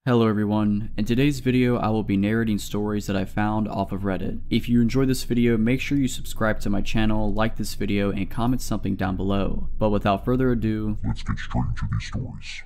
Hello everyone, in today's video I will be narrating stories that I found off of Reddit. If you enjoyed this video, make sure you subscribe to my channel, like this video, and comment something down below. But without further ado, let's get straight into these stories.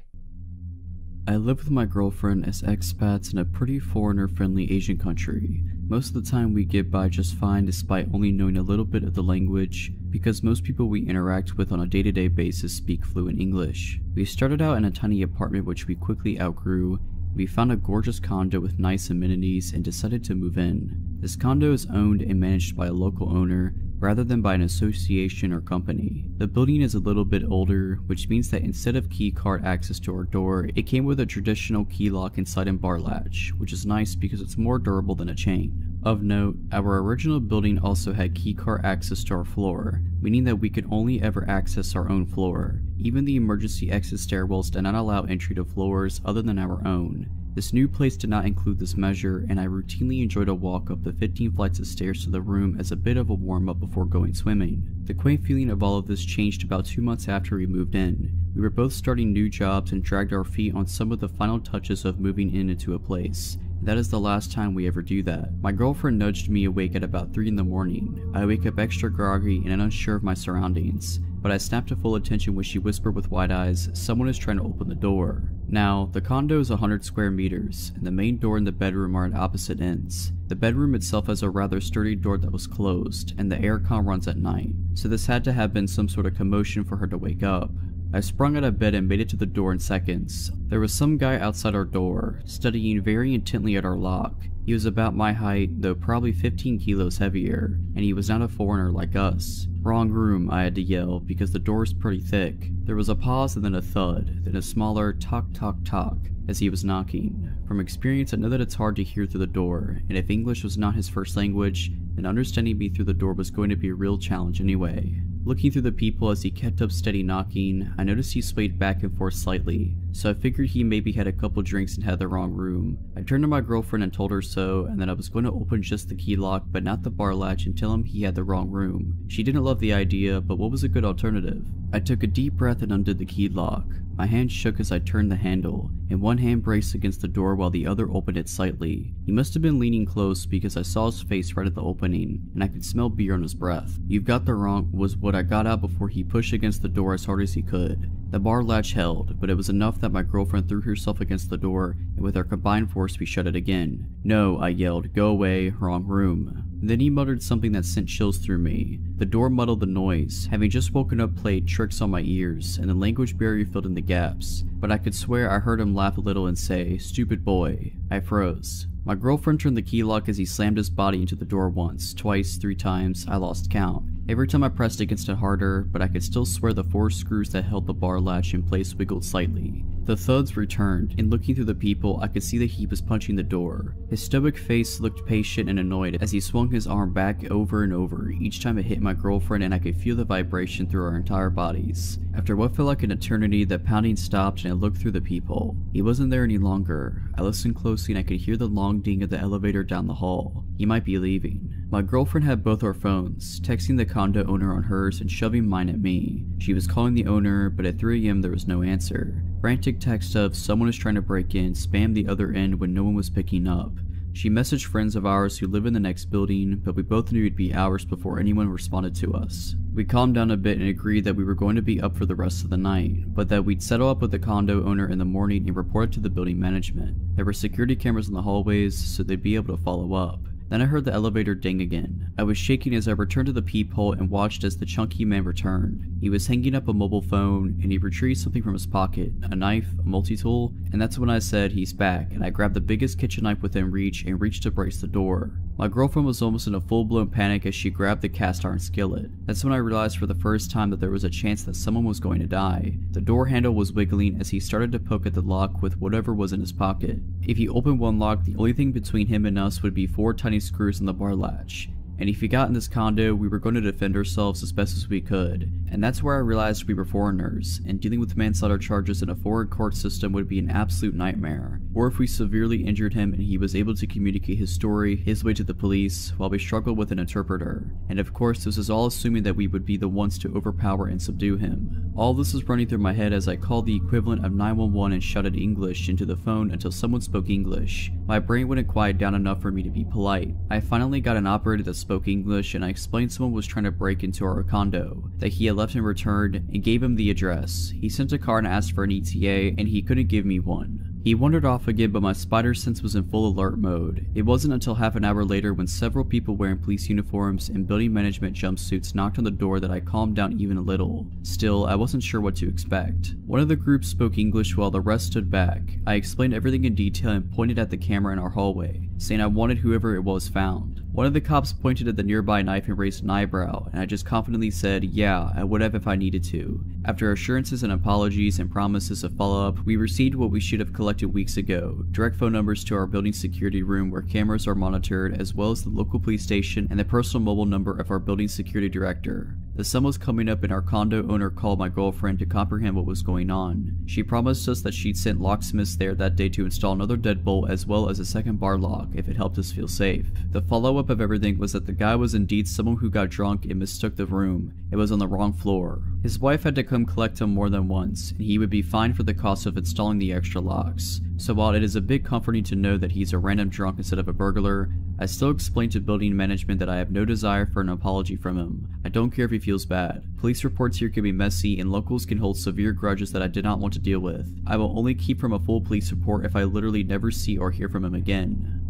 I live with my girlfriend as expats in a pretty foreigner-friendly Asian country. Most of the time we get by just fine despite only knowing a little bit of the language, because most people we interact with on a day-to-day basis speak fluent English. We started out in a tiny apartment which we quickly outgrew. We found a gorgeous condo with nice amenities and decided to move in. This condo is owned and managed by a local owner rather than by an association or company. The building is a little bit older, which means that instead of key card access to our door, it came with a traditional key lock inside and bar latch, which is nice because it's more durable than a chain. Of note, our original building also had key card access to our floor, meaning that we could only ever access our own floor. Even the emergency exit stairwells did not allow entry to floors other than our own. This new place did not include this measure, and I routinely enjoyed a walk up the 15 flights of stairs to the room as a bit of a warm-up before going swimming. The quaint feeling of all of this changed about 2 months after we moved in. We were both starting new jobs and dragged our feet on some of the final touches of moving into a place. That is the last time we ever do that. My girlfriend nudged me awake at about 3 in the morning. I wake up extra groggy and unsure of my surroundings, but I snapped to full attention when she whispered with wide eyes, "Someone is trying to open the door." Now, the condo is 100 square meters, and the main door and the bedroom are at opposite ends. The bedroom itself has a rather sturdy door that was closed, and the aircon runs at night, so this had to have been some sort of commotion for her to wake up. I sprung out of bed and made it to the door in seconds. There was some guy outside our door, studying very intently at our lock. He was about my height, though probably 15 kilos heavier, and he was not a foreigner like us. "Wrong room," I had to yell, because the door is pretty thick. There was a pause and then a thud, then a smaller tock tock tock as he was knocking. From experience I know that it's hard to hear through the door, and if English was not his first language, then understanding me through the door was going to be a real challenge anyway. Looking through the people as he kept up steady knocking, I noticed he swayed back and forth slightly, so I figured he maybe had a couple drinks and had the wrong room. I turned to my girlfriend and told her so, and that I was going to open just the key lock but not the bar latch and tell him he had the wrong room. She didn't love the idea, but what was a good alternative? I took a deep breath and undid the key lock. My hand shook as I turned the handle, and one hand braced against the door while the other opened it slightly. He must have been leaning close because I saw his face right at the opening, and I could smell beer on his breath. "You've got the wrong," was what I got out before he pushed against the door as hard as he could. The bar latch held, but it was enough that my girlfriend threw herself against the door, and with our combined force we shut it again. "No," I yelled, "go away, wrong room." Then he muttered something that sent chills through me. The door muddled the noise. Having just woken up played tricks on my ears, and the language barrier filled in the gaps. But I could swear I heard him laugh a little and say, "Stupid boy." I froze. My girlfriend turned the key lock as he slammed his body into the door once, twice, 3 times, I lost count. Every time I pressed against it harder, but I could still swear the 4 screws that held the bar latch in place wiggled slightly. The thuds returned, and looking through the people, I could see that he was punching the door. His stoic face looked patient and annoyed as he swung his arm back over and over each time it hit my girlfriend, and I could feel the vibration through our entire bodies. After what felt like an eternity, the pounding stopped and I looked through the people. He wasn't there any longer. I listened closely and I could hear the long ding of the elevator down the hall. He might be leaving. My girlfriend had both our phones, texting the condo owner on hers and shoving mine at me. She was calling the owner, but at 3 AM there was no answer. Frantic text of "someone is trying to break in" spammed the other end when no one was picking up. She messaged friends of ours who live in the next building, but we both knew it'd be hours before anyone responded to us. We calmed down a bit and agreed that we were going to be up for the rest of the night, but that we'd settle up with the condo owner in the morning and report it to the building management. There were security cameras in the hallways, so they'd be able to follow up. Then I heard the elevator ding again. I was shaking as I returned to the peephole and watched as the chunky man returned. He was hanging up a mobile phone, and he retrieved something from his pocket, a knife, a multi-tool, and that's when I said, "He's back," and I grabbed the biggest kitchen knife within reach and reached to brace the door. My girlfriend was almost in a full-blown panic as she grabbed the cast iron skillet. That's when I realized for the first time that there was a chance that someone was going to die. The door handle was wiggling as he started to poke at the lock with whatever was in his pocket. If he opened one lock, the only thing between him and us would be 4 tiny screws in the bar latch. and if he got in this condo, we were going to defend ourselves as best as we could. And that's where I realized we were foreigners, and dealing with manslaughter charges in a foreign court system would be an absolute nightmare. Or if we severely injured him and he was able to communicate his story his way to the police while we struggled with an interpreter. And of course, this is all assuming that we would be the ones to overpower and subdue him. All this is running through my head as I called the equivalent of 911 and shouted English into the phone until someone spoke English. My brain wouldn't quiet down enough for me to be polite. I finally got an operator that spoke English, and I explained someone was trying to break into our condo, that he had left and returned, and gave him the address. He sent a car and asked for an ETA, and he couldn't give me one. He wandered off again, but my spider sense was in full alert mode. It wasn't until half an hour later when several people wearing police uniforms and building management jumpsuits knocked on the door that I calmed down even a little. Still, I wasn't sure what to expect. One of the groups spoke English while the rest stood back. I explained everything in detail and pointed at the camera in our hallway, saying I wanted whoever it was found. One of the cops pointed at the nearby knife and raised an eyebrow, and I just confidently said, yeah, I would have if I needed to. After assurances and apologies and promises of follow-up, we received what we should have collected weeks ago: direct phone numbers to our building security room where cameras are monitored, as well as the local police station and the personal mobile number of our building security director. The sun was coming up and our condo owner called my girlfriend to comprehend what was going on. She promised us that she'd sent locksmiths there that day to install another deadbolt as well as a second bar lock if it helped us feel safe. The follow-up of everything was that the guy was indeed someone who got drunk and mistook the room. It was on the wrong floor. His wife had to come collect him more than once, and he would be fined for the cost of installing the extra locks. So while it is a bit comforting to know that he's a random drunk instead of a burglar, I still explained to building management that I have no desire for an apology from him. I don't care if he feels bad. Police reports here can be messy and locals can hold severe grudges that I did not want to deal with. I will only keep from a full police report if I literally never see or hear from him again.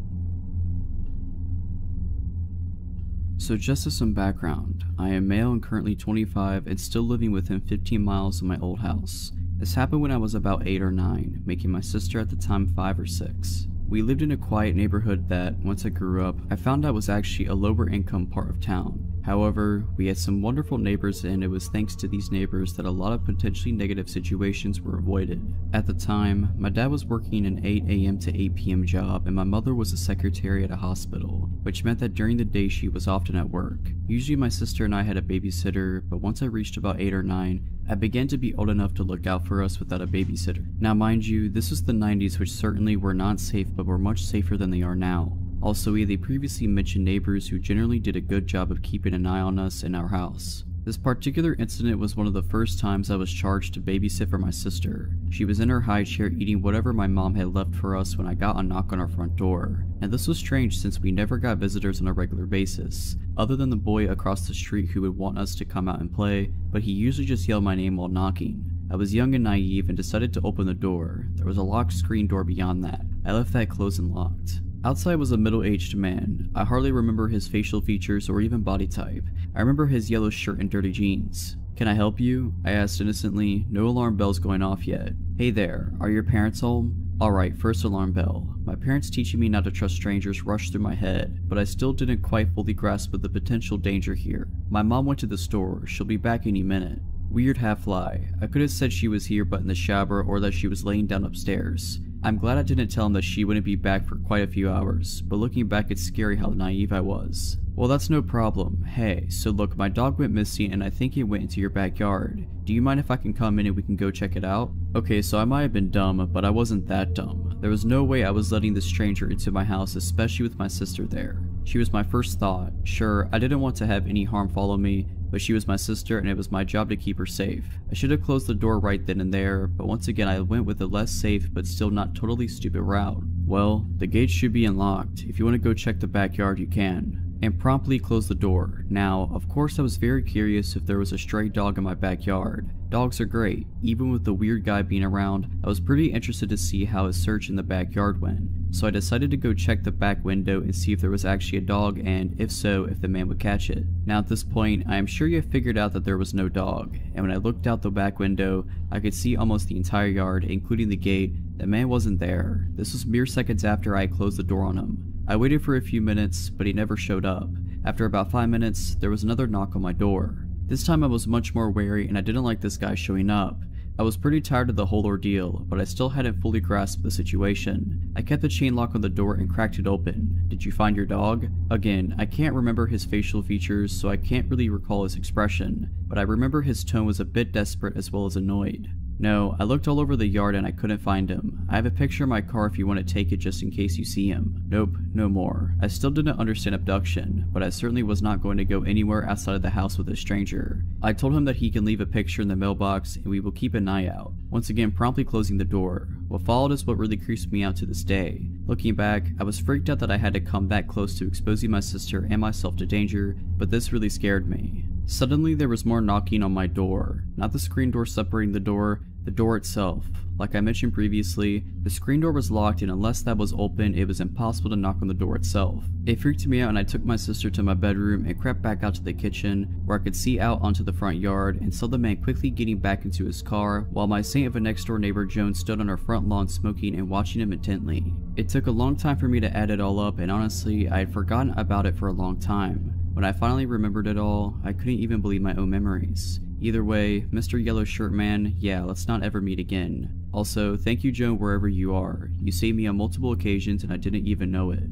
So just as some background, I am male and currently 25 and still living within 15 miles of my old house. This happened when I was about 8 or 9, making my sister at the time 5 or 6. We lived in a quiet neighborhood that, once I grew up, I found out was actually a lower income part of town. However, we had some wonderful neighbors, and it was thanks to these neighbors that a lot of potentially negative situations were avoided. At the time, my dad was working an 8 a.m. to 8 p.m. job, and my mother was a secretary at a hospital, which meant that during the day she was often at work. Usually my sister and I had a babysitter, but once I reached about 8 or 9, I began to be old enough to look out for us without a babysitter. Now mind you, this was the 90s, which certainly were not safe, but were much safer than they are now. Also, we had the previously mentioned neighbors who generally did a good job of keeping an eye on us and our house. This particular incident was one of the first times I was charged to babysit for my sister. She was in her high chair eating whatever my mom had left for us when I got a knock on our front door. And this was strange since we never got visitors on a regular basis, other than the boy across the street who would want us to come out and play, but he usually just yelled my name while knocking. I was young and naive and decided to open the door. There was a locked screen door beyond that. I left that closed and locked. Outside was a middle-aged man. I hardly remember his facial features or even body type. I remember his yellow shirt and dirty jeans. "Can I help you?" I asked innocently, no alarm bells going off yet. "Hey there, are your parents home?" Alright, first alarm bell. My parents teaching me not to trust strangers rushed through my head, but I still didn't quite fully grasp the potential danger here. My mom went to the store. She'll be back any minute. Weird half lie. I could have said she was here but in the shower or that she was laying down upstairs. I'm glad I didn't tell him that she wouldn't be back for quite a few hours, but looking back it's scary how naive I was. "Well, that's no problem. Hey, so look, my dog went missing and I think it went into your backyard. Do you mind if I can come in and we can go check it out?" Okay, so I might have been dumb, but I wasn't that dumb. There was no way I was letting this stranger into my house, especially with my sister there. She was my first thought. Sure, I didn't want to have any harm follow me, but she was my sister and it was my job to keep her safe. I should have closed the door right then and there, but once again I went with the less safe but still not totally stupid route. Well, the gate should be unlocked. If you want to go check the backyard, you can. And promptly closed the door. Now, of course I was very curious if there was a stray dog in my backyard. Dogs are great. Even with the weird guy being around, I was pretty interested to see how his search in the backyard went. So I decided to go check the back window and see if there was actually a dog, and if so, if the man would catch it. Now at this point, I am sure you have figured out that there was no dog, and when I looked out the back window, I could see almost the entire yard, including the gate. The man wasn't there. This was mere seconds after I had closed the door on him. I waited for a few minutes, but he never showed up. After about 5 minutes, there was another knock on my door. This time I was much more wary and I didn't like this guy showing up. I was pretty tired of the whole ordeal, but I still hadn't fully grasped the situation. I kept the chain lock on the door and cracked it open. "Did you find your dog?" Again, I can't remember his facial features, so I can't really recall his expression, but I remember his tone was a bit desperate as well as annoyed. "No, I looked all over the yard and I couldn't find him. I have a picture in my car if you want to take it just in case you see him." Nope, no more. I still didn't understand abduction, but I certainly was not going to go anywhere outside of the house with a stranger. I told him that he can leave a picture in the mailbox and we will keep an eye out, once again promptly closing the door. What followed is what really creeps me out to this day. Looking back, I was freaked out that I had to come that close to exposing my sister and myself to danger, but this really scared me. Suddenly there was more knocking on my door. Not the screen door separating the door itself. Like I mentioned previously, the screen door was locked and unless that was open, it was impossible to knock on the door itself. It freaked me out and I took my sister to my bedroom and crept back out to the kitchen where I could see out onto the front yard and saw the man quickly getting back into his car while my saint of a next door neighbor Joan stood on our front lawn smoking and watching him intently. It took a long time for me to add it all up and honestly, I had forgotten about it for a long time. When I finally remembered it all, I couldn't even believe my own memories. Either way, Mr. Yellow Shirt Man, yeah, let's not ever meet again. Also, thank you Joan wherever you are. You saved me on multiple occasions and I didn't even know it.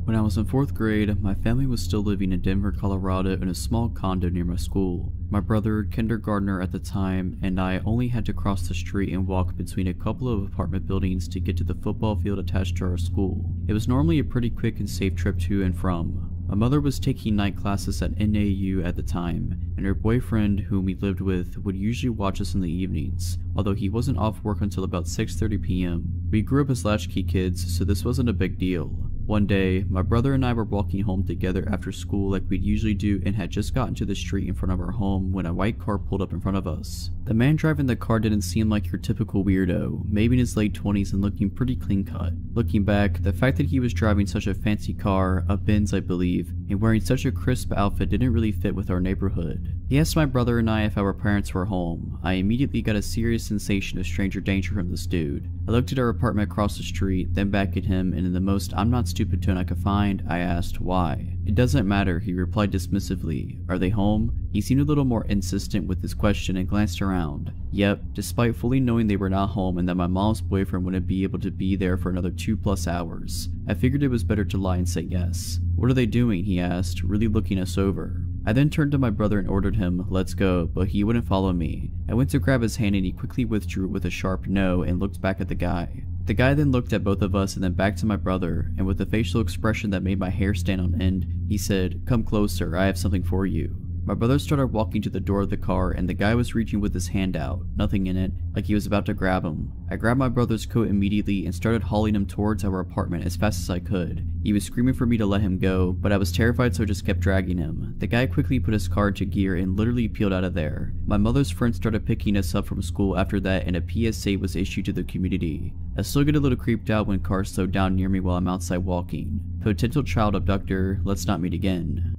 When I was in 4th grade, my family was still living in Denver, Colorado in a small condo near my school. My brother, kindergartner at the time, and I only had to cross the street and walk between a couple of apartment buildings to get to the football field attached to our school. It was normally a pretty quick and safe trip to and from. My mother was taking night classes at NAU at the time, and her boyfriend, whom we lived with, would usually watch us in the evenings, although he wasn't off work until about 6:30 p.m. We grew up as latchkey kids, so this wasn't a big deal. One day, my brother and I were walking home together after school like we'd usually do and had just gotten to the street in front of our home when a white car pulled up in front of us. The man driving the car didn't seem like your typical weirdo, maybe in his late 20s and looking pretty clean cut. Looking back, the fact that he was driving such a fancy car, a Benz I believe, and wearing such a crisp outfit didn't really fit with our neighborhood. He asked my brother and I if our parents were home. I immediately got a serious sensation of stranger danger from this dude. I looked at our apartment across the street, then back at him, and in the most I'm not stupid tone I could find, I asked why. "It doesn't matter," he replied dismissively. "Are they home?" He seemed a little more insistent with his question and glanced around. Yep, despite fully knowing they were not home and that my mom's boyfriend wouldn't be able to be there for another 2+ hours, I figured it was better to lie and say yes. "What are they doing?" he asked, really looking us over. I then turned to my brother and ordered him, "Let's go," but he wouldn't follow me. I went to grab his hand and he quickly withdrew with a sharp no and looked back at the guy. The guy then looked at both of us and then back to my brother, and with a facial expression that made my hair stand on end, he said, "Come closer, I have something for you." My brother started walking to the door of the car and the guy was reaching with his hand out, nothing in it, like he was about to grab him. I grabbed my brother's coat immediately and started hauling him towards our apartment as fast as I could. He was screaming for me to let him go, but I was terrified so I just kept dragging him. The guy quickly put his car into gear and literally peeled out of there. My mother's friends started picking us up from school after that and a PSA was issued to the community. I still get a little creeped out when cars slow down near me while I'm outside walking. Potential child abductor, let's not meet again.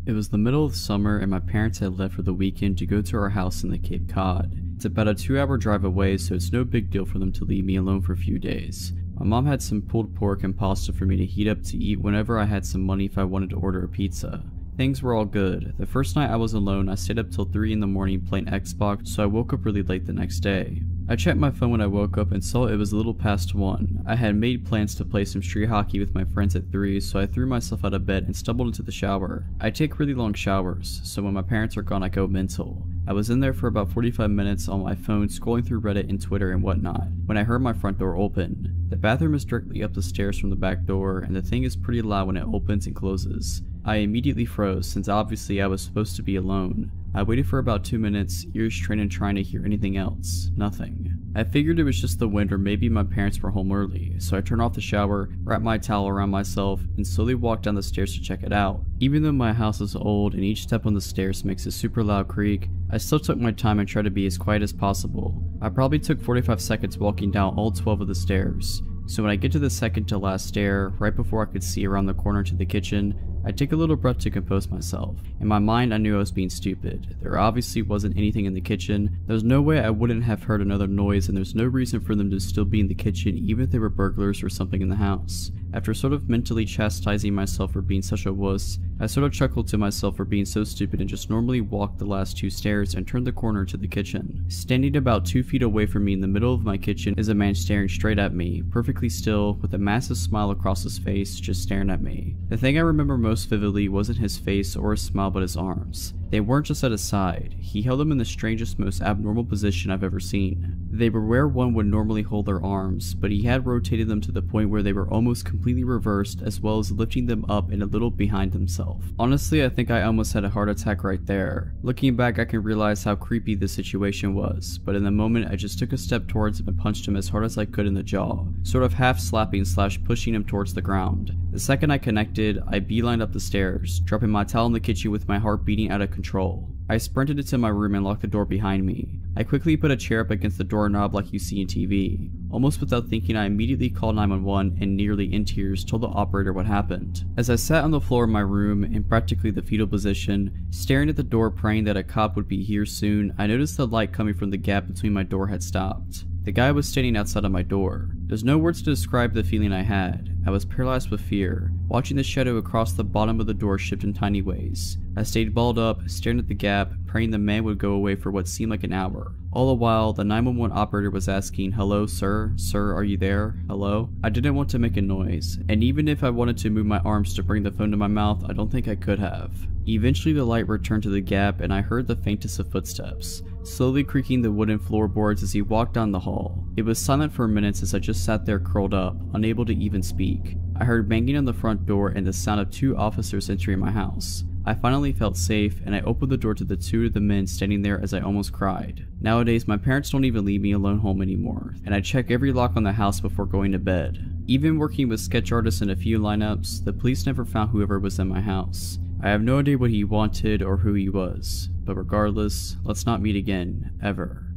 It was the middle of summer and my parents had left for the weekend to go to our house in the Cape Cod. It's about a 2-hour drive away, so it's no big deal for them to leave me alone for a few days. My mom had some pulled pork and pasta for me to heat up to eat whenever I had some money if I wanted to order a pizza. Things were all good. The first night I was alone, I stayed up till 3 in the morning playing Xbox, so I woke up really late the next day. I checked my phone when I woke up and saw it was a little past 1. I had made plans to play some street hockey with my friends at 3, so I threw myself out of bed and stumbled into the shower. I take really long showers, so when my parents are gone I go mental. I was in there for about 45 minutes on my phone scrolling through Reddit and Twitter and whatnot, when I heard my front door open. The bathroom is directly up the stairs from the back door, and the thing is pretty loud when it opens and closes. I immediately froze, since obviously I was supposed to be alone. I waited for about 2 minutes, ears strained and trying to hear anything else. Nothing. I figured it was just the wind or maybe my parents were home early, so I turned off the shower, wrapped my towel around myself, and slowly walked down the stairs to check it out. Even though my house is old and each step on the stairs makes a super loud creak, I still took my time and tried to be as quiet as possible. I probably took 45 seconds walking down all 12 of the stairs. So when I get to the second to last stair, right before I could see around the corner to the kitchen, I take a little breath to compose myself. In my mind, I knew I was being stupid. There obviously wasn't anything in the kitchen. There's no way I wouldn't have heard another noise, and there's no reason for them to still be in the kitchen even if they were burglars or something in the house. After sort of mentally chastising myself for being such a wuss, I sort of chuckled to myself for being so stupid and just normally walked the last 2 stairs and turned the corner to the kitchen. Standing about 2 feet away from me in the middle of my kitchen is a man staring straight at me, perfectly still, with a massive smile across his face, just staring at me. The thing I remember most vividly wasn't his face or his smile but his arms. They weren't just at his side, he held them in the strangest, most abnormal position I've ever seen. They were where one would normally hold their arms, but he had rotated them to the point where they were almost completely reversed, as well as lifting them up and a little behind himself. Honestly, I think I almost had a heart attack right there. Looking back, I can realize how creepy this situation was, but in the moment I just took a step towards him and punched him as hard as I could in the jaw, sort of half slapping / pushing him towards the ground. The second I connected, I beelined up the stairs, dropping my towel in the kitchen with my heart beating out of control. I sprinted into my room and locked the door behind me. I quickly put a chair up against the doorknob like you see in TV. Almost without thinking, I immediately called 911 and nearly in tears told the operator what happened. As I sat on the floor of my room in practically the fetal position, staring at the door praying that a cop would be here soon, I noticed the light coming from the gap between my door had stopped. The guy was standing outside of my door. There's no words to describe the feeling I had. I was paralyzed with fear, watching the shadow across the bottom of the door shift in tiny ways. I stayed balled up, staring at the gap, praying the man would go away for what seemed like an hour. All the while, the 911 operator was asking, "Hello, sir? Sir, are you there? Hello?" I didn't want to make a noise, and even if I wanted to move my arms to bring the phone to my mouth, I don't think I could have. Eventually the light returned to the gap and I heard the faintest of footsteps, slowly creaking the wooden floorboards as he walked down the hall. It was silent for minutes as I just sat there curled up, unable to even speak. I heard banging on the front door and the sound of 2 officers entering my house. I finally felt safe, and I opened the door to the 2 of the men standing there as I almost cried. Nowadays, my parents don't even leave me alone home anymore, and I check every lock on the house before going to bed. Even working with sketch artists in a few lineups, the police never found whoever was in my house. I have no idea what he wanted or who he was, but regardless, let's not meet again, ever.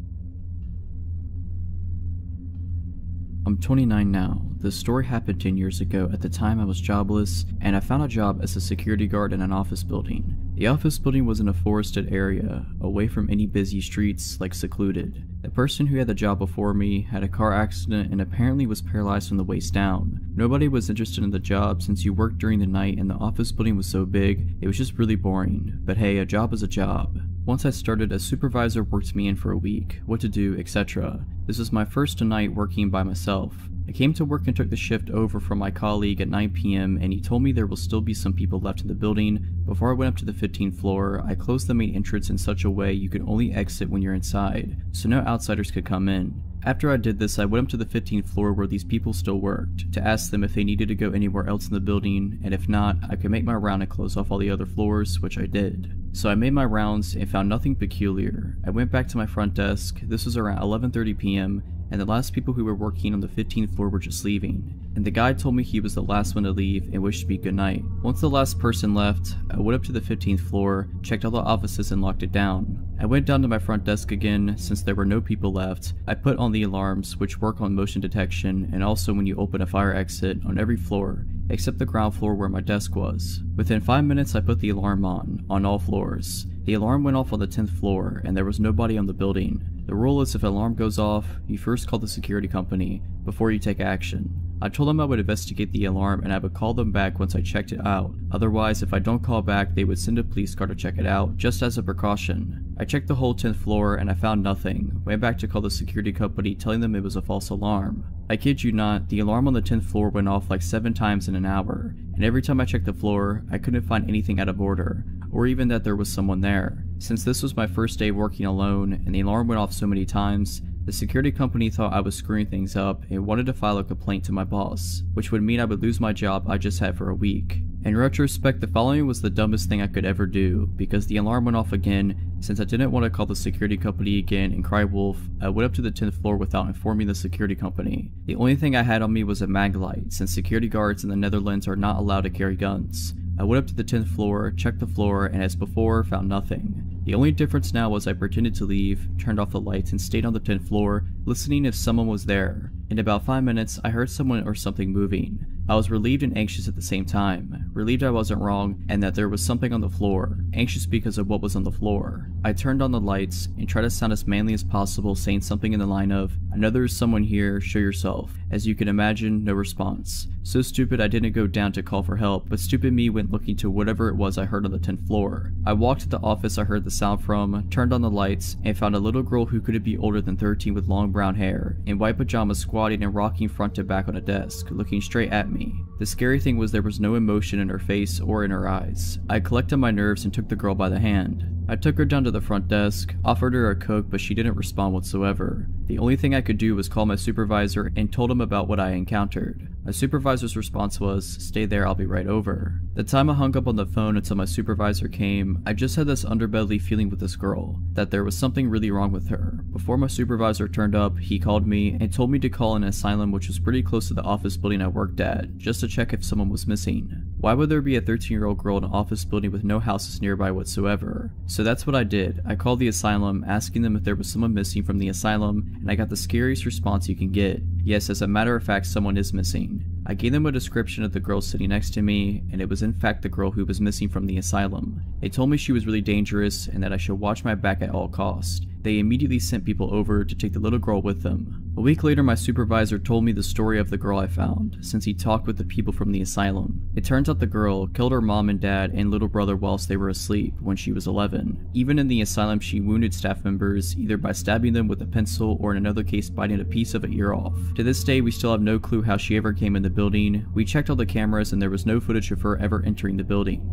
I'm 29 now. This story happened 10 years ago. At the time I was jobless, and I found a job as a security guard in an office building. The office building was in a forested area, away from any busy streets, like secluded. The person who had the job before me had a car accident and apparently was paralyzed from the waist down. Nobody was interested in the job since you worked during the night and the office building was so big, it was just really boring. But hey, a job is a job. Once I started, a supervisor worked me in for a week, what to do, etc. This was my first night working by myself. I came to work and took the shift over from my colleague at 9 PM and he told me there will still be some people left in the building. Before I went up to the 15th floor, I closed the main entrance in such a way you could only exit when you're inside, so no outsiders could come in. After I did this, I went up to the 15th floor where these people still worked, to ask them if they needed to go anywhere else in the building, and if not, I could make my round and close off all the other floors, which I did. So I made my rounds and found nothing peculiar. I went back to my front desk. This was around 11:30 PM, and the last people who were working on the 15th floor were just leaving. And the guy told me he was the last one to leave and wished me good night. Once the last person left, I went up to the 15th floor, checked all the offices and locked it down. I went down to my front desk again. Since there were no people left, I put on the alarms, which work on motion detection and also when you open a fire exit, on every floor, except the ground floor where my desk was. Within 5 minutes I put the alarm on all floors. The alarm went off on the 10th floor and there was nobody on the building. The rule is if an alarm goes off, you first call the security company before you take action. I told them I would investigate the alarm and I would call them back once I checked it out. Otherwise, if I don't call back, they would send a police car to check it out, just as a precaution. I checked the whole 10th floor and I found nothing. Went back to call the security company, telling them it was a false alarm. I kid you not, the alarm on the 10th floor went off like 7 times in an hour, and every time I checked the floor, I couldn't find anything out of order, or even that there was someone there. Since this was my first day working alone, and the alarm went off so many times, the security company thought I was screwing things up and wanted to file a complaint to my boss, which would mean I would lose my job I just had for a week. In retrospect, the following was the dumbest thing I could ever do, because the alarm went off again. Since I didn't want to call the security company again and cry wolf, I went up to the 10th floor without informing the security company. The only thing I had on me was a mag light, since security guards in the Netherlands are not allowed to carry guns. I went up to the 10th floor, checked the floor, and as before, found nothing. The only difference now was I pretended to leave, turned off the lights, and stayed on the 10th floor, listening if someone was there. In about 5 minutes, I heard someone or something moving. I was relieved and anxious at the same time. Relieved I wasn't wrong, and that there was something on the floor. Anxious because of what was on the floor. I turned on the lights, and tried to sound as manly as possible, saying something in the line of, "I know there is someone here, show yourself." As you can imagine, no response. So stupid I didn't go down to call for help, but stupid me went looking to whatever it was I heard on the 10th floor. I walked to the office I heard the sound from, turned on the lights, and found a little girl who couldn't be older than 13 with long brown hair, in white pajamas squatting and rocking front to back on a desk, looking straight at me. The scary thing was there was no emotion in her face or in her eyes. I collected my nerves and took the girl by the hand. I took her down to the front desk, offered her a Coke, but she didn't respond whatsoever. The only thing I could do was call my supervisor and told him about what I encountered. My supervisor's response was, "Stay there, I'll be right over." The time I hung up on the phone until my supervisor came, I just had this underbelly feeling with this girl, that there was something really wrong with her. Before my supervisor turned up, he called me and told me to call an asylum which was pretty close to the office building I worked at, just to check if someone was missing. Why would there be a 13-year-old girl in an office building with no houses nearby whatsoever? So that's what I did. I called the asylum, asking them if there was someone missing from the asylum, and I got the scariest response you can get. Yes, as a matter of fact, someone is missing. I gave them a description of the girl sitting next to me, and it was in fact the girl who was missing from the asylum. They told me she was really dangerous and that I should watch my back at all costs. They immediately sent people over to take the little girl with them. A week later, my supervisor told me the story of the girl I found, since he talked with the people from the asylum. It turns out the girl killed her mom and dad and little brother whilst they were asleep when she was 11. Even in the asylum, she wounded staff members, either by stabbing them with a pencil or in another case biting a piece of an ear off. To this day, we still have no clue how she ever came in the building. We checked all the cameras and there was no footage of her ever entering the building.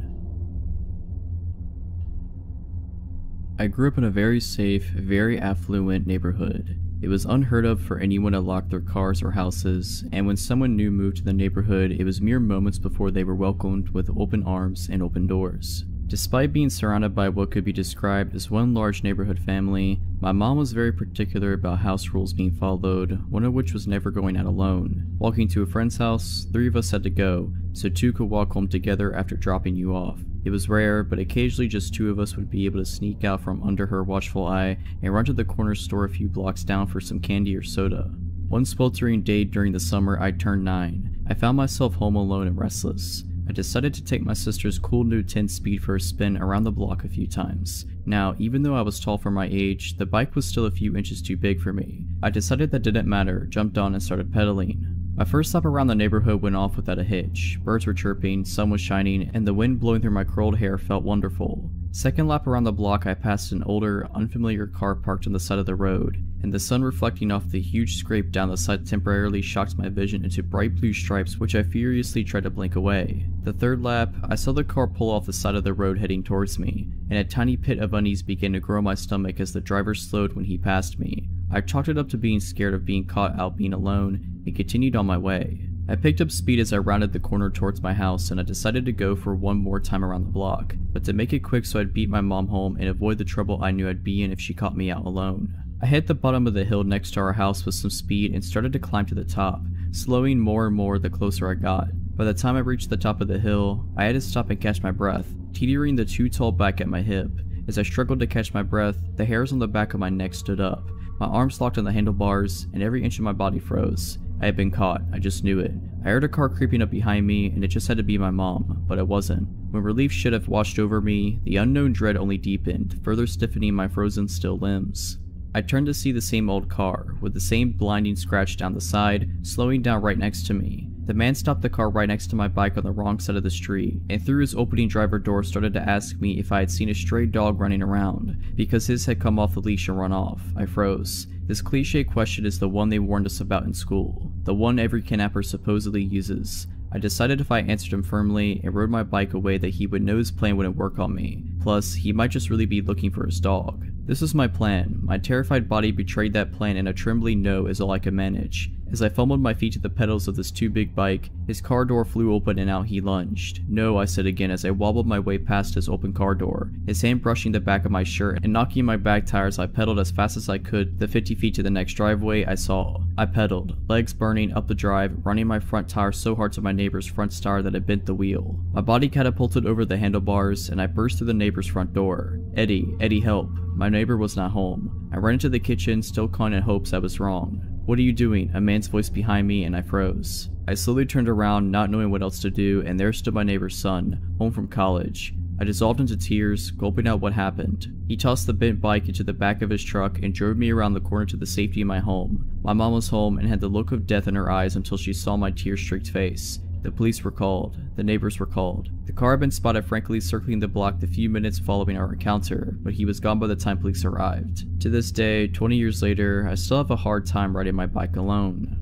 I grew up in a very safe, very affluent neighborhood. It was unheard of for anyone to lock their cars or houses, and when someone new moved to the neighborhood, it was mere moments before they were welcomed with open arms and open doors. Despite being surrounded by what could be described as one large neighborhood family, my mom was very particular about house rules being followed, one of which was never going out alone. Walking to a friend's house, 3 of us had to go, so 2 could walk home together after dropping you off. It was rare, but occasionally just 2 of us would be able to sneak out from under her watchful eye and run to the corner store a few blocks down for some candy or soda. One sweltering day during the summer I turned 9. I found myself home alone and restless. I decided to take my sister's cool new 10-speed for a spin around the block a few times. Now, even though I was tall for my age, the bike was still a few inches too big for me. I decided that didn't matter, jumped on and started pedaling. My first lap around the neighborhood went off without a hitch. Birds were chirping, sun was shining, and the wind blowing through my curled hair felt wonderful. Second lap around the block, I passed an older, unfamiliar car parked on the side of the road, and the sun reflecting off the huge scrape down the side temporarily shocked my vision into bright blue stripes which I furiously tried to blink away. The third lap, I saw the car pull off the side of the road heading towards me, and a tiny pit of unease began to grow in my stomach as the driver slowed when he passed me. I chalked it up to being scared of being caught out being alone, and continued on my way. I picked up speed as I rounded the corner towards my house, and I decided to go for one more time around the block, but to make it quick so I'd beat my mom home and avoid the trouble I knew I'd be in if she caught me out alone. I hit the bottom of the hill next to our house with some speed and started to climb to the top, slowing more and more the closer I got. By the time I reached the top of the hill, I had to stop and catch my breath, teetering the too tall back at my hip. As I struggled to catch my breath, the hairs on the back of my neck stood up. My arms locked on the handlebars, and every inch of my body froze. I had been caught, I just knew it. I heard a car creeping up behind me, and it just had to be my mom, but it wasn't. When relief should have washed over me, the unknown dread only deepened, further stiffening my frozen still limbs. I turned to see the same old car, with the same blinding scratch down the side, slowing down right next to me. The man stopped the car right next to my bike on the wrong side of the street, and through his opening driver door started to ask me if I had seen a stray dog running around, because his had come off the leash and run off. I froze. This cliche question is the one they warned us about in school, the one every kidnapper supposedly uses. I decided if I answered him firmly and rode my bike away that he would know his plan wouldn't work on me. Plus, he might just really be looking for his dog. This was my plan. My terrified body betrayed that plan, and a trembling no is all I could manage. As I fumbled my feet to the pedals of this too big bike, his car door flew open and out he lunged. No, I said again as I wobbled my way past his open car door, his hand brushing the back of my shirt and knocking my back tires. I pedaled as fast as I could the 50 feet to the next driveway I saw. I pedaled, legs burning, up the drive, running my front tire so hard to my neighbor's front tire that it bent the wheel. My body catapulted over the handlebars, and I burst through the neighbor's front door. Eddie, help. My neighbor was not home. I ran into the kitchen, still calling in hopes I was wrong. What are you doing? A man's voice behind me, and I froze. I slowly turned around, not knowing what else to do, and there stood my neighbor's son, home from college. I dissolved into tears, gulping out what happened. He tossed the bent bike into the back of his truck and drove me around the corner to the safety of my home. My mom was home and had the look of death in her eyes until she saw my tear-streaked face. The police were called. The neighbors were called. The car had been spotted frankly circling the block the few minutes following our encounter, but he was gone by the time police arrived. To this day, 20 years later, I still have a hard time riding my bike alone.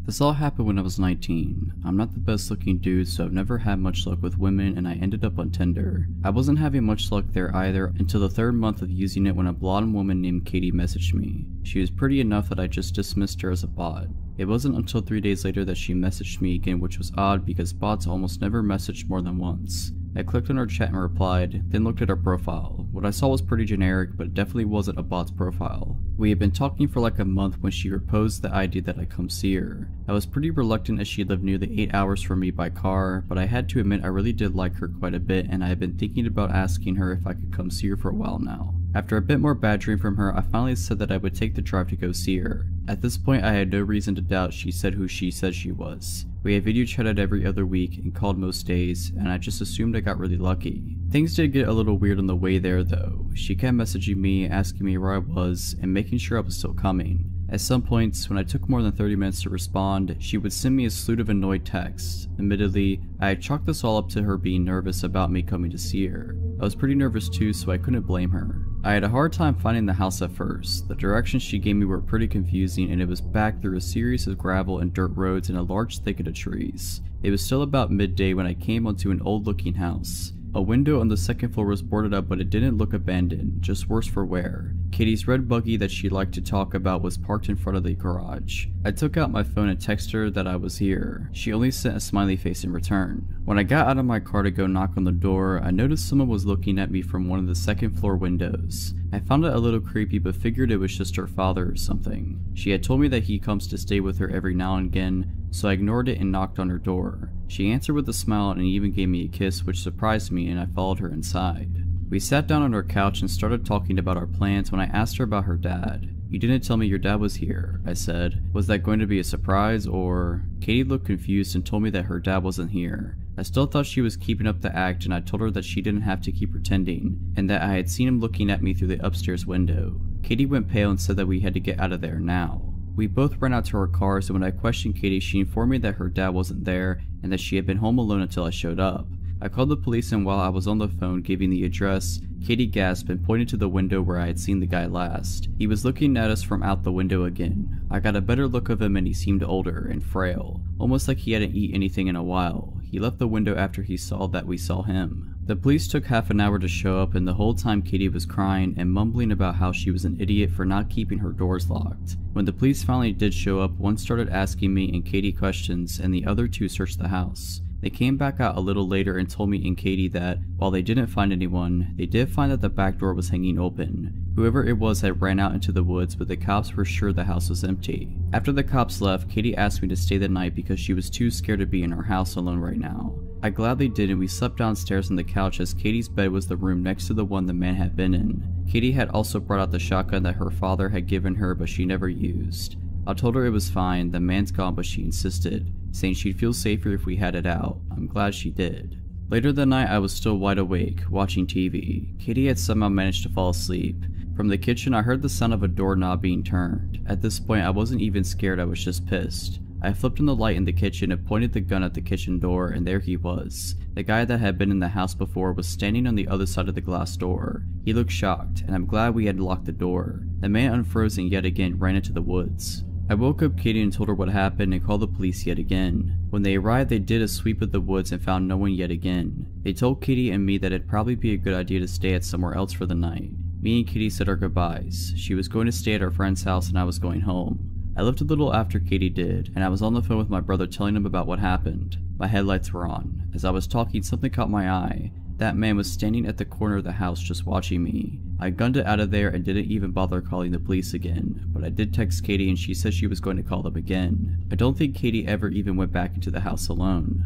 This all happened when I was 19. I'm not the best looking dude, so I've never had much luck with women, and I ended up on Tinder. I wasn't having much luck there either until the 3rd month of using it when a blonde woman named Katie messaged me. She was pretty enough that I just dismissed her as a bot. It wasn't until 3 days later that she messaged me again, which was odd because bots almost never message more than once. I clicked on her chat and replied, then looked at her profile. What I saw was pretty generic, but it definitely wasn't a bot's profile. We had been talking for like a month when she proposed the idea that I come see her. I was pretty reluctant as she lived nearly 8 hours from me by car, but I had to admit I really did like her quite a bit, and I had been thinking about asking her if I could come see her for a while now. After a bit more badgering from her, I finally said that I would take the drive to go see her. At this point, I had no reason to doubt she said who she said she was. We had video chatted every other week and called most days, and I just assumed I got really lucky. Things did get a little weird on the way there though. She kept messaging me, asking me where I was, and making sure I was still coming. At some points, when I took more than 30 minutes to respond, she would send me a slew of annoyed texts. Admittedly, I had chalked this all up to her being nervous about me coming to see her. I was pretty nervous too, so I couldn't blame her. I had a hard time finding the house at first. The directions she gave me were pretty confusing, and it was back through a series of gravel and dirt roads and a large thicket of trees. It was still about midday when I came onto an old-looking house. A window on the 2nd floor was boarded up, but it didn't look abandoned, just worse for wear. Katie's red buggy that she liked to talk about was parked in front of the garage. I took out my phone and texted her that I was here. She only sent a smiley face in return. When I got out of my car to go knock on the door, I noticed someone was looking at me from one of the 2nd floor windows. I found it a little creepy, but figured it was just her father or something. She had told me that he comes to stay with her every now and again, so I ignored it and knocked on her door. She answered with a smile and even gave me a kiss, which surprised me, and I followed her inside. We sat down on her couch and started talking about our plans when I asked her about her dad. "You didn't tell me your dad was here," I said. "Was that going to be a surprise or?" Katie looked confused and told me that her dad wasn't here. I still thought she was keeping up the act, and I told her that she didn't have to keep pretending, and that I had seen him looking at me through the upstairs window. Katie went pale and said that we had to get out of there now. We both ran out to our cars, and when I questioned Katie, she informed me that her dad wasn't there and that she had been home alone until I showed up. I called the police, and while I was on the phone giving the address, Katie gasped and pointed to the window where I had seen the guy last. He was looking at us from out the window again. I got a better look of him, and he seemed older and frail, almost like he hadn't eaten anything in a while. He left the window after he saw that we saw him. The police took half an hour to show up, and the whole time Katie was crying and mumbling about how she was an idiot for not keeping her doors locked. When the police finally did show up, one started asking me and Katie questions, and the other two searched the house. They came back out a little later and told me and Katie that, while they didn't find anyone, they did find that the back door was hanging open. Whoever it was had ran out into the woods, but the cops were sure the house was empty. After the cops left, Katie asked me to stay the night because she was too scared to be in her house alone right now. I gladly did, and we slept downstairs on the couch as Katie's bed was the room next to the one the man had been in. Katie had also brought out the shotgun that her father had given her but she never used. I told her it was fine, the man's gone, but she insisted, saying she'd feel safer if we had it out. I'm glad she did. Later that night, I was still wide awake, watching TV. Katie had somehow managed to fall asleep. From the kitchen, I heard the sound of a doorknob being turned. At this point, I wasn't even scared, I was just pissed. I flipped on the light in the kitchen and pointed the gun at the kitchen door, and there he was. The guy that had been in the house before was standing on the other side of the glass door. He looked shocked, and I'm glad we had locked the door. The man unfroze and yet again ran into the woods. I woke up Katie and told her what happened and called the police yet again. When they arrived, they did a sweep of the woods and found no one yet again. They told Katie and me that it'd probably be a good idea to stay at somewhere else for the night. Me and Katie said our goodbyes. She was going to stay at our friend's house and I was going home. I left a little after Katie did, and I was on the phone with my brother telling him about what happened. My headlights were on. As I was talking, something caught my eye. That man was standing at the corner of the house just watching me. I gunned it out of there and didn't even bother calling the police again, but I did text Katie and she said she was going to call them again. I don't think Katie ever even went back into the house alone.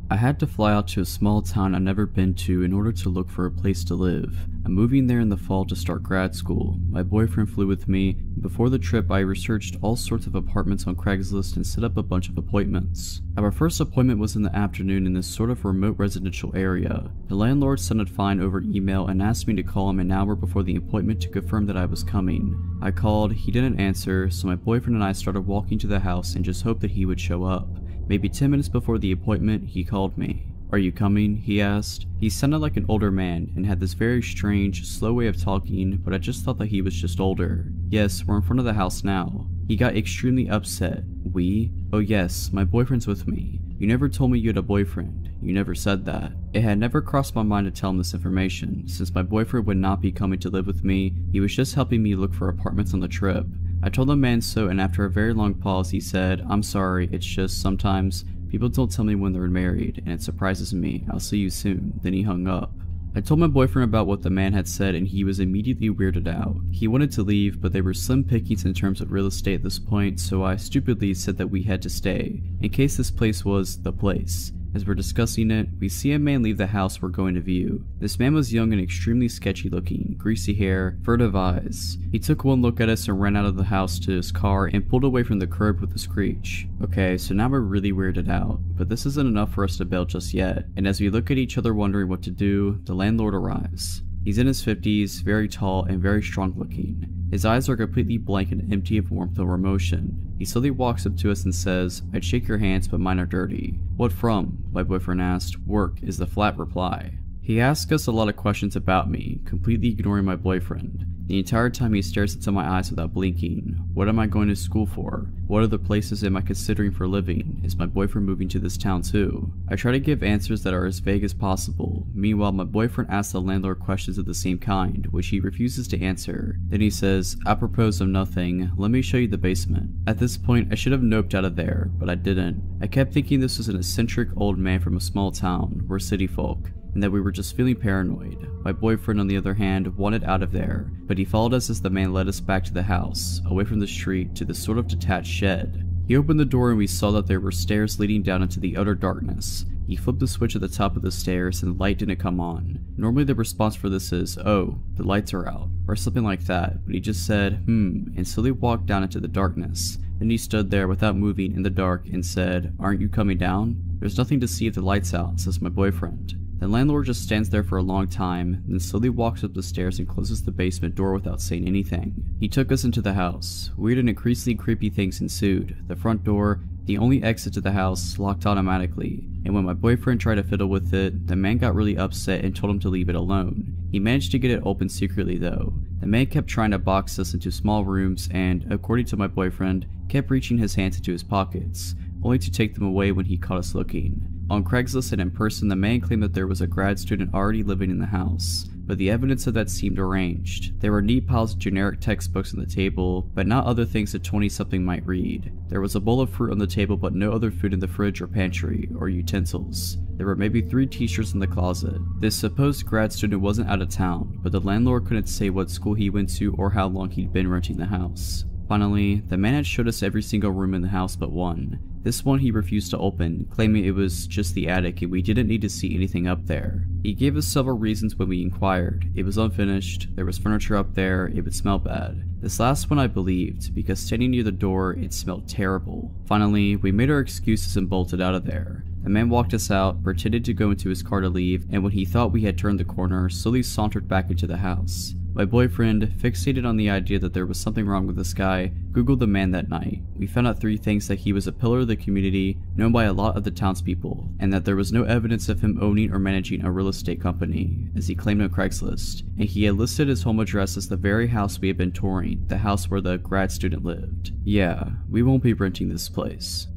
I had to fly out to a small town I'd never been to in order to look for a place to live. I'm moving there in the fall to start grad school. My boyfriend flew with me. Before the trip, I researched all sorts of apartments on Craigslist and set up a bunch of appointments. Our first appointment was in the afternoon in this sort of remote residential area. The landlord sounded fine over email and asked me to call him an hour before the appointment to confirm that I was coming. I called, he didn't answer, so my boyfriend and I started walking to the house and just hoped that he would show up. Maybe 10 minutes before the appointment, he called me. "Are you coming?" he asked. He sounded like an older man and had this very strange, slow way of talking, but I just thought that he was just older. "Yes, we're in front of the house now." He got extremely upset. "We? Oh yes, my boyfriend's with me. You never told me you had a boyfriend. You never said that." It had never crossed my mind to tell him this information, since my boyfriend would not be coming to live with me. He was just helping me look for apartments on the trip. I told the man so, and after a very long pause he said, "I'm sorry, it's just sometimes people don't tell me when they're married, and it surprises me. I'll see you soon." Then he hung up. I told my boyfriend about what the man had said and he was immediately weirded out. He wanted to leave, but they were slim pickings in terms of real estate at this point, so I stupidly said that we had to stay, in case this place was the place. As we're discussing it, we see a man leave the house we're going to view. This man was young and extremely sketchy looking, greasy hair, furtive eyes. He took one look at us and ran out of the house to his car and pulled away from the curb with a screech. Okay, so now we're really weirded out, but this isn't enough for us to bail just yet, and as we look at each other wondering what to do, the landlord arrives. He's in his 50s, very tall and very strong looking. His eyes are completely blank and empty of warmth or emotion. He slowly walks up to us and says, "I'd shake your hands, but mine are dirty." "What from?" my boyfriend asked. "Work," is the flat reply. He asks us a lot of questions about me, completely ignoring my boyfriend. The entire time he stares into my eyes without blinking. What am I going to school for? What other places am I considering for living? Is my boyfriend moving to this town too? I try to give answers that are as vague as possible. Meanwhile, my boyfriend asks the landlord questions of the same kind, which he refuses to answer. Then he says, "Apropos of nothing, let me show you the basement." At this point, I should have noped out of there, but I didn't. I kept thinking this was an eccentric old man from a small town. We're city folk, and that we were just feeling paranoid. My boyfriend, on the other hand, wanted out of there, but he followed us as the man led us back to the house, away from the street to this sort of detached shed. He opened the door and we saw that there were stairs leading down into the utter darkness. He flipped the switch at the top of the stairs and the light didn't come on. Normally the response for this is, "Oh, the lights are out," or something like that, but he just said, and slowly walked down into the darkness. Then he stood there without moving in the dark and said, "Aren't you coming down?" "There's nothing to see if the light's out," says my boyfriend. The landlord just stands there for a long time, then slowly walks up the stairs and closes the basement door without saying anything. He took us into the house. Weird and increasingly creepy things ensued. The front door, the only exit to the house, locked automatically, and when my boyfriend tried to fiddle with it, the man got really upset and told him to leave it alone. He managed to get it open secretly though. The man kept trying to box us into small rooms and, according to my boyfriend, kept reaching his hands into his pockets, only to take them away when he caught us looking. On Craigslist and in person, the man claimed that there was a grad student already living in the house, but the evidence of that seemed arranged. There were neat piles of generic textbooks on the table, but not other things a 20-something might read. There was a bowl of fruit on the table, but no other food in the fridge or pantry, or utensils. There were maybe 3 t-shirts in the closet. This supposed grad student wasn't out of town, but the landlord couldn't say what school he went to or how long he'd been renting the house. Finally, the man had showed us every single room in the house but one. This one he refused to open, claiming it was just the attic and we didn't need to see anything up there. He gave us several reasons when we inquired. It was unfinished, there was furniture up there, it would smell bad. This last one I believed, because standing near the door, it smelled terrible. Finally, we made our excuses and bolted out of there. The man walked us out, pretended to go into his car to leave, and when he thought we had turned the corner, slowly sauntered back into the house. My boyfriend, fixated on the idea that there was something wrong with this guy, googled the man that night. We found out 3 things: that he was a pillar of the community, known by a lot of the townspeople, and that there was no evidence of him owning or managing a real estate company, as he claimed on Craigslist, and he had listed his home address as the very house we had been touring, the house where the grad student lived. Yeah, we won't be renting this place.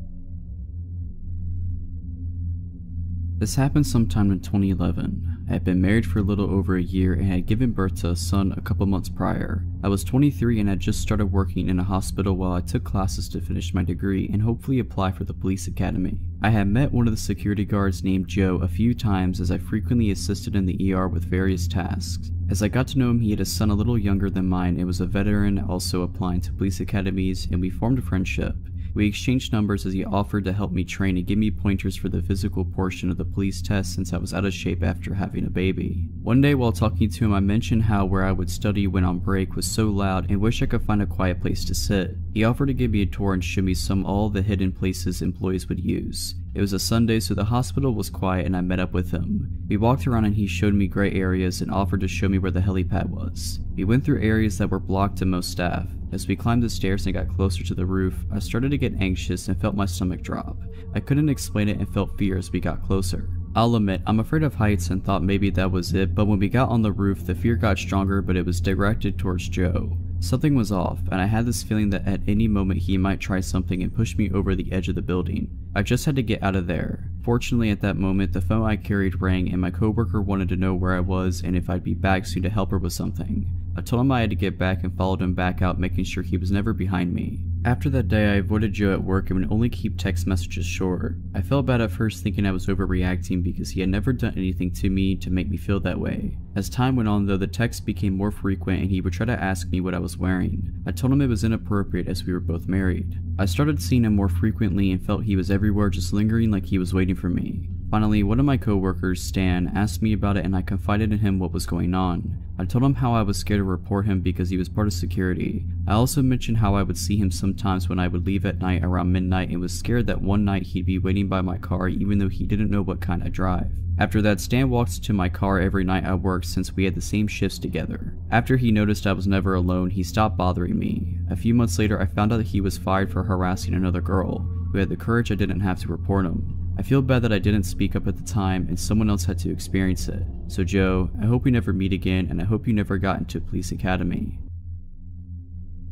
This happened sometime in 2011. I had been married for a little over a year and had given birth to a son a couple months prior. I was 23 and had just started working in a hospital while I took classes to finish my degree and hopefully apply for the police academy. I had met one of the security guards named Joe a few times as I frequently assisted in the ER with various tasks. As I got to know him, he had a son a little younger than mine and was a veteran also applying to police academies, and we formed a friendship. We exchanged numbers as he offered to help me train and give me pointers for the physical portion of the police test since I was out of shape after having a baby. One day while talking to him, I mentioned how where I would study when on break was so loud and wish I could find a quiet place to sit. He offered to give me a tour and show me all the hidden places employees would use. It was a Sunday, so the hospital was quiet and I met up with him. We walked around and he showed me gray areas and offered to show me where the helipad was. We went through areas that were blocked to most staff. As we climbed the stairs and got closer to the roof, I started to get anxious and felt my stomach drop. I couldn't explain it and felt fear as we got closer. I'll admit, I'm afraid of heights and thought maybe that was it, but when we got on the roof, the fear got stronger, but it was directed towards Joe. Something was off, and I had this feeling that at any moment he might try something and push me over the edge of the building. I just had to get out of there. Fortunately, at that moment, the phone I carried rang and my coworker wanted to know where I was and if I'd be back soon to help her with something. I told him I had to get back and followed him back out, making sure he was never behind me. After that day, I avoided Joe at work and would only keep text messages short. I felt bad at first, thinking I was overreacting because he had never done anything to me to make me feel that way. As time went on though, the texts became more frequent and he would try to ask me what I was wearing. I told him it was inappropriate as we were both married. I started seeing him more frequently and felt he was everywhere, just lingering like he was waiting for me. Finally, one of my coworkers, Stan, asked me about it and I confided in him what was going on. I told him how I was scared to report him because he was part of security. I also mentioned how I would see him sometimes when I would leave at night around midnight and was scared that one night he'd be waiting by my car even though he didn't know what kind I drive. After that, Stan walked to my car every night at work since we had the same shifts together. After he noticed I was never alone, he stopped bothering me. A few months later, I found out that he was fired for harassing another girl, who had the courage I didn't have to report him. I feel bad that I didn't speak up at the time and someone else had to experience it. So Joe, I hope we never meet again and I hope you never got into police academy.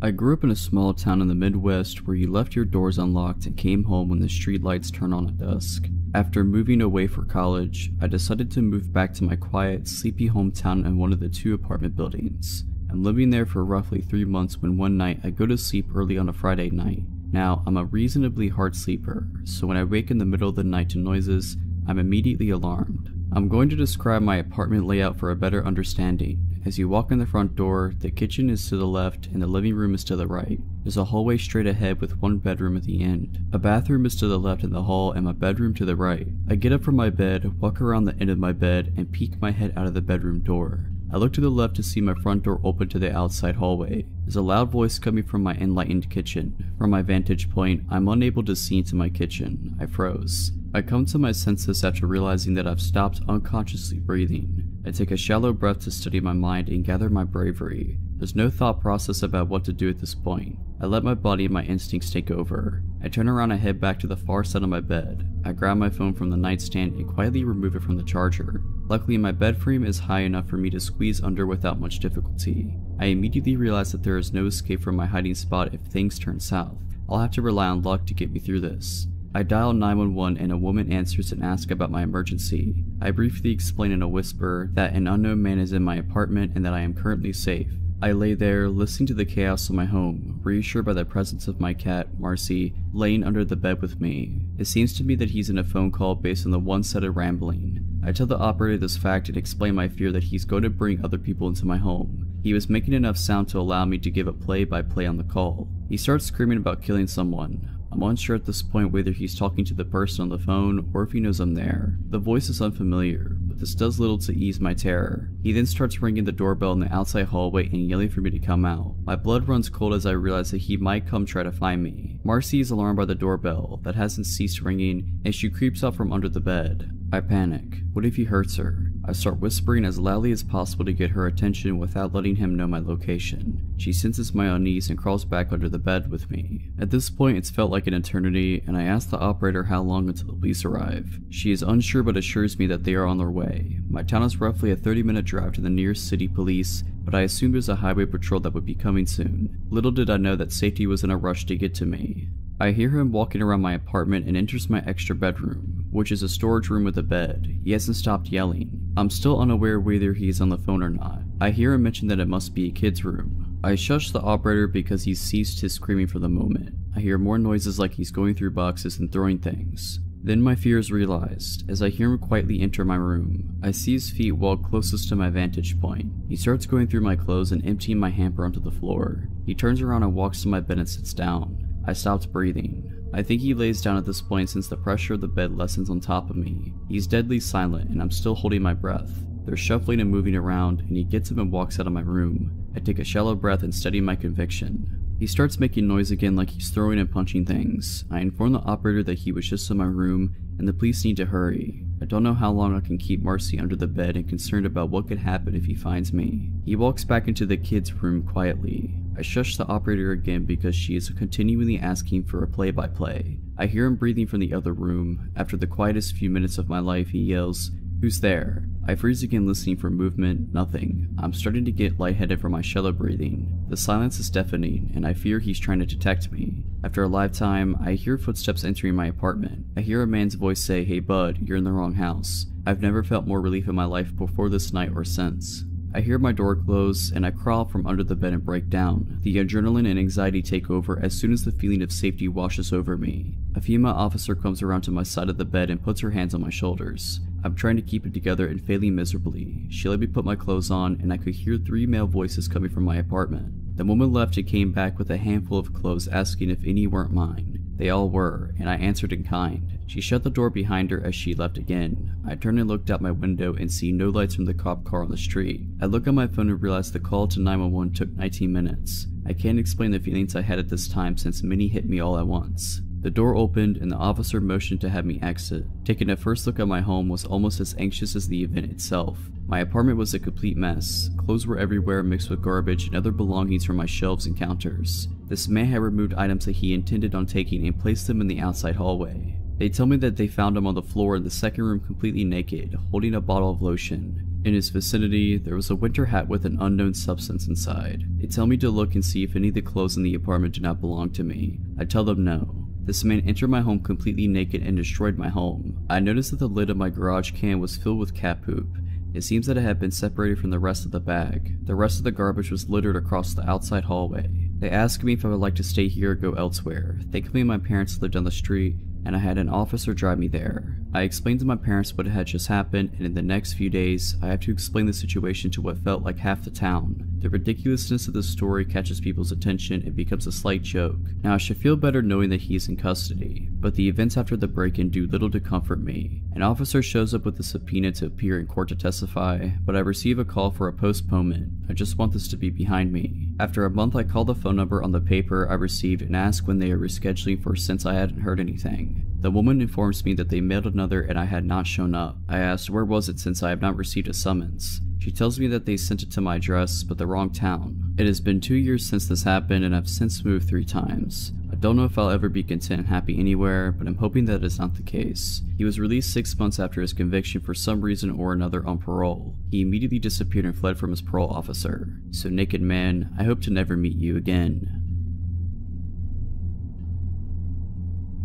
I grew up in a small town in the Midwest where you left your doors unlocked and came home when the street lights turned on at dusk. After moving away for college, I decided to move back to my quiet, sleepy hometown in one of the 2 apartment buildings. I'm living there for roughly 3 months when one night I go to sleep early on a Friday night. Now, I'm a reasonably hard sleeper, so when I wake in the middle of the night to noises, I'm immediately alarmed. I'm going to describe my apartment layout for a better understanding. As you walk in the front door, the kitchen is to the left and the living room is to the right. There's a hallway straight ahead with one bedroom at the end. A bathroom is to the left in the hall and my bedroom to the right. I get up from my bed, walk around the end of my bed, and peek my head out of the bedroom door. I look to the left to see my front door open to the outside hallway. There's a loud voice coming from my enlightened kitchen. From my vantage point, I'm unable to see into my kitchen. I froze. I come to my senses after realizing that I've stopped unconsciously breathing. I take a shallow breath to steady my mind and gather my bravery. There's no thought process about what to do at this point. I let my body and my instincts take over. I turn around and head back to the far side of my bed. I grab my phone from the nightstand and quietly remove it from the charger. Luckily, my bed frame is high enough for me to squeeze under without much difficulty. I immediately realize that there is no escape from my hiding spot if things turn south. I'll have to rely on luck to get me through this. I dial 911 and a woman answers and asks about my emergency. I briefly explain in a whisper that an unknown man is in my apartment and that I am currently safe. I lay there, listening to the chaos of my home, reassured by the presence of my cat, Marcy, laying under the bed with me. It seems to me that he's in a phone call based on the one-sided rambling. I tell the operator this fact and explain my fear that he's going to bring other people into my home. He was making enough sound to allow me to give a play-by-play on the call. He starts screaming about killing someone. I'm unsure at this point whether he's talking to the person on the phone or if he knows I'm there. The voice is unfamiliar, but this does little to ease my terror. He then starts ringing the doorbell in the outside hallway and yelling for me to come out. My blood runs cold as I realize that he might come try to find me. Marcy is alarmed by the doorbell that hasn't ceased ringing and she creeps out from under the bed. I panic. What if he hurts her? I start whispering as loudly as possible to get her attention without letting him know my location. She senses my unease and crawls back under the bed with me. At this point, it's felt like an eternity, and I ask the operator how long until the police arrive. She is unsure but assures me that they are on their way. My town is roughly a 30-minute drive to the nearest city police, but I assumed there's a highway patrol that would be coming soon. Little did I know that safety was in a rush to get to me. I hear him walking around my apartment and enters my extra bedroom, which is a storage room with a bed. He hasn't stopped yelling. I'm still unaware whether he's on the phone or not. I hear him mention that it must be a kid's room. I shush the operator because he's ceased his screaming for the moment. I hear more noises like he's going through boxes and throwing things. Then my fear is realized, as I hear him quietly enter my room. I see his feet walk closest to my vantage point. He starts going through my clothes and emptying my hamper onto the floor. He turns around and walks to my bed and sits down. I stopped breathing. I think he lays down at this point since the pressure of the bed lessens on top of me. He's deadly silent and I'm still holding my breath. They're shuffling and moving around and he gets up and walks out of my room. I take a shallow breath and steady my conviction. He starts making noise again like he's throwing and punching things. I inform the operator that he was just in my room and the police need to hurry. I don't know how long I can keep Marcy under the bed and concerned about what could happen if he finds me. He walks back into the kids' room quietly. I shush the operator again because she is continually asking for a play-by-play. I hear him breathing from the other room. After the quietest few minutes of my life, he yells, "Who's there?" I freeze again listening for movement, nothing. I'm starting to get lightheaded from my shallow breathing. The silence is deafening, and I fear he's trying to detect me. After a lifetime, I hear footsteps entering my apartment. I hear a man's voice say, "Hey bud, you're in the wrong house." I've never felt more relief in my life before this night or since. I hear my door close, and I crawl from under the bed and break down. The adrenaline and anxiety take over as soon as the feeling of safety washes over me. A female officer comes around to my side of the bed and puts her hands on my shoulders. I'm trying to keep it together and failing miserably. She let me put my clothes on, and I could hear 3 male voices coming from my apartment. The woman left and came back with a handful of clothes asking if any weren't mine. They all were, and I answered in kind. She shut the door behind her as she left again. I turned and looked out my window and see no lights from the cop car on the street. I look at my phone and realize the call to 911 took 19 minutes. I can't explain the feelings I had at this time since many hit me all at once. The door opened and the officer motioned to have me exit. Taking a first look at my home was almost as anxious as the event itself. My apartment was a complete mess. Clothes were everywhere mixed with garbage and other belongings from my shelves and counters. This man had removed items that he intended on taking and placed them in the outside hallway. They tell me that they found him on the floor in the second room completely naked, holding a bottle of lotion. In his vicinity, there was a winter hat with an unknown substance inside. They tell me to look and see if any of the clothes in the apartment do not belong to me. I tell them no. This man entered my home completely naked and destroyed my home. I noticed that the lid of my garage can was filled with cat poop. It seems that it had been separated from the rest of the bag. The rest of the garbage was littered across the outside hallway. They asked me if I would like to stay here or go elsewhere. Thankfully, my parents lived down the street, and I had an officer drive me there. I explained to my parents what had just happened, and in the next few days, I had to explain the situation to what felt like half the town. The ridiculousness of the story catches people's attention and becomes a slight joke. Now I should feel better knowing that he is in custody, but the events after the break-in do little to comfort me. An officer shows up with a subpoena to appear in court to testify, but I receive a call for a postponement. I just want this to be behind me. After a month, I call the phone number on the paper I received and ask when they are rescheduling for since I hadn't heard anything. The woman informs me that they mailed another and I had not shown up. I asked where was it since I have not received a summons. She tells me that they sent it to my address, but the wrong town. It has been 2 years since this happened and I've since moved 3 times. I don't know if I'll ever be content and happy anywhere, but I'm hoping that is not the case. He was released 6 months after his conviction for some reason or another on parole. He immediately disappeared and fled from his parole officer. So naked man, I hope to never meet you again.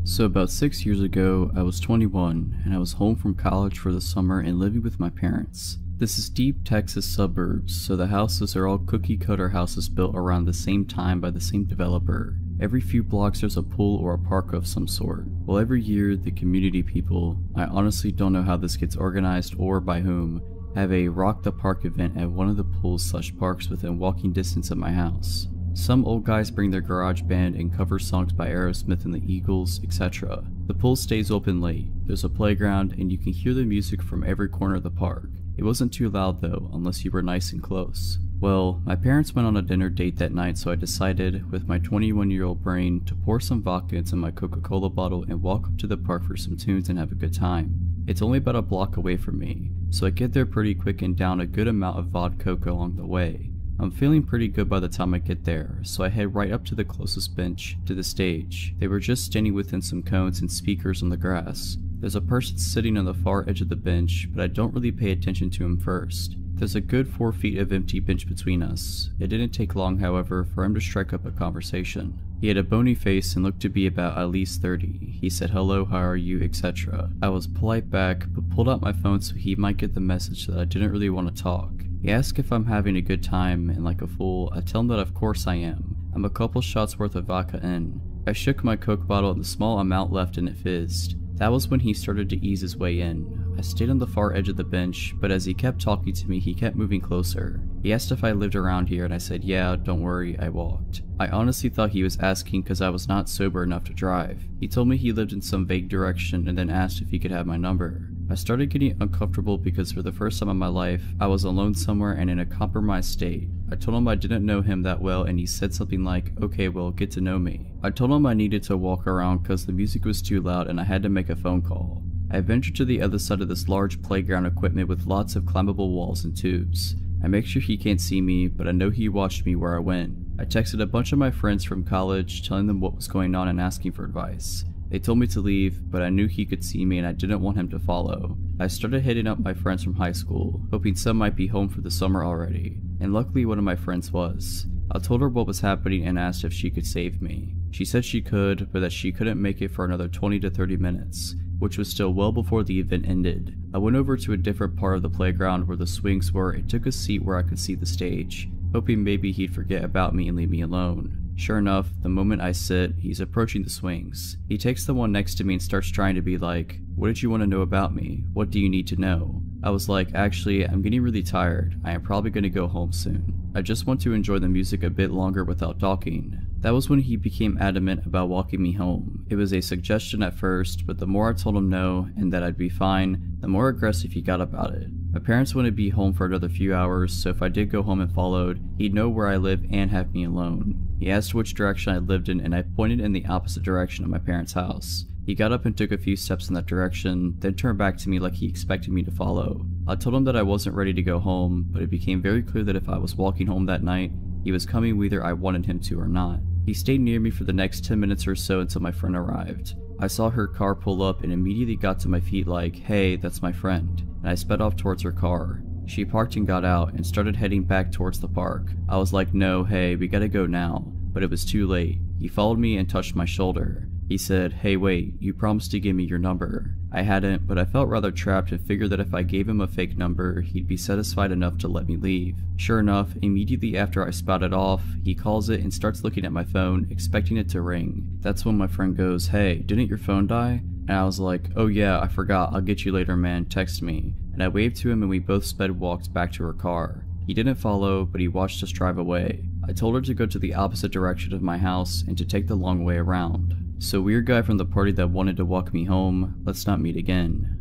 So about 6 years ago, I was 21 and I was home from college for the summer and living with my parents. This is deep Texas suburbs, so the houses are all cookie cutter houses built around the same time by the same developer. Every few blocks there's a pool or a park of some sort. Well, every year the community people, I honestly don't know how this gets organized or by whom, have a Rock the Park event at one of the pools/parks within walking distance of my house. Some old guys bring their garage band and cover songs by Aerosmith and the Eagles, etc. The pool stays open late, there's a playground, and you can hear the music from every corner of the park. It wasn't too loud though, unless you were nice and close. Well, my parents went on a dinner date that night, so I decided, with my 21-year-old brain, to pour some vodka into my Coca-Cola bottle and walk up to the park for some tunes and have a good time. It's only about a block away from me, so I get there pretty quick and down a good amount of vodka along the way. I'm feeling pretty good by the time I get there, so I head right up to the closest bench to the stage. They were just standing within some cones and speakers on the grass. There's a person sitting on the far edge of the bench, but I don't really pay attention to him first. There's a good 4 feet of empty bench between us. It didn't take long, however, for him to strike up a conversation. He had a bony face and looked to be about at least 30. He said hello, how are you, etc. I was polite back, but pulled out my phone so he might get the message that I didn't really want to talk. He asked if I'm having a good time, and like a fool, I tell him that of course I am. I'm a couple shots worth of vodka in. I shook my Coke bottle and the small amount left in it fizzed. That was when he started to ease his way in. I stayed on the far edge of the bench, but as he kept talking to me, he kept moving closer. He asked if I lived around here and I said yeah, don't worry, I walked. I honestly thought he was asking because I was not sober enough to drive. He told me he lived in some vague direction and then asked if he could have my number. I started getting uncomfortable because for the first time in my life, I was alone somewhere and in a compromised state. I told him I didn't know him that well and he said something like, okay, well, get to know me. I told him I needed to walk around because the music was too loud and I had to make a phone call. I ventured to the other side of this large playground equipment with lots of climbable walls and tubes. I make sure he can't see me, but I know he watched me where I went. I texted a bunch of my friends from college telling them what was going on and asking for advice. They told me to leave, but I knew he could see me and I didn't want him to follow. I started hitting up my friends from high school, hoping some might be home for the summer already, and luckily one of my friends was. I told her what was happening and asked if she could save me. She said she could, but that she couldn't make it for another 20 to 30 minutes, which was still well before the event ended. I went over to a different part of the playground where the swings were and took a seat where I could see the stage, hoping maybe he'd forget about me and leave me alone. Sure enough, the moment I sit, he's approaching the swings. He takes the one next to me and starts trying to be like, what did you want to know about me? What do you need to know? I was like, actually, I'm getting really tired. I am probably going to go home soon. I just want to enjoy the music a bit longer without talking. That was when he became adamant about walking me home. It was a suggestion at first, but the more I told him no and that I'd be fine, the more aggressive he got about it. My parents wouldn't be home for another few hours, so if I did go home and followed, he'd know where I live and have me alone. He asked which direction I lived in and I pointed in the opposite direction of my parents' house. He got up and took a few steps in that direction, then turned back to me like he expected me to follow. I told him that I wasn't ready to go home, but it became very clear that if I was walking home that night, he was coming whether I wanted him to or not. He stayed near me for the next 10 minutes or so until my friend arrived. I saw her car pull up and immediately got to my feet like, hey, that's my friend, and I sped off towards her car. She parked and got out and started heading back towards the park. I was like, no, hey, we gotta go now, but it was too late. He followed me and touched my shoulder. He said, hey wait, you promised to give me your number. I hadn't, but I felt rather trapped and figured that if I gave him a fake number, he'd be satisfied enough to let me leave. Sure enough, immediately after I spouted off, he calls it and starts looking at my phone, expecting it to ring. That's when my friend goes, hey, didn't your phone die? And I was like, oh yeah, I forgot, I'll get you later man, text me. And I waved to him and we both sped walked back to her car. He didn't follow, but he watched us drive away. I told her to go to the opposite direction of my house and to take the long way around. So weird guy from the party that wanted to walk me home, let's not meet again.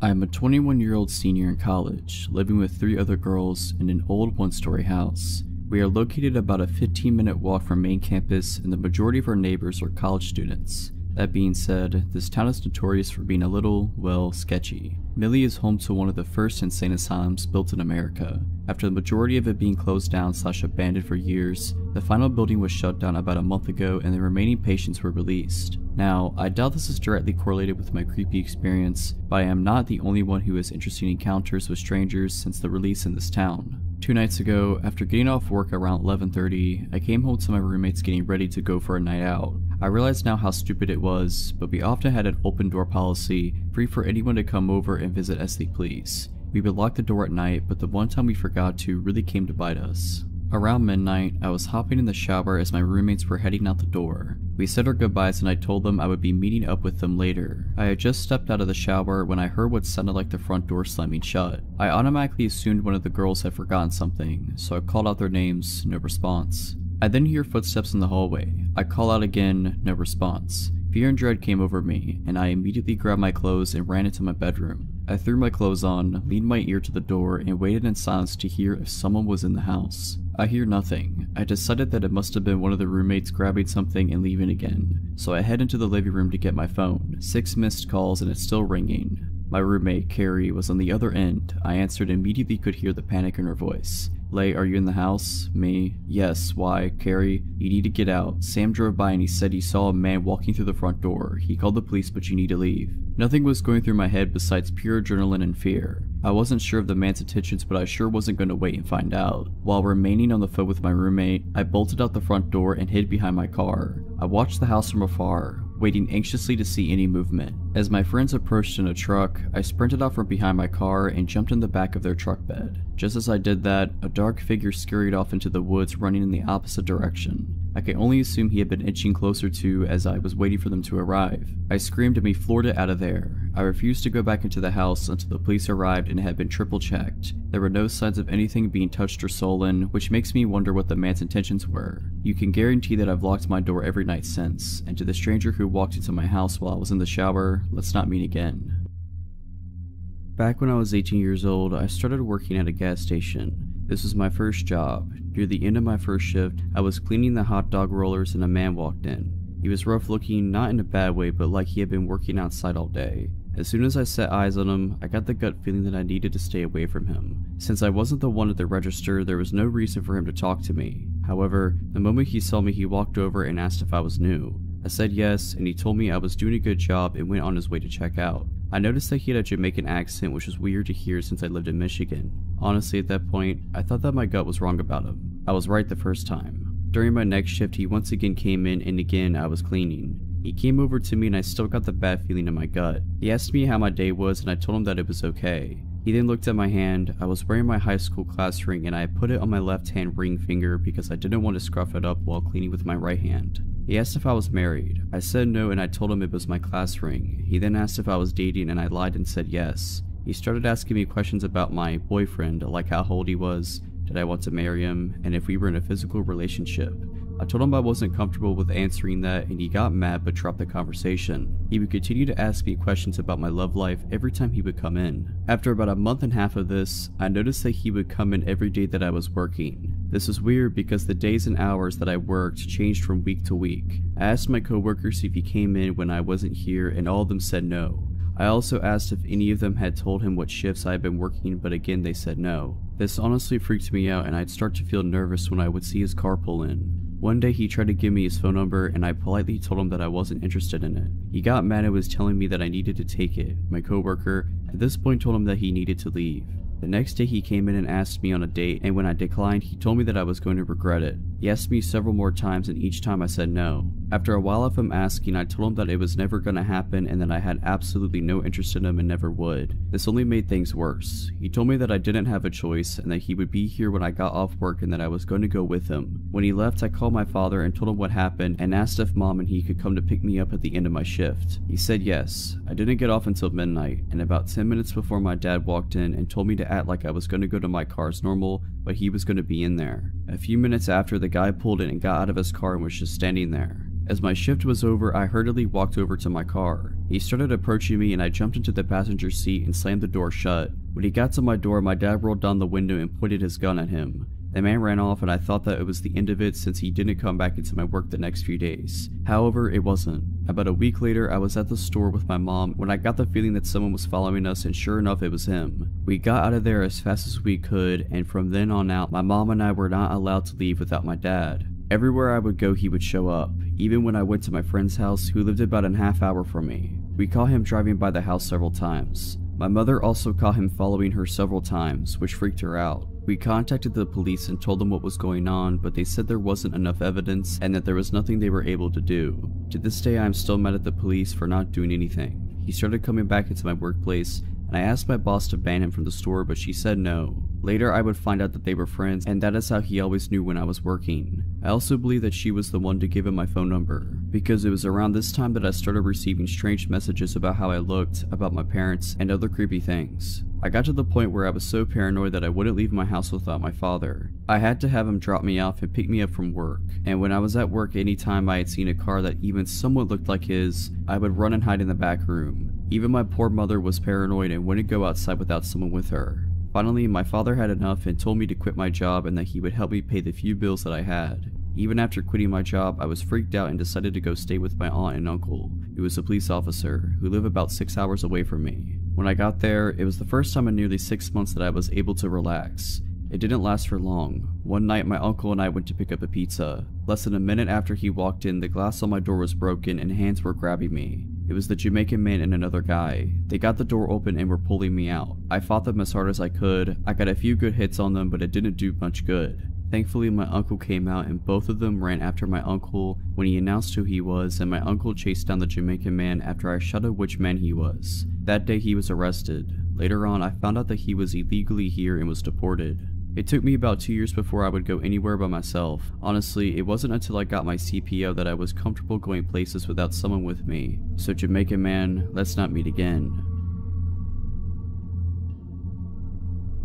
I am a 21-year-old senior in college, living with 3 other girls in an old one-story house. We are located about a 15-minute walk from main campus and the majority of our neighbors are college students. That being said, this town is notorious for being a little, well, sketchy. Millie is home to one of the first insane asylums built in America. After the majority of it being closed down / abandoned for years, the final building was shut down about a month ago and the remaining patients were released. Now, I doubt this is directly correlated with my creepy experience, but I am not the only one who has interesting encounters with strangers since the release in this town. 2 nights ago, after getting off work around 11:30, I came home to my roommates getting ready to go for a night out. I realize now how stupid it was, but we often had an open door policy, free for anyone to come over and visit as they please. We would lock the door at night, but the one time we forgot to really came to bite us. Around midnight, I was hopping in the shower as my roommates were heading out the door. We said our goodbyes and I told them I would be meeting up with them later. I had just stepped out of the shower when I heard what sounded like the front door slamming shut. I automatically assumed one of the girls had forgotten something, so I called out their names, no response. I then hear footsteps in the hallway. I call out again, no response. Fear and dread came over me, and I immediately grabbed my clothes and ran into my bedroom. I threw my clothes on, leaned my ear to the door, and waited in silence to hear if someone was in the house. I hear nothing. I decided that it must have been one of the roommates grabbing something and leaving again, so I head into the living room to get my phone. 6 missed calls and it's still ringing. My roommate, Carrie, was on the other end. I answered and immediately could hear the panic in her voice. Lay, are you in the house? Me? Yes. Why? Carrie? You need to get out. Sam drove by and he said he saw a man walking through the front door. He called the police, but you need to leave. Nothing was going through my head besides pure adrenaline and fear. I wasn't sure of the man's intentions, but I sure wasn't going to wait and find out. While remaining on the phone with my roommate, I bolted out the front door and hid behind my car. I watched the house from afar, waiting anxiously to see any movement. As my friends approached in a truck, I sprinted out from behind my car and jumped in the back of their truck bed. Just as I did that, a dark figure scurried off into the woods running in the opposite direction. I can only assume he had been inching closer to as I was waiting for them to arrive. I screamed and we floored it out of there. I refused to go back into the house until the police arrived and it had been triple checked. There were no signs of anything being touched or stolen, which makes me wonder what the man's intentions were. You can guarantee that I've locked my door every night since, and to the stranger who walked into my house while I was in the shower, let's not meet again. Back when I was 18 years old, I started working at a gas station. This was my first job. Near the end of my first shift, I was cleaning the hot dog rollers and a man walked in. He was rough looking, not in a bad way, but like he had been working outside all day. As soon as I set eyes on him, I got the gut feeling that I needed to stay away from him. Since I wasn't the one at the register, there was no reason for him to talk to me. However, the moment he saw me, he walked over and asked if I was new. I said yes, and he told me I was doing a good job and went on his way to check out. I noticed that he had a Jamaican accent, which was weird to hear since I lived in Michigan. Honestly, at that point, I thought that my gut was wrong about him. I was right the first time. During my next shift, he once again came in, and again I was cleaning. He came over to me and I still got the bad feeling in my gut. He asked me how my day was and I told him that it was okay. He then looked at my hand. I was wearing my high school class ring and I put it on my left hand ring finger because I didn't want to scruff it up while cleaning with my right hand. He asked if I was married. I said no and I told him it was my class ring. He then asked if I was dating and I lied and said yes. He started asking me questions about my boyfriend, like how old he was, did I want to marry him, and if we were in a physical relationship. I told him I wasn't comfortable with answering that and he got mad but dropped the conversation. He would continue to ask me questions about my love life every time he would come in. After about a month and a half of this, I noticed that he would come in every day that I was working. This was weird because the days and hours that I worked changed from week to week. I asked my coworkers if he came in when I wasn't here and all of them said no. I also asked if any of them had told him what shifts I had been working, but again they said no. This honestly freaked me out and I'd start to feel nervous when I would see his car pull in. One day he tried to give me his phone number and I politely told him that I wasn't interested in it. He got mad and was telling me that I needed to take it. My coworker at this point told him that he needed to leave. The next day he came in and asked me on a date, and when I declined, he told me that I was going to regret it. He asked me several more times and each time I said no. After a while of him asking, I told him that it was never going to happen and that I had absolutely no interest in him and never would. This only made things worse. He told me that I didn't have a choice and that he would be here when I got off work and that I was going to go with him. When he left, I called my father and told him what happened and asked if mom and he could come to pick me up at the end of my shift. He said yes. I didn't get off until midnight, and about 10 minutes before my dad walked in and told me to act like I was going to go to my car as normal, but he was going to be in there. A few minutes after, the guy pulled in and got out of his car and was just standing there. As my shift was over, I hurriedly walked over to my car. He started approaching me and I jumped into the passenger seat and slammed the door shut. When he got to my door, my dad rolled down the window and pointed his gun at him. The man ran off and I thought that it was the end of it since he didn't come back into my work the next few days. However, it wasn't. About a week later, I was at the store with my mom when I got the feeling that someone was following us, and sure enough, it was him. We got out of there as fast as we could, and from then on out, my mom and I were not allowed to leave without my dad. Everywhere I would go, he would show up. Even when I went to my friend's house, who lived about a half hour from me. We caught him driving by the house several times. My mother also caught him following her several times, which freaked her out. We contacted the police and told them what was going on, but they said there wasn't enough evidence and that there was nothing they were able to do. To this day, I am still mad at the police for not doing anything. He started coming back into my workplace, and I asked my boss to ban him from the store, but she said no. Later, I would find out that they were friends, and that is how he always knew when I was working. I also believe that she was the one to give him my phone number, because it was around this time that I started receiving strange messages about how I looked, about my parents, and other creepy things. I got to the point where I was so paranoid that I wouldn't leave my house without my father. I had to have him drop me off and pick me up from work, and when I was at work, anytime I had seen a car that even somewhat looked like his, I would run and hide in the back room. Even my poor mother was paranoid and wouldn't go outside without someone with her. Finally, my father had enough and told me to quit my job and that he would help me pay the few bills that I had. Even after quitting my job, I was freaked out and decided to go stay with my aunt and uncle, who was a police officer, who lived about 6 hours away from me. When I got there, it was the first time in nearly 6 months that I was able to relax. It didn't last for long. One night, my uncle and I went to pick up a pizza. Less than a minute after he walked in, the glass on my door was broken and hands were grabbing me. It was the Jamaican man and another guy. They got the door open and were pulling me out. I fought them as hard as I could. I got a few good hits on them, but it didn't do much good. Thankfully, my uncle came out and both of them ran after my uncle when he announced who he was, and my uncle chased down the Jamaican man after I shouted which man he was. That day he was arrested. Later on, I found out that he was illegally here and was deported. It took me about 2 years before I would go anywhere by myself. Honestly, it wasn't until I got my CPO that I was comfortable going places without someone with me. So Jamaican man, let's not meet again.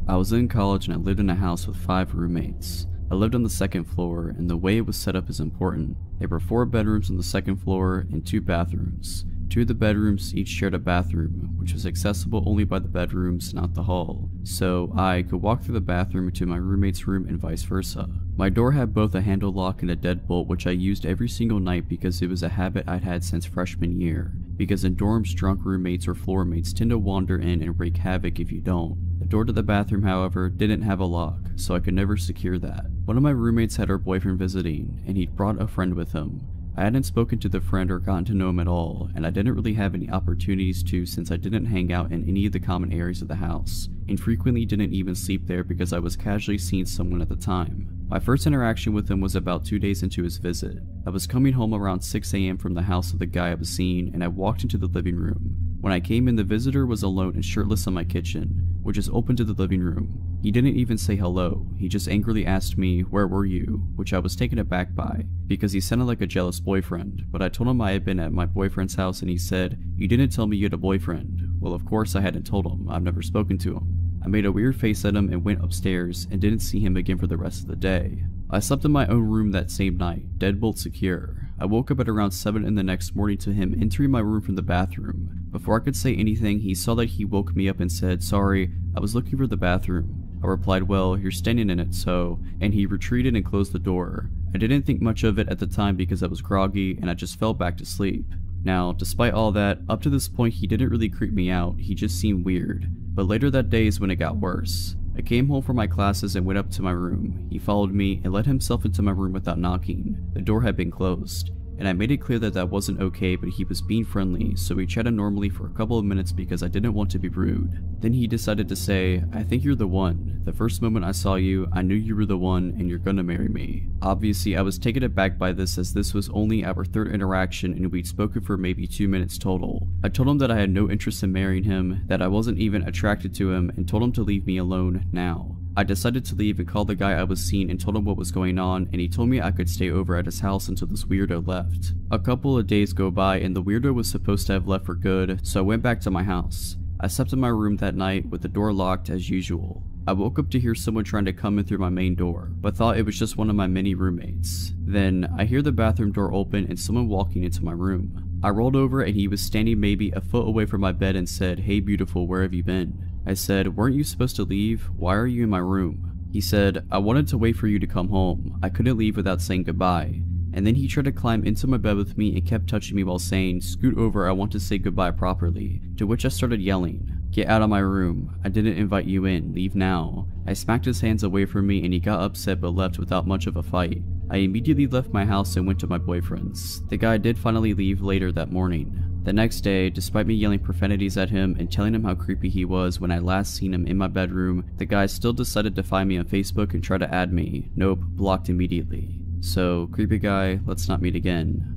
I was in college and I lived in a house with 5 roommates. I lived on the 2nd floor, and the way it was set up is important. There were 4 bedrooms on the 2nd floor and 2 bathrooms. 2 of the bedrooms each shared a bathroom, which was accessible only by the bedrooms, not the hall. So I could walk through the bathroom to my roommate's room and vice versa. My door had both a handle lock and a deadbolt, which I used every single night because it was a habit I'd had since freshman year. Because in dorms, drunk roommates or floor mates tend to wander in and wreak havoc if you don't. The door to the bathroom, however, didn't have a lock, so I could never secure that. One of my roommates had her boyfriend visiting, and he'd brought a friend with him. I hadn't spoken to the friend or gotten to know him at all, and I didn't really have any opportunities to since I didn't hang out in any of the common areas of the house, and frequently didn't even sleep there because I was casually seeing someone at the time. My first interaction with him was about 2 days into his visit. I was coming home around 6 AM from the house of the guy I was seeing, and I walked into the living room. When I came in, the visitor was alone and shirtless in my kitchen, which is open to the living room. He didn't even say hello, he just angrily asked me, "Where were you?" which I was taken aback by, because he sounded like a jealous boyfriend, but I told him I had been at my boyfriend's house and he said, "You didn't tell me you had a boyfriend." Well, of course I hadn't told him, I've never spoken to him. I made a weird face at him and went upstairs and didn't see him again for the rest of the day. I slept in my own room that same night, deadbolt secure. I woke up at around 7 in the next morning to him entering my room from the bathroom. Before I could say anything, he saw that he woke me up and said, "Sorry, I was looking for the bathroom." I replied, "Well, you're standing in it, so," and he retreated and closed the door. I didn't think much of it at the time because I was groggy and I just fell back to sleep. Now, despite all that, up to this point he didn't really creep me out, he just seemed weird. But later that day is when it got worse. I came home from my classes and went up to my room. He followed me and let himself into my room without knocking. The door had been closed, and I made it clear that that wasn't okay, but he was being friendly, so we chatted normally for a couple of minutes because I didn't want to be rude. Then he decided to say, "I think you're the one. The first moment I saw you, I knew you were the one and you're gonna marry me." Obviously, I was taken aback by this as this was only our 3rd interaction and we'd spoken for maybe 2 minutes total. I told him that I had no interest in marrying him, that I wasn't even attracted to him, and told him to leave me alone now. I decided to leave and called the guy I was seeing and told him what was going on, and he told me I could stay over at his house until this weirdo left. A couple of days go by and the weirdo was supposed to have left for good, so I went back to my house. I slept in my room that night with the door locked as usual. I woke up to hear someone trying to come in through my main door, but thought it was just one of my many roommates. Then, I hear the bathroom door open and someone walking into my room. I rolled over and he was standing maybe a foot away from my bed and said, "Hey beautiful, where have you been?" I said, "Weren't you supposed to leave? Why are you in my room?" He said, "I wanted to wait for you to come home. I couldn't leave without saying goodbye." And then he tried to climb into my bed with me and kept touching me while saying, "Scoot over, I want to say goodbye properly." To which I started yelling, "Get out of my room. I didn't invite you in. Leave now." I smacked his hands away from me and he got upset but left without much of a fight. I immediately left my house and went to my boyfriend's. The guy did finally leave later that morning. The next day, despite me yelling profanities at him and telling him how creepy he was when I last seen him in my bedroom, the guy still decided to find me on Facebook and try to add me. Nope, blocked immediately. So, creepy guy, let's not meet again.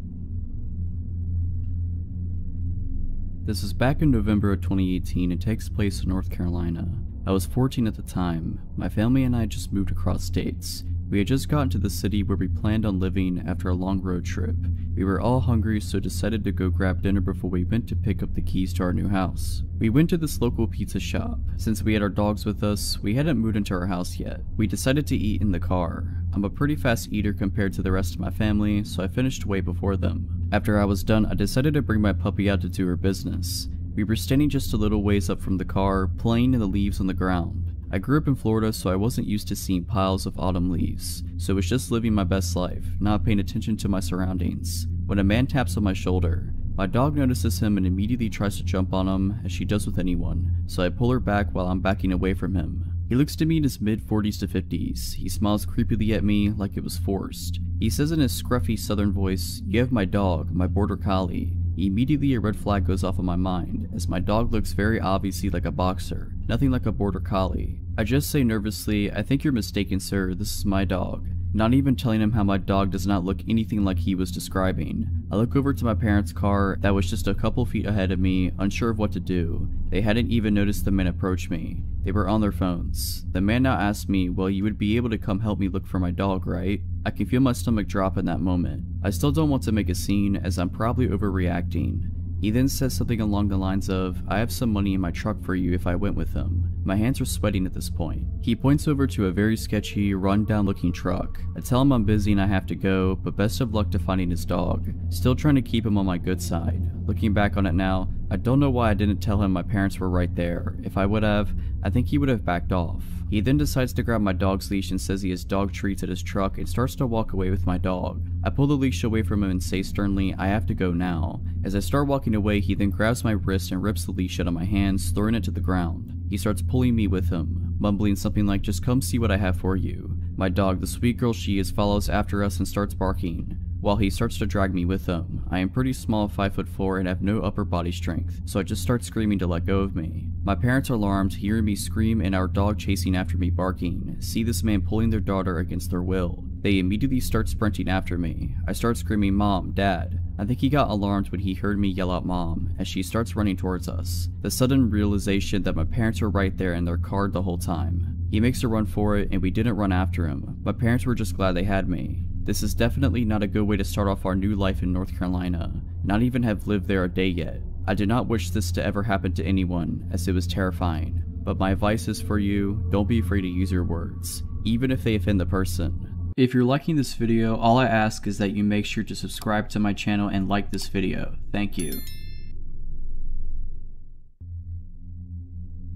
This is back in November of 2018 and takes place in North Carolina. I was 14 at the time. My family and I had just moved across states. We had just gotten to the city where we planned on living after a long road trip. We were all hungry, so decided to go grab dinner before we went to pick up the keys to our new house. We went to this local pizza shop. Since we had our dogs with us, we hadn't moved into our house yet. We decided to eat in the car. I'm a pretty fast eater compared to the rest of my family, so I finished way before them. After I was done, I decided to bring my puppy out to do her business. We were standing just a little ways up from the car, playing in the leaves on the ground. I grew up in Florida, so I wasn't used to seeing piles of autumn leaves, so was just living my best life, not paying attention to my surroundings, when a man taps on my shoulder. My dog notices him and immediately tries to jump on him, as she does with anyone, so I pull her back while I'm backing away from him. He looks to me in his mid-40s to 50s. He smiles creepily at me like it was forced. He says in his scruffy southern voice, "You have my dog, my border collie." Immediately a red flag goes off in my mind, as my dog looks very obviously like a boxer, nothing like a border collie. I just say nervously, "I think you're mistaken, sir, this is my dog." not even telling him how my dog does not look anything like he was describing. I look over to my parents' car that was just a couple feet ahead of me, unsure of what to do. They hadn't even noticed the man approach me. They were on their phones. The man now asked me, well, you would be able to come help me look for my dog, right? I can feel my stomach drop in that moment. I still don't want to make a scene, as I'm probably overreacting. He then says something along the lines of, I have some money in my truck for you if I went with him. My hands are sweating at this point. He points over to a very sketchy, run-down looking truck. I tell him I'm busy and I have to go, but best of luck to finding his dog. Still trying to keep him on my good side. Looking back on it now, I don't know why I didn't tell him my parents were right there. If I would have, I think he would have backed off. He then decides to grab my dog's leash and says he has dog treats at his truck and starts to walk away with my dog. I pull the leash away from him and say sternly, I have to go now. As I start walking away, he then grabs my wrist and rips the leash out of my hands, throwing it to the ground. He starts pulling me with him, mumbling something like, just come see what I have for you. My dog, the sweet girl she is, follows after us and starts barking, while he starts to drag me with him. I am pretty small, 5'4", and have no upper body strength, so I just start screaming to let go of me. My parents are alarmed, hearing me scream and our dog chasing after me barking, see this man pulling their daughter against their will. They immediately start sprinting after me. I start screaming, Mom, Dad. I think he got alarmed when he heard me yell out Mom, as she starts running towards us. The sudden realization that my parents were right there in their car the whole time. He makes a run for it and we didn't run after him. My parents were just glad they had me. This is definitely not a good way to start off our new life in North Carolina, not even have lived there a day yet. I do not wish this to ever happen to anyone, as it was terrifying. But my advice is for you, don't be afraid to use your words, even if they offend the person. If you're liking this video, all I ask is that you make sure to subscribe to my channel and like this video. Thank you.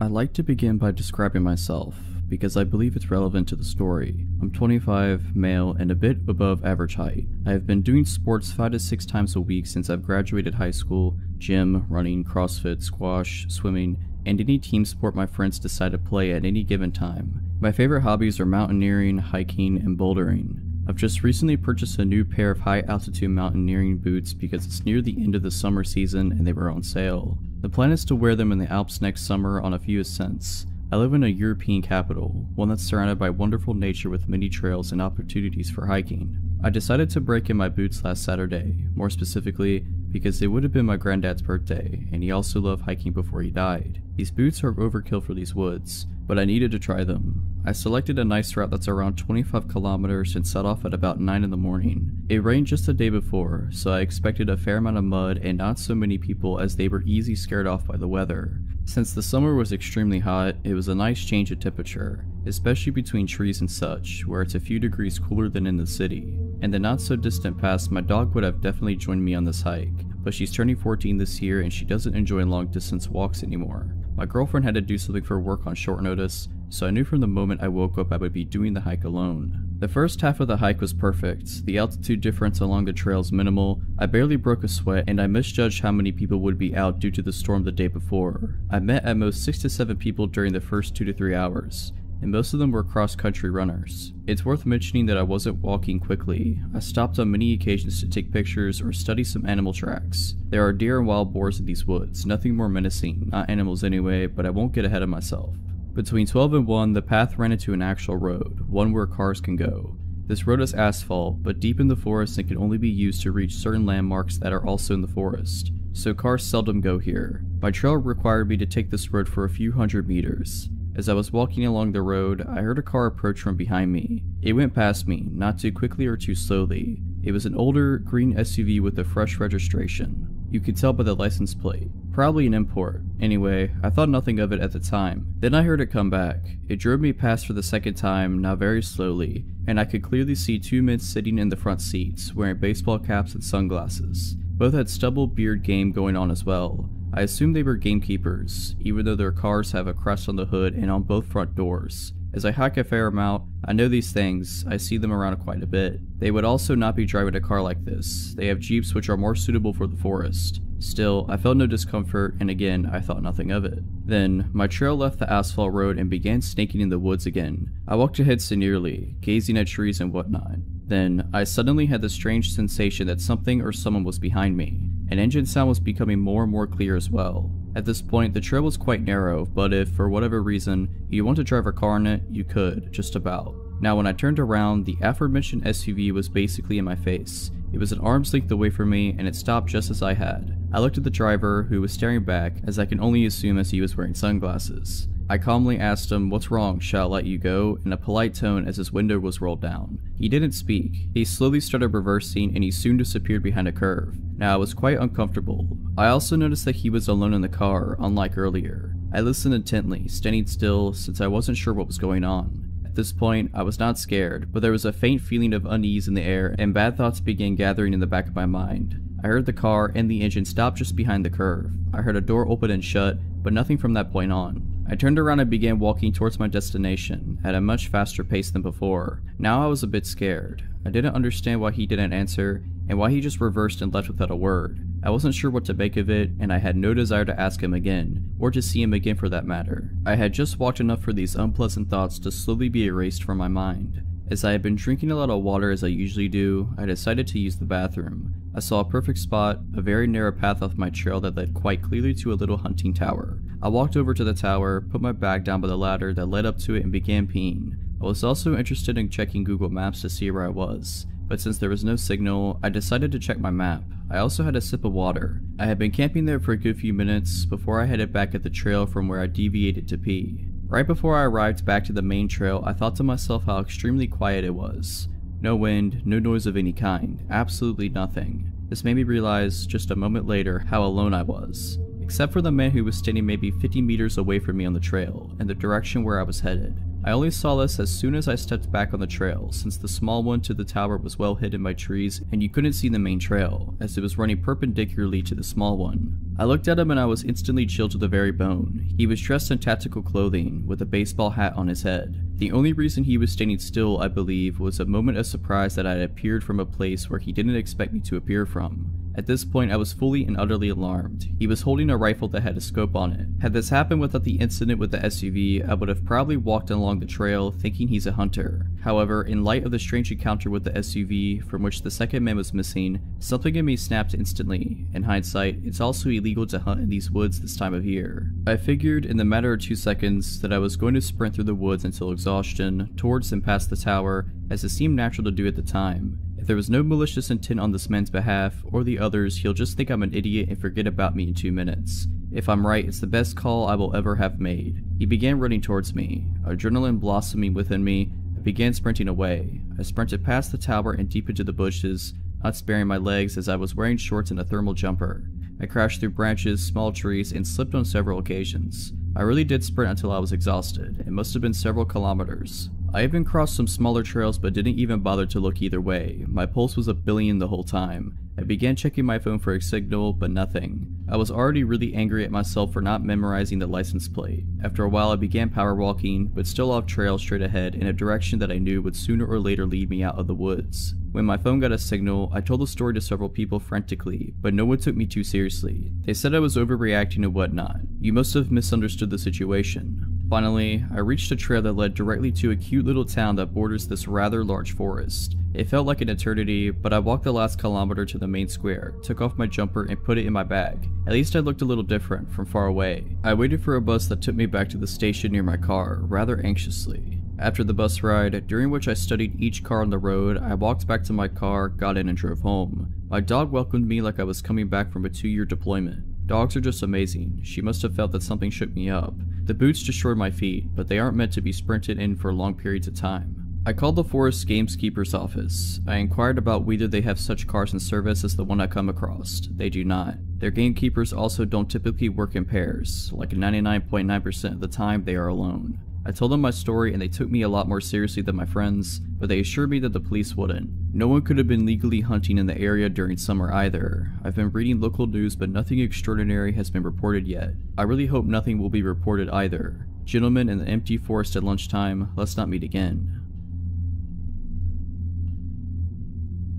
I like to begin by describing myself, because I believe it's relevant to the story. I'm 25, male, and a bit above average height. I have been doing sports 5 to 6 times a week since I've graduated high school: gym, running, CrossFit, squash, swimming, and any team sport my friends decide to play at any given time. My favorite hobbies are mountaineering, hiking, and bouldering. I've just recently purchased a new pair of high-altitude mountaineering boots because it's near the end of the summer season and they were on sale. The plan is to wear them in the Alps next summer on a few ascents. I live in a European capital, one that's surrounded by wonderful nature with many trails and opportunities for hiking. I decided to break in my boots last Saturday, more specifically because it would have been my granddad's birthday, and he also loved hiking before he died. These boots are overkill for these woods, but I needed to try them. I selected a nice route that's around 25 kilometers and set off at about 9 in the morning. It rained just the day before, so I expected a fair amount of mud and not so many people, as they were easily scared off by the weather. Since the summer was extremely hot, it was a nice change of temperature, especially between trees and such, where it's a few degrees cooler than in the city. In the not so distant past, my dog would have definitely joined me on this hike, but she's turning 14 this year and she doesn't enjoy long distance walks anymore. My girlfriend had to do something for work on short notice, so I knew from the moment I woke up I would be doing the hike alone. The first half of the hike was perfect. The altitude difference along the trail is minimal, I barely broke a sweat, and I misjudged how many people would be out due to the storm the day before. I met at most 6 to 7 people during the first 2 to 3 hours, and most of them were cross-country runners. It's worth mentioning that I wasn't walking quickly. I stopped on many occasions to take pictures or study some animal tracks. There are deer and wild boars in these woods, nothing more menacing, not animals anyway, but I won't get ahead of myself. Between 12 and 1, the path ran into an actual road, one where cars can go. This road is asphalt, but deep in the forest and can only be used to reach certain landmarks that are also in the forest, so cars seldom go here. My trail required me to take this road for a few hundred meters. As I was walking along the road, I heard a car approach from behind me. It went past me, not too quickly or too slowly. It was an older, green SUV with a fresh registration. You could tell by the license plate. Probably an import. Anyway, I thought nothing of it at the time. Then I heard it come back. It drove me past for the second time, now very slowly, and I could clearly see 2 men sitting in the front seats, wearing baseball caps and sunglasses. Both had stubble beard game going on as well. I assumed they were gamekeepers, even though their cars have a crest on the hood and on both front doors. As I hike a fair amount, I know these things, I see them around quite a bit. They would also not be driving a car like this. They have Jeeps which are more suitable for the forest. Still, I felt no discomfort, and again, I thought nothing of it. Then, my trail left the asphalt road and began snaking in the woods again. I walked ahead serenely, gazing at trees and whatnot. Then, I suddenly had the strange sensation that something or someone was behind me. An engine sound was becoming more and more clear as well. At this point, the trail was quite narrow, but if, for whatever reason, you want to drive a car on it, you could, just about. Now when I turned around, the aforementioned SUV was basically in my face. It was an arm's length away from me and it stopped just as I had. I looked at the driver, who was staring back, as I can only assume as he was wearing sunglasses. I calmly asked him, "What's wrong, shall I let you go?" in a polite tone as his window was rolled down. He didn't speak. He slowly started reversing and he soon disappeared behind a curve. Now I was quite uncomfortable. I also noticed that he was alone in the car, unlike earlier. I listened intently, standing still since I wasn't sure what was going on. At this point, I was not scared, but there was a faint feeling of unease in the air and bad thoughts began gathering in the back of my mind. I heard the car and the engine stop just behind the curve. I heard a door open and shut, but nothing from that point on. I turned around and began walking towards my destination at a much faster pace than before. Now I was a bit scared. I didn't understand why he didn't answer and why he just reversed and left without a word. I wasn't sure what to make of it, and I had no desire to ask him again, or to see him again for that matter. I had just walked enough for these unpleasant thoughts to slowly be erased from my mind. As I had been drinking a lot of water as I usually do, I decided to use the bathroom. I saw a perfect spot, a very narrow path off my trail that led quite clearly to a little hunting tower. I walked over to the tower, put my bag down by the ladder that led up to it and began peeing. I was also interested in checking Google Maps to see where I was, but since there was no signal, I decided to check my map. I also had a sip of water. I had been camping there for a good few minutes before I headed back at the trail from where I deviated to pee. Right before I arrived back to the main trail, I thought to myself how extremely quiet it was. No wind, no noise of any kind, absolutely nothing. This made me realize, just a moment later, how alone I was. Except for the man who was standing maybe 50 meters away from me on the trail, in the direction where I was headed. I only saw this as soon as I stepped back on the trail, since the small one to the tower was well hidden by trees and you couldn't see the main trail, as it was running perpendicularly to the small one. I looked at him and I was instantly chilled to the very bone. He was dressed in tactical clothing, with a baseball hat on his head. The only reason he was standing still, I believe, was a moment of surprise that I had appeared from a place where he didn't expect me to appear from. At this point, I was fully and utterly alarmed. He was holding a rifle that had a scope on it. Had this happened without the incident with the SUV, I would have probably walked along the trail thinking he's a hunter. However, in light of the strange encounter with the SUV, from which the second man was missing, something in me snapped instantly. In hindsight, it's also illegal to hunt in these woods this time of year. I figured in the matter of 2 seconds that I was going to sprint through the woods until exhaustion, towards and past the tower, as it seemed natural to do at the time. If there was no malicious intent on this man's behalf, or the others, he'll just think I'm an idiot and forget about me in 2 minutes. If I'm right, it's the best call I will ever have made. He began running towards me. Adrenaline blossoming within me, I began sprinting away. I sprinted past the tower and deep into the bushes, not sparing my legs as I was wearing shorts and a thermal jumper. I crashed through branches, small trees, and slipped on several occasions. I really did sprint until I was exhausted. It must have been several kilometers. I even crossed some smaller trails but didn't even bother to look either way. My pulse was a billion the whole time. I began checking my phone for a signal, but nothing. I was already really angry at myself for not memorizing the license plate. After a while I began power walking, but still off trail straight ahead in a direction that I knew would sooner or later lead me out of the woods. When my phone got a signal, I told the story to several people frantically, but no one took me too seriously. They said I was overreacting and whatnot. You must have misunderstood the situation. Finally, I reached a trail that led directly to a cute little town that borders this rather large forest. It felt like an eternity, but I walked the last kilometer to the main square, took off my jumper and put it in my bag. At least I looked a little different from far away. I waited for a bus that took me back to the station near my car, rather anxiously. After the bus ride, during which I studied each car on the road, I walked back to my car, got in and drove home. My dog welcomed me like I was coming back from a 2-year deployment. Dogs are just amazing. She must have felt that something shook me up. The boots destroyed my feet, but they aren't meant to be sprinted in for long periods of time. I called the forest gamekeeper's office. I inquired about whether they have such cars in service as the one I come across. They do not. Their gamekeepers also don't typically work in pairs. Like 99.9% of the time, they are alone. I told them my story and they took me a lot more seriously than my friends, but they assured me that the police wouldn't. No one could have been legally hunting in the area during summer either. I've been reading local news but nothing extraordinary has been reported yet. I really hope nothing will be reported either. Gentlemen, in the empty forest at lunchtime, let's not meet again.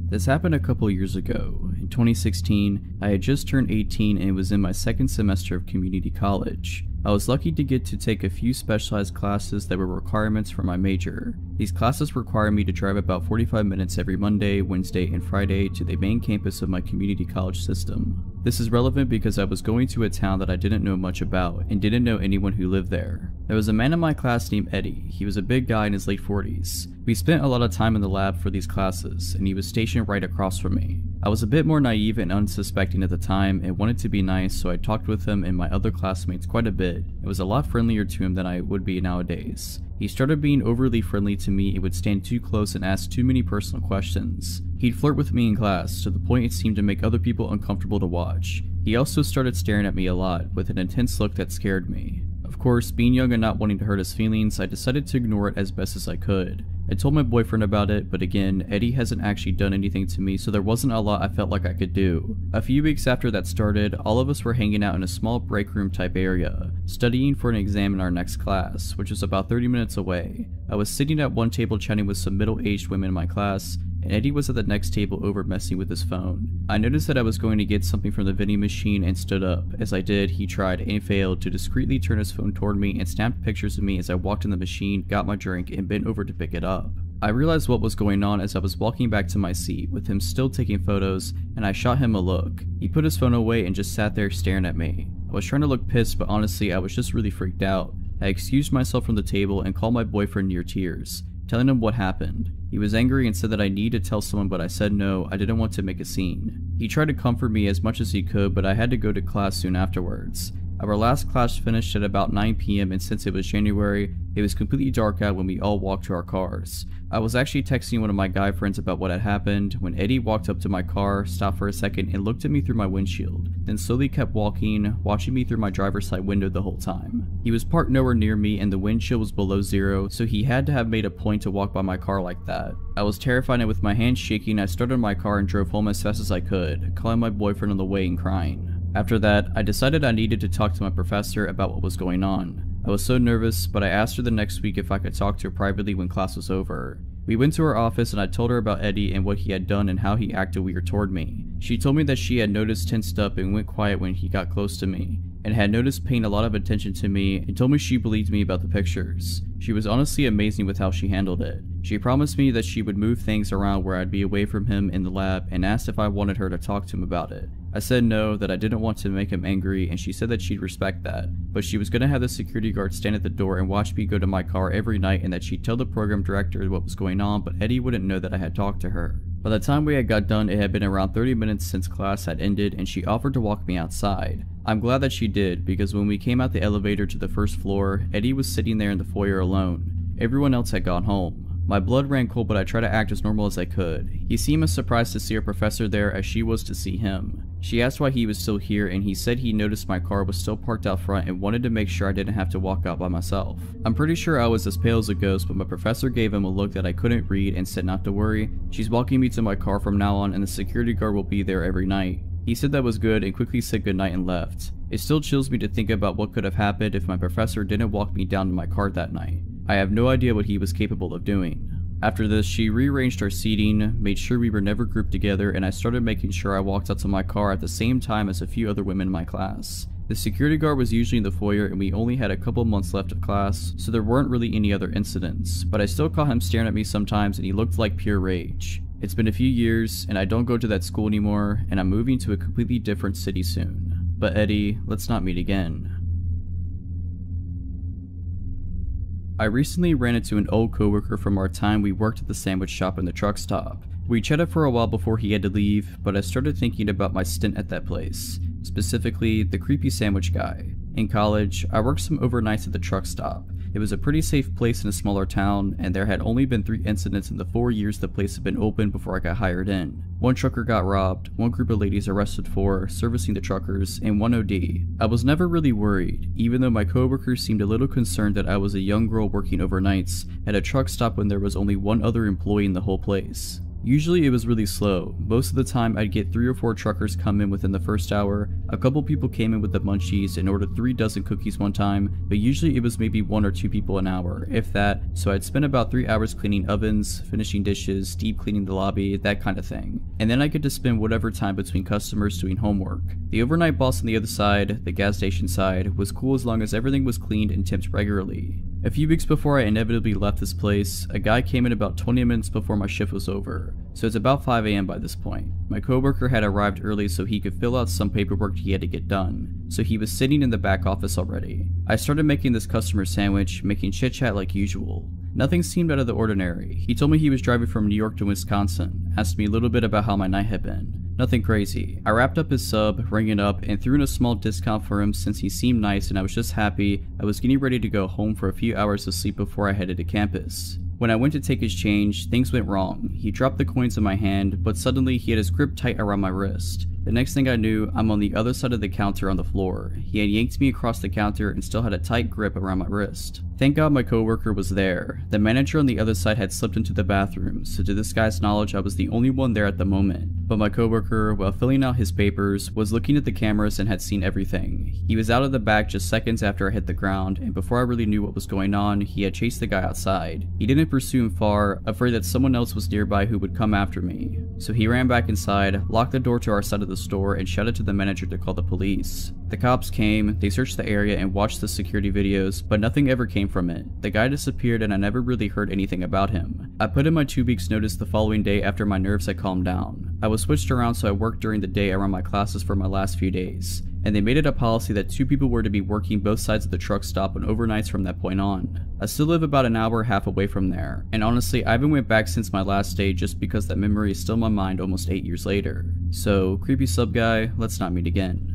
This happened a couple years ago. In 2016, I had just turned 18 and was in my second semester of community college. I was lucky to get to take a few specialized classes that were requirements for my major. These classes require me to drive about 45 minutes every Monday, Wednesday, and Friday to the main campus of my community college system. This is relevant because I was going to a town that I didn't know much about and didn't know anyone who lived there. There was a man in my class named Eddie. He was a big guy in his late 40s. We spent a lot of time in the lab for these classes, and he was stationed right across from me. I was a bit more naive and unsuspecting at the time and wanted to be nice, so I talked with him and my other classmates quite a bit. It was a lot friendlier to him than I would be nowadays. He started being overly friendly to me and would stand too close and ask too many personal questions. He'd flirt with me in class, to the point it seemed to make other people uncomfortable to watch. He also started staring at me a lot, with an intense look that scared me. Of course, being young and not wanting to hurt his feelings, I decided to ignore it as best as I could. I told my boyfriend about it, but again, Eddie hasn't actually done anything to me, so there wasn't a lot I felt like I could do. A few weeks after that started, all of us were hanging out in a small break room type area, studying for an exam in our next class, which was about 30 minutes away. I was sitting at one table chatting with some middle-aged women in my class, and Eddie was at the next table over messing with his phone. I noticed that I was going to get something from the vending machine and stood up. As I did, he tried and failed to discreetly turn his phone toward me and snapped pictures of me as I walked in the machine, got my drink, and bent over to pick it up. I realized what was going on as I was walking back to my seat, with him still taking photos, and I shot him a look. He put his phone away and just sat there staring at me. I was trying to look pissed, but honestly I was just really freaked out. I excused myself from the table and called my boyfriend near tears, telling him what happened. He was angry and said that I needed to tell someone, but I said no, I didn't want to make a scene. He tried to comfort me as much as he could, but I had to go to class soon afterwards. Our last class finished at about 9 p.m. and since it was January, it was completely dark out when we all walked to our cars. I was actually texting one of my guy friends about what had happened when Eddie walked up to my car, stopped for a second, and looked at me through my windshield, then slowly kept walking, watching me through my driver's side window the whole time. He was parked nowhere near me and the wind chill was below zero, so he had to have made a point to walk by my car like that. I was terrified, and with my hands shaking, I started my car and drove home as fast as I could, calling my boyfriend on the way and crying. After that, I decided I needed to talk to my professor about what was going on. I was so nervous, but I asked her the next week if I could talk to her privately when class was over. We went to her office and I told her about Eddie and what he had done and how he acted weird toward me. She told me that she had noticed tensed up and went quiet when he got close to me, and had noticed paying a lot of attention to me, and told me she believed me about the pictures. She was honestly amazing with how she handled it. She promised me that she would move things around where I'd be away from him in the lab, and asked if I wanted her to talk to him about it. I said no, that I didn't want to make him angry, and she said that she'd respect that, but she was going to have the security guard stand at the door and watch me go to my car every night, and that she'd tell the program director what was going on, but Eddie wouldn't know that I had talked to her. By the time we had got done, it had been around 30 minutes since class had ended, and she offered to walk me outside. I'm glad that she did, because when we came out the elevator to the first floor, Eddie was sitting there in the foyer alone. Everyone else had gone home. My blood ran cold, but I tried to act as normal as I could. He seemed as surprised to see her professor there as she was to see him. She asked why he was still here, and he said he noticed my car was still parked out front and wanted to make sure I didn't have to walk out by myself. I'm pretty sure I was as pale as a ghost, but my professor gave him a look that I couldn't read and said not to worry. She's walking me to my car from now on, and the security guard will be there every night. He said that was good and quickly said goodnight and left. It still chills me to think about what could have happened if my professor didn't walk me down to my car that night. I have no idea what he was capable of doing. After this, she rearranged our seating, made sure we were never grouped together, and I started making sure I walked out to my car at the same time as a few other women in my class. The security guard was usually in the foyer, and we only had a couple months left of class, so there weren't really any other incidents, but I still caught him staring at me sometimes, and he looked like pure rage. It's been a few years, and I don't go to that school anymore, and I'm moving to a completely different city soon. But Eddie, let's not meet again. I recently ran into an old coworker from our time we worked at the sandwich shop in the truck stop. We chatted for a while before he had to leave, but I started thinking about my stint at that place, specifically the creepy sandwich guy. In college, I worked some overnights at the truck stop. It was a pretty safe place in a smaller town, and there had only been 3 incidents in the 4 years the place had been open before I got hired in. 1 trucker got robbed, 1 group of ladies arrested for servicing the truckers, and 1 OD. I was never really worried, even though my coworkers seemed a little concerned that I was a young girl working overnights at a truck stop when there was only 1 other employee in the whole place. Usually it was really slow. Most of the time I'd get 3 or 4 truckers come in within the first hour. A couple people came in with the munchies and ordered 3 dozen cookies one time, but usually it was maybe 1 or 2 people an hour, if that, so I'd spend about 3 hours cleaning ovens, finishing dishes, deep cleaning the lobby, that kind of thing. And then I get to spend whatever time between customers doing homework. The overnight boss on the other side, the gas station side, was cool as long as everything was cleaned and tipped regularly. A few weeks before I inevitably left this place, a guy came in about 20 minutes before my shift was over, so it's about 5 AM by this point. My coworker had arrived early so he could fill out some paperwork he had to get done, so he was sitting in the back office already. I started making this customer sandwich, making chit chat like usual. Nothing seemed out of the ordinary. He told me he was driving from New York to Wisconsin, asked me a little bit about how my night had been. Nothing crazy. I wrapped up his sub, rang it up, and threw in a small discount for him since he seemed nice and I was just happy I was getting ready to go home for a few hours of sleep before I headed to campus. When I went to take his change, things went wrong. He dropped the coins in my hand, but suddenly he had his grip tight around my wrist. The next thing I knew, I'm on the other side of the counter on the floor. He had yanked me across the counter and still had a tight grip around my wrist. Thank God my coworker was there. The manager on the other side had slipped into the bathroom, so to this guy's knowledge I was the only one there at the moment. But my coworker, while filling out his papers, was looking at the cameras and had seen everything. He was out of the back just seconds after I hit the ground, and before I really knew what was going on, he had chased the guy outside. He didn't pursue him far, afraid that someone else was nearby who would come after me. So he ran back inside, locked the door to our side of the store, and shouted to the manager to call the police. The cops came, they searched the area and watched the security videos, but nothing ever came from it. The guy disappeared and I never really heard anything about him. I put in my 2 weeks notice the following day after my nerves had calmed down. I was switched around so I worked during the day around my classes for my last few days, and they made it a policy that 2 people were to be working both sides of the truck stop on overnights from that point on. I still live about an hour and a half away from there, and honestly I haven't went back since my last day just because that memory is still in my mind almost 8 years later. So creepy sub guy, let's not meet again.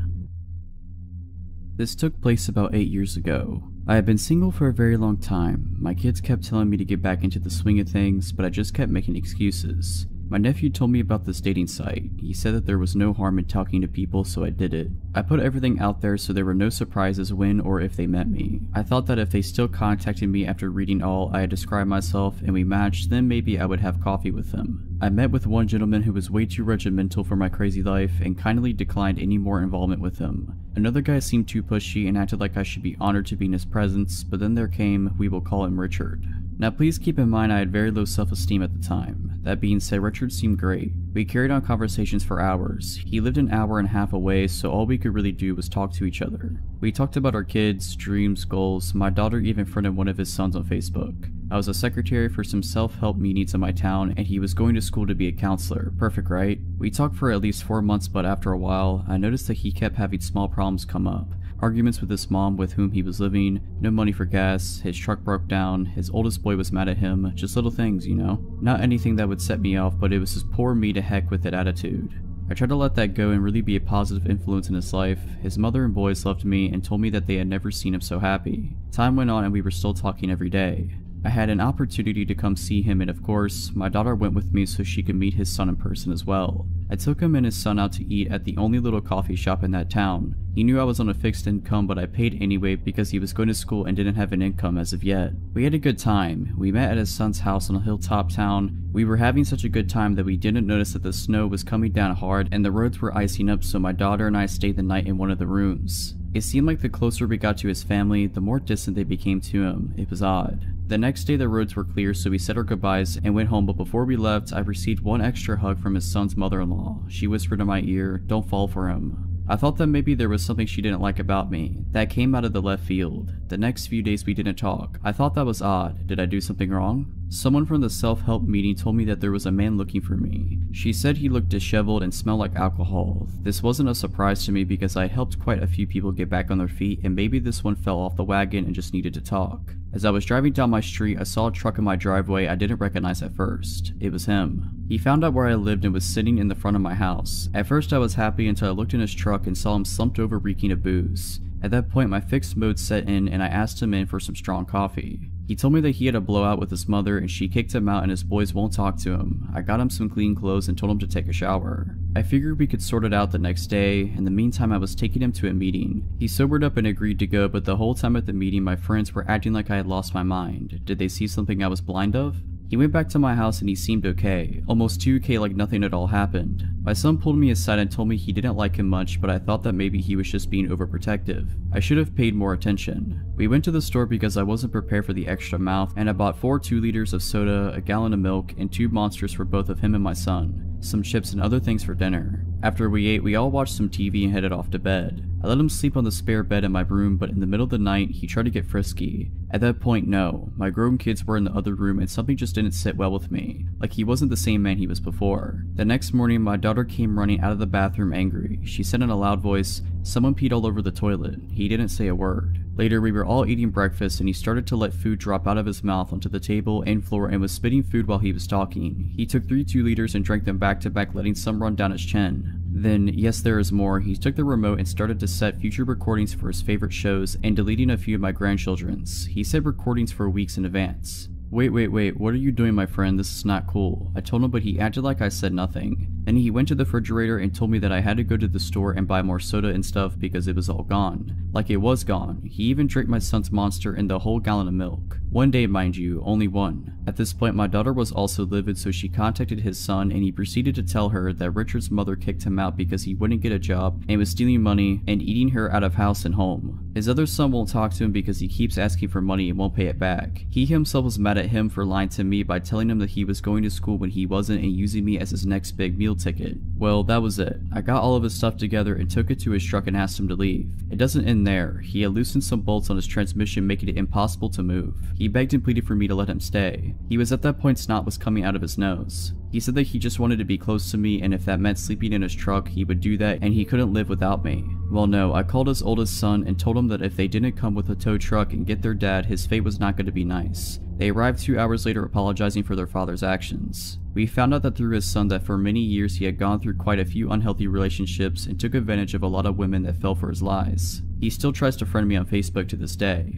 This took place about 8 years ago. I had been single for a very long time. My kids kept telling me to get back into the swing of things, but I just kept making excuses. My nephew told me about this dating site. He said that there was no harm in talking to people, so I did it. I put everything out there so there were no surprises when or if they met me. I thought that if they still contacted me after reading all I had described myself and we matched, then maybe I would have coffee with them. I met with one gentleman who was way too regimental for my crazy life and kindly declined any more involvement with him. Another guy seemed too pushy and acted like I should be honored to be in his presence, but then there came, we will call him Richard. Now please keep in mind I had very low self-esteem at the time. That being said, Richard seemed great. We carried on conversations for hours. He lived an hour and a half away, so all we could really do was talk to each other. We talked about our kids, dreams, goals. My daughter even friended one of his sons on Facebook. I was a secretary for some self-help meetings in my town, and he was going to school to be a counselor. Perfect, right? We talked for at least 4 months, but after a while, I noticed that he kept having small problems come up. Arguments with his mom with whom he was living, no money for gas, his truck broke down, his oldest boy was mad at him, just little things, you know? Not anything that would set me off, but it was his poor me to heck with it attitude. I tried to let that go and really be a positive influence in his life. His mother and boys loved me and told me that they had never seen him so happy. Time went on and we were still talking every day. I had an opportunity to come see him, and of course, my daughter went with me so she could meet his son in person as well. I took him and his son out to eat at the only little coffee shop in that town. He knew I was on a fixed income, but I paid anyway because he was going to school and didn't have an income as of yet. We had a good time. We met at his son's house in a hilltop town. We were having such a good time that we didn't notice that the snow was coming down hard and the roads were icing up, so my daughter and I stayed the night in one of the rooms. It seemed like the closer we got to his family, the more distant they became to him. It was odd. The next day the roads were clear, so we said our goodbyes and went home, but before we left, I received one extra hug from his son's mother-in-law. She whispered in my ear, "Don't fall for him." I thought that maybe there was something she didn't like about me. That came out of the left field. The next few days we didn't talk. I thought that was odd. Did I do something wrong? Someone from the self-help meeting told me that there was a man looking for me. She said he looked disheveled and smelled like alcohol. This wasn't a surprise to me because I helped quite a few people get back on their feet, and maybe this one fell off the wagon and just needed to talk. As I was driving down my street, I saw a truck in my driveway I didn't recognize at first. It was him. He found out where I lived and was sitting in the front of my house. At first I was happy until I looked in his truck and saw him slumped over reeking of booze. At that point my fixed mode set in and I asked him in for some strong coffee. He told me that he had a blowout with his mother and she kicked him out and his boys won't talk to him. I got him some clean clothes and told him to take a shower. I figured we could sort it out the next day. In the meantime, I was taking him to a meeting. He sobered up and agreed to go, but the whole time at the meeting my friends were acting like I had lost my mind. Did they see something I was blind of? He went back to my house and he seemed okay, almost too okay like nothing at all happened. My son pulled me aside and told me he didn't like him much, but I thought that maybe he was just being overprotective. I should have paid more attention. We went to the store because I wasn't prepared for the extra mouth, and I bought 4 2-liters of soda, a gallon of milk, and 2 monsters for both of him and my son, some chips and other things for dinner. After we ate, we all watched some TV and headed off to bed. I let him sleep on the spare bed in my room, but in the middle of the night, he tried to get frisky. At that point, no. My grown kids were in the other room and something just didn't sit well with me. Like he wasn't the same man he was before. The next morning, my daughter came running out of the bathroom angry. She said in a loud voice, "Someone peed all over the toilet." He didn't say a word. Later, we were all eating breakfast and he started to let food drop out of his mouth onto the table and floor and was spitting food while he was talking. He took 3 2-liters and drank them back to back, letting some run down his chin. Then, yes, there is more, he took the remote and started to set future recordings for his favorite shows and deleting a few of my grandchildren's. He set recordings for weeks in advance. Wait, what are you doing, my friend? This is not cool. I told him, but he acted like I said nothing. Then he went to the refrigerator and told me that I had to go to the store and buy more soda and stuff because it was all gone. Like it was gone. He even drank my son's Monster and the whole gallon of milk. One day, mind you, only one. At this point, my daughter was also livid, so she contacted his son and he proceeded to tell her that Richard's mother kicked him out because he wouldn't get a job and was stealing money and eating her out of house and home. His other son won't talk to him because he keeps asking for money and won't pay it back. He himself was mad at him for lying to me by telling him that he was going to school when he wasn't and using me as his next big meal ticket. Well, that was it. I got all of his stuff together and took it to his truck and asked him to leave. It doesn't end there. He had loosened some bolts on his transmission, making it impossible to move. He begged and pleaded for me to let him stay. He was at that point snot was coming out of his nose. He said that he just wanted to be close to me and if that meant sleeping in his truck, he would do that and he couldn't live without me. Well, no, I called his oldest son and told him that if they didn't come with a tow truck and get their dad, his fate was not going to be nice. They arrived 2 hours later apologizing for their father's actions. We found out that through his son that for many years he had gone through quite a few unhealthy relationships and took advantage of a lot of women that fell for his lies. He still tries to friend me on Facebook to this day.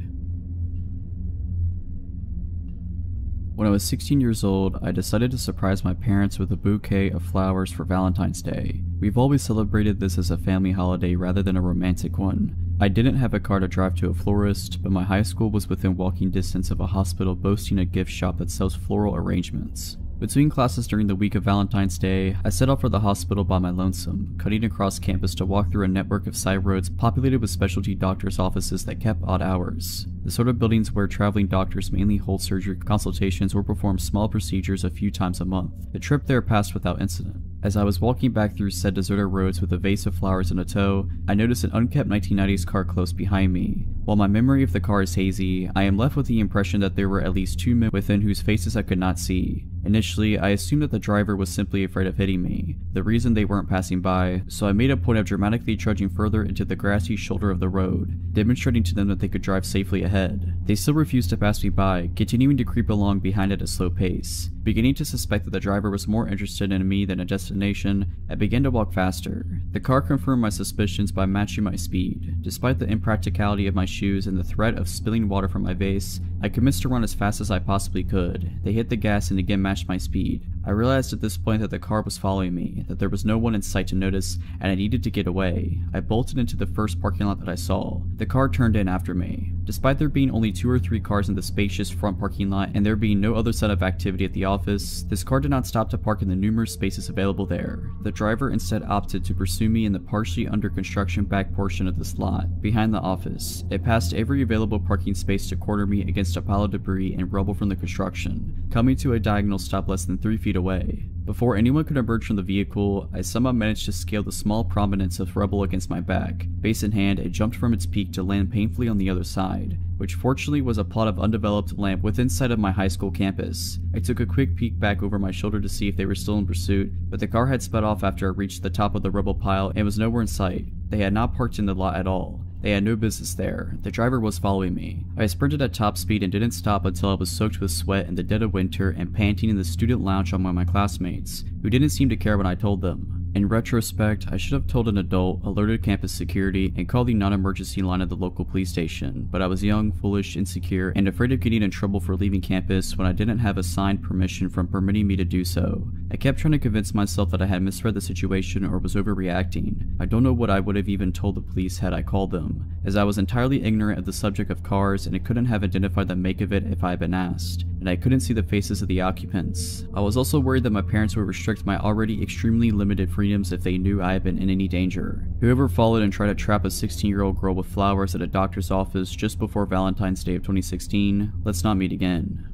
When I was 16 years old, I decided to surprise my parents with a bouquet of flowers for Valentine's Day. We've always celebrated this as a family holiday rather than a romantic one. I didn't have a car to drive to a florist, but my high school was within walking distance of a hospital boasting a gift shop that sells floral arrangements. Between classes during the week of Valentine's Day, I set off for the hospital by my lonesome, cutting across campus to walk through a network of side roads populated with specialty doctors' offices that kept odd hours. The sort of buildings where traveling doctors mainly hold surgery consultations or perform small procedures a few times a month. The trip there passed without incident. As I was walking back through said deserted roads with a vase of flowers in a tow, I noticed an unkept 1990s car close behind me. While my memory of the car is hazy, I am left with the impression that there were at least 2 men within whose faces I could not see. Initially, I assumed that the driver was simply afraid of hitting me, the reason they weren't passing by, so I made a point of dramatically trudging further into the grassy shoulder of the road, demonstrating to them that they could drive safely ahead. They still refused to pass me by, continuing to creep along behind at a slow pace. Beginning to suspect that the driver was more interested in me than a destination, I began to walk faster. The car confirmed my suspicions by matching my speed. Despite the impracticality of my shoes and the threat of spilling water from my vase, I commenced to run as fast as I possibly could. They hit the gas and again matched my speed. I realized at this point that the car was following me, that there was no one in sight to notice, and I needed to get away. I bolted into the first parking lot that I saw. The car turned in after me. Despite there being only 2 or 3 cars in the spacious front parking lot and there being no other set of activity at the office, this car did not stop to park in the numerous spaces available there. The driver instead opted to pursue me in the partially under construction back portion of this lot, behind the office. It passed every available parking space to corner me against a pile of debris and rubble from the construction, coming to a diagonal stop less than 3 feet away. Before anyone could emerge from the vehicle, I somehow managed to scale the small prominence of rubble against my back. Base in hand, it jumped from its peak to land painfully on the other side, which fortunately was a plot of undeveloped land within sight of my high school campus. I took a quick peek back over my shoulder to see if they were still in pursuit, but the car had sped off after it reached the top of the rubble pile and was nowhere in sight. They had not parked in the lot at all. They had no business there. The driver was following me. I sprinted at top speed and didn't stop until I was soaked with sweat in the dead of winter and panting in the student lounge among my classmates, who didn't seem to care when I told them. In retrospect, I should have told an adult, alerted campus security, and called the non-emergency line at the local police station, but I was young, foolish, insecure, and afraid of getting in trouble for leaving campus when I didn't have a signed permission from permitting me to do so. I kept trying to convince myself that I had misread the situation or was overreacting. I don't know what I would have even told the police had I called them, as I was entirely ignorant of the subject of cars and I couldn't have identified the make of it if I had been asked, and I couldn't see the faces of the occupants. I was also worried that my parents would restrict my already extremely limited freedoms if they knew I had been in any danger. Whoever followed and tried to trap a 16-year-old girl with flowers at a doctor's office just before Valentine's Day of 2016, let's not meet again.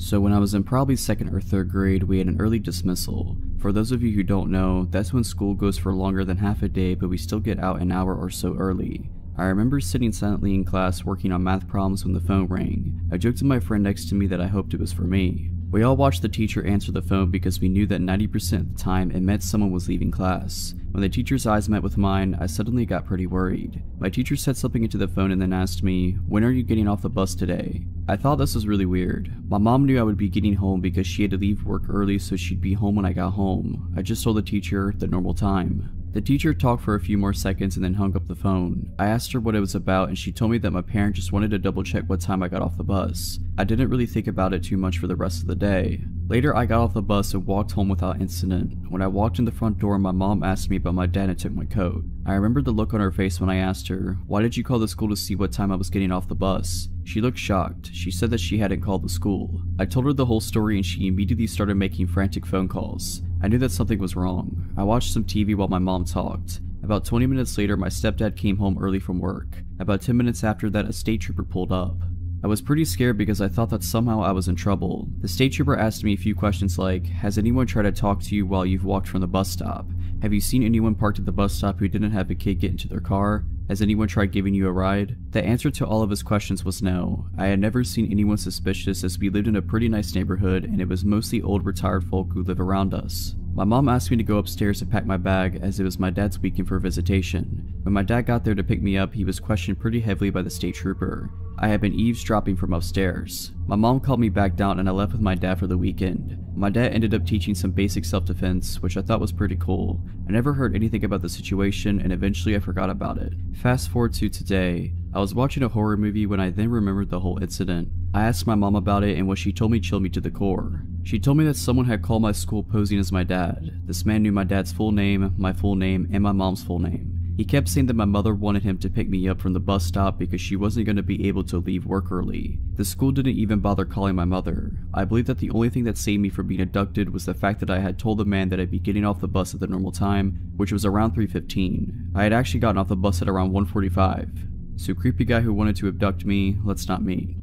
So when I was in probably 2nd or 3rd grade, we had an early dismissal. For those of you who don't know, that's when school goes for longer than half a day, but we still get out an hour or so early. I remember sitting silently in class working on math problems when the phone rang. I joked to my friend next to me that I hoped it was for me. We all watched the teacher answer the phone because we knew that 90% of the time it meant someone was leaving class. When the teacher's eyes met with mine, I suddenly got pretty worried. My teacher said something into the phone and then asked me, "When are you getting off the bus today?" I thought this was really weird. My mom knew I would be getting home because she had to leave work early so she'd be home when I got home. I just told the teacher the normal time. The teacher talked for a few more seconds and then hung up the phone. I asked her what it was about and she told me that my parent just wanted to double check what time I got off the bus. I didn't really think about it too much for the rest of the day. Later I got off the bus and walked home without incident. When I walked in the front door, my mom asked me about my dad and took my coat. I remembered the look on her face when I asked her, "Why did you call the school to see what time I was getting off the bus?" She looked shocked. She said that she hadn't called the school. I told her the whole story and she immediately started making frantic phone calls. I knew that something was wrong. I watched some TV while my mom talked. About 20 minutes later, my stepdad came home early from work. About 10 minutes after that, a state trooper pulled up. I was pretty scared because I thought that somehow I was in trouble. The state trooper asked me a few questions like, "Has anyone tried to talk to you while you've walked from the bus stop? Have you seen anyone parked at the bus stop who didn't have a kid get into their car? Has anyone tried giving you a ride?" The answer to all of his questions was no. I had never seen anyone suspicious as we lived in a pretty nice neighborhood and it was mostly old retired folk who live around us. My mom asked me to go upstairs to pack my bag as it was my dad's weekend for visitation. When my dad got there to pick me up, he was questioned pretty heavily by the state trooper. I had been eavesdropping from upstairs. My mom called me back down and I left with my dad for the weekend. My dad ended up teaching some basic self-defense, which I thought was pretty cool. I never heard anything about the situation and eventually I forgot about it. Fast forward to today. I was watching a horror movie when I then remembered the whole incident. I asked my mom about it and what she told me chilled me to the core. She told me that someone had called my school posing as my dad. This man knew my dad's full name, my full name, and my mom's full name. He kept saying that my mother wanted him to pick me up from the bus stop because she wasn't going to be able to leave work early. The school didn't even bother calling my mother. I believe that the only thing that saved me from being abducted was the fact that I had told the man that I'd be getting off the bus at the normal time, which was around 3:15. I had actually gotten off the bus at around 1:45. So creepy guy who wanted to abduct me, let's not meet.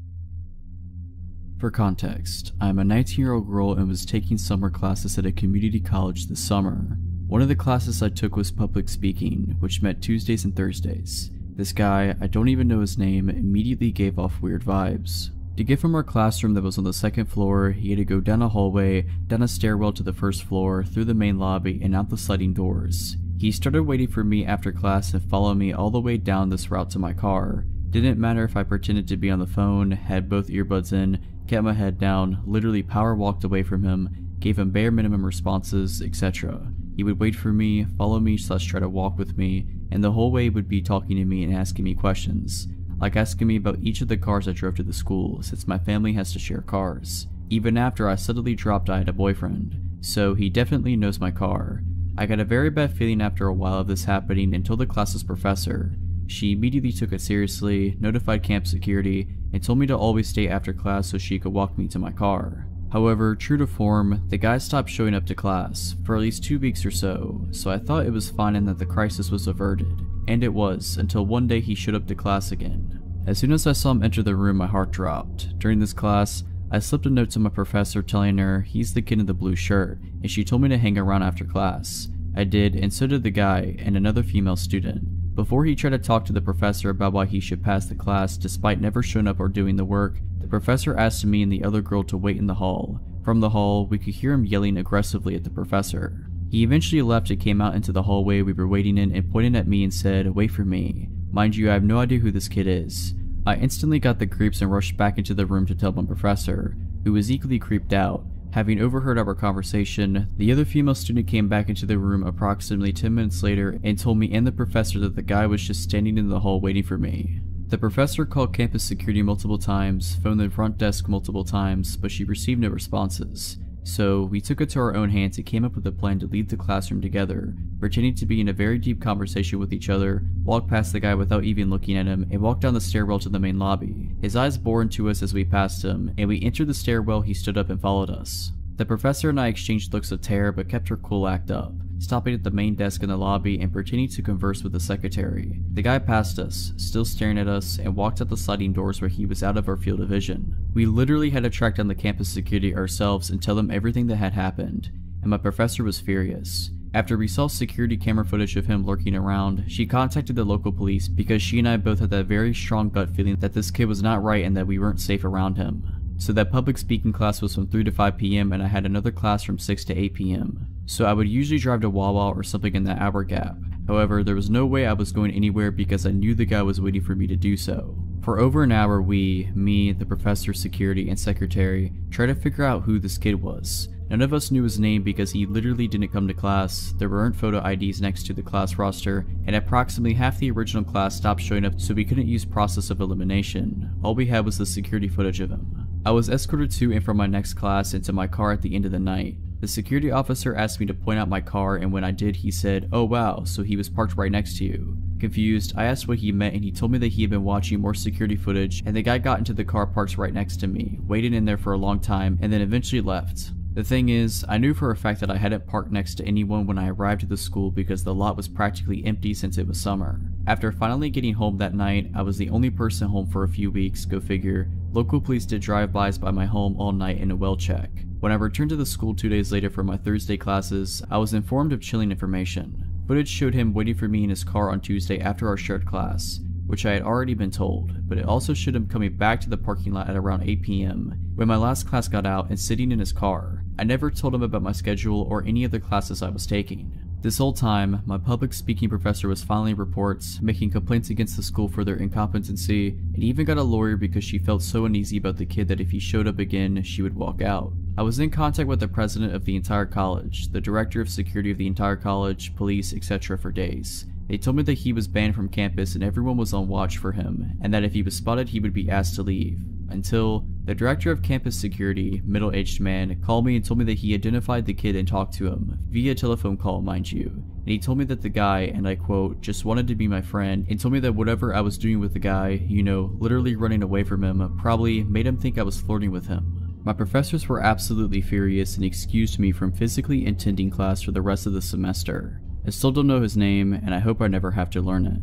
For context, I am a 19-year-old girl and was taking summer classes at a community college this summer. One of the classes I took was public speaking, which met Tuesdays and Thursdays. This guy, I don't even know his name, immediately gave off weird vibes. To get from our classroom that was on the 2nd floor, he had to go down a hallway, down a stairwell to the 1st floor, through the main lobby, and out the sliding doors. He started waiting for me after class and followed me all the way down this route to my car. Didn't matter if I pretended to be on the phone, had both earbuds in, kept my head down, literally power walked away from him, gave him bare minimum responses, etc. He would wait for me, follow me / try to walk with me, and the whole way would be talking to me and asking me questions. Like asking me about each of the cars I drove to the school, since my family has to share cars. Even after I suddenly dropped I had a boyfriend. So he definitely knows my car. I got a very bad feeling after a while of this happening and told the class's professor. She immediately took it seriously, notified camp security, and told me to always stay after class so she could walk me to my car. However, true to form, the guy stopped showing up to class for at least 2 weeks or so I thought it was fine and that the crisis was averted. And it was, until one day he showed up to class again. As soon as I saw him enter the room, my heart dropped. During this class, I slipped a note to my professor telling her he's the kid in the blue shirt, and she told me to hang around after class. I did, and so did the guy and another female student. Before he tried to talk to the professor about why he should pass the class despite never showing up or doing the work, the professor asked me and the other girl to wait in the hall. From the hall, we could hear him yelling aggressively at the professor. He eventually left and came out into the hallway we were waiting in and pointed at me and said, "Wait for me." Mind you, I have no idea who this kid is. I instantly got the creeps and rushed back into the room to tell my professor, who was equally creeped out. Having overheard our conversation, the other female student came back into the room approximately 10 minutes later and told me and the professor that the guy was just standing in the hall waiting for me. The professor called campus security multiple times, phoned the front desk multiple times, but she received no responses. So we took it to our own hands and came up with a plan to leave the classroom together, pretending to be in a very deep conversation with each other, walked past the guy without even looking at him, and walked down the stairwell to the main lobby. His eyes bored into us as we passed him, and we entered the stairwell. He stood up and followed us. The professor and I exchanged looks of terror but kept her cool act up, stopping at the main desk in the lobby and pretending to converse with the secretary. The guy passed us, still staring at us, and walked out the sliding doors where he was out of our field of vision. We literally had to track down the campus security ourselves and tell them everything that had happened, and my professor was furious. After we saw security camera footage of him lurking around, she contacted the local police because she and I both had that very strong gut feeling that this kid was not right and that we weren't safe around him. So that public speaking class was from 3 to 5 p.m. and I had another class from 6 to 8 p.m. So I would usually drive to Wawa or something in that hour gap. However, there was no way I was going anywhere because I knew the guy was waiting for me to do so. For over an hour me, the professor, security, and secretary, tried to figure out who this kid was. None of us knew his name because he literally didn't come to class, there weren't photo IDs next to the class roster, and approximately half the original class stopped showing up so we couldn't use process of elimination. All we had was the security footage of him. I was escorted to and from my next class into my car at the end of the night. The security officer asked me to point out my car, and when I did he said, "Oh wow, so he was parked right next to you." Confused, I asked what he meant and he told me that he had been watching more security footage and the guy got into the car parked right next to me, waited in there for a long time, and then eventually left. The thing is, I knew for a fact that I hadn't parked next to anyone when I arrived at the school because the lot was practically empty since it was summer. After finally getting home that night, I was the only person home for a few weeks, go figure. Local police did drive-bys by my home all night in a well check. When I returned to the school 2 days later for my Thursday classes, I was informed of chilling information. Footage showed him waiting for me in his car on Tuesday after our shared class, which I had already been told, but it also showed him coming back to the parking lot at around 8 p.m. when my last class got out and sitting in his car. I never told him about my schedule or any of the classes I was taking. This whole time, my public speaking professor was filing reports, making complaints against the school for their incompetency, and even got a lawyer because she felt so uneasy about the kid that if he showed up again, she would walk out. I was in contact with the president of the entire college, the director of security of the entire college, police, etc. for days. They told me that he was banned from campus and everyone was on watch for him, and that if he was spotted he would be asked to leave. Until the director of campus security, middle-aged man, called me and told me that he identified the kid and talked to him, via telephone call mind you, and he told me that the guy, and I quote, just wanted to be my friend, and told me that whatever I was doing with the guy, you know, literally running away from him, probably made him think I was flirting with him. My professors were absolutely furious and excused me from physically attending class for the rest of the semester. I still don't know his name, and I hope I never have to learn it.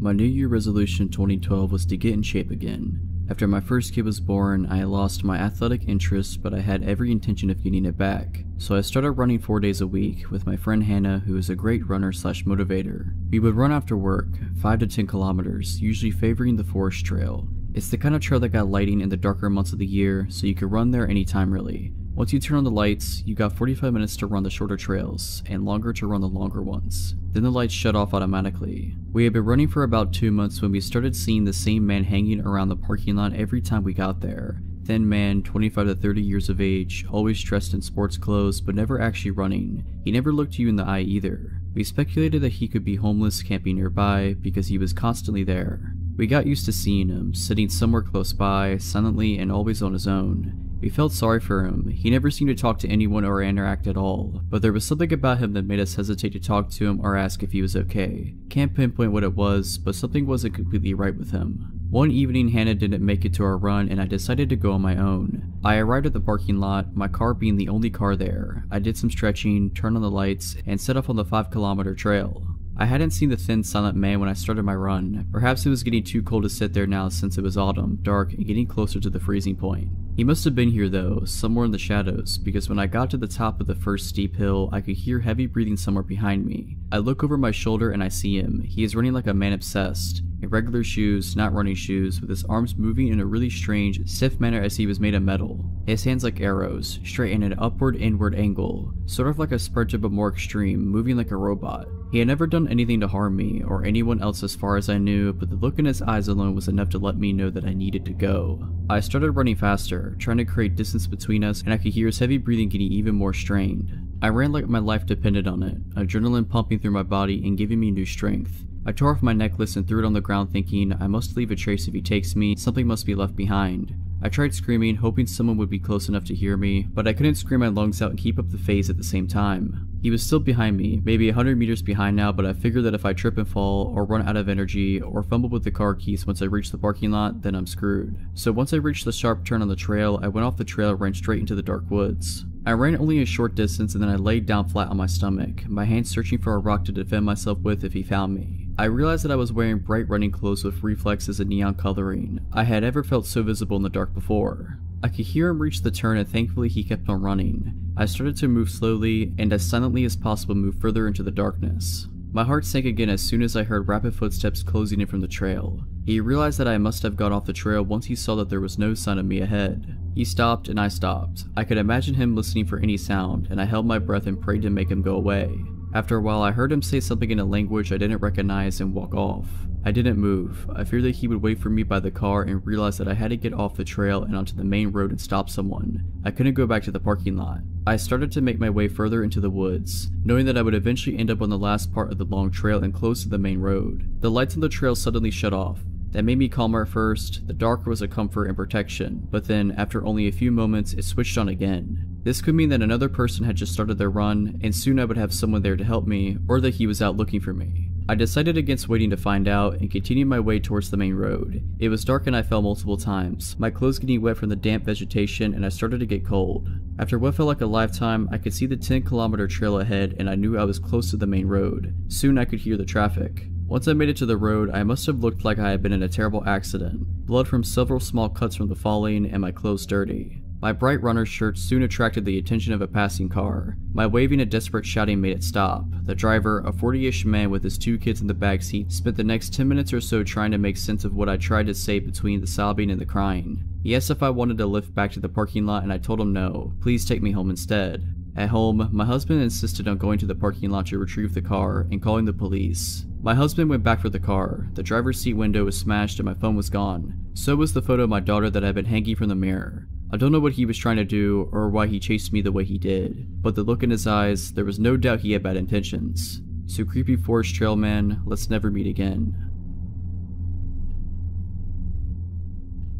My New Year resolution 2012 was to get in shape again. After my first kid was born, I lost my athletic interest, but I had every intention of getting it back. So I started running 4 days a week with my friend Hannah, who is a great runner slash motivator. We would run after work, 5 to 10 kilometers, usually favoring the forest trail. It's the kind of trail that got lighting in the darker months of the year, so you could run there anytime really. Once you turn on the lights, you got 45 minutes to run the shorter trails, and longer to run the longer ones. Then the lights shut off automatically. We had been running for about 2 months when we started seeing the same man hanging around the parking lot every time we got there. Thin man, 25 to 30 years of age, always dressed in sports clothes but never actually running. He never looked you in the eye either. We speculated that he could be homeless camping nearby because he was constantly there. We got used to seeing him, sitting somewhere close by, silently and always on his own. We felt sorry for him. He never seemed to talk to anyone or interact at all, but there was something about him that made us hesitate to talk to him or ask if he was okay. Can't pinpoint what it was, but something wasn't completely right with him. One evening, Hannah didn't make it to our run and I decided to go on my own. I arrived at the parking lot, my car being the only car there. I did some stretching, turned on the lights, and set off on the 5-kilometer trail. I hadn't seen the thin, silent man when I started my run. Perhaps it was getting too cold to sit there now since it was autumn, dark, and getting closer to the freezing point. He must have been here though, somewhere in the shadows, because when I got to the top of the first steep hill, I could hear heavy breathing somewhere behind me. I look over my shoulder and I see him. He is running like a man obsessed. In regular shoes, not running shoes, with his arms moving in a really strange, stiff manner as he was made of metal. His hands like arrows, straight in an upward inward angle, sort of like a sprinter but more extreme, moving like a robot. He had never done anything to harm me, or anyone else as far as I knew, but the look in his eyes alone was enough to let me know that I needed to go. I started running faster, trying to create distance between us, and I could hear his heavy breathing getting even more strained. I ran like my life depended on it, adrenaline pumping through my body and giving me new strength. I tore off my necklace and threw it on the ground thinking, I must leave a trace if he takes me, something must be left behind. I tried screaming, hoping someone would be close enough to hear me, but I couldn't scream my lungs out and keep up the phase at the same time. He was still behind me, maybe 100 meters behind now, but I figured that if I trip and fall, or run out of energy, or fumble with the car keys once I reach the parking lot, then I'm screwed. So once I reached the sharp turn on the trail, I went off the trail and ran straight into the dark woods. I ran only a short distance and then I laid down flat on my stomach, my hands searching for a rock to defend myself with if he found me. I realized that I was wearing bright running clothes with reflexes and neon coloring. I had ever felt so visible in the dark before. I could hear him reach the turn and thankfully he kept on running. I started to move slowly and as silently as possible move further into the darkness. My heart sank again as soon as I heard rapid footsteps closing in from the trail. He realized that I must have got off the trail once he saw that there was no sign of me ahead. He stopped and I stopped. I could imagine him listening for any sound and I held my breath and prayed to make him go away. After a while I heard him say something in a language I didn't recognize and walk off. I didn't move. I feared that he would wait for me by the car and realized that I had to get off the trail and onto the main road and stop someone. I couldn't go back to the parking lot. I started to make my way further into the woods, knowing that I would eventually end up on the last part of the long trail and close to the main road. The lights on the trail suddenly shut off. That made me calmer at first. The dark was a comfort and protection, but then after only a few moments it switched on again. This could mean that another person had just started their run and soon I would have someone there to help me or that he was out looking for me. I decided against waiting to find out and continued my way towards the main road. It was dark and I fell multiple times, my clothes getting wet from the damp vegetation and I started to get cold. After what felt like a lifetime, I could see the 10-kilometer trail ahead and I knew I was close to the main road. Soon I could hear the traffic. Once I made it to the road, I must have looked like I had been in a terrible accident. Blood from several small cuts from the falling and my clothes dirty. My bright runner's shirt soon attracted the attention of a passing car. My waving and desperate shouting made it stop. The driver, a 40-ish man with his 2 kids in the backseat, spent the next 10 minutes or so trying to make sense of what I tried to say between the sobbing and the crying. He asked if I wanted to lift back to the parking lot and I told him no, please take me home instead. At home, my husband insisted on going to the parking lot to retrieve the car and calling the police. My husband went back for the car. The driver's seat window was smashed and my phone was gone. So was the photo of my daughter that had been hanging from the mirror. I don't know what he was trying to do or why he chased me the way he did, but the look in his eyes, there was no doubt he had bad intentions. So creepy forest trail man, let's never meet again.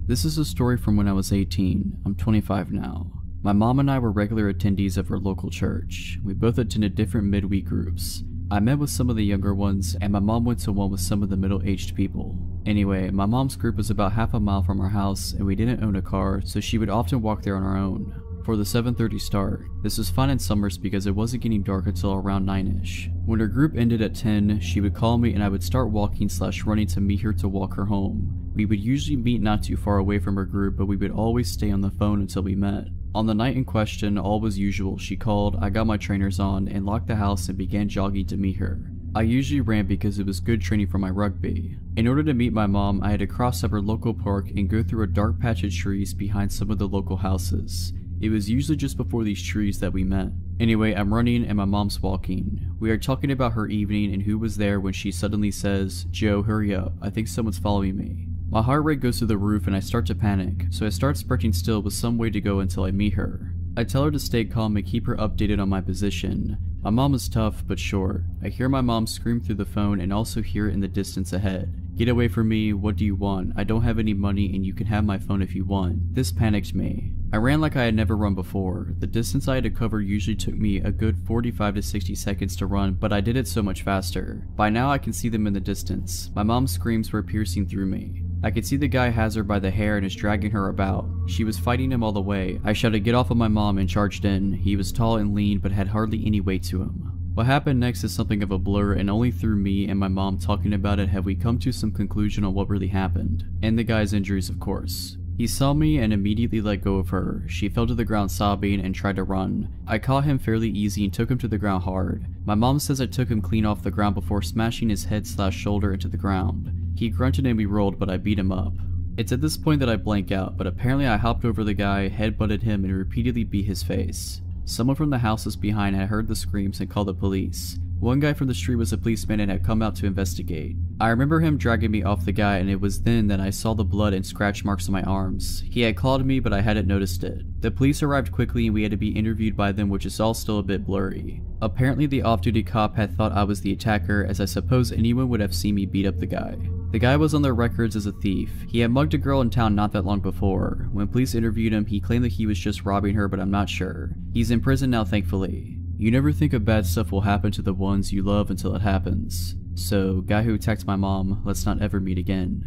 This is a story from when I was 18. I'm 25 now. My mom and I were regular attendees of our local church. We both attended different midweek groups. I met with some of the younger ones, and my mom went to one with some of the middle-aged people. Anyway, my mom's group was about half a mile from our house, and we didn't own a car, so she would often walk there on her own. For the 7:30 start, this was fine in summers because it wasn't getting dark until around 9ish. When her group ended at 10, she would call me and I would start walking/running to meet her to walk her home. We would usually meet not too far away from her group, but we would always stay on the phone until we met. On the night in question, all was usual. She called, I got my trainers on, and locked the house and began jogging to meet her. I usually ran because it was good training for my rugby. In order to meet my mom, I had to cross up our local park and go through a dark patch of trees behind some of the local houses. It was usually just before these trees that we met. Anyway, I'm running and my mom's walking. We are talking about her evening and who was there when she suddenly says, Joe, hurry up, I think someone's following me. My heart rate goes through the roof and I start to panic, so I start sprinting still with some way to go until I meet her. I tell her to stay calm and keep her updated on my position. My mom is tough but short. I hear my mom scream through the phone and also hear it in the distance ahead. Get away from me, what do you want? I don't have any money and you can have my phone if you want. This panicked me. I ran like I had never run before. The distance I had to cover usually took me a good 45 to 60 seconds to run, but I did it so much faster. By now I can see them in the distance. My mom's screams were piercing through me. I could see the guy has her by the hair and is dragging her about. She was fighting him all the way. I shouted get off of my mom and charged in. He was tall and lean but had hardly any weight to him. What happened next is something of a blur, and only through me and my mom talking about it have we come to some conclusion on what really happened. And the guy's injuries, of course. He saw me and immediately let go of her. She fell to the ground sobbing and tried to run. I caught him fairly easy and took him to the ground hard. My mom says I took him clean off the ground before smashing his head/shoulder into the ground. He grunted and we rolled, but I beat him up. It's at this point that I blank out, but apparently I hopped over the guy, headbutted him, and repeatedly beat his face. Someone from the houses behind had heard the screams and called the police. One guy from the street was a policeman and had come out to investigate. I remember him dragging me off the guy, and it was then that I saw the blood and scratch marks on my arms. He had clawed me, but I hadn't noticed it. The police arrived quickly and we had to be interviewed by them, which is all still a bit blurry. Apparently the off-duty cop had thought I was the attacker, as I suppose anyone would have seen me beat up the guy. The guy was on their records as a thief. He had mugged a girl in town not that long before. When police interviewed him, he claimed that he was just robbing her, but I'm not sure. He's in prison now, thankfully. You never think of bad stuff will happen to the ones you love until it happens. So, guy who attacked my mom, let's not ever meet again.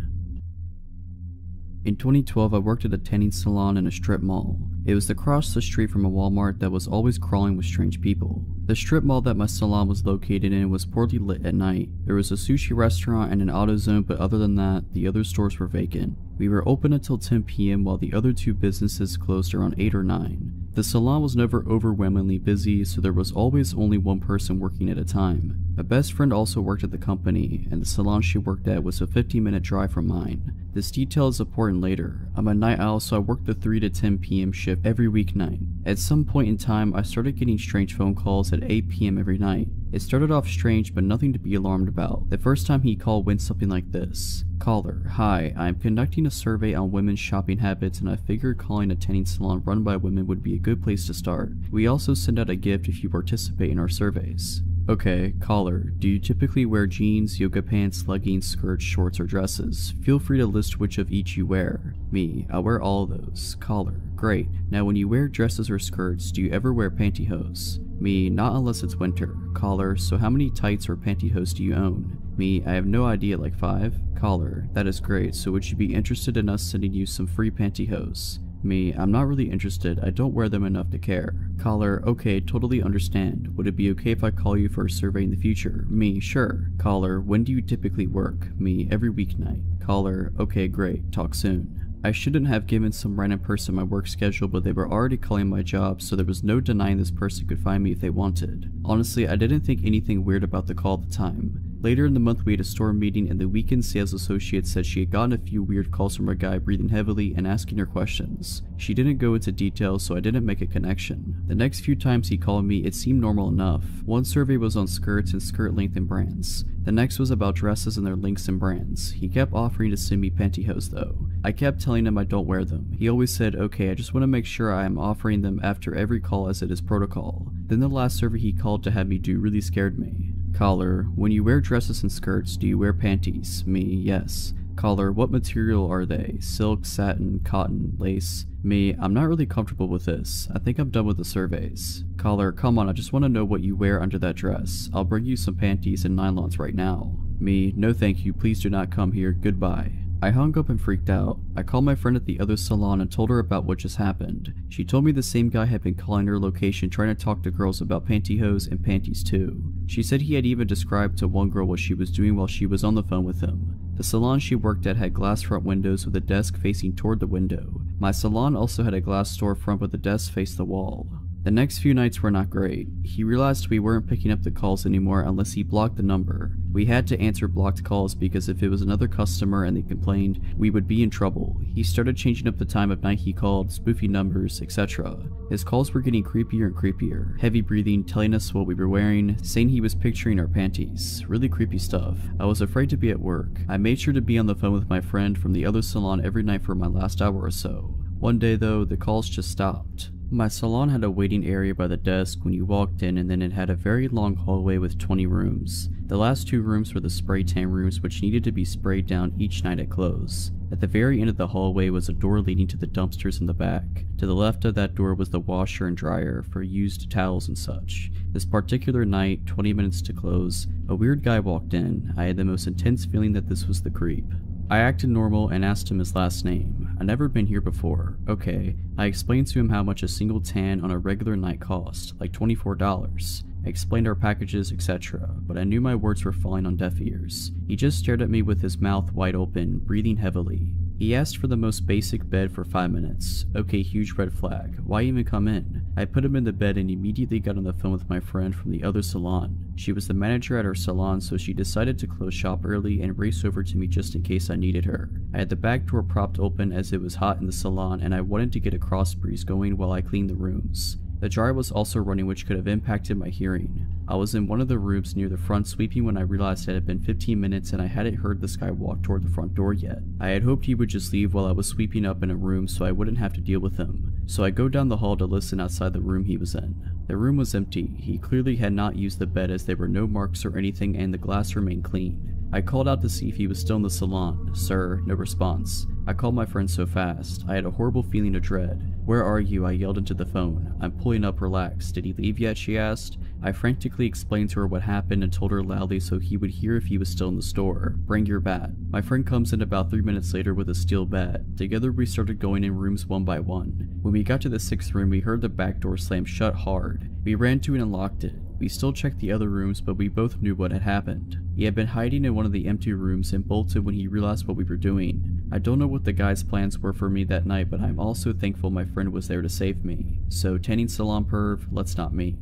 In 2012, I worked at a tanning salon in a strip mall. It was across the street from a Walmart that was always crawling with strange people. The strip mall that my salon was located in was poorly lit at night. There was a sushi restaurant and an AutoZone, but other than that, the other stores were vacant. We were open until 10 p.m. while the other two businesses closed around 8 or 9. The salon was never overwhelmingly busy, so there was always only one person working at a time. My best friend also worked at the company, and the salon she worked at was a 15-minute drive from mine. This detail is important later. I'm a night owl, so I worked the 3 to 10 p.m. shift every weeknight. At some point in time, I started getting strange phone calls at 8 p.m. every night. It started off strange, but nothing to be alarmed about. The first time he called went something like this. Caller, hi, I am conducting a survey on women's shopping habits and I figured calling a tanning salon run by women would be a good place to start. We also send out a gift if you participate in our surveys. Okay, caller, do you typically wear jeans, yoga pants, leggings, skirts, shorts, or dresses? Feel free to list which of each you wear. Me, I wear all of those. Caller, great. Now when you wear dresses or skirts, do you ever wear pantyhose? Me, not unless it's winter. Caller, so how many tights or pantyhose do you own? Me, I have no idea, like 5? Caller, that is great, so would you be interested in us sending you some free pantyhose? Me, I'm not really interested, I don't wear them enough to care. Caller, okay, totally understand. Would it be okay if I call you for a survey in the future? Me, sure. Caller, when do you typically work? Me, every weeknight. Caller, okay, great, talk soon. I shouldn't have given some random person my work schedule, but they were already calling my job, so there was no denying this person could find me if they wanted. Honestly, I didn't think anything weird about the call at the time. Later in the month we had a store meeting and the weekend sales associate said she had gotten a few weird calls from a guy breathing heavily and asking her questions. She didn't go into details, so I didn't make a connection. The next few times he called me, it seemed normal enough. One survey was on skirts and skirt length and brands. The next was about dresses and their lengths and brands. He kept offering to send me pantyhose though. I kept telling him I don't wear them. He always said, okay, I just want to make sure I am offering them after every call as it is protocol. Then the last survey he called to have me do really scared me. Caller, when you wear dresses and skirts, do you wear panties? Me, yes. Caller, what material are they? Silk, satin, cotton, lace? Me, I'm not really comfortable with this. I think I'm done with the surveys. Caller, come on, I just want to know what you wear under that dress. I'll bring you some panties and nylons right now. Me, no thank you, please do not come here, goodbye. I hung up and freaked out. I called my friend at the other salon and told her about what just happened. She told me the same guy had been calling her location trying to talk to girls about pantyhose and panties too. She said he had even described to one girl what she was doing while she was on the phone with him. The salon she worked at had glass front windows with a desk facing toward the window. My salon also had a glass storefront but the desk faced the wall. The next few nights were not great. He realized we weren't picking up the calls anymore unless he blocked the number. We had to answer blocked calls because if it was another customer and they complained, we would be in trouble. He started changing up the time of night he called, spoofy numbers, etc. His calls were getting creepier and creepier. Heavy breathing, telling us what we were wearing, saying he was picturing our panties. Really creepy stuff. I was afraid to be at work. I made sure to be on the phone with my friend from the other salon every night for my last hour or so. One day though, the calls just stopped. My salon had a waiting area by the desk when you walked in, and then it had a very long hallway with 20 rooms. The last 2 rooms were the spray tan rooms, which needed to be sprayed down each night at close. At the very end of the hallway was a door leading to the dumpsters in the back. To the left of that door was the washer and dryer for used towels and such. This particular night, 20 minutes to close, a weird guy walked in. I had the most intense feeling that this was the creep. I acted normal and asked him his last name. I'd never been here before. Okay. I explained to him how much a single tan on a regular night cost, like $24. I explained our packages, etc., but I knew my words were falling on deaf ears. He just stared at me with his mouth wide open, breathing heavily. He asked for the most basic bed for 5 minutes. Okay, huge red flag. Why even come in? I put him in the bed and immediately got on the phone with my friend from the other salon. She was the manager at our salon, so she decided to close shop early and race over to me just in case I needed her. I had the back door propped open as it was hot in the salon and I wanted to get a cross breeze going while I cleaned the rooms. The dryer was also running, which could have impacted my hearing. I was in one of the rooms near the front sweeping when I realized it had been 15 minutes and I hadn't heard this guy walk toward the front door yet. I had hoped he would just leave while I was sweeping up in a room so I wouldn't have to deal with him. So I go down the hall to listen outside the room he was in. The room was empty. He clearly had not used the bed as there were no marks or anything and the glass remained clean. I called out to see if he was still in the salon. Sir, no response. I called my friend so fast, I had a horrible feeling of dread. "Where are you?" I yelled into the phone. "I'm pulling up, relax." "Did he leave yet?" she asked. I frantically explained to her what happened and told her loudly so he would hear if he was still in the store. "Bring your bat." My friend comes in about 3 minutes later with a steel bat. Together we started going in rooms one by one. When we got to the 6th room, we heard the back door slam shut hard. We ran to it and locked it. We still checked the other rooms, but we both knew what had happened. He had been hiding in one of the empty rooms and bolted when he realized what we were doing. I don't know what the guy's plans were for me that night, but I'm also thankful my friend was there to save me. So, tanning salon perv, let's not meet.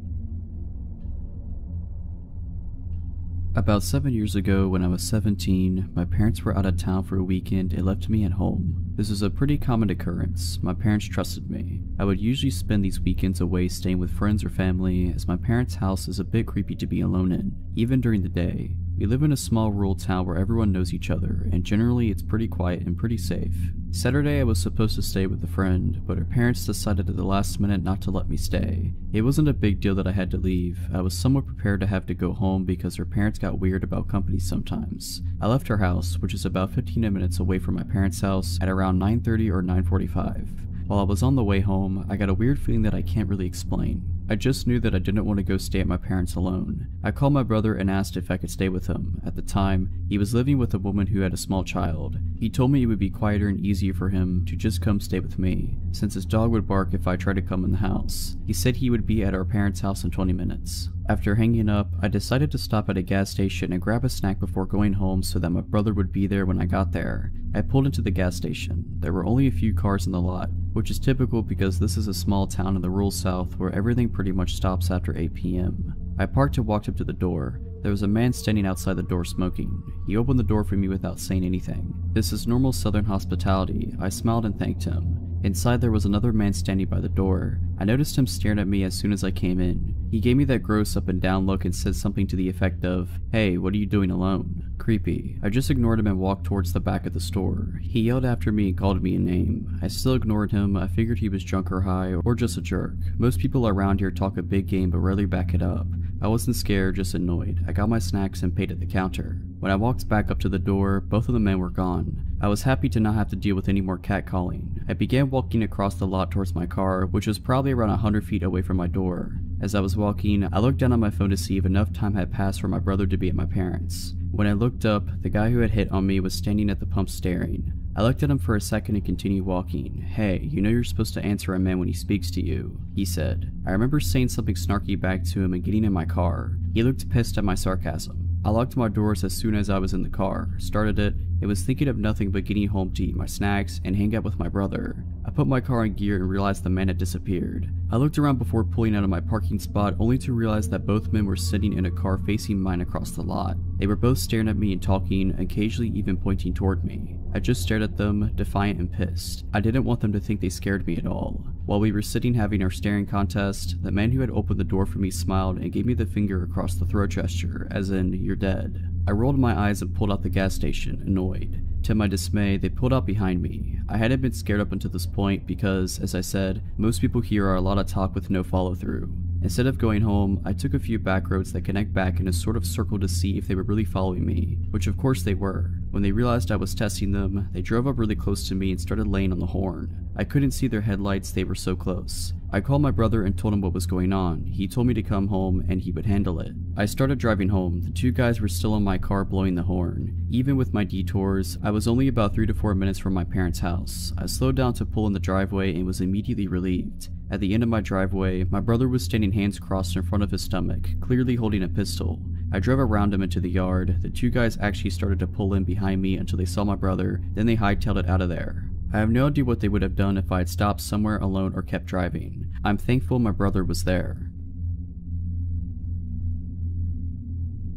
About 7 years ago, when I was 17, my parents were out of town for a weekend and left me at home. This was a pretty common occurrence. My parents trusted me. I would usually spend these weekends away staying with friends or family, as my parents' house is a bit creepy to be alone in, even during the day. We live in a small rural town where everyone knows each other, and generally it's pretty quiet and pretty safe. Saturday I was supposed to stay with a friend, but her parents decided at the last minute not to let me stay. It wasn't a big deal that I had to leave. I was somewhat prepared to have to go home because her parents got weird about company sometimes. I left her house, which is about 15 minutes away from my parents' house, at around 9:30 or 9:45. While I was on the way home, I got a weird feeling that I can't really explain. I just knew that I didn't want to go stay at my parents alone. I called my brother and asked if I could stay with him. At the time, he was living with a woman who had a small child. He told me it would be quieter and easier for him to just come stay with me, since his dog would bark if I tried to come in the house. He said he would be at our parents' house in 20 minutes. After hanging up, I decided to stop at a gas station and grab a snack before going home so that my brother would be there when I got there. I pulled into the gas station. There were only a few cars in the lot, which is typical because this is a small town in the rural south where everything pretty much stops after 8 p.m. I parked and walked up to the door. There was a man standing outside the door smoking. He opened the door for me without saying anything. This is normal southern hospitality. I smiled and thanked him. Inside there was another man standing by the door. I noticed him staring at me as soon as I came in. He gave me that gross up and down look and said something to the effect of, "Hey, what are you doing alone?" Creepy. I just ignored him and walked towards the back of the store. He yelled after me and called me a name. I still ignored him. I figured he was drunk or high or just a jerk. Most people around here talk a big game but rarely back it up. I wasn't scared, just annoyed. I got my snacks and paid at the counter. When I walked back up to the door, both of the men were gone. I was happy to not have to deal with any more catcalling. I began walking across the lot towards my car, which was probably around 100 feet away from my door. As I was walking, I looked down on my phone to see if enough time had passed for my brother to be at my parents'. When I looked up, the guy who had hit on me was standing at the pump staring. I looked at him for a second and continued walking. "Hey, you know you're supposed to answer a man when he speaks to you," he said. I remember saying something snarky back to him and getting in my car. He looked pissed at my sarcasm. I locked my doors as soon as I was in the car, started it, and was thinking of nothing but getting home to eat my snacks and hang out with my brother. I put my car in gear and realized the man had disappeared. I looked around before pulling out of my parking spot, only to realize that both men were sitting in a car facing mine across the lot. They were both staring at me and talking, occasionally even pointing toward me. I just stared at them, defiant and pissed. I didn't want them to think they scared me at all. While we were sitting having our staring contest, the man who had opened the door for me smiled and gave me the finger across the throat gesture, as in, "You're dead." I rolled my eyes and pulled out the gas station, annoyed. To my dismay, they pulled out behind me. I hadn't been scared up until this point because, as I said, most people here are a lot of talk with no follow-through. Instead of going home, I took a few back roads that connect back in a sort of circle to see if they were really following me, which of course they were. When they realized I was testing them, they drove up really close to me and started laying on the horn. I couldn't see their headlights, they were so close. I called my brother and told him what was going on. He told me to come home and he would handle it. I started driving home. The two guys were still in my car blowing the horn. Even with my detours, I was only about 3 to 4 minutes from my parents' house. I slowed down to pull in the driveway and was immediately relieved. At the end of my driveway, my brother was standing hands crossed in front of his stomach, clearly holding a pistol. I drove around him into the yard. The two guys actually started to pull in behind me until they saw my brother, then they hightailed it out of there. I have no idea what they would have done if I had stopped somewhere alone or kept driving. I'm thankful my brother was there.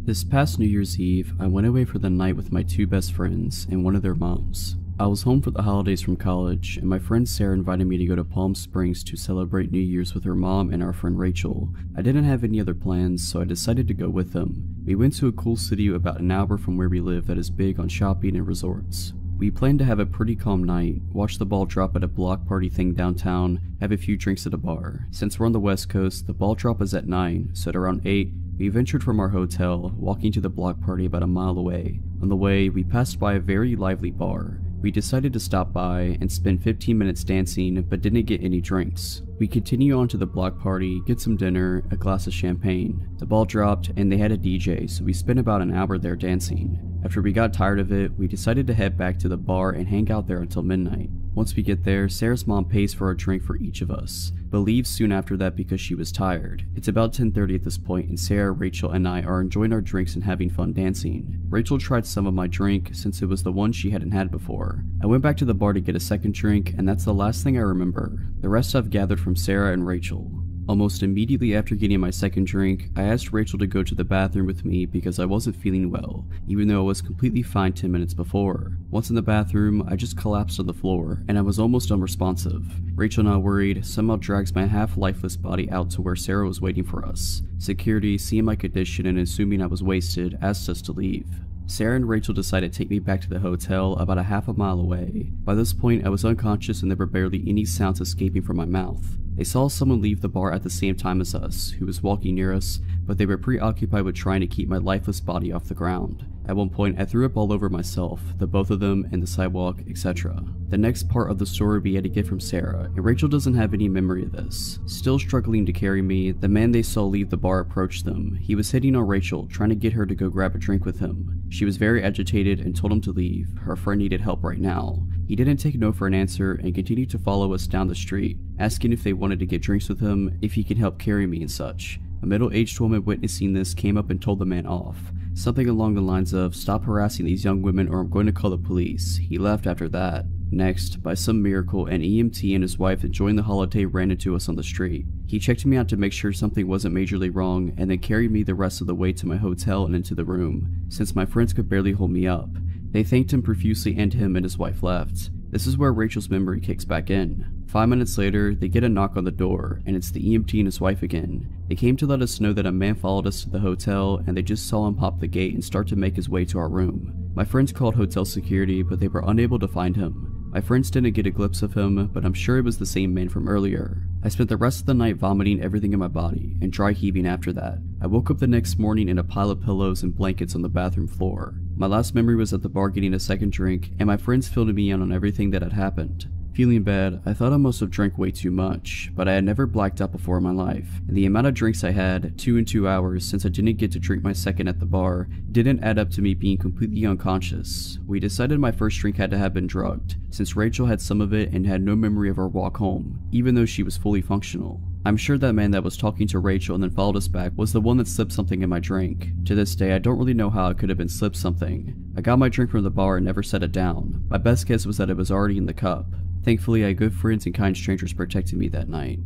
This past New Year's Eve, I went away for the night with my two best friends and one of their moms. I was home for the holidays from college, and my friend Sarah invited me to go to Palm Springs to celebrate New Year's with her mom and our friend Rachel. I didn't have any other plans, so I decided to go with them. We went to a cool city about an hour from where we live that is big on shopping and resorts. We planned to have a pretty calm night, watch the ball drop at a block party thing downtown, have a few drinks at a bar. Since we're on the West Coast, the ball drop is at 9, so at around 8, we ventured from our hotel, walking to the block party about a mile away. On the way, we passed by a very lively bar. We decided to stop by and spend 15 minutes dancing, but didn't get any drinks. We continue on to the block party, get some dinner, a glass of champagne. The ball dropped and they had a DJ, so we spent about an hour there dancing. After we got tired of it, we decided to head back to the bar and hang out there until midnight. Once we get there, Sarah's mom pays for a drink for each of us, but leaves soon after that because she was tired. It's about 10:30 at this point, and Sarah, Rachel, and I are enjoying our drinks and having fun dancing. Rachel tried some of my drink since it was the one she hadn't had before. I went back to the bar to get a second drink, and that's the last thing I remember. The rest I've gathered from Sarah and Rachel. Almost immediately after getting my second drink, I asked Rachel to go to the bathroom with me because I wasn't feeling well, even though I was completely fine 10 minutes before. Once in the bathroom, I just collapsed on the floor, and I was almost unresponsive. Rachel, not worried, somehow drags my half-lifeless body out to where Sarah was waiting for us. Security, seeing my condition and assuming I was wasted, asked us to leave. Sarah and Rachel decided to take me back to the hotel about a half a mile away. By this point, I was unconscious and there were barely any sounds escaping from my mouth. They saw someone leave the bar at the same time as us, who was walking near us, but they were preoccupied with trying to keep my lifeless body off the ground. At one point, I threw up all over myself, the both of them, and the sidewalk, etc. The next part of the story we had to get from Sarah, and Rachel doesn't have any memory of this. Still struggling to carry me, the man they saw leave the bar approached them. He was hitting on Rachel, trying to get her to go grab a drink with him. She was very agitated and told him to leave. Her friend needed help right now. He didn't take no for an answer and continued to follow us down the street, asking if they wanted to get drinks with him, if he could help carry me and such. A middle-aged woman witnessing this came up and told the man off. Something along the lines of, "Stop harassing these young women or I'm going to call the police." He left after that. Next, by some miracle, an EMT and his wife enjoying the holiday ran into us on the street. He checked me out to make sure something wasn't majorly wrong and then carried me the rest of the way to my hotel and into the room, since my friends could barely hold me up. They thanked him profusely and him and his wife left. This is where Rachel's memory kicks back in. 5 minutes later, they get a knock on the door, and it's the EMT and his wife again. They came to let us know that a man followed us to the hotel, and they just saw him pop the gate and start to make his way to our room. My friends called hotel security, but they were unable to find him. My friends didn't get a glimpse of him, but I'm sure it was the same man from earlier. I spent the rest of the night vomiting everything in my body, and dry heaving after that. I woke up the next morning in a pile of pillows and blankets on the bathroom floor. My last memory was at the bar getting a second drink, and my friends filled me in on everything that had happened. Feeling bad, I thought I must have drank way too much, but I had never blacked out before in my life, and the amount of drinks I had, 2 in 2 hours since I didn't get to drink my second at the bar, didn't add up to me being completely unconscious. We decided my first drink had to have been drugged, since Rachel had some of it and had no memory of our walk home, even though she was fully functional. I'm sure that man that was talking to Rachel and then followed us back was the one that slipped something in my drink. To this day, I don't really know how it could have been slipped something. I got my drink from the bar and never set it down. My best guess was that it was already in the cup. Thankfully, I had good friends and kind strangers protecting me that night.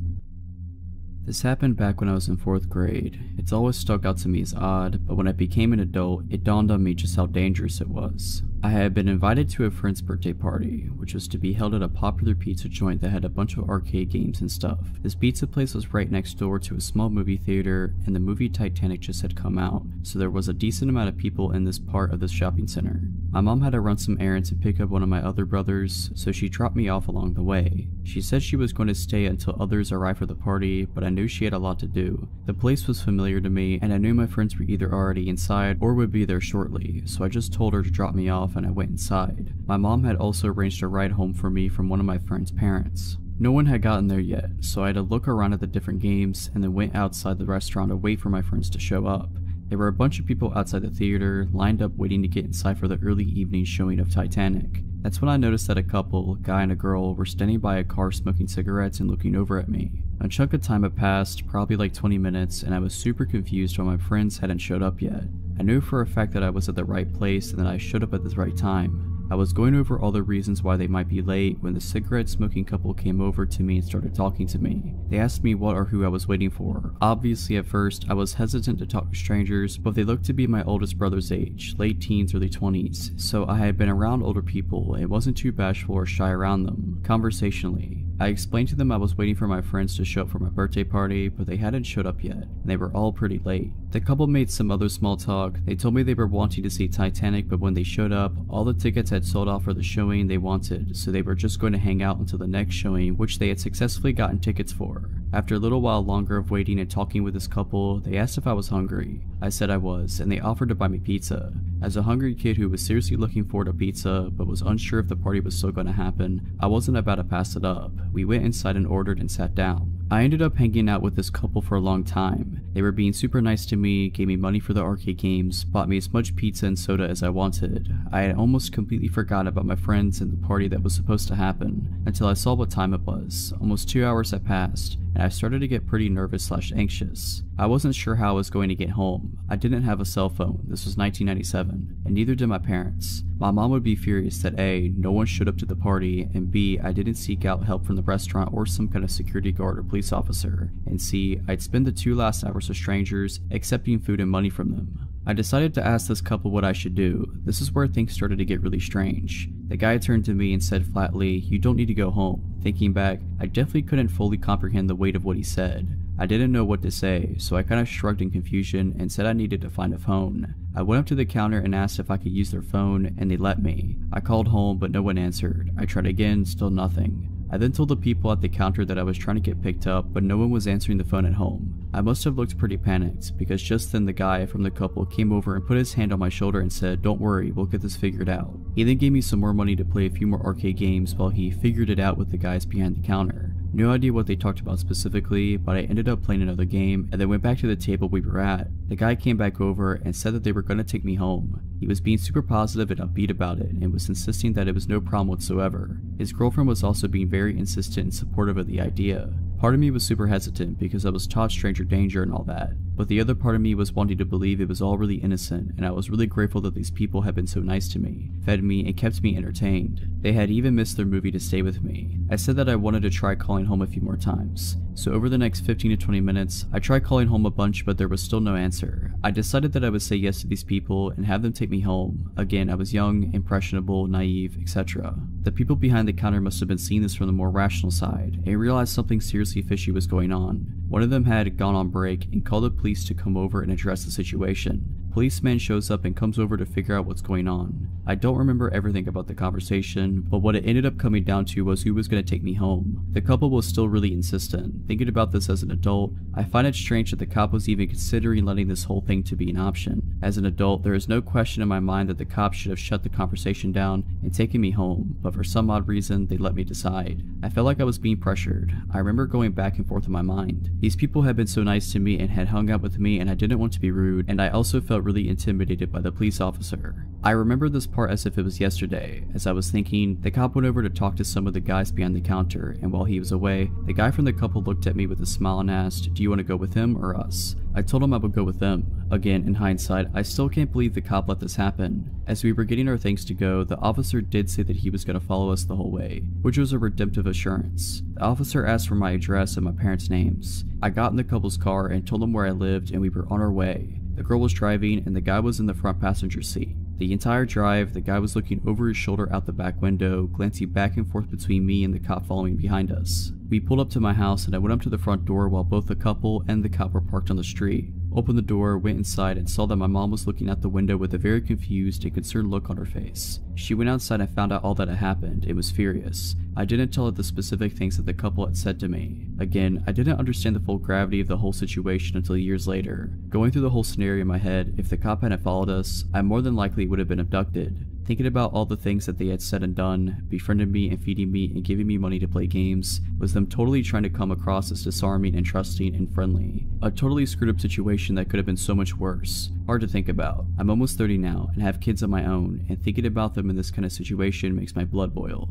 This happened back when I was in 4th grade. It's always stuck out to me as odd, but when I became an adult, it dawned on me just how dangerous it was. I had been invited to a friend's birthday party, which was to be held at a popular pizza joint that had a bunch of arcade games and stuff. This pizza place was right next door to a small movie theater, and the movie Titanic just had come out, so there was a decent amount of people in this part of the shopping center. My mom had to run some errands and pick up one of my other brothers, so she dropped me off along the way. She said she was going to stay until others arrived for the party, but I knew she had a lot to do. The place was familiar to me, and I knew my friends were either already inside or would be there shortly, so I just told her to drop me off and I went inside. My mom had also arranged a ride home for me from one of my friend's parents. No one had gotten there yet, so I had to look around at the different games and then went outside the restaurant to wait for my friends to show up. There were a bunch of people outside the theater, lined up waiting to get inside for the early evening showing of Titanic. That's when I noticed that a couple, a guy and a girl, were standing by a car smoking cigarettes and looking over at me. A chunk of time had passed, probably like 20 minutes, and I was super confused why my friends hadn't showed up yet. I knew for a fact that I was at the right place and that I showed up at the right time. I was going over all the reasons why they might be late when the cigarette smoking couple came over to me and started talking to me. They asked me what or who I was waiting for. Obviously at first I was hesitant to talk to strangers, but they looked to be my oldest brother's age, late teens, early 20s, so I had been around older people and wasn't too bashful or shy around them, conversationally. I explained to them I was waiting for my friends to show up for my birthday party, but they hadn't showed up yet, and they were all pretty late. The couple made some other small talk. They told me they were wanting to see Titanic, but when they showed up, all the tickets had sold off for the showing they wanted, so they were just going to hang out until the next showing, which they had successfully gotten tickets for. After a little while longer of waiting and talking with this couple, they asked if I was hungry. I said I was, and they offered to buy me pizza. As a hungry kid who was seriously looking forward to pizza but was unsure if the party was still going to happen, I wasn't about to pass it up. We went inside and ordered and sat down. I ended up hanging out with this couple for a long time. They were being super nice to me, gave me money for the arcade games, bought me as much pizza and soda as I wanted. I had almost completely forgotten about my friends and the party that was supposed to happen until I saw what time it was. Almost 2 hours had passed, and I started to get pretty nervous/anxious. I wasn't sure how I was going to get home. I didn't have a cell phone, this was 1997, and neither did my parents. My mom would be furious that A, no one showed up to the party, and B, I didn't seek out help from the restaurant or some kind of security guard or police officer, and C, I'd spend the 2 last hours with strangers, accepting food and money from them. I decided to ask this couple what I should do. This is where things started to get really strange. The guy turned to me and said flatly, "You don't need to go home." Thinking back, I definitely couldn't fully comprehend the weight of what he said. I didn't know what to say, so I kind of shrugged in confusion and said I needed to find a phone. I went up to the counter and asked if I could use their phone, and they let me. I called home, but no one answered. I tried again, still nothing. I then told the people at the counter that I was trying to get picked up, but no one was answering the phone at home. I must have looked pretty panicked, because just then the guy from the couple came over and put his hand on my shoulder and said, "Don't worry, we'll get this figured out." He then gave me some more money to play a few more arcade games while he figured it out with the guys behind the counter. No idea what they talked about specifically, but I ended up playing another game and then went back to the table we were at. The guy came back over and said that they were going to take me home. He was being super positive and upbeat about it and was insisting that it was no problem whatsoever. His girlfriend was also being very insistent and supportive of the idea. Part of me was super hesitant because I was taught stranger danger and all that, but the other part of me was wanting to believe it was all really innocent, and I was really grateful that these people had been so nice to me, fed me, and kept me entertained. They had even missed their movie to stay with me. I said that I wanted to try calling home a few more times. So over the next 15 to 20 minutes, I tried calling home a bunch, but there was still no answer. I decided that I would say yes to these people and have them take me home. Again, I was young, impressionable, naive, etc. The people behind the counter must have been seeing this from the more rational side and realized something seriously fishy was going on. One of them had gone on break and called the police to come over and address the situation. Policeman shows up and comes over to figure out what's going on. I don't remember everything about the conversation, but what it ended up coming down to was who was going to take me home. The couple was still really insistent. Thinking about this as an adult, I find it strange that the cop was even considering letting this whole thing to be an option. As an adult, there is no question in my mind that the cops should have shut the conversation down and taken me home, but for some odd reason, they let me decide. I felt like I was being pressured. I remember going back and forth in my mind. These people had been so nice to me and had hung out with me, and I didn't want to be rude, and I also felt really intimidated by the police officer. I remember this part as if it was yesterday. As I was thinking, the cop went over to talk to some of the guys behind the counter, and while he was away, the guy from the couple looked at me with a smile and asked, "Do you want to go with him or us?" I told him I would go with them. Again, in hindsight, I still can't believe the cop let this happen. As we were getting our things to go, the officer did say that he was going to follow us the whole way, which was a redemptive assurance. The officer asked for my address and my parents' names. I got in the couple's car and told them where I lived, and we were on our way. The girl was driving and the guy was in the front passenger seat. The entire drive, the guy was looking over his shoulder out the back window, glancing back and forth between me and the cop following behind us. We pulled up to my house and I went up to the front door while both the couple and the cop were parked on the street. Opened the door, went inside, and saw that my mom was looking out the window with a very confused and concerned look on her face. She went outside and found out all that had happened and was furious. I didn't tell her the specific things that the couple had said to me. Again, I didn't understand the full gravity of the whole situation until years later. Going through the whole scenario in my head, if the cop hadn't followed us, I more than likely would have been abducted. Thinking about all the things that they had said and done, befriending me and feeding me and giving me money to play games, was them totally trying to come across as disarming and trusting and friendly. A totally screwed up situation that could have been so much worse. Hard to think about. I'm almost 30 now and have kids of my own, and thinking about them in this kind of situation makes my blood boil.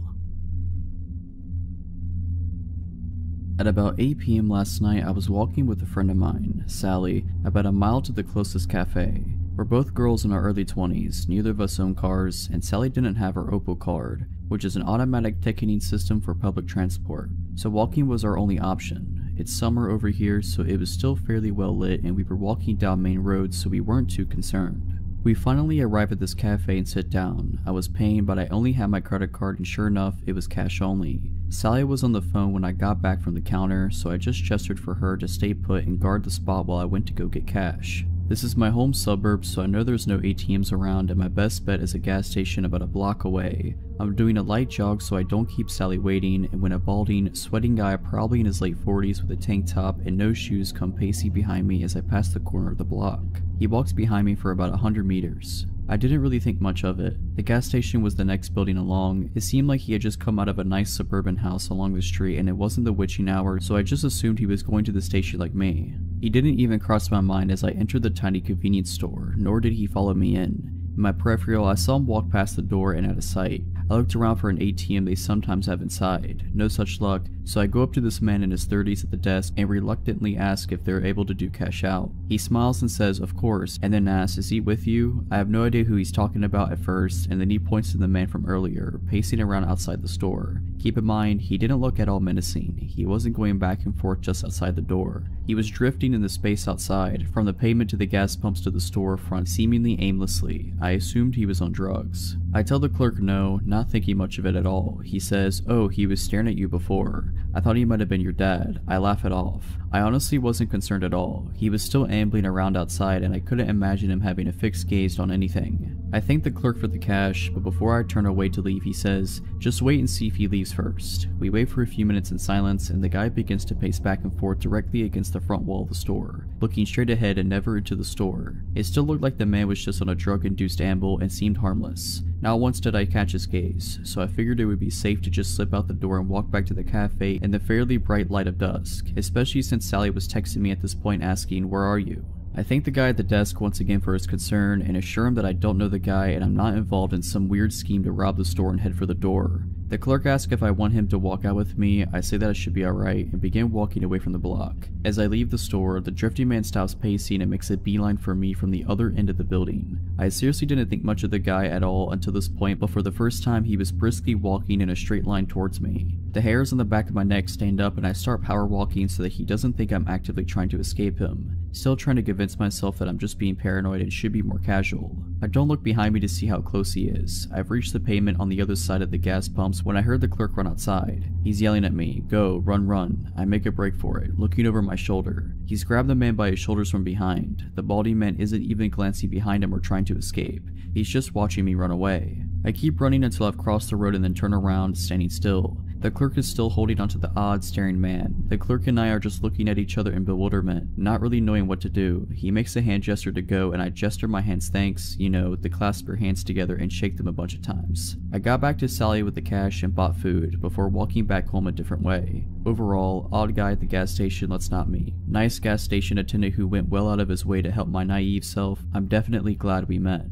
At about 8 p.m. last night, I was walking with a friend of mine, Sally, about a mile to the closest cafe. We're both girls in our early 20s, neither of us own cars, and Sally didn't have her Opal card, which is an automatic ticketing system for public transport, so walking was our only option. It's summer over here, so it was still fairly well lit and we were walking down main roads, so we weren't too concerned. We finally arrive at this cafe and sit down. I was paying, but I only had my credit card, and sure enough, it was cash only. Sally was on the phone when I got back from the counter, so I just gestured for her to stay put and guard the spot while I went to go get cash. This is my home suburb, so I know there's no ATMs around and my best bet is a gas station about a block away. I'm doing a light jog so I don't keep Sally waiting, and when a balding, sweating guy probably in his late 40s with a tank top and no shoes come pacing behind me as I pass the corner of the block. He walks behind me for about 100 meters. I didn't really think much of it. The gas station was the next building along. It seemed like he had just come out of a nice suburban house along the street and it wasn't the witching hour, so I just assumed he was going to the station like me. He didn't even cross my mind as I entered the tiny convenience store, nor did he follow me in. In my peripheral, I saw him walk past the door and out of sight. I looked around for an ATM they sometimes have inside. No such luck, so I go up to this man in his 30s at the desk and reluctantly ask if they're able to do cash out. He smiles and says, of course, and then asks, is he with you? I have no idea who he's talking about at first, and then he points to the man from earlier, pacing around outside the store. Keep in mind, he didn't look at all menacing. He wasn't going back and forth just outside the door. He was drifting in the space outside, from the pavement to the gas pumps to the storefront, seemingly aimlessly. I assumed he was on drugs. I tell the clerk no, not thinking much of it at all. He says, oh, he was staring at you before. I thought he might have been your dad. I laugh it off. I honestly wasn't concerned at all. He was still ambling around outside and I couldn't imagine him having a fixed gaze on anything. I thank the clerk for the cash, but before I turn away to leave, he says, just wait and see if he leaves first. We wait for a few minutes in silence and the guy begins to pace back and forth directly against the front wall of the store, looking straight ahead and never into the store. It still looked like the man was just on a drug-induced amble and seemed harmless. Not once did I catch his gaze, so I figured it would be safe to just slip out the door and walk back to the cafe in the fairly bright light of dusk, especially since Sally was texting me at this point asking, where are you? I thank the guy at the desk once again for his concern and assure him that I don't know the guy and I'm not involved in some weird scheme to rob the store and head for the door. The clerk asks if I want him to walk out with me. I say that I should be alright and begin walking away from the block. As I leave the store, the drifting man stops pacing and makes a beeline for me from the other end of the building. I seriously didn't think much of the guy at all until this point, but for the first time he was briskly walking in a straight line towards me. The hairs on the back of my neck stand up and I start power walking so that he doesn't think I'm actively trying to escape him. Still trying to convince myself that I'm just being paranoid and should be more casual. I don't look behind me to see how close he is. I've reached the pavement on the other side of the gas pumps when I heard the clerk run outside. He's yelling at me, go, run, run. I make a break for it, looking over my shoulder. He's grabbed the man by his shoulders from behind. The balding man isn't even glancing behind him or trying to escape. He's just watching me run away. I keep running until I've crossed the road and then turn around, standing still. The clerk is still holding onto the odd, staring man. The clerk and I are just looking at each other in bewilderment, not really knowing what to do. He makes a hand gesture to go and I gesture my hands thanks, you know, to clasp your hands together and shake them a bunch of times. I got back to Sally with the cash and bought food before walking back home a different way. Overall, odd guy at the gas station, let's not meet. Nice gas station attendant who went well out of his way to help my naive self. I'm definitely glad we met.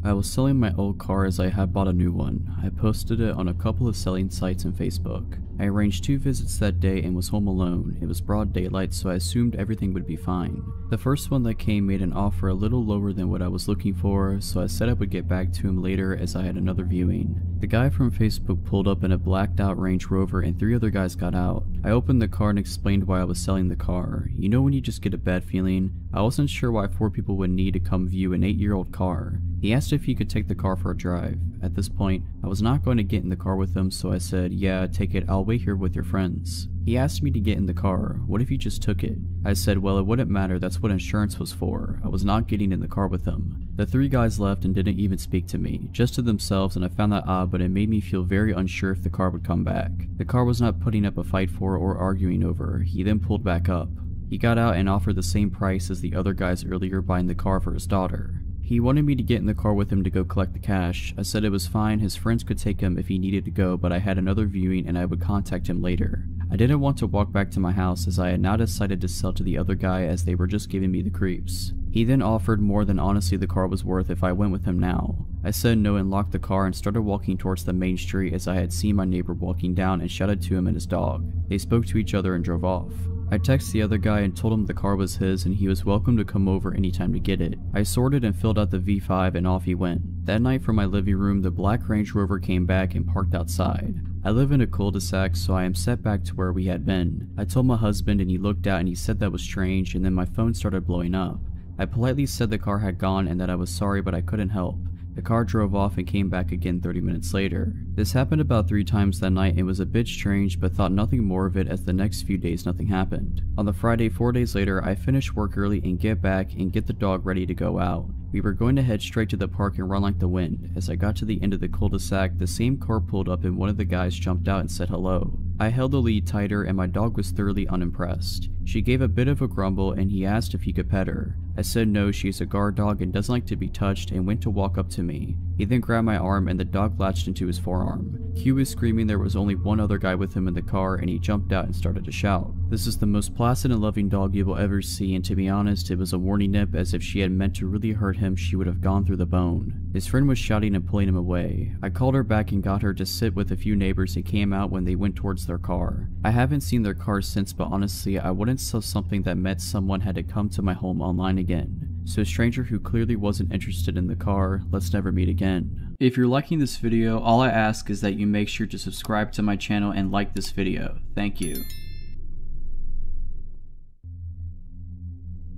I was selling my old car as I had bought a new one. I posted it on a couple of selling sites and Facebook. I arranged 2 visits that day and was home alone. It was broad daylight, so I assumed everything would be fine. The first one that came made an offer a little lower than what I was looking for, so I said I would get back to him later as I had another viewing. The guy from Facebook pulled up in a blacked out Range Rover and 3 other guys got out. I opened the car and explained why I was selling the car. You know when you just get a bad feeling? I wasn't sure why 4 people would need to come view an 8-year-old car. He asked if he could take the car for a drive. At this point, I was not going to get in the car with him, so I said, yeah, take it, I'll wait here with your friends. He asked me to get in the car. What if he just took it? I said, well, it wouldn't matter, that's what insurance was for. I was not getting in the car with him. The 3 guys left and didn't even speak to me, just to themselves, and I found that odd, but it made me feel very unsure if the car would come back. The car was not putting up a fight for or arguing over. He then pulled back up. He got out and offered the same price as the other guys earlier buying the car for his daughter. He wanted me to get in the car with him to go collect the cash. I said it was fine, his friends could take him if he needed to go, but I had another viewing and I would contact him later. I didn't want to walk back to my house as I had now decided to sell to the other guy as they were just giving me the creeps. He then offered more than honestly the car was worth if I went with him now. I said no and locked the car and started walking towards the main street as I had seen my neighbor walking down and shouted to him and his dog. They spoke to each other and drove off. I texted the other guy and told him the car was his and he was welcome to come over anytime to get it. I sorted and filled out the V5 and off he went. That night from my living room, the black Range Rover came back and parked outside. I live in a cul-de-sac, so I am set back to where we had been. I told my husband and he looked out and he said that was strange, and then my phone started blowing up. I politely said the car had gone and that I was sorry but I couldn't help. The car drove off and came back again 30 minutes later. This happened about 3 times that night and was a bit strange, but thought nothing more of it as the next few days nothing happened. On the Friday 4 days later, I finished work early and get back and get the dog ready to go out. We were going to head straight to the park and run like the wind. As I got to the end of the cul-de-sac, the same car pulled up and one of the guys jumped out and said hello. I held the lead tighter and my dog was thoroughly unimpressed. She gave a bit of a grumble and he asked if he could pet her. I said no, she's a guard dog and doesn't like to be touched, and went to walk up to me. He then grabbed my arm and the dog latched into his forearm. Q was screaming there was only one other guy with him in the car and he jumped out and started to shout. This is the most placid and loving dog you will ever see, and to be honest, it was a warning nip, as if she had meant to really hurt him she would have gone through the bone. His friend was shouting and pulling him away. I called her back and got her to sit with a few neighbors and came out when they went towards their car. I haven't seen their car since, but honestly I wouldn't sell something that meant someone had to come to my home online again. So a stranger who clearly wasn't interested in the car, let's never meet again. If you're liking this video, all I ask is that you make sure to subscribe to my channel and like this video. Thank you.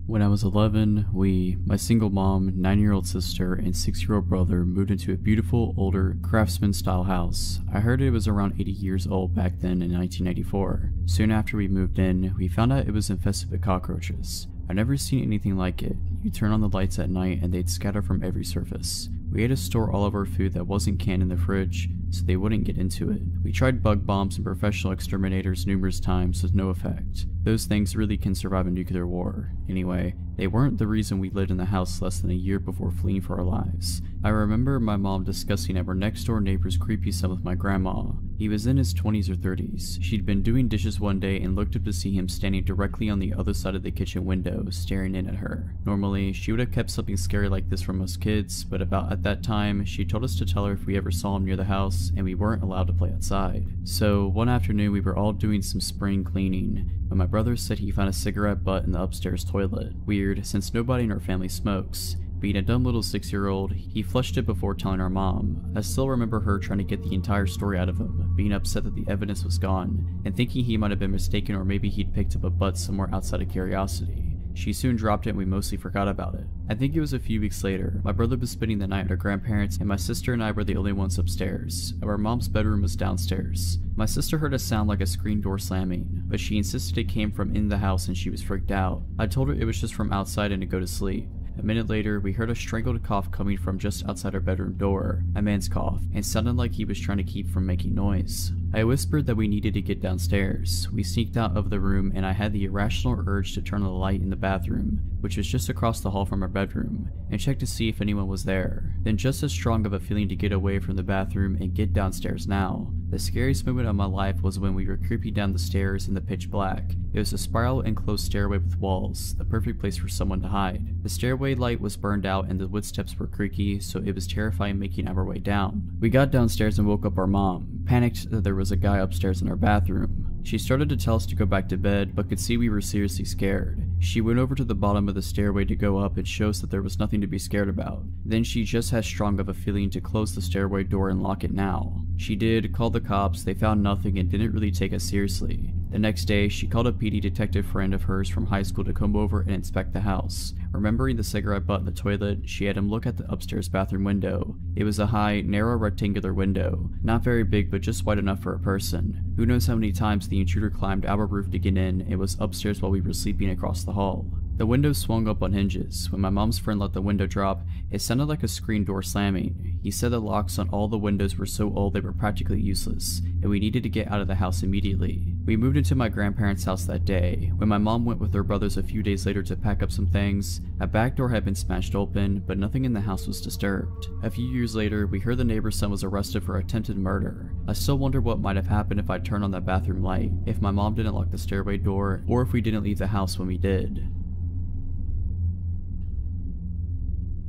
When I was 11, my single mom, 9-year-old sister, and 6-year-old brother moved into a beautiful, older, craftsman-style house. I heard it was around 80 years old back then in 1994. Soon after we moved in, we found out it was infested with cockroaches. I'd never seen anything like it. You turn on the lights at night and they'd scatter from every surface. We had to store all of our food that wasn't canned in the fridge, so they wouldn't get into it. We tried bug bombs and professional exterminators numerous times with no effect. Those things really can survive a nuclear war. Anyway, they weren't the reason we lived in the house less than a year before fleeing for our lives. I remember my mom discussing our next door neighbor's creepy son with my grandma. He was in his 20s or 30s. She'd been doing dishes one day and looked up to see him standing directly on the other side of the kitchen window, staring in at her. Normally, she would have kept something scary like this from us kids, but about at that time, she told us to tell her if we ever saw him near the house, and we weren't allowed to play outside. So, one afternoon we were all doing some spring cleaning, but my brother said he found a cigarette butt in the upstairs toilet. Weird, since nobody in our family smokes. Being a dumb little 6-year-old, he flushed it before telling our mom. I still remember her trying to get the entire story out of him, being upset that the evidence was gone, and thinking he might have been mistaken or maybe he'd picked up a butt somewhere outside of curiosity. She soon dropped it and we mostly forgot about it. I think it was a few weeks later. My brother was spending the night at our grandparents and my sister and I were the only ones upstairs. Our mom's bedroom was downstairs. My sister heard a sound like a screen door slamming, but she insisted it came from in the house and she was freaked out. I told her it was just from outside and to go to sleep. A minute later, we heard a strangled cough coming from just outside our bedroom door, a man's cough, and sounded like he was trying to keep from making noise. I whispered that we needed to get downstairs. We sneaked out of the room and I had the irrational urge to turn on the light in the bathroom, which was just across the hall from our bedroom, and check to see if anyone was there. Then just as strong of a feeling to get away from the bathroom and get downstairs now. The scariest moment of my life was when we were creeping down the stairs in the pitch black. It was a spiral enclosed stairway with walls, the perfect place for someone to hide. The stairway light was burned out and the wood steps were creaky, so it was terrifying making our way down. We got downstairs and woke up our mom, panicked that there was a guy upstairs in our bathroom. She started to tell us to go back to bed, but could see we were seriously scared. She went over to the bottom of the stairway to go up and show us that there was nothing to be scared about. Then she just had strong of a feeling to close the stairway door and lock it now. She did, called the cops, they found nothing and didn't really take us seriously. The next day, she called a PD detective friend of hers from high school to come over and inspect the house. Remembering the cigarette butt in the toilet, she had him look at the upstairs bathroom window. It was a high, narrow rectangular window, not very big but just wide enough for a person. Who knows how many times the intruder climbed our roof to get in and was upstairs while we were sleeping across the hall. The window swung up on hinges. When my mom's friend let the window drop, it sounded like a screen door slamming. He said the locks on all the windows were so old they were practically useless, and we needed to get out of the house immediately. We moved into my grandparents' house that day. When my mom went with her brothers a few days later to pack up some things, a back door had been smashed open, but nothing in the house was disturbed. A few years later, we heard the neighbor's son was arrested for attempted murder. I still wonder what might have happened if I turned on that bathroom light, if my mom didn't lock the stairway door, or if we didn't leave the house when we did.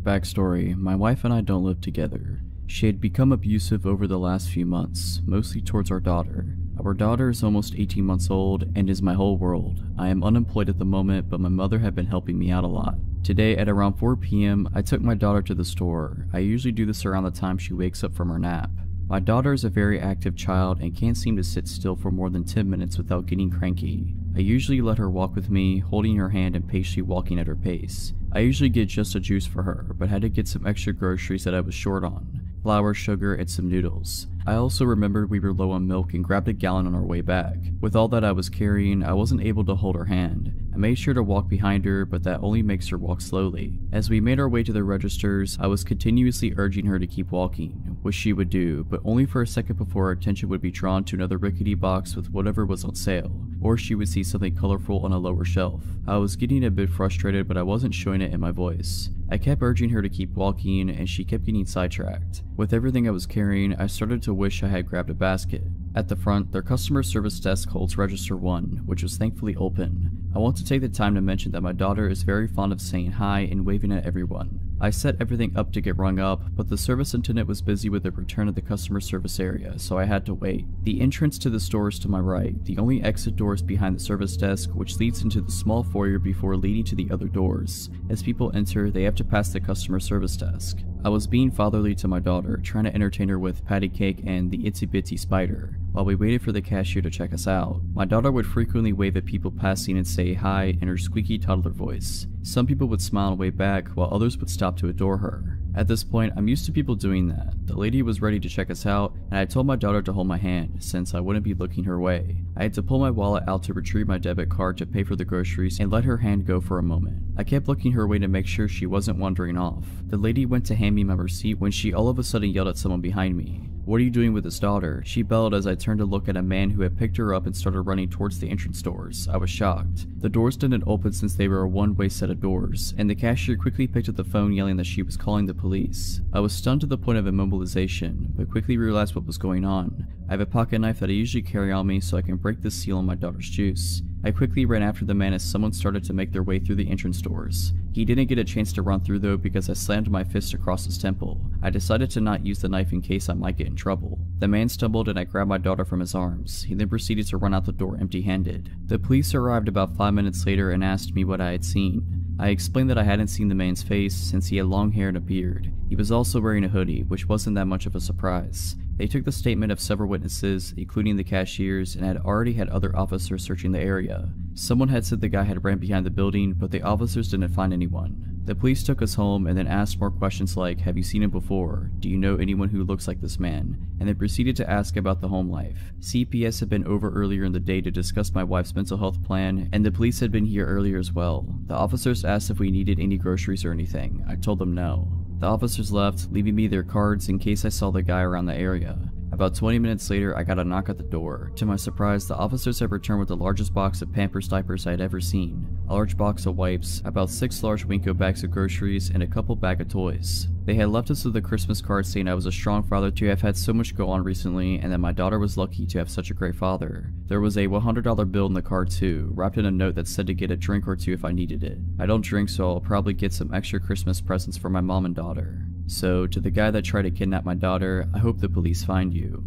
Backstory: my wife and I don't live together. She had become abusive over the last few months, mostly towards our daughter. Our daughter is almost 18 months old and is my whole world. I am unemployed at the moment, but my mother had been helping me out a lot. Today at around 4 p.m, I took my daughter to the store. I usually do this around the time she wakes up from her nap. My daughter is a very active child and can't seem to sit still for more than 10 minutes without getting cranky. I usually let her walk with me, holding her hand and patiently walking at her pace. I usually get just a juice for her, but had to get some extra groceries that I was short on. Flour, sugar, and some noodles. I also remembered we were low on milk and grabbed a gallon on our way back. With all that I was carrying, I wasn't able to hold her hand. I made sure to walk behind her, but that only makes her walk slowly. As we made our way to the registers, I was continuously urging her to keep walking, which she would do, but only for a second before her attention would be drawn to another rickety box with whatever was on sale, or she would see something colorful on a lower shelf. I was getting a bit frustrated, but I wasn't showing it in my voice. I kept urging her to keep walking, and she kept getting sidetracked. With everything I was carrying, I started to wish I had grabbed a basket. At the front, their customer service desk holds register 1, which was thankfully open. I want to take the time to mention that my daughter is very fond of saying hi and waving at everyone. I set everything up to get rung up, but the service attendant was busy with the return of the customer service area, so I had to wait. The entrance to the store is to my right. The only exit door is behind the service desk, which leads into the small foyer before leading to the other doors. As people enter, they have to pass the customer service desk. I was being fatherly to my daughter, trying to entertain her with patty cake and the itsy bitsy spider. While we waited for the cashier to check us out, my daughter would frequently wave at people passing and say hi in her squeaky toddler voice. Some people would smile and wave back, while others would stop to adore her. At this point, I'm used to people doing that. The lady was ready to check us out, and I told my daughter to hold my hand, since I wouldn't be looking her way. I had to pull my wallet out to retrieve my debit card to pay for the groceries and let her hand go for a moment. I kept looking her way to make sure she wasn't wandering off. The lady went to hand me my receipt when she all of a sudden yelled at someone behind me. "What are you doing with this daughter?" She bellowed as I turned to look at a man who had picked her up and started running towards the entrance doors. I was shocked. The doors didn't open since they were a one-way set of doors, and the cashier quickly picked up the phone yelling that she was calling the police. I was stunned to the point of immobilization, but quickly realized what was going on. I have a pocket knife that I usually carry on me so I can break the seal on my daughter's juice. I quickly ran after the man as someone started to make their way through the entrance doors. He didn't get a chance to run through though because I slammed my fist across his temple. I decided to not use the knife in case I might get in trouble. The man stumbled and I grabbed my daughter from his arms. He then proceeded to run out the door empty-handed. The police arrived about 5 minutes later and asked me what I had seen. I explained that I hadn't seen the man's face since he had long hair and a beard. He was also wearing a hoodie, which wasn't that much of a surprise. They took the statement of several witnesses, including the cashiers, and had already had other officers searching the area. Someone had said the guy had ran behind the building, but the officers didn't find anyone. The police took us home and then asked more questions like, "Have you seen him before? Do you know anyone who looks like this man?" And they proceeded to ask about the home life. CPS had been over earlier in the day to discuss my wife's mental health plan, and the police had been here earlier as well. The officers asked if we needed any groceries or anything. I told them no. The officers left, leaving me their cards in case I saw the guy around the area. About 20 minutes later, I got a knock at the door. To my surprise, the officers had returned with the largest box of Pampers diapers I had ever seen, a large box of wipes, about 6 large Winco bags of groceries, and a couple bag of toys. They had left us with a Christmas card saying I was a strong father to have had so much go on recently, and that my daughter was lucky to have such a great father. There was a $100 bill in the card too, wrapped in a note that said to get a drink or two if I needed it. I don't drink, so I'll probably get some extra Christmas presents for my mom and daughter. So, to the guy that tried to kidnap my daughter, I hope the police find you.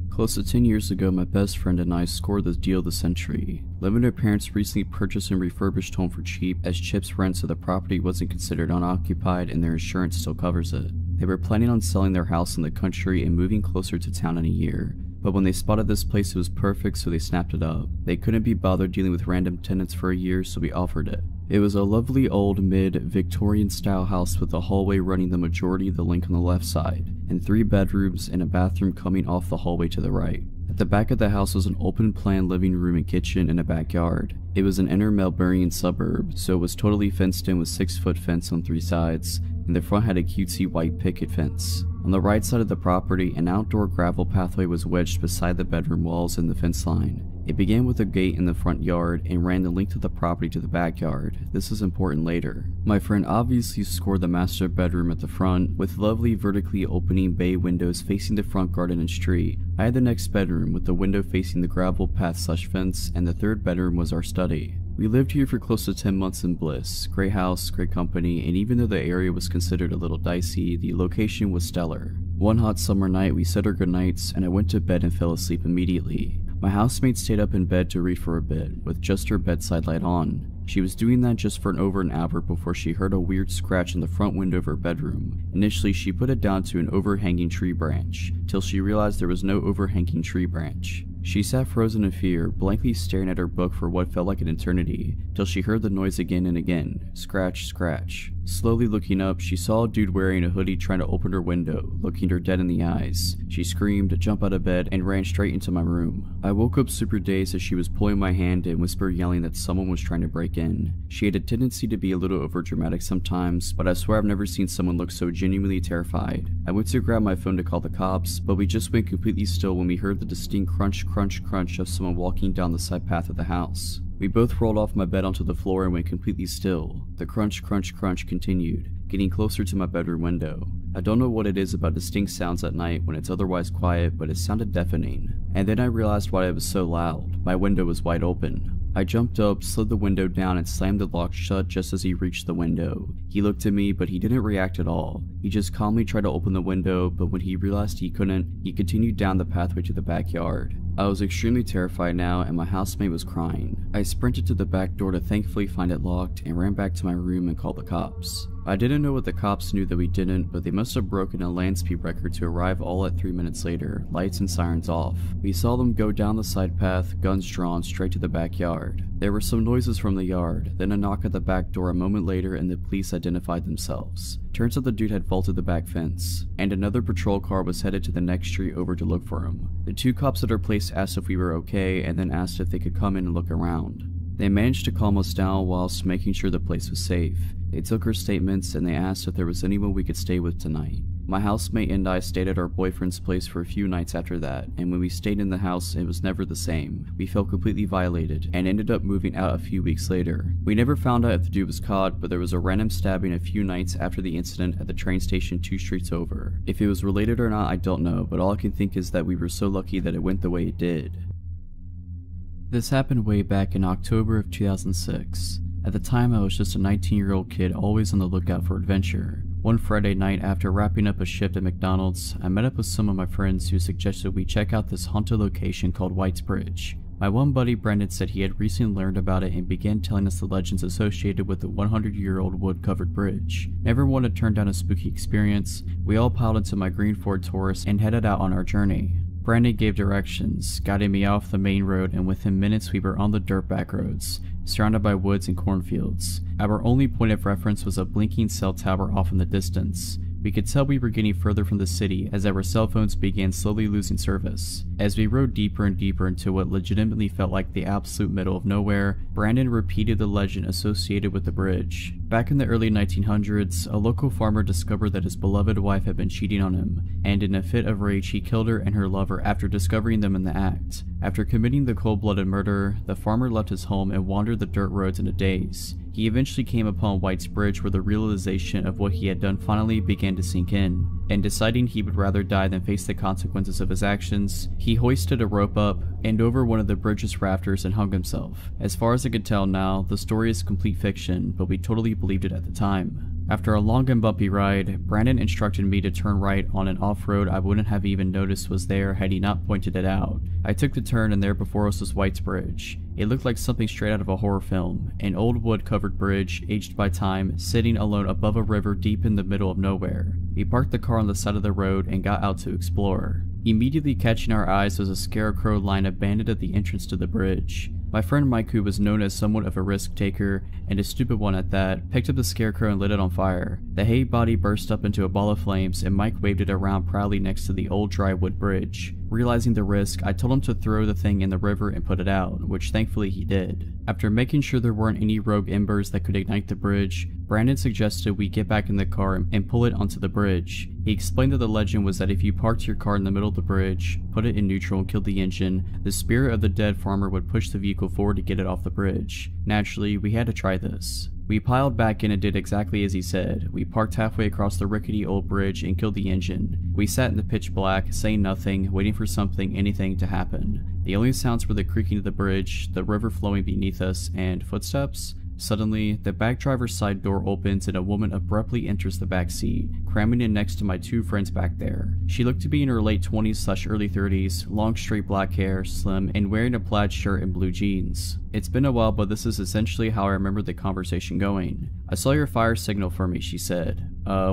Close to 10 years ago, my best friend and I scored the deal of the century. Living with her parents recently purchased and refurbished home for cheap as chips rent, so the property wasn't considered unoccupied and their insurance still covers it. They were planning on selling their house in the country and moving closer to town in a year. But when they spotted this place, it was perfect, so they snapped it up. They couldn't be bothered dealing with random tenants for a year, so we offered it. It was a lovely old mid-Victorian style house with a hallway running the majority of the length on the left side, and 3 bedrooms and a bathroom coming off the hallway to the right. At the back of the house was an open plan living room and kitchen and a backyard. It was an inner Melbourne suburb, so it was totally fenced in with 6-foot fence on 3 sides, and the front had a cutesy white picket fence. On the right side of the property, an outdoor gravel pathway was wedged beside the bedroom walls and the fence line. It began with a gate in the front yard and ran the length of the property to the backyard. This is important later. My friend obviously scored the master bedroom at the front, with lovely vertically opening bay windows facing the front garden and street. I had the next bedroom with the window facing the gravel path/fence, and the 3rd bedroom was our study. We lived here for close to 10 months in bliss. Great house, great company, and even though the area was considered a little dicey, the location was stellar. One hot summer night, we said our goodnights, and I went to bed and fell asleep immediately. My housemate stayed up in bed to read for a bit, with just her bedside light on. She was doing that just for over an hour before she heard a weird scratch in the front window of her bedroom. Initially, she put it down to an overhanging tree branch, till she realized there was no overhanging tree branch. She sat frozen in fear, blankly staring at her book for what felt like an eternity, till she heard the noise again and again. Scratch, scratch. Slowly looking up, she saw a dude wearing a hoodie trying to open her window, looking her dead in the eyes. She screamed, jumped out of bed, and ran straight into my room. I woke up super dazed as she was pulling my hand and whispered, yelling that someone was trying to break in. She had a tendency to be a little overdramatic sometimes, but I swear I've never seen someone look so genuinely terrified. I went to grab my phone to call the cops, but we just went completely still when we heard the distinct crunch, crunch, crunch of someone walking down the side path of the house. We both rolled off my bed onto the floor and went completely still. The crunch, crunch, crunch continued, getting closer to my bedroom window. I don't know what it is about distinct sounds at night when it's otherwise quiet, but it sounded deafening. And then I realized why it was so loud. My window was wide open. I jumped up, slid the window down, and slammed the lock shut just as he reached the window. He looked at me, but he didn't react at all. He just calmly tried to open the window, but when he realized he couldn't, he continued down the pathway to the backyard. I was extremely terrified now, and my housemate was crying. I sprinted to the back door to thankfully find it locked and ran back to my room and called the cops. I didn't know what the cops knew that we didn't, but they must have broken a land speed record to arrive all at 3 minutes later, lights and sirens off. We saw them go down the side path, guns drawn, straight to the backyard. There were some noises from the yard, then a knock at the back door a moment later, and the police identified themselves. Turns out the dude had vaulted the back fence, and another patrol car was headed to the next street over to look for him. The two cops at our place asked if we were okay, and then asked if they could come in and look around. They managed to calm us down whilst making sure the place was safe. They took our statements and they asked if there was anyone we could stay with tonight. My housemate and I stayed at our boyfriend's place for a few nights after that, and when we stayed in the house, it was never the same. We felt completely violated, and ended up moving out a few weeks later. We never found out if the dude was caught, but there was a random stabbing a few nights after the incident at the train station 2 streets over. If it was related or not, I don't know, but all I can think is that we were so lucky that it went the way it did. This happened way back in October of 2006. At the time, I was just a 19-year-old kid always on the lookout for adventure. One Friday night, after wrapping up a shift at McDonald's, I met up with some of my friends who suggested we check out this haunted location called White's Bridge. My one buddy Brendan said he had recently learned about it and began telling us the legends associated with the 100-year-old wood-covered bridge. Never one to turn down a spooky experience, we all piled into my green Ford Taurus and headed out on our journey. Brandon gave directions, guiding me off the main road, and within minutes we were on the dirt back roads, surrounded by woods and cornfields. Our only point of reference was a blinking cell tower off in the distance. We could tell we were getting further from the city as our cell phones began slowly losing service. As we rode deeper and deeper into what legitimately felt like the absolute middle of nowhere, Brandon repeated the legend associated with the bridge. Back in the early 1900s, a local farmer discovered that his beloved wife had been cheating on him, and in a fit of rage he killed her and her lover after discovering them in the act. After committing the cold-blooded murder, the farmer left his home and wandered the dirt roads in a daze. He eventually came upon White's Bridge where the realization of what he had done finally began to sink in, and deciding he would rather die than face the consequences of his actions, he hoisted a rope up and over one of the bridge's rafters and hung himself. As far as I could tell now, the story is complete fiction, but we totally believed it at the time. After a long and bumpy ride, Brandon instructed me to turn right on an off-road I wouldn't have even noticed was there had he not pointed it out. I took the turn and there before us was White's Bridge. It looked like something straight out of a horror film, an old wood-covered bridge, aged by time, sitting alone above a river deep in the middle of nowhere. We parked the car on the side of the road and got out to explore. Immediately catching our eyes was a scarecrow lying abandoned at the entrance to the bridge. My friend Mike, who was known as somewhat of a risk taker, and a stupid one at that, picked up the scarecrow and lit it on fire. The hay body burst up into a ball of flames and Mike waved it around proudly next to the old dry wood bridge. Realizing the risk, I told him to throw the thing in the river and put it out, which thankfully he did. After making sure there weren't any rogue embers that could ignite the bridge, Brandon suggested we get back in the car and pull it onto the bridge. He explained that the legend was that if you parked your car in the middle of the bridge, put it in neutral and killed the engine, the spirit of the dead farmer would push the vehicle forward to get it off the bridge. Naturally, we had to try this. We piled back in and did exactly as he said. We parked halfway across the rickety old bridge and killed the engine. We sat in the pitch black, saying nothing, waiting for anything to happen. The only sounds were the creaking of the bridge, the river flowing beneath us, and footsteps. Suddenly, the back driver's side door opens and a woman abruptly enters the back seat, cramming in next to my two friends back there. She looked to be in her late 20s/early 30s, long straight black hair, slim, and wearing a plaid shirt and blue jeans. It's been a while, but this is essentially how I remember the conversation going. "I saw your fire signal for me," she said.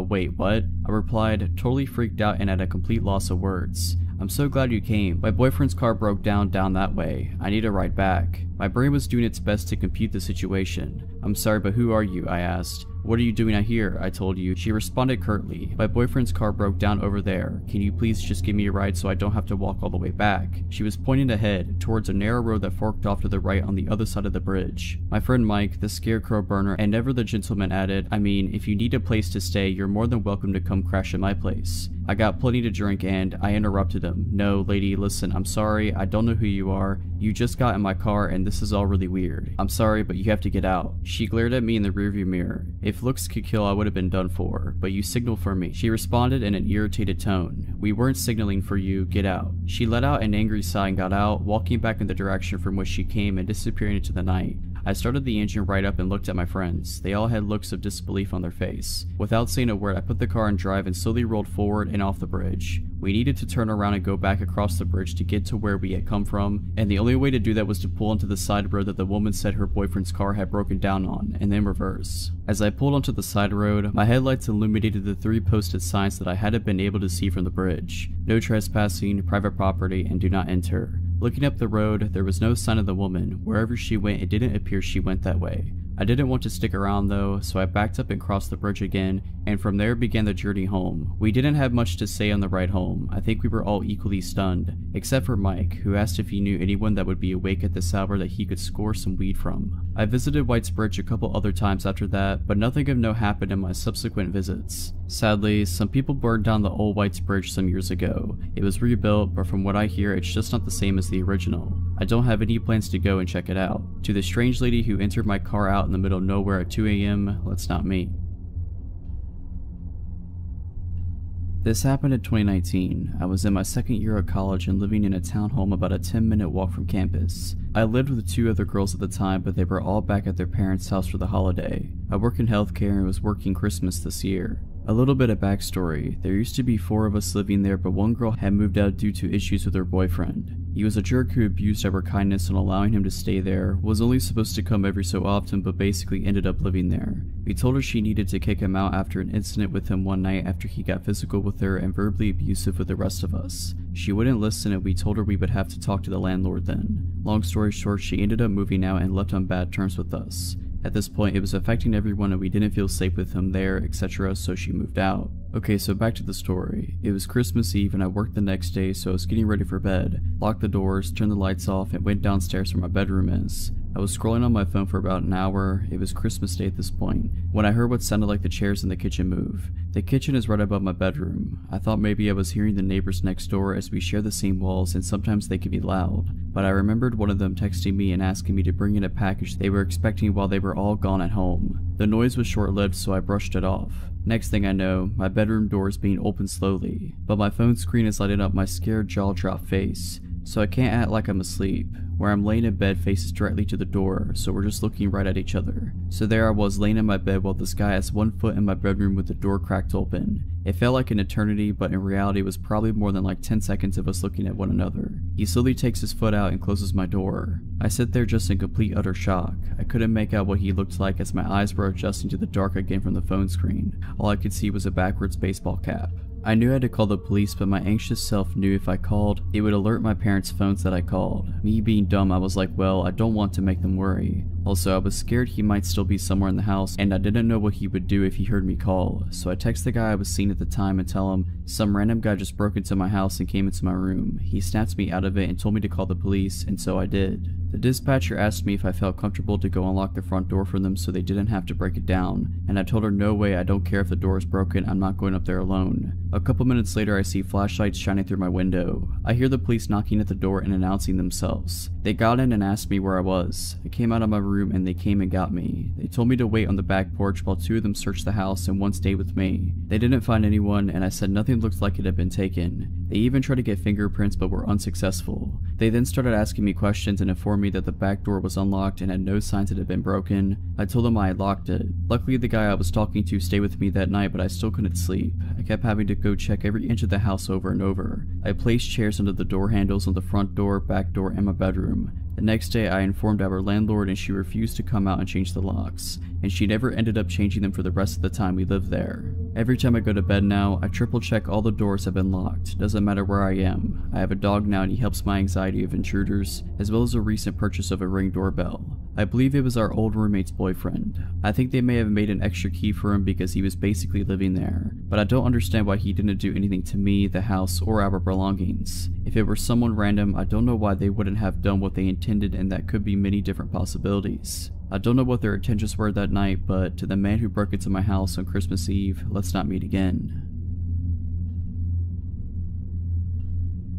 Wait, what?" I replied, totally freaked out and at a complete loss of words. I'm so glad you came. My boyfriend's car broke down that way. I need a ride back. My brain was doing its best to compute the situation. I'm sorry, but who are you? I asked. What are you doing out here? I told you. She responded curtly. My boyfriend's car broke down over there. Can you please just give me a ride so I don't have to walk all the way back? She was pointing ahead, towards a narrow road that forked off to the right on the other side of the bridge. My friend Mike, the scarecrow burner, and never the gentleman added, I mean, if you need a place to stay, you're more than welcome to come crash at my place. I got plenty to drink and I interrupted him. No, lady, listen, I'm sorry, I don't know who you are. You just got in my car and this is all really weird. I'm sorry, but you have to get out. She glared at me in the rearview mirror. If looks could kill, I would have been done for, but you signaled for me. She responded in an irritated tone. We weren't signaling for you, get out. She let out an angry sigh and got out, walking back in the direction from which she came and disappearing into the night. I started the engine right up and looked at my friends. They all had looks of disbelief on their face. Without saying a word, I put the car in drive and slowly rolled forward and off the bridge. We needed to turn around and go back across the bridge to get to where we had come from, and the only way to do that was to pull onto the side road that the woman said her boyfriend's car had broken down on, and then reverse. As I pulled onto the side road, my headlights illuminated the 3 posted signs that I hadn't been able to see from the bridge. No trespassing, private property, and do not enter. Looking up the road, there was no sign of the woman. Wherever she went, it didn't appear she went that way. I didn't want to stick around though, so I backed up and crossed the bridge again, and from there began the journey home. We didn't have much to say on the ride home. I think we were all equally stunned, except for Mike, who asked if he knew anyone that would be awake at this hour that he could score some weed from. I visited White's Bridge a couple other times after that, but nothing of note happened in my subsequent visits. Sadly, some people burned down the old White's Bridge some years ago. It was rebuilt, but from what I hear, it's just not the same as the original. I don't have any plans to go and check it out. To the strange lady who entered my car out in the middle of nowhere at 2 AM, let's not meet. This happened in 2019. I was in my second year of college and living in a townhome about a 10-minute walk from campus. I lived with 2 other girls at the time, but they were all back at their parents' house for the holiday. I work in healthcare and was working Christmas this year. A little bit of backstory. There used to be 4 of us living there, but one girl had moved out due to issues with her boyfriend. He was a jerk who abused our kindness and allowing him to stay there, was only supposed to come every so often but basically ended up living there. We told her she needed to kick him out after an incident with him one night after he got physical with her and verbally abusive with the rest of us. She wouldn't listen and we told her we would have to talk to the landlord then. Long story short, she ended up moving out and left on bad terms with us. At this point, it was affecting everyone and we didn't feel safe with him there, etc., so she moved out. Okay, so back to the story. It was Christmas Eve and I worked the next day, so I was getting ready for bed, locked the doors, turned the lights off, and went downstairs where my bedroom is. I was scrolling on my phone for about an hour. It was Christmas Day at this point, when I heard what sounded like the chairs in the kitchen move. The kitchen is right above my bedroom. I thought maybe I was hearing the neighbors next door as we share the same walls and sometimes they can be loud. But I remembered one of them texting me and asking me to bring in a package they were expecting while they were all gone at home. The noise was short-lived, so I brushed it off. Next thing I know, my bedroom door is being opened slowly, but my phone screen is lighting up my scared jaw-drop face. So I can't act like I'm asleep. Where I'm laying in bed faces directly to the door, so we're just looking right at each other. So there I was laying in my bed while this guy has 1 foot in my bedroom with the door cracked open. It felt like an eternity, but in reality it was probably more than like 10 seconds of us looking at one another. He slowly takes his foot out and closes my door. I sit there just in complete utter shock. I couldn't make out what he looked like as my eyes were adjusting to the dark again from the phone screen. All I could see was a backwards baseball cap. I knew I had to call the police, but my anxious self knew if I called, it would alert my parents' phones that I called. Me being dumb, I was like, well, I don't want to make them worry. Also, I was scared he might still be somewhere in the house, and I didn't know what he would do if he heard me call. So I text the guy I was seeing at the time and tell him, some random guy just broke into my house and came into my room. He snapped me out of it and told me to call the police, and so I did. The dispatcher asked me if I felt comfortable to go unlock the front door for them so they didn't have to break it down, and I told her no way, I don't care if the door is broken, I'm not going up there alone. A couple minutes later, I see flashlights shining through my window. I hear the police knocking at the door and announcing themselves. They got in and asked me where I was. I came out of my room and they came and got me. They told me to wait on the back porch while 2 of them searched the house and 1 stayed with me. They didn't find anyone and I said nothing looked like it had been taken. They even tried to get fingerprints but were unsuccessful. They then started asking me questions and informed me that the back door was unlocked and had no signs it had been broken. I told them I had locked it. Luckily the guy I was talking to stayed with me that night, but I still couldn't sleep. I kept having to go check every inch of the house over and over. I placed chairs under the door handles on the front door, back door, and my bedroom. The next day I informed our landlord and she refused to come out and change the locks, and she never ended up changing them for the rest of the time we lived there. Every time I go to bed now, I triple check all the doors have been locked, doesn't matter where I am. I have a dog now and he helps my anxiety of intruders, as well as a recent purchase of a Ring doorbell. I believe it was our old roommate's boyfriend. I think they may have made an extra key for him because he was basically living there, but I don't understand why he didn't do anything to me, the house, or our belongings. If it were someone random, I don't know why they wouldn't have done what they intended, and that could be many different possibilities. I don't know what their intentions were that night, but to the man who broke into my house on Christmas Eve, let's not meet again.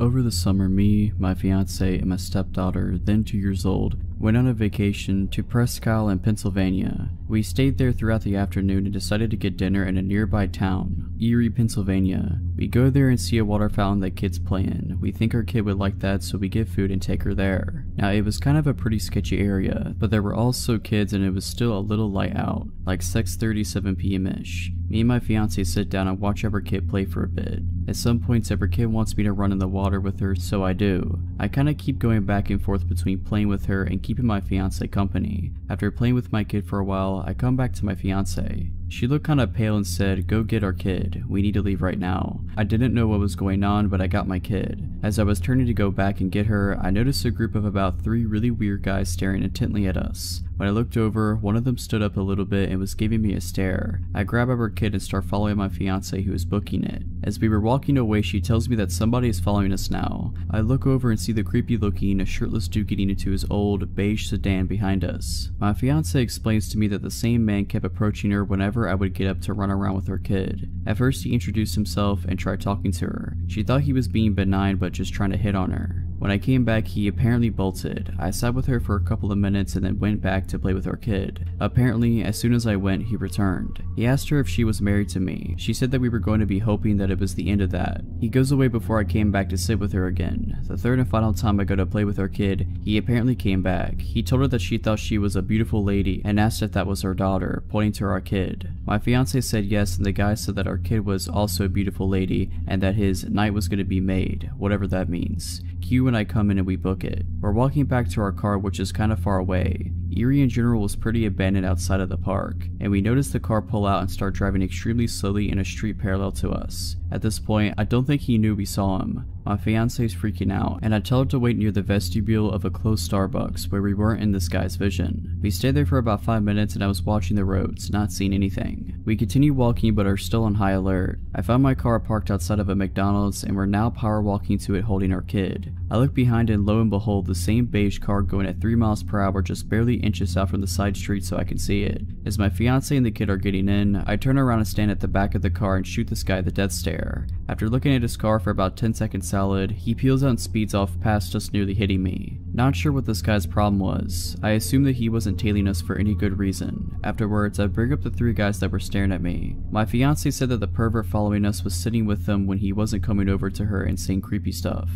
Over the summer, me, my fiance, and my stepdaughter, then 2 years old, went on a vacation to Presque Isle in Pennsylvania. We stayed there throughout the afternoon and decided to get dinner in a nearby town, Erie, Pennsylvania. We go there and see a water fountain that kids play in. We think our kid would like that, so we get food and take her there. Now, it was kind of a pretty sketchy area, but there were also kids and it was still a little light out, like 6:37 p.m.-ish. Me and my fiance sit down and watch our kid play for a bit. At some points, our kid wants me to run in the water with her, so I do. I kinda keep going back and forth between playing with her and keeping my fiance company. After playing with my kid for a while, I come back to my fiance. She looked kinda pale and said, "Go get our kid. We need to leave right now." I didn't know what was going on, but I got my kid. As I was turning to go back and get her, I noticed a group of about 3 really weird guys staring intently at us. When I looked over, one of them stood up a little bit and was giving me a stare. I grab our kid and start following my fiance who is booking it. As we were walking away, she tells me that somebody is following us now. I look over and see the creepy looking, shirtless dude getting into his old, beige sedan behind us. My fiance explains to me that the same man kept approaching her whenever I would get up to run around with her kid. At first he introduced himself and tried talking to her. She thought he was being benign but just trying to hit on her. When I came back, he apparently bolted. I sat with her for a couple of minutes and then went back to play with our kid. Apparently, as soon as I went, he returned. He asked her if she was married to me. She said that we were going to be hoping that it was the end of that. He goes away before I came back to sit with her again. The third and final time I go to play with our kid, he apparently came back. He told her that she thought she was a beautiful lady and asked if that was her daughter, pointing to our kid. My fiance said yes, and the guy said that our kid was also a beautiful lady and that his night was going to be made, whatever that means. Q and I come in and we book it. We're walking back to our car, which is kind of far away. Erie in general was pretty abandoned outside of the park, and we noticed the car pull out and start driving extremely slowly in a street parallel to us. At this point, I don't think he knew we saw him. My fiance is freaking out, and I tell her to wait near the vestibule of a closed Starbucks where we weren't in this guy's vision. We stayed there for about 5 minutes and I was watching the roads, not seeing anything. We continue walking but are still on high alert. I found my car parked outside of a McDonald's and we're now power walking to it holding our kid. I look behind and lo and behold, the same beige car going at 3 miles per hour just barely inches out from the side street so I can see it. As my fiance and the kid are getting in, I turn around and stand at the back of the car and shoot this guy the death stare. After looking at his car for about 10 seconds solid, he peels out and speeds off past us, nearly hitting me. Not sure what this guy's problem was. I assume that he wasn't tailing us for any good reason. Afterwards, I bring up the 3 guys that were staring at me. My fiance said that the pervert following us was sitting with them when he wasn't coming over to her and saying creepy stuff.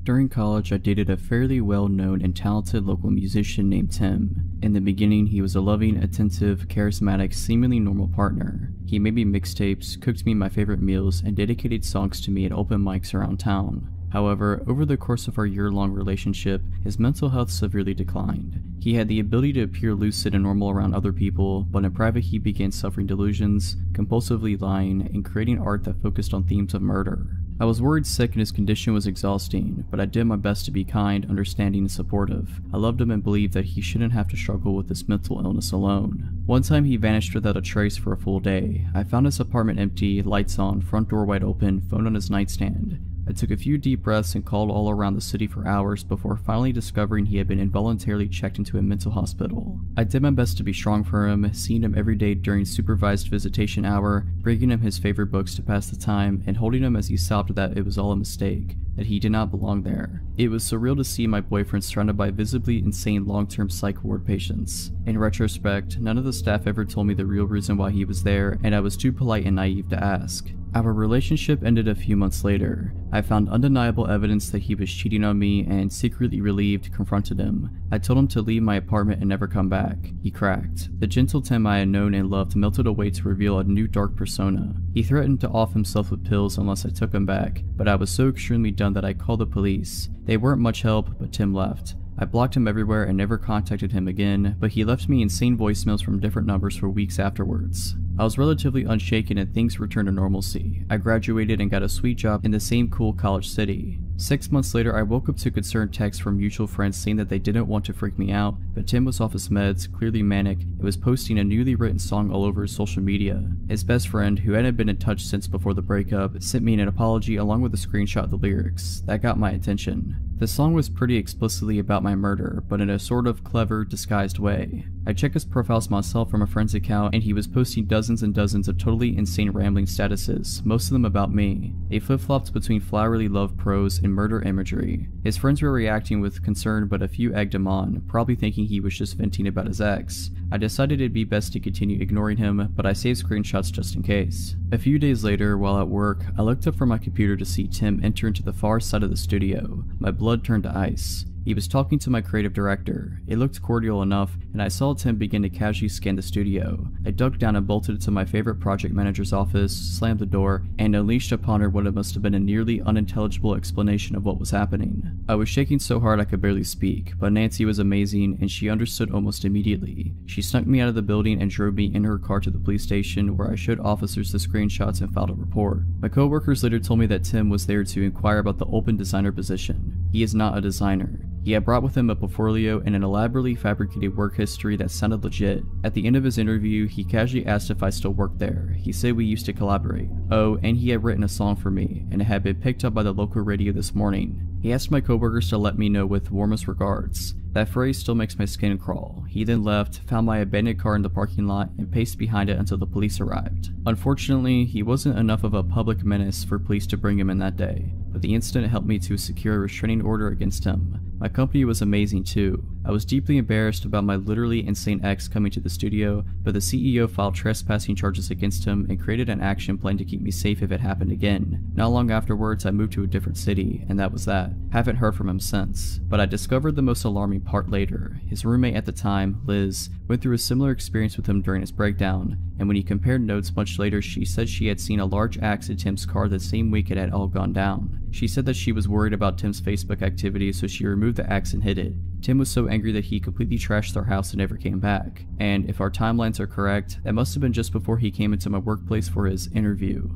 During college, I dated a fairly well-known and talented local musician named Tim. In the beginning, he was a loving, attentive, charismatic, seemingly normal partner. He made me mixtapes, cooked me my favorite meals, and dedicated songs to me at open mics around town. However, over the course of our year-long relationship, his mental health severely declined. He had the ability to appear lucid and normal around other people, but in private he began suffering delusions, compulsively lying, and creating art that focused on themes of murder. I was worried sick and his condition was exhausting, but I did my best to be kind, understanding, and supportive. I loved him and believed that he shouldn't have to struggle with this mental illness alone. One time he vanished without a trace for a full day. I found his apartment empty, lights on, front door wide open, phone on his nightstand. I took a few deep breaths and called all around the city for hours before finally discovering he had been involuntarily checked into a mental hospital. I did my best to be strong for him, seeing him every day during supervised visitation hour, bringing him his favorite books to pass the time, and holding him as he sobbed that it was all a mistake, that he did not belong there. It was surreal to see my boyfriend surrounded by visibly insane long-term psych ward patients. In retrospect, none of the staff ever told me the real reason why he was there, and I was too polite and naive to ask. Our relationship ended a few months later. I found undeniable evidence that he was cheating on me and, secretly relieved, confronted him. I told him to leave my apartment and never come back. He cracked. The gentle Tim I had known and loved melted away to reveal a new dark persona. He threatened to off himself with pills unless I took him back, but I was so extremely done that I called the police. They weren't much help, but Tim left. I blocked him everywhere and never contacted him again, but he left me insane voicemails from different numbers for weeks afterwards. I was relatively unshaken and things returned to normalcy. I graduated and got a sweet job in the same cool college city. 6 months later, I woke up to concerned texts from mutual friends saying that they didn't want to freak me out, but Tim was off his meds, clearly manic, and was posting a newly written song all over his social media. His best friend, who hadn't been in touch since before the breakup, sent me an apology along with a screenshot of the lyrics. That got my attention. The song was pretty explicitly about my murder, but in a sort of clever, disguised way. I checked his profiles myself from a friend's account, and he was posting dozens and dozens of totally insane rambling statuses, most of them about me. They flip-flopped between flowery love prose and murder imagery. His friends were reacting with concern, but a few egged him on, probably thinking he was just venting about his ex. I decided it'd be best to continue ignoring him, but I saved screenshots just in case. A few days later, while at work, I looked up from my computer to see Tim enter into the far side of the studio. My blood turned to ice. He was talking to my creative director. It looked cordial enough, and I saw Tim begin to casually scan the studio. I dug down and bolted it to my favorite project manager's office, slammed the door, and unleashed upon her what it must have been a nearly unintelligible explanation of what was happening. I was shaking so hard I could barely speak, but Nancy was amazing, and she understood almost immediately. She snuck me out of the building and drove me in her car to the police station, where I showed officers the screenshots and filed a report. My coworkers later told me that Tim was there to inquire about the open designer position. He is not a designer. He had brought with him a portfolio and an elaborately fabricated work history that sounded legit. At the end of his interview, he casually asked if I still worked there. He said we used to collaborate. Oh, and he had written a song for me, and it had been picked up by the local radio this morning. He asked my coworkers to let me know with warmest regards. That phrase still makes my skin crawl. He then left, found my abandoned car in the parking lot, and paced behind it until the police arrived. Unfortunately, he wasn't enough of a public menace for police to bring him in that day, but the incident helped me to secure a restraining order against him. My company was amazing too. I was deeply embarrassed about my literally insane ex coming to the studio, but the CEO filed trespassing charges against him and created an action plan to keep me safe if it happened again. Not long afterwards, I moved to a different city, and that was that. Haven't heard from him since. But I discovered the most alarming part later. His roommate at the time, Liz, went through a similar experience with him during his breakdown, and when he compared notes much later, she said she had seen a large axe in Tim's car the same week it had all gone down. She said that she was worried about Tim's Facebook activity, so she removed the axe and hid it. Tim was so angry that he completely trashed their house and never came back. And if our timelines are correct, that must have been just before he came into my workplace for his interview.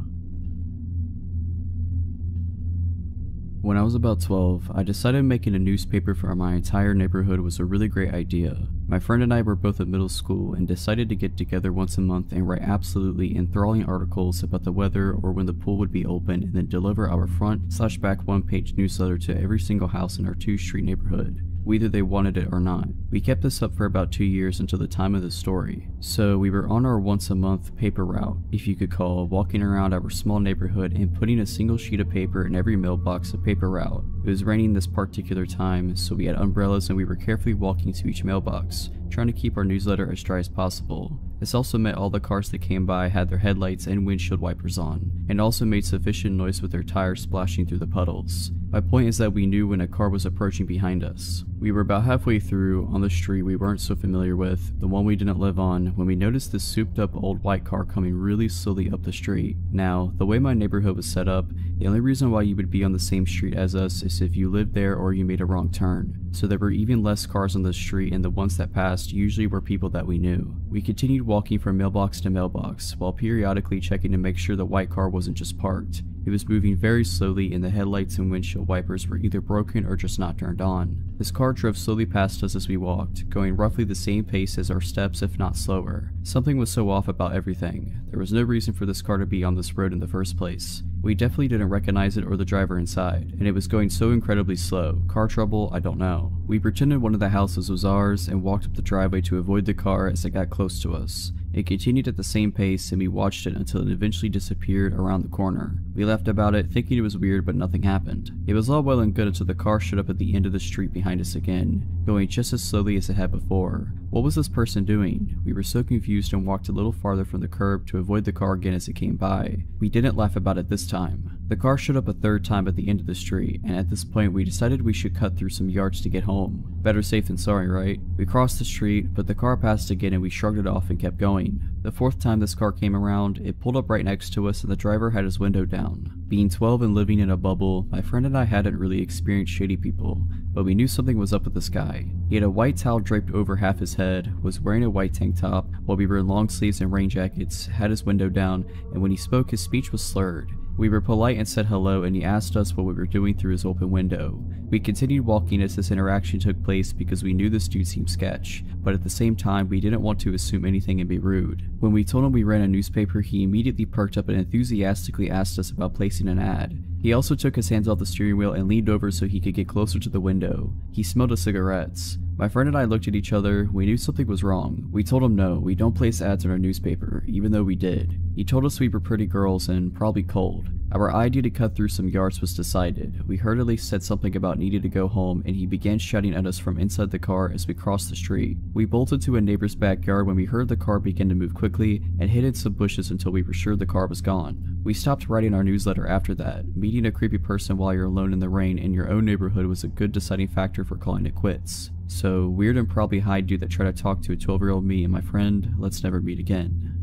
When I was about 12, I decided making a newspaper for my entire neighborhood was a really great idea. My friend and I were both at middle school and decided to get together once a month and write absolutely enthralling articles about the weather or when the pool would be open, and then deliver our front/back one-page newsletter to every single house in our 2-street neighborhood, whether they wanted it or not. We kept this up for about 2 years until the time of the story. So we were on our once-a-month paper route, if you could call, walking around our small neighborhood and putting a single sheet of paper in every mailbox of paper route. It was raining this particular time, so we had umbrellas and we were carefully walking to each mailbox, trying to keep our newsletter as dry as possible. This also meant all the cars that came by had their headlights and windshield wipers on, and also made sufficient noise with their tires splashing through the puddles. My point is that we knew when a car was approaching behind us. We were about halfway through, on the street we weren't so familiar with, the one we didn't live on, when we noticed this souped up old white car coming really slowly up the street. Now, the way my neighborhood was set up, the only reason why you would be on the same street as us is if you lived there or you made a wrong turn. So there were even less cars on the street, and the ones that passed usually were people that we knew. We continued walking from mailbox to mailbox, while periodically checking to make sure the white car wasn't just parked. It was moving very slowly, and the headlights and windshield wipers were either broken or just not turned on. This car drove slowly past us as we walked, going roughly the same pace as our steps if not slower. Something was so off about everything. There was no reason for this car to be on this road in the first place. We definitely didn't recognize it or the driver inside, and it was going so incredibly slow. Car trouble? I don't know. We pretended one of the houses was ours and walked up the driveway to avoid the car as it got close to us. It continued at the same pace and we watched it until it eventually disappeared around the corner. We laughed about it, thinking it was weird, but nothing happened. It was all well and good until the car showed up at the end of the street behind us again, going just as slowly as it had before. What was this person doing? We were so confused and walked a little farther from the curb to avoid the car again as it came by. We didn't laugh about it this time. The car showed up a third time at the end of the street, and at this point we decided we should cut through some yards to get home. Better safe than sorry, right? We crossed the street, but the car passed again and we shrugged it off and kept going. The fourth time this car came around, it pulled up right next to us and the driver had his window down. Being 12 and living in a bubble, my friend and I hadn't really experienced shady people, but we knew something was up with this guy. He had a white towel draped over half his head, was wearing a white tank top, while we were in long sleeves and rain jackets, had his window down, and when he spoke his speech was slurred. We were polite and said hello, and he asked us what we were doing through his open window. We continued walking as this interaction took place because we knew this dude seemed sketch, but at the same time we didn't want to assume anything and be rude. When we told him we ran a newspaper, he immediately perked up and enthusiastically asked us about placing an ad. He also took his hands off the steering wheel and leaned over so he could get closer to the window. He smelled of cigarettes. My friend and I looked at each other. We knew something was wrong. We told him no, we don't place ads in our newspaper, even though we did. He told us we were pretty girls and probably cold. Our idea to cut through some yards was decided. We hurriedly said something about needing to go home, and he began shouting at us from inside the car as we crossed the street. We bolted to a neighbor's backyard when we heard the car begin to move quickly and hid in some bushes until we were sure the car was gone. We stopped writing our newsletter after that. Meeting a creepy person while you're alone in the rain in your own neighborhood was a good deciding factor for calling it quits. So, weird and probably high dude that tried to talk to a 12-year-old me and my friend, let's never meet again.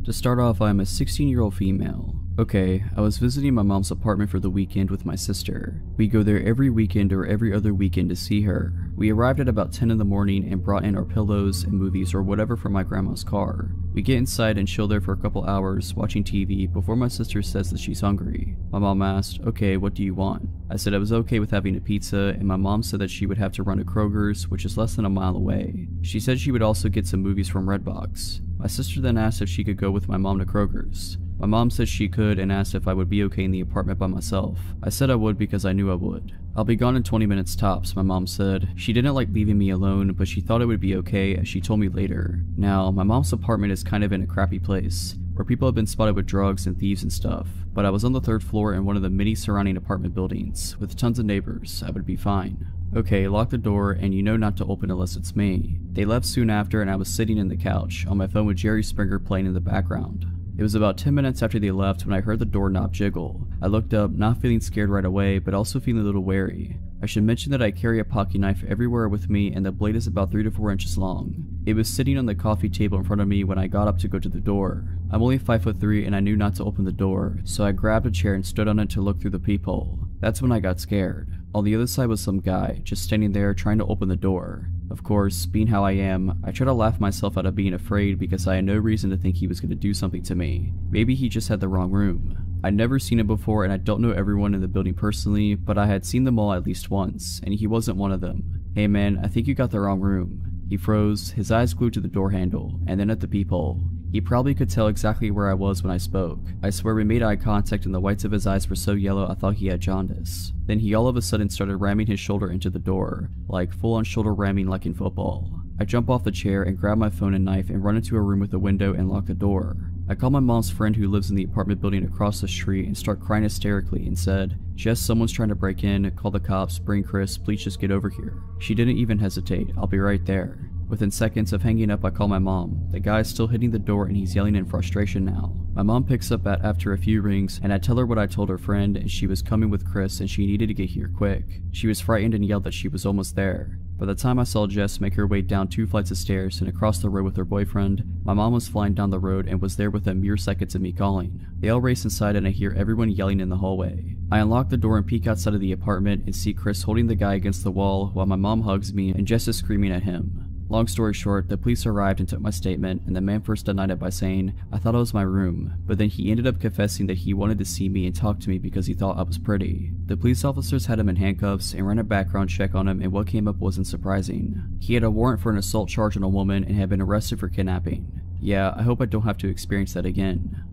To start off, I am a 16-year-old female. Okay, I was visiting my mom's apartment for the weekend with my sister. We go there every weekend or every other weekend to see her. We arrived at about 10 in the morning and brought in our pillows and movies or whatever from my grandma's car. We get inside and chill there for a couple hours watching TV before my sister says that she's hungry. My mom asked, okay, what do you want? I said I was okay with having a pizza, and my mom said that she would have to run to Kroger's, which is less than a mile away. She said she would also get some movies from Redbox. My sister then asked if she could go with my mom to Kroger's. My mom said she could and asked if I would be okay in the apartment by myself. I said I would because I knew I would. I'll be gone in 20 minutes tops, my mom said. She didn't like leaving me alone, but she thought it would be okay as she told me later. Now, my mom's apartment is kind of in a crappy place, where people have been spotted with drugs and thieves and stuff, but I was on the 3rd floor in one of the many surrounding apartment buildings, with tons of neighbors. I would be fine. Okay, lock the door, and you know not to open unless it's me. They left soon after, and I was sitting in the couch, on my phone with Jerry Springer playing in the background. It was about 10 minutes after they left when I heard the doorknob jiggle. I looked up, not feeling scared right away, but also feeling a little wary. I should mention that I carry a pocket knife everywhere with me, and the blade is about 3 to 4 inches long. It was sitting on the coffee table in front of me when I got up to go to the door. I'm only 5'3" and I knew not to open the door, so I grabbed a chair and stood on it to look through the peephole. That's when I got scared. On the other side was some guy, just standing there trying to open the door. Of course, being how I am, I try to laugh myself out of being afraid because I had no reason to think he was going to do something to me. Maybe he just had the wrong room. I'd never seen him before and I don't know everyone in the building personally, but I had seen them all at least once, and he wasn't one of them. Hey man, I think you got the wrong room. He froze, his eyes glued to the door handle, and then at the peephole. He probably could tell exactly where I was when I spoke. I swear we made eye contact and the whites of his eyes were so yellow I thought he had jaundice. Then he all of a sudden started ramming his shoulder into the door, like full on shoulder ramming like in football. I jump off the chair and grab my phone and knife and run into a room with a window and lock the door. I call my mom's friend who lives in the apartment building across the street and start crying hysterically and said, Jess, someone's trying to break in, call the cops, bring Chris, please just get over here. She didn't even hesitate, I'll be right there. Within seconds of hanging up, I call my mom. The guy is still hitting the door and he's yelling in frustration now. My mom picks up after a few rings and I tell her what I told her friend, and she was coming with Chris and she needed to get here quick. She was frightened and yelled that she was almost there. By the time I saw Jess make her way down 2 flights of stairs and across the road with her boyfriend, my mom was flying down the road and was there within mere seconds of me calling. They all race inside and I hear everyone yelling in the hallway. I unlock the door and peek outside of the apartment and see Chris holding the guy against the wall while my mom hugs me and Jess is screaming at him. Long story short, the police arrived and took my statement, and the man first denied it by saying, I thought it was my room, but then he ended up confessing that he wanted to see me and talk to me because he thought I was pretty. The police officers had him in handcuffs and ran a background check on him, and what came up wasn't surprising. He had a warrant for an assault charge on a woman and had been arrested for kidnapping. Yeah, I hope I don't have to experience that again.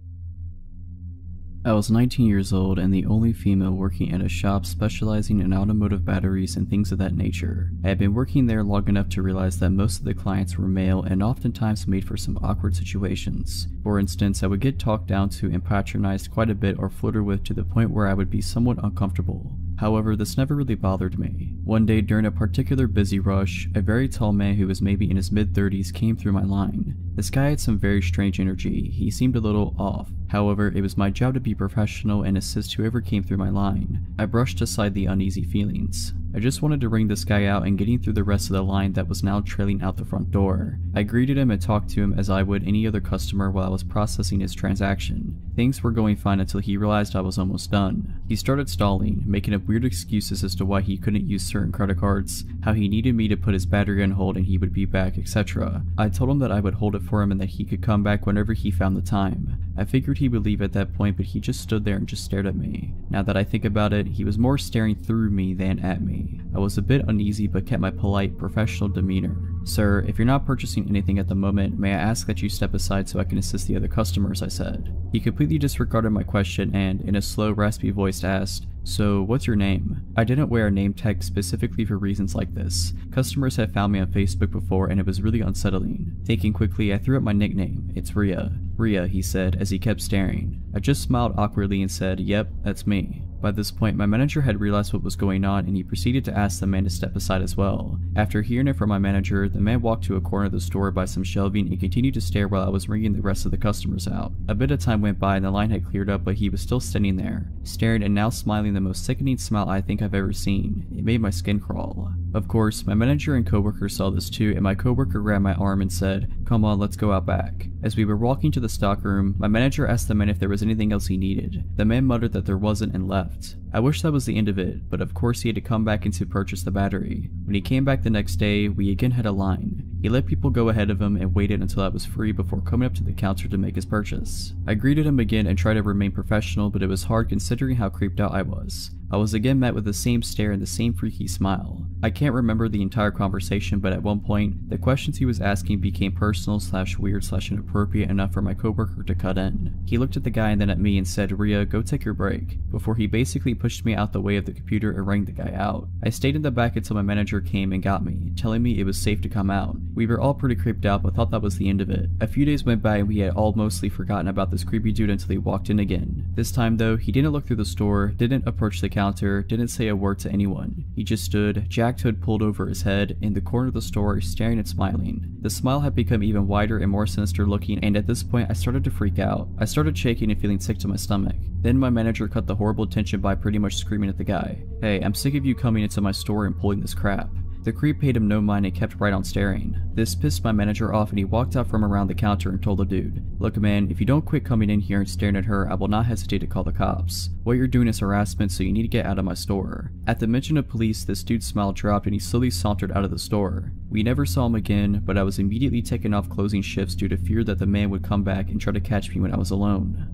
I was 19 years old and the only female working at a shop specializing in automotive batteries and things of that nature. I had been working there long enough to realize that most of the clients were male and oftentimes made for some awkward situations. For instance, I would get talked down to and patronized quite a bit or flirted with to the point where I would be somewhat uncomfortable. However, this never really bothered me. One day during a particular busy rush, a very tall man who was maybe in his mid-30s came through my line. This guy had some very strange energy. He seemed a little off. However, it was my job to be professional and assist whoever came through my line. I brushed aside the uneasy feelings. I just wanted to ring this guy out and getting through the rest of the line that was now trailing out the front door. I greeted him and talked to him as I would any other customer while I was processing his transaction. Things were going fine until he realized I was almost done. He started stalling, making up weird excuses as to why he couldn't use certain credit cards, how he needed me to put his battery on hold and he would be back, etc. I told him that I would hold it for him and that he could come back whenever he found the time. I figured he would leave at that point, but he just stood there and just stared at me. Now that I think about it, he was more staring through me than at me. I was a bit uneasy but kept my polite, professional demeanor. "Sir, if you're not purchasing anything at the moment, may I ask that you step aside so I can assist the other customers," I said. He completely disregarded my question and, in a slow, raspy voice, asked, "So, what's your name?" I didn't wear a name tag specifically for reasons like this. Customers had found me on Facebook before and it was really unsettling. Thinking quickly, I threw up my nickname. "It's Rhea." "Rhea," he said as he kept staring. I just smiled awkwardly and said, "Yep, that's me." By this point, my manager had realized what was going on and he proceeded to ask the man to step aside as well. After hearing it from my manager, the man walked to a corner of the store by some shelving and continued to stare while I was ringing the rest of the customers out. A bit of time went by and the line had cleared up, but he was still standing there, staring and now smiling the most sickening smile I think I've ever seen. It made my skin crawl. Of course, my manager and coworker saw this too, and my coworker grabbed my arm and said, "Come on, let's go out back." As we were walking to the stockroom, my manager asked the man if there was anything else he needed. The man muttered that there wasn't and left. I wish that was the end of it, but of course he had to come back in to purchase the battery. When he came back the next day, we again had a line. He let people go ahead of him and waited until I was free before coming up to the counter to make his purchase. I greeted him again and tried to remain professional, but it was hard considering how creeped out I was. I was again met with the same stare and the same freaky smile. I can't remember the entire conversation, but at one point, the questions he was asking became personal/weird/inappropriate enough for my coworker to cut in. He looked at the guy and then at me and said, "Rhea, go take your break," before he basically pushed me out the way of the computer and rang the guy out. I stayed in the back until my manager came and got me, telling me it was safe to come out. We were all pretty creeped out but thought that was the end of it. A few days went by and we had all mostly forgotten about this creepy dude until he walked in again. This time though, he didn't look through the store, didn't approach the counter, didn't say a word to anyone. He just stood, jacked hood pulled over his head, in the corner of the store, staring and smiling. The smile had become even wider and more sinister looking, and at this point I started to freak out. I started shaking and feeling sick to my stomach. Then my manager cut the horrible tension by pretty much screaming at the guy, "Hey, I'm sick of you coming into my store and pulling this crap." The creep paid him no mind and kept right on staring. This pissed my manager off and he walked out from around the counter and told the dude, "Look man, if you don't quit coming in here and staring at her, I will not hesitate to call the cops. What you're doing is harassment, so you need to get out of my store." At the mention of police, this dude's smile dropped and he slowly sauntered out of the store. We never saw him again, but I was immediately taken off closing shifts due to fear that the man would come back and try to catch me when I was alone.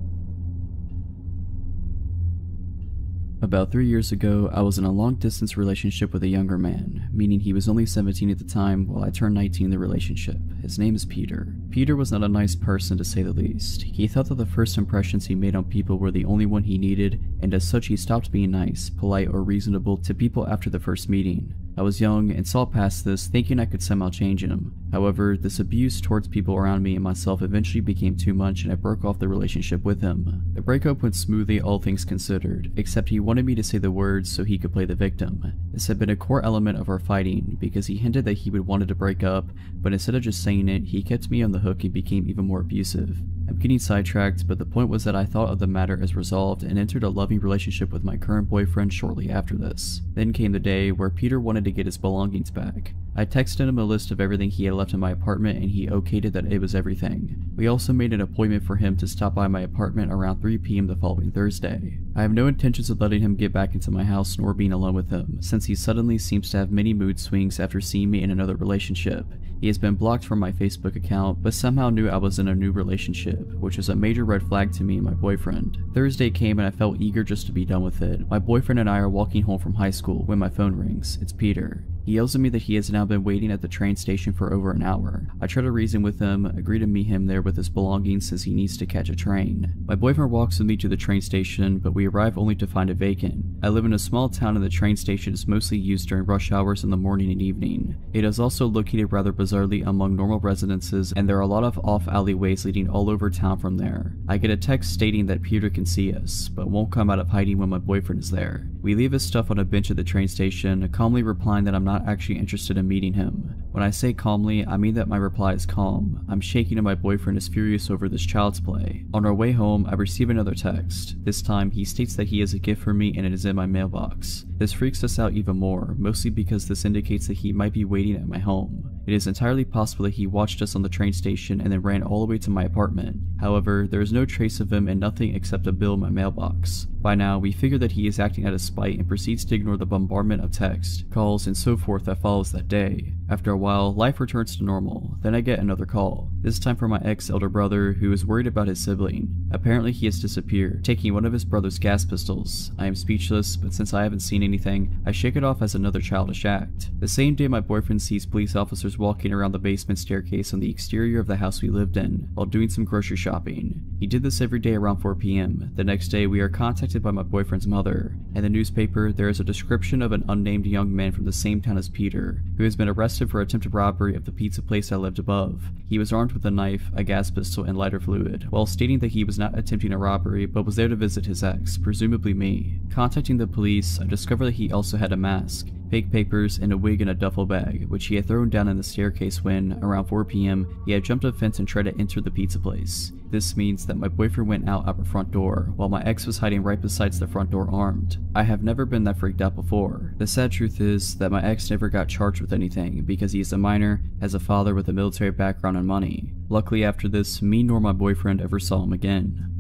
About 3 years ago, I was in a long-distance relationship with a younger man, meaning he was only 17 at the time while I turned 19 in the relationship. His name is Peter. Peter was not a nice person to say the least. He thought that the first impressions he made on people were the only one he needed, and as such he stopped being nice, polite, or reasonable to people after the first meeting. I was young and saw past this, thinking I could somehow change him. However, this abuse towards people around me and myself eventually became too much and I broke off the relationship with him. The breakup went smoothly, all things considered, except he wanted me to say the words so he could play the victim. This had been a core element of our fighting because he hinted that he would wanted to break up, but instead of just saying it, he kept me on the hook and became even more abusive. I'm getting sidetracked, but the point was that I thought of the matter as resolved and entered a loving relationship with my current boyfriend shortly after this. Then came the day where Peter wanted to get his belongings back. I texted him a list of everything he had left in my apartment and he okayed it that it was everything. We also made an appointment for him to stop by my apartment around 3 p.m. the following Thursday. I have no intentions of letting him get back into my house nor being alone with him, since he suddenly seems to have many mood swings after seeing me in another relationship. He has been blocked from my Facebook account, but somehow knew I was in a new relationship, which is a major red flag to me and my boyfriend. Thursday came and I felt eager just to be done with it. My boyfriend and I are walking home from high school when my phone rings. It's Peter. He yells at me that he has now been waiting at the train station for over an hour. I try to reason with him, agree to meet him there with his belongings since he needs to catch a train. My boyfriend walks with me to the train station, but we arrive only to find it vacant. I live in a small town and the train station is mostly used during rush hours in the morning and evening. It is also located rather bizarrely among normal residences, and there are a lot of off alleyways leading all over town from there. I get a text stating that Peter can see us, but won't come out of hiding when my boyfriend is there. We leave his stuff on a bench at the train station, calmly replying that I'm not actually interested in meeting him. When I say calmly, I mean that my reply is calm. I'm shaking and my boyfriend is furious over this child's play. On our way home, I receive another text. This time, he states that he has a gift for me and it is in my mailbox. This freaks us out even more, mostly because this indicates that he might be waiting at my home. It is entirely possible that he watched us on the train station and then ran all the way to my apartment. However, there is no trace of him and nothing except a bill in my mailbox. By now, we figure that he is acting out of spite and proceeds to ignore the bombardment of text, calls, and so forth that follows that day. After a while, life returns to normal. Then I get another call, this time from my ex-elder brother who is worried about his sibling. Apparently he has disappeared, taking one of his brother's gas pistols. I am speechless, but since I haven't seen anything, I shake it off as another childish act. The same day my boyfriend sees police officers walking around the basement staircase on the exterior of the house we lived in, while doing some grocery shopping. He did this every day around 4 p.m. The next day we are contacted by my boyfriend's mother. In the newspaper, there is a description of an unnamed young man from the same town as Peter, who has been arrested for attempted robbery of the pizza place I lived above. He was armed with a knife, a gas pistol, and lighter fluid, while stating that he was not attempting a robbery but was there to visit his ex, presumably me. Contacting the police, I discovered that he also had a mask, fake papers, and a wig in a duffel bag, which he had thrown down in the staircase when, around 4 p.m., he had jumped a fence and tried to enter the pizza place. This means that my boyfriend went out our front door, while my ex was hiding right beside the front door armed. I have never been that freaked out before. The sad truth is that my ex never got charged with anything because he is a minor, has a father with a military background and money. Luckily after this, me nor my boyfriend ever saw him again.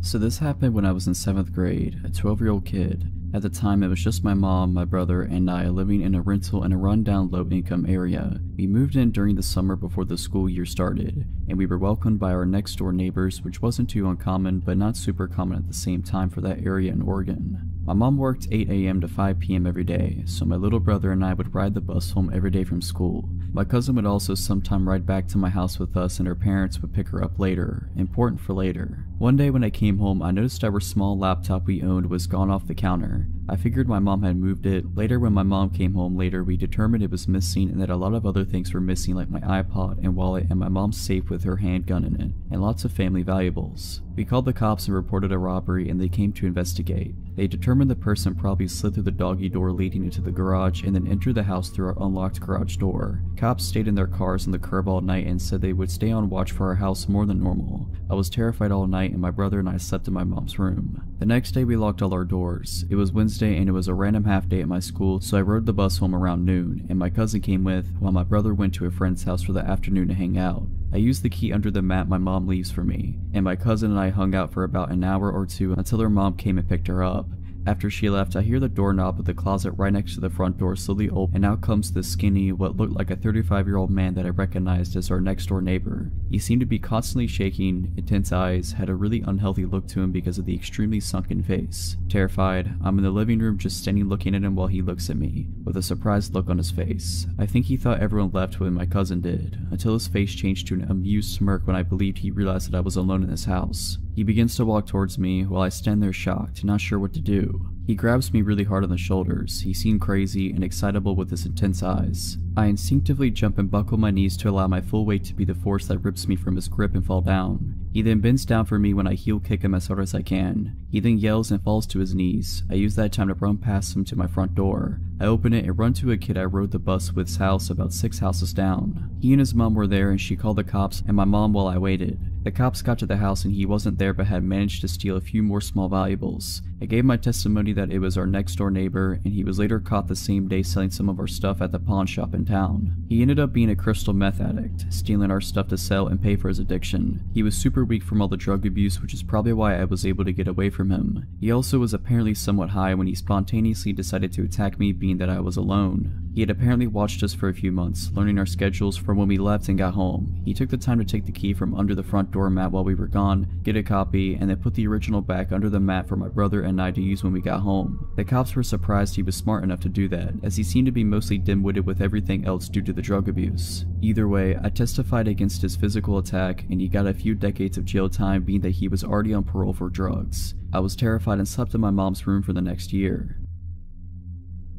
So this happened when I was in 7th grade, a 12-year-old kid. At the time, it was just my mom, my brother, and I living in a rental in a rundown low-income area. We moved in during the summer before the school year started, and we were welcomed by our next-door neighbors, which wasn't too uncommon, but not super common at the same time for that area in Oregon. My mom worked 8 a.m. to 5 p.m. every day, so my little brother and I would ride the bus home every day from school. My cousin would also sometime ride back to my house with us, and her parents would pick her up later. Important for later. One day when I came home, I noticed our small laptop we owned was gone off the counter. I figured my mom had moved it. Later when my mom came home later, we determined it was missing and that a lot of other things were missing like my iPod and wallet and my mom's safe with her handgun in it, and lots of family valuables. We called the cops and reported a robbery and they came to investigate. They determined the person probably slid through the doggy door leading into the garage and then entered the house through our unlocked garage door. Cops stayed in their cars on the curb all night and said they would stay on watch for our house more than normal. I was terrified all night and my brother and I slept in my mom's room. The next day we locked all our doors. It was Wednesday and it was a random half day at my school, so I rode the bus home around noon and my cousin came with while my brother went to a friend's house for the afternoon to hang out. I used the key under the mat my mom leaves for me, and my cousin and I hung out for about an hour or two until her mom came and picked her up. After she left, I hear the doorknob of the closet right next to the front door slowly open, and out comes this skinny, what looked like a 35-year-old man that I recognized as our next door neighbor. He seemed to be constantly shaking, intense eyes, had a really unhealthy look to him because of the extremely sunken face. Terrified, I'm in the living room just standing looking at him while he looks at me, with a surprised look on his face. I think he thought everyone left when my cousin did, until his face changed to an amused smirk when I believed he realized that I was alone in his house. He begins to walk towards me while I stand there shocked, not sure what to do. He grabs me really hard on the shoulders. He seemed crazy and excitable with his intense eyes. I instinctively jump and buckle my knees to allow my full weight to be the force that rips me from his grip and fall down. He then bends down for me when I heel kick him as hard as I can. He then yells and falls to his knees. I use that time to run past him to my front door. I open it and run to a kid I rode the bus with's house about 6 houses down. He and his mom were there and she called the cops and my mom while I waited. The cops got to the house and he wasn't there but had managed to steal a few more small valuables. I gave my testimony that it was our next door neighbor and he was later caught the same day selling some of our stuff at the pawn shop in town. He ended up being a crystal meth addict, stealing our stuff to sell and pay for his addiction. He was super weak from all the drug abuse, which is probably why I was able to get away from him. He also was apparently somewhat high when he spontaneously decided to attack me being that I was alone. He had apparently watched us for a few months, learning our schedules from when we left and got home. He took the time to take the key from under the front door mat while we were gone, get a copy, and then put the original back under the mat for my brother and I to use when we got home. The cops were surprised he was smart enough to do that, as he seemed to be mostly dim-witted with everything else due to the drug abuse. Either way, I testified against his physical attack, and he got a few decades of jail time being that he was already on parole for drugs. I was terrified and slept in my mom's room for the next year.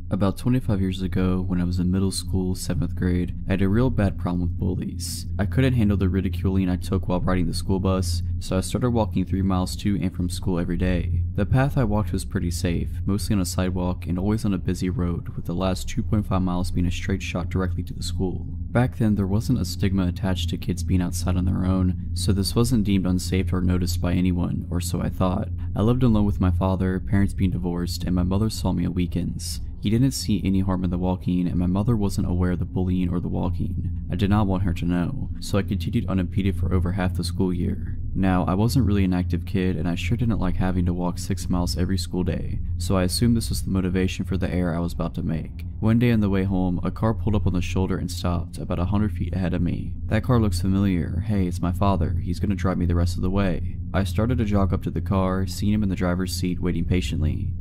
About 25 years ago, when I was in middle school, 7th grade, I had a real bad problem with bullies. I couldn't handle the ridiculing I took while riding the school bus, so I started walking 3 miles to and from school every day. The path I walked was pretty safe, mostly on a sidewalk and always on a busy road, with the last 2.5 miles being a straight shot directly to the school. Back then, there wasn't a stigma attached to kids being outside on their own, so this wasn't deemed unsafe or noticed by anyone, or so I thought. I lived alone with my father, parents being divorced, and my mother saw me at weekends. He didn't see any harm in the walking, and my mother wasn't aware of the bullying or the walking. I did not want her to know, so I continued unimpeded for over half the school year. Now, I wasn't really an active kid, and I sure didn't like having to walk 6 miles every school day, so I assumed this was the motivation for the error I was about to make. One day on the way home, a car pulled up on the shoulder and stopped, about 100 feet ahead of me. That car looks familiar. Hey, it's my father. He's gonna drive me the rest of the way. I started to jog up to the car, seeing him in the driver's seat waiting patiently.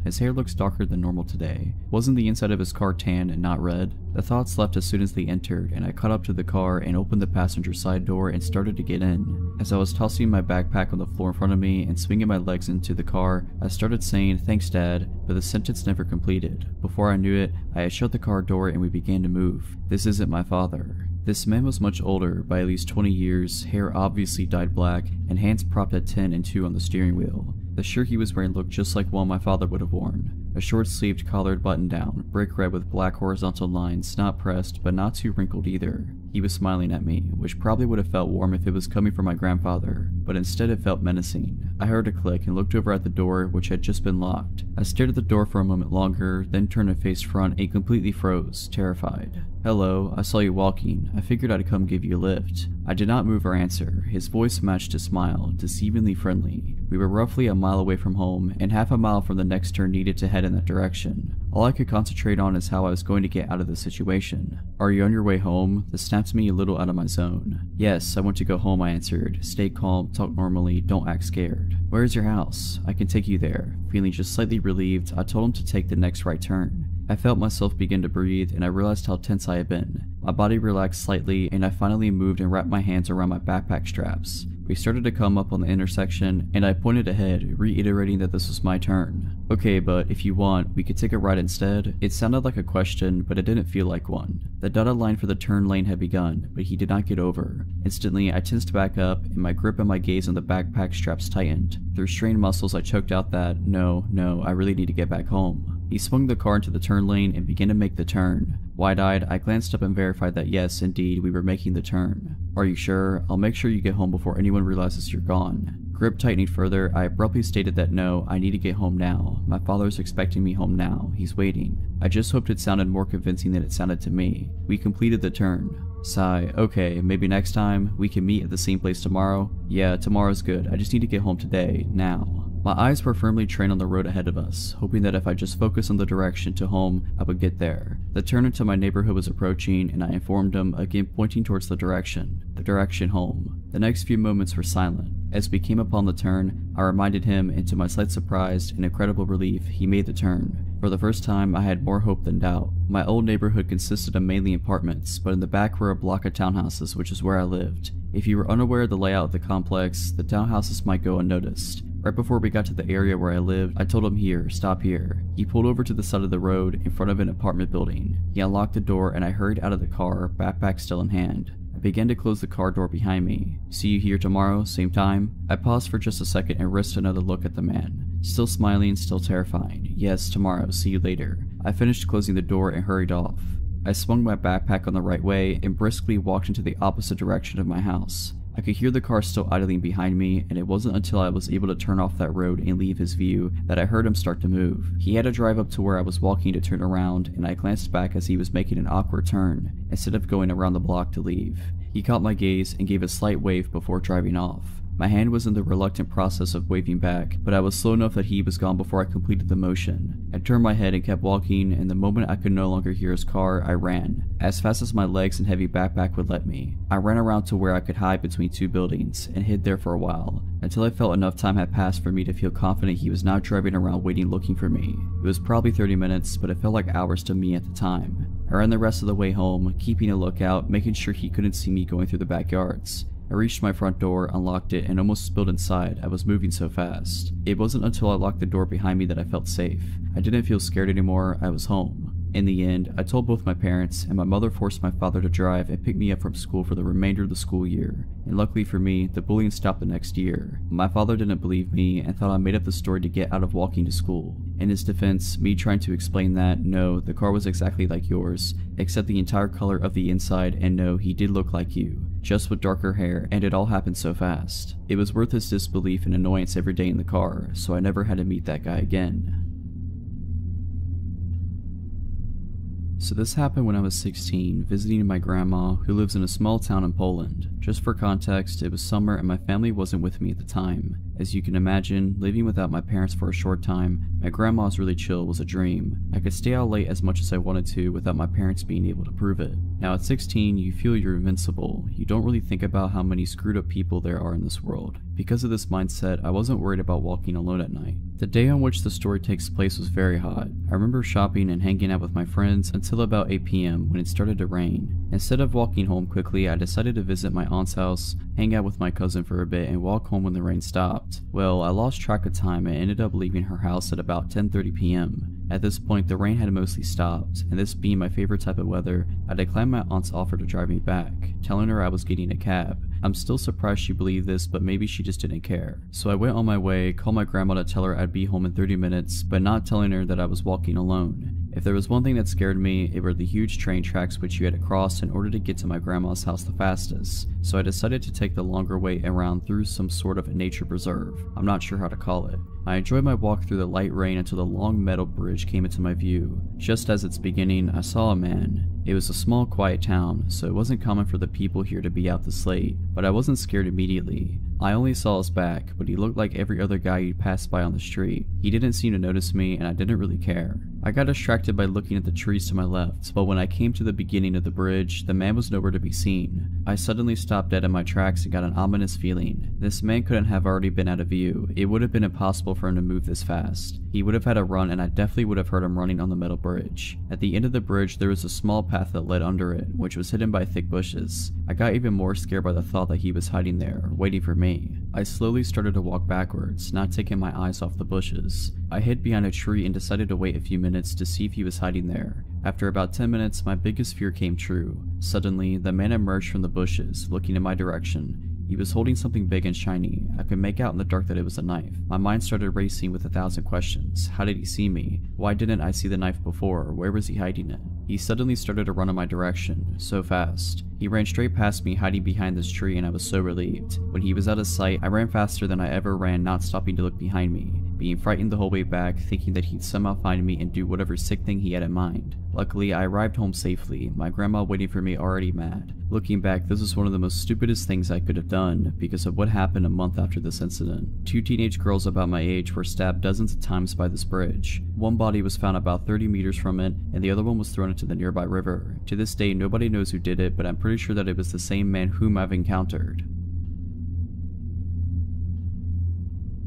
His hair looks darker than normal today. Wasn't the inside of his car tan and not red? The thoughts left as soon as they entered, and I caught up to the car and opened the passenger side door and started to get in. As I was tossing my backpack on the floor in front of me and swinging my legs into the car, I started saying, "Thanks, Dad," but the sentence never completed. Before I knew it, I had shut the car door and we began to move. This isn't my father. This man was much older, by at least 20 years, hair obviously dyed black, and hands propped at 10 and 2 on the steering wheel. The shirt he was wearing looked just like one my father would have worn. A short-sleeved collared button-down, brick red with black horizontal lines, not pressed, but not too wrinkled either. He was smiling at me, which probably would have felt warm if it was coming from my grandfather, but instead it felt menacing. I heard a click and looked over at the door, which had just been locked. I stared at the door for a moment longer, then turned and faced front and completely froze, terrified. "Hello, I saw you walking. I figured I'd come give you a lift." I did not move or answer. His voice matched his smile, deceivingly friendly. We were roughly a mile away from home, and half a mile from the next turn needed to head in that direction. All I could concentrate on is how I was going to get out of the situation. "Are you on your way home?" This snapped me a little out of my zone. "Yes, I want to go home," I answered. "Stay calm, talk normally, don't act scared." "Where is your house?" "I can take you there." Feeling just slightly relieved, I told him to take the next right turn. I felt myself begin to breathe, and I realized how tense I had been. My body relaxed slightly, and I finally moved and wrapped my hands around my backpack straps. We started to come up on the intersection, and I pointed ahead, reiterating that this was my turn. "Okay, but if you want, we could take a ride instead." It sounded like a question, but it didn't feel like one. The dotted line for the turn lane had begun, but he did not get over. Instantly, I tensed back up, and my grip and my gaze on the backpack straps tightened. Through strained muscles, I choked out that, no, I really need to get back home. He swung the car into the turn lane and began to make the turn. Wide-eyed, I glanced up and verified that yes, indeed, we were making the turn. "Are you sure? I'll make sure you get home before anyone realizes you're gone." Grip tightening further, I abruptly stated that no, I need to get home now. My father's expecting me home now. He's waiting. I just hoped it sounded more convincing than it sounded to me. We completed the turn. Sigh. "Okay, maybe next time, we can meet at the same place tomorrow?" "Yeah, tomorrow's good. I just need to get home today, now." My eyes were firmly trained on the road ahead of us, hoping that if I just focused on the direction to home, I would get there. The turn into my neighborhood was approaching, and I informed him, again pointing towards the direction home. The next few moments were silent. As we came upon the turn, I reminded him, and to my slight surprise and incredible relief, he made the turn. For the first time, I had more hope than doubt. My old neighborhood consisted of mainly apartments, but in the back were a block of townhouses, which is where I lived. If you were unaware of the layout of the complex, the townhouses might go unnoticed. Right before we got to the area where I lived, I told him here, stop here. He pulled over to the side of the road in front of an apartment building. He unlocked the door and I hurried out of the car, backpack still in hand. I began to close the car door behind me. See you here tomorrow, same time? I paused for just a second and risked another look at the man. Still smiling, still terrifying. Yes, tomorrow, see you later. I finished closing the door and hurried off. I swung my backpack on the right way and briskly walked into the opposite direction of my house. I could hear the car still idling behind me, and it wasn't until I was able to turn off that road and leave his view that I heard him start to move. He had to drive up to where I was walking to turn around, and I glanced back as he was making an awkward turn, instead of going around the block to leave. He caught my gaze and gave a slight wave before driving off. My hand was in the reluctant process of waving back, but I was slow enough that he was gone before I completed the motion. I turned my head and kept walking, and the moment I could no longer hear his car, I ran, as fast as my legs and heavy backpack would let me. I ran around to where I could hide between two buildings, and hid there for a while, until I felt enough time had passed for me to feel confident he was not driving around waiting looking for me. It was probably 30 minutes, but it felt like hours to me at the time. I ran the rest of the way home, keeping a lookout, making sure he couldn't see me going through the backyards. I reached my front door, unlocked it, and almost spilled inside. I was moving so fast. It wasn't until I locked the door behind me that I felt safe. I didn't feel scared anymore. I was home. In the end, I told both my parents, and my mother forced my father to drive and pick me up from school for the remainder of the school year. And luckily for me, the bullying stopped the next year. My father didn't believe me and thought I made up the story to get out of walking to school. In his defense, me trying to explain that, no, the car was exactly like yours, except the entire color of the inside, and no, he did look like you, just with darker hair, and it all happened so fast. It was worth his disbelief and annoyance every day in the car, so I never had to meet that guy again. So this happened when I was 16, visiting my grandma, who lives in a small town in Poland. Just for context, it was summer and my family wasn't with me at the time. As you can imagine, living without my parents for a short time, my grandma's really chill was a dream. I could stay out late as much as I wanted to without my parents being able to prove it. Now at 16, you feel you're invincible. You don't really think about how many screwed up people there are in this world. Because of this mindset, I wasn't worried about walking alone at night. The day on which the story takes place was very hot. I remember shopping and hanging out with my friends until about 8 p.m. when it started to rain. Instead of walking home quickly, I decided to visit my aunt's house, hang out with my cousin for a bit, and walk home when the rain stopped. Well, I lost track of time and ended up leaving her house at about 10:30 p.m. At this point, the rain had mostly stopped, and this being my favorite type of weather, I declined my aunt's offer to drive me back, telling her I was getting a cab. I'm still surprised she believed this, but maybe she just didn't care. So I went on my way, called my grandma to tell her I'd be home in 30 minutes, but not telling her that I was walking alone. If there was one thing that scared me, it were the huge train tracks which you had to cross in order to get to my grandma's house the fastest, so I decided to take the longer way around through some sort of nature preserve. I'm not sure how to call it. I enjoyed my walk through the light rain until the long metal bridge came into my view. Just as its beginning, I saw a man. It was a small, quiet town, so it wasn't common for the people here to be out this late, but I wasn't scared immediately. I only saw his back, but he looked like every other guy you'd pass by on the street. He didn't seem to notice me, and I didn't really care. I got distracted by looking at the trees to my left, but when I came to the beginning of the bridge, the man was nowhere to be seen. I suddenly stopped dead in my tracks and got an ominous feeling. This man couldn't have already been out of view. It would have been impossible for him to move this fast. He would have had to run, and I definitely would have heard him running on the metal bridge. At the end of the bridge, there was a small path that led under it, which was hidden by thick bushes. I got even more scared by the thought that he was hiding there, waiting for me. I slowly started to walk backwards, not taking my eyes off the bushes. I hid behind a tree and decided to wait a few minutes to see if he was hiding there. After about 10 minutes, my biggest fear came true. Suddenly, the man emerged from the bushes, looking in my direction. He was holding something big and shiny. I could make out in the dark that it was a knife. My mind started racing with 1,000 questions. How did he see me? Why didn't I see the knife before? Where was he hiding it? He suddenly started to run in my direction, so fast. He ran straight past me, hiding behind this tree, and I was so relieved. When he was out of sight, I ran faster than I ever ran, not stopping to look behind me, being frightened the whole way back, thinking that he'd somehow find me and do whatever sick thing he had in mind. Luckily, I arrived home safely, my grandma waiting for me already mad. Looking back, this was one of the most stupidest things I could have done because of what happened a month after this incident. 2 teenage girls about my age were stabbed dozens of times by this bridge. One body was found about 30 meters from it, and the other one was thrown into the nearby river. To this day, nobody knows who did it, but I'm pretty sure that it was the same man whom I've encountered.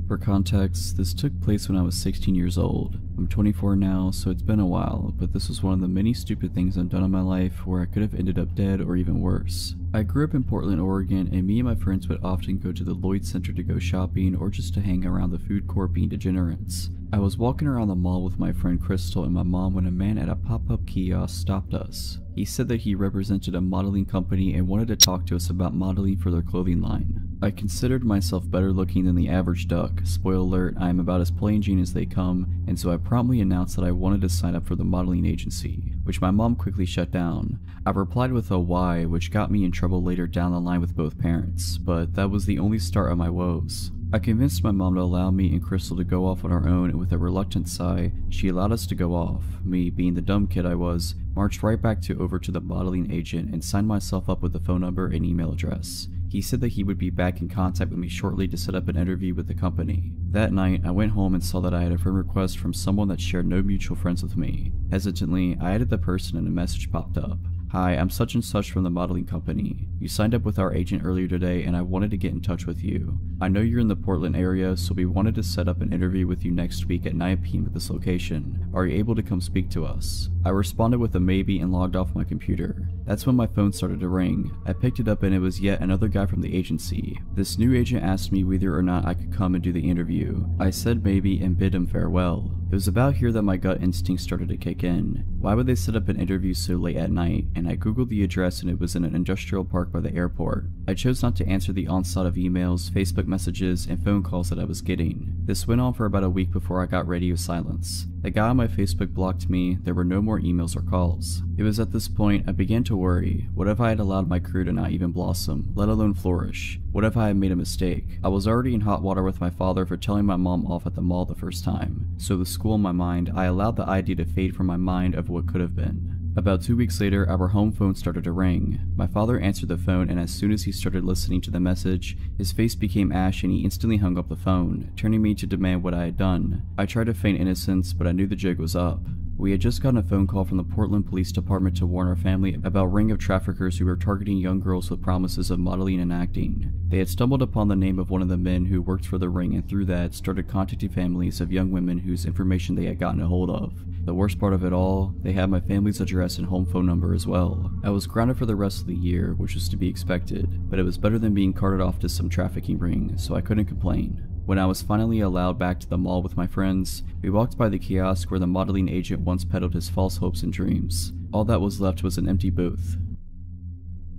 For context, this took place when I was 16 years old. I'm 24 now, so it's been a while, but this was one of the many stupid things I've done in my life where I could have ended up dead or even worse. I grew up in Portland, Oregon, and me and my friends would often go to the Lloyd Center to go shopping or just to hang around the food court being degenerates. I was walking around the mall with my friend Crystal and my mom when a man at a pop-up kiosk stopped us. He said that he represented a modeling company and wanted to talk to us about modeling for their clothing line. I considered myself better looking than the average duck. Spoiler alert, I am about as plain Jane as they come, and so I promptly announced that I wanted to sign up for the modeling agency, which my mom quickly shut down. I replied with a why, which got me in trouble later down the line with both parents, but that was the only start of my woes. I convinced my mom to allow me and Crystal to go off on our own, and with a reluctant sigh, she allowed us to go off. Me, being the dumb kid I was, marched right back over to the modeling agent and signed myself up with a phone number and email address. He He said that he would be back in contact with me shortly to set up an interview with the company. That night, I went home and saw that I had a friend request from someone that shared no mutual friends with me. Hesitantly, I added the person and a message popped up. Hi, I'm such and such from the modeling company. You signed up with our agent earlier today and I wanted to get in touch with you. I know you're in the Portland area, so we wanted to set up an interview with you next week at 9 p.m. at this location. Are you able to come speak to us? I responded with a maybe and logged off my computer. That's when my phone started to ring. I picked it up and it was yet another guy from the agency. This new agent asked me whether or not I could come and do the interview. I said maybe and bid him farewell. It was about here that my gut instinct started to kick in. Why would they set up an interview so late at night? And I googled the address and it was in an industrial park by the airport. I chose not to answer the onslaught of emails, Facebook messages, and phone calls that I was getting. This went on for about a week before I got radio silence. The guy on my Facebook blocked me, there were no more emails or calls. It was at this point I began to worry. What if I had allowed my career to not even blossom, let alone flourish? What if I had made a mistake? I was already in hot water with my father for telling my mom off at the mall the first time. So with school in my mind, I allowed the idea to fade from my mind of what could have been. About 2 weeks later, our home phone started to ring. My father answered the phone and as soon as he started listening to the message, his face became ash and he instantly hung up the phone, turning me to demand what I had done. I tried to feign innocence, but I knew the jig was up. We had just gotten a phone call from the Portland Police Department to warn our family about a ring of traffickers who were targeting young girls with promises of modeling and acting. They had stumbled upon the name of one of the men who worked for the ring and through that started contacting families of young women whose information they had gotten a hold of. The worst part of it all, they had my family's address and home phone number as well. I was grounded for the rest of the year, which was to be expected, but it was better than being carted off to some trafficking ring, so I couldn't complain. When I was finally allowed back to the mall with my friends, we walked by the kiosk where the modeling agent once peddled his false hopes and dreams. All that was left was an empty booth.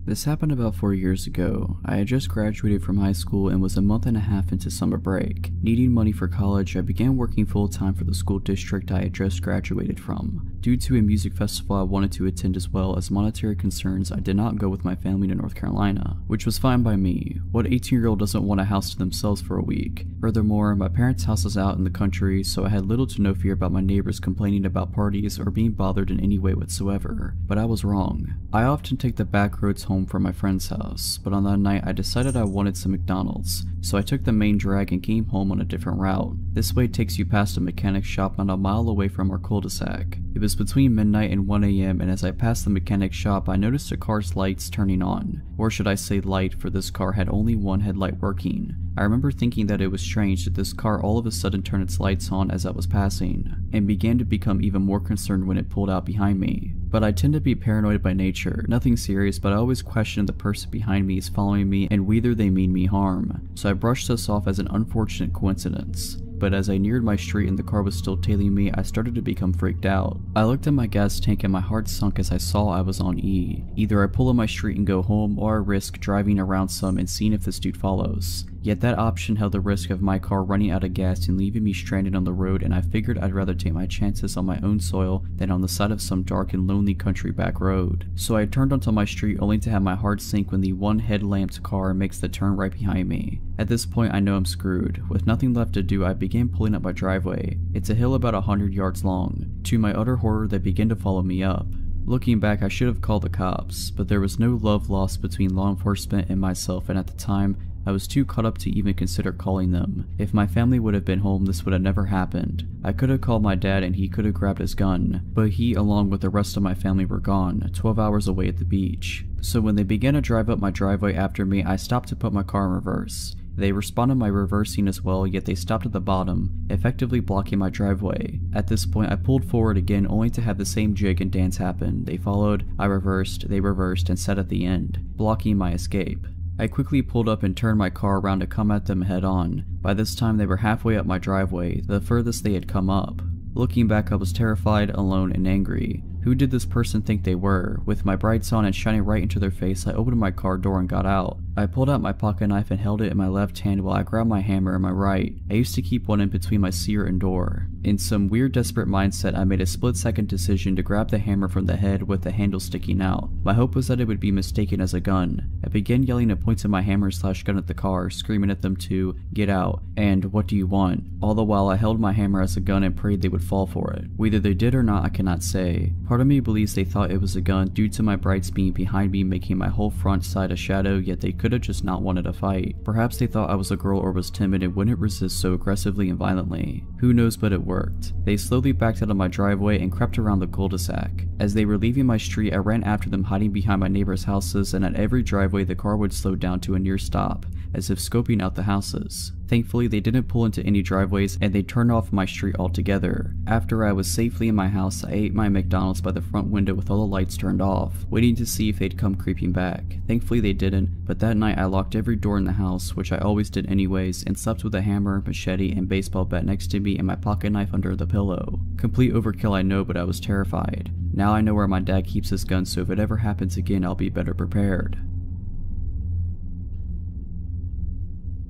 This happened about 4 years ago. I had just graduated from high school and was a month and a half into summer break. Needing money for college, I began working full-time for the school district I had just graduated from. Due to a music festival I wanted to attend as well as monetary concerns, I did not go with my family to North Carolina, which was fine by me. What 18-year-old doesn't want a house to themselves for a week? Furthermore, my parents' house is out in the country, so I had little to no fear about my neighbors complaining about parties or being bothered in any way whatsoever. But I was wrong. I often take the back roads home from my friend's house, but on that night I decided I wanted some McDonald's, so I took the main drag and came home on a different route. This way takes you past a mechanic shop not a mile away from our cul-de-sac. It was between midnight and 1 a.m. and as I passed the mechanic shop I noticed the car's lights turning on, or should I say light, for this car had only one headlight working. I remember thinking that it was strange that this car all of a sudden turned its lights on as I was passing, and began to become even more concerned when it pulled out behind me. But I tend to be paranoid by nature, nothing serious, but I always question if the person behind me is following me and whether they mean me harm, so I brushed this off as an unfortunate coincidence. But as I neared my street and the car was still tailing me, I started to become freaked out. I looked at my gas tank and my heart sunk as I saw I was on E. Either I pull in my street and go home, or I risk driving around some and seeing if this dude follows. Yet that option held the risk of my car running out of gas and leaving me stranded on the road, and I figured I'd rather take my chances on my own soil than on the side of some dark and lonely country back road. So I turned onto my street only to have my heart sink when the one headlamped car makes the turn right behind me. At this point I know I'm screwed. With nothing left to do, I began pulling up my driveway. It's a hill about 100 yards long. To my utter horror, they begin to follow me up. Looking back, I should have called the cops, but there was no love lost between law enforcement and myself, and at the time, I was too caught up to even consider calling them. If my family would have been home, this would have never happened. I could have called my dad and he could have grabbed his gun, but he, along with the rest of my family, were gone, 12 hours away at the beach. So when they began to drive up my driveway after me, I stopped to put my car in reverse. They responded by reversing as well, yet they stopped at the bottom, effectively blocking my driveway. At this point, I pulled forward again only to have the same jig and dance happen. They followed, I reversed, they reversed, and sat at the end, blocking my escape. I quickly pulled up and turned my car around to come at them head on. By this time they were halfway up my driveway, the furthest they had come up. Looking back, I was terrified, alone, and angry. Who did this person think they were? With my brights on and shining right into their face, I opened my car door and got out. I pulled out my pocket knife and held it in my left hand while I grabbed my hammer in my right. I used to keep one in between my sear and door. In some weird desperate mindset, I made a split-second decision to grab the hammer from the head with the handle sticking out. My hope was that it would be mistaken as a gun. I began yelling and pointing my hammer/gun at the car, screaming at them to get out and what do you want? All the while I held my hammer as a gun and prayed they would fall for it. Whether they did or not, I cannot say. Part of me believes they thought it was a gun due to my brights being behind me, making my whole front side a shadow, yet they couldn't could have just not wanted a fight. Perhaps they thought I was a girl or was timid and wouldn't resist so aggressively and violently. Who knows, but it worked. They slowly backed out of my driveway and crept around the cul-de-sac. As they were leaving my street, I ran after them, hiding behind my neighbors' houses, and at every driveway the car would slow down to a near stop, as if scoping out the houses. Thankfully, they didn't pull into any driveways and they turned off my street altogether. After I was safely in my house, I ate my McDonald's by the front window with all the lights turned off, waiting to see if they'd come creeping back. Thankfully they didn't, but that night I locked every door in the house, which I always did anyways, and slept with a hammer, machete, and baseball bat next to me and my pocket knife under the pillow. Complete overkill, I know, but I was terrified. Now I know where my dad keeps his gun, so if it ever happens again, I'll be better prepared.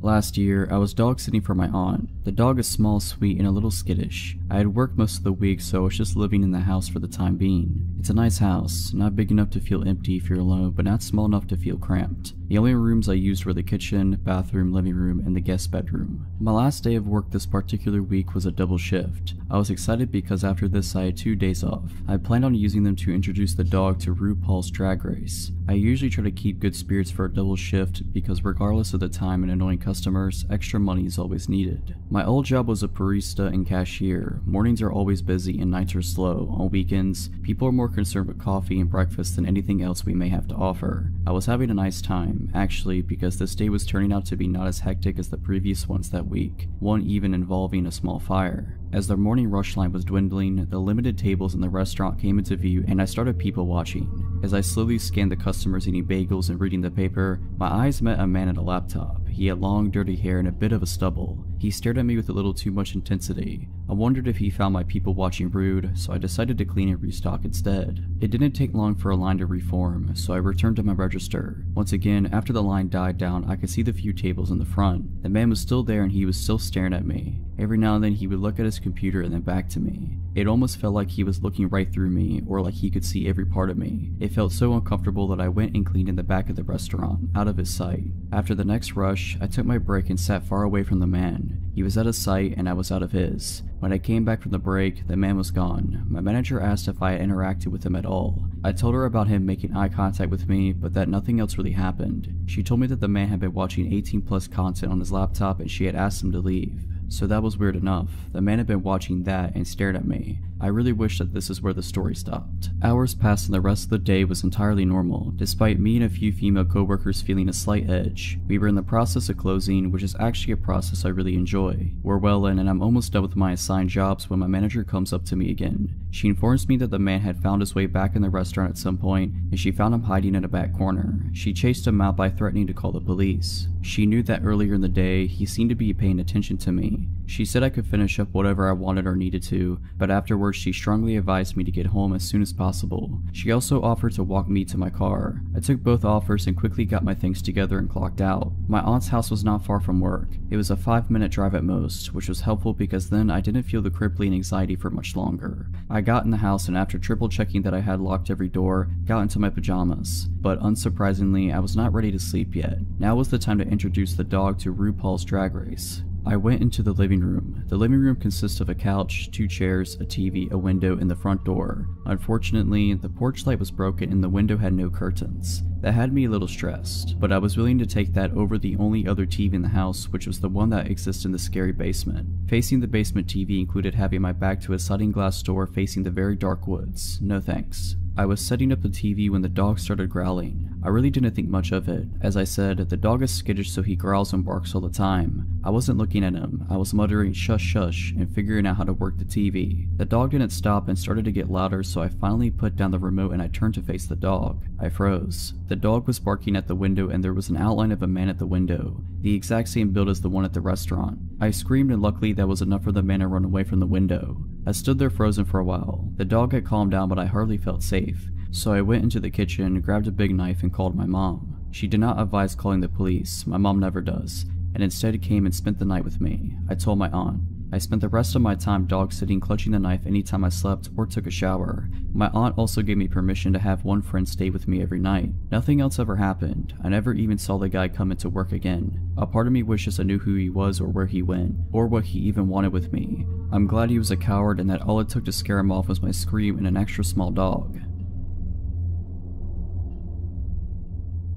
Last year, I was dog sitting for my aunt. The dog is small, sweet, and a little skittish. I had worked most of the week, so I was just living in the house for the time being. It's a nice house, not big enough to feel empty if you're alone, but not small enough to feel cramped. The only rooms I used were the kitchen, bathroom, living room, and the guest bedroom. My last day of work this particular week was a double shift. I was excited because after this I had 2 days off. I planned on using them to introduce the dog to RuPaul's Drag Race. I usually try to keep good spirits for a double shift because regardless of the time and annoying customers, extra money is always needed. My old job was a barista and cashier. Mornings are always busy and nights are slow. On weekends, people are more concerned with coffee and breakfast than anything else we may have to offer. I was having a nice time, actually, because this day was turning out to be not as hectic as the previous ones that week, one even involving a small fire. As the morning rush line was dwindling, the limited tables in the restaurant came into view and I started people watching. As I slowly scanned the customers eating bagels and reading the paper, my eyes met a man at a laptop. He had long, dirty hair and a bit of a stubble. He stared at me with a little too much intensity. I wondered if he found my people watching rude, so I decided to clean and restock instead. It didn't take long for a line to reform, so I returned to my register. Once again, after the line died down, I could see the few tables in the front. The man was still there and he was still staring at me. Every now and then he would look at his computer and then back to me. It almost felt like he was looking right through me, or like he could see every part of me. It felt so uncomfortable that I went and cleaned in the back of the restaurant, out of his sight. After the next rush, I took my break and sat far away from the man. He was out of sight and I was out of his. When I came back from the break, the man was gone. My manager asked if I had interacted with him at all. I told her about him making eye contact with me, but that nothing else really happened. She told me that the man had been watching 18+ content on his laptop and she had asked him to leave. So that was weird enough. The man had been watching that and stared at me. I really wish that this is where the story stopped. Hours passed and the rest of the day was entirely normal, despite me and a few female coworkers feeling a slight edge. We were in the process of closing, which is actually a process I really enjoy. We're well in and I'm almost done with my assigned jobs when my manager comes up to me again. She informs me that the man had found his way back in the restaurant at some point and she found him hiding in a back corner. She chased him out by threatening to call the police. She knew that earlier in the day, he seemed to be paying attention to me. She said I could finish up whatever I wanted or needed to, but afterwards she strongly advised me to get home as soon as possible. She also offered to walk me to my car. I took both offers and quickly got my things together and clocked out. My aunt's house was not far from work. It was a 5-minute drive at most, which was helpful because then I didn't feel the crippling anxiety for much longer. I got in the house and after triple checking that I had locked every door, got into my pajamas. But unsurprisingly, I was not ready to sleep yet. Now was the time to introduce the dog to RuPaul's Drag Race. I went into the living room. The living room consists of a couch, 2 chairs, a TV, a window, and the front door. Unfortunately, the porch light was broken and the window had no curtains. That had me a little stressed, but I was willing to take that over the only other TV in the house, which was the one that exists in the scary basement. Facing the basement TV included having my back to a sliding glass door facing the very dark woods. No thanks. I was setting up the TV when the dog started growling. I really didn't think much of it. As I said, the dog is skittish so he growls and barks all the time. I wasn't looking at him. I was muttering shush shush and figuring out how to work the TV. The dog didn't stop and started to get louder, so I finally put down the remote and I turned to face the dog. I froze. The dog was barking at the window and there was an outline of a man at the window, the exact same build as the one at the restaurant. I screamed and luckily that was enough for the man to run away from the window. I stood there frozen for a while. The dog had calmed down but I hardly felt safe. So I went into the kitchen, grabbed a big knife and called my mom. She did not advise calling the police, my mom never does, and instead came and spent the night with me. I told my aunt. I spent the rest of my time dog sitting clutching the knife anytime I slept or took a shower. My aunt also gave me permission to have one friend stay with me every night. Nothing else ever happened. I never even saw the guy come into work again. A part of me wishes I knew who he was or where he went, or what he even wanted with me. I'm glad he was a coward and that all it took to scare him off was my scream and an extra small dog.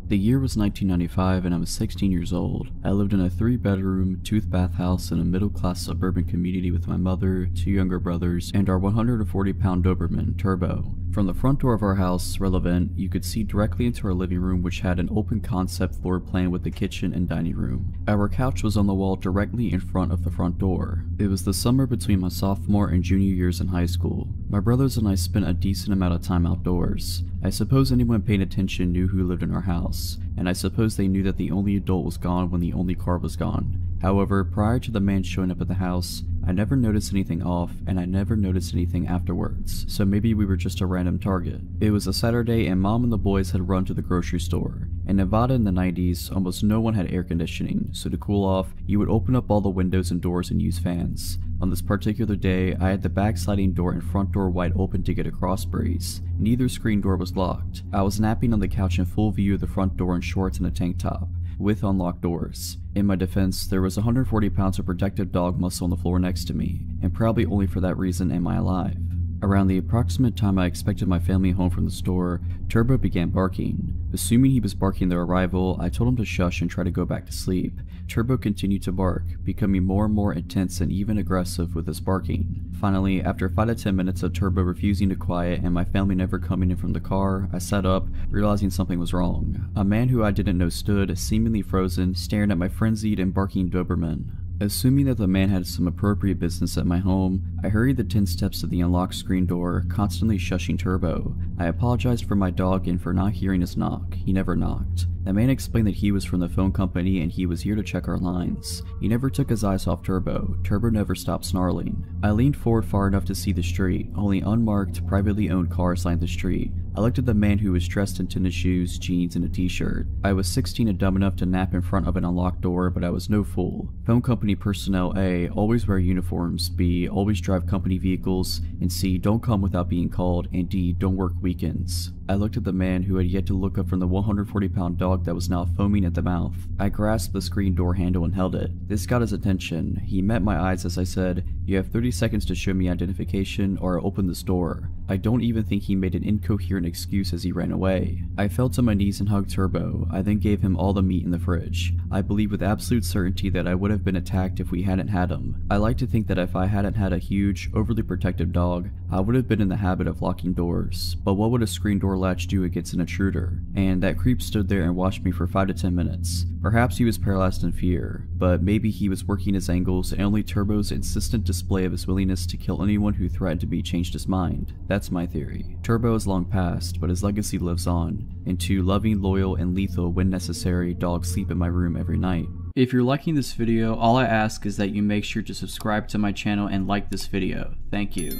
The year was 1995 and I was 16 years old. I lived in a 3-bedroom, 2-bath house in a middle-class suburban community with my mother, 2 younger brothers, and our 140-pound Doberman, Turbo. From the front door of our house, Relevant, you could see directly into our living room, which had an open concept floor plan with the kitchen and dining room. Our couch was on the wall directly in front of the front door. It was the summer between my sophomore and junior years in high school. My brothers and I spent a decent amount of time outdoors. I suppose anyone paying attention knew who lived in our house, and I suppose they knew that the only adult was gone when the only car was gone. However, prior to the man showing up at the house, I never noticed anything off, and I never noticed anything afterwards, so maybe we were just a random target. It was a Saturday and Mom and the boys had run to the grocery store. In Nevada in the 90s, almost no one had air conditioning, so to cool off, you would open up all the windows and doors and use fans. On this particular day, I had the back sliding door and front door wide open to get a cross breeze. Neither screen door was locked. I was napping on the couch in full view of the front door in shorts and a tank top, with unlocked doors. In my defense, there was 140 pounds of protective dog muscle on the floor next to me, and probably only for that reason am I alive. Around the approximate time I expected my family home from the store, Turbo began barking. Assuming he was barking their arrival, I told him to shush and try to go back to sleep. Turbo continued to bark, becoming more and more intense and even aggressive with his barking. Finally, after 5 to 10 minutes of Turbo refusing to quiet and my family never coming in from the car, I sat up, realizing something was wrong. A man who I didn't know stood, seemingly frozen, staring at my frenzied and barking Doberman. Assuming that the man had some appropriate business at my home, I hurried the 10 steps to the unlocked screen door, constantly shushing Turbo. I apologized for my dog and for not hearing his knock. He never knocked. The man explained that he was from the phone company and he was here to check our lines. He never took his eyes off Turbo. Turbo never stopped snarling. I leaned forward far enough to see the street. Only unmarked, privately owned cars lined the street. I looked at the man who was dressed in tennis shoes, jeans, and a t-shirt. I was 16 and dumb enough to nap in front of an unlocked door, but I was no fool. Phone company personnel A. Always wear uniforms, B. Always drive company vehicles, and C. Don't come without being called, and D. Don't work weekends. I looked at the man who had yet to look up from the 140-pound dog that was now foaming at the mouth. I grasped the screen door handle and held it. This got his attention. He met my eyes as I said, "You have 30 seconds to show me identification or I'll open this door." I don't even think he made an incoherent excuse as he ran away. I fell to my knees and hugged Turbo. I then gave him all the meat in the fridge. I believe with absolute certainty that I would have been attacked if we hadn't had him. I like to think that if I hadn't had a huge, overly protective dog, I would have been in the habit of locking doors. But what would a screen door latch do against an intruder? And that creep stood there and watched me for 5 to 10 minutes. Perhaps he was paralyzed in fear, but maybe he was working his angles and only Turbo's insistent display of his willingness to kill anyone who threatened to be changed his mind. That's my theory. Turbo is long past, but his legacy lives on, and 2 loving, loyal, and lethal when necessary dogs sleep in my room every night. If you're liking this video, all I ask is that you make sure to subscribe to my channel and like this video. Thank you.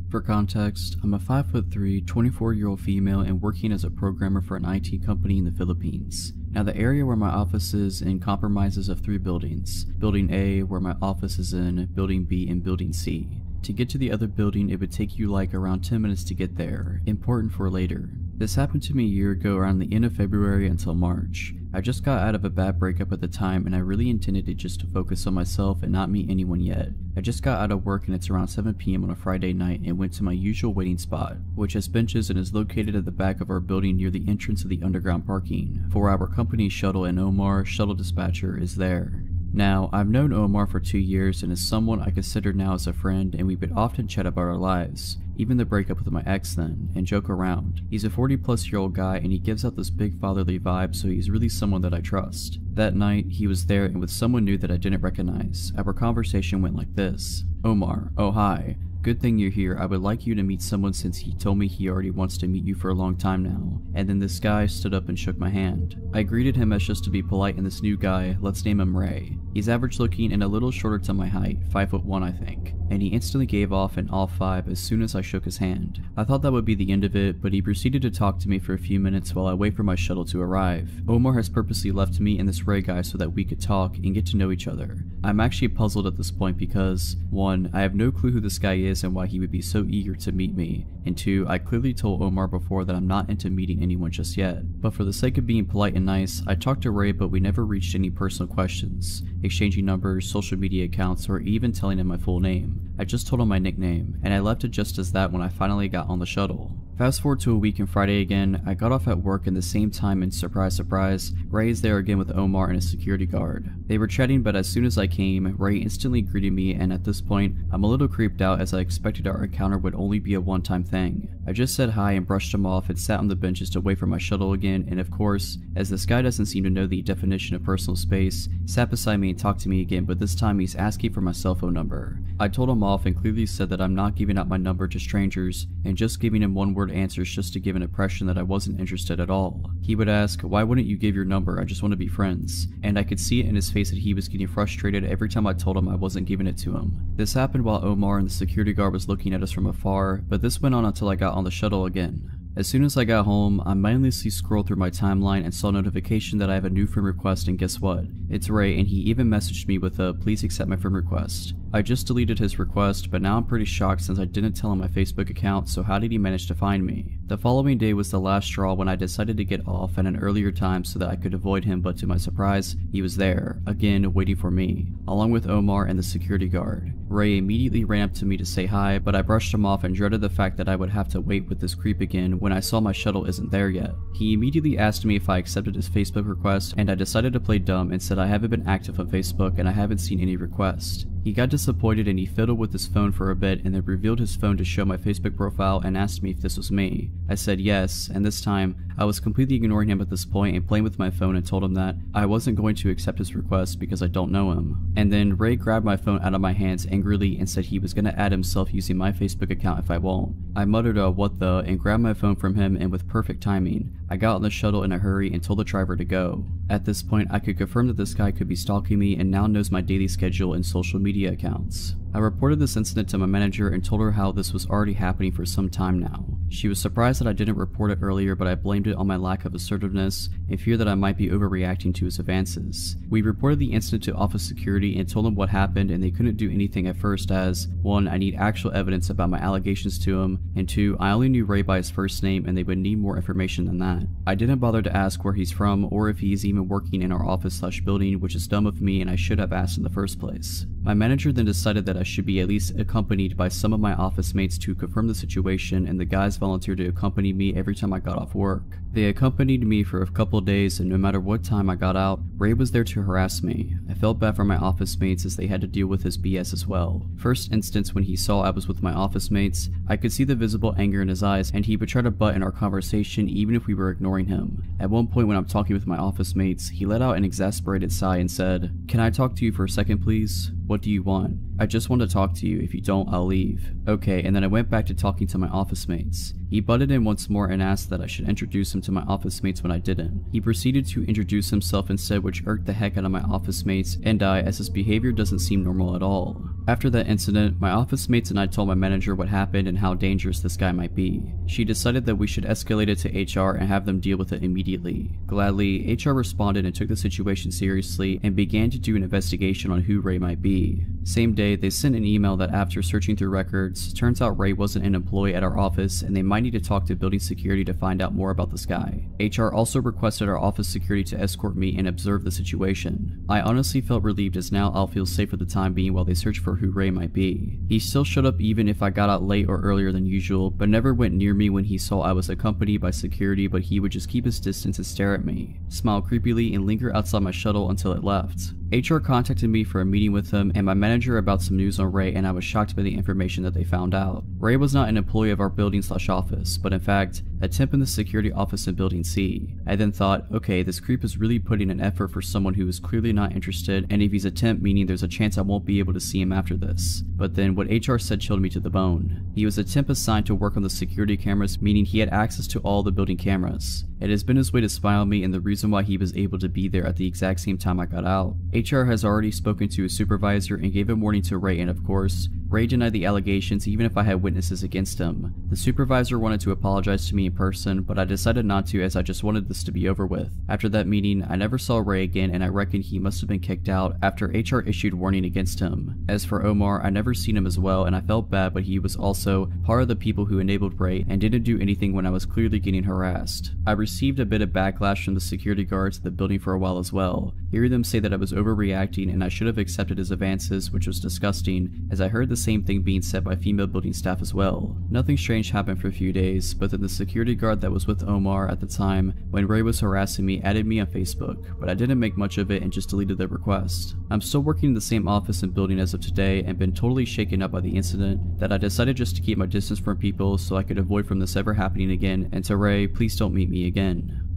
For context, I'm a 5'3", 24-year-old female and working as a programmer for an IT company in the Philippines. Now the area where my office is in comprises of 3 buildings. Building A, where my office is in, Building B, and Building C. To get to the other building, it would take you like around 10 minutes to get there. Important for later. This happened to me a year ago around the end of February until March. I just got out of a bad breakup at the time and I really intended it just to focus on myself and not meet anyone yet. I just got out of work and it's around 7 PM on a Friday night and went to my usual waiting spot, which has benches and is located at the back of our building near the entrance of the underground parking. For our company shuttle, and Omar, shuttle dispatcher, is there. Now, I've known Omar for 2 years and is someone I consider now as a friend, and we would often chat about our lives, even the breakup with my ex then, and joke around. He's a 40-plus-year-old guy and he gives out this big fatherly vibe, so he's really someone that I trust. That night, he was there and with someone new that I didn't recognize. Our conversation went like this. Omar, oh hi. Good thing you're here. I would like you to meet someone since he told me he already wants to meet you for a long time now. And then this guy stood up and shook my hand. I greeted him as just to be polite, and this new guy, let's name him Ray. He's average looking and a little shorter to my height, 5'1" I think. And he instantly gave off an all 5 as soon as I shook his hand. I thought that would be the end of it, but he proceeded to talk to me for a few minutes while I wait for my shuttle to arrive. Omar has purposely left me and this Ray guy so that we could talk and get to know each other. I'm actually puzzled at this point because, 1, I have no clue who this guy is and why he would be so eager to meet me, and 2, I clearly told Omar before that I'm not into meeting anyone just yet. But for the sake of being polite and nice, I talked to Ray, but we never reached any personal questions, exchanging numbers, social media accounts, or even telling him my full name. I just told him my nickname, and I left it just as that when I finally got on the shuttle. Fast forward to a week and Friday again, I got off at work in the same time and surprise surprise, Ray is there again with Omar and a security guard. They were chatting, but as soon as I came, Ray instantly greeted me, and at this point, I'm a little creeped out as I expected our encounter would only be a one-time thing. I just said hi and brushed him off and sat on the benches to wait for my shuttle again, and of course, as this guy doesn't seem to know the definition of personal space, sat beside me and talked to me again, but this time he's asking for my cell phone number. I told him off and clearly said that I'm not giving out my number to strangers and just giving him one-word answers just to give an impression that I wasn't interested at all. He would ask, "Why wouldn't you give your number? I just want to be friends." And I could see it in his face that he was getting frustrated every time I told him I wasn't giving it to him. This happened while Omar and the security guard was looking at us from afar, but this went on until I got on the shuttle again. As soon as I got home, I mindlessly scrolled through my timeline and saw a notification that I have a new friend request, and guess what? It's Ray, and he even messaged me with a "please accept my friend request." I just deleted his request, but now I'm pretty shocked since I didn't tell him my Facebook account, so how did he manage to find me? The following day was the last straw when I decided to get off at an earlier time so that I could avoid him, but to my surprise, he was there, again waiting for me, along with Omar and the security guard. Ray immediately ran up to me to say hi, but I brushed him off and dreaded the fact that I would have to wait with this creep again when I saw my shuttle isn't there yet. He immediately asked me if I accepted his Facebook request, and I decided to play dumb and said I haven't been active on Facebook and I haven't seen any requests. He got disappointed and he fiddled with his phone for a bit and then revealed his phone to show my Facebook profile and asked me if this was me. I said yes, and this time, I was completely ignoring him at this point and playing with my phone and told him that I wasn't going to accept his request because I don't know him. And then Ray grabbed my phone out of my hands angrily and said he was gonna add himself using my Facebook account if I won't. I muttered a "what the" and grabbed my phone from him, and with perfect timing, I got on the shuttle in a hurry and told the driver to go. At this point, I could confirm that this guy could be stalking me and now knows my daily schedule and social media accounts. I reported this incident to my manager and told her how this was already happening for some time now. She was surprised that I didn't report it earlier, but I blamed it on my lack of assertiveness and fear that I might be overreacting to his advances. We reported the incident to office security and told them what happened, and they couldn't do anything at first as, 1, I need actual evidence about my allegations to him, and 2, I only knew Ray by his first name and they would need more information than that. I didn't bother to ask where he's from or if he's even working in our office/building, which is dumb of me and I should have asked in the first place. My manager then decided that I should be at least accompanied by some of my office mates to confirm the situation, and the guys volunteered to accompany me every time I got off work. They accompanied me for a couple of days, and no matter what time I got out, Ray was there to harass me. I felt bad for my office mates as they had to deal with his BS as well. First instance, when he saw I was with my office mates, I could see the visible anger in his eyes, and he would try to butt in our conversation even if we were ignoring him. At one point when I'm talking with my office mates, he let out an exasperated sigh and said, "Can I talk to you for a second please? What do you want? I just want to talk to you. If you don't, I'll leave." Okay, and then I went back to talking to my office mates. He butted in once more and asked that I should introduce him to my office mates when I didn't. He proceeded to introduce himself instead, which irked the heck out of my office mates and I, as his behavior doesn't seem normal at all. After that incident, my office mates and I told my manager what happened and how dangerous this guy might be. She decided that we should escalate it to HR and have them deal with it immediately. Gladly, HR responded and took the situation seriously and began to do an investigation on who Ray might be. Same day, they sent an email that after searching through records, turns out Ray wasn't an employee at our office and they might need to talk to building security to find out more about this guy. HR also requested our office security to escort me and observe the situation. I honestly felt relieved as now I'll feel safe for the time being while they search for who Ray might be. He still showed up even if I got out late or earlier than usual, but never went near me when he saw I was accompanied by security, but he would just keep his distance and stare at me, smile creepily, and linger outside my shuttle until it left. HR contacted me for a meeting with him and my manager about some news on Ray, and I was shocked by the information that they found out. Ray was not an employee of our building/office, but in fact, a temp in the security office in Building C. I then thought, okay, this creep is really putting an effort for someone who is clearly not interested, and if he's a temp, meaning there's a chance I won't be able to see him after this. But then what HR said chilled me to the bone. He was a temp assigned to work on the security cameras, meaning he had access to all the building cameras. It has been his way to spy on me and the reason why he was able to be there at the exact same time I got out. HR has already spoken to his supervisor and gave a warning to Ray, and of course, Ray denied the allegations even if I had witnesses against him. The supervisor wanted to apologize to me in person, but I decided not to as I just wanted this to be over with. After that meeting, I never saw Ray again, and I reckon he must have been kicked out after HR issued warning against him. As for Omar, I never seen him as well, and I felt bad, but he was also part of the people who enabled Ray and didn't do anything when I was clearly getting harassed. I received a bit of backlash from the security guards at the building for a while as well, hearing them say that I was overreacting and I should have accepted his advances, which was disgusting, as I heard the same thing being said by female building staff as well. Nothing strange happened for a few days, but then the security guard that was with Omar at the time when Ray was harassing me added me on Facebook, but I didn't make much of it and just deleted the request. I'm still working in the same office and building as of today and been totally shaken up by the incident that I decided just to keep my distance from people so I could avoid from this ever happening again, and to Ray, please don't meet me again.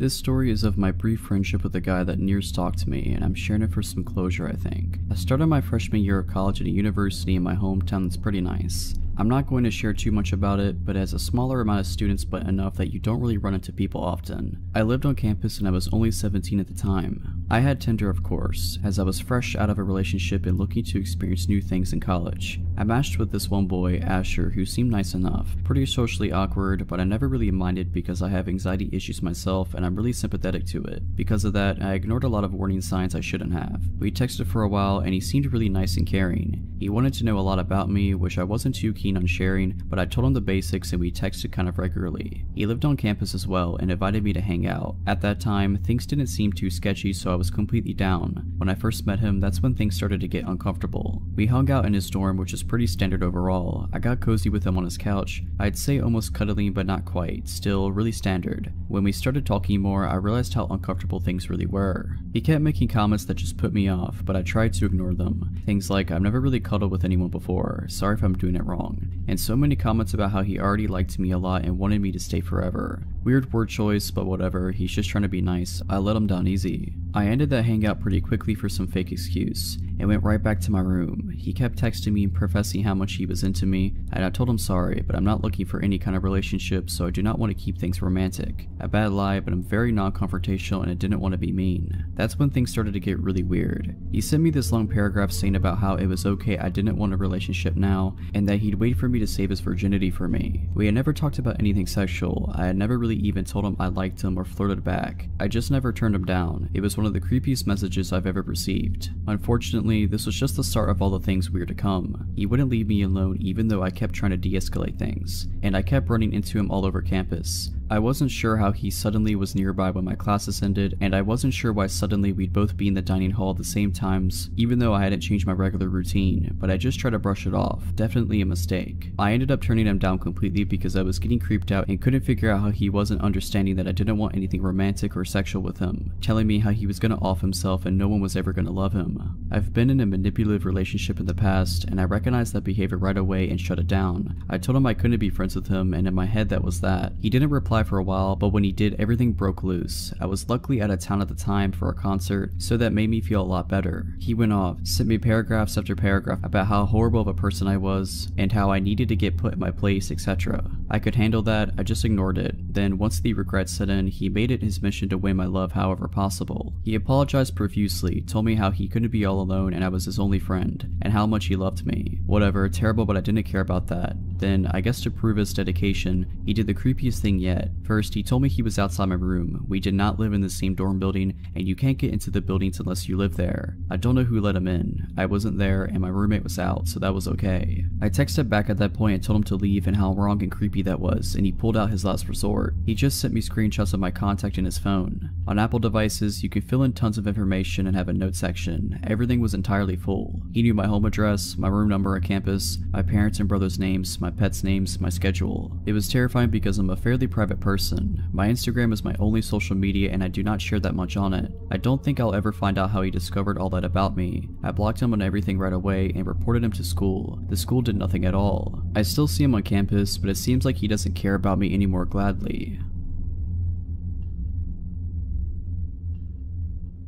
This story is of my brief friendship with a guy that near stalked me, and I'm sharing it for some closure, I think. I started my freshman year of college at a university in my hometown that's pretty nice. I'm not going to share too much about it, but it has a smaller amount of students but enough that you don't really run into people often. I lived on campus and I was only 17 at the time. I had Tinder, of course, as I was fresh out of a relationship and looking to experience new things in college. I matched with this one boy, Asher, who seemed nice enough, pretty socially awkward, but I never really minded because I have anxiety issues myself and I'm really sympathetic to it. Because of that, I ignored a lot of warning signs I shouldn't have. We texted for a while and he seemed really nice and caring. He wanted to know a lot about me, which I wasn't too keen on sharing, but I told him the basics and we texted kind of regularly. He lived on campus as well and invited me to hang out. At that time, things didn't seem too sketchy, so I was completely down. When I first met him, that's when things started to get uncomfortable. We hung out in his dorm, which is pretty standard overall. I got cozy with him on his couch. I'd say almost cuddling, but not quite. Still, really standard. When we started talking more, I realized how uncomfortable things really were. He kept making comments that just put me off, but I tried to ignore them. Things like, I've never really cuddled with anyone before, sorry if I'm doing it wrong. And so many comments about how he already liked me a lot and wanted me to stay forever. Weird word choice, but whatever, he's just trying to be nice. I let him down easy. I ended that hangout pretty quickly for some fake excuse, and went right back to my room. He kept texting me and professing how much he was into me, and I told him sorry, but I'm not looking for any kind of relationship, so I do not want to keep things romantic. A bad lie, but I'm very non-confrontational and I didn't want to be mean. That's when things started to get really weird. He sent me this long paragraph saying about how it was okay I didn't want a relationship now, and that he'd wait for me to save his virginity for me. We had never talked about anything sexual. I had never really even told him I liked him or flirted back. I just never turned him down. It was one of the creepiest messages I've ever received. Unfortunately, this was just the start of all the things weird to come. He wouldn't leave me alone even though I kept trying to de-escalate things, and I kept running into him all over campus. I wasn't sure how he suddenly was nearby when my classes ended, and I wasn't sure why suddenly we'd both be in the dining hall at the same times, even though I hadn't changed my regular routine, but I just tried to brush it off. Definitely a mistake. I ended up turning him down completely because I was getting creeped out and couldn't figure out how he wasn't understanding that I didn't want anything romantic or sexual with him, telling me how he was gonna off himself and no one was ever gonna love him. I've been in a manipulative relationship in the past, and I recognized that behavior right away and shut it down. I told him I couldn't be friends with him, and in my head that was that. He didn't reply for a while, but when he did, everything broke loose. I was luckily out of town at the time for a concert, so that made me feel a lot better. He went off, sent me paragraphs after paragraph about how horrible of a person I was, and how I needed to get put in my place, etc. I could handle that, I just ignored it. Then once the regret set in, he made it his mission to win my love however possible. He apologized profusely, told me how he couldn't be all alone and I was his only friend, and how much he loved me. Whatever, terrible, but I didn't care about that. Then, I guess to prove his dedication, he did the creepiest thing yet. First, he told me he was outside my room. We did not live in the same dorm building, and you can't get into the buildings unless you live there. I don't know who let him in. I wasn't there, and my roommate was out, so that was okay. I texted back at that point and told him to leave and how wrong and creepy that was, and he pulled out his last resort. He just sent me screenshots of my contact in his phone. On Apple devices, you can fill in tons of information and have a note section. Everything was entirely full. He knew my home address, my room number on campus, my parents and brother's names, my pets' names, my schedule. It was terrifying because I'm a fairly private person. My Instagram is my only social media and I do not share that much on it. I don't think I'll ever find out how he discovered all that about me. I blocked him on everything right away and reported him to school. The school did nothing at all. I still see him on campus, but it seems like he doesn't care about me anymore gladly.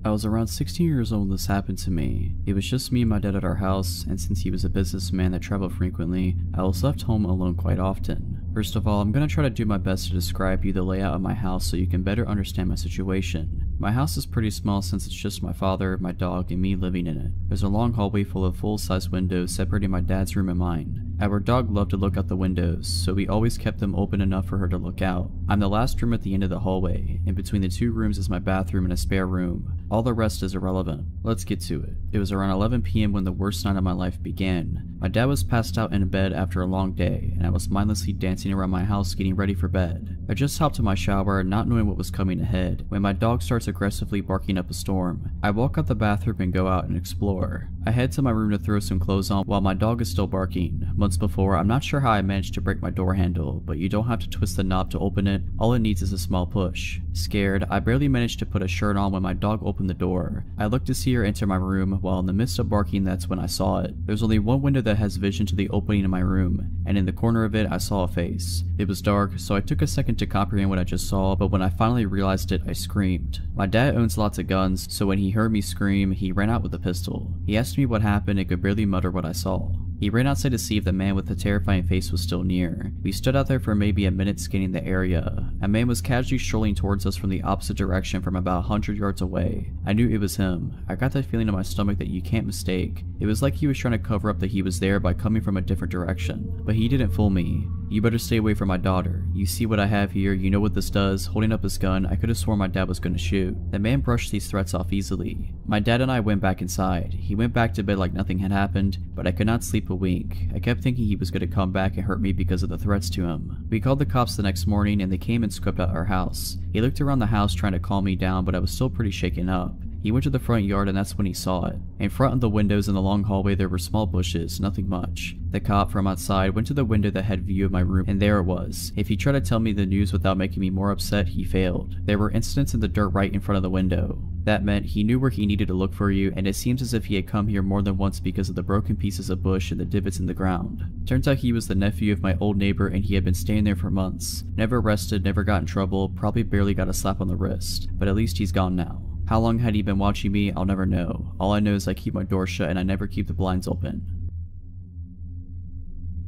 I was around 16 years old when this happened to me. It was just me and my dad at our house, and since he was a businessman that traveled frequently, I was left home alone quite often. First of all, I'm going to try to do my best to describe you the layout of my house so you can better understand my situation. My house is pretty small since it's just my father, my dog, and me living in it. There's a long hallway full of full-size windows separating my dad's room and mine. Our dog loved to look out the windows, so we always kept them open enough for her to look out. I'm the last room at the end of the hallway, and between the 2 rooms is my bathroom and a spare room. All the rest is irrelevant. Let's get to it. It was around 11 p.m. when the worst night of my life began. My dad was passed out in bed after a long day, and I was mindlessly dancing around my house getting ready for bed. I just hopped in my shower, not knowing what was coming ahead, when my dog starts aggressively barking up a storm. I walk out the bathroom and go out and explore. I head to my room to throw some clothes on while my dog is still barking. Months before, I'm not sure how I managed to break my door handle, but you don't have to twist the knob to open it. All it needs is a small push. Scared, I barely managed to put a shirt on when my dog opened the door. I looked to see her enter my room, while in the midst of barking, that's when I saw it. There's only one window that has vision to the opening in my room, and in the corner of it I saw a face. It was dark, so I took a second to comprehend what I just saw, but when I finally realized it, I screamed. My dad owns lots of guns, so when he heard me scream, he ran out with a pistol. He asked me what happened and could barely mutter what I saw. He ran outside to see if the man with the terrifying face was still near. We stood out there for maybe a minute scanning the area. A man was casually strolling towards us from the opposite direction from about 100 yards away. I knew it was him. I got that feeling in my stomach that you can't mistake. It was like he was trying to cover up that he was there by coming from a different direction. But he didn't fool me. You better stay away from my daughter. You see what I have here, you know what this does. Holding up his gun, I could have sworn my dad was going to shoot. The man brushed these threats off easily. My dad and I went back inside. He went back to bed like nothing had happened, but I could not sleep a wink. I kept thinking he was going to come back and hurt me because of the threats to him. We called the cops the next morning and they came and scoped out our house. He looked around the house trying to calm me down, but I was still pretty shaken up. He went to the front yard and that's when he saw it. In front of the windows in the long hallway there were small bushes, nothing much. The cop from outside went to the window that had view of my room and there it was. If he tried to tell me the news without making me more upset, he failed. There were incidents in the dirt right in front of the window. That meant he knew where he needed to look for you, and it seems as if he had come here more than once because of the broken pieces of bush and the divots in the ground. Turns out he was the nephew of my old neighbor and he had been staying there for months. Never arrested, never got in trouble, probably barely got a slap on the wrist. But at least he's gone now. How long had he been watching me? I'll never know. All I know is I keep my door shut and I never keep the blinds open.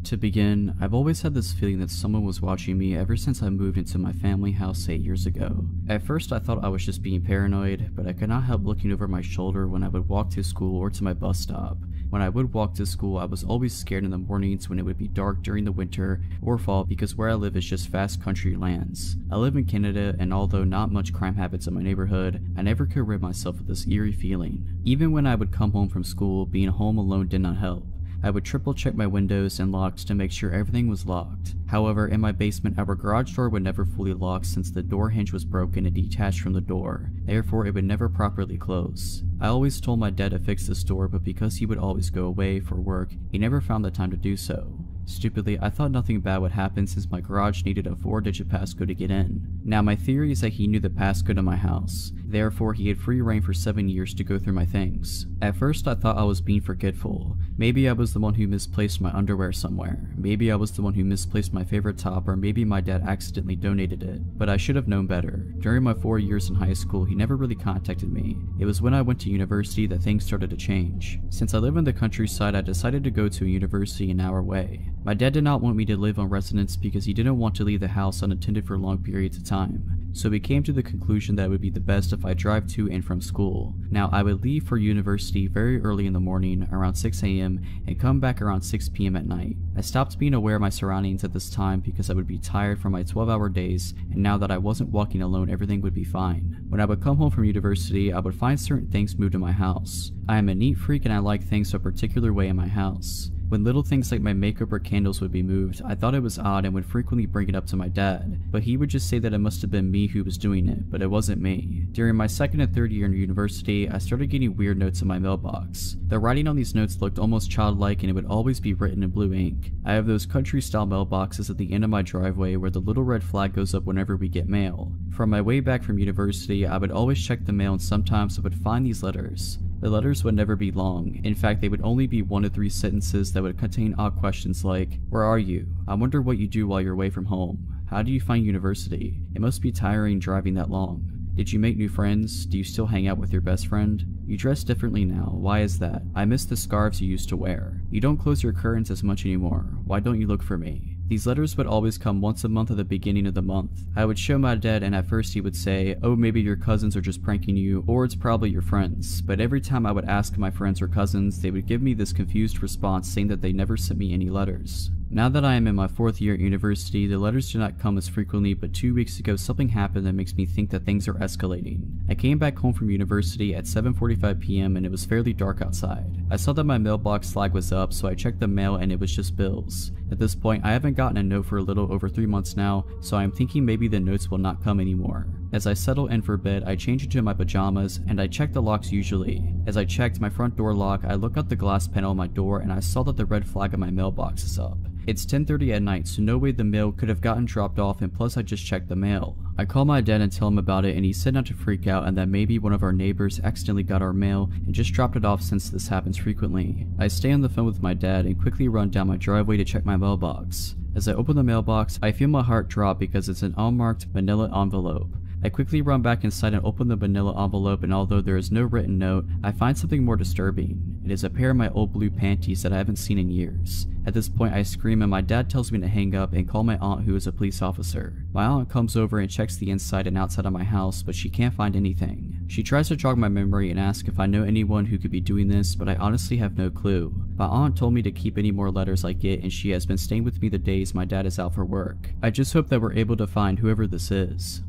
To begin, I've always had this feeling that someone was watching me ever since I moved into my family house 8 years ago. At first I thought I was just being paranoid, but I could not help looking over my shoulder when I would walk to school or to my bus stop. When I would walk to school, I was always scared in the mornings when it would be dark during the winter or fall because where I live is just vast country lands. I live in Canada, and although not much crime habits in my neighborhood, I never could rid myself of this eerie feeling. Even when I would come home from school, being home alone did not help. I would triple check my windows and locks to make sure everything was locked. However, in my basement, our garage door would never fully lock since the door hinge was broken and detached from the door. Therefore, it would never properly close. I always told my dad to fix this door, but because he would always go away for work, he never found the time to do so. Stupidly, I thought nothing bad would happen since my garage needed a 4-digit passcode to get in. Now, my theory is that he knew the passcode of my house. Therefore, he had free reign for 7 years to go through my things. At first, I thought I was being forgetful. Maybe I was the one who misplaced my underwear somewhere. Maybe I was the one who misplaced my favorite top, or maybe my dad accidentally donated it. But I should have known better. During my 4 years in high school, he never really contacted me. It was when I went to university that things started to change. Since I live in the countryside, I decided to go to a university an hour away. My dad did not want me to live on residence because he didn't want to leave the house unattended for long periods of time. So we came to the conclusion that it would be the best if I drive to and from school. Now, I would leave for university very early in the morning, around 6 a.m, and come back around 6 p.m. at night. I stopped being aware of my surroundings at this time because I would be tired from my 12-hour days, and now that I wasn't walking alone, everything would be fine. When I would come home from university, I would find certain things moved in my house. I am a neat freak and I like things a particular way in my house. When little things like my makeup or candles would be moved, I thought it was odd and would frequently bring it up to my dad, but he would just say that it must have been me who was doing it, but it wasn't me. During my second and third year in university, I started getting weird notes in my mailbox. The writing on these notes looked almost childlike and it would always be written in blue ink. I have those country-style mailboxes at the end of my driveway where the little red flag goes up whenever we get mail. From my way back from university, I would always check the mail and sometimes I would find these letters. The letters would never be long. In fact, they would only be 1 to 3 sentences that would contain odd questions like, "Where are you? I wonder what you do while you're away from home. How do you find university? It must be tiring driving that long. Did you make new friends? Do you still hang out with your best friend? You dress differently now. Why is that? I miss the scarves you used to wear. You don't close your curtains as much anymore. Why don't you look for me?" These letters would always come once a month at the beginning of the month. I would show my dad, and at first he would say, "Oh, maybe your cousins are just pranking you, or it's probably your friends." But every time I would ask my friends or cousins, they would give me this confused response saying that they never sent me any letters. Now that I am in my 4th year at university, the letters do not come as frequently, but 2 weeks ago something happened that makes me think that things are escalating. I came back home from university at 7:45 p.m. and it was fairly dark outside. I saw that my mailbox flag was up, so I checked the mail and it was just bills. At this point, I haven't gotten a note for a little over 3 months now, so I am thinking maybe the notes will not come anymore. As I settle in for bed, I change into my pajamas and I check the locks usually. As I checked my front door lock, I look out the glass panel on my door and I saw that the red flag on my mailbox is up. It's 10:30 at night, so no way the mail could have gotten dropped off, and plus I just checked the mail. I call my dad and tell him about it, and he said not to freak out and that maybe one of our neighbors accidentally got our mail and just dropped it off since this happens frequently. I stay on the phone with my dad and quickly run down my driveway to check my mailbox. As I open the mailbox, I feel my heart drop because it's an unmarked manila envelope. I quickly run back inside and open the manila envelope, and although there is no written note, I find something more disturbing. It is a pair of my old blue panties that I haven't seen in years. At this point I scream and my dad tells me to hang up and call my aunt, who is a police officer. My aunt comes over and checks the inside and outside of my house, but she can't find anything. She tries to jog my memory and ask if I know anyone who could be doing this, but I honestly have no clue. My aunt told me to keep any more letters I get, and she has been staying with me the days my dad is out for work. I just hope that we're able to find whoever this is.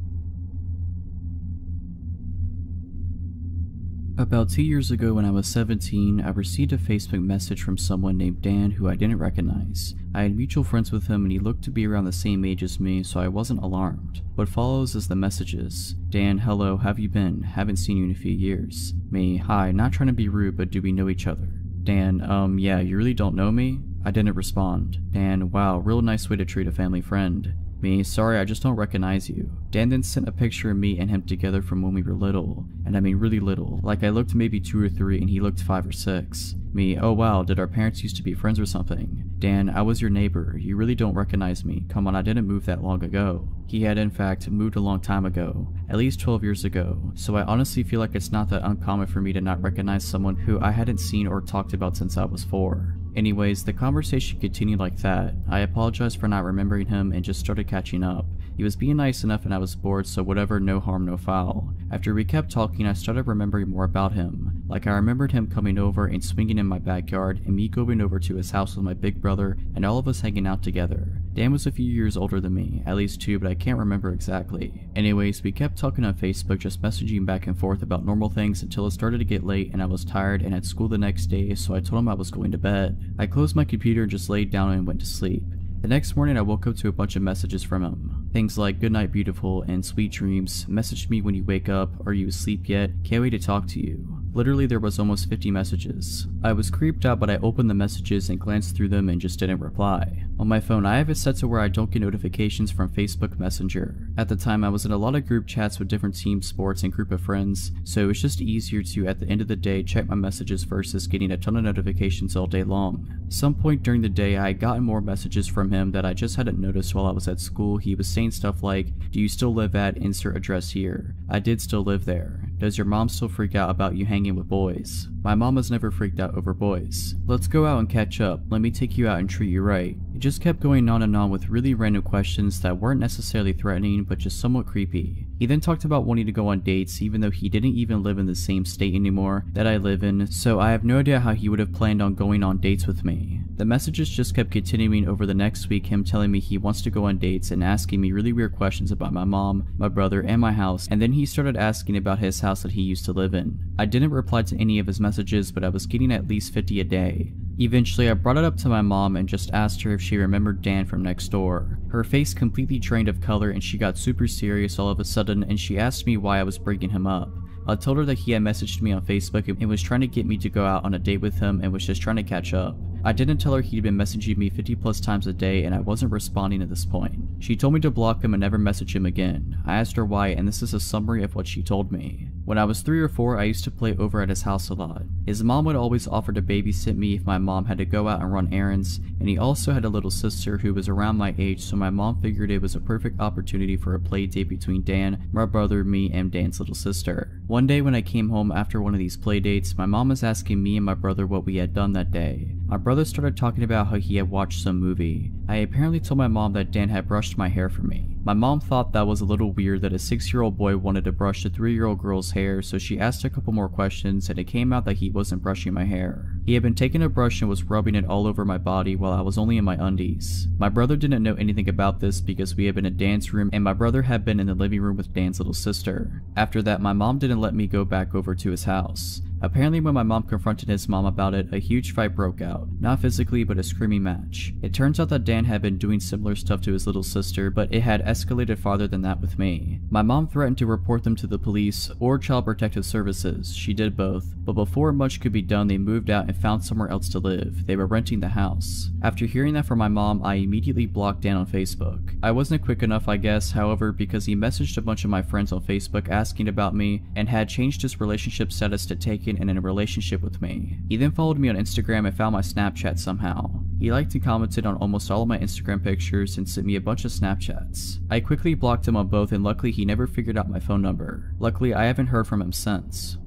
About 2 years ago when I was 17, I received a Facebook message from someone named Dan who I didn't recognize. I had mutual friends with him and he looked to be around the same age as me, so I wasn't alarmed. What follows is the messages. Dan, hello, have you been? Haven't seen you in a few years. Me, hi, not trying to be rude, but do we know each other? Dan, yeah, you really don't know me? I didn't respond. Dan, wow, real nice way to treat a family friend. Me, sorry, I just don't recognize you. Dan then sent a picture of me and him together from when we were little, and I mean really little, like I looked maybe 2 or 3 and he looked 5 or 6. Me, oh wow, did our parents used to be friends or something? Dan, I was your neighbor, you really don't recognize me, come on, I didn't move that long ago. He had in fact moved a long time ago, at least 12 years ago, so I honestly feel like it's not that uncommon for me to not recognize someone who I hadn't seen or talked about since I was 4. Anyways, the conversation continued like that. I apologized for not remembering him and just started catching up. He was being nice enough and I was bored, so whatever, no harm, no foul. After we kept talking, I started remembering more about him. Like I remembered him coming over and swinging in my backyard, and me going over to his house with my big brother and all of us hanging out together. Dan was a few years older than me, at least 2, but I can't remember exactly. Anyways, we kept talking on Facebook, just messaging back and forth about normal things until it started to get late and I was tired and had school the next day, so I told him I was going to bed. I closed my computer and just laid down and went to sleep. The next morning I woke up to a bunch of messages from him. Things like, "Good night beautiful," and "Sweet dreams," "Message me when you wake up," "Are you asleep yet?" "Can't wait to talk to you." Literally there was almost 50 messages. I was creeped out, but I opened the messages and glanced through them and just didn't reply. On my phone I have it set to where I don't get notifications from Facebook Messenger. At the time I was in a lot of group chats with different team sports and group of friends, so it was just easier to, at the end of the day, check my messages versus getting a ton of notifications all day long. Some point during the day I had gotten more messages from him that I just hadn't noticed while I was at school. He was saying stuff like, "Do you still live at insert address here?" I did still live there. "Does your mom still freak out about you hanging with boys?" My mom has never freaked out over boys. "Let's go out and catch up. Let me take you out and treat you right." It just kept going on and on with really random questions that weren't necessarily threatening, but just somewhat creepy. He then talked about wanting to go on dates even though he didn't even live in the same state anymore that I live in, so I have no idea how he would have planned on going on dates with me. The messages just kept continuing over the next week, him telling me he wants to go on dates and asking me really weird questions about my mom, my brother, and my house, and then he started asking about his house that he used to live in. I didn't reply to any of his messages, but I was getting at least 50 a day. Eventually I brought it up to my mom and just asked her if she remembered Dan from next door. Her face completely drained of color and she got super serious all of a sudden, and she asked me why I was bringing him up. I told her that he had messaged me on Facebook and was trying to get me to go out on a date with him and was just trying to catch up. I didn't tell her he'd been messaging me 50 plus times a day and I wasn't responding at this point. She told me to block him and never message him again. I asked her why, and this is a summary of what she told me. When I was 3 or 4, I used to play over at his house a lot. His mom would always offer to babysit me if my mom had to go out and run errands, and he also had a little sister who was around my age, so my mom figured it was a perfect opportunity for a play date between Dan, my brother, me, and Dan's little sister. One day when I came home after one of these play dates, my mom was asking me and my brother what we had done that day. My brother started talking about how he had watched some movie. I apparently told my mom that Dan had brushed my hair for me. My mom thought that was a little weird that a 6-year-old boy wanted to brush a 3-year-old girl's hair, so she asked a couple more questions and it came out that he wasn't brushing my hair. He had been taking a brush and was rubbing it all over my body while I was only in my undies. My brother didn't know anything about this because we had been in Dan's room and my brother had been in the living room with Dan's little sister. After that, my mom didn't let me go back over to his house. Apparently when my mom confronted his mom about it, a huge fight broke out. Not physically, but a screaming match. It turns out that Dan had been doing similar stuff to his little sister, but it had escalated farther than that with me. My mom threatened to report them to the police or Child Protective Services. She did both, but before much could be done, they moved out and found somewhere else to live. They were renting the house. After hearing that from my mom, I immediately blocked Dan on Facebook. I wasn't quick enough, I guess, however, because he messaged a bunch of my friends on Facebook asking about me and had changed his relationship status to taken and in a relationship with me. He then followed me on Instagram and found my Snapchat somehow. He liked and commented on almost all of my Instagram pictures and sent me a bunch of Snapchats. I quickly blocked him on both and luckily he never figured out my phone number. Luckily I haven't heard from him since.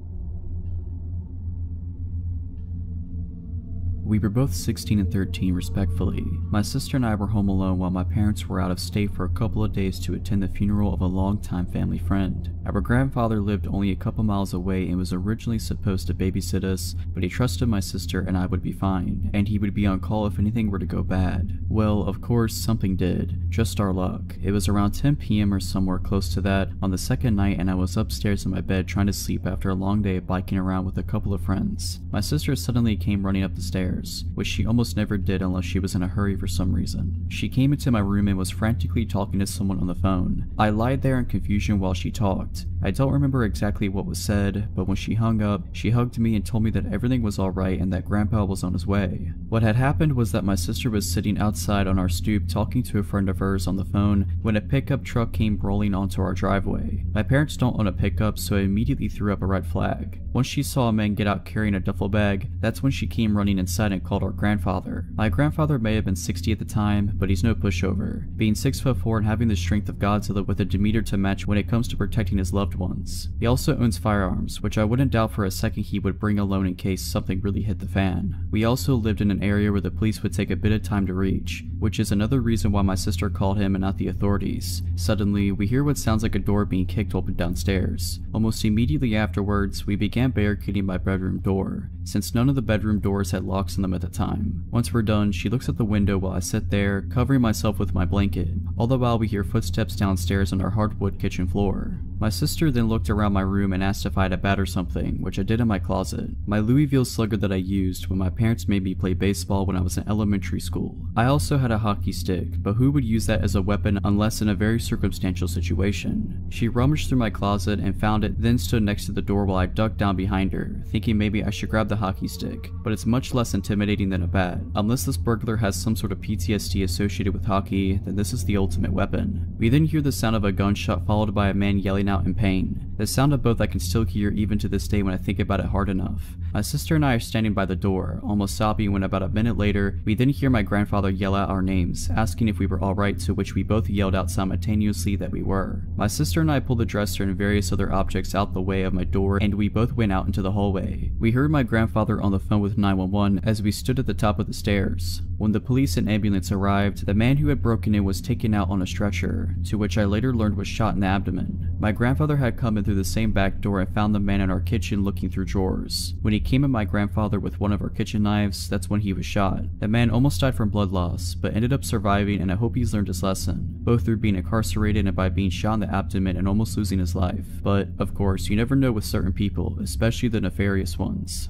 We were both 16 and 13 respectively. My sister and I were home alone while my parents were out of state for a couple of days to attend the funeral of a longtime family friend. Our grandfather lived only a couple miles away and was originally supposed to babysit us, but he trusted my sister and I would be fine, and he would be on call if anything were to go bad. Well, of course, something did. Just our luck. It was around 10 p.m. or somewhere close to that on the second night and I was upstairs in my bed trying to sleep after a long day of biking around with a couple of friends. My sister suddenly came running up the stairs, which she almost never did unless she was in a hurry for some reason. She came into my room and was frantically talking to someone on the phone. I lied there in confusion while she talked. I don't remember exactly what was said, but when she hung up, she hugged me and told me that everything was alright and that Grandpa was on his way. What had happened was that my sister was sitting outside on our stoop talking to a friend of hers on the phone when a pickup truck came rolling onto our driveway. My parents don't own a pickup, so I immediately threw up a red flag. Once she saw a man get out carrying a duffel bag, that's when she came running inside and called our grandfather. My grandfather may have been 60 at the time, but he's no pushover, being 6'4" and having the strength of Godzilla with a demeanor to match when it comes to protecting his loved ones. He also owns firearms, which I wouldn't doubt for a second he would bring alone in case something really hit the fan. We also lived in an area where the police would take a bit of time to reach, which is another reason why my sister called him and not the authorities. Suddenly, we hear what sounds like a door being kicked open downstairs. Almost immediately afterwards, we began barricading my bedroom door, since none of the bedroom doors had locks on them at the time. Once we're done, she looks at the window while I sit there, covering myself with my blanket. All the while we hear footsteps downstairs on our hardwood kitchen floor. My sister then looked around my room and asked if I had a bat or something, which I did in my closet. My Louisville slugger that I used when my parents made me play baseball when I was in elementary school. I also had a hockey stick, but who would use that as a weapon unless in a very circumstantial situation? She rummaged through my closet and found it, then stood next to the door while I ducked down behind her, thinking maybe I should grab the hockey stick, but it's much less intimidating than a bat. Unless this burglar has some sort of PTSD associated with hockey, then this is the ultimate weapon. We then hear the sound of a gunshot followed by a man yelling out in pain. The sound of both I can still hear even to this day when I think about it hard enough. My sister and I are standing by the door, almost sobbing, when about a minute later, we then hear my grandfather yell out our names, asking if we were alright, to which we both yelled out simultaneously that we were. My sister and I pulled the dresser and various other objects out the way of my door and we both went out into the hallway. We heard my grandfather on the phone with 911 as we stood at the top of the stairs. When the police and ambulance arrived, the man who had broken in was taken out on a stretcher, to which I later learned was shot in the abdomen. My grandfather had come in through the same back door and found the man in our kitchen looking through drawers. When he came at my grandfather with one of our kitchen knives, that's when he was shot. The man almost died from blood loss, but ended up surviving, and I hope he's learned his lesson, both through being incarcerated and by being shot in the abdomen and almost losing his life. But, of course, you never know with certain people, especially the nefarious ones.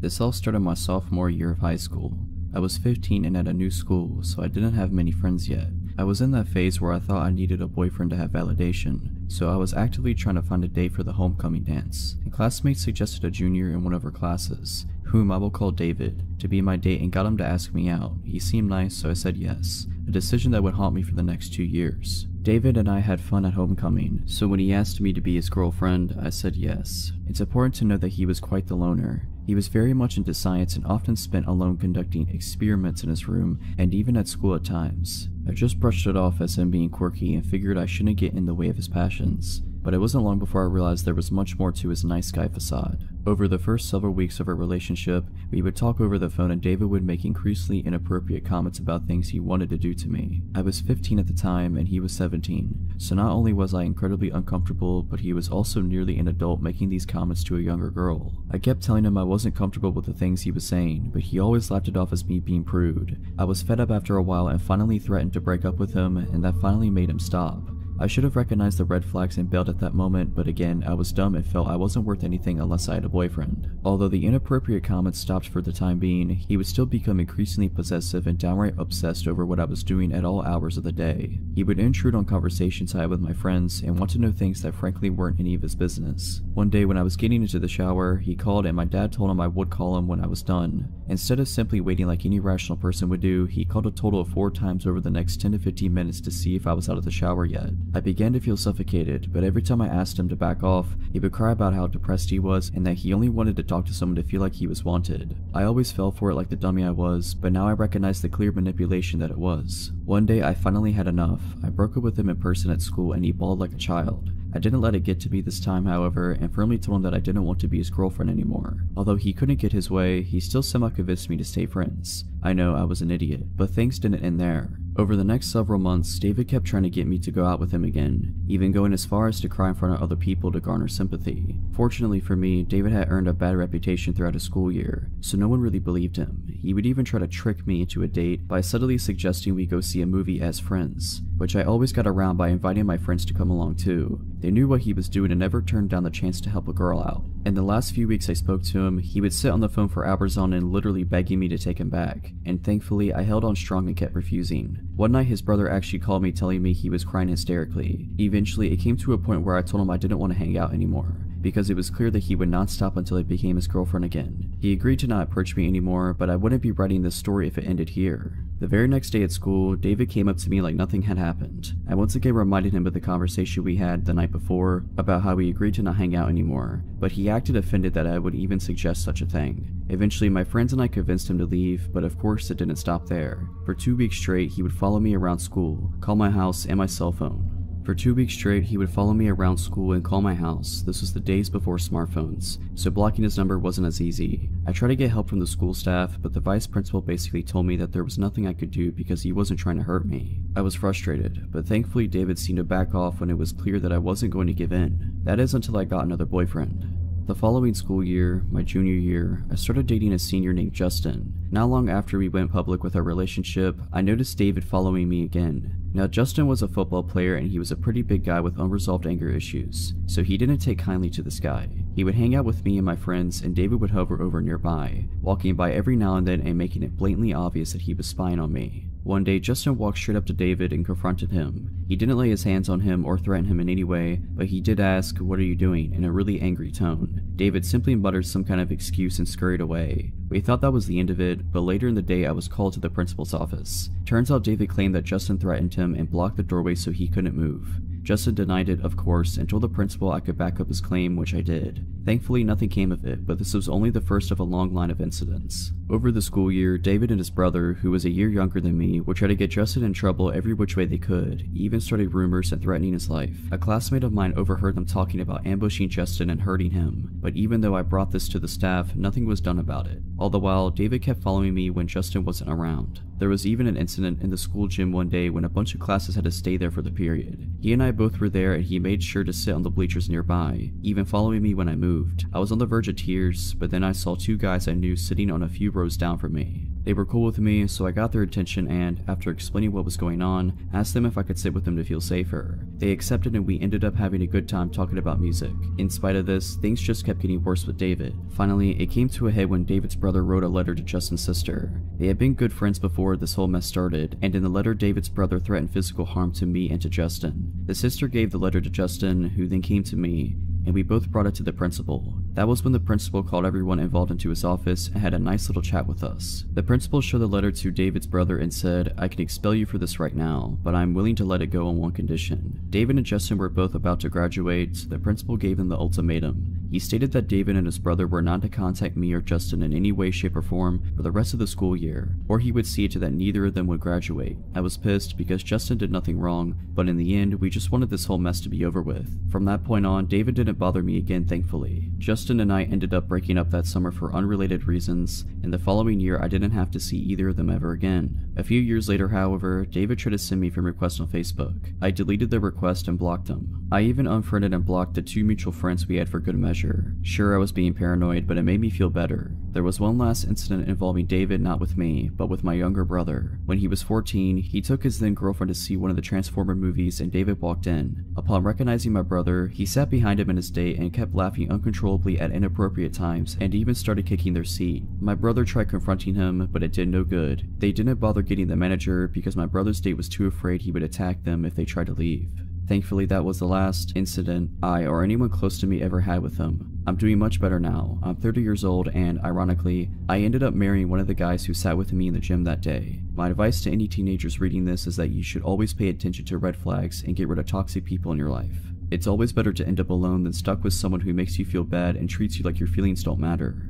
This all started my sophomore year of high school. I was 15 and at a new school, so I didn't have many friends yet. I was in that phase where I thought I needed a boyfriend to have validation, so I was actively trying to find a date for the homecoming dance. A classmate suggested a junior in one of her classes, whom I will call David, to be my date and got him to ask me out. He seemed nice, so I said yes, a decision that would haunt me for the next 2 years. David and I had fun at homecoming, so when he asked me to be his girlfriend, I said yes. It's important to know that he was quite the loner. He was very much into science and often spent alone conducting experiments in his room and even at school at times. I just brushed it off as him being quirky and figured I shouldn't get in the way of his passions. but it wasn't long before I realized there was much more to his nice guy facade. Over the first several weeks of our relationship, we would talk over the phone and David would make increasingly inappropriate comments about things he wanted to do to me. I was 15 at the time and he was 17, so not only was I incredibly uncomfortable, but he was also nearly an adult making these comments to a younger girl. I kept telling him I wasn't comfortable with the things he was saying, but he always laughed it off as me being prude. I was fed up after a while and finally threatened to break up with him, and that finally made him stop. I should have recognized the red flags and bailed at that moment, but again, I was dumb and felt I wasn't worth anything unless I had a boyfriend. Although the inappropriate comments stopped for the time being, he would still become increasingly possessive and downright obsessed over what I was doing at all hours of the day. He would intrude on conversations I had with my friends and want to know things that frankly weren't any of his business. One day when I was getting into the shower, he called and my dad told him I would call him when I was done. Instead of simply waiting like any rational person would do, he called a total of 4 times over the next 10 to 15 minutes to see if I was out of the shower yet. I began to feel suffocated, but every time I asked him to back off, he would cry about how depressed he was and that he only wanted to talk to someone to feel like he was wanted. I always fell for it like the dummy I was, but now I recognize the clear manipulation that it was. One day I finally had enough. I broke up with him in person at school and he bawled like a child. I didn't let it get to me this time, however, and firmly told him that I didn't want to be his girlfriend anymore. Although he couldn't get his way, he still somehow convinced me to stay friends. I know I was an idiot, but things didn't end there. Over the next several months, David kept trying to get me to go out with him again, even going as far as to cry in front of other people to garner sympathy. Fortunately for me, David had earned a bad reputation throughout his school year, so no one really believed him. He would even try to trick me into a date by subtly suggesting we go see a movie as friends, which I always got around by inviting my friends to come along too. They knew what he was doing and never turned down the chance to help a girl out. In the last few weeks I spoke to him, he would sit on the phone for hours on end, literally begging me to take him back, and thankfully I held on strong and kept refusing. One night his brother actually called me telling me he was crying hysterically. Eventually it came to a point where I told him I didn't want to hang out anymore, because it was clear that he would not stop until I became his girlfriend again. He agreed to not approach me anymore, but I wouldn't be writing this story if it ended here. The very next day at school, David came up to me like nothing had happened. I once again reminded him of the conversation we had the night before about how we agreed to not hang out anymore, but he acted offended that I would even suggest such a thing. Eventually, my friends and I convinced him to leave, but of course it didn't stop there. For 2 weeks straight, he would follow me around school, call my house and my cell phone. For 2 weeks straight, he would follow me around school and call my house. This was the days before smartphones, so blocking his number wasn't as easy. I tried to get help from the school staff, but the vice principal basically told me that there was nothing I could do because he wasn't trying to hurt me. I was frustrated, but thankfully David seemed to back off when it was clear that I wasn't going to give in. That is until I got another boyfriend. The following school year, my junior year, I started dating a senior named Justin. Not long after we went public with our relationship, I noticed David following me again. Now Justin was a football player and he was a pretty big guy with unresolved anger issues, so he didn't take kindly to this guy. He would hang out with me and my friends and David would hover over nearby, walking by every now and then and making it blatantly obvious that he was spying on me. One day, Justin walked straight up to David and confronted him. He didn't lay his hands on him or threaten him in any way, but he did ask, "What are you doing?" in a really angry tone. David simply muttered some kind of excuse and scurried away. We thought that was the end of it, but later in the day I was called to the principal's office. Turns out David claimed that Justin threatened him and blocked the doorway so he couldn't move. Justin denied it, of course, and told the principal I could back up his claim, which I did. Thankfully, nothing came of it, but this was only the first of a long line of incidents. Over the school year, David and his brother, who was a year younger than me, would try to get Justin in trouble every which way they could, even started rumors and threatening his life. A classmate of mine overheard them talking about ambushing Justin and hurting him, but even though I brought this to the staff, nothing was done about it. All the while, David kept following me when Justin wasn't around. There was even an incident in the school gym one day when a bunch of classes had to stay there for the period. He and I both were there and he made sure to sit on the bleachers nearby, even following me when I moved. I was on the verge of tears, but then I saw 2 guys I knew sitting on a few rows down from me. They were cool with me, so I got their attention and, after explaining what was going on, asked them if I could sit with them to feel safer. They accepted and we ended up having a good time talking about music. In spite of this, things just kept getting worse with David. Finally, it came to a head when David's brother wrote a letter to Justin's sister. They had been good friends before this whole mess started, and in the letter David's brother threatened physical harm to me and to Justin. The sister gave the letter to Justin, who then came to me, and we both brought it to the principal. That was when the principal called everyone involved into his office and had a nice little chat with us. The principal showed the letter to David's brother and said, "I can expel you for this right now, but I'm willing to let it go on one condition." David and Justin were both about to graduate, so the principal gave them the ultimatum. He stated that David and his brother were not to contact me or Justin in any way, shape, or form for the rest of the school year, or he would see to that neither of them would graduate. I was pissed because Justin did nothing wrong, but in the end, we just wanted this whole mess to be over with. From that point on, David didn't bother me again, thankfully. Justin and I ended up breaking up that summer for unrelated reasons, and the following year I didn't have to see either of them ever again. A few years later, however, David tried to send me a friend request on Facebook. I deleted the request and blocked him. I even unfriended and blocked the 2 mutual friends we had for good measure. Sure, I was being paranoid, but it made me feel better. There was one last incident involving David, not with me, but with my younger brother. When he was 14, he took his then girlfriend to see one of the Transformer movies and David walked in. Upon recognizing my brother, he sat behind him in his date and kept laughing uncontrollably at inappropriate times and even started kicking their seat. My brother tried confronting him, but it did no good. They didn't bother getting the manager because my brother's date was too afraid he would attack them if they tried to leave. Thankfully, that was the last incident I or anyone close to me ever had with him. I'm doing much better now. I'm 30 years old and, ironically, I ended up marrying one of the guys who sat with me in the gym that day. My advice to any teenagers reading this is that you should always pay attention to red flags and get rid of toxic people in your life. It's always better to end up alone than stuck with someone who makes you feel bad and treats you like your feelings don't matter.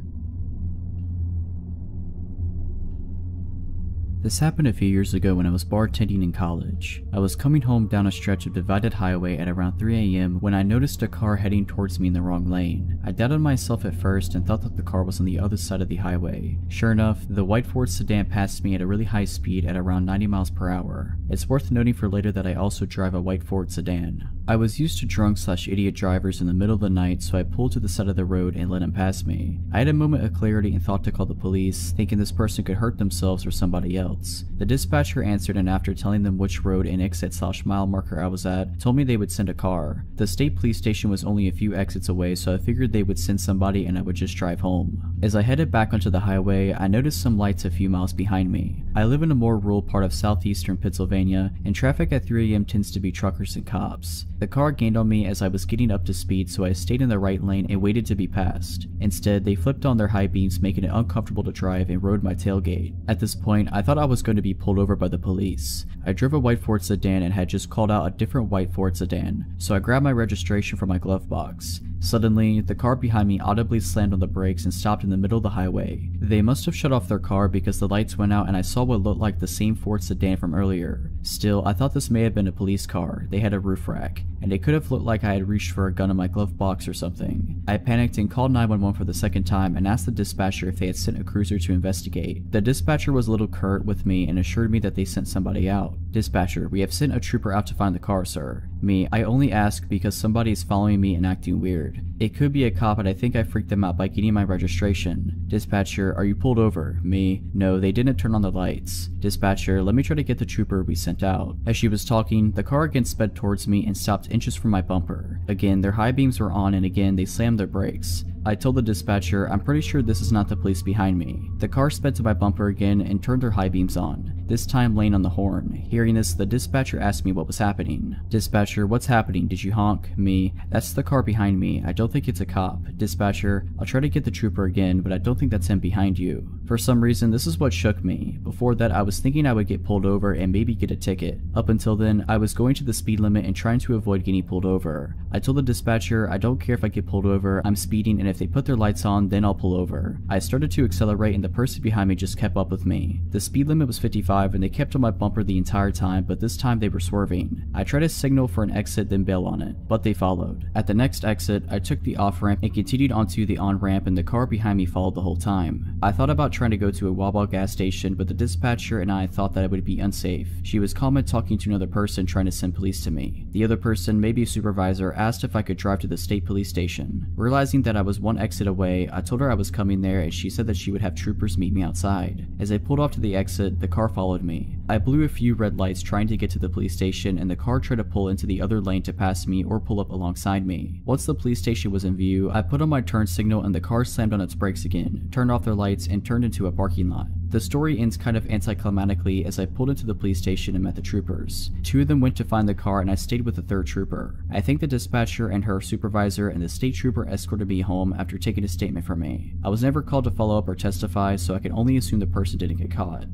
This happened a few years ago when I was bartending in college. I was coming home down a stretch of divided highway at around 3 AM when I noticed a car heading towards me in the wrong lane. I doubted myself at first and thought that the car was on the other side of the highway. Sure enough, the white Ford sedan passed me at a really high speed at around 90 miles per hour. It's worth noting for later that I also drive a white Ford sedan. I was used to drunk/idiot drivers in the middle of the night, so I pulled to the side of the road and let him pass me. I had a moment of clarity and thought to call the police, thinking this person could hurt themselves or somebody else. The dispatcher answered, and after telling them which road and exit/mile marker I was at, told me they would send a car. The state police station was only a few exits away, so I figured they would send somebody and I would just drive home. As I headed back onto the highway, I noticed some lights a few miles behind me. I live in a more rural part of southeastern Pennsylvania, and traffic at 3 AM tends to be truckers and cops. The car gained on me as I was getting up to speed, so I stayed in the right lane and waited to be passed. Instead, they flipped on their high beams, making it uncomfortable to drive, and rode my tailgate. At this point, I thought I was going to be pulled over by the police. I drove a white Ford sedan and had just called out a different white Ford sedan, so I grabbed my registration from my glove box. Suddenly, the car behind me audibly slammed on the brakes and stopped in the middle of the highway. They must have shut off their car because the lights went out and I saw what looked like the same Ford sedan from earlier. Still, I thought this may have been a police car. They had a roof rack, and it could have looked like I had reached for a gun in my glove box or something. I panicked and called 911 for the second time and asked the dispatcher if they had sent a cruiser to investigate. The dispatcher was a little curt with me and assured me that they sent somebody out. Dispatcher, we have sent a trooper out to find the car, sir. Me, I only ask because somebody is following me and acting weird. It could be a cop, and I think I freaked them out by getting my registration. Dispatcher, are you pulled over? Me, no, they didn't turn on the lights. Dispatcher, let me try to get the trooper we sent out. As she was talking, the car again sped towards me and stopped inches from my bumper. Again, their high beams were on, and again, they slammed their brakes. I told the dispatcher, I'm pretty sure this is not the police behind me. The car sped to my bumper again and turned their high beams on, this time laying on the horn. Hearing this, the dispatcher asked me what was happening. Dispatcher, what's happening? Did you honk? Me, that's the car behind me. I don't think it's a cop. Dispatcher, I'll try to get the trooper again, but I don't think that's him behind you. For some reason, this is what shook me. Before that, I was thinking I would get pulled over and maybe get a ticket. Up until then, I was going to the speed limit and trying to avoid getting pulled over. I told the dispatcher, I don't care if I get pulled over, I'm speeding, and if they put their lights on, then I'll pull over. I started to accelerate and the person behind me just kept up with me. The speed limit was 55 and they kept on my bumper the entire time, but this time they were swerving. I tried to signal for an exit then bail on it, but they followed. At the next exit, I took the off-ramp and continued onto the on-ramp, and the car behind me followed the whole time. I thought about trying to go to a Wawa gas station, but the dispatcher and I thought that it would be unsafe. She was calm and talking to another person trying to send police to me. The other person, maybe a supervisor, asked if I could drive to the state police station. Realizing that I was one exit away, I told her I was coming there and she said that she would have troopers meet me outside. As I pulled off to the exit, the car followed me. I blew a few red lights trying to get to the police station, and the car tried to pull into the other lane to pass me or pull up alongside me. Once the police station was in view, I put on my turn signal and the car slammed on its brakes again, turned off their lights, and turned into a parking lot. The story ends kind of anticlimactically as I pulled into the police station and met the troopers. Two of them went to find the car and I stayed with the third trooper. I think the dispatcher and her supervisor and the state trooper escorted me home after taking a statement from me. I was never called to follow up or testify, so I can only assume the person didn't get caught.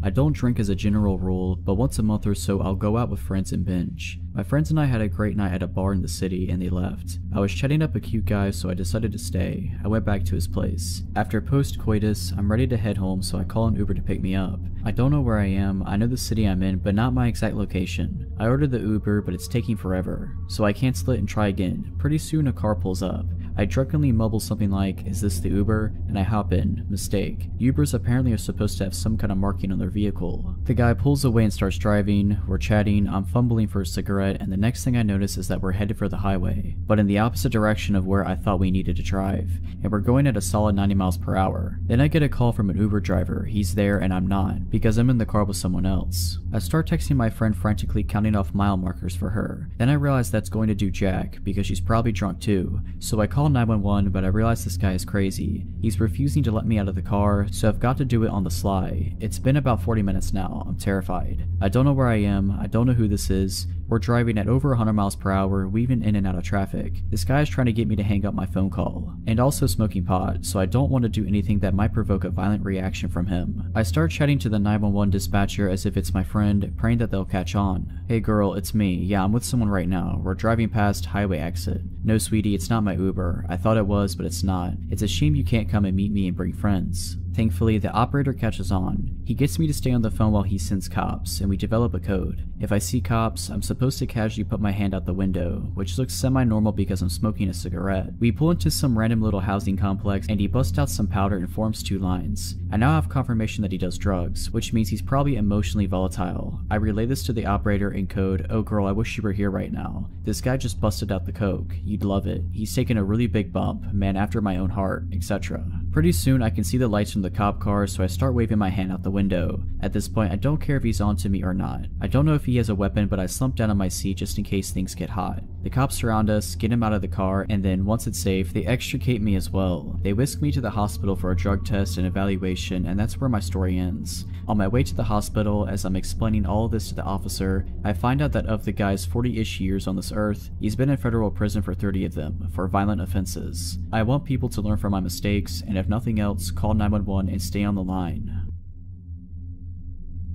I don't drink as a general rule, but once a month or so I'll go out with friends and binge. My friends and I had a great night at a bar in the city and they left. I was chatting up a cute guy, so I decided to stay. I went back to his place. After post-coitus, I'm ready to head home, so I call an Uber to pick me up. I don't know where I am, I know the city I'm in, but not my exact location. I ordered the Uber, but it's taking forever, so I cancel it and try again. Pretty soon a car pulls up. I drunkenly mumble something like, "Is this the Uber?" and I hop in. Mistake. Ubers apparently are supposed to have some kind of marking on their vehicle. The guy pulls away and starts driving. We're chatting, I'm fumbling for a cigarette, and the next thing I notice is that we're headed for the highway, but in the opposite direction of where I thought we needed to drive, and we're going at a solid 90 miles per hour. Then I get a call from an Uber driver. He's there and I'm not, because I'm in the car with someone else. I start texting my friend, frantically counting off mile markers for her. Then I realize that's going to do jack, because she's probably drunk too, so I call 911, but I realize this guy is crazy. He's refusing to let me out of the car, so I've got to do it on the sly. It's been about 40 minutes now. I'm terrified. I don't know where I am. I don't know who this is. We're driving at over 100 miles per hour, weaving in and out of traffic. This guy is trying to get me to hang up my phone call, and also smoking pot, so I don't want to do anything that might provoke a violent reaction from him. I start chatting to the 911 dispatcher as if it's my friend, praying that they'll catch on. "Hey girl, it's me. Yeah, I'm with someone right now. We're driving past highway exit." "No sweetie, it's not my Uber. I thought it was, but it's not. It's a shame you can't come and meet me and bring friends." Thankfully, the operator catches on. He gets me to stay on the phone while he sends cops, and we develop a code. If I see cops, I'm supposed to casually put my hand out the window, which looks semi-normal because I'm smoking a cigarette. We pull into some random little housing complex, and he busts out some powder and forms 2 lines. I now have confirmation that he does drugs, which means he's probably emotionally volatile. I relay this to the operator in code, "Oh girl, I wish you were here right now. This guy just busted out the coke. You'd love it. He's taken a really big bump, man after my own heart," etc. Pretty soon I can see the lights from the cop car, so I start waving my hand out the window. At this point, I don't care if he's onto me or not. I don't know if he has a weapon, but I slump down on my seat just in case things get hot. The cops surround us, get him out of the car, and then, once it's safe, they extricate me as well. They whisk me to the hospital for a drug test and evaluation, and that's where my story ends. On my way to the hospital, as I'm explaining all of this to the officer, I find out that of the guy's 40-ish years on this earth, he's been in federal prison for 30 of them, for violent offenses. I want people to learn from my mistakes, and if nothing else, call 911 and stay on the line.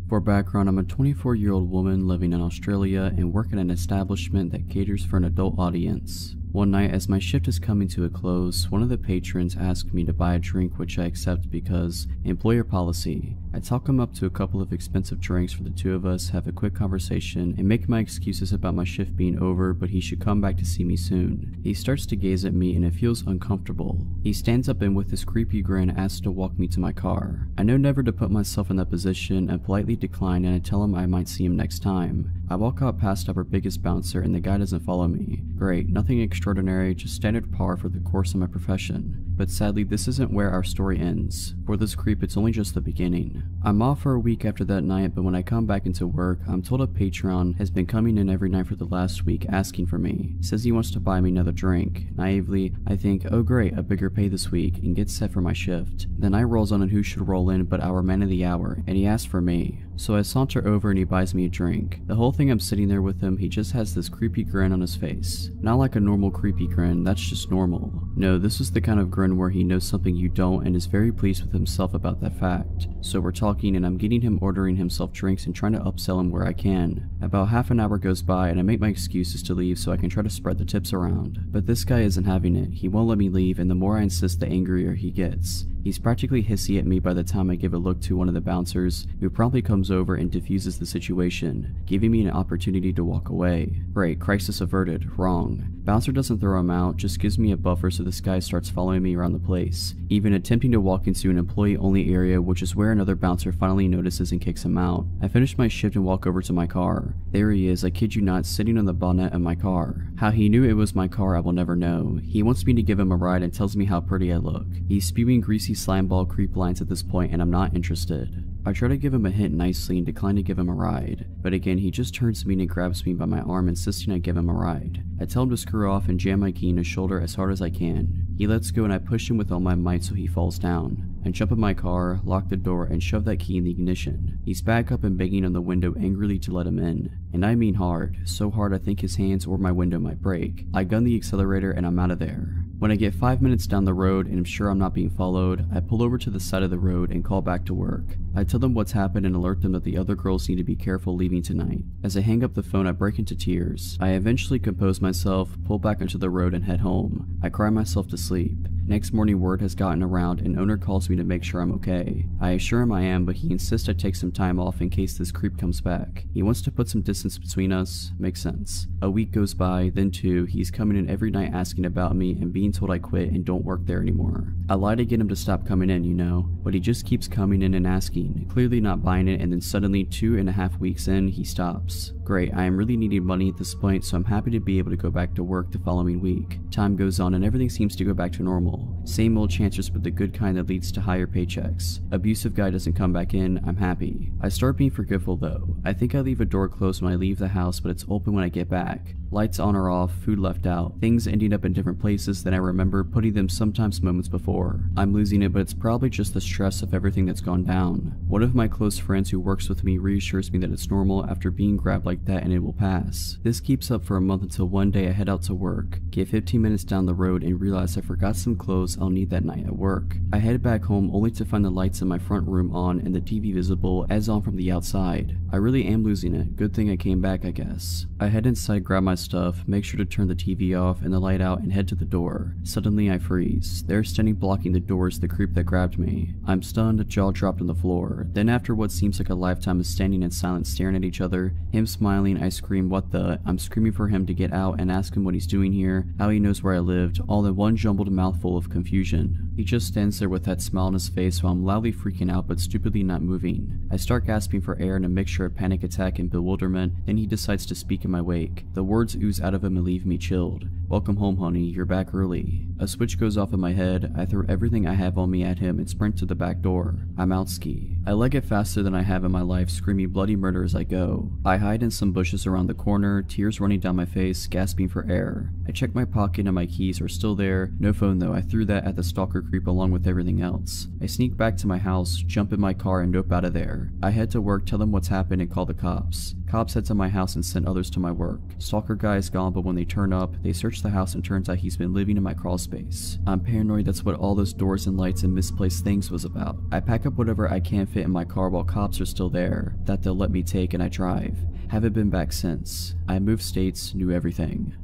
For background, I'm a 24-year-old woman living in Australia and work at an establishment that caters for an adult audience. One night, as my shift is coming to a close, one of the patrons asked me to buy a drink, which I accept because employer policy. I talk him up to a couple of expensive drinks for the two of us, have a quick conversation, and make my excuses about my shift being over, but he should come back to see me soon. He starts to gaze at me and it feels uncomfortable. He stands up and with his creepy grin asks to walk me to my car. I know never to put myself in that position and politely decline, and I tell him I might see him next time. I walk out past our biggest bouncer and the guy doesn't follow me. Great, nothing extraordinary, just standard par for the course of my profession. But sadly, this isn't where our story ends. For this creep, it's only just the beginning. I'm off for a week after that night, but when I come back into work, I'm told a patron has been coming in every night for the last week asking for me. Says he wants to buy me another drink. Naively, I think, oh great, a bigger pay this week, and get set for my shift. Then I rolls on who should roll in but our man of the hour, and he asks for me. So I saunter over and he buys me a drink. The whole thing I'm sitting there with him, he just has this creepy grin on his face. Not like a normal creepy grin, that's just normal. No, this is the kind of grin where he knows something you don't and is very pleased with himself about that fact. So we're talking and I'm getting him ordering himself drinks and trying to upsell him where I can. About half an hour goes by and I make my excuses to leave so I can try to spread the tips around. But this guy isn't having it. He won't let me leave, and the more I insist, the angrier he gets. He's practically hissy at me by the time I give a look to one of the bouncers, who promptly comes over and diffuses the situation, giving me an opportunity to walk away. Great, crisis averted. Wrong. Bouncer doesn't throw him out, just gives me a buffer so this guy starts following me around the place, even attempting to walk into an employee-only area, which is where another bouncer finally notices and kicks him out. I finish my shift and walk over to my car. There he is, I kid you not, sitting on the bonnet of my car. How he knew it was my car I will never know. He wants me to give him a ride and tells me how pretty I look. He's spewing greasy slimeball creep lines at this point and I'm not interested. I try to give him a hint nicely and decline to give him a ride, but again he just turns to me and grabs me by my arm, insisting I give him a ride. I tell him to screw off and jam my key in his shoulder as hard as I can. He lets go and I push him with all my might so he falls down. I jump in my car, lock the door, and shove that key in the ignition. He's back up and banging on the window angrily to let him in. And I mean hard, so hard I think his hands or my window might break. I gun the accelerator and I'm out of there. When I get 5 minutes down the road and I'm sure I'm not being followed, I pull over to the side of the road and call back to work. I tell them what's happened and alert them that the other girls need to be careful leaving tonight. As I hang up the phone, I break into tears. I eventually compose myself, pull back onto the road and head home. I cry myself to sleep. Next morning, word has gotten around and owner calls me to make sure I'm okay. I assure him I am, but he insists I take some time off in case this creep comes back. He wants to put some distance between us. Makes sense. A week goes by, then 2, he's coming in every night asking about me and being told I quit and don't work there anymore. I lie to get him to stop coming in, you know, but he just keeps coming in and asking, clearly not buying it, and then suddenly 2.5 weeks in, he stops. Great, I am really needing money at this point, so I'm happy to be able to go back to work the following week. Time goes on and everything seems to go back to normal. Same old chances, but the good kind that leads to higher paychecks. Abusive guy doesn't come back in, I'm happy. I start being forgetful though. I think I leave a door closed when I leave the house, but it's open when I get back. Lights on or off, food left out, things ending up in different places than I remember putting them sometimes moments before. I'm losing it, but it's probably just the stress of everything that's gone down. One of my close friends who works with me reassures me that it's normal after being grabbed like that and it will pass. This keeps up for a month until one day I head out to work, get 15 minutes down the road and realize I forgot some clothes I'll need that night at work. I head back home only to find the lights in my front room on and the TV visible as on from the outside. I really am losing it. Good thing I came back, I guess. I head inside, grab my stuff, make sure to turn the TV off and the light out and head to the door. Suddenly I freeze. There standing blocking the door is the creep that grabbed me. I'm stunned, jaw dropped on the floor. Then after what seems like a lifetime of standing in silence staring at each other, him smiling, I scream what the, I'm screaming for him to get out and ask him what he's doing here, how he knows where I lived, all in one jumbled mouthful of confusion. He just stands there with that smile on his face while I'm loudly freaking out but stupidly not moving. I start gasping for air in a mixture of panic attack and bewilderment, then he decides to speak in my wake. The words ooze out of him and leave me chilled. Welcome home, honey, you're back early. A switch goes off in my head. I throw everything I have on me at him and sprint to the back door. I'm out ski. I leg it faster than I have in my life, screaming bloody murder as I go. I hide in some bushes around the corner, tears running down my face, gasping for air. I check my pocket and my keys are still there. No phone though, I threw that at the stalker creep along with everything else. I sneak back to my house, jump in my car and nope out of there. I head to work, tell them what's happened and call the cops. Cops head to my house and send others to my work. Stalker guy is gone, but when they turn up, they search the house and turns out he's been living in my crawl space. I'm paranoid that's what all those doors and lights and misplaced things was about. I pack up whatever I can fit in my car while cops are still there, that they'll let me take, and I drive. Haven't been back since. I moved states, knew everything.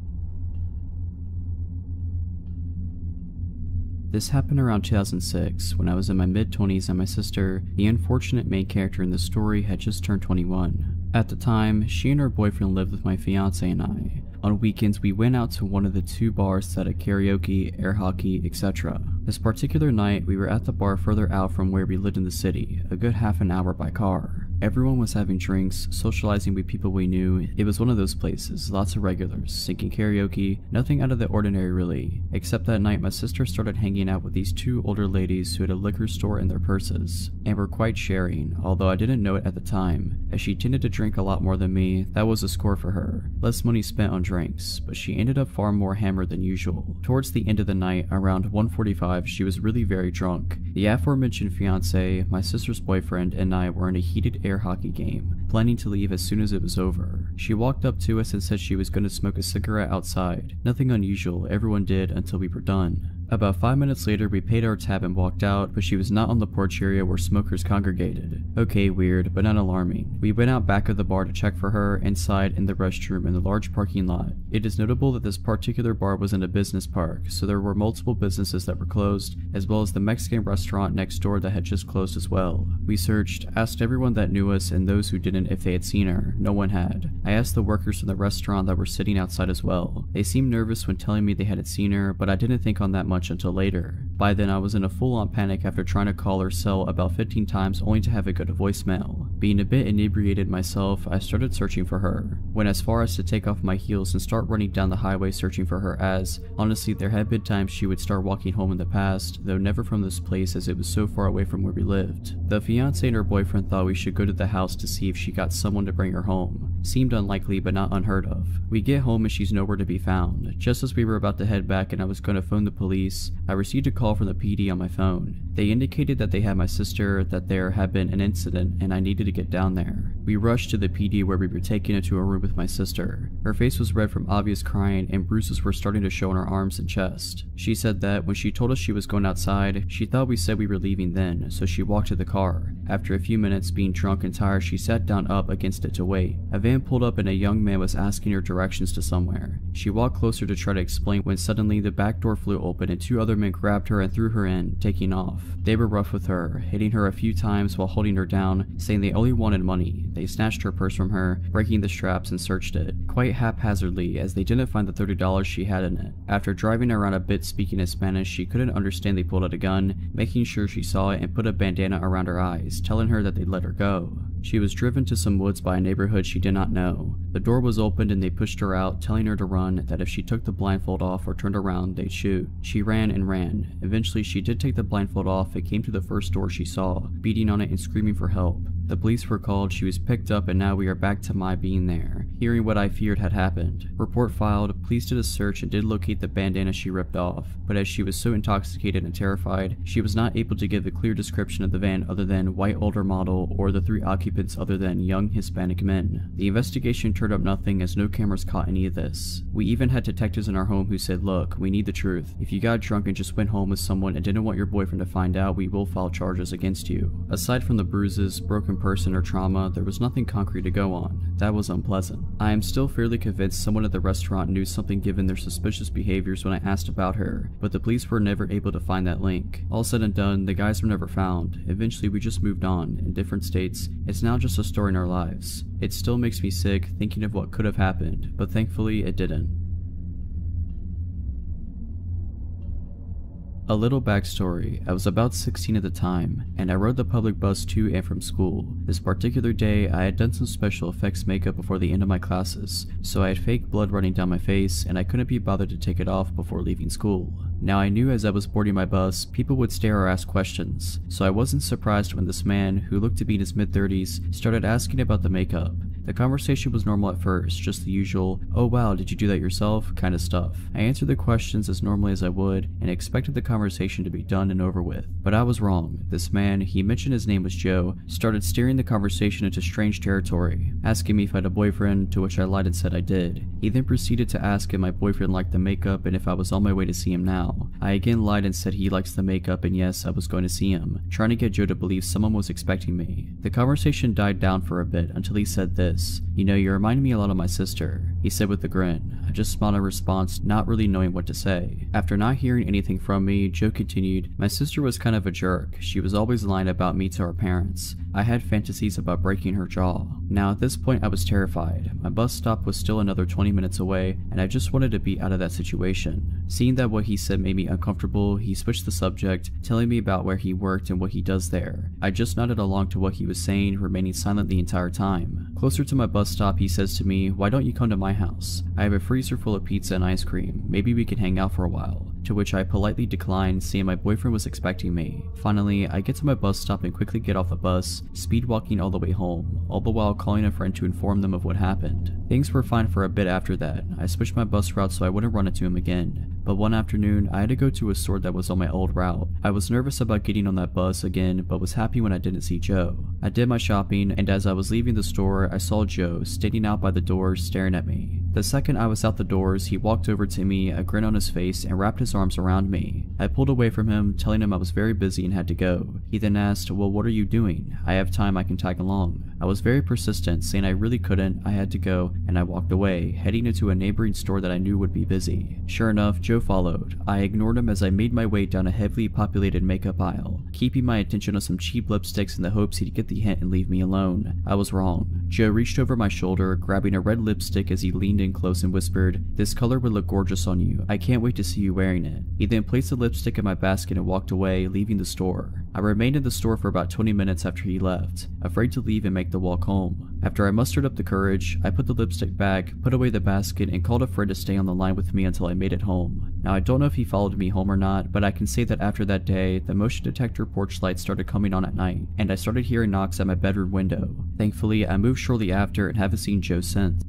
This happened around 2006, when I was in my mid-20s and my sister, the unfortunate main character in the story, had just turned 21. At the time, she and her boyfriend lived with my fiance and I. On weekends, we went out to one of the 2 bars that had karaoke, air hockey, etc. This particular night, we were at the bar further out from where we lived in the city, a good half an hour by car. Everyone was having drinks, socializing with people we knew. It was one of those places, lots of regulars, singing karaoke, nothing out of the ordinary really. Except that night my sister started hanging out with these 2 older ladies who had a liquor store in their purses, and were quite sharing, although I didn't know it at the time. As she tended to drink a lot more than me, that was a score for her. Less money spent on drinks, but she ended up far more hammered than usual. Towards the end of the night, around 1:45, she was really very drunk. The aforementioned fiance, my sister's boyfriend, and I were in a heated air hockey game, planning to leave as soon as it was over. She walked up to us and said she was going to smoke a cigarette outside. Nothing unusual, everyone did until we were done. About 5 minutes later, we paid our tab and walked out, but she was not on the porch area where smokers congregated. Okay, weird, but not alarming. We went out back of the bar to check for her, inside in the restroom in the large parking lot. It is notable that this particular bar was in a business park, so there were multiple businesses that were closed, as well as the Mexican restaurant next door that had just closed as well. We searched, asked everyone that knew us and those who didn't if they had seen her. No one had. I asked the workers from the restaurant that were sitting outside as well. They seemed nervous when telling me they hadn't seen her, but I didn't think on that much until later. By then I was in a full-on panic after trying to call her cell about 15 times only to have it go to voicemail. Being a bit inebriated myself, I started searching for her. Went as far as to take off my heels and start running down the highway searching for her, as honestly there had been times she would start walking home in the past, though never from this place as it was so far away from where we lived. The fiance and her boyfriend thought we should go to the house to see if she got someone to bring her home. Seemed unlikely but not unheard of. We get home and she's nowhere to be found. Just as we were about to head back and I was going to phone the police, I received a call from the PD on my phone. They indicated that they had my sister, that there had been an incident, and I needed to get down there. We rushed to the PD where we were taken into a room with my sister. Her face was red from obvious crying and bruises were starting to show on her arms and chest. She said that when she told us she was going outside, she thought we said we were leaving then, so she walked to the car. After a few minutes being drunk and tired, she sat down up against it to wait. A van pulled up and a young man was asking her directions to somewhere. She walked closer to try to explain when suddenly the back door flew open and 2 other men grabbed her and threw her in, taking off. They were rough with her, hitting her a few times while holding her down, saying they only wanted money. They snatched her purse from her, breaking the straps and searched it, quite haphazardly as they didn't find the $30 she had in it. After driving around a bit speaking in Spanish, she couldn't understand they pulled out a gun, making sure she saw it and put a bandana around her eyes, telling her that they'd let her go. She was driven to some woods by a neighborhood she did not know. The door was opened and they pushed her out, telling her to run, that if she took the blindfold off or turned around, they'd shoot. She ran and ran. Eventually she did take the blindfold off and came to the first door she saw, beating on it and screaming for help. The police were called, she was picked up, and now we are back to my being there, hearing what I feared had happened. Report filed, police did a search and did locate the bandana she ripped off, but as she was so intoxicated and terrified, she was not able to give a clear description of the van other than white older model or the 3 occupants other than young Hispanic men. The investigation turned up nothing as no cameras caught any of this. We even had detectives in our home who said, look, we need the truth. If you got drunk and just went home with someone and didn't want your boyfriend to find out, we will file charges against you. Aside from the bruises, broken person, or trauma, there was nothing concrete to go on. That was unpleasant. I am still fairly convinced someone at the restaurant knew something given their suspicious behaviors when I asked about her, but the police were never able to find that link. All said and done, the guys were never found. Eventually we just moved on, in different states. It's now just a story in our lives. It still makes me sick thinking of what could have happened, but thankfully it didn't. A little backstory, I was about 16 at the time, and I rode the public bus to and from school. This particular day, I had done some special effects makeup before the end of my classes, so I had fake blood running down my face, and I couldn't be bothered to take it off before leaving school. Now I knew as I was boarding my bus, people would stare or ask questions, so I wasn't surprised when this man, who looked to be in his mid-30s, started asking about the makeup. The conversation was normal at first, just the usual, oh wow, did you do that yourself, kind of stuff. I answered the questions as normally as I would, and expected the conversation to be done and over with. But I was wrong. This man, he mentioned his name was Joe, started steering the conversation into strange territory, asking me if I had a boyfriend, to which I lied and said I did. He then proceeded to ask if my boyfriend liked the makeup and if I was on my way to see him now. I again lied and said he likes the makeup and yes, I was going to see him, trying to get Joe to believe someone was expecting me. The conversation died down for a bit until he said this, you know, you remind me a lot of my sister, he said with a grin. I just smiled in response, not really knowing what to say. After not hearing anything from me, Joe continued, my sister was kind of a jerk. She was always lying about me to our parents. I had fantasies about breaking her jaw. Now at this point I was terrified. My bus stop was still another 20 minutes away, and I just wanted to be out of that situation. Seeing that what he said made me uncomfortable, he switched the subject, telling me about where he worked and what he does there. I just nodded along to what he was saying, remaining silent the entire time. Closer to my bus stop, he says to me, why don't you come to my house? I have a freezer full of pizza and ice cream. Maybe we can hang out for a while. To which I politely declined, saying my boyfriend was expecting me. Finally, I get to my bus stop and quickly get off the bus, speed walking all the way home, all the while calling a friend to inform them of what happened. Things were fine for a bit after that. I switched my bus route so I wouldn't run into him again. But one afternoon, I had to go to a store that was on my old route. I was nervous about getting on that bus again, but was happy when I didn't see Joe. I did my shopping, and as I was leaving the store, I saw Joe standing out by the door staring at me. The second I was out the doors, he walked over to me, a grin on his face, and wrapped his arms around me. I pulled away from him, telling him I was very busy and had to go. He then asked, well, what are you doing? I have time, I can tag along. I was very persistent, saying I really couldn't, I had to go, and I walked away, heading into a neighboring store that I knew would be busy. Sure enough, Joe followed. I ignored him as I made my way down a heavily populated makeup aisle, keeping my attention on some cheap lipsticks in the hopes he'd get the hint and leave me alone. I was wrong. Joe reached over my shoulder, grabbing a red lipstick as he leaned in close and whispered, this color would look gorgeous on you. I can't wait to see you wearing it. He then placed the lipstick in my basket and walked away, leaving the store. I remained in the store for about 20 minutes after he left, afraid to leave and make the walk home. After I mustered up the courage, I put the lipstick back, put away the basket, and called a friend to stay on the line with me until I made it home. Now I don't know if he followed me home or not, but I can say that after that day, the motion detector porch lights started coming on at night, and I started hearing knocks at my bedroom window. Thankfully, I moved shortly after and haven't seen Joe since.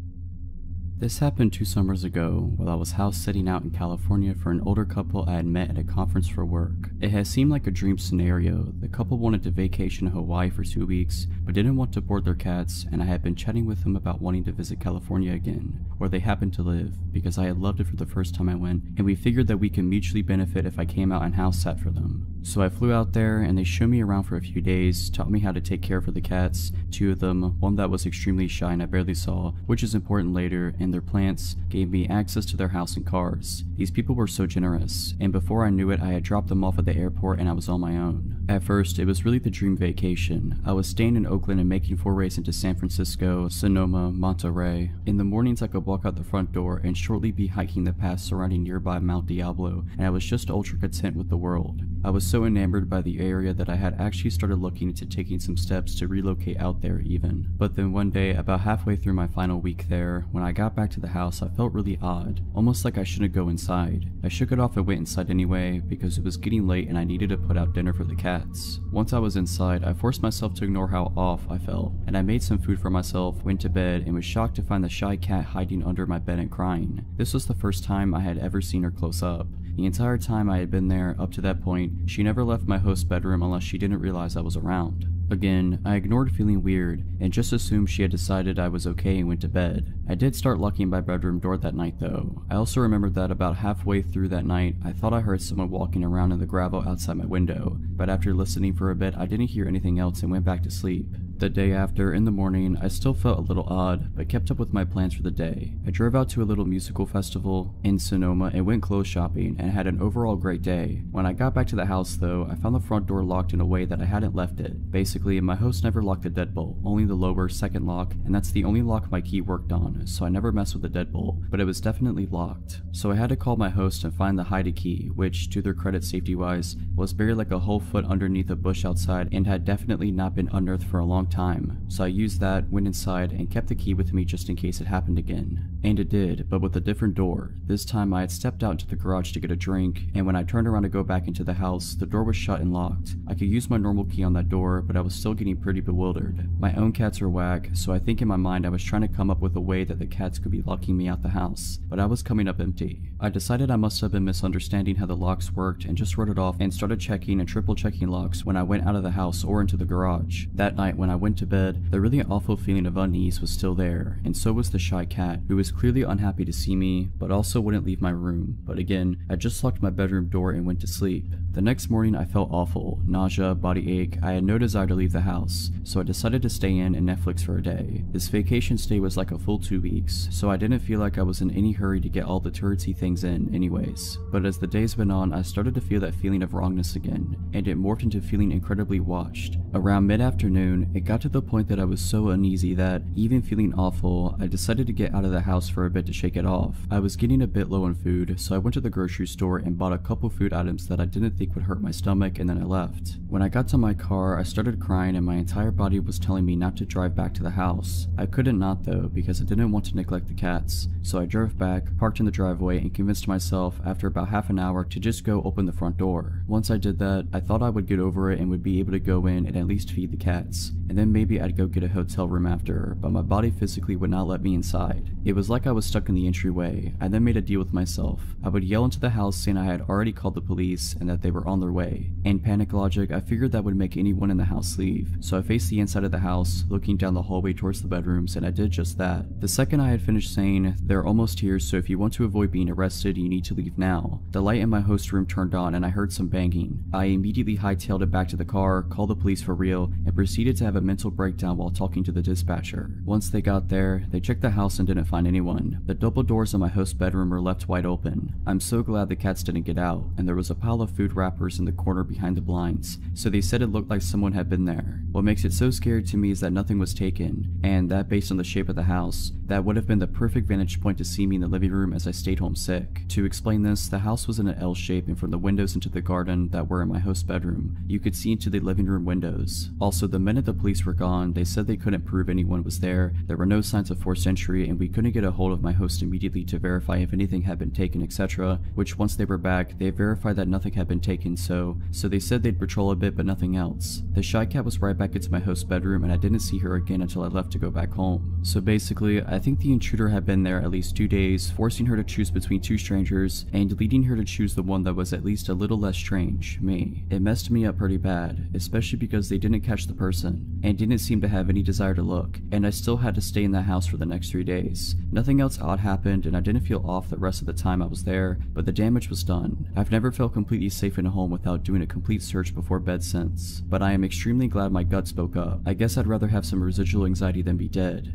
This happened 2 summers ago while I was house sitting out in California for an older couple I had met at a conference for work. It has seemed like a dream scenario. The couple wanted to vacation in Hawaii for 2 weeks, but didn't want to board their cats, and I had been chatting with them about wanting to visit California again, where they happened to live, because I had loved it for the first time I went, and we figured that we could mutually benefit if I came out and house sat for them. So I flew out there and they showed me around for a few days, taught me how to take care of the cats, 2 of them, one that was extremely shy and I barely saw, which is important later, and their plants, gave me access to their house and cars. These people were so generous, and before I knew it I had dropped them off at the airport and I was on my own. At first, it was really the dream vacation. I was staying in Oakland and making forays into San Francisco, Sonoma, Monterey. In the mornings I could walk out the front door and shortly be hiking the paths surrounding nearby Mount Diablo, and I was just ultra content with the world. I was so enamored by the area that I had actually started looking into taking some steps to relocate out there even. But then one day, about halfway through my final week there, when I got back to the house I felt really odd, almost like I shouldn't go inside. I shook it off and went inside anyway because it was getting late and I needed to put out dinner for the cats. Once I was inside, I forced myself to ignore how off I felt, and I made some food for myself, went to bed, and was shocked to find the shy cat hiding under my bed and crying. This was the first time I had ever seen her close up. The entire time I had been there up to that point, she never left my host's bedroom unless she didn't realize I was around. Again, I ignored feeling weird and just assumed she had decided I was okay and went to bed. I did start locking my bedroom door that night though. I also remembered that about halfway through that night, I thought I heard someone walking around in the gravel outside my window, but after listening for a bit I didn't hear anything else and went back to sleep. The day after, in the morning, I still felt a little odd, but kept up with my plans for the day. I drove out to a little musical festival in Sonoma and went clothes shopping and had an overall great day. When I got back to the house though, I found the front door locked in a way that I hadn't left it. Basically, my host never locked the deadbolt, only the lower second lock, and that's the only lock my key worked on, so I never messed with the deadbolt, but it was definitely locked. So I had to call my host and find the hide key, which, to their credit safety-wise, was buried like a whole foot underneath a bush outside and had definitely not been unearthed for a long time. So I used that, went inside, and kept the key with me just in case it happened again. And it did, but with a different door. This time I had stepped out into the garage to get a drink, and when I turned around to go back into the house, the door was shut and locked. I could use my normal key on that door, but I was still getting pretty bewildered. My own cats are whack, so I think in my mind I was trying to come up with a way that the cats could be locking me out the house, but I was coming up empty. I decided I must have been misunderstanding how the locks worked and just wrote it off and started checking and triple checking locks when I went out of the house or into the garage. That night when I went to bed, the really awful feeling of unease was still there, and so was the shy cat, who was clearly unhappy to see me, but also wouldn't leave my room. But again, I just locked my bedroom door and went to sleep. The next morning I felt awful, nausea, body ache. I had no desire to leave the house, so I decided to stay in and Netflix for a day. This vacation stay was like a full 2 weeks, so I didn't feel like I was in any hurry to get all the touristy things in anyways. But as the days went on, I started to feel that feeling of wrongness again, and it morphed into feeling incredibly watched. Around mid-afternoon, it got to the point that I was so uneasy that, even feeling awful, I decided to get out of the house for a bit to shake it off. I was getting a bit low on food, so I went to the grocery store and bought a couple food items that I didn't think would hurt my stomach, and then I left. When I got to my car, I started crying and my entire body was telling me not to drive back to the house. I couldn't not though, because I didn't want to neglect the cats, so I drove back, parked in the driveway, and convinced myself after about half an hour to just go open the front door. Once I did that, I thought I would get over it and would be able to go in and at least feed the cats, and then maybe I'd go get a hotel room after, but my body physically would not let me inside. It was like I was stuck in the entryway. I then made a deal with myself. I would yell into the house saying I had already called the police and that they were on their way. In panic logic, I figured that would make anyone in the house leave, so I faced the inside of the house, looking down the hallway towards the bedrooms, and I did just that. The second I had finished saying, "They're almost here, so if you want to avoid being arrested, you need to leave now," the light in my host room turned on and I heard some banging. I immediately hightailed it back to the car, called the police for real, and proceeded to have a mental breakdown while talking to the dispatcher. Once they got there, they checked the house and didn't find anyone. The double doors in my host's bedroom were left wide open. I'm so glad the cats didn't get out, and there was a pile of food wrappers in the corner behind the blinds, so they said it looked like someone had been there. What makes it so scary to me is that nothing was taken, and that based on the shape of the house, that would have been the perfect vantage point to see me in the living room as I stayed home sick. To explain this, the house was in an L shape, and from the windows into the garden that were in my host's bedroom, you could see into the living room windows. Also, the minute the police were gone, they said they couldn't prove anyone was there were no signs of forced entry, and we couldn't get a hold of my host immediately to verify if anything had been taken, etc. Which once they were back, they verified that nothing had been taken, so they said they'd patrol a bit but nothing else. The shy cat was right back into my host's bedroom, and I didn't see her again until I left to go back home. So basically, I think the intruder had been there at least 2 days, forcing her to choose between two strangers, and leading her to choose the one that was at least a little less strange, me. It messed me up pretty bad, especially because they didn't catch the person, and didn't seem to have any desire to look, and I still had to stay in that house for the next 3 days. Nothing else odd happened, and I didn't feel off the rest of the time I was there, but the damage was done. I've never felt completely safe in a home without doing a complete search before bed since, but I am extremely glad my gut spoke up. I guess I'd rather have some residual anxiety than be dead.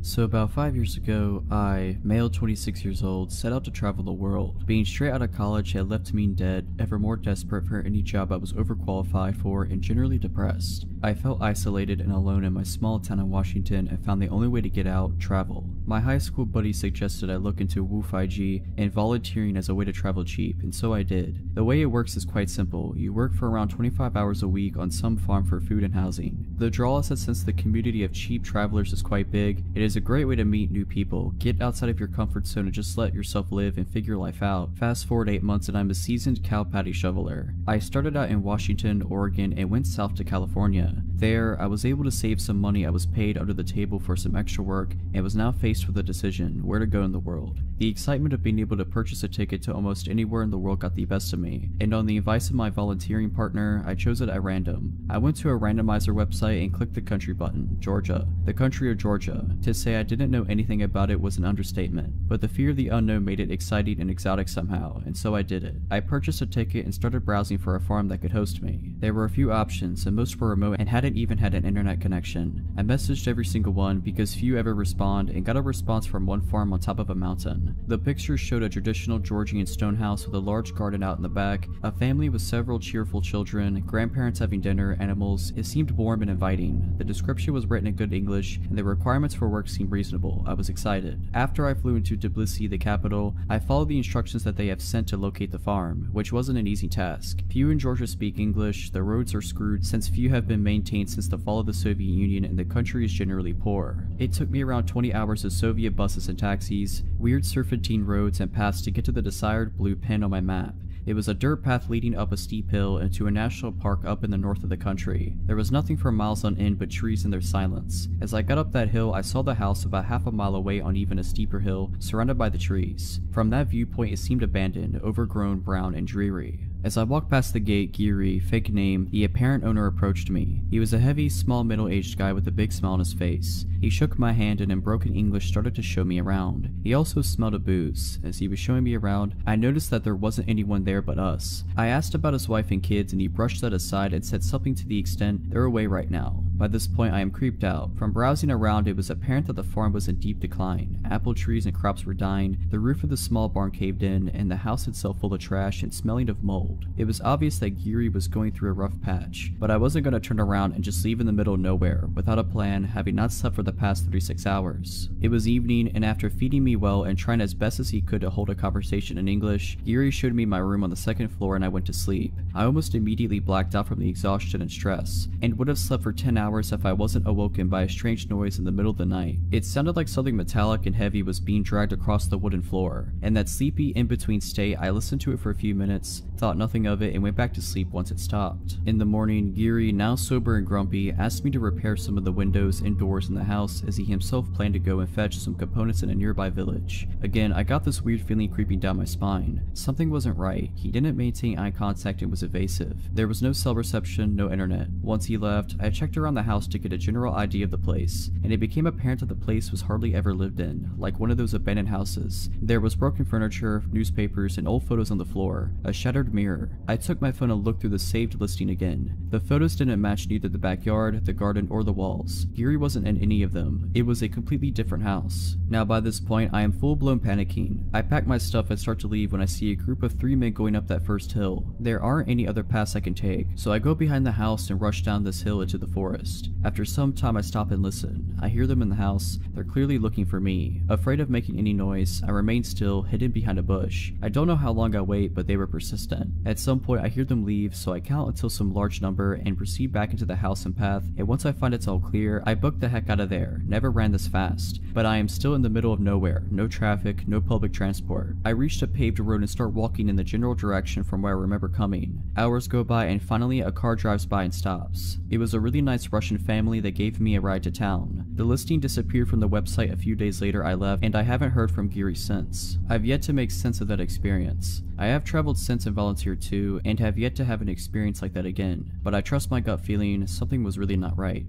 So about 5 years ago, I, male 26 years old, set out to travel the world. Being straight out of college had left me dead, ever more desperate for any job I was overqualified for, and generally depressed. I felt isolated and alone in my small town in Washington and found the only way to get out, travel. My high school buddy suggested I look into COMPILATIon and volunteering as a way to travel cheap, and so I did. The way it works is quite simple. You work for around 25 hours a week on some farm for food and housing. The draw is that since the community of cheap travelers is quite big, it is a great way to meet new people, get outside of your comfort zone and just let yourself live and figure life out. Fast forward 8 months and I'm a seasoned cow patty shoveler. I started out in Washington, Oregon, and went south to California. There, I was able to save some money I was paid under the table for some extra work and was now faced with a decision, where to go in the world. The excitement of being able to purchase a ticket to almost anywhere in the world got the best of me, and on the advice of my volunteering partner, I chose it at random. I went to a randomizer website and clicked the country button, Georgia. The country of Georgia. To say I didn't know anything about it was an understatement, but the fear of the unknown made it exciting and exotic somehow, and so I did it. I purchased a ticket and started browsing for a farm that could host me. There were a few options, and most were remote and hadn't even had an internet connection. I messaged every single one because few ever respond, and got a response from one farm on top of a mountain. The pictures showed a traditional Georgian stone house with a large garden out in the back, a family with several cheerful children, grandparents having dinner, animals. It seemed warm and inviting. The description was written in good English, and the requirements for work seemed reasonable. I was excited. After I flew into Tbilisi, the capital, I followed the instructions that they have sent to locate the farm, which wasn't an easy task. Few in Georgia speak English, the roads are screwed since few have been maintained since the fall of the Soviet Union, and the country is generally poor. It took me around 20 hours of Soviet buses and taxis, weird serpentine roads and paths to get to the desired blue pin on my map. It was a dirt path leading up a steep hill into a national park up in the north of the country. There was nothing for miles on end but trees and their silence. As I got up that hill, I saw the house about half a mile away on even a steeper hill, surrounded by the trees. From that viewpoint, it seemed abandoned, overgrown, brown, and dreary. As I walked past the gate, Giri, fake name, the apparent owner approached me. He was a heavy, small, middle-aged guy with a big smile on his face. He shook my hand and in broken English started to show me around. He also smelled of booze. As he was showing me around, I noticed that there wasn't anyone there but us. I asked about his wife and kids and he brushed that aside and said something to the extent, "They're away right now." By this point, I am creeped out. From browsing around, it was apparent that the farm was in deep decline. Apple trees and crops were dying, the roof of the small barn caved in, and the house itself full of trash and smelling of mold. It was obvious that Giri was going through a rough patch, but I wasn't going to turn around and just leave in the middle of nowhere, without a plan, having not slept for the past 36 hours. It was evening, and after feeding me well and trying as best as he could to hold a conversation in English, Giri showed me my room on the second floor and I went to sleep. I almost immediately blacked out from the exhaustion and stress, and would have slept for 10 hours if I wasn't awoken by a strange noise in the middle of the night. It sounded like something metallic and heavy was being dragged across the wooden floor. In that sleepy in-between state, I listened to it for a few minutes, thought nothing of it, and went back to sleep once it stopped. In the morning, Giri, now sober and grumpy, asked me to repair some of the windows and doors in the house as he himself planned to go and fetch some components in a nearby village. Again, I got this weird feeling creeping down my spine. Something wasn't right. He didn't maintain eye contact and was evasive. There was no cell reception, no internet. Once he left, I checked around the house to get a general idea of the place, and it became apparent that the place was hardly ever lived in, like one of those abandoned houses. There was broken furniture, newspapers, and old photos on the floor, a shattered mirror. I took my phone and looked through the saved listing again. The photos didn't match neither the backyard, the garden, or the walls. Giri wasn't in any of them. It was a completely different house. Now by this point, I am full-blown panicking. I pack my stuff and start to leave when I see a group of 3 men going up that first hill. There aren't any other paths I can take, so I go behind the house and rush down this hill into the forest. forest. After some time I stop and listen. I hear them in the house. They're clearly looking for me. Afraid of making any noise, I remain still, hidden behind a bush. I don't know how long I wait, but they were persistent. At some point I hear them leave, so I count until some large number and proceed back into the house and path, and once I find it's all clear, I book the heck out of there. Never ran this fast. But I am still in the middle of nowhere. No traffic, no public transport. I reached a paved road and start walking in the general direction from where I remember coming. Hours go by and finally a car drives by and stops. It was a really nice Russian family that gave me a ride to town. The listing disappeared from the website a few days later I left, and I haven't heard from Geary since. I've yet to make sense of that experience. I have traveled since and volunteered too, and have yet to have an experience like that again, but I trust my gut feeling something was really not right.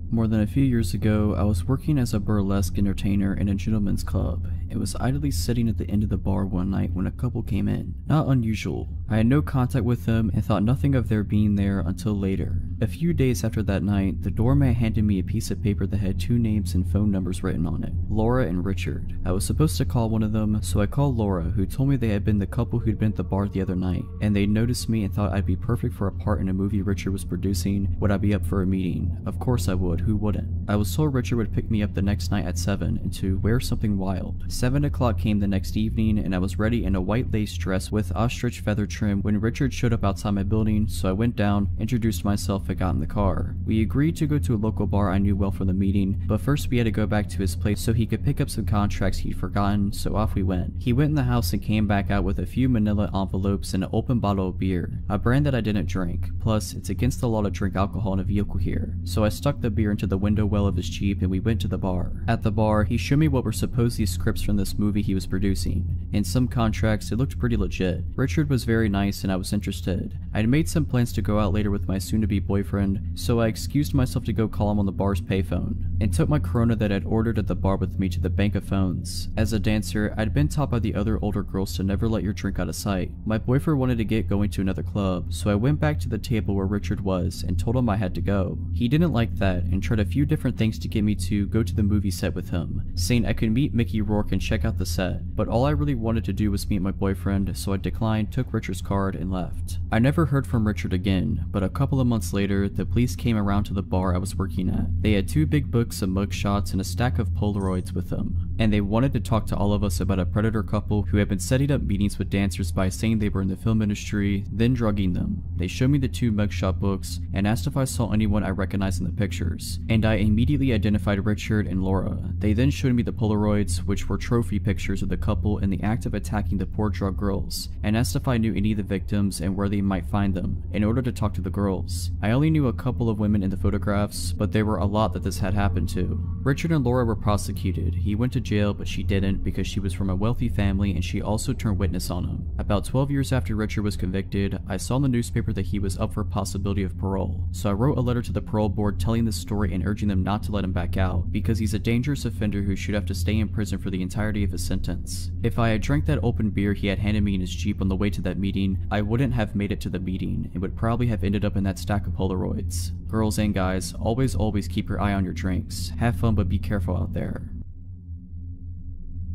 More than a few years ago, I was working as a burlesque entertainer in a gentleman's club. It was idly sitting at the end of the bar one night when a couple came in. Not unusual. I had no contact with them and thought nothing of their being there until later. A few days after that night, the doorman handed me a piece of paper that had 2 names and phone numbers written on it, Laura and Richard. I was supposed to call one of them, so I called Laura, who told me they had been the couple who'd been at the bar the other night, and they noticed me and thought I'd be perfect for a part in a movie Richard was producing. Would I be up for a meeting? Of course I would, who wouldn't? I was told Richard would pick me up the next night at 7 and to wear something wild. 7 o'clock came the next evening and I was ready in a white lace dress with ostrich feather trim when Richard showed up outside my building, so I went down, introduced myself, and got in the car. We agreed to go to a local bar I knew well from the meeting, but first we had to go back to his place so he could pick up some contracts he'd forgotten, so off we went. He went in the house and came back out with a few manila envelopes and an open bottle of beer, a brand that I didn't drink. Plus, it's against the law to drink alcohol in a vehicle here, so I stuck the beer into the window well of his Jeep and we went to the bar. At the bar, he showed me what were supposedly scripts from this movie he was producing. In some contracts, it looked pretty legit. Richard was very nice and I was interested. I'd made some plans to go out later with my soon-to-be boyfriend, so I excused myself to go call him on the bar's payphone, and took my Corona that I'd ordered at the bar with me to the bank of phones. As a dancer, I'd been taught by the other older girls to never let your drink out of sight. My boyfriend wanted to get going to another club, so I went back to the table where Richard was and told him I had to go. He didn't like that and tried a few different things to get me to go to the movie set with him, saying I could meet Mickey Rourke and check out the set, but all I really wanted to do was meet my boyfriend, so I declined, took Richard's card, and left. I never heard from Richard again, but a couple of months later, the police came around to the bar I was working at. They had 2 big books of mugshots and a stack of Polaroids with them, and they wanted to talk to all of us about a predator couple who had been setting up meetings with dancers by saying they were in the film industry, then drugging them. They showed me the 2 mugshot books and asked if I saw anyone I recognized in the pictures, and I immediately identified Richard and Laura. They then showed me the Polaroids, which were trophy pictures of the couple in the act of attacking the poor drug girls, and asked if I knew any of the victims and where they might find them, in order to talk to the girls. I only knew a couple of women in the photographs, but there were a lot that this had happened to. Richard and Laura were prosecuted. He went to jail, but she didn't because she was from a wealthy family and she also turned witness on him. About 12 years after Richard was convicted, I saw in the newspaper that he was up for a possibility of parole, so I wrote a letter to the parole board telling this story and urging them not to let him back out, because he's a dangerous offender who should have to stay in prison for the entirety of his sentence. If I had drank that open beer he had handed me in his Jeep on the way to that meeting, I wouldn't have made it to the meeting and would probably have ended up in that stack of Polaroids. Girls and guys, always keep your eye on your drinks. Have fun, but be careful out there.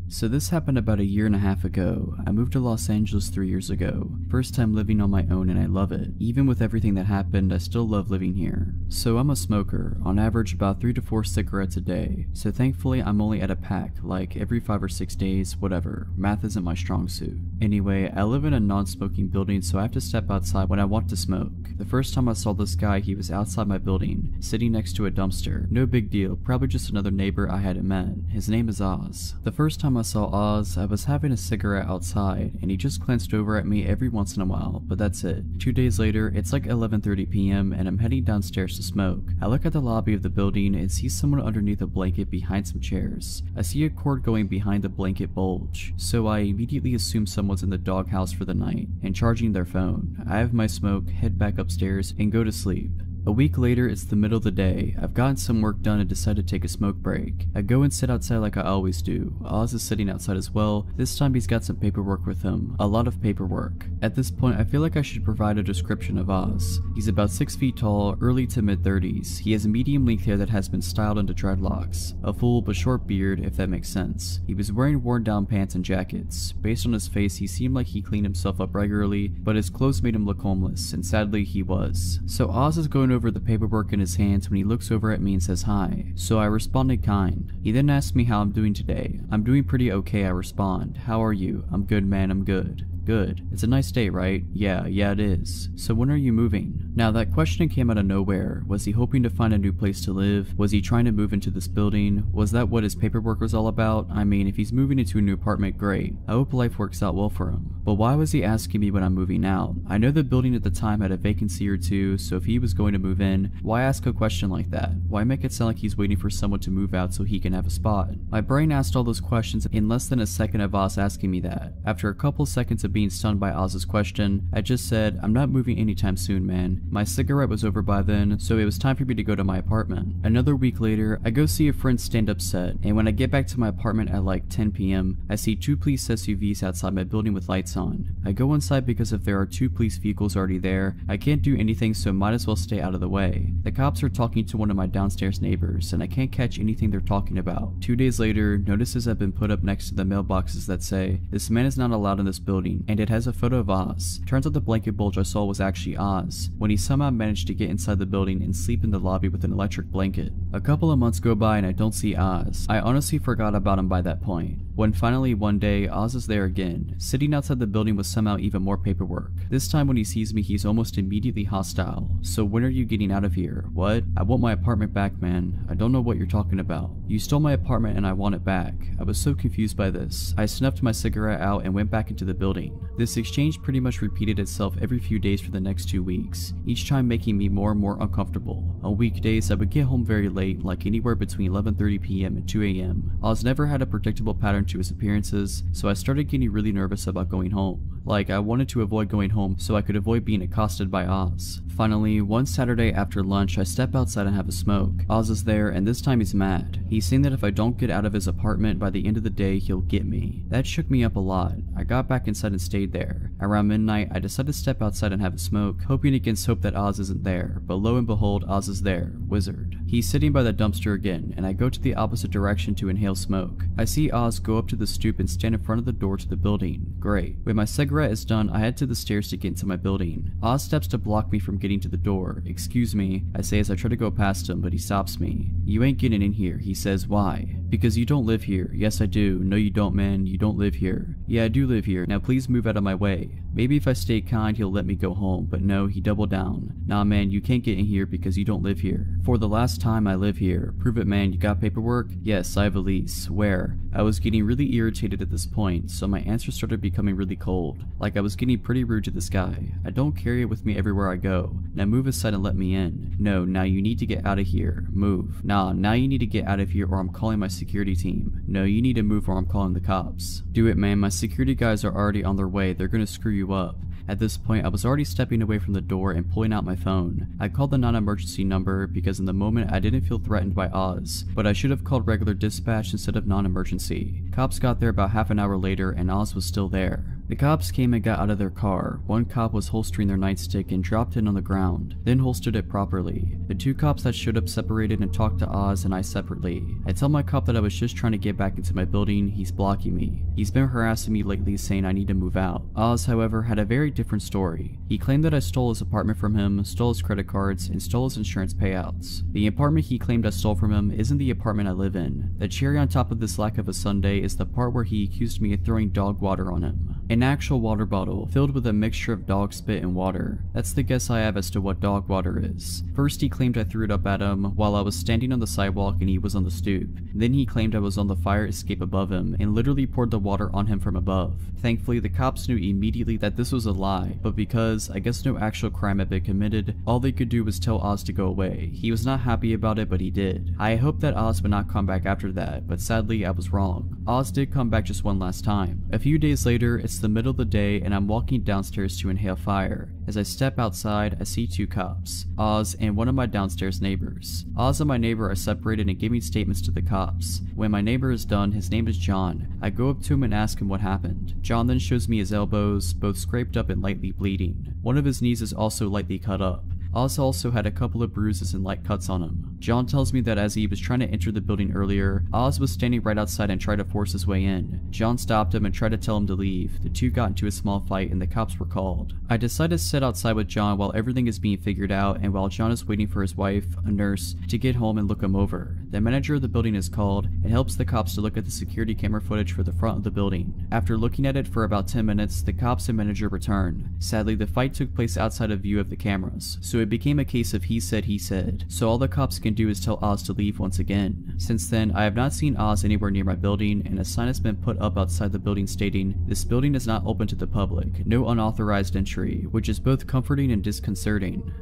So this happened about a year and a half ago. I moved to Los Angeles 3 years ago. First time living on my own and I love it. Even with everything that happened, I still love living here. So I'm a smoker, on average about 3 to 4 cigarettes a day. So thankfully I'm only at a pack, like every 5 or 6 days, whatever. Math isn't my strong suit. Anyway, I live in a non-smoking building, so I have to step outside when I want to smoke. The first time I saw this guy, he was outside my building, sitting next to a dumpster. No big deal, probably just another neighbor I hadn't met. His name is Oz. The first time I saw Oz, I was having a cigarette outside, and he just glanced over at me every once in a while, but that's it. 2 days later, it's like 11:30 p.m. and I'm heading downstairs to smoke. I look at the lobby of the building and see someone underneath a blanket behind some chairs. I see a cord going behind the blanket bulge, so I immediately assume someone's in the doghouse for the night and charging their phone. I have my smoke, head back upstairs, and go to sleep. A week later, it's the middle of the day. I've gotten some work done and decided to take a smoke break. I go and sit outside like I always do. Oz is sitting outside as well. This time he's got some paperwork with him. A lot of paperwork. At this point, I feel like I should provide a description of Oz. He's about 6 feet tall, early to mid 30s. He has medium length hair that has been styled into dreadlocks. A full but short beard, if that makes sense. He was wearing worn down pants and jackets. Based on his face, he seemed like he cleaned himself up regularly, but his clothes made him look homeless, and sadly he was. So Oz is going over the paperwork in his hands when he looks over at me and says hi. So I responded kind. He then asked me how I'm doing today. I'm doing pretty okay, I respond. How are you? I'm good, man, I'm good. Good. It's a nice day, right? Yeah, it is. So when are you moving? Now that question came out of nowhere. Was he hoping to find a new place to live? Was he trying to move into this building? Was that what his paperwork was all about? I mean, if he's moving into a new apartment, great. I hope life works out well for him. But why was he asking me when I'm moving out? I know the building at the time had a vacancy or two, so if he was going to move in, why ask a question like that? Why make it sound like he's waiting for someone to move out so he can have a spot? My brain asked all those questions in less than a second of Oz asking me that. After a couple seconds of being stunned by Oz's question, I just said, I'm not moving anytime soon, man. My cigarette was over by then, so it was time for me to go to my apartment. Another week later, I go see a friend stand up set, and when I get back to my apartment at like 10 p.m, I see 2 police SUVs outside my building with lights on. I go inside because if there are 2 police vehicles already there, I can't do anything, so might as well stay out of the way. The cops are talking to one of my downstairs neighbors, and I can't catch anything they're talking about. 2 days later, notices have been put up next to the mailboxes that say, this man is not allowed in this building, and it has a photo of Oz. Turns out the blanket bulge I saw was actually Oz, when he somehow managed to get inside the building and sleep in the lobby with an electric blanket. A couple of months go by and I don't see Oz. I honestly forgot about him by that point. When finally one day, Oz is there again, sitting outside the building with somehow even more paperwork. This time when he sees me, he's almost immediately hostile. So when are you getting out of here? What? I want my apartment back, man. I don't know what you're talking about. You stole my apartment and I want it back. I was so confused by this. I snuffed my cigarette out and went back into the building. This exchange pretty much repeated itself every few days for the next 2 weeks, each time making me more and more uncomfortable. On weekdays, I would get home very late, like anywhere between 11:30 p.m. and 2 a.m. Oz never had a predictable pattern to his appearances, so I started getting really nervous about going home. Like, I wanted to avoid going home so I could avoid being accosted by Oz. Finally, one Saturday after lunch, I step outside and have a smoke. Oz is there, and this time he's mad. He's saying that if I don't get out of his apartment by the end of the day, he'll get me. That shook me up a lot. I got back inside and stayed there. Around midnight, I decided to step outside and have a smoke, hoping against hope that Oz isn't there, but lo and behold, Oz is there. Wizard. He's sitting by the dumpster again, and I go to the opposite direction to inhale smoke. I see Oz go up to the stoop and stand in front of the door to the building. Great. When my cigarette is done, I head to the stairs to get into my building. Oz steps to block me from getting to the door. Excuse me, I say as I try to go past him, but he stops me. You ain't getting in here, he says. Why? Because you don't live here. Yes, I do. No, you don't, man. You don't live here. Yeah, I do live here. Now please move out of my way. Maybe if I stay kind, he'll let me go home, but no, he doubled down. Nah, man, you can't get in here because you don't live here. For the last time, I live here. Prove it, man. You got paperwork? Yes, I have a lease. Where? I was getting really irritated at this point, so my answers started becoming really cold. Like I was getting pretty rude to this guy. I don't carry it with me everywhere I go. Now move aside and let me in. No, now you need to get out of here. Move. Nah, now you need to get out of here or I'm calling my security team. No, you need to move or I'm calling the cops. Do it, man. My security guys are already on their way. They're gonna screw you up. At this point, I was already stepping away from the door and pulling out my phone. I called the non-emergency number because in the moment I didn't feel threatened by Oz, but I should have called regular dispatch instead of non-emergency. Cops got there about half an hour later and Oz was still there. The cops came and got out of their car. One cop was holstering their nightstick and dropped it on the ground, then holstered it properly. The 2 cops that showed up separated and talked to Oz and I separately. I tell my cop that I was just trying to get back into my building. He's blocking me. He's been harassing me lately saying I need to move out. Oz, however, had a very different story. He claimed that I stole his apartment from him, stole his credit cards, and stole his insurance payouts. The apartment he claimed I stole from him isn't the apartment I live in. The cherry on top of this lack of a sundae is the part where he accused me of throwing dog water on him. An actual water bottle filled with a mixture of dog spit and water. That's the guess I have as to what dog water is. First he claimed I threw it up at him while I was standing on the sidewalk and he was on the stoop. Then he claimed I was on the fire escape above him and literally poured the water on him from above. Thankfully, the cops knew immediately that this was a lie, but because I guess no actual crime had been committed, all they could do was tell Oz to go away. He was not happy about it, but he did. I hoped that Oz would not come back after that, but sadly I was wrong. Oz did come back just one last time. A few days later, it's the middle of the day and I'm walking downstairs to inhale fire. As I step outside, I see 2 cops, Oz and one of my downstairs neighbors. Oz and my neighbor are separated and giving statements to the cops. When my neighbor is done, his name is John. I go up to him and ask him what happened. John then shows me his elbows, both scraped up and lightly bleeding. One of his knees is also lightly cut up. Oz also had a couple of bruises and light cuts on him. John tells me that as he was trying to enter the building earlier, Oz was standing right outside and tried to force his way in. John stopped him and tried to tell him to leave. The two got into a small fight and the cops were called. I decide to sit outside with John while everything is being figured out and while John is waiting for his wife, a nurse, to get home and look him over. The manager of the building is called and helps the cops to look at the security camera footage for the front of the building. After looking at it for about 10 minutes, the cops and manager return. Sadly, the fight took place outside of view of the cameras, so it became a case of he said, so all the cops can do is tell Oz to leave once again. Since then, I have not seen Oz anywhere near my building, and a sign has been put up outside the building stating, "This building is not open to the public, no unauthorized entry," which is both comforting and disconcerting.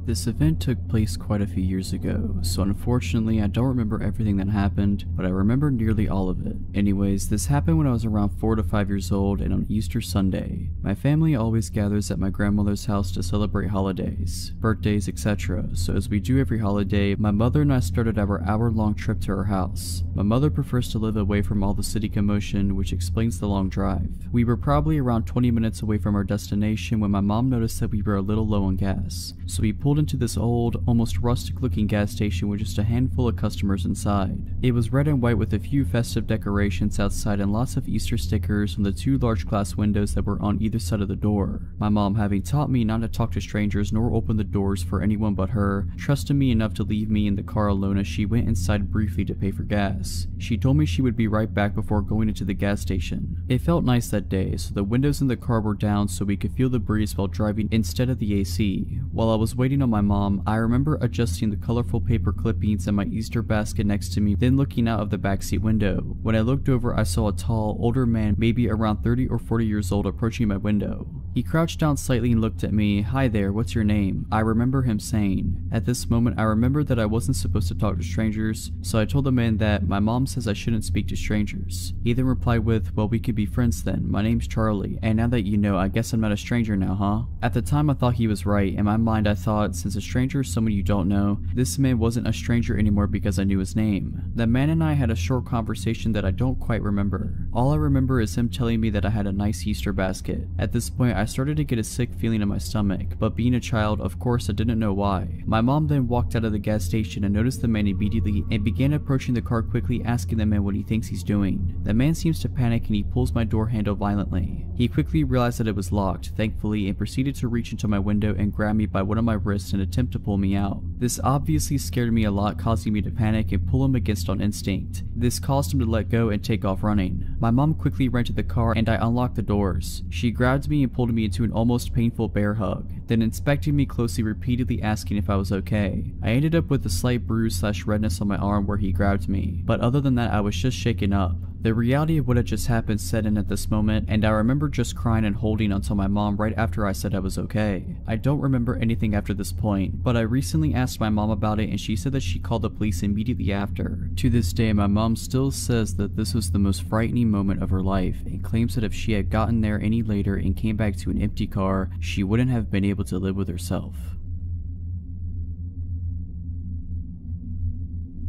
This event took place quite a few years ago, so unfortunately I don't remember everything that happened, but I remember nearly all of it. Anyways, this happened when I was around 4 to 5 years old and on Easter Sunday. My family always gathers at my grandmother's house to celebrate holidays, birthdays, etc. So as we do every holiday, my mother and I started our hour-long trip to her house. My mother prefers to live away from all the city commotion, which explains the long drive. We were probably around 20 minutes away from our destination when my mom noticed that we were a little low on gas, so we pulled into this old, almost rustic looking gas station with just a handful of customers inside. It was red and white with a few festive decorations outside and lots of Easter stickers on the 2 large glass windows that were on either side of the door. My mom, having taught me not to talk to strangers nor open the doors for anyone but her, trusted me enough to leave me in the car alone as she went inside briefly to pay for gas. She told me she would be right back before going into the gas station. It felt nice that day, so the windows in the car were down so we could feel the breeze while driving instead of the AC. While I was waiting on my mom, I remember adjusting the colorful paper clippings in my Easter basket next to me, then looking out of the backseat window. When I looked over, I saw a tall, older man, maybe around 30 or 40 years old, approaching my window. He crouched down slightly and looked at me. "Hi there, what's your name?" I remember him saying. At this moment, I remembered that I wasn't supposed to talk to strangers, so I told the man that my mom says I shouldn't speak to strangers. He then replied with, "Well, we could be friends then. My name's Charlie, and now that you know, I guess I'm not a stranger now, huh?" At the time, I thought he was right. In my mind, I thought, since a stranger is someone you don't know, this man wasn't a stranger anymore because I knew his name. The man and I had a short conversation that I don't quite remember. All I remember is him telling me that I had a nice Easter basket. At this point, I started to get a sick feeling in my stomach, but being a child, of course, I didn't know why. My mom then walked out of the gas station and noticed the man immediately and began approaching the car quickly, asking the man what he thinks he's doing. The man seems to panic and he pulls my door handle violently. He quickly realized that it was locked, thankfully, and proceeded to reach into my window and grab me by one of my wrists and attempt to pull me out. This obviously scared me a lot, causing me to panic and pull him against on instinct. This caused him to let go and take off running. My mom quickly ran to the car and I unlocked the doors. She grabbed me and pulled me into an almost painful bear hug, then inspected me closely, repeatedly asking if I was okay. I ended up with a slight bruise/redness on my arm where he grabbed me, but other than that I was just shaken up. The reality of what had just happened set in at this moment, and I remember just crying and holding onto my mom right after I said I was okay. I don't remember anything after this point, but I recently asked my mom about it and she said that she called the police immediately after. To this day, my mom still says that this was the most frightening moment of her life and claims that if she had gotten there any later and came back to an empty car, she wouldn't have been able to live with herself.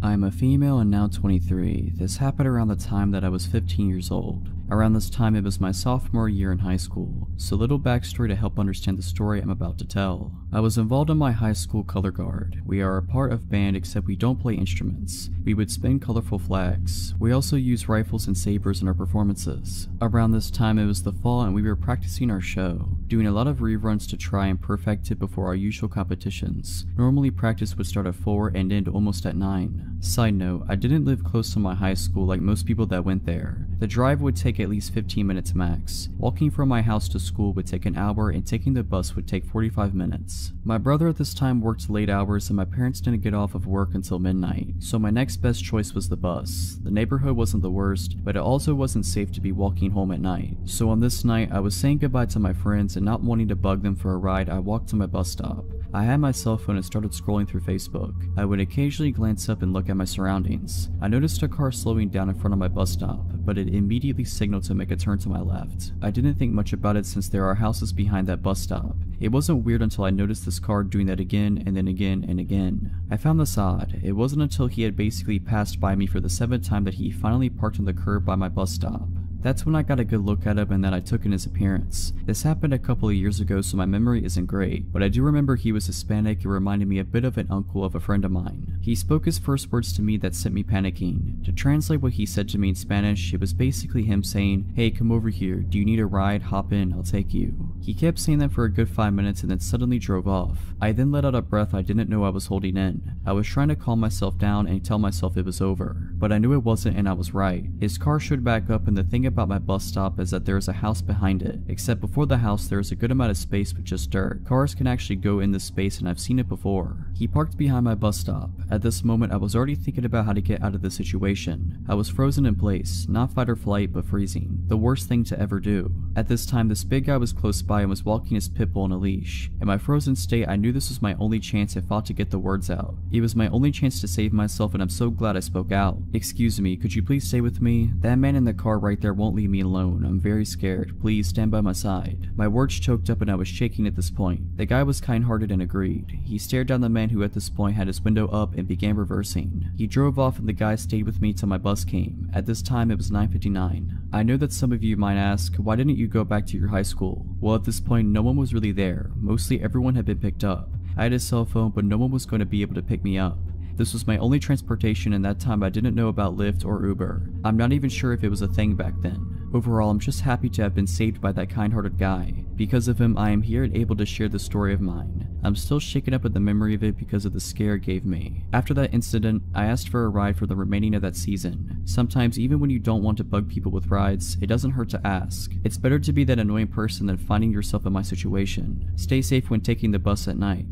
I am a female and now 23. This happened around the time that I was 15 years old. Around this time it was my sophomore year in high school, so little backstory to help understand the story I'm about to tell. I was involved in my high school color guard. We are a part of band except we don't play instruments. We would spin colorful flags. We also use rifles and sabers in our performances. Around this time it was the fall and we were practicing our show, doing a lot of reruns to try and perfect it before our usual competitions. Normally practice would start at 4 and end almost at 9. Side note, I didn't live close to my high school like most people that went there. The drive would take at least 15 minutes max. Walking from my house to school would take an hour and taking the bus would take 45 minutes. My brother at this time worked late hours and my parents didn't get off of work until midnight, so my next best choice was the bus. The neighborhood wasn't the worst, but it also wasn't safe to be walking home at night. So on this night, I was saying goodbye to my friends and not wanting to bug them for a ride, I walked to my bus stop. I had my cell phone and started scrolling through Facebook. I would occasionally glance up and look at my surroundings. I noticed a car slowing down in front of my bus stop, but it immediately signaled to make a turn to my left. I didn't think much about it since there are houses behind that bus stop. It wasn't weird until I noticed this car doing that again and then again and again. I found this odd. It wasn't until he had basically passed by me for the 7th time that he finally parked on the curb by my bus stop. That's when I got a good look at him and then I took in his appearance. This happened a couple of years ago, so my memory isn't great, but I do remember he was Hispanic and reminded me a bit of an uncle of a friend of mine. He spoke his first words to me that sent me panicking. To translate what he said to me in Spanish, it was basically him saying, "Hey, come over here. Do you need a ride? Hop in, I'll take you." He kept saying that for a good 5 minutes and then suddenly drove off. I then let out a breath I didn't know I was holding in. I was trying to calm myself down and tell myself it was over, but I knew it wasn't and I was right. His car showed back up, and the thing about my bus stop is that there is a house behind it, except before the house there is a good amount of space with just dirt. Cars can actually go in this space and I've seen it before. He parked behind my bus stop. At this moment I was already thinking about how to get out of the situation. I was frozen in place, not fight or flight but freezing. The worst thing to ever do. At this time this big guy was close by and was walking his pit bull on a leash. In my frozen state I knew this was my only chance. I fought to get the words out. It was my only chance to save myself and I'm so glad I spoke out. "Excuse me, could you please stay with me? That man in the car right there won't leave me alone. I'm very scared. Please stand by my side." My words choked up and I was shaking at this point. The guy was kind-hearted and agreed. He stared down the man who at this point had his window up and began reversing. He drove off and the guy stayed with me till my bus came. At this time it was 9:59. I know that some of you might ask, why didn't you go back to your high school? Well, at this point no one was really there. Mostly everyone had been picked up. I had a cell phone but no one was going to be able to pick me up. This was my only transportation and that time I didn't know about Lyft or Uber. I'm not even sure if it was a thing back then. Overall, I'm just happy to have been saved by that kind-hearted guy. Because of him, I am here and able to share this story of mine. I'm still shaken up at the memory of it because of the scare it gave me. After that incident, I asked for a ride for the remaining of that season. Sometimes, even when you don't want to bug people with rides, it doesn't hurt to ask. It's better to be that annoying person than finding yourself in my situation. Stay safe when taking the bus at night.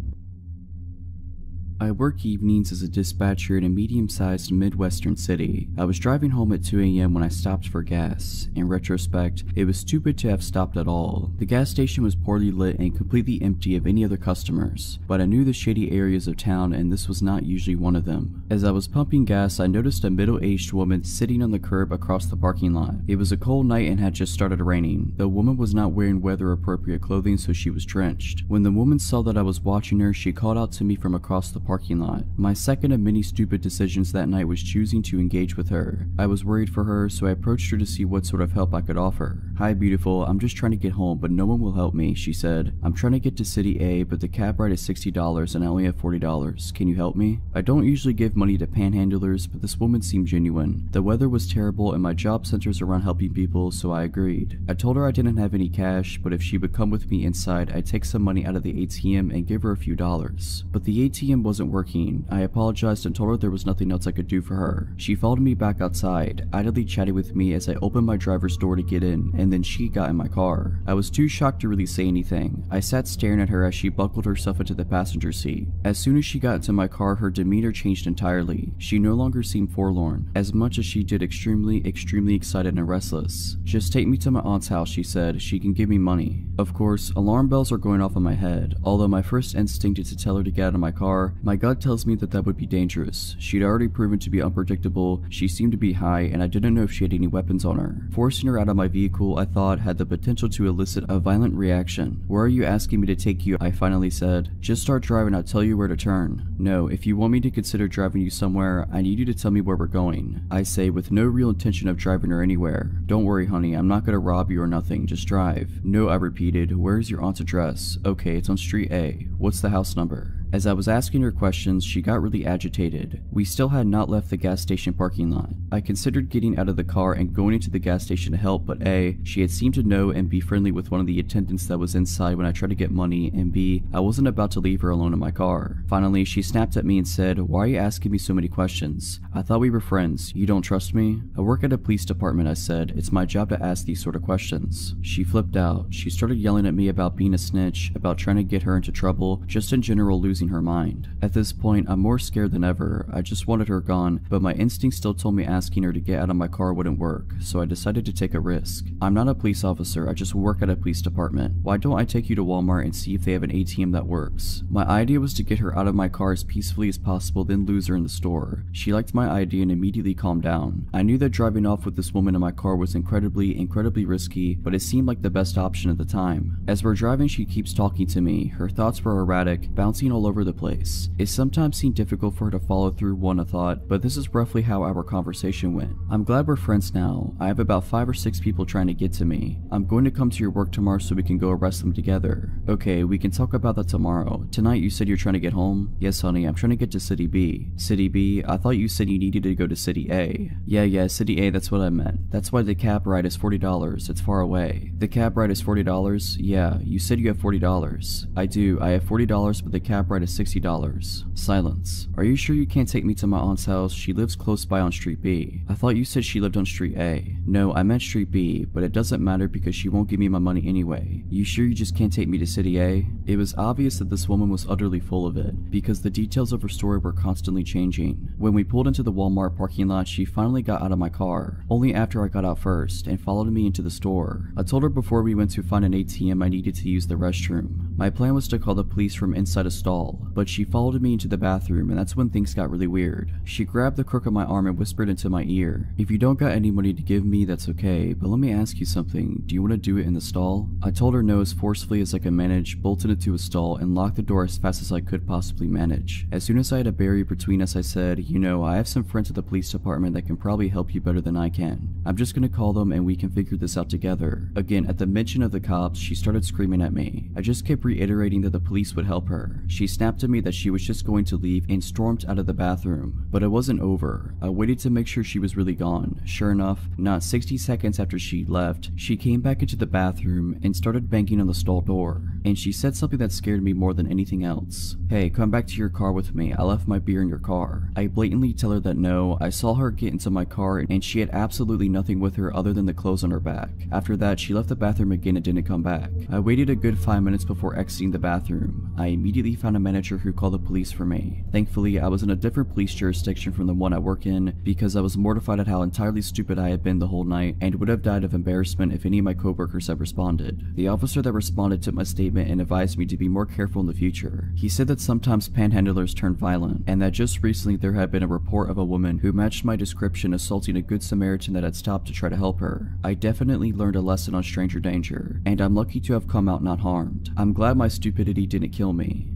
I work evenings as a dispatcher in a medium-sized Midwestern city. I was driving home at 2 a.m. when I stopped for gas. In retrospect, it was stupid to have stopped at all. The gas station was poorly lit and completely empty of any other customers, but I knew the shady areas of town and this was not usually one of them. As I was pumping gas, I noticed a middle-aged woman sitting on the curb across the parking lot. It was a cold night and had just started raining. The woman was not wearing weather-appropriate clothing, so she was drenched. When the woman saw that I was watching her, she called out to me from across the parking lot. My second of many stupid decisions that night was choosing to engage with her. I was worried for her, so I approached her to see what sort of help I could offer. "Hi beautiful, I'm just trying to get home, but no one will help me," she said. "I'm trying to get to City A, but the cab ride is $60 and I only have $40. Can you help me?" I don't usually give money to panhandlers, but this woman seemed genuine. The weather was terrible and my job centers around helping people, so I agreed. I told her I didn't have any cash, but if she would come with me inside, I'd take some money out of the ATM and give her a few dollars. But the ATM wasn't working. I apologized and told her there was nothing else I could do for her. She followed me back outside, idly chatting with me as I opened my driver's door to get in, and then she got in my car. I was too shocked to really say anything. I sat staring at her as she buckled herself into the passenger seat. As soon as she got into my car, her demeanor changed entirely. She no longer seemed forlorn, as much as she did extremely excited and restless. "Just take me to my aunt's house," she said. "She can give me money." Of course, alarm bells are going off in my head. Although my first instinct is to tell her to get out of my car, my gut tells me that would be dangerous. She'd already proven to be unpredictable, she seemed to be high, and I didn't know if she had any weapons on her. Forcing her out of my vehicle, I thought, had the potential to elicit a violent reaction. "Where are you asking me to take you?" I finally said. "Just start driving, I'll tell you where to turn." "No, if you want me to consider driving you somewhere, I need you to tell me where we're going," I say, with no real intention of driving her anywhere. "Don't worry, honey, I'm not gonna rob you or nothing, just drive." "No," I repeated. "Where's your aunt's address?" "Okay, it's on Street A. What's the house number?" As I was asking her questions, she got really agitated. We still had not left the gas station parking lot. I considered getting out of the car and going into the gas station to help, but A, she had seemed to know and be friendly with one of the attendants that was inside when I tried to get money, and B, I wasn't about to leave her alone in my car. Finally, she snapped at me and said, "Why are you asking me so many questions? I thought we were friends. You don't trust me?" "I work at a police department," I said. "It's my job to ask these sort of questions." She flipped out. She started yelling at me about being a snitch, about trying to get her into trouble, just in general losing losing her mind. At this point, I'm more scared than ever. I just wanted her gone, but my instinct still told me asking her to get out of my car wouldn't work, so I decided to take a risk. I'm not a police officer, I just work at a police department. Why don't I take you to Walmart and see if they have an ATM that works? My idea was to get her out of my car as peacefully as possible, then lose her in the store. She liked my idea and immediately calmed down. I knew that driving off with this woman in my car was incredibly risky, but it seemed like the best option at the time. As we're driving, she keeps talking to me. Her thoughts were erratic, bouncing all over the place. It sometimes seemed difficult for her to follow through one thought, but this is roughly how our conversation went. I'm glad we're friends now. I have about 5 or 6 people trying to get to me. I'm going to come to your work tomorrow so we can go arrest them together. Okay, we can talk about that tomorrow. Tonight you said you're trying to get home? Yes, honey, I'm trying to get to City B. City B? I thought you said you needed to go to City A. Yeah, City A, that's what I meant. That's why the cab ride is $40. It's far away. The cab ride is $40? Yeah, you said you have $40. I do. I have $40, but the cab ride is $60. Silence. Are you sure you can't take me to my aunt's house? She lives close by on Street B. I thought you said she lived on Street A. No, I meant Street B, but it doesn't matter because she won't give me my money anyway. You sure you just can't take me to City A? It was obvious that this woman was utterly full of it, because the details of her story were constantly changing. When we pulled into the Walmart parking lot, she finally got out of my car, only after I got out first, and followed me into the store. I told her before we went to find an ATM I needed to use the restroom. My plan was to call the police from inside a stall, but she followed me into the bathroom, and that's when things got really weird. She grabbed the crook of my arm and whispered into my ear, "If you don't got any money to give me, that's okay, but let me ask you something. Do you want to do it in the stall?" I told her no as forcefully as I could manage, bolted into a stall, and locked the door as fast as I could possibly manage. As soon as I had a barrier between us, I said, "You know, I have some friends at the police department that can probably help you better than I can. I'm just gonna call them and we can figure this out together." Again, at the mention of the cops, she started screaming at me. I just kept reiterating that the police would help her. She snapped at me that she was just going to leave and stormed out of the bathroom. But it wasn't over. I waited to make sure she was really gone. Sure enough, not 60 seconds after she left, she came back into the bathroom and started banging on the stall door. And she said something that scared me more than anything else. "Hey, come back to your car with me. I left my beer in your car." I blatantly tell her that no, I saw her get into my car and she had absolutely nothing with her other than the clothes on her back. After that, she left the bathroom again and didn't come back. I waited a good 5 minutes before exiting the bathroom. I immediately found a manager who called the police for me. Thankfully, I was in a different police jurisdiction from the one I work in because I was mortified at how entirely stupid I had been the whole night and would have died of embarrassment if any of my coworkers had responded. The officer that responded took my statement and advised me to be more careful in the future. He said that sometimes panhandlers turn violent, and that just recently there had been a report of a woman who matched my description assaulting a good Samaritan that had stopped to try to help her. I definitely learned a lesson on stranger danger, and I'm lucky to have come out not harmed. I'm glad my stupidity didn't kill me.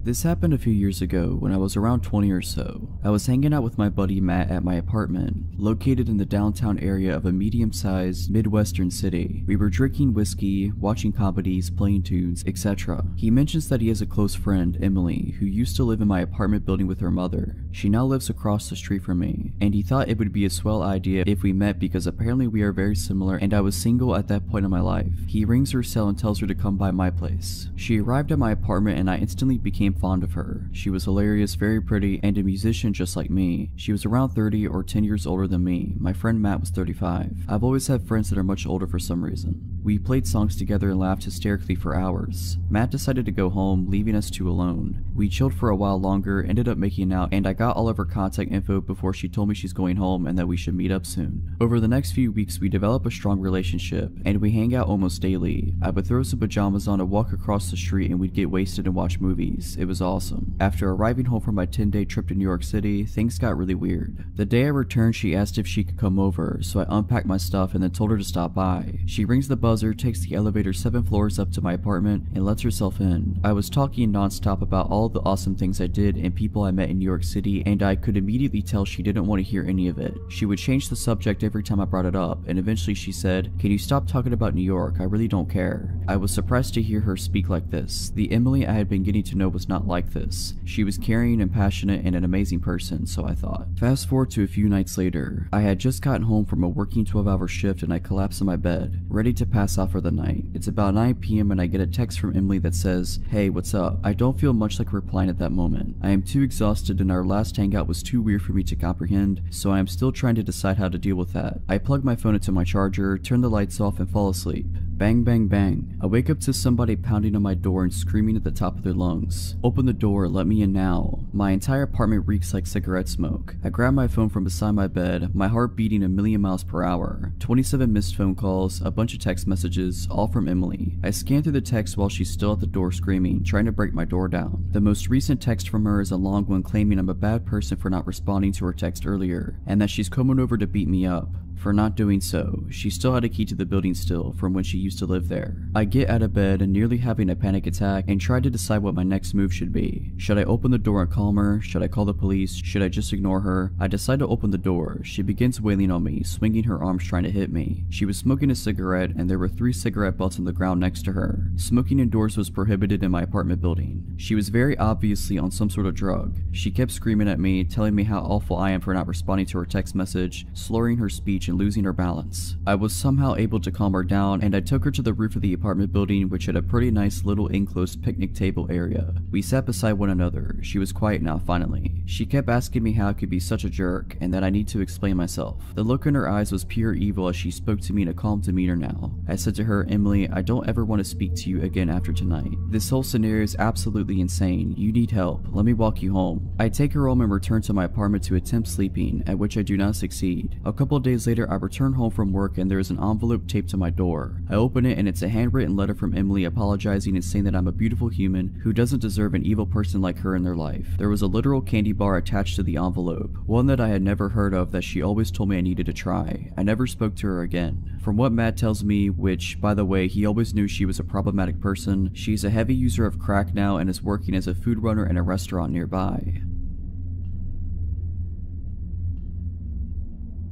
This happened a few years ago when I was around 20 or so. I was hanging out with my buddy Matt at my apartment, located in the downtown area of a medium-sized Midwestern city. We were drinking whiskey, watching comedies, playing tunes, etc. He mentions that he has a close friend, Emily, who used to live in my apartment building with her mother. She now lives across the street from me, and he thought it would be a swell idea if we met because apparently we are very similar and I was single at that point in my life. He rings her cell and tells her to come by my place. She arrived at my apartment and I instantly became fond of her. She was hilarious, very pretty, and a musician just like me. She was around 30 or 10 years older than me. My friend Matt was 35. I've always had friends that are much older for some reason. We played songs together and laughed hysterically for hours. Matt decided to go home, leaving us two alone. We chilled for a while longer, ended up making out, and I got all of her contact info before she told me she's going home and that we should meet up soon. Over the next few weeks, we developed a strong relationship, and we hang out almost daily. I would throw some pajamas on and walk across the street and we'd get wasted and watch movies. It was awesome. After arriving home from my 10-day trip to New York City, things got really weird. The day I returned, she asked if she could come over, so I unpacked my stuff and then told her to stop by. She rings the buzzer, takes the elevator 7 floors up to my apartment, and lets herself in. I was talking non-stop about all the awesome things I did and people I met in New York City, and I could immediately tell she didn't want to hear any of it. She would change the subject every time I brought it up, and eventually she said, "Can you stop talking about New York? I really don't care." I was surprised to hear her speak like this. The Emily I had been getting to know was not like this. She was caring and passionate and an amazing person, so I thought. Fast forward to a few nights later. I had just gotten home from a working 12-hour shift and I collapsed in my bed, ready to pass out for the night. It's about 9 p.m. and I get a text from Emily that says, "Hey, what's up?" I don't feel much like replying at that moment. I am too exhausted and our last hangout was too weird for me to comprehend, so I am still trying to decide how to deal with that. I plug my phone into my charger, turn the lights off, and fall asleep. Bang bang bang. I wake up to somebody pounding on my door and screaming at the top of their lungs. Open the door, let me in now. My entire apartment reeks like cigarette smoke. I grab my phone from beside my bed, my heart beating a million miles per hour. 27 missed phone calls, a bunch of text messages, all from Emily. I scan through the text while she's still at the door screaming, trying to break my door down. The most recent text from her is a long one claiming I'm a bad person for not responding to her text earlier, and that she's coming over to beat me up. For not doing so, she still had a key to the building still from when she used to live there. I get out of bed and nearly having a panic attack and try to decide what my next move should be. Should I open the door and calm her? Should I call the police? Should I just ignore her? I decide to open the door. She begins wailing on me, swinging her arms trying to hit me. She was smoking a cigarette and there were 3 cigarette butts on the ground next to her. Smoking indoors was prohibited in my apartment building. She was very obviously on some sort of drug. She kept screaming at me, telling me how awful I am for not responding to her text message, slurring her speech and losing her balance. I was somehow able to calm her down and I took her to the roof of the apartment building, which had a pretty nice little enclosed picnic table area. We sat beside one another. She was quiet now finally. She kept asking me how I could be such a jerk and that I need to explain myself. The look in her eyes was pure evil as she spoke to me in a calm demeanor now. I said to her, Emily, I don't ever want to speak to you again after tonight. This whole scenario is absolutely insane. You need help. Let me walk you home. I take her home and return to my apartment to attempt sleeping, at which I do not succeed. A couple days later, I return home from work and there is an envelope taped to my door. I open it and it's a handwritten letter from Emily apologizing and saying that I'm a beautiful human who doesn't deserve an evil person like her in their life. There was a literal candy bar attached to the envelope, one that I had never heard of that she always told me I needed to try. I never spoke to her again. From what Matt tells me, which, by the way, he always knew she was a problematic person, she's a heavy user of crack now and is working as a food runner in a restaurant nearby.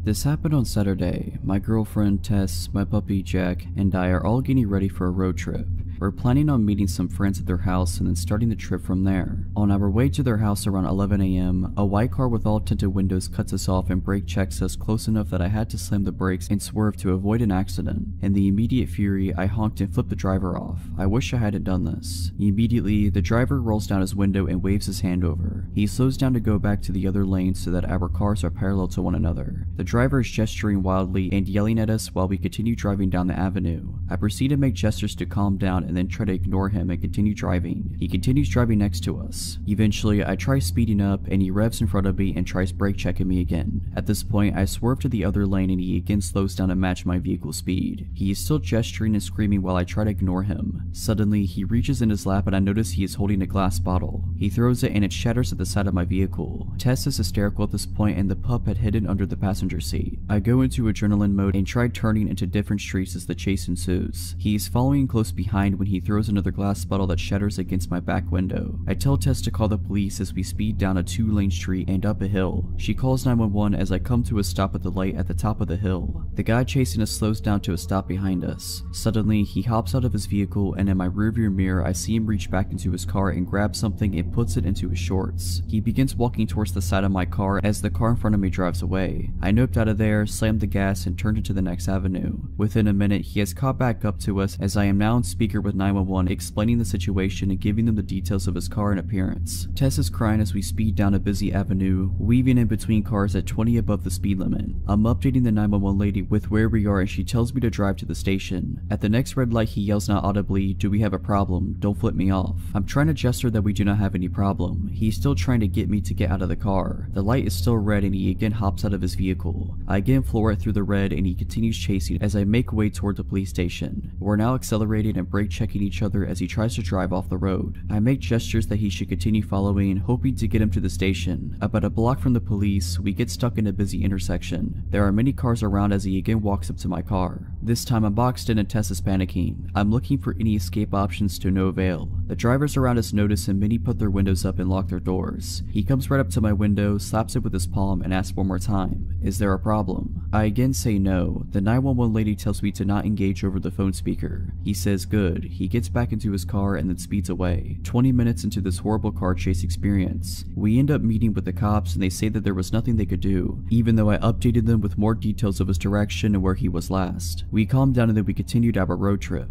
This happened on Saturday. My girlfriend, Tess, my puppy, Jack, and I are all getting ready for a road trip. We're planning on meeting some friends at their house and then starting the trip from there. On our way to their house around 11 AM, a white car with all tinted windows cuts us off and brake checks us close enough that I had to slam the brakes and swerve to avoid an accident. In the immediate fury, I honked and flipped the driver off. I wish I hadn't done this. Immediately, the driver rolls down his window and waves his hand over. He slows down to go back to the other lane so that our cars are parallel to one another. The driver is gesturing wildly and yelling at us while we continue driving down the avenue. I proceed to make gestures to calm down and then try to ignore him and continue driving. He continues driving next to us. Eventually, I try speeding up and he revs in front of me and tries brake checking me again. At this point, I swerve to the other lane and he again slows down to match my vehicle's speed. He is still gesturing and screaming while I try to ignore him. Suddenly, he reaches in his lap and I notice he is holding a glass bottle. He throws it and it shatters at the side of my vehicle. Tess is hysterical at this point and the pup had hidden under the passenger seat. I go into adrenaline mode and try turning into different streets as the chase ensues. He is following close behind when he throws another glass bottle that shatters against my back window. I tell Tess to call the police as we speed down a 2-lane street and up a hill. She calls 911 as I come to a stop at the light at the top of the hill. The guy chasing us slows down to a stop behind us. Suddenly, he hops out of his vehicle and in my rearview mirror I see him reach back into his car and grab something and puts it into his shorts. He begins walking towards the side of my car as the car in front of me drives away. I noped out of there, slammed the gas and turned into the next avenue. Within a minute, he has caught back up to us as I am now on speaker with 911 explaining the situation and giving them the details of his car and appearance. Tess is crying as we speed down a busy avenue, weaving in between cars at 20 above the speed limit. I'm updating the 911 lady with where we are and she tells me to drive to the station. At the next red light he yells out audibly, "Do we have a problem? Don't flip me off." I'm trying to gesture that we do not have any problem. He's still trying to get me to get out of the car. The light is still red and he again hops out of his vehicle. I again floor it through the red and he continues chasing as I make way toward the police station. We're now accelerating and brake checking each other as he tries to drive off the road. I make gestures that he should continue following, hoping to get him to the station. About a block from the police, we get stuck in a busy intersection. There are many cars around as he again walks up to my car. This time I'm boxed in and Tess is panicking. I'm looking for any escape options to no avail. The drivers around us notice and many put their windows up and lock their doors. He comes right up to my window, slaps it with his palm and asks one more time, "Is there a problem?" I again say no. The 911 lady tells me to not engage over the phone speaker. He says good. He gets back into his car and then speeds away. 20 minutes into this horrible car chase experience, we end up meeting with the cops and they say that there was nothing they could do, even though I updated them with more details of his direction and where he was last. We calmed down and then we continued our road trip.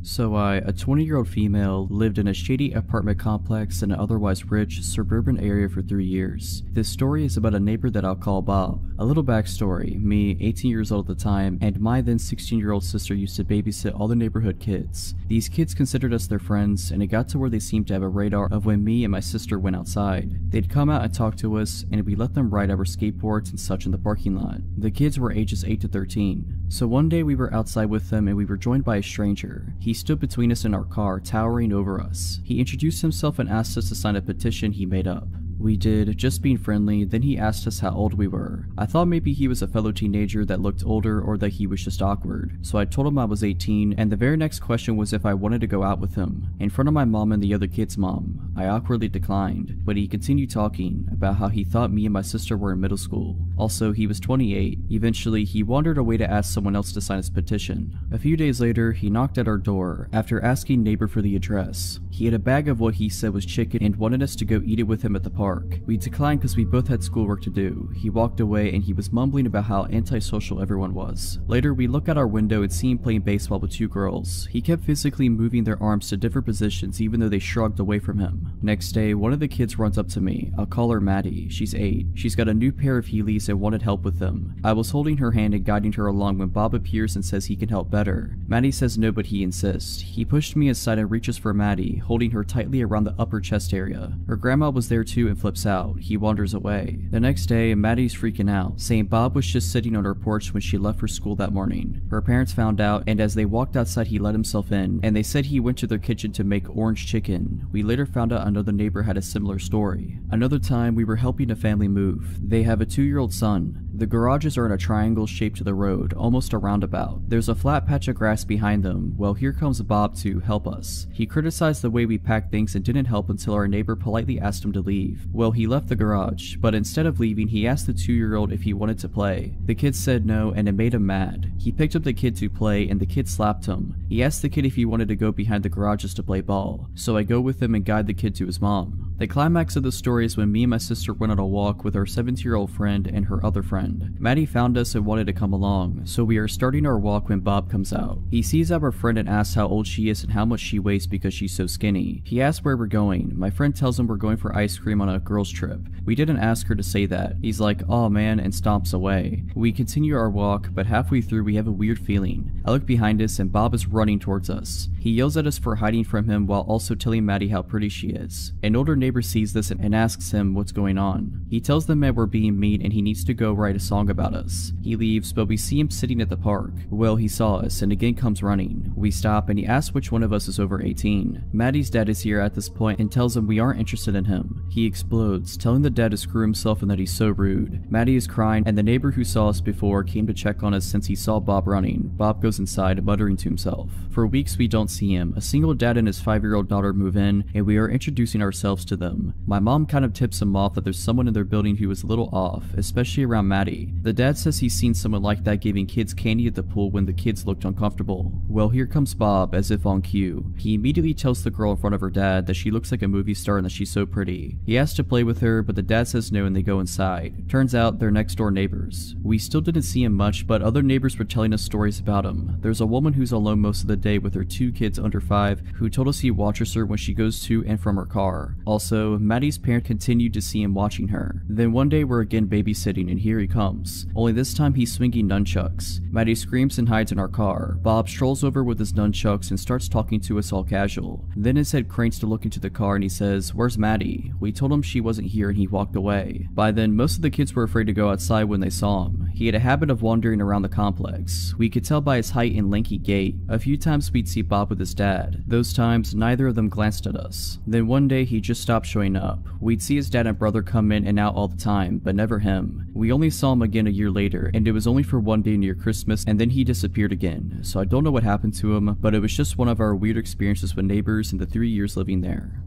So a 20-year-old female, lived in a shady apartment complex in an otherwise rich, suburban area for 3 years. This story is about a neighbor that I'll call Bob. A little backstory: me, 18 years old at the time, and my then 16-year-old sister used to babysit all the neighborhood kids. These kids considered us their friends, and it got to where they seemed to have a radar of when me and my sister went outside. They'd come out and talk to us, and we let them ride our skateboards and such in the parking lot. The kids were ages 8 to 13. So one day we were outside with them and we were joined by a stranger. He stood between us and our car, towering over us. He introduced himself and asked us to sign a petition he made up. We did, just being friendly. Then he asked us how old we were. I thought maybe he was a fellow teenager that looked older or that he was just awkward. So I told him I was 18, and the very next question was if I wanted to go out with him. In front of my mom and the other kid's mom, I awkwardly declined, but he continued talking about how he thought me and my sister were in middle school. Also, he was 28. Eventually, he wandered away to ask someone else to sign his petition. A few days later, he knocked at our door after asking neighbor for the address. He had a bag of what he said was chicken and wanted us to go eat it with him at the park. We declined because we both had schoolwork to do. He walked away and he was mumbling about how antisocial everyone was. Later, we look out our window and see him playing baseball with 2 girls. He kept physically moving their arms to different positions even though they shrugged away from him. Next day, one of the kids runs up to me. I'll call her Maddie. She's 8. She's got a new pair of Heelys and wanted help with them. I was holding her hand and guiding her along when Bob appears and says he can help better. Maddie says no, but he insists. He pushed me aside and reaches for Maddie, holding her tightly around the upper chest area. Her grandma was there too and flips out. He wanders away. The next day, Maddie's freaking out, saying Bob was just sitting on her porch when she left for school that morning. Her parents found out, and as they walked outside, he let himself in, and they said he went to their kitchen to make orange chicken. We later found out another neighbor had a similar story. Another time, we were helping a family move. They have a 2-year-old son. The garages are in a triangle shaped to the road, almost a roundabout. There's a flat patch of grass behind them. Well, here comes Bob to help us. He criticized the way we packed things and didn't help until our neighbor politely asked him to leave. Well, he left the garage, but instead of leaving, he asked the 2-year-old if he wanted to play. The kid said no, and it made him mad. He picked up the kid to play, and the kid slapped him. He asked the kid if he wanted to go behind the garages to play ball, so I go with him and guide the kid to his mom. The climax of the story is when me and my sister went on a walk with our 17-year-old friend and her other friend. Maddie found us and wanted to come along, so we are starting our walk when Bob comes out. He sees our friend and asks how old she is and how much she weighs because she's so skinny. He asks where we're going. My friend tells him we're going for ice cream on a girls trip. We didn't ask her to say that. He's like, "Aw man," and stomps away. We continue our walk, but halfway through we have a weird feeling. I look behind us and Bob is running towards us. He yells at us for hiding from him while also telling Maddie how pretty she is. An older neighbor sees this and asks him what's going on. He tells them that we're being mean and he needs to go write a song about us. He leaves, but we see him sitting at the park. Well, he saw us and again comes running. We stop and he asks which one of us is over 18. Maddie's dad is here at this point and tells him we aren't interested in him. He explodes, telling the dad to screw himself and that he's so rude. Maddie is crying and the neighbor who saw us before came to check on us since he saw Bob running. Bob goes inside, muttering to himself. For weeks we don't see him. A single dad and his 5-year-old daughter move in and we are introducing ourselves to them. My mom kind of tips him off that there's someone in their building who is a little off, especially around Maddie. The dad says he's seen someone like that giving kids candy at the pool when the kids looked uncomfortable. Well, here comes Bob, as if on cue. He immediately tells the girl in front of her dad that she looks like a movie star and that she's so pretty. He asks to play with her, but the dad says no and they go inside. Turns out they're next door neighbors. We still didn't see him much, but other neighbors were telling us stories about him. There's a woman who's alone most of the day with her 2 kids under 5 who told us he watches her when she goes to and from her car. Also, Maddie's parent continued to see him watching her. Then one day we're again babysitting and here he comes. Only this time he's swinging nunchucks. Maddie screams and hides in our car. Bob strolls over with his nunchucks and starts talking to us all casual. Then his head cranes to look into the car and he says, "Where's Maddie?" We told him she wasn't here and he walked away. By then, most of the kids were afraid to go outside when they saw him. He had a habit of wandering around the complex. We could tell by his height and lanky gait. A few times we'd see Bob with his dad. Those times, neither of them glanced at us. Then one day he just stopped showing up. We'd see his dad and brother come in and out all the time, but never him. We only saw him again a year later, and it was only for one day near Christmas, and then he disappeared again. So I don't know what happened to him, but it was just one of our weird experiences with neighbors in the 3 years living there.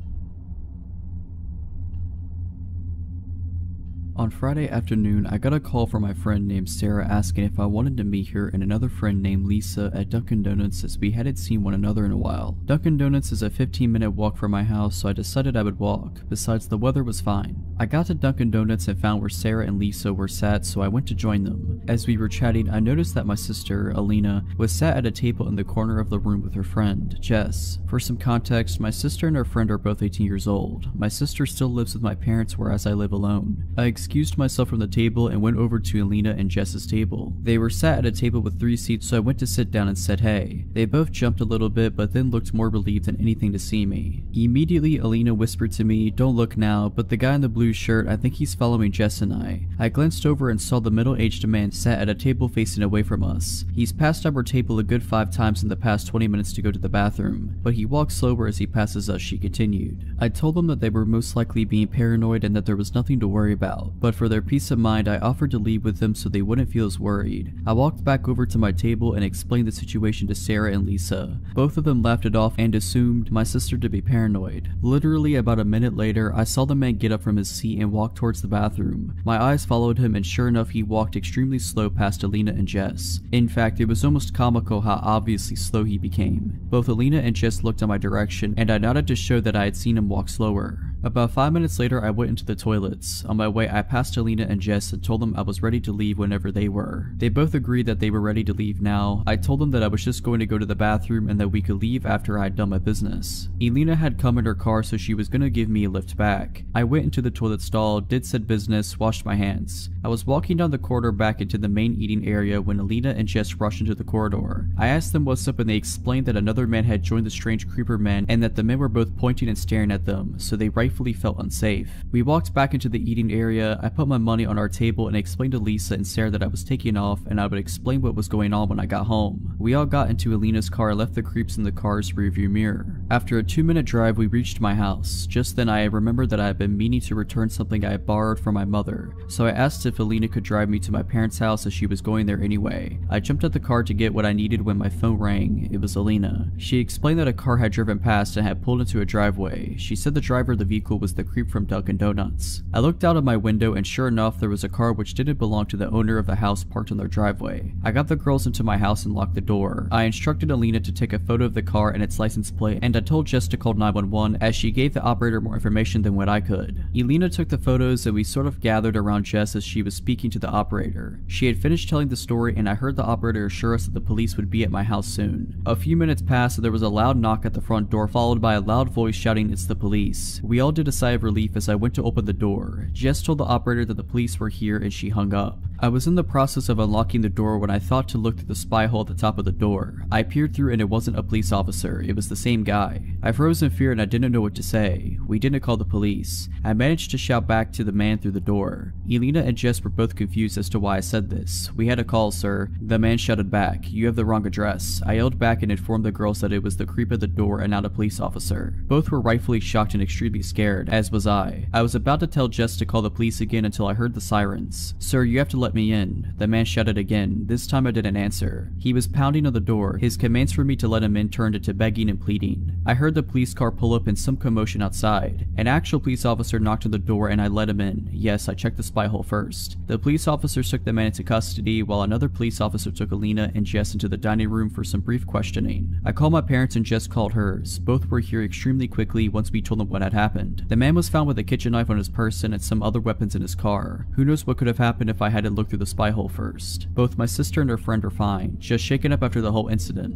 On Friday afternoon, I got a call from my friend named Sarah asking if I wanted to meet her and another friend named Lisa at Dunkin' Donuts as we hadn't seen one another in a while. Dunkin' Donuts is a 15-minute walk from my house, so I decided I would walk. Besides, the weather was fine. I got to Dunkin' Donuts and found where Sarah and Lisa were sat, so I went to join them. As we were chatting, I noticed that my sister, Alina, was sat at a table in the corner of the room with her friend, Jess. For some context, my sister and her friend are both 18 years old. My sister still lives with my parents, whereas I live alone. I excused myself from the table and went over to Alina and Jess's table. They were sat at a table with 3 seats, so I went to sit down and said hey. They both jumped a little bit, but then looked more relieved than anything to see me. Immediately, Alina whispered to me, "Don't look now, but the guy in the blue shirt, I think he's following Jess and I." I glanced over and saw the middle-aged man sat at a table facing away from us. He's passed our table a good 5 times in the past 20 minutes to go to the bathroom, but he walks slower as he passes us, she continued. I told them that they were most likely being paranoid and that there was nothing to worry about, but for their peace of mind, I offered to leave with them so they wouldn't feel as worried. I walked back over to my table and explained the situation to Sarah and Lisa. Both of them laughed it off and assumed my sister to be paranoid. Literally about a minute later, I saw the man get up from his seat and walk towards the bathroom. My eyes followed him, and sure enough, he walked extremely slow past Alina and Jess. In fact, it was almost comical how obviously slow he became. Both Alina and Jess looked in my direction, and I nodded to show that I had seen him walk slower. About 5 minutes later, I went into the toilets. On my way, I passed Alina and Jess and told them I was ready to leave whenever they were. They both agreed that they were ready to leave now. I told them that I was just going to go to the bathroom and that we could leave after I had done my business. Alina had come in her car, so she was gonna give me a lift back. I went into the toilet stall, did said business, washed my hands. I was walking down the corridor back into the main eating area when Alina and Jess rushed into the corridor. I asked them what's up and they explained that another man had joined the strange creeper men and that the men were both pointing and staring at them, so they rightfully felt unsafe. We walked back into the eating area. I put my money on our table and explained to Lisa and Sarah that I was taking off and I would explain what was going on when I got home. We all got into Alina's car and left the creeps in the car's rearview mirror. After a 2-minute drive, we reached my house. Just then, I remembered that I had been meaning to return something I had borrowed from my mother, so I asked if Alina could drive me to my parents' house as she was going there anyway. I jumped at the car to get what I needed when my phone rang. It was Alina. She explained that a car had driven past and had pulled into a driveway. She said the driver of the vehicle was the creep from Dunkin' Donuts. I looked out of my window and sure enough, there was a car which didn't belong to the owner of the house parked on their driveway. I got the girls into my house and locked the door. I instructed Alina to take a photo of the car and its license plate, and I told Jess to call 911 as she gave the operator more information than what I could. Alina took the photos and we sort of gathered around Jess as she was speaking to the operator. She had finished telling the story and I heard the operator assure us that the police would be at my house soon. A few minutes passed and there was a loud knock at the front door followed by a loud voice shouting, "It's the police." We all did a sigh of relief as I went to open the door. Jess told the operator that the police were here and she hung up. I was in the process of unlocking the door when I thought to look through the spy hole at the top of the door. I peered through and it wasn't a police officer, it was the same guy. I froze in fear and I didn't know what to say. We didn't call the police. I managed to shout back to the man through the door. Alina and Jess were both confused as to why I said this. "We had a call, sir." The man shouted back, "You have the wrong address." I yelled back and informed the girls that it was the creep at the door and not a police officer. Both were rightfully shocked and extremely scared, as was I. I was about to tell Jess to call the police again until I heard the sirens. "Sir, you have to let me in." The man shouted again. This time I didn't answer. He was pounding on the door. His commands for me to let him in turned into begging and pleading. I heard the police car pull up and some commotion outside. An actual police officer knocked on the door and I let him in. Yes, I checked the spy hole first. The police officers took the man into custody while another police officer took Alina and Jess into the dining room for some brief questioning. I called my parents and Jess called hers. Both were here extremely quickly once we told them what had happened. The man was found with a kitchen knife on his person and some other weapons in his car. Who knows what could have happened if I hadn't looked through the spy hole first. Both my sister and her friend are fine, just shaken up after the whole incident.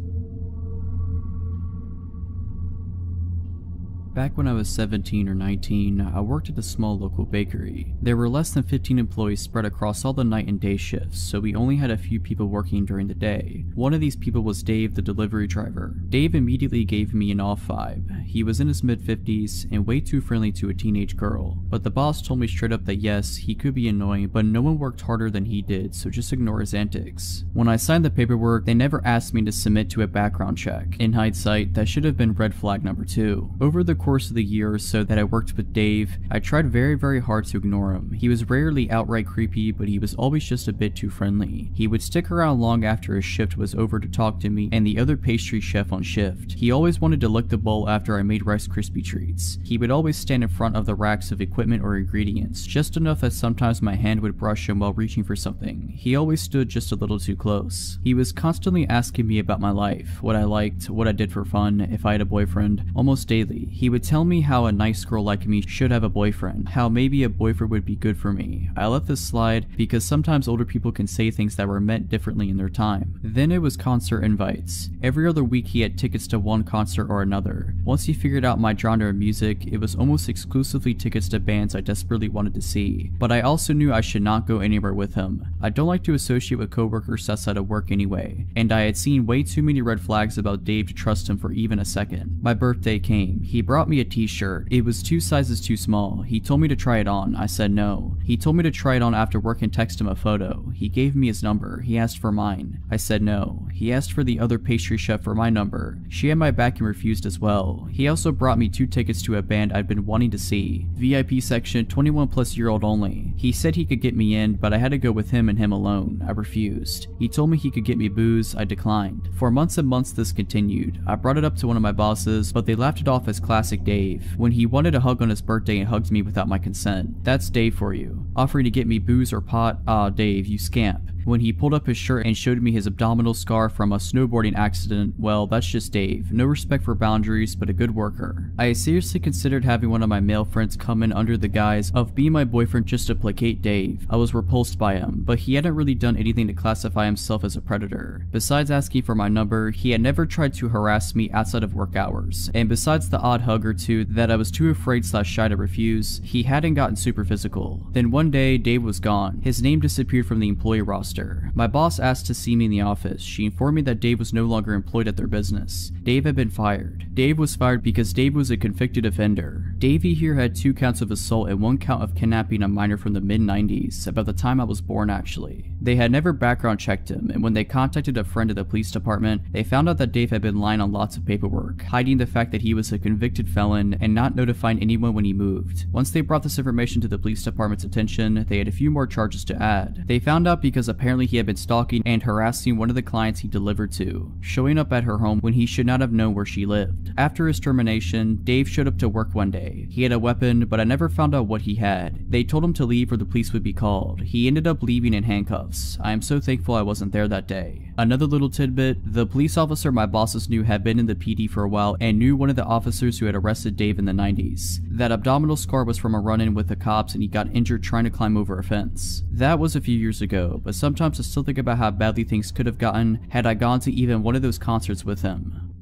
Back when I was 17 or 19, I worked at a small local bakery. There were less than 15 employees spread across all the night and day shifts, so we only had a few people working during the day. One of these people was Dave, the delivery driver. Dave immediately gave me an off vibe. He was in his mid-50s and way too friendly to a teenage girl, but the boss told me straight up that yes, he could be annoying, but no one worked harder than he did, so just ignore his antics. When I signed the paperwork, they never asked me to submit to a background check. In hindsight, that should have been red flag number 2. Over the course course of the year or so that I worked with Dave, I tried very hard to ignore him. He was rarely outright creepy, but he was always just a bit too friendly. He would stick around long after his shift was over to talk to me and the other pastry chef on shift. He always wanted to lick the bowl after I made Rice Krispie treats. He would always stand in front of the racks of equipment or ingredients, just enough that sometimes my hand would brush him while reaching for something. He always stood just a little too close. He was constantly asking me about my life, what I liked, what I did for fun, if I had a boyfriend, almost daily. He would tell me how a nice girl like me should have a boyfriend, how maybe a boyfriend would be good for me. I let this slide because sometimes older people can say things that were meant differently in their time. Then it was concert invites. Every other week he had tickets to one concert or another. Once he figured out my genre of music, it was almost exclusively tickets to bands I desperately wanted to see. But I also knew I should not go anywhere with him. I don't like to associate with coworkers outside of work anyway, and I had seen way too many red flags about Dave to trust him for even a second. My birthday came. He brought me a t-shirt. It was 2 sizes too small. He told me to try it on. I said no. He told me to try it on after work and text him a photo. He gave me his number. He asked for mine. I said no. He asked for the other pastry chef for my number. She had my back and refused as well. He also brought me 2 tickets to a band I'd been wanting to see. VIP section, 21+-year-old only. He said he could get me in, but I had to go with him and him alone. I refused. He told me he could get me booze. I declined. For months and months this continued. I brought it up to one of my bosses, but they laughed it off as classic Dave. When he wanted a hug on his birthday and hugged me without my consent. That's Dave for you. Offering to get me booze or pot? Ah, Dave, you scamp. When he pulled up his shirt and showed me his abdominal scar from a snowboarding accident, well, that's just Dave. No respect for boundaries, but a good worker. I seriously considered having one of my male friends come in under the guise of being my boyfriend just to placate Dave. I was repulsed by him, but he hadn't really done anything to classify himself as a predator. Besides asking for my number, he had never tried to harass me outside of work hours. And besides the odd hug or two that I was too afraid/shy to refuse, he hadn't gotten super physical. Then one day, Dave was gone. His name disappeared from the employee roster. My boss asked to see me in the office. She informed me that Dave was no longer employed at their business. Dave had been fired. Dave was fired because Dave was a convicted offender. Davey here had 2 counts of assault and 1 count of kidnapping a minor from the mid-90s, about the time I was born actually. They had never background checked him, and when they contacted a friend at the police department, they found out that Dave had been lying on lots of paperwork, hiding the fact that he was a convicted felon and not notifying anyone when he moved. Once they brought this information to the police department's attention, they had a few more charges to add. They found out because apparently he had been stalking and harassing one of the clients he delivered to, showing up at her home when he should not have known where she lived. After his termination, Dave showed up to work one day. He had a weapon, but I never found out what he had. They told him to leave or the police would be called. He ended up leaving in handcuffs. I am so thankful I wasn't there that day. Another little tidbit, the police officer my bosses knew had been in the PD for a while and knew one of the officers who had arrested Dave in the 90s. That abdominal scar was from a run-in with the cops and he got injured trying to climb over a fence. That was a few years ago, but sometimes I still think about how badly things could have gotten had I gone to even one of those concerts with him.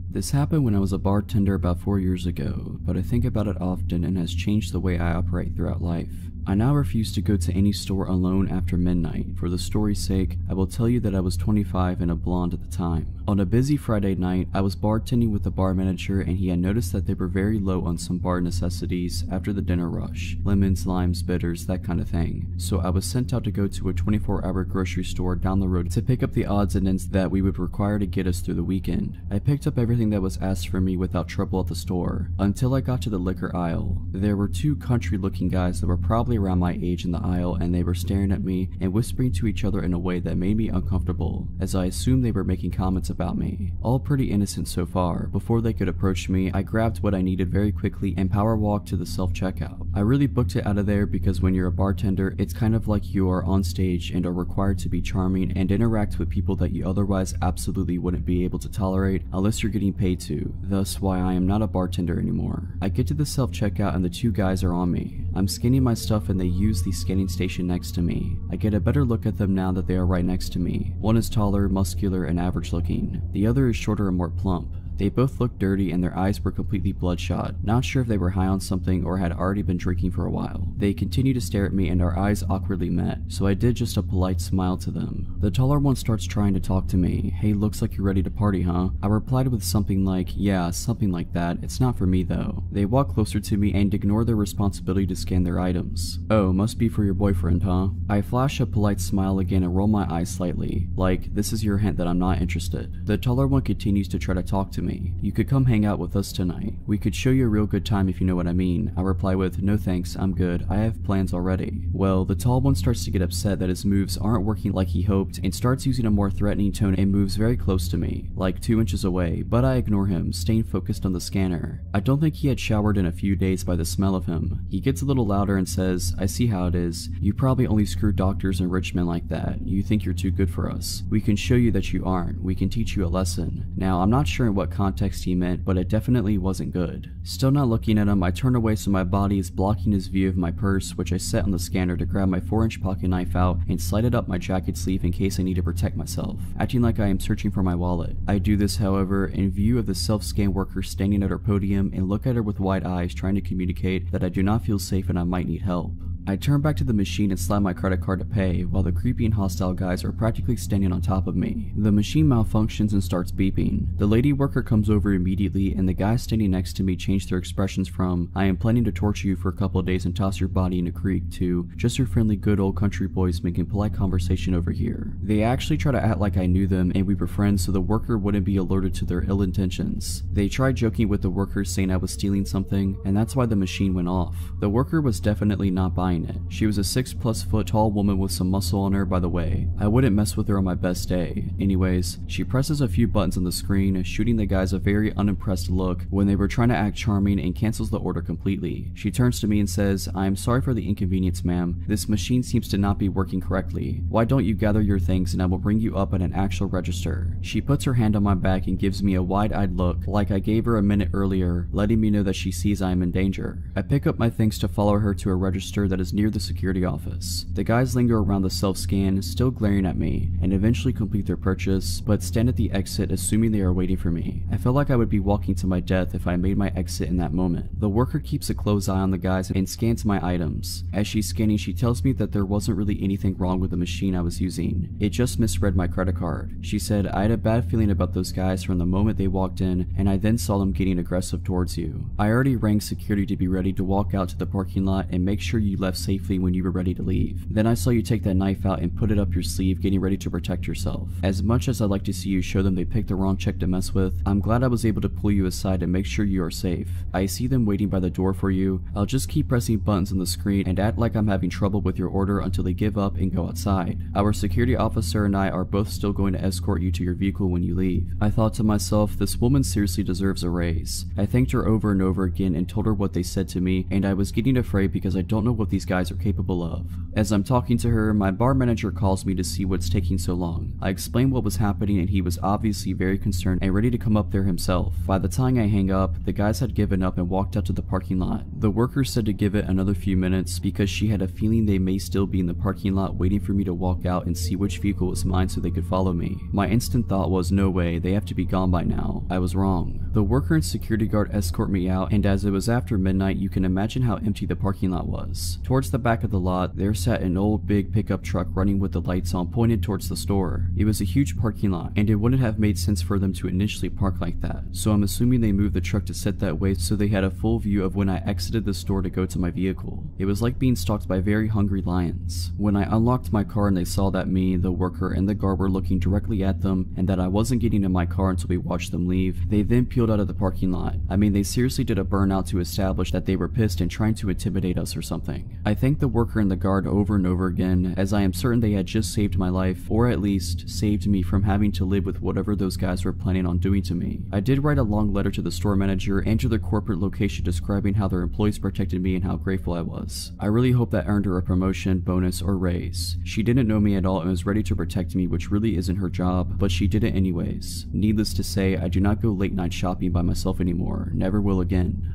This happened when I was a bartender about 4 years ago, but I think about it often and has changed the way I operate throughout life. I now refuse to go to any store alone after midnight. For the story's sake, I will tell you that I was 25 and a blonde at the time. On a busy Friday night, I was bartending with the bar manager and he had noticed that they were very low on some bar necessities after the dinner rush. Lemons, limes, bitters, that kind of thing. So I was sent out to go to a 24-hour grocery store down the road to pick up the odds and ends that we would require to get us through the weekend. I picked up everything that was asked for me without trouble at the store, until I got to the liquor aisle. There were 2 country-looking guys that were probably around my age in the aisle and they were staring at me and whispering to each other in a way that made me uncomfortable, as I assumed they were making comments about me. All pretty innocent so far. Before they could approach me, I grabbed what I needed very quickly and power walked to the self-checkout. I really booked it out of there because when you're a bartender, it's kind of like you are on stage and are required to be charming and interact with people that you otherwise absolutely wouldn't be able to tolerate unless you're getting paid to. Thus why I am not a bartender anymore. I get to the self-checkout and the 2 guys are on me. I'm scanning my stuff and they use the scanning station next to me. I get a better look at them now that they are right next to me. One is taller, muscular, and average looking. The other is shorter and more plump. They both looked dirty and their eyes were completely bloodshot, not sure if they were high on something or had already been drinking for a while. They continued to stare at me and our eyes awkwardly met, so I did just a polite smile to them. The taller one starts trying to talk to me. Hey, looks like you're ready to party, huh? I replied with something like, yeah, something like that. It's not for me though. They walk closer to me and ignore their responsibility to scan their items. Oh, must be for your boyfriend, huh? I flash a polite smile again and roll my eyes slightly, like, this is your hint that I'm not interested. The taller one continues to try to talk to me. me. You could come hang out with us tonight. We could show you a real good time if you know what I mean. I reply with, no thanks, I'm good. I have plans already. Well, the tall one starts to get upset that his moves aren't working like he hoped and starts using a more threatening tone and moves very close to me, like 2 inches away, but I ignore him, staying focused on the scanner. I don't think he had showered in a few days by the smell of him. He gets a little louder and says, I see how it is. You probably only screw doctors and rich men like that. You think you're too good for us. We can show you that you aren't. We can teach you a lesson. Now, I'm not sure in what context he meant, but it definitely wasn't good. Still not looking at him, I turn away so my body is blocking his view of my purse, which I set on the scanner to grab my 4-inch pocket knife out and slide it up my jacket sleeve in case I need to protect myself, acting like I am searching for my wallet. I do this, however, in view of the self-scan worker standing at her podium and look at her with wide eyes trying to communicate that I do not feel safe and I might need help. I turn back to the machine and slide my credit card to pay, while the creepy and hostile guys are practically standing on top of me. The machine malfunctions and starts beeping. The lady worker comes over immediately, and the guys standing next to me change their expressions from, I am planning to torture you for a couple of days and toss your body in a creek, to, just your friendly good old country boys making polite conversation over here. They actually try to act like I knew them and we were friends so the worker wouldn't be alerted to their ill intentions. They tried joking with the worker saying I was stealing something, and that's why the machine went off. The worker was definitely not buying it. She was a 6+ foot tall woman with some muscle on her, by the way. I wouldn't mess with her on my best day. Anyways, she presses a few buttons on the screen, shooting the guys a very unimpressed look when they were trying to act charming, and cancels the order completely. She turns to me and says, I am sorry for the inconvenience, ma'am. This machine seems to not be working correctly. Why don't you gather your things and I will bring you up at an actual register. She puts her hand on my back and gives me a wide-eyed look like I gave her a minute earlier, letting me know that she sees I am in danger. I pick up my things to follow her to a register that is near the security office. The guys linger around the self-scan, still glaring at me, and eventually complete their purchase, but stand at the exit assuming they are waiting for me. I felt like I would be walking to my death if I made my exit in that moment. The worker keeps a close eye on the guys and scans my items. As she's scanning, she tells me that there wasn't really anything wrong with the machine I was using. It just misread my credit card. She said, I had a bad feeling about those guys from the moment they walked in, and I then saw them getting aggressive towards you. I already rang security to be ready to walk out to the parking lot and make sure you left safely when you were ready to leave. Then I saw you take that knife out and put it up your sleeve, getting ready to protect yourself. As much as I'd like to see you show them they picked the wrong chick to mess with, I'm glad I was able to pull you aside and make sure you are safe. I see them waiting by the door for you. I'll just keep pressing buttons on the screen and act like I'm having trouble with your order until they give up and go outside. Our security officer and I are both still going to escort you to your vehicle when you leave. I thought to myself, this woman seriously deserves a raise. I thanked her over and over again and told her what they said to me, and I was getting afraid because I don't know what these guys are capable of. As I'm talking to her, my bar manager calls me to see what's taking so long. I explained what was happening and he was obviously very concerned and ready to come up there himself. By the time I hang up, the guys had given up and walked out to the parking lot. The worker said to give it another few minutes because she had a feeling they may still be in the parking lot waiting for me to walk out and see which vehicle was mine so they could follow me. My instant thought was, no way, they have to be gone by now. I was wrong. The worker and security guard escort me out, and as it was after midnight, you can imagine how empty the parking lot was. Towards the back of the lot, there sat an old big pickup truck running with the lights on pointed towards the store. It was a huge parking lot, and it wouldn't have made sense for them to initially park like that, so I'm assuming they moved the truck to sit that way so they had a full view of when I exited the store to go to my vehicle. It was like being stalked by very hungry lions. When I unlocked my car and they saw that me, the worker, and the guard were looking directly at them and that I wasn't getting in my car until we watched them leave, they then peeled out of the parking lot. I mean, they seriously did a burnout to establish that they were pissed and trying to intimidate us or something. I thanked the worker and the guard over and over again, as I am certain they had just saved my life, or at least saved me from having to live with whatever those guys were planning on doing to me. I did write a long letter to the store manager and to their corporate location describing how their employees protected me and how grateful I was. I really hope that earned her a promotion, bonus, or raise. She didn't know me at all and was ready to protect me, which really isn't her job, but she did it anyways. Needless to say, I do not go late night shopping by myself anymore. Never will again.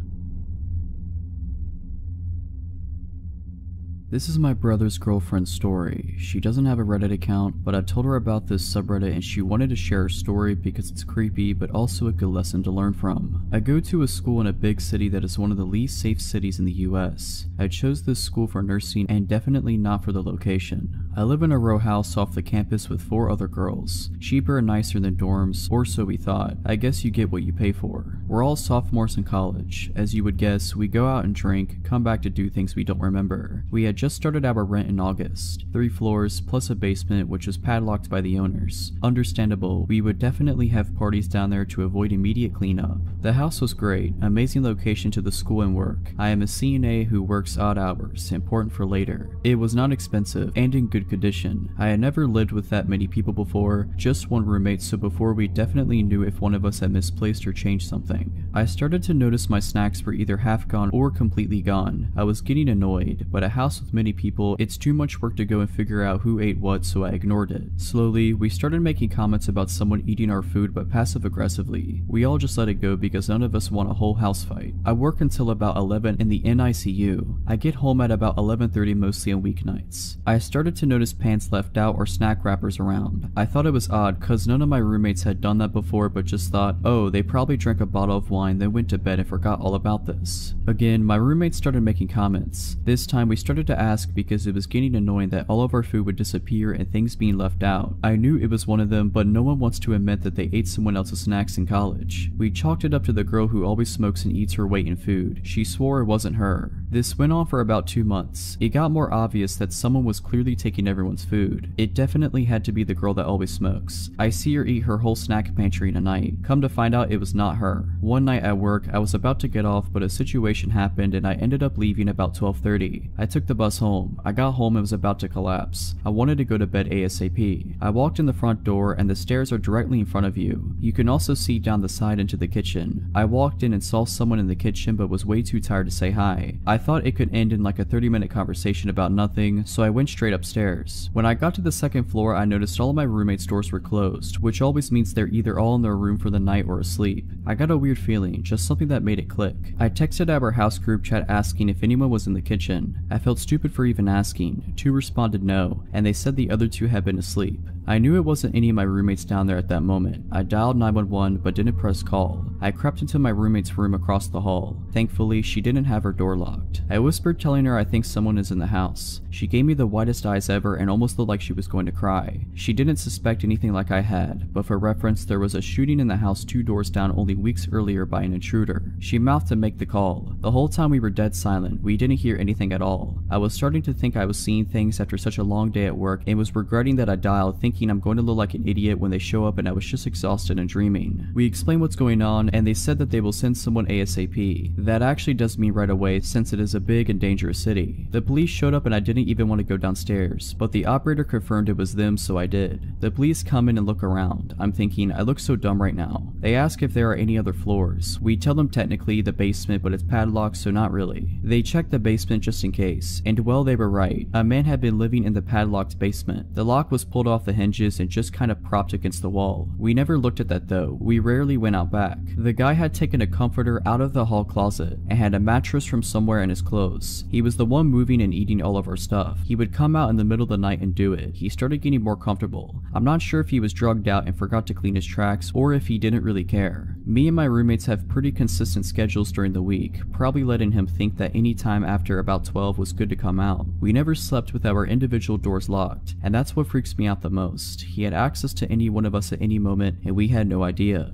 This is my brother's girlfriend's story. She doesn't have a Reddit account, but I told her about this subreddit and she wanted to share her story because it's creepy but also a good lesson to learn from. I go to a school in a big city that is one of the least safe cities in the US. I chose this school for nursing and definitely not for the location. I live in a row house off the campus with 4 other girls. Cheaper and nicer than dorms, or so we thought. I guess you get what you pay for. We're all sophomores in college. As you would guess, we go out and drink, come back to do things we don't remember. We had just started our rent in August, 3 floors plus a basement which was padlocked by the owners. Understandable, we would definitely have parties down there to avoid immediate cleanup. The house was great, amazing location to the school and work. I am a CNA who works odd hours, important for later. It was not expensive and in good condition. I had never lived with that many people before, just one roommate, so before we definitely knew if one of us had misplaced or changed something. I started to notice my snacks were either half gone or completely gone. I was getting annoyed, but a house with many people, it's too much work to go and figure out who ate what, so I ignored it. Slowly, we started making comments about someone eating our food, but passive aggressively. We all just let it go because none of us want a whole house fight. I work until about 11 in the NICU. I get home at about 11:30 mostly on weeknights. I started to notice pants left out or snack wrappers around. I thought it was odd cause none of my roommates had done that before, but just thought, oh, they probably drank a bottle of wine, then went to bed and forgot all about this. Again, my roommates started making comments. This time we started to ask because it was getting annoying that all of our food would disappear and things being left out. I knew it was one of them, but no one wants to admit that they ate someone else's snacks in college. We chalked it up to the girl who always smokes and eats her weight in food. She swore it wasn't her. This went on for about 2 months. It got more obvious that someone was clearly taking everyone's food. It definitely had to be the girl that always smokes. I see her eat her whole snack pantry in a night. Come to find out it was not her. One night at work, I was about to get off, but a situation happened and I ended up leaving about 12:30. I took the bus home. I got home and was about to collapse. I wanted to go to bed ASAP. I walked in the front door and the stairs are directly in front of you. You can also see down the side into the kitchen. I walked in and saw someone in the kitchen but was way too tired to say hi. I thought it could end in like a 30-minute conversation about nothing, so I went straight upstairs. When I got to the second floor, I noticed all of my roommates' doors were closed, which always means they're either all in their room for the night or asleep. I got a weird feeling, just something that made it click. I texted our house group chat asking if anyone was in the kitchen. I felt stupid for even asking. 2 responded no, and they said the other 2 had been asleep. I knew it wasn't any of my roommates down there at that moment. I dialed 911 but didn't press call. I crept into my roommate's room across the hall. Thankfully, she didn't have her door locked. I whispered telling her I think someone is in the house. She gave me the widest eyes ever and almost looked like she was going to cry. She didn't suspect anything like I had, but for reference, there was a shooting in the house 2 doors down only weeks earlier by an intruder. She mouthed to make the call. The whole time we were dead silent. We didn't hear anything at all. I was starting to think I was seeing things after such a long day at work and was regretting that I dialed, thinking I'm going to look like an idiot when they show up and I was just exhausted and dreaming. We explained what's going on and they said that they will send someone ASAP. That actually does mean right away since it is a big and dangerous city. The police showed up and I didn't even want to go downstairs, but the operator confirmed it was them, so I did. The police come in and look around. I'm thinking, I look so dumb right now. They ask if there are any other floors. We tell them technically the basement, but it's padlocked, so not really. They check the basement just in case, and well, they were right. A man had been living in the padlocked basement. The lock was pulled off the hinges and just kind of propped against the wall. We never looked at that though. We rarely went out back. The guy had taken a comforter out of the hall closet and had a mattress from somewhere in his clothes. He was the one moving and eating all of our stuff. He would come out in the middle of the night and do it. He started getting more comfortable. I'm not sure if he was drugged out and forgot to clean his tracks or if he didn't really care. Me and my roommates have pretty consistent schedules during the week, probably letting him think that any time after about 12 was good to come out. We never slept with our individual doors locked, and that's what freaks me out the most. He had access to any one of us at any moment and we had no idea.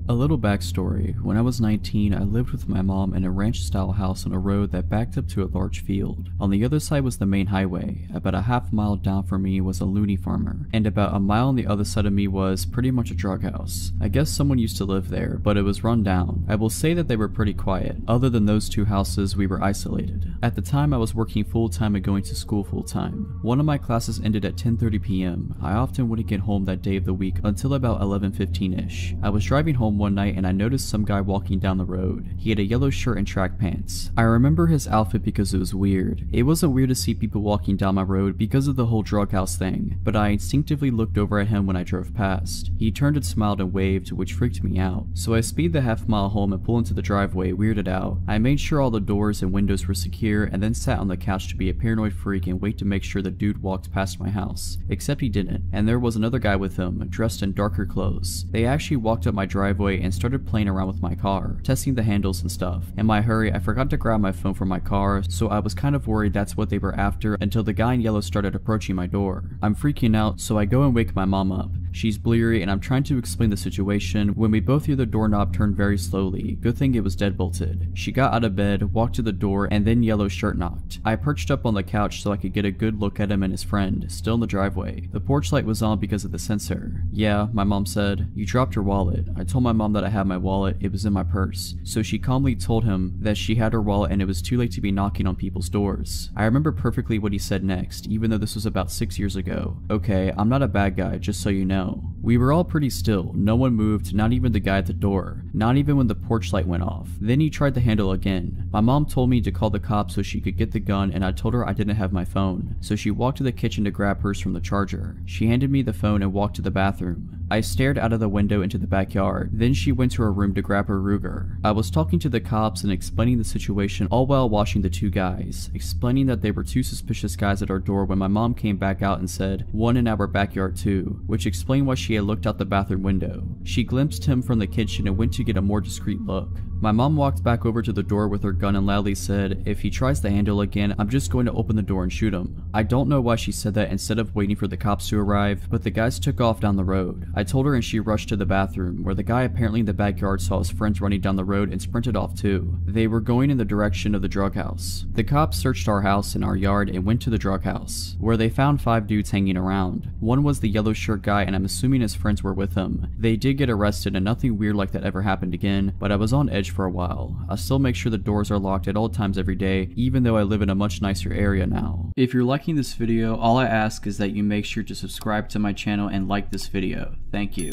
A little backstory. When I was 19, I lived with my mom in a ranch-style house on a road that backed up to a large field. On the other side was the main highway. About a half mile down from me was a loony farmer, and about a mile on the other side of me was pretty much a drug house. I guess someone used to live there, but it was run down. I will say that they were pretty quiet. Other than those 2 houses, we were isolated. At the time, I was working full-time and going to school full-time. One of my classes ended at 10:30 p.m. I often wouldn't get home that day of the week until about 11:15ish. I was driving home one night and I noticed some guy walking down the road. He had a yellow shirt and track pants. I remember his outfit because it was weird. It wasn't weird to see people walking down my road because of the whole drug house thing, but I instinctively looked over at him when I drove past. He turned and smiled and waved, which freaked me out. So I speed the half-mile home and pull into the driveway, weirded out. I made sure all the doors and windows were secure and then sat on the couch to be a paranoid freak and wait to make sure the dude walked past my house. Except he didn't, and there was another guy with him, dressed in darker clothes. They actually walked up my driveway and started playing around with my car, testing the handles and stuff. In my hurry, I forgot to grab my phone from my car, so I was kind of worried that's what they were after until the guy in yellow started approaching my door. I'm freaking out, so I go and wake my mom up. She's bleary and I'm trying to explain the situation when we both hear the doorknob turn very slowly. Good thing it was deadbolted. She got out of bed, walked to the door, and then yellow shirt knocked. I perched up on the couch so I could get a good look at him and his friend, still in the driveway. The porch light was on because of the sensor. Yeah, my mom said, "You dropped your wallet." I told my mom that I had my wallet, it was in my purse. So she calmly told him that she had her wallet and it was too late to be knocking on people's doors. I remember perfectly what he said next, even though this was about 6 years ago. "Okay, I'm not a bad guy, just so you know." We were all pretty still, no one moved, not even the guy at the door, not even when the porch light went off. Then he tried the handle again. My mom told me to call the cops so she could get the gun, and I told her I didn't have my phone. So she walked to the kitchen to grab hers from the charger. She handed me the phone and walked to the bathroom. I stared out of the window into the backyard. Then she went to her room to grab her Ruger. I was talking to the cops and explaining the situation, all while watching the two guys, explaining that they were two suspicious guys at our door when my mom came back out and said, "One in our backyard too," which explained why she had looked out the bathroom window. She glimpsed him from the kitchen and went to get a more discreet look. My mom walked back over to the door with her gun and loudly said, "If he tries the handle again, I'm just going to open the door and shoot him." I don't know why she said that instead of waiting for the cops to arrive, but the guys took off down the road. I told her and she rushed to the bathroom, where the guy apparently in the backyard saw his friends running down the road and sprinted off too. They were going in the direction of the drug house. The cops searched our house and our yard and went to the drug house, where they found 5 dudes hanging around. One was the yellow shirt guy and I'm assuming his friends were with him. They did get arrested and nothing weird like that ever happened again, but I was on edge for a while. I still make sure the doors are locked at all times every day, even though I live in a much nicer area now. If you're liking this video, all I ask is that you make sure to subscribe to my channel and like this video. Thank you.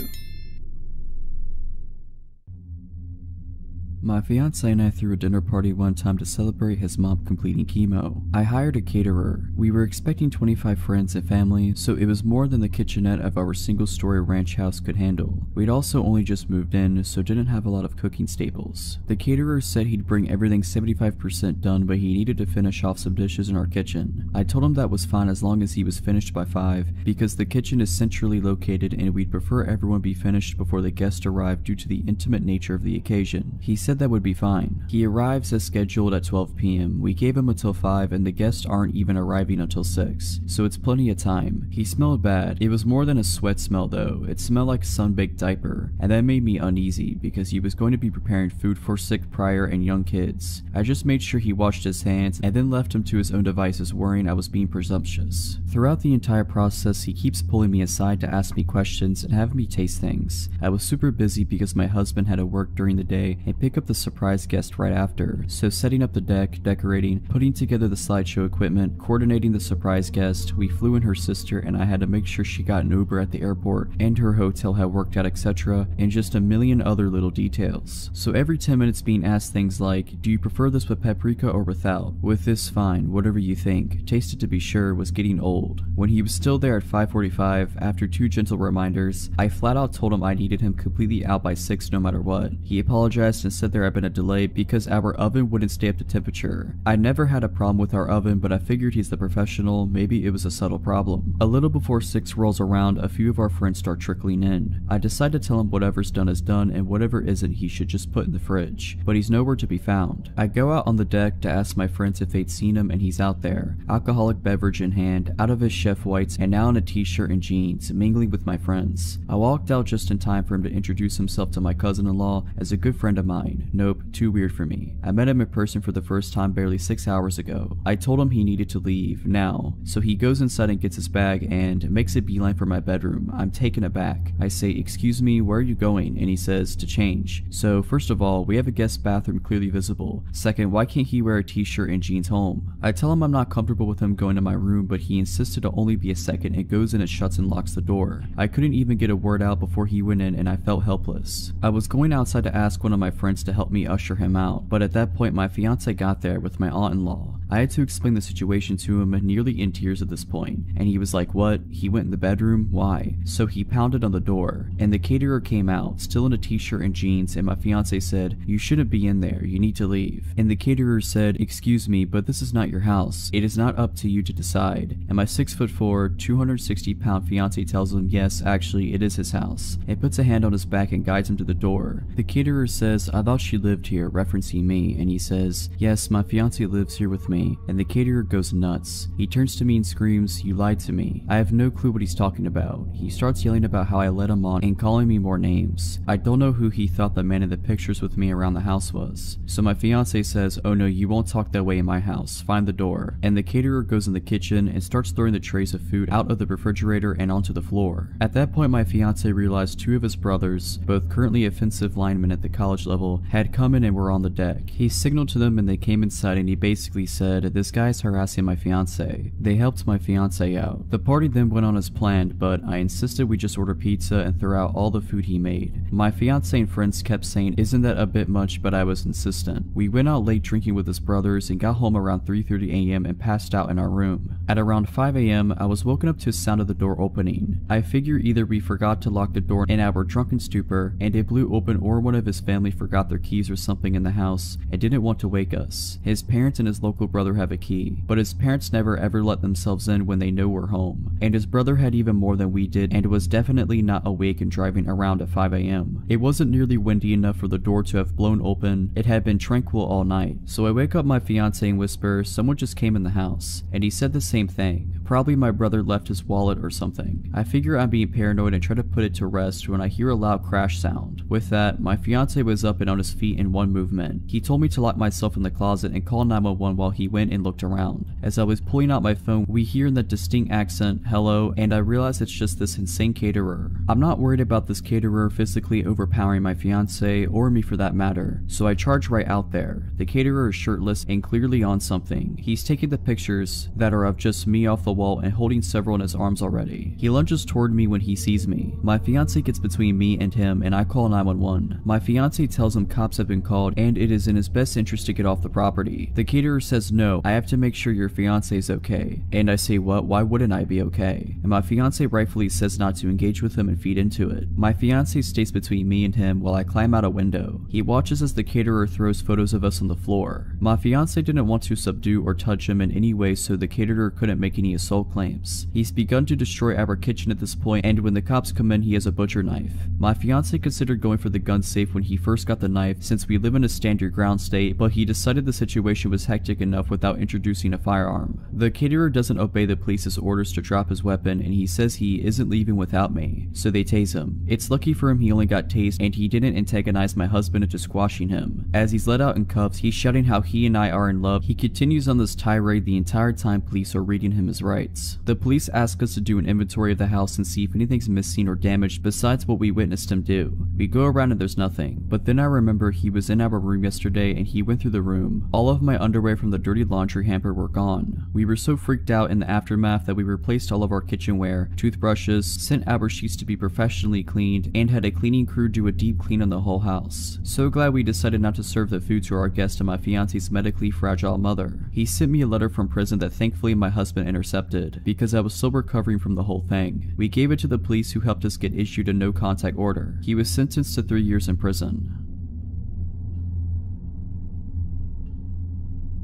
My fiance and I threw a dinner party one time to celebrate his mom completing chemo. I hired a caterer. We were expecting 25 friends and family, so it was more than the kitchenette of our single-story ranch house could handle. We'd also only just moved in, so didn't have a lot of cooking staples. The caterer said he'd bring everything 75% done, but he needed to finish off some dishes in our kitchen. I told him that was fine as long as he was finished by 5, because the kitchen is centrally located and we'd prefer everyone be finished before the guests arrive due to the intimate nature of the occasion. He said that would be fine. He arrives as scheduled at 12 p.m. We gave him until 5 and the guests aren't even arriving until 6, so it's plenty of time. He smelled bad. It was more than a sweat smell though. It smelled like a sun-baked diaper, and that made me uneasy because he was going to be preparing food for sick, prior, and young kids. I just made sure he washed his hands and then left him to his own devices, worrying I was being presumptuous. Throughout the entire process, he keeps pulling me aside to ask me questions and have me taste things. I was super busy because my husband had to work during the day and pick up the surprise guest right after, so setting up the deck, decorating, putting together the slideshow equipment, coordinating the surprise guest, we flew in her sister and I had to make sure she got an Uber at the airport and her hotel had worked out, etc., and just a million other little details. So every 10 minutes being asked things like, "Do you prefer this with paprika or without? With this, fine, whatever you think. Taste it to be sure," was getting old. When he was still there at 5:45, after 2 gentle reminders, I flat out told him I needed him completely out by 6 no matter what. He apologized and said there had been a delay because our oven wouldn't stay up to temperature. I never had a problem with our oven, but I figured he's the professional, maybe it was a subtle problem. A little before 6 rolls around, a few of our friends start trickling in. I decide to tell him whatever's done is done and whatever isn't he should just put in the fridge, but he's nowhere to be found. I go out on the deck to ask my friends if they'd seen him and he's out there, alcoholic beverage in hand, out of his chef whites and now in a t-shirt and jeans, mingling with my friends. I walked out just in time for him to introduce himself to my cousin-in-law as a good friend of mine. Nope, too weird for me. I met him in person for the first time barely 6 hours ago. I told him he needed to leave, now. So he goes inside and gets his bag and makes a beeline for my bedroom. I'm taken aback. I say, "Excuse me, where are you going?" And he says, "To change." So first of all, we have a guest bathroom clearly visible. Second, why can't he wear a t-shirt and jeans home? I tell him I'm not comfortable with him going to my room, but he insisted to only be a second and goes in and shuts and locks the door. I couldn't even get a word out before he went in and I felt helpless. I was going outside to ask one of my friends to help me usher him out, but at that point my fiance got there with my aunt-in-law. I had to explain the situation to him, nearly in tears at this point, and he was like, "What? He went in the bedroom? Why?" So he pounded on the door, and the caterer came out, still in a t-shirt and jeans, and my fiance said, "You shouldn't be in there, you need to leave." And the caterer said, "Excuse me, but this is not your house. It is not up to you to decide." And my 6'4", 260-pound fiance tells him, yes, actually, it is his house, and puts a hand on his back and guides him to the door. The caterer says, "I thought thought she lived here, referencing me, and he says, yes, my fiance lives here with me, and the caterer goes nuts. He turns to me and screams, you lied to me. I have no clue what he's talking about. He starts yelling about how I led him on and calling me more names. I don't know who he thought the man in the pictures with me around the house was. So my fiance says, oh no, you won't talk that way in my house, find the door. And the caterer goes in the kitchen and starts throwing the trays of food out of the refrigerator and onto the floor. At that point, my fiance realized two of his brothers, both currently offensive linemen at the college level, had come in and were on the deck. He signaled to them and they came inside, and he basically said, this guy's harassing my fiance. They helped my fiance out. The party then went on as planned, but I insisted we just order pizza and throw out all the food he made. My fiance and friends kept saying, isn't that a bit much, but I was insistent. We went out late drinking with his brothers and got home around 3:30 a.m. and passed out in our room. At around 5 a.m. I was woken up to the sound of the door opening. I figure either we forgot to lock the door in our drunken stupor and it blew open, or one of his family forgot their keys or something in the house and didn't want to wake us. His parents and his local brother have a key, but his parents never ever let themselves in when they know we're home. And his brother had even more than we did and was definitely not awake and driving around at 5 a.m. It wasn't nearly windy enough for the door to have blown open. It had been tranquil all night. So I wake up my fiance and whisper, someone just came in the house. And he said the same thing. Probably my brother left his wallet or something. I figure I'm being paranoid and try to put it to rest when I hear a loud crash sound. With that, my fiance was up and on his feet in one movement. He told me to lock myself in the closet and call 911 while he went and looked around. As I was pulling out my phone, we hear in that distinct accent, hello, and I realize it's just this insane caterer. I'm not worried about this caterer physically overpowering my fiance, or me for that matter, so I charge right out there. The caterer is shirtless and clearly on something. He's taking the pictures that are of just me off the wall and holding several in his arms already. He lunges toward me when he sees me. My fiance gets between me and him and I call 911. My fiance tells him cops have been called and it is in his best interest to get off the property. The caterer says, no, I have to make sure your fiance is okay. And I say, what? Why wouldn't I be okay? And my fiance rightfully says not to engage with him and feed into it. My fiance stays between me and him while I climb out a window. He watches as the caterer throws photos of us on the floor. My fiance didn't want to subdue or touch him in any way, so the caterer couldn't make any assault claims. He's begun to destroy our kitchen at this point, and when the cops come in, he has a butcher knife. My fiance considered going for the gun safe when he first got the knife, since we live in a stand your ground state, but he decided the situation was hectic enough without introducing a firearm. The caterer doesn't obey the police's orders to drop his weapon, and he says he isn't leaving without me, so they tase him. It's lucky for him he only got tased and he didn't antagonize my husband into squashing him. As he's let out in cuffs, he's shouting how he and I are in love. He continues on this tirade the entire time police are reading him his rights. The police ask us to do an inventory of the house and see if anything's missing or damaged besides what we witnessed him do. We go around and there's nothing, but then I remember he was in our room yesterday and he went through the room. All of my underwear from the dirty laundry hamper were gone. We were so freaked out in the aftermath that we replaced all of our kitchenware, toothbrushes, sent our sheets to be professionally cleaned, and had a cleaning crew do a deep clean on the whole house. So glad we decided not to serve the food to our guest and my fiance's medically fragile mother. He sent me a letter from prison that thankfully my husband intercepted, because I was still recovering from the whole thing. We gave it to the police, who helped us get issued a no contact order. He was sentenced to 3 years in prison.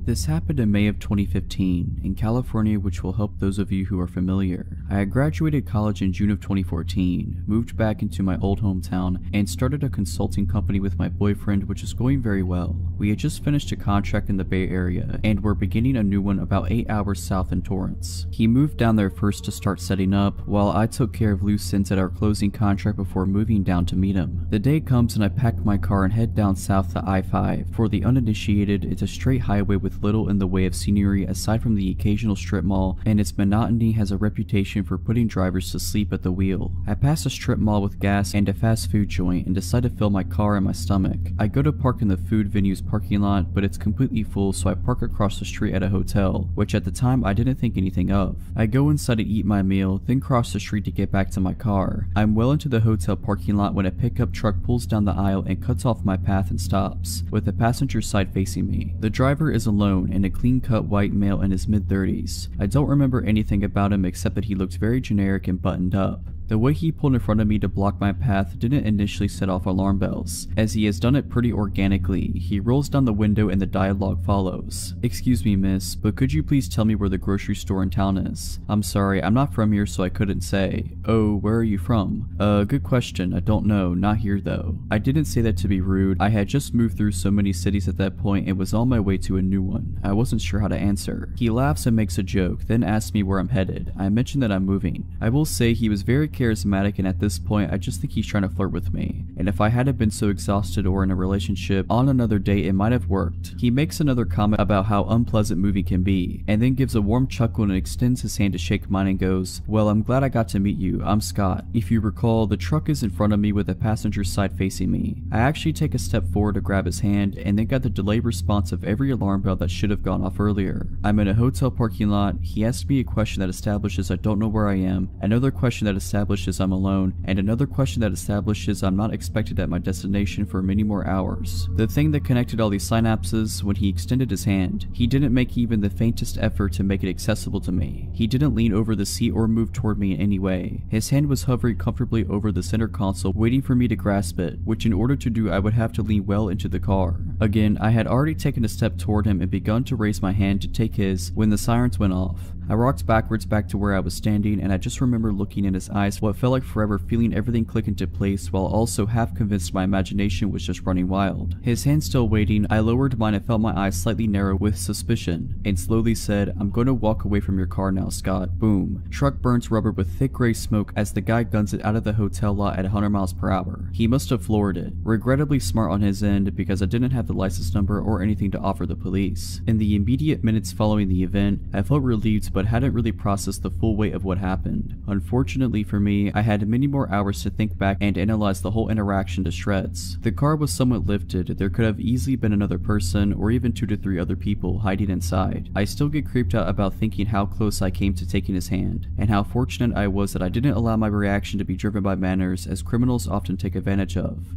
This happened in May of 2015 in California, which will help those of you who are familiar. I had graduated college in June of 2014, moved back into my old hometown, and started a consulting company with my boyfriend, which is going very well. We had just finished a contract in the Bay Area and were beginning a new one about 8 hours south in Torrance. He moved down there first to start setting up, while I took care of loose ends at our closing contract before moving down to meet him. The day comes and I pack my car and head down south to I-5. For the uninitiated, it's a straight highway with little in the way of scenery aside from the occasional strip mall, and its monotony has a reputation for putting drivers to sleep at the wheel. I pass a strip mall with gas and a fast food joint and decide to fill my car and my stomach. I go to park in the food venue's parking lot, but it's completely full, so I park across the street at a hotel, which at the time I didn't think anything of. I go inside to eat my meal, then cross the street to get back to my car. I'm well into the hotel parking lot when a pickup truck pulls down the aisle and cuts off my path and stops, with the passenger side facing me. The driver is alone and a clean-cut white male in his mid-30s. I don't remember anything about him except that he looked very generic and buttoned up. The way he pulled in front of me to block my path didn't initially set off alarm bells, as he has done it pretty organically. He rolls down the window and the dialogue follows. "Excuse me, miss, but could you please tell me where the grocery store in town is? I'm sorry, I'm not from here, so I couldn't say." "Oh, where are you from?" Good question, I don't know, not here though." I didn't say that to be rude. I had just moved through so many cities at that point and was on my way to a new one. I wasn't sure how to answer. He laughs and makes a joke, then asks me where I'm headed. I mentioned that I'm moving. I will say he was very charismatic, and at this point I just think he's trying to flirt with me. And if I hadn't been so exhausted or in a relationship, on another date it might have worked. He makes another comment about how unpleasant moving can be, and then gives a warm chuckle and extends his hand to shake mine and goes, "Well, I'm glad I got to meet you. I'm Scott." If you recall, the truck is in front of me with the passenger side facing me. I actually take a step forward to grab his hand, and then got the delayed response of every alarm bell that should have gone off earlier. I'm in a hotel parking lot. He asks me a question that establishes I don't know where I am, another question that establishes I'm alone, and another question that establishes I'm not expected at my destination for many more hours. The thing that connected all these synapses, when he extended his hand, he didn't make even the faintest effort to make it accessible to me. He didn't lean over the seat or move toward me in any way. His hand was hovering comfortably over the center console, waiting for me to grasp it, which in order to do I would have to lean well into the car. Again, I had already taken a step toward him and begun to raise my hand to take his when the sirens went off. I rocked backwards back to where I was standing, and I just remember looking in his eyes what felt like forever, feeling everything click into place while also half convinced my imagination was just running wild. His hand still waiting, I lowered mine and felt my eyes slightly narrow with suspicion, and slowly said, "I'm going to walk away from your car now, Scott." Boom. Truck burns rubber with thick gray smoke as the guy guns it out of the hotel lot at 100 miles per hour. He must have floored it. Regrettably smart on his end, because I didn't have the license number or anything to offer the police. In the immediate minutes following the event, I felt relieved but hadn't really processed the full weight of what happened. Unfortunately for me, I had many more hours to think back and analyze the whole interaction to shreds. The car was somewhat lifted. There could have easily been another person or even 2 to 3 other people hiding inside. I still get creeped out about thinking how close I came to taking his hand, and how fortunate I was that I didn't allow my reaction to be driven by manners, as criminals often take advantage of.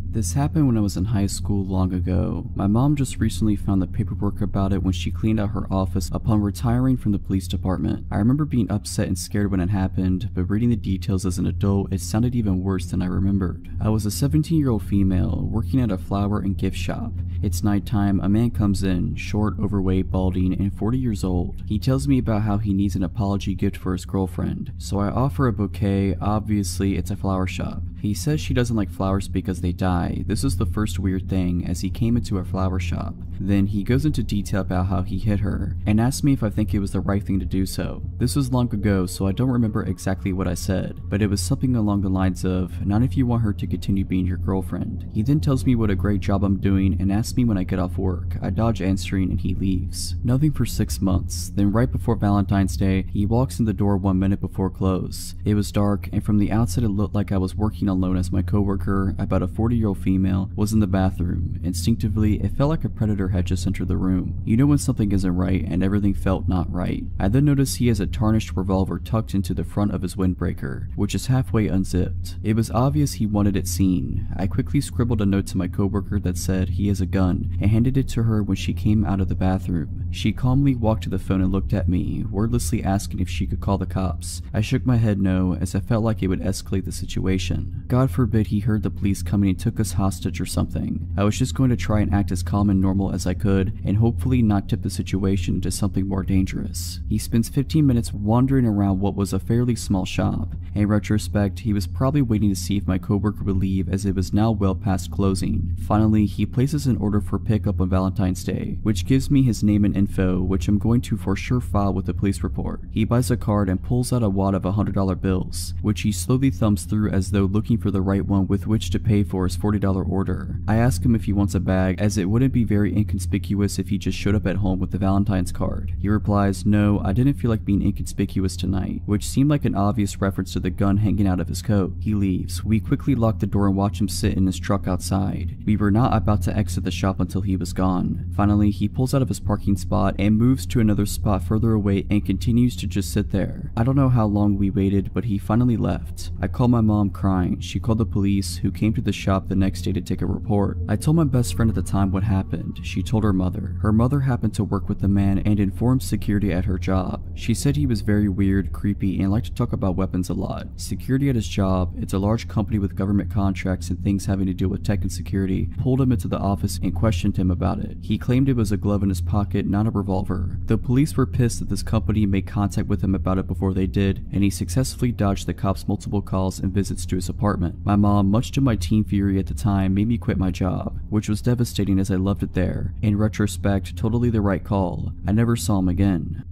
This happened when I was in high school long ago. My mom just recently found the paperwork about it when she cleaned out her office upon retiring from the police department. I remember being upset and scared when it happened, but reading the details as an adult, it sounded even worse than I remembered. I was a 17-year-old female working at a flower and gift shop. It's nighttime. A man comes in, short, overweight, balding, and 40 years old. He tells me about how he needs an apology gift for his girlfriend, so I offer a bouquet. Obviously, it's a flower shop. He says she doesn't like flowers because they die. This is the first weird thing, as he came into a flower shop. Then he goes into detail about how he hit her, and asks me if I think it was the right thing to do so. This was long ago, so I don't remember exactly what I said, but it was something along the lines of, "Not if you want her to continue being your girlfriend." He then tells me what a great job I'm doing and asks me when I get off work. I dodge answering and he leaves. Nothing for 6 months. Then right before Valentine's Day, he walks in the door 1 minute before close. It was dark, and from the outside it looked like I was working alone, as my coworker, about a 40-year-old female, was in the bathroom. Instinctively, it felt like a predator had just entered the room. You know when something isn't right, and everything felt not right. I then noticed he has a tarnished revolver tucked into the front of his windbreaker, which is halfway unzipped. It was obvious he wanted it seen. I quickly scribbled a note to my coworker that said he has a gun, and handed it to her when she came out of the bathroom. She calmly walked to the phone and looked at me, wordlessly asking if she could call the cops. I shook my head no, as I felt like it would escalate the situation. God forbid he heard the police coming and took us hostage or something. I was just going to try and act as calm and normal as I could, and hopefully not tip the situation into something more dangerous. He spends 15 minutes wandering around what was a fairly small shop. In retrospect, he was probably waiting to see if my coworker would leave, as it was now well past closing. Finally, he places an order for pickup on Valentine's Day, which gives me his name and info, which I'm going to for sure file with the police report. He buys a card and pulls out a wad of $100 bills, which he slowly thumbs through as though looking for the right one with which to pay for his $40 order. I ask him if he wants a bag, as it wouldn't be very inconspicuous if he just showed up at home with the Valentine's card. He replies, "No, I didn't feel like being inconspicuous tonight," which seemed like an obvious reference to the gun hanging out of his coat. He leaves. We quickly lock the door and watch him sit in his truck outside. We were not about to exit the shop until he was gone. Finally, he pulls out of his parking spot and moves to another spot further away and continues to just sit there. I don't know how long we waited, but he finally left. I called my mom crying. she called the police, who came to the shop the next day to take a report. I told my best friend at the time what happened. She told her mother. Her mother happened to work with the man and informed security at her job. She said he was very weird, creepy, and liked to talk about weapons a lot. Security at his job, it's a large company with government contracts and things having to do with tech and security, pulled him into the office and questioned him about it. He claimed it was a glove in his pocket, not a revolver. The police were pissed that this company made contact with him about it before they did, and he successfully dodged the cops' multiple calls and visits to his apartment. My mom, much to my teen fury at the time, made me quit my job, which was devastating as I loved it there. In retrospect, totally the right call. I never saw him again.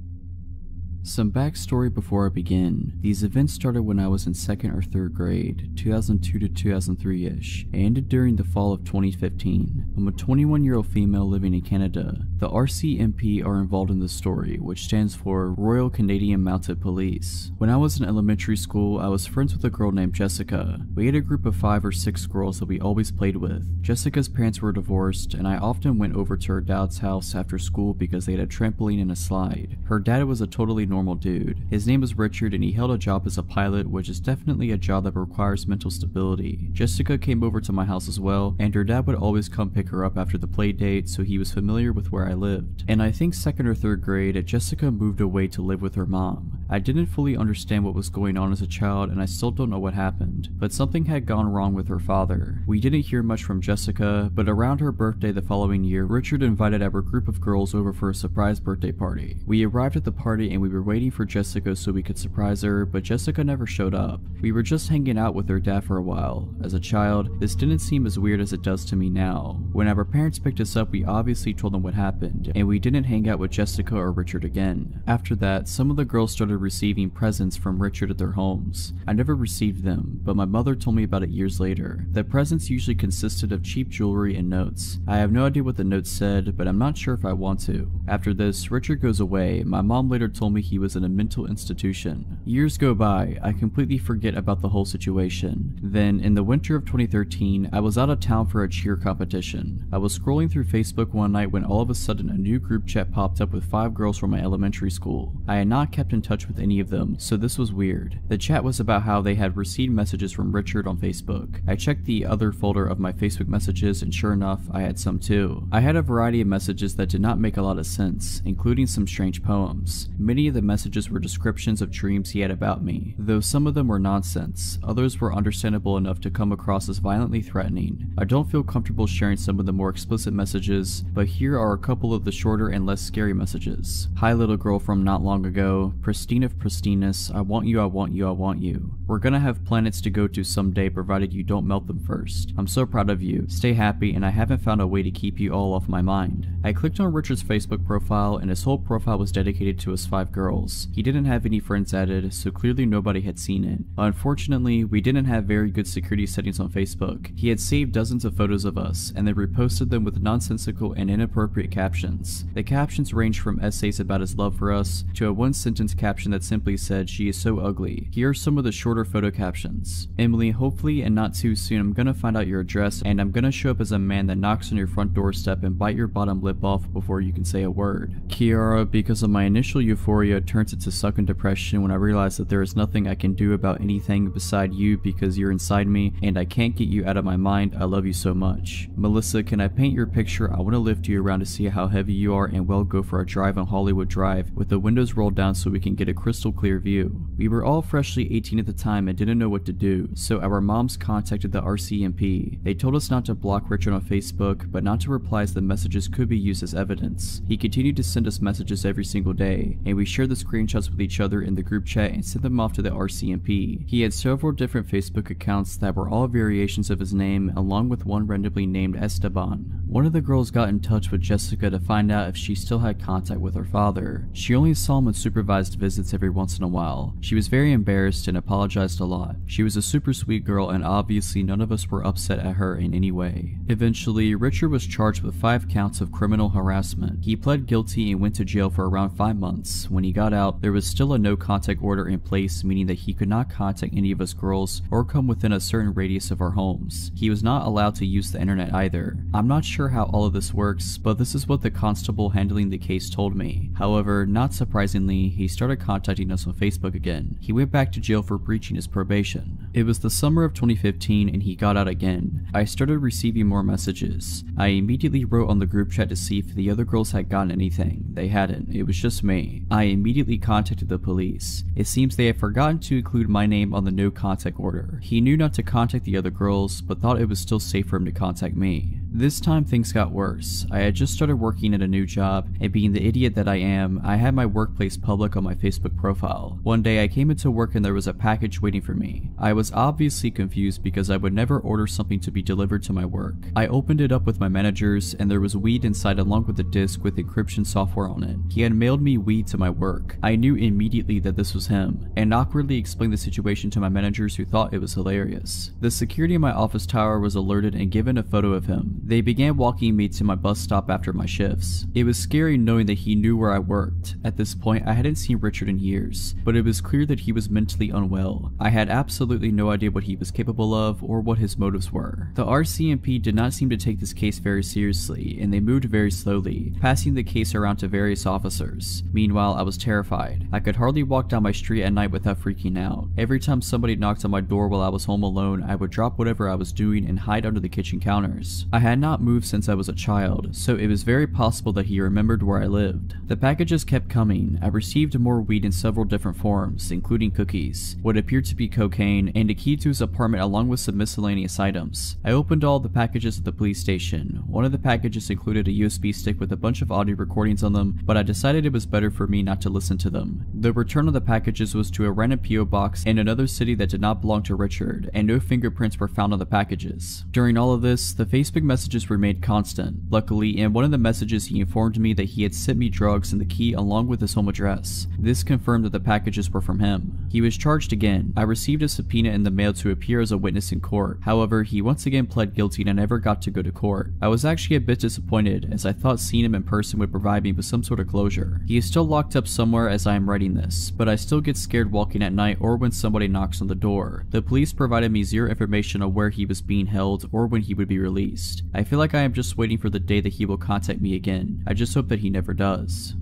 Some backstory before I begin. These events started when I was in 2nd or 3rd grade, 2002 to 2003-ish, and ended during the fall of 2015. I'm a 21-year-old female living in Canada. The RCMP are involved in the story, which stands for Royal Canadian Mounted Police. When I was in elementary school, I was friends with a girl named Jessica. We had a group of 5 or 6 girls that we always played with. Jessica's parents were divorced, and I often went over to her dad's house after school because they had a trampoline and a slide. Her dad was a totally normal dude. His name was Richard, and he held a job as a pilot, which is definitely a job that requires mental stability. Jessica came over to my house as well, and her dad would always come pick her up after the play date, so he was familiar with where I lived. And I think 2nd or 3rd grade, Jessica moved away to live with her mom. I didn't fully understand what was going on as a child, and I still don't know what happened, but something had gone wrong with her father. We didn't hear much from Jessica, but around her birthday the following year, Richard invited our group of girls over for a surprise birthday party. We arrived at the party and we were waiting for Jessica so we could surprise her, but Jessica never showed up. We were just hanging out with her dad for a while. As a child, this didn't seem as weird as it does to me now. When our parents picked us up, we obviously told them what happened, and we didn't hang out with Jessica or Richard again. After that, some of the girls started receiving presents from Richard at their homes. I never received them, but my mother told me about it years later. The presents usually consisted of cheap jewelry and notes. I have no idea what the notes said, but I'm not sure if I want to. After this, Richard goes away. My mom later told me he was in a mental institution. Years go by, I completely forget about the whole situation. Then, in the winter of 2013, I was out of town for a cheer competition. I was scrolling through Facebook one night when all of a sudden a new group chat popped up with 5 girls from my elementary school. I had not kept in touch with any of them, so this was weird. The chat was about how they had received messages from Richard on Facebook. I checked the other folder of my Facebook messages, and sure enough, I had some too. I had a variety of messages that did not make a lot of sense, including some strange poems. Many of the messages were descriptions of dreams he had about me, though some of them were nonsense. Others were understandable enough to come across as violently threatening. I don't feel comfortable sharing some of the more explicit messages, but here are a couple of the shorter and less scary messages. Hi little girl from not long ago, pristine of pristineness, I want you, I want you, I want you. We're gonna have planets to go to someday provided you don't melt them first. I'm so proud of you, stay happy, and I haven't found a way to keep you all off my mind. I clicked on Richard's Facebook profile, and his whole profile was dedicated to his 5 girls. He didn't have any friends added, so clearly nobody had seen it. Unfortunately, we didn't have very good security settings on Facebook. He had saved dozens of photos of us, and then reposted them with nonsensical and inappropriate captions. The captions ranged from essays about his love for us, to a one-sentence caption that simply said, "She is so ugly." Here are some of the shorter photo captions. Emily, hopefully and not too soon I'm gonna find out your address, and I'm gonna show up as a man that knocks on your front doorstep and bite your bottom lip off before you can say a word. Kiara, because of my initial euphoria, turns into sucking depression when I realize that there is nothing I can do about anything beside you because you're inside me and I can't get you out of my mind. I love you so much. Melissa, can I paint your picture? I want to lift you around to see how heavy you are and we'll go for a drive on Hollywood Drive with the windows rolled down so we can get a crystal clear view. We were all freshly 18 at the time and didn't know what to do, so our moms contacted the RCMP. They told us not to block Richard on Facebook, but not to reply as the messages could be used as evidence. He continued to send us messages every single day, and we shared the screenshots with each other in the group chat and sent them off to the RCMP. He had several different Facebook accounts that were all variations of his name, along with one randomly named Esteban. One of the girls got in touch with Jessica to find out if she still had contact with her father. She only saw him on supervised visits every once in a while. She was very embarrassed and apologized a lot. She was a super sweet girl, and obviously none of us were upset at her in any way. Eventually, Richard was charged with 5 counts of criminal harassment. He pled guilty and went to jail for around 5 months. When he got out, there was still a no contact order in place, meaning that he could not contact any of us girls or come within a certain radius of our homes. He was not allowed to use the internet either. I'm not sure how all of this works, but this is what the constable handling the case told me. However, not surprisingly, he started contacting us on Facebook again. He went back to jail for breaching his probation. It was the summer of 2015 and he got out again. I started receiving more messages. I immediately wrote on the group chat to see if the other girls had gotten anything. They hadn't. It was just me. I immediately contacted the police. It seems they had forgotten to include my name on the no contact order. He knew not to contact the other girls, but thought it was still safe for him to contact me. This time things got worse. I had just started working at a new job, and being the idiot that I am, I had my workplace public on my Facebook profile. One day I came into work and there was a package waiting for me. I was obviously confused because I would never order something to be delivered to my work. I opened it up with my managers and there was weed inside along with a disc with encryption software on it. He had mailed me weed to my work. I knew immediately that this was him, and awkwardly explained the situation to my managers who thought it was hilarious. The security in my office tower was alerted and given a photo of him. They began walking me to my bus stop after my shifts. It was scary knowing that he knew where I worked. At this point, I hadn't seen Richard in years, but it was clear that he was mentally unwell. I had absolutely no idea what he was capable of or what his motives were. The RCMP did not seem to take this case very seriously, and they moved very slowly, passing the case around to various officers. Meanwhile, I was terrified. I could hardly walk down my street at night without freaking out. Every time somebody knocked on my door while I was home alone, I would drop whatever I was doing and hide under the kitchen counters. I had not moved since I was a child, so it was very possible that he remembered where I lived. The packages kept coming. I received more weed in several different forms, including cookies, what appeared to be cocaine, and a key to his apartment along with some miscellaneous items. I opened all the packages at the police station. One of the packages included a USB stick with a bunch of audio recordings on them, but I decided it was better for me not to listen to them. The return of the packages was to a random PO box in another city that did not belong to Richard, and no fingerprints were found on the packages. During all of this, the Facebook messages remained constant. Luckily, in one of the messages he informed me that he had sent me drugs and the key along with his home address. This confirmed that the packages were from him. He was charged again. I received a subpoena in the mail to appear as a witness in court. However, he once again pled guilty and I never got to go to court. I was actually a bit disappointed as I thought seeing him in person would provide me with some sort of closure. He is still locked up somewhere as I am writing this, but I still get scared walking at night or when somebody knocks on the door. The police provided me zero information on where he was being held or when he would be released. I feel like I am just waiting for the day that he will contact me again. I just hope that he never does.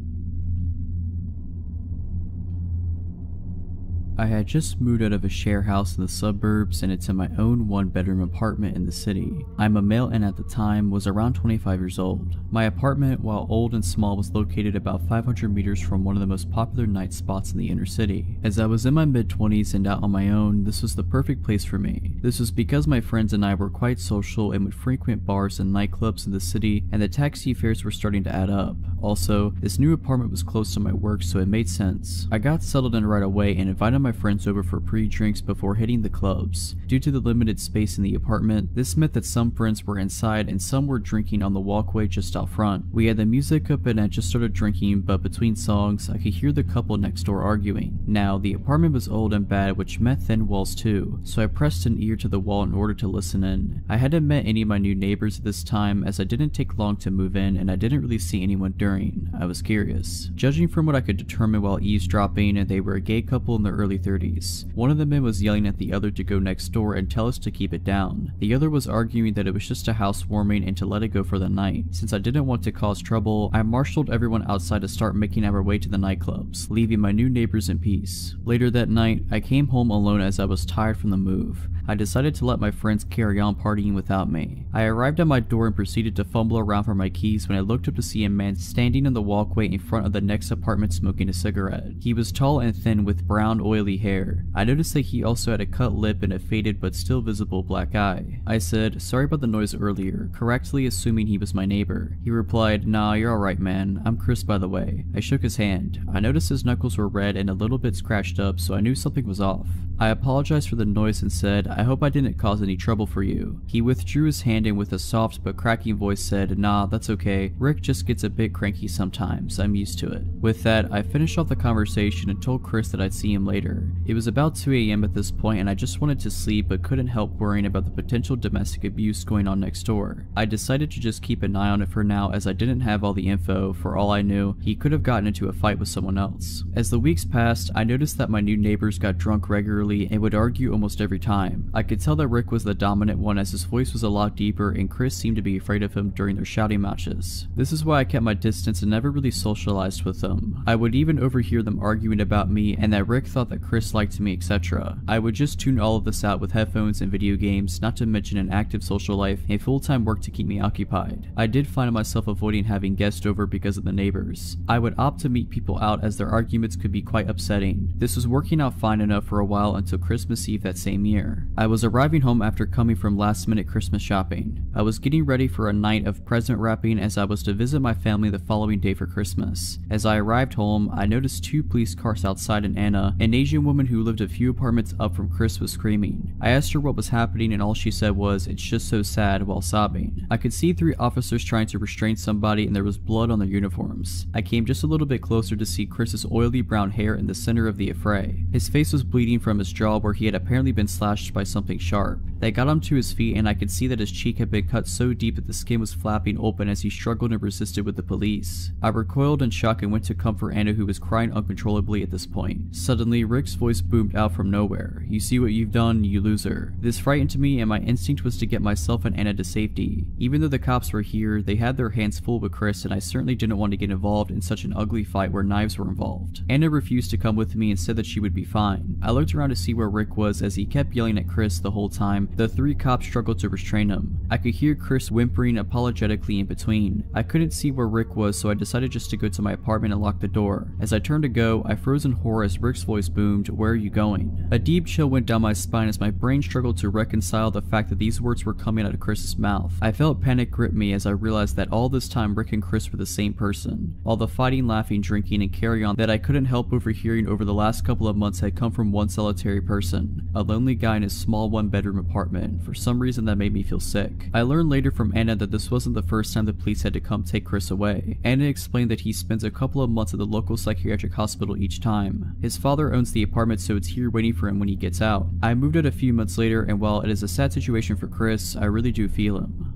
I had just moved out of a share house in the suburbs and into my own one-bedroom apartment in the city. I'm a male and at the time was around 25 years old. My apartment, while old and small, was located about 500 meters from one of the most popular night spots in the inner city. As I was in my mid-20s and out on my own, this was the perfect place for me. This was because my friends and I were quite social and would frequent bars and nightclubs in the city, and the taxi fares were starting to add up. Also, this new apartment was close to my work, so it made sense. I got settled in right away and invited my friends over for pre-drinks before hitting the clubs. Due to the limited space in the apartment, this meant that some friends were inside and some were drinking on the walkway just out front. We had the music up and I just started drinking, but between songs, I could hear the couple next door arguing. Now, the apartment was old and bad, which meant thin walls too, so I pressed an ear to the wall in order to listen in. I hadn't met any of my new neighbors at this time as I didn't take long to move in and I didn't really see anyone during. I was curious. Judging from what I could determine while eavesdropping, they were a gay couple in their early 30s. One of the men was yelling at the other to go next door and tell us to keep it down. The other was arguing that it was just a housewarming and to let it go for the night. Since I didn't want to cause trouble, I marshaled everyone outside to start making our way to the nightclubs, leaving my new neighbors in peace. Later that night, I came home alone as I was tired from the move. I decided to let my friends carry on partying without me. I arrived at my door and proceeded to fumble around for my keys when I looked up to see a man standing in the walkway in front of the next apartment smoking a cigarette. He was tall and thin with brown oily hair. I noticed that he also had a cut lip and a faded but still visible black eye. I said, "Sorry about the noise earlier," correctly assuming he was my neighbor. He replied, "Nah, you're alright man, I'm Chris by the way." I shook his hand. I noticed his knuckles were red and a little bit scratched up, so I knew something was off. I apologized for the noise and said, "I hope I didn't cause any trouble for you." He withdrew his hand and with a soft but cracking voice said, "Nah, that's okay. Rick just gets a bit cranky sometimes. I'm used to it." With that, I finished off the conversation and told Chris that I'd see him later. It was about 2 AM at this point and I just wanted to sleep but couldn't help worrying about the potential domestic abuse going on next door. I decided to just keep an eye on it for now as I didn't have all the info. For all I knew, he could have gotten into a fight with someone else. As the weeks passed, I noticed that my new neighbors got drunk regularly and would argue almost every time. time. I could tell that Rick was the dominant one as his voice was a lot deeper and Chris seemed to be afraid of him during their shouting matches. This is why I kept my distance and never really socialized with them. I would even overhear them arguing about me and that Rick thought that Chris liked me, etc. I would just tune all of this out with headphones and video games, not to mention an active social life and full-time work to keep me occupied. I did find myself avoiding having guests over because of the neighbors. I would opt to meet people out as their arguments could be quite upsetting. This was working out fine enough for a while until Christmas Eve that same year. I was arriving home after coming from last-minute Christmas shopping. I was getting ready for a night of present wrapping as I was to visit my family the following day for Christmas. As I arrived home, I noticed 2 police cars outside and Anna, an Asian woman who lived a few apartments up from Chris, was screaming. I asked her what was happening and all she said was, "It's just so sad," while sobbing. I could see 3 officers trying to restrain somebody and there was blood on their uniforms. I came just a little bit closer to see Chris's oily brown hair in the center of the affray. His face was bleeding from his jaw where he had apparently been slashed by something sharp. They got him to his feet and I could see that his cheek had been cut so deep that the skin was flapping open as he struggled and resisted with the police. I recoiled in shock and went to comfort Anna, who was crying uncontrollably at this point. Suddenly, Rick's voice boomed out from nowhere. "You see what you've done, you loser." This frightened me and my instinct was to get myself and Anna to safety. Even though the cops were here, they had their hands full with Chris and I certainly didn't want to get involved in such an ugly fight where knives were involved. Anna refused to come with me and said that she would be fine. I looked around to see where Rick was as he kept yelling at Chris the whole time. The 3 cops struggled to restrain him. I could hear Chris whimpering apologetically in between. I couldn't see where Rick was, so I decided just to go to my apartment and lock the door. As I turned to go, I froze in horror as Rick's voice boomed, "Where are you going?" A deep chill went down my spine as my brain struggled to reconcile the fact that these words were coming out of Chris's mouth. I felt panic grip me as I realized that all this time Rick and Chris were the same person. All the fighting, laughing, drinking, and carry on that I couldn't help overhearing over the last couple of months had come from one solitary person, a lonely guy in his small 1-bedroom apartment. For some reason that made me feel sick. I learned later from Anna that this wasn't the first time the police had to come take Chris away. Anna explained that he spends a couple of months at the local psychiatric hospital each time. His father owns the apartment, so it's here waiting for him when he gets out. I moved out a few months later, and while it is a sad situation for Chris, I really do feel him.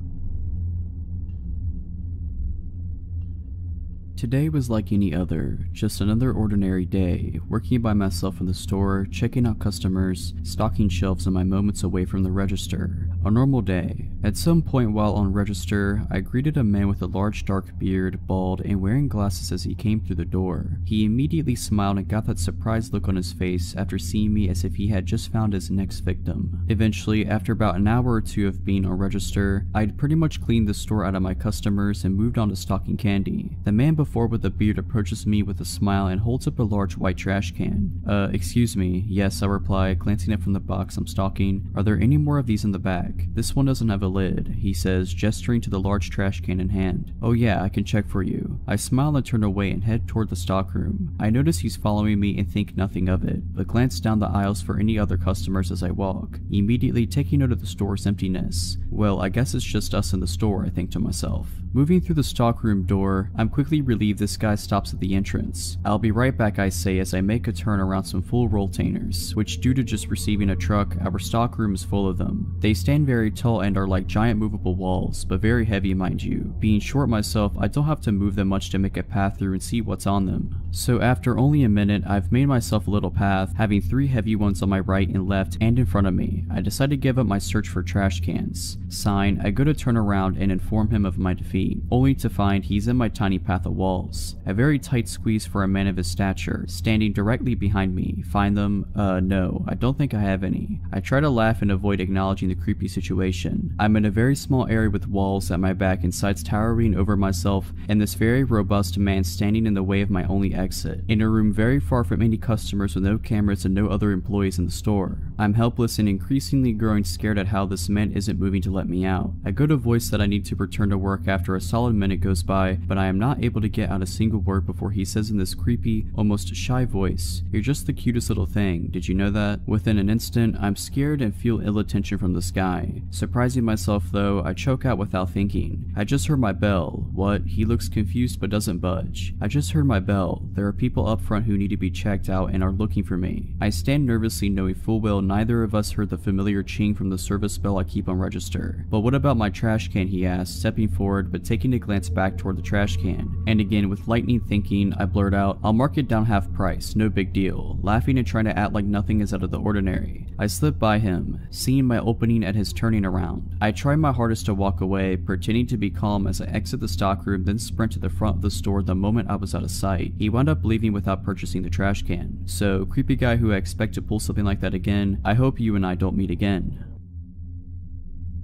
Today was like any other, just another ordinary day, working by myself in the store, checking out customers, stocking shelves, and my moments away from the register. A normal day. At some point while on register, I greeted a man with a large dark beard, bald, and wearing glasses as he came through the door. He immediately smiled and got that surprised look on his face after seeing me as if he had just found his next victim. Eventually, after about an hour or 2 of being on register, I'd pretty much cleaned the store out of my customers and moved on to stocking candy. The man before with the beard approaches me with a smile and holds up a large white trash can. Excuse me. Yes, I reply, glancing up from the box I'm stocking. Are there any more of these in the bag? This one doesn't have a lid, he says, gesturing to the large trash can in hand. Oh yeah, I can check for you. I smile and turn away and head toward the stockroom. I notice he's following me and think nothing of it, but glance down the aisles for any other customers as I walk, immediately taking note of the store's emptiness. Well, I guess it's just us in the store, I think to myself. Moving through the stockroom door, I'm quickly relieved this guy stops at the entrance. I'll be right back, I say as I make a turn around some full rolltainers, which due to just receiving a truck, our stockroom is full of them. They stand very tall and are like giant movable walls, but very heavy mind you. Being short myself, I don't have to move them much to make a path through and see what's on them. So after only a minute, I've made myself a little path, having 3 heavy ones on my right and left and in front of me. I decide to give up my search for trash cans. Sign, I go to turn around and inform him of my defeat, only to find he's in my tiny path of walls. A very tight squeeze for a man of his stature, standing directly behind me. Find them? No, I don't think I have any. I try to laugh and avoid acknowledging the creepy situation. I'm in a very small area with walls at my back and sides towering over myself, and this very robust man standing in the way of my only exit. In a room very far from any customers with no cameras and no other employees in the store. I'm helpless and increasingly growing scared at how this man isn't moving to let me out. I go to voice that I need to return to work after a solid minute goes by, but I am not able to get out a single word before he says in this creepy, almost shy voice, "You're just the cutest little thing, did you know that?" Within an instant, I'm scared and feel ill attention from this guy. Surprising myself though, I choke out without thinking. I just heard my bell. What? He looks confused but doesn't budge. I just heard my bell. There are people up front who need to be checked out and are looking for me. I stand nervously knowing full well neither of us heard the familiar ching from the service bell I keep on register. But what about my trash can, he asked, stepping forward but taking a glance back toward the trash can. And again, with lightning thinking, I blurt out, I'll mark it down half price, no big deal, laughing and trying to act like nothing is out of the ordinary. I slip by him, seeing my opening at his turning around. I try my hardest to walk away, pretending to be calm as I exit the stockroom, then sprint to the front of the store the moment I was out of sight. He wound up leaving without purchasing the trash can. So, creepy guy who I expect to pull something like that again, I hope you and I don't meet again.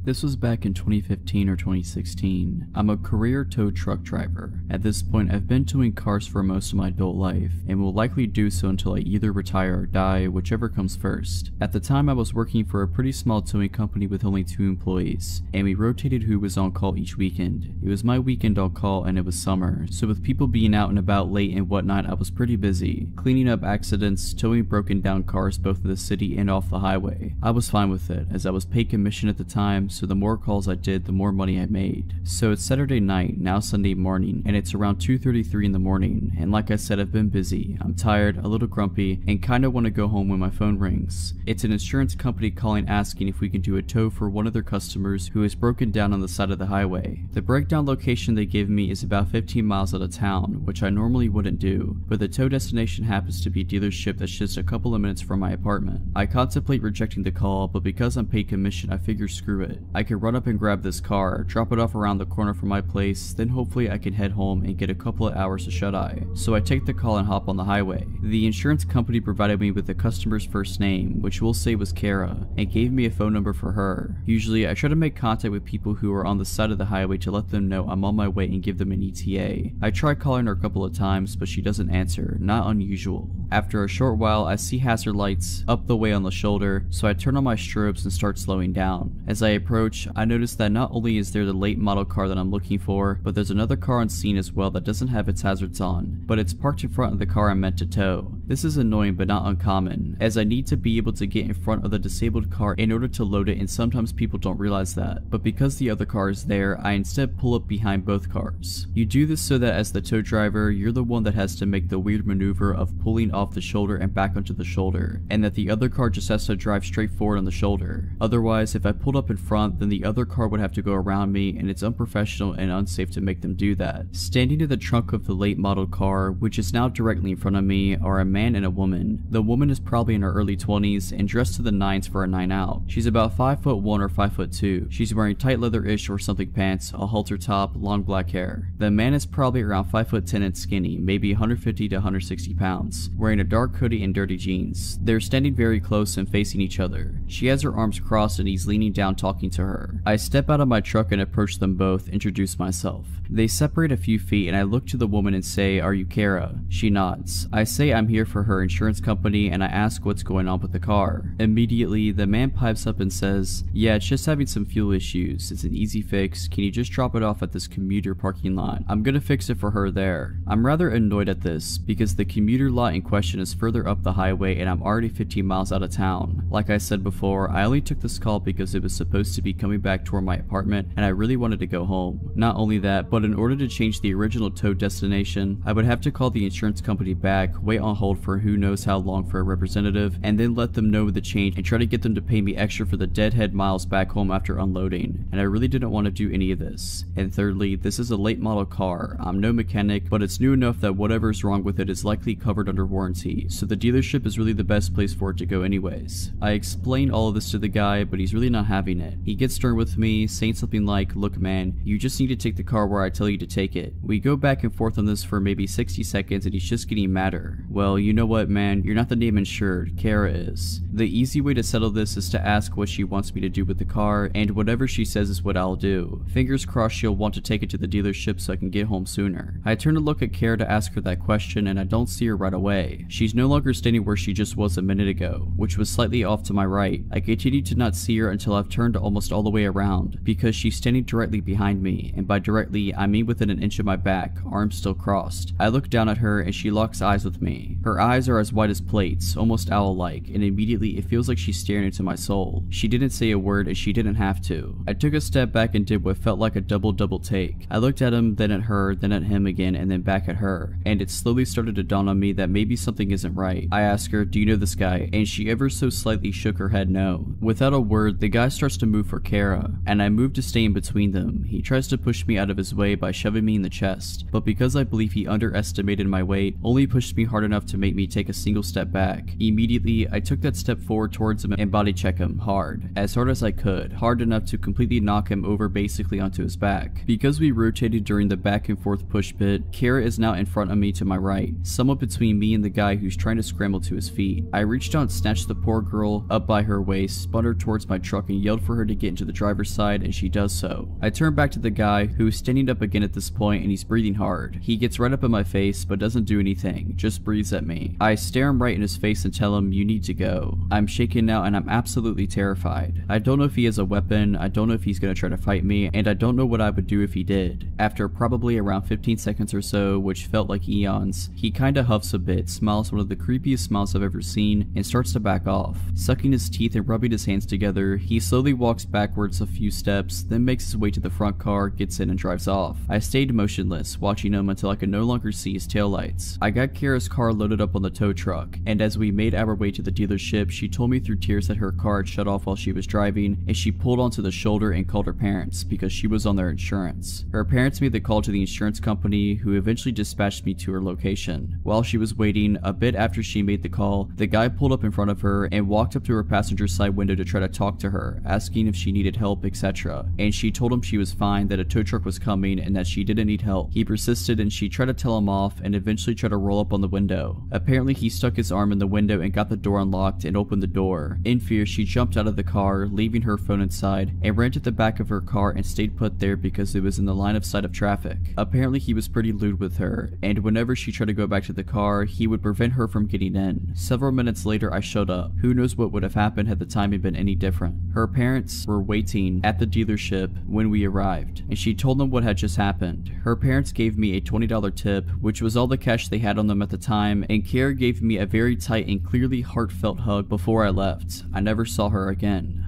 This was back in 2015 or 2016. I'm a career tow truck driver. At this point, I've been towing cars for most of my adult life, and will likely do so until I either retire or die, whichever comes first. At the time, I was working for a pretty small towing company with only 2 employees, and we rotated who was on call each weekend. It was my weekend on call and it was summer, so with people being out and about late and whatnot, I was pretty busy, cleaning up accidents, towing broken down cars both in the city and off the highway. I was fine with it, as I was paid commission at the time, so the more calls I did, the more money I made. So it's Saturday night, now Sunday morning, and it's around 2:33 in the morning, and like I said, I've been busy. I'm tired, a little grumpy, and kinda want to go home when my phone rings. It's an insurance company calling asking if we can do a tow for one of their customers who is broken down on the side of the highway. The breakdown location they give me is about 15 miles out of town, which I normally wouldn't do, but the tow destination happens to be a dealership that's just a couple of minutes from my apartment. I contemplate rejecting the call, but because I'm paid commission, I figure screw it. I can run up and grab this car, drop it off around the corner from my place, then hopefully I can head home and get a couple of hours of shut-eye. So I take the call and hop on the highway. The insurance company provided me with the customer's first name, which we'll say was Kara, and gave me a phone number for her. Usually I try to make contact with people who are on the side of the highway to let them know I'm on my way and give them an ETA. I try calling her a couple of times, but she doesn't answer, not unusual. After a short while, I see hazard lights up the way on the shoulder, so I turn on my strobes and start slowing down. As I approach, I notice that not only is there the late model car that I'm looking for, but there's another car on scene as well that doesn't have its hazards on, but it's parked in front of the car I'm meant to tow. This is annoying but not uncommon, as I need to be able to get in front of the disabled car in order to load it, and sometimes people don't realize that. But because the other car is there, I instead pull up behind both cars. You do this so that as the tow driver, you're the one that has to make the weird maneuver of pulling off the shoulder and back onto the shoulder, and that the other car just has to drive straight forward on the shoulder. Otherwise, if I pulled up in front, then the other car would have to go around me, and it's unprofessional and unsafe to make them do that. Standing in the trunk of the late model car, which is now directly in front of me, are a man and a woman. The woman is probably in her early 20s and dressed to the nines for a night out. She's about 5'1" or 5'2". She's wearing tight leather-ish or something pants, a halter top, long black hair. The man is probably around 5'10" and skinny, maybe 150 to 160 pounds, wearing a dark hoodie and dirty jeans. They're standing very close and facing each other. She has her arms crossed and he's leaning down talking to her. I step out of my truck and approach them both, introduce myself. They separate a few feet and I look to the woman and say, "Are you Kara?" She nods. I say I'm here for her insurance company and I ask what's going on with the car. Immediately, the man pipes up and says, "Yeah, it's just having some fuel issues. It's an easy fix. Can you just drop it off at this commuter parking lot? I'm gonna fix it for her there." I'm rather annoyed at this because the commuter lot in question is further up the highway and I'm already 15 miles out of town. Like I said before, I only took this call because it was supposed to be coming back toward my apartment and I really wanted to go home. Not only that, but in order to change the original tow destination, I would have to call the insurance company back, wait on hold for who knows how long for a representative, and then let them know the change and try to get them to pay me extra for the deadhead miles back home after unloading, and I really didn't want to do any of this. And thirdly, this is a late model car. I'm no mechanic, but it's new enough that whatever's wrong with it is likely covered under warranty, so the dealership is really the best place for it to go anyways. I explain all of this to the guy, but he's really not having it. He gets stern with me, saying something like, "Look man, you just need to take the car where I tell you to take it." We go back and forth on this for maybe 60 seconds and he's just getting madder. "Well, you know what man, you're not the name insured, Kara is." The easy way to settle this is to ask what she wants me to do with the car, and whatever she says is what I'll do. Fingers crossed she'll want to take it to the dealership so I can get home sooner. I turn to look at Kara to ask her that question and I don't see her right away. She's no longer standing where she just was a minute ago, which was slightly off to my right, right. I continued to not see her until I've turned almost all the way around, because she's standing directly behind me, and by directly, I mean within an inch of my back, arms still crossed. I look down at her and she locks eyes with me. Her eyes are as white as plates, almost owl-like, and immediately it feels like she's staring into my soul. She didn't say a word and she didn't have to. I took a step back and did what felt like a double take. I looked at him, then at her, then at him again, and then back at her, and it slowly started to dawn on me that maybe something isn't right. I asked her, "Do you know this guy?" And she ever so slightly shook her head no. Without a word, the guy starts to move for Kara, and I move to stay in between them. He tries to push me out of his way by shoving me in the chest, but because I believe he underestimated my weight, only pushed me hard enough to make me take a single step back. Immediately, I took that step forward towards him and body check him hard as I could, hard enough to completely knock him over basically onto his back. Because we rotated during the back and forth push bit, Kara is now in front of me to my right, somewhat between me and the guy who's trying to scramble to his feet. I reached out and snatched the poor girl up by her waist, spun her towards my truck and yelled for her to get into the driver's side, and she does so. I turn back to the guy who is standing up again at this point, and he's breathing hard. He gets right up in my face but doesn't do anything, just breathes at me. I stare him right in his face and tell him, "You need to go." I'm shaken now and I'm absolutely terrified. I don't know if he has a weapon, I don't know if he's gonna try to fight me, and I don't know what I would do if he did. After probably around 15 seconds or so, which felt like eons, he kinda huffs a bit, smiles one of the creepiest smiles I've ever seen, and starts to back off. Sucking his teeth and rubbing his hands together, he slowly walks backwards a few steps, then makes his way to the front car, gets in and drives off. I stayed motionless, watching him until I could no longer see his taillights. I got Kara's car loaded up on the tow truck, and as we made our way to the dealership, she told me through tears that her car had shut off while she was driving, and she pulled onto the shoulder and called her parents because she was on their insurance. Her parents made the call to the insurance company, who eventually dispatched me to her location. While she was waiting, a bit after she made the call, the guy pulled up in front of her and walked up to her passenger side window to try to talk to her, asking if she needed help, etc. And she told him she was fine, that a tow truck was coming, and that she didn't need help. He persisted and she tried to tell him off and eventually tried to roll up on the window. Apparently he stuck his arm in the window and got the door unlocked and opened the door. In fear, she jumped out of the car, leaving her phone inside, and ran to the back of her car and stayed put there because it was in the line of sight of traffic. Apparently he was pretty lewd with her, and whenever she tried to go back to the car, he would prevent her from getting in. Several minutes later I showed up. Who knows what would have happened had the timing been any different. Her parents were waiting at the dealership when we arrived, and she told them what had just happened. Her parents gave me a $20 tip, which was all the cash they had on them at the time, and Kara gave me a very tight and clearly heartfelt hug before I left. I never saw her again.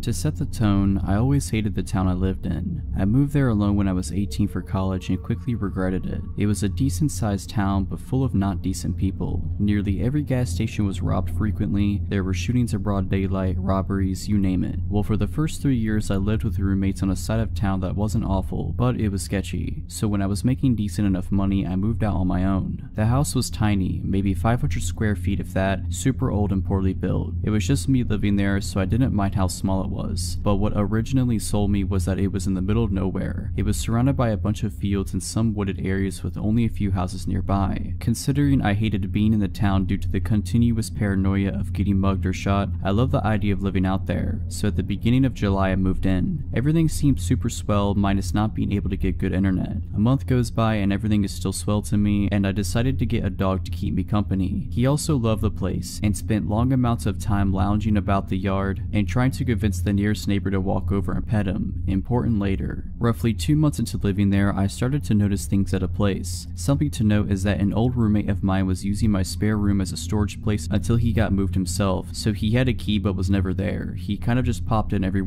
To set the tone, I always hated the town I lived in. I moved there alone when I was 18 for college and quickly regretted it. It was a decent sized town but full of not decent people. Nearly every gas station was robbed frequently, there were shootings in broad daylight, robberies, you name it. Well, for the first 3 years I lived with roommates on a side of town that wasn't awful, but it was sketchy. So when I was making decent enough money, I moved out on my own. The house was tiny, maybe 500 square feet if that, super old and poorly built. It was just me living there, so I didn't mind how small it was, but what originally sold me was that it was in the middle of nowhere. It was surrounded by a bunch of fields and some wooded areas with only a few houses nearby. Considering I hated being in the town due to the continuous paranoia of getting mugged or shot, I loved the idea of living out there, so at the beginning of July I moved in. Everything seemed super swell minus not being able to get good internet. A month goes by and everything is still swell to me, and I decided to get a dog to keep me company. He also loved the place and spent long amounts of time lounging about the yard and trying to convince the nearest neighbor to walk over and pet him. Important later. Roughly 2 months into living there, I started to notice things at a place. Something to note is that an old roommate of mine was using my spare room as a storage place until he got moved himself, so he had a key but was never there. He kind of just popped in every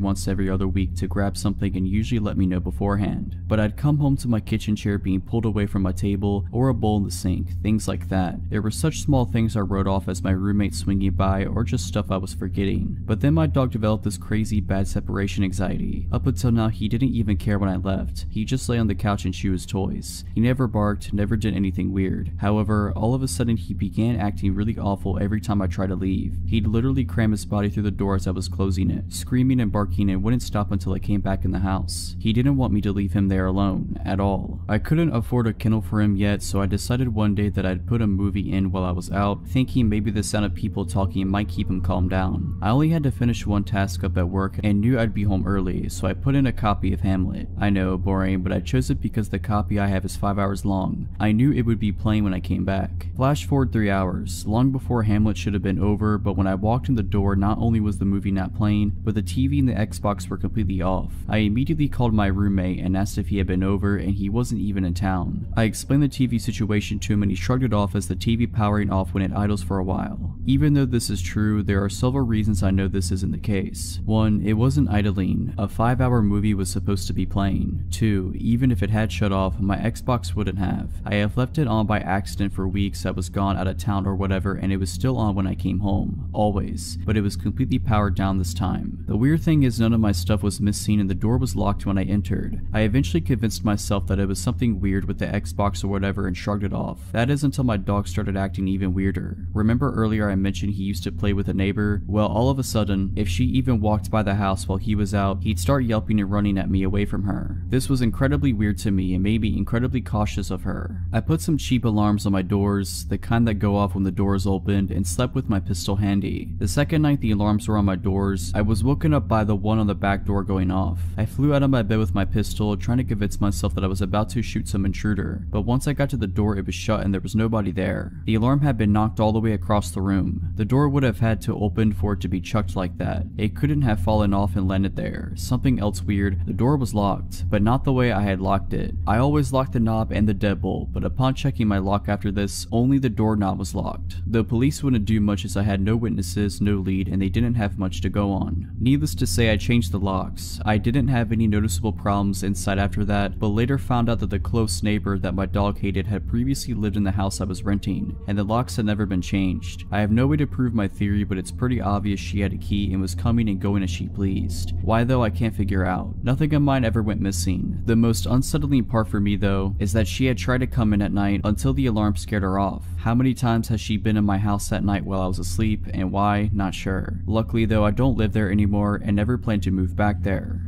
other week to grab something and usually let me know beforehand. But I'd come home to my kitchen chair being pulled away from my table or a bowl in the sink, things like that. There were such small things I wrote off as my roommate swinging by or just stuff I was forgetting. But then my dog developed this crazy bad separation anxiety. Up until now he didn't even care when I left. He just lay on the couch and chew his toys. He never barked, never did anything weird. However, all of a sudden he began acting really awful every time I tried to leave. He'd literally cram his body through the door as I was closing it, screaming and barking, and wouldn't stop until I came back in the house. He didn't want me to leave him there alone, at all. I couldn't afford a kennel for him yet, so I decided one day that I'd put a movie in while I was out, thinking maybe the sound of people talking might keep him calmed down. I only had to finish one task up at work and knew I'd be home early, so I put in a copy of Hamlet. I know, boring, but I chose it because the copy I have is 5 hours long. I knew it would be playing when I came back. Flash forward 3 hours, long before Hamlet should have been over, but when I walked in the door, not only was the movie not playing, but the TV and the Xbox were completely off. I immediately called my roommate and asked if he had been over, and he wasn't even in town. I explained the TV situation to him and he shrugged it off as the TV powering off when it idles for a while. Even though this is true, there are several reasons I know this isn't the case. 1, it wasn't idling. A 5-hour movie was supposed to be playing. 2, even if it had shut off, my Xbox wouldn't have. I have left it on by accident for weeks. I was gone out of town or whatever, and it was still on when I came home. Always. But it was completely powered down this time. The weird thing is none of my stuff was missing and the door was locked when I entered. I eventually convinced myself that it was something weird with the Xbox or whatever and shrugged it off. That is until my dog started acting even weirder. Remember earlier I mentioned he used to play with a neighbor? Well, all of a sudden, if she even walked by the house while he was out, he'd start yelping and running at me away from her. This was incredibly weird to me and made me incredibly cautious of her. I put some cheap alarms on my doors, the kind that go off when the door is opened, and slept with my pistol handy. The second night the alarms were on my doors, I was woken up by the one on the back door going off. I flew out of my bed with my pistol, trying to convince myself that I was about to shoot some intruder, but once I got to the door it was shut and there was nobody there. The alarm had been knocked all the way across the room. The door would have had to open for it to be chucked like that. It couldn't have fallen off and landed there. Something else weird, the door was locked, but not the way I had locked it. I always locked the knob and the deadbolt, but upon checking my lock after this, only the doorknob was locked. The police wouldn't do much as I had no witnesses, no lead, and they didn't have much to go on. Needless to say, I changed the locks. I didn't have any noticeable problems inside after that, but later found out that the close neighbor that my dog hated had previously lived in the house I was renting, and the locks had never been changed. I have no way to prove my theory, but it's pretty obvious she had a key and was coming and going as she pleased. Why though, I can't figure out. Nothing of mine ever went missing. The most unsettling part for me though, is that she had tried to come in at night until the alarm scared her off. How many times has she been in my house at night while I was asleep, and why? Not sure. Luckily though, I don't live there anymore and never plan to move back there.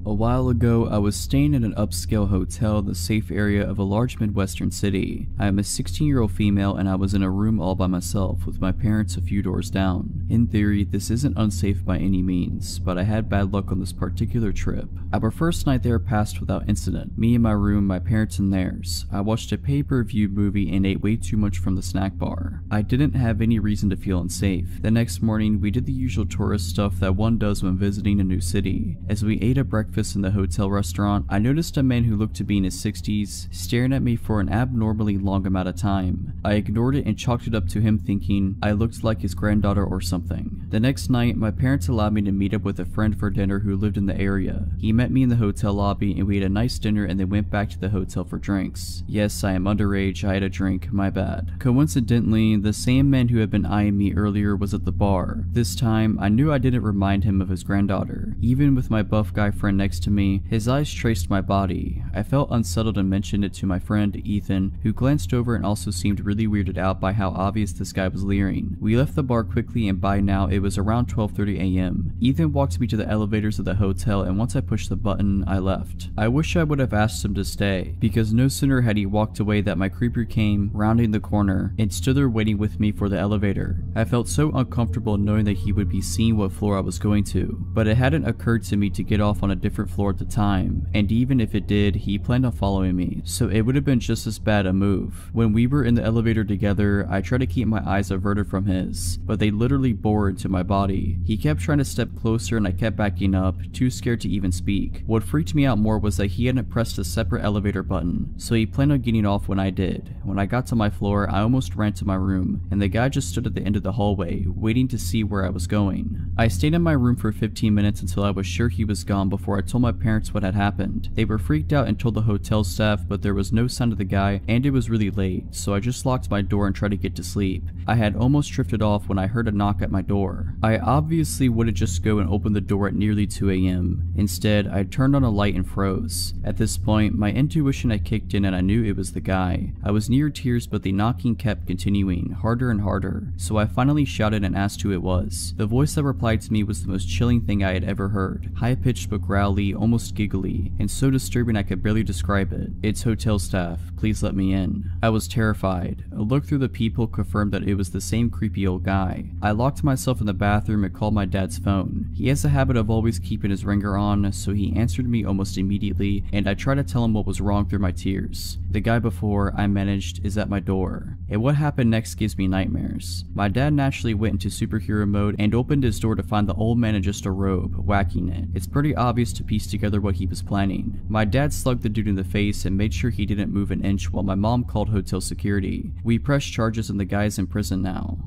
A while ago, I was staying in an upscale hotel in the safe area of a large Midwestern city. I am a 16-year-old female and I was in a room all by myself with my parents a few doors down. In theory, this isn't unsafe by any means, but I had bad luck on this particular trip. Our first night there passed without incident. Me in my room, my parents in theirs. I watched a pay-per-view movie and ate way too much from the snack bar. I didn't have any reason to feel unsafe. The next morning, we did the usual tourist stuff that one does when visiting a new city. As we ate at breakfast in the hotel restaurant, I noticed a man who looked to be in his 60s staring at me for an abnormally long amount of time. I ignored it and chalked it up to him thinking I looked like his granddaughter or something. The next night, my parents allowed me to meet up with a friend for dinner who lived in the area. He met me in the hotel lobby and we had a nice dinner and then went back to the hotel for drinks. Yes, I am underage, I had a drink, my bad. Coincidentally, the same man who had been eyeing me earlier was at the bar. This time, I knew I didn't remind him of his granddaughter. Even with my buff guy friend next to me, his eyes traced my body. I felt unsettled and mentioned it to my friend, Ethan, who glanced over and also seemed really weirded out by how obvious this guy was leering. We left the bar quickly and by now it was around 12:30 a.m. Ethan walked me to the elevators of the hotel and once I pushed the button, I left. I wish I would have asked him to stay, because no sooner had he walked away that my creeper came, rounding the corner, and stood there waiting with me for the elevator. I felt so uncomfortable knowing that he would be seeing what floor I was going to, but it hadn't occurred to me to get off on a different floor at the time, and even if it did, he planned on following me, so it would have been just as bad a move. When we were in the elevator together, I tried to keep my eyes averted from his, but they literally bore into my body. He kept trying to step closer and I kept backing up, too scared to even speak. What freaked me out more was that he hadn't pressed a separate elevator button, so he planned on getting off when I did. When I got to my floor, I almost ran to my room, and the guy just stood at the end of the hallway, waiting to see where I was going. I stayed in my room for 15 minutes until I was sure he was gone before I told my parents what had happened. They were freaked out and told the hotel staff, but there was no sign of the guy and it was really late, so I just locked my door and tried to get to sleep. I had almost drifted off when I heard a knock at my door. I obviously wouldn't just go and open the door at nearly 2 a.m. Instead, I turned on a light and froze. At this point, my intuition had kicked in and I knew it was the guy. I was near tears, but the knocking kept continuing, harder and harder, so I finally shouted and asked who it was. The voice that replied to me was the most chilling thing I had ever heard. High-pitched but growly growly, almost giggly, and so disturbing I could barely describe it. "It's hotel staff, please let me in." I was terrified. A look through the peephole confirmed that it was the same creepy old guy. I locked myself in the bathroom and called my dad's phone. He has a habit of always keeping his ringer on, so he answered me almost immediately, and I tried to tell him what was wrong through my tears. The guy before I managed is at my door, and what happened next gives me nightmares. My dad naturally went into superhero mode and opened his door to find the old man in just a robe, whacking it. It's pretty obvious to piece together what he was planning. My dad slugged the dude in the face and made sure he didn't move an inch while my mom called hotel security. We pressed charges and the guy's in prison now.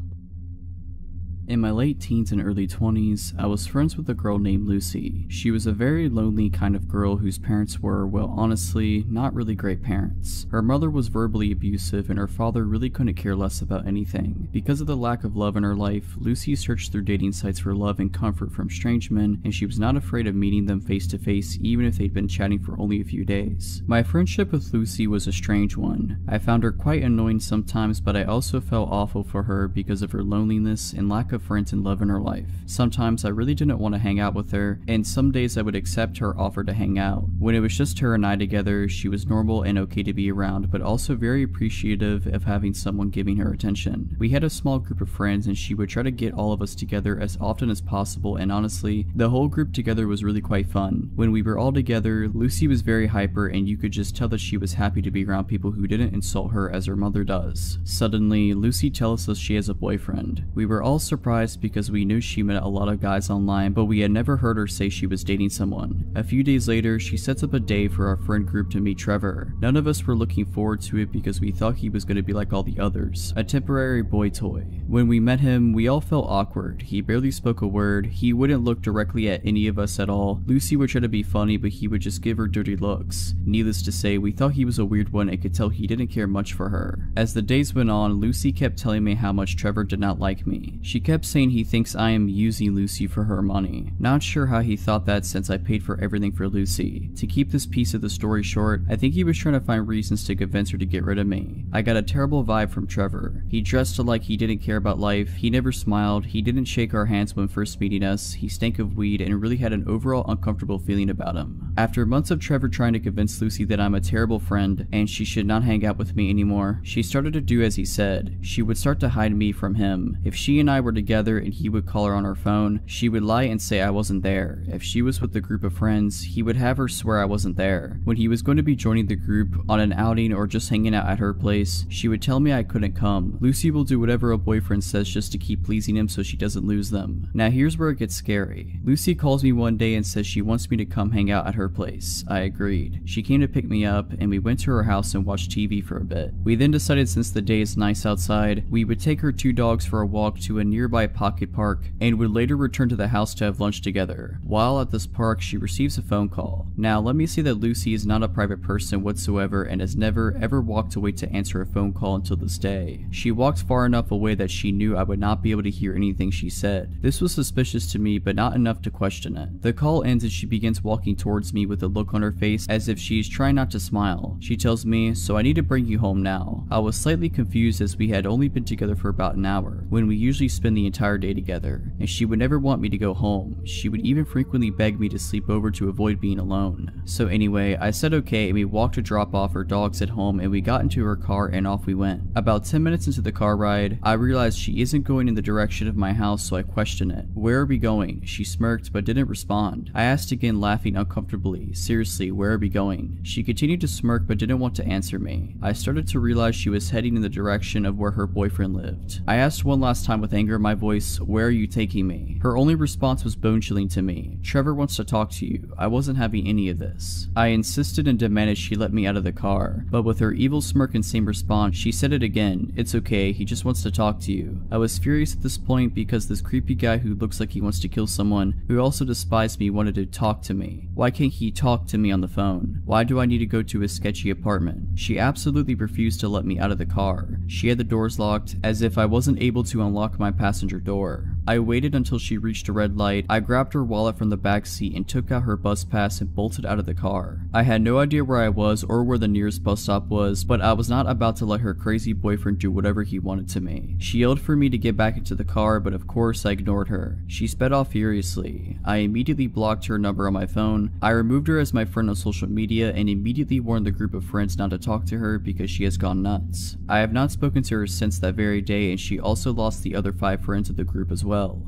In my late teens and early 20s, I was friends with a girl named Lucy. She was a very lonely kind of girl whose parents were, well, honestly, not really great parents. Her mother was verbally abusive and her father really couldn't care less about anything. Because of the lack of love in her life, Lucy searched through dating sites for love and comfort from strange men, and she was not afraid of meeting them face to face even if they'd been chatting for only a few days. My friendship with Lucy was a strange one. I found her quite annoying sometimes, but I also felt awful for her because of her loneliness and lack of friends and love in her life. Sometimes I really didn't want to hang out with her, and some days I would accept her offer to hang out. When it was just her and I together, she was normal and okay to be around, but also very appreciative of having someone giving her attention. We had a small group of friends and she would try to get all of us together as often as possible, and honestly, the whole group together was really quite fun. When we were all together, Lucy was very hyper and you could just tell that she was happy to be around people who didn't insult her as her mother does. Suddenly, Lucy tells us she has a boyfriend. We were all surprised because we knew she met a lot of guys online, but we had never heard her say she was dating someone. A few days later, she sets up a day for our friend group to meet Trevor. None of us were looking forward to it because we thought he was going to be like all the others, a temporary boy toy. When we met him, we all felt awkward. He barely spoke a word, he wouldn't look directly at any of us at all. Lucy would try to be funny, but he would just give her dirty looks. Needless to say, we thought he was a weird one and could tell he didn't care much for her. As the days went on, Lucy kept telling me how much Trevor did not like me. She kept saying he thinks I am using Lucy for her money. Not sure how he thought that since I paid for everything for Lucy. To keep this piece of the story short, I think he was trying to find reasons to convince her to get rid of me. I got a terrible vibe from Trevor. He dressed like he didn't care about life, he never smiled, he didn't shake our hands when first meeting us, he stank of weed and really had an overall uncomfortable feeling about him. After months of Trevor trying to convince Lucy that I'm a terrible friend and she should not hang out with me anymore, she started to do as he said. She would start to hide me from him. If she and I were together and he would call her on her phone, she would lie and say I wasn't there. If she was with a group of friends, he would have her swear I wasn't there. When he was going to be joining the group on an outing or just hanging out at her place, she would tell me I couldn't come. Lucy will do whatever a boyfriend says just to keep pleasing him so she doesn't lose them. Now here's where it gets scary. Lucy calls me one day and says she wants me to come hang out at her place. I agreed. She came to pick me up and we went to her house and watched TV for a bit. We then decided since the day is nice outside, we would take her two dogs for a walk to a nearby pocket park and would later return to the house to have lunch together. While at this park, she receives a phone call. Now let me say that Lucy is not a private person whatsoever and has never ever walked away to answer a phone call until this day. She walked far enough away that she knew I would not be able to hear anything she said. This was suspicious to me, but not enough to question it. The call ends and she begins walking towards me with a look on her face as if she is trying not to smile. She tells me, "So I need to bring you home now." I was slightly confused as we had only been together for about an hour, when we usually spend the entire day together, and she would never want me to go home. She would even frequently beg me to sleep over to avoid being alone. So anyway, I said okay and we walked to drop off her dogs at home and we got into her car and off we went. About 10 minutes into the car ride, I realized she isn't going in the direction of my house, so I questioned it. "Where are we going?" She smirked but didn't respond. I asked again, laughing uncomfortably. "Seriously, where are we going?" She continued to smirk but didn't want to answer me. I started to realize she was heading in the direction of where her boyfriend lived. I asked one last time with anger in my voice, "Where are you taking me?" Her only response was bone-chilling to me. "Trevor wants to talk to you." I wasn't having any of this. I insisted and demanded she let me out of the car, but with her evil smirk and same response, she said it again. "It's okay, he just wants to talk to you." I was furious at this point because this creepy guy who looks like he wants to kill someone, who also despised me, wanted to talk to me. Why can't he talk to me on the phone? Why do I need to go to his sketchy apartment? She absolutely refused to let me out of the car. She had the doors locked, as if I wasn't able to unlock my passenger door. I waited until she reached a red light. I grabbed her wallet from the back seat and took out her bus pass and bolted out of the car. I had no idea where I was or where the nearest bus stop was, but I was not about to let her crazy boyfriend do whatever he wanted to me. She yelled for me to get back into the car, but of course I ignored her. She sped off furiously. I immediately blocked her number on my phone. I removed her as my friend on social media and immediately warned the group of friends not to talk to her because she has gone nuts. I have not spoken to her since that very day, and she also lost the other 5 friends of the group as well.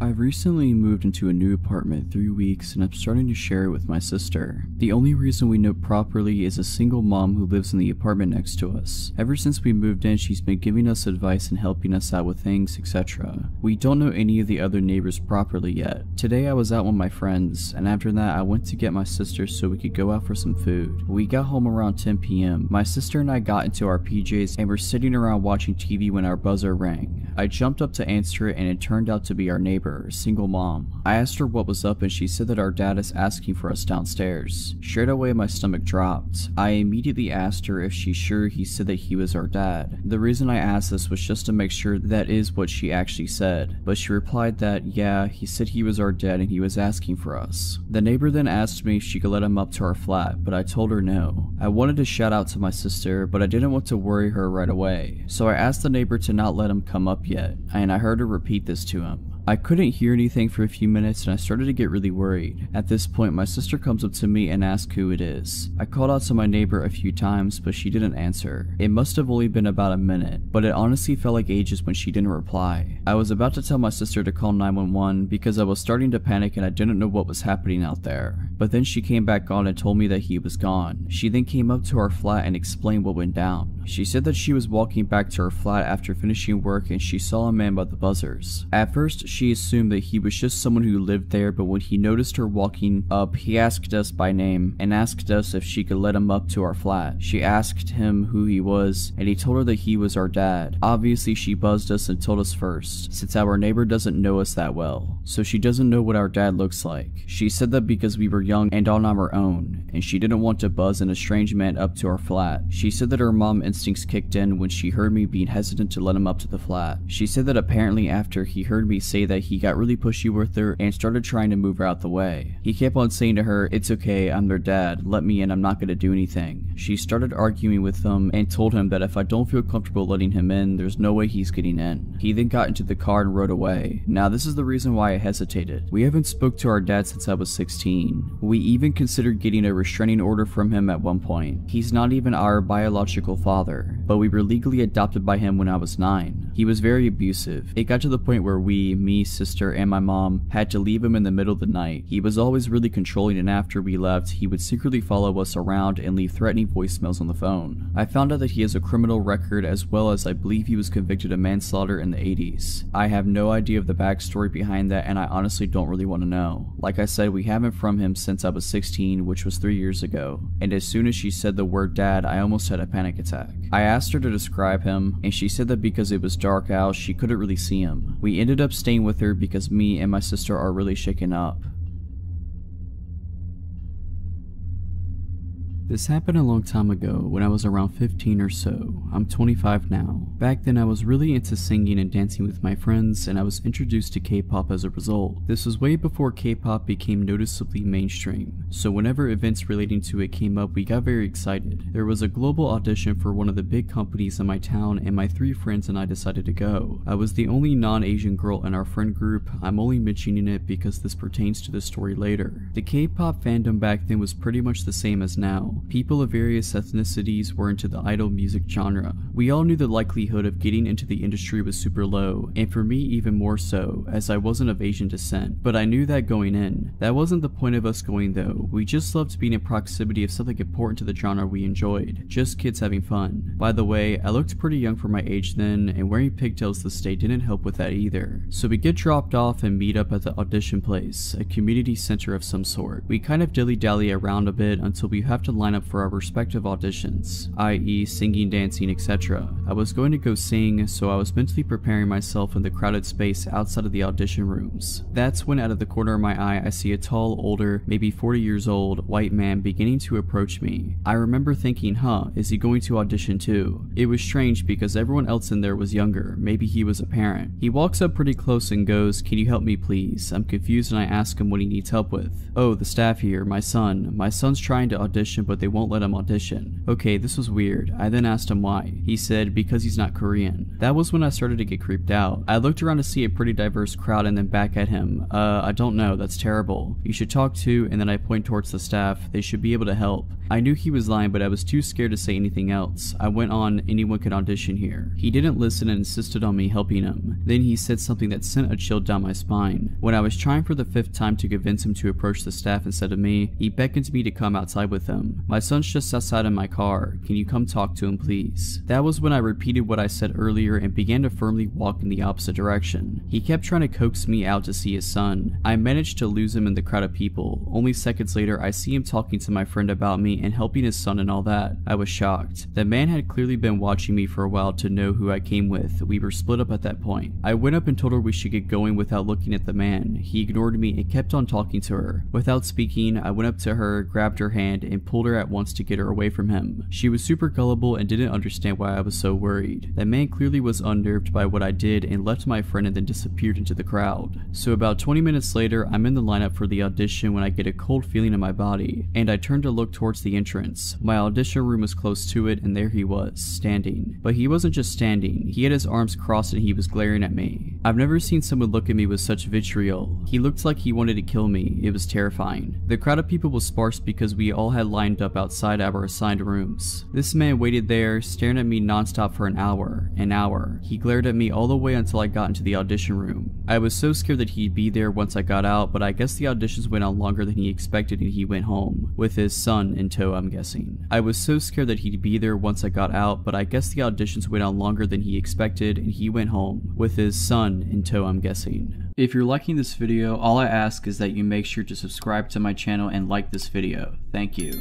I've recently moved into a new apartment 3 weeks and I'm starting to share it with my sister. The only reason we know properly is a single mom who lives in the apartment next to us. Ever since we moved in, she's been giving us advice and helping us out with things, etc. We don't know any of the other neighbors properly yet. Today I was out with my friends, and after that I went to get my sister so we could go out for some food. We got home around 10 p.m. My sister and I got into our PJs and were sitting around watching TV when our buzzer rang. I jumped up to answer it and it turned out to be our neighbor, a single mom. I asked her what was up and she said that our dad is asking for us downstairs. Straight away my stomach dropped. I immediately asked her if she's sure he said that he was our dad. The reason I asked this was just to make sure that is what she actually said, but she replied that yeah, he said he was our dad and he was asking for us. The neighbor then asked me if she could let him up to our flat, but I told her no. I wanted to shout out to my sister, but I didn't want to worry her right away, so I asked the neighbor to not let him come up yet, and I heard her repeat this to him. I couldn't hear anything for a few minutes and I started to get really worried. At this point, my sister comes up to me and asks who it is. I called out to my neighbor a few times, but she didn't answer. It must have only been about a minute, but it honestly felt like ages when she didn't reply. I was about to tell my sister to call 911 because I was starting to panic and I didn't know what was happening out there. But then she came back on and told me that he was gone. She then came up to our flat and explained what went down. She said that she was walking back to her flat after finishing work and she saw a man by the buzzers. At first, she assumed that he was just someone who lived there, but when he noticed her walking up, he asked us by name and asked us if she could let him up to our flat. She asked him who he was and he told her that he was our dad. Obviously, she buzzed us and told us first, since our neighbor doesn't know us that well, so she doesn't know what our dad looks like. She said that because we were young and on our own, and she didn't want to buzz an estranged man up to our flat. She said that her mom instincts kicked in when she heard me being hesitant to let him up to the flat. She said that apparently after he heard me say that he got really pushy with her and started trying to move her out the way. He kept on saying to her, "It's okay, I'm their dad, let me in, I'm not gonna do anything." She started arguing with him and told him that if I don't feel comfortable letting him in, there's no way he's getting in. He then got into the car and rode away. Now this is the reason why I hesitated. We haven't spoke to our dad since I was 16. We even considered getting a restraining order from him at one point. He's not even our biological father, but we were legally adopted by him when I was 9. He was very abusive. It got to the point where me, sister, and my mom had to leave him in the middle of the night. He was always really controlling, and after we left, he would secretly follow us around and leave threatening voicemails on the phone. I found out that he has a criminal record, as well as I believe he was convicted of manslaughter in the 80s. I have no idea of the backstory behind that, and I honestly don't really want to know. Like I said, we haven't from him since I was 16, which was 3 years ago, and as soon as she said the word dad, I almost had a panic attack. I asked her to describe him, and she said that because it was dark out, she couldn't really see him. We ended up staying with her because me and my sister are really shaken up. This happened a long time ago when I was around 15 or so. I'm 25 now. Back then I was really into singing and dancing with my friends, and I was introduced to K-pop as a result. This was way before K-pop became noticeably mainstream, so whenever events relating to it came up, we got very excited. There was a global audition for one of the big companies in my town, and my 3 friends and I decided to go. I was the only non-Asian girl in our friend group. I'm only mentioning it because this pertains to the story later. The K-pop fandom back then was pretty much the same as now. People of various ethnicities were into the idol music genre. We all knew the likelihood of getting into the industry was super low, and for me even more so, as I wasn't of Asian descent, but I knew that going in. That wasn't the point of us going though. We just loved being in proximity of something important to the genre we enjoyed. Just kids having fun. By the way, I looked pretty young for my age then, and wearing pigtails this day didn't help with that either. So we get dropped off and meet up at the audition place, a community center of some sort. We kind of dilly-dally around a bit until we have to line line up for our respective auditions, i.e. singing, dancing, etc. I was going to go sing, so I was mentally preparing myself in the crowded space outside of the audition rooms. That's when out of the corner of my eye I see a tall, older, maybe 40 years old, white man beginning to approach me. I remember thinking, is he going to audition too? It was strange because everyone else in there was younger, maybe he was a parent. He walks up pretty close and goes, "Can you help me please?" I'm confused and I ask him what he needs help with. "Oh, the staff here, my son's trying to audition but they won't let him audition." Okay, this was weird. I then asked him why. He said because he's not Korean. That was when I started to get creeped out. I looked around to see a pretty diverse crowd and then back at him. I don't know, that's terrible. You should talk to," and then I point towards the staff. "They should be able to help." I knew he was lying, but I was too scared to say anything else. I went on, "Anyone can audition here." He didn't listen and insisted on me helping him. Then he said something that sent a chill down my spine. When I was trying for the 5th time to convince him to approach the staff instead of me, he beckoned me to come outside with him. "My son's just outside in my car. Can you come talk to him please?" That was when I repeated what I said earlier and began to firmly walk in the opposite direction. He kept trying to coax me out to see his son. I managed to lose him in the crowd of people. Only seconds later, I see him talking to my friend about me and helping his son and all that. I was shocked. The man had clearly been watching me for a while to know who I came with. We were split up at that point. I went up and told her we should get going without looking at the man. He ignored me and kept on talking to her. Without speaking, I went up to her, grabbed her hand, and pulled her at once to get her away from him. She was super gullible and didn't understand why I was so worried. The man clearly was unnerved by what I did and left my friend and then disappeared into the crowd. So about 20 minutes later, I'm in the lineup for the audition when I get a cold feeling in my body, and I turn to look towards the entrance. My audition room was close to it, and there he was, standing. But he wasn't just standing, he had his arms crossed and he was glaring at me. I've never seen someone look at me with such vitriol. He looked like he wanted to kill me. It was terrifying. The crowd of people was sparse because we all had lined up outside our assigned rooms. This man waited there, staring at me nonstop for an hour. He glared at me all the way until I got into the audition room. I was so scared that he'd be there once I got out, but I guess the auditions went on longer than he expected and he went home. With his son in tow, I'm guessing. I was so scared that he'd be there once I got out, but I guess the auditions went on longer than he expected and he went home. With his son in tow, I'm guessing. If you're liking this video, all I ask is that you make sure to subscribe to my channel and like this video. Thank you.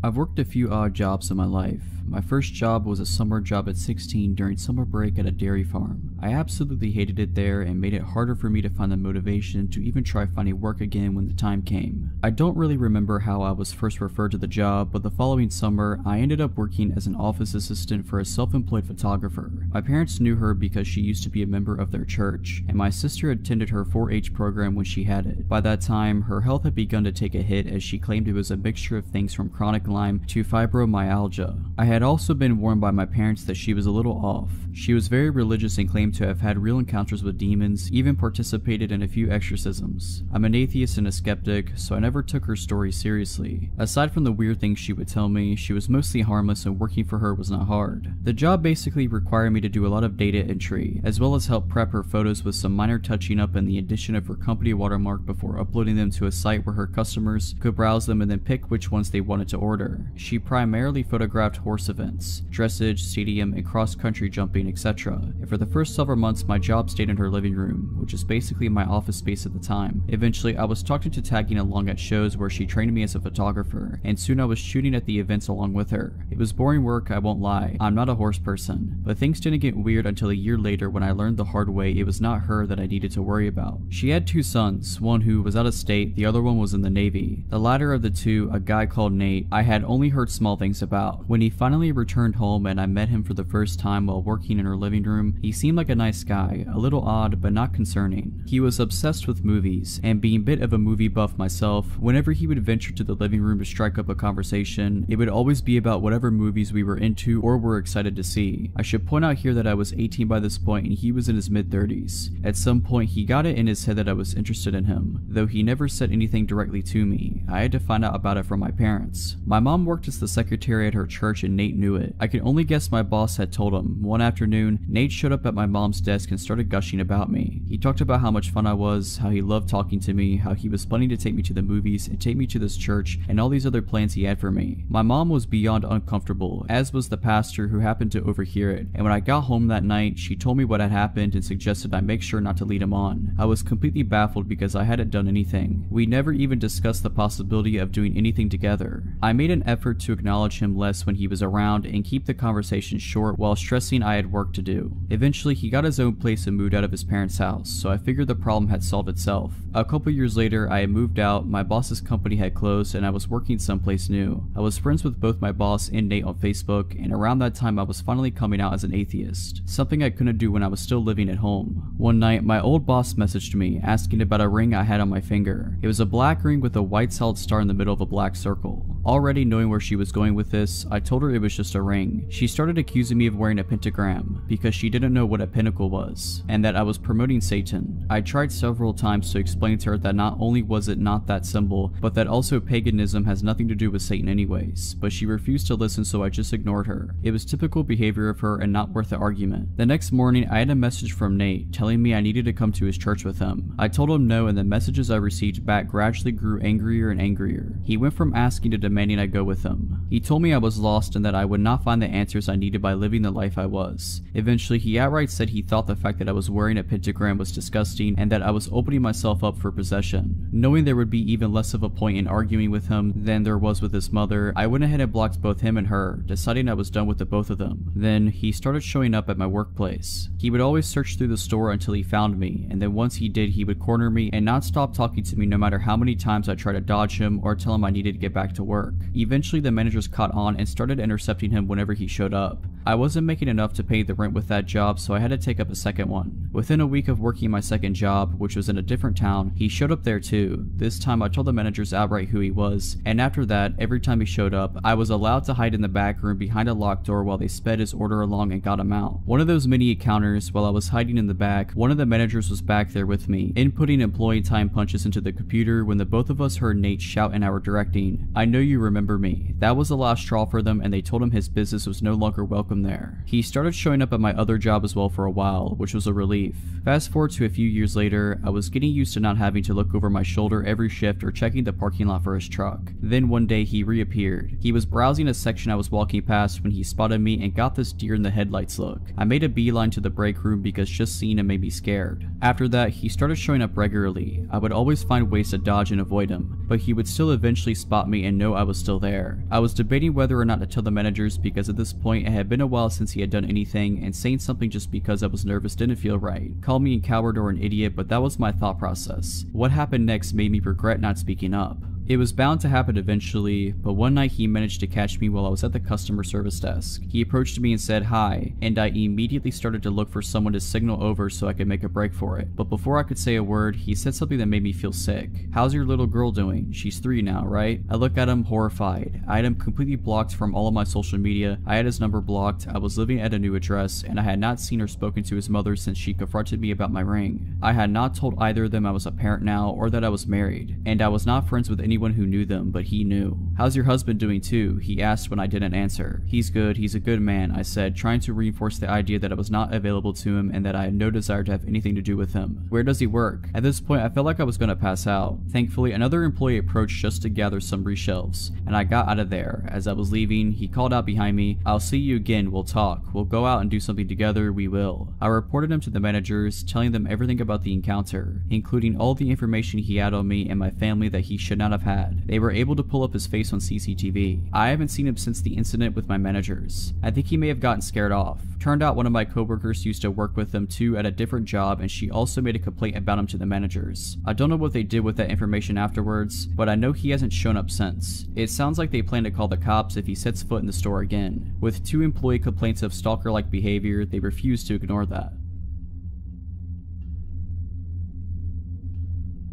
I've worked a few odd jobs in my life. My first job was a summer job at 16 during summer break at a dairy farm. I absolutely hated it there and made it harder for me to find the motivation to even try finding work again when the time came. I don't really remember how I was first referred to the job, but the following summer, I ended up working as an office assistant for a self-employed photographer. My parents knew her because she used to be a member of their church, and my sister attended her 4-H program when she had it. By that time, her health had begun to take a hit as she claimed it was a mixture of things from chronic Lyme to fibromyalgia. I had also been warned by my parents that she was a little off. She was very religious and claimed to have had real encounters with demons, even participated in a few exorcisms. I'm an atheist and a skeptic, so I never took her story seriously. Aside from the weird things she would tell me, she was mostly harmless and working for her was not hard. The job basically required me to do a lot of data entry, as well as help prep her photos with some minor touching up and the addition of her company watermark before uploading them to a site where her customers could browse them and then pick which ones they wanted to order. She primarily photographed horse events, dressage, stadium, and cross-country jumping, etc. And for the first several months, my job stayed in her living room, which is basically my office space at the time. Eventually, I was talked into tagging along at shows where she trained me as a photographer, and soon I was shooting at the events along with her. It was boring work, I won't lie. I'm not a horse person, but things didn't get weird until a year later when I learned the hard way it was not her that I needed to worry about. She had 2 sons, one who was out of state, the other one was in the Navy. The latter of the two, a guy called Nate, I had only heard small things about. When he finally returned home and I met him for the first time while working in her living room, he seemed like a nice guy, a little odd but not concerning. He was obsessed with movies, and being a bit of a movie buff myself, whenever he would venture to the living room to strike up a conversation, it would always be about whatever movies we were into or were excited to see. I should point out here that I was 18 by this point and he was in his mid-30s. At some point he got it in his head that I was interested in him, though he never said anything directly to me. I had to find out about it from my parents. My mom worked as the secretary at her church and Nate knew it. I can only guess my boss had told him. One afternoon, Nate showed up at my mom's desk and started gushing about me. He talked about how much fun I was, how he loved talking to me, how he was planning to take me to the movies and take me to this church, and all these other plans he had for me. My mom was beyond uncomfortable, as was the pastor who happened to overhear it, and when I got home that night, she told me what had happened and suggested I make sure not to lead him on. I was completely baffled because I hadn't done anything. We never even discussed the possibility of doing anything together. I made an effort to acknowledge him less when he was around and keep the conversation short while stressing I had work to do. Eventually, he got his own place and moved out of his parents' house, so I figured the problem had solved itself. A couple years later, I had moved out, my boss's company had closed, and I was working someplace new. I was friends with both my boss and Nate on Facebook, and around that time I was finally coming out as an atheist, something I couldn't do when I was still living at home. One night, my old boss messaged me asking about a ring I had on my finger. It was a black ring with a white solid star in the middle of a black circle. Already knowing where she was going with this, I told her it was just a ring. She started accusing me of wearing a pentagram because she didn't know what a pinnacle was, and that I was promoting Satan. I tried several times to explain to her that not only was it not that symbol, but that also paganism has nothing to do with Satan anyways, but she refused to listen, so I just ignored her. It was typical behavior of her and not worth the argument. The next morning, I had a message from Nate telling me I needed to come to his church with him. I told him no, and the messages I received back gradually grew angrier and angrier. He went from asking to demanding I go with him. He told me I was lost and that I would not find the answers I needed by living the life I was. Eventually, he outright said he thought the fact that I was wearing a pentagram was disgusting and that I was opening myself up for possession. Knowing there would be even less of a point in arguing with him than there was with his mother, I went ahead and blocked both him and her, deciding I was done with the both of them. Then, he started showing up at my workplace. He would always search through the store until he found me, and then once he did, he would corner me and not stop talking to me no matter how many times I tried to dodge him or tell him I needed to get back to work. Eventually, the managers caught on and started intercepting him whenever he showed up. I wasn't making enough to pay the rent with that job, so I had to take up a second one. Within a week of working my second job, which was in a different town, he showed up there too. This time I told the managers outright who he was, and after that, every time he showed up, I was allowed to hide in the back room behind a locked door while they sped his order along and got him out. One of those many encounters, while I was hiding in the back, one of the managers was back there with me, inputting employee time punches into the computer when the both of us heard Nate shout in our directing, "I know you remember me." That was the last straw for them, and they told him his business was no longer welcome there. He started showing up at my other job as well for a while, which was a relief. Fast forward to a few years later, I was getting used to not having to look over my shoulder every shift or checking the parking lot for his truck. Then one day he reappeared. He was browsing a section I was walking past when he spotted me and got this deer in the headlights look. I made a beeline to the break room because just seeing him made me scared. After that, he started showing up regularly. I would always find ways to dodge and avoid him, but he would still eventually spot me and know I was still there. I was debating whether or not to tell the managers because at this point it had been a while since he had done anything, and saying something just because I was nervous didn't feel right. Call me a coward or an idiot, but that was my thought process. What happened next made me regret not speaking up. It was bound to happen eventually, but one night he managed to catch me while I was at the customer service desk. He approached me and said hi, and I immediately started to look for someone to signal over so I could make a break for it. But before I could say a word, he said something that made me feel sick. "How's your little girl doing? She's 3 now, right?" I looked at him horrified. I had him completely blocked from all of my social media, I had his number blocked, I was living at a new address, and I had not seen or spoken to his mother since she confronted me about my ring. I had not told either of them I was a parent now or that I was married, and I was not friends with anyone who knew them, but he knew. "How's your husband doing too?" he asked when I didn't answer. "He's good, he's a good man," I said, trying to reinforce the idea that I was not available to him and that I had no desire to have anything to do with him. "Where does he work?" At this point, I felt like I was going to pass out. Thankfully, another employee approached just to gather some reshelves, and I got out of there. As I was leaving, he called out behind me, "I'll see you again, we'll talk. We'll go out and do something together, we will." I reported him to the managers, telling them everything about the encounter, including all the information he had on me and my family that he should not have had. They were able to pull up his face on CCTV. I haven't seen him since the incident with my managers. I think he may have gotten scared off. Turned out one of my coworkers used to work with him too at a different job, and she also made a complaint about him to the managers. I don't know what they did with that information afterwards, but I know he hasn't shown up since. It sounds like they plan to call the cops if he sets foot in the store again. With 2 employee complaints of stalker-like behavior, they refuse to ignore that.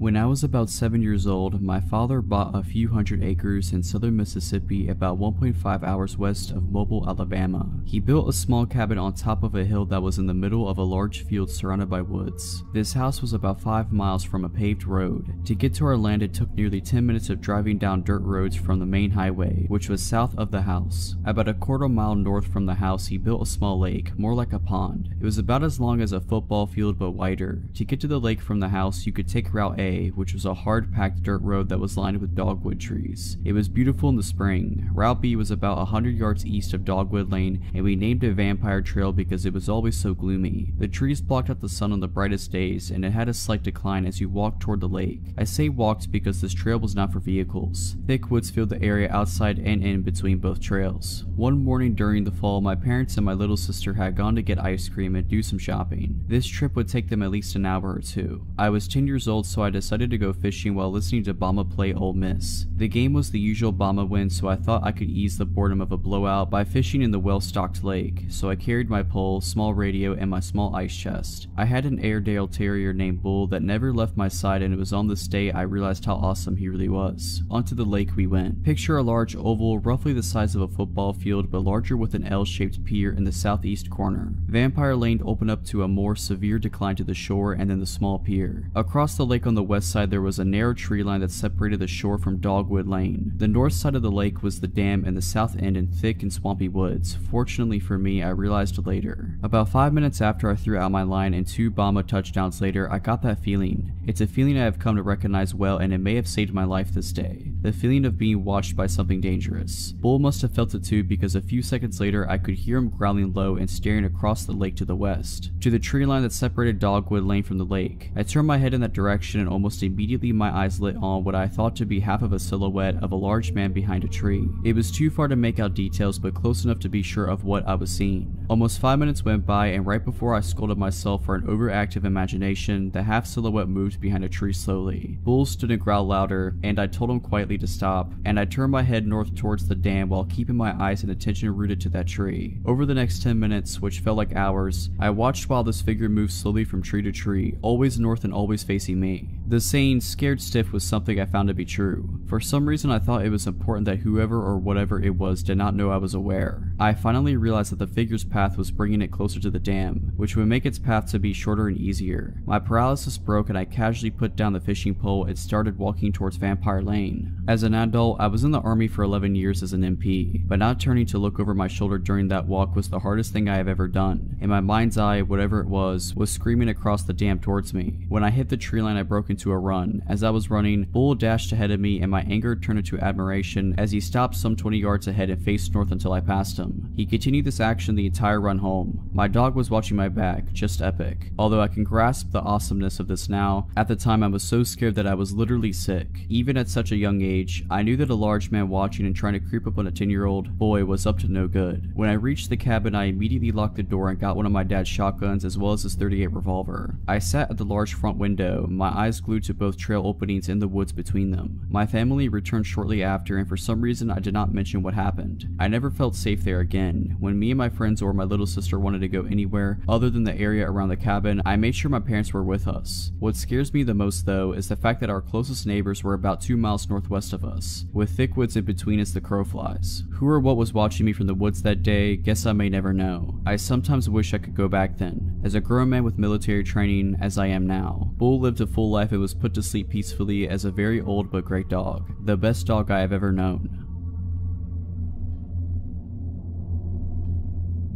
When I was about 7 years old, my father bought a few hundred acres in southern Mississippi about 1.5 hours west of Mobile, Alabama. He built a small cabin on top of a hill that was in the middle of a large field surrounded by woods. This house was about 5 miles from a paved road. To get to our land, it took nearly 10 minutes of driving down dirt roads from the main highway, which was south of the house. About a quarter mile north from the house, he built a small lake, more like a pond. It was about as long as a football field but wider. To get to the lake from the house, you could take Route A, which was a hard-packed dirt road that was lined with dogwood trees. It was beautiful in the spring. Route B was about 100 yards east of Dogwood Lane, and we named it Vampire Trail because it was always so gloomy. The trees blocked out the sun on the brightest days, and it had a slight decline as you walked toward the lake. I say walked because this trail was not for vehicles. Thick woods filled the area outside and in between both trails. One morning during the fall, my parents and my little sister had gone to get ice cream and do some shopping. This trip would take them at least an hour or two. I was 10 years old, so I decided to go fishing while listening to Bama play Ole Miss. The game was the usual Bama win, so I thought I could ease the boredom of a blowout by fishing in the well-stocked lake, so I carried my pole, small radio, and my small ice chest. I had an Airedale Terrier named Bull that never left my side, and it was on this day I realized how awesome he really was. Onto the lake we went. Picture a large oval, roughly the size of a football field, but larger with an L-shaped pier in the southeast corner. Vampire Lane opened up to a more severe decline to the shore and then the small pier. Across the lake on the west side there was a narrow tree line that separated the shore from Dogwood Lane. The north side of the lake was the dam and the south end in thick and swampy woods. Fortunately for me, I realized later. About 5 minutes after I threw out my line and 2 Bama touchdowns later, I got that feeling. It's a feeling I have come to recognize well, and it may have saved my life this day. The feeling of being watched by something dangerous. Bull must have felt it too, because a few seconds later I could hear him growling low and staring across the lake to the west, to the tree line that separated Dogwood Lane from the lake. I turned my head in that direction and almost immediately my eyes lit on what I thought to be half of a silhouette of a large man behind a tree. It was too far to make out details, but close enough to be sure of what I was seeing. Almost 5 minutes went by, and right before I scolded myself for an overactive imagination, the half silhouette moved behind a tree slowly. Bull stood and growled louder, and I told him quietly to stop, and I turned my head north towards the dam while keeping my eyes and attention rooted to that tree. Over the next 10 minutes, which felt like hours, I watched while this figure moved slowly from tree to tree, always north and always facing me. The saying, "scared stiff," was something I found to be true. For some reason I thought it was important that whoever or whatever it was did not know I was aware. I finally realized that the figure's path was bringing it closer to the dam, which would make its path to be shorter and easier. My paralysis broke and I casually put down the fishing pole and started walking towards Vampire Lane. As an adult, I was in the army for 11 years as an MP, but not turning to look over my shoulder during that walk was the hardest thing I have ever done. In my mind's eye, whatever it was screaming across the dam towards me. When I hit the tree line, I broke into a run. As I was running, Bull dashed ahead of me and my anger turned into admiration as he stopped some 20 yards ahead and faced north until I passed him. He continued this action the entire run home. My dog was watching my back, just epic. Although I can grasp the awesomeness of this now, at the time I was so scared that I was literally sick. Even at such a young age, I knew that a large man watching and trying to creep up on a 10-year-old boy was up to no good. When I reached the cabin, I immediately locked the door and got one of my dad's shotguns as well as his .38 revolver. I sat at the large front window, my eyes glued to both trail openings in the woods between them. My family returned shortly after, and for some reason I did not mention what happened. I never felt safe there again. When me and my friends or my little sister wanted to go anywhere other than the area around the cabin, I made sure my parents were with us. What scares me the most though is the fact that our closest neighbors were about 2 miles northwest of us, with thick woods in between as the crow flies. Who or what was watching me from the woods that day, guess I may never know. I sometimes wish I could go back then, as a grown man with military training as I am now. Bull lived a full life and was put to sleep peacefully as a very old but great dog. The best dog I have ever known.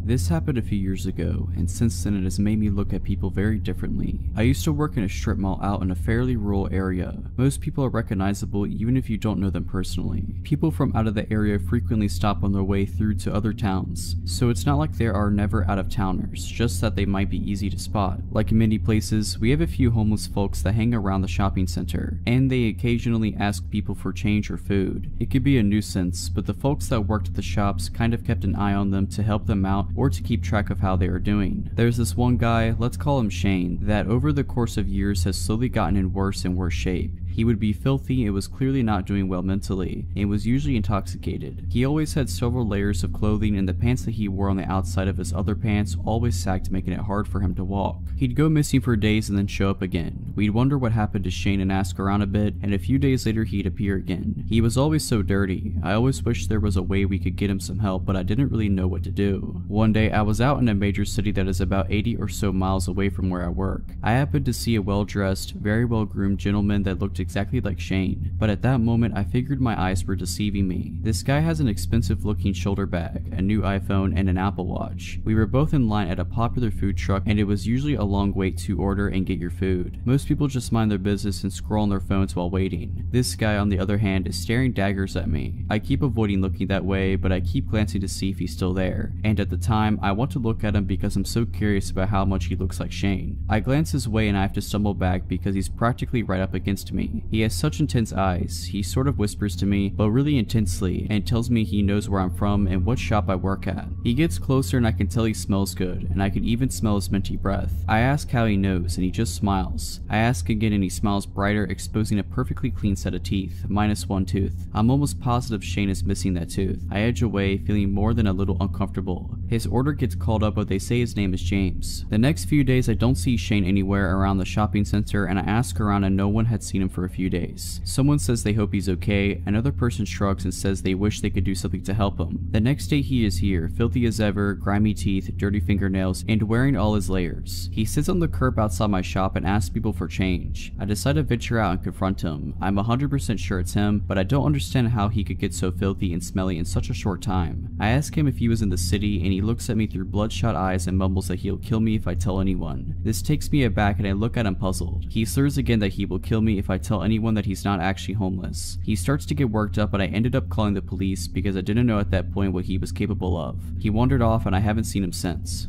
This happened a few years ago, and since then it has made me look at people very differently. I used to work in a strip mall out in a fairly rural area. Most people are recognizable even if you don't know them personally. People from out of the area frequently stop on their way through to other towns, so it's not like there are never out-of-towners, just that they might be easy to spot. Like in many places, we have a few homeless folks that hang around the shopping center, and they occasionally ask people for change or food. It could be a nuisance, but the folks that worked at the shops kind of kept an eye on them to help them out or to keep track of how they are doing. There's this one guy, let's call him Shane, that over the course of years has slowly gotten in worse and worse shape. He would be filthy and was clearly not doing well mentally, and was usually intoxicated. He always had several layers of clothing, and the pants that he wore on the outside of his other pants always sagged, making it hard for him to walk. He'd go missing for days and then show up again. We'd wonder what happened to Shane and ask around a bit, and a few days later he'd appear again. He was always so dirty. I always wished there was a way we could get him some help, but I didn't really know what to do. One day I was out in a major city that is about 80 or so miles away from where I work. I happened to see a well-dressed, very well-groomed gentleman that looked exactly like Shane, but at that moment I figured my eyes were deceiving me. This guy has an expensive-looking shoulder bag, a new iPhone, and an Apple Watch. We were both in line at a popular food truck, and it was usually a long wait to order and get your food. Most people just mind their business and scroll on their phones while waiting. This guy, on the other hand, is staring daggers at me. I keep avoiding looking that way, but I keep glancing to see if he's still there, and at the time, I want to look at him because I'm so curious about how much he looks like Shane. I glance his way and I have to stumble back because he's practically right up against me. He has such intense eyes. He sort of whispers to me, but really intensely, and tells me he knows where I'm from and what shop I work at. He gets closer and I can tell he smells good, and I can even smell his minty breath. I ask how he knows, and he just smiles. I ask again and he smiles brighter, exposing a perfectly clean set of teeth, minus one tooth. I'm almost positive Shane is missing that tooth. I edge away, feeling more than a little uncomfortable. His order gets called up, but they say his name is James. The next few days I don't see Shane anywhere around the shopping center, and I ask around and no one had seen him for a few days. Someone says they hope he's okay, another person shrugs and says they wish they could do something to help him. The next day he is here, filthy as ever, grimy teeth, dirty fingernails, and wearing all his layers. He sits on the curb outside my shop and asks people for change. I decide to venture out and confront him. I'm 100% sure it's him, but I don't understand how he could get so filthy and smelly in such a short time. I ask him if he was in the city, and he looks at me through bloodshot eyes and mumbles that he'll kill me if I tell anyone. This takes me aback and I look at him puzzled. He slurs again that he will kill me if I tell anyone that he's not actually homeless. He starts to get worked up, but I ended up calling the police because I didn't know at that point what he was capable of. He wandered off and I haven't seen him since.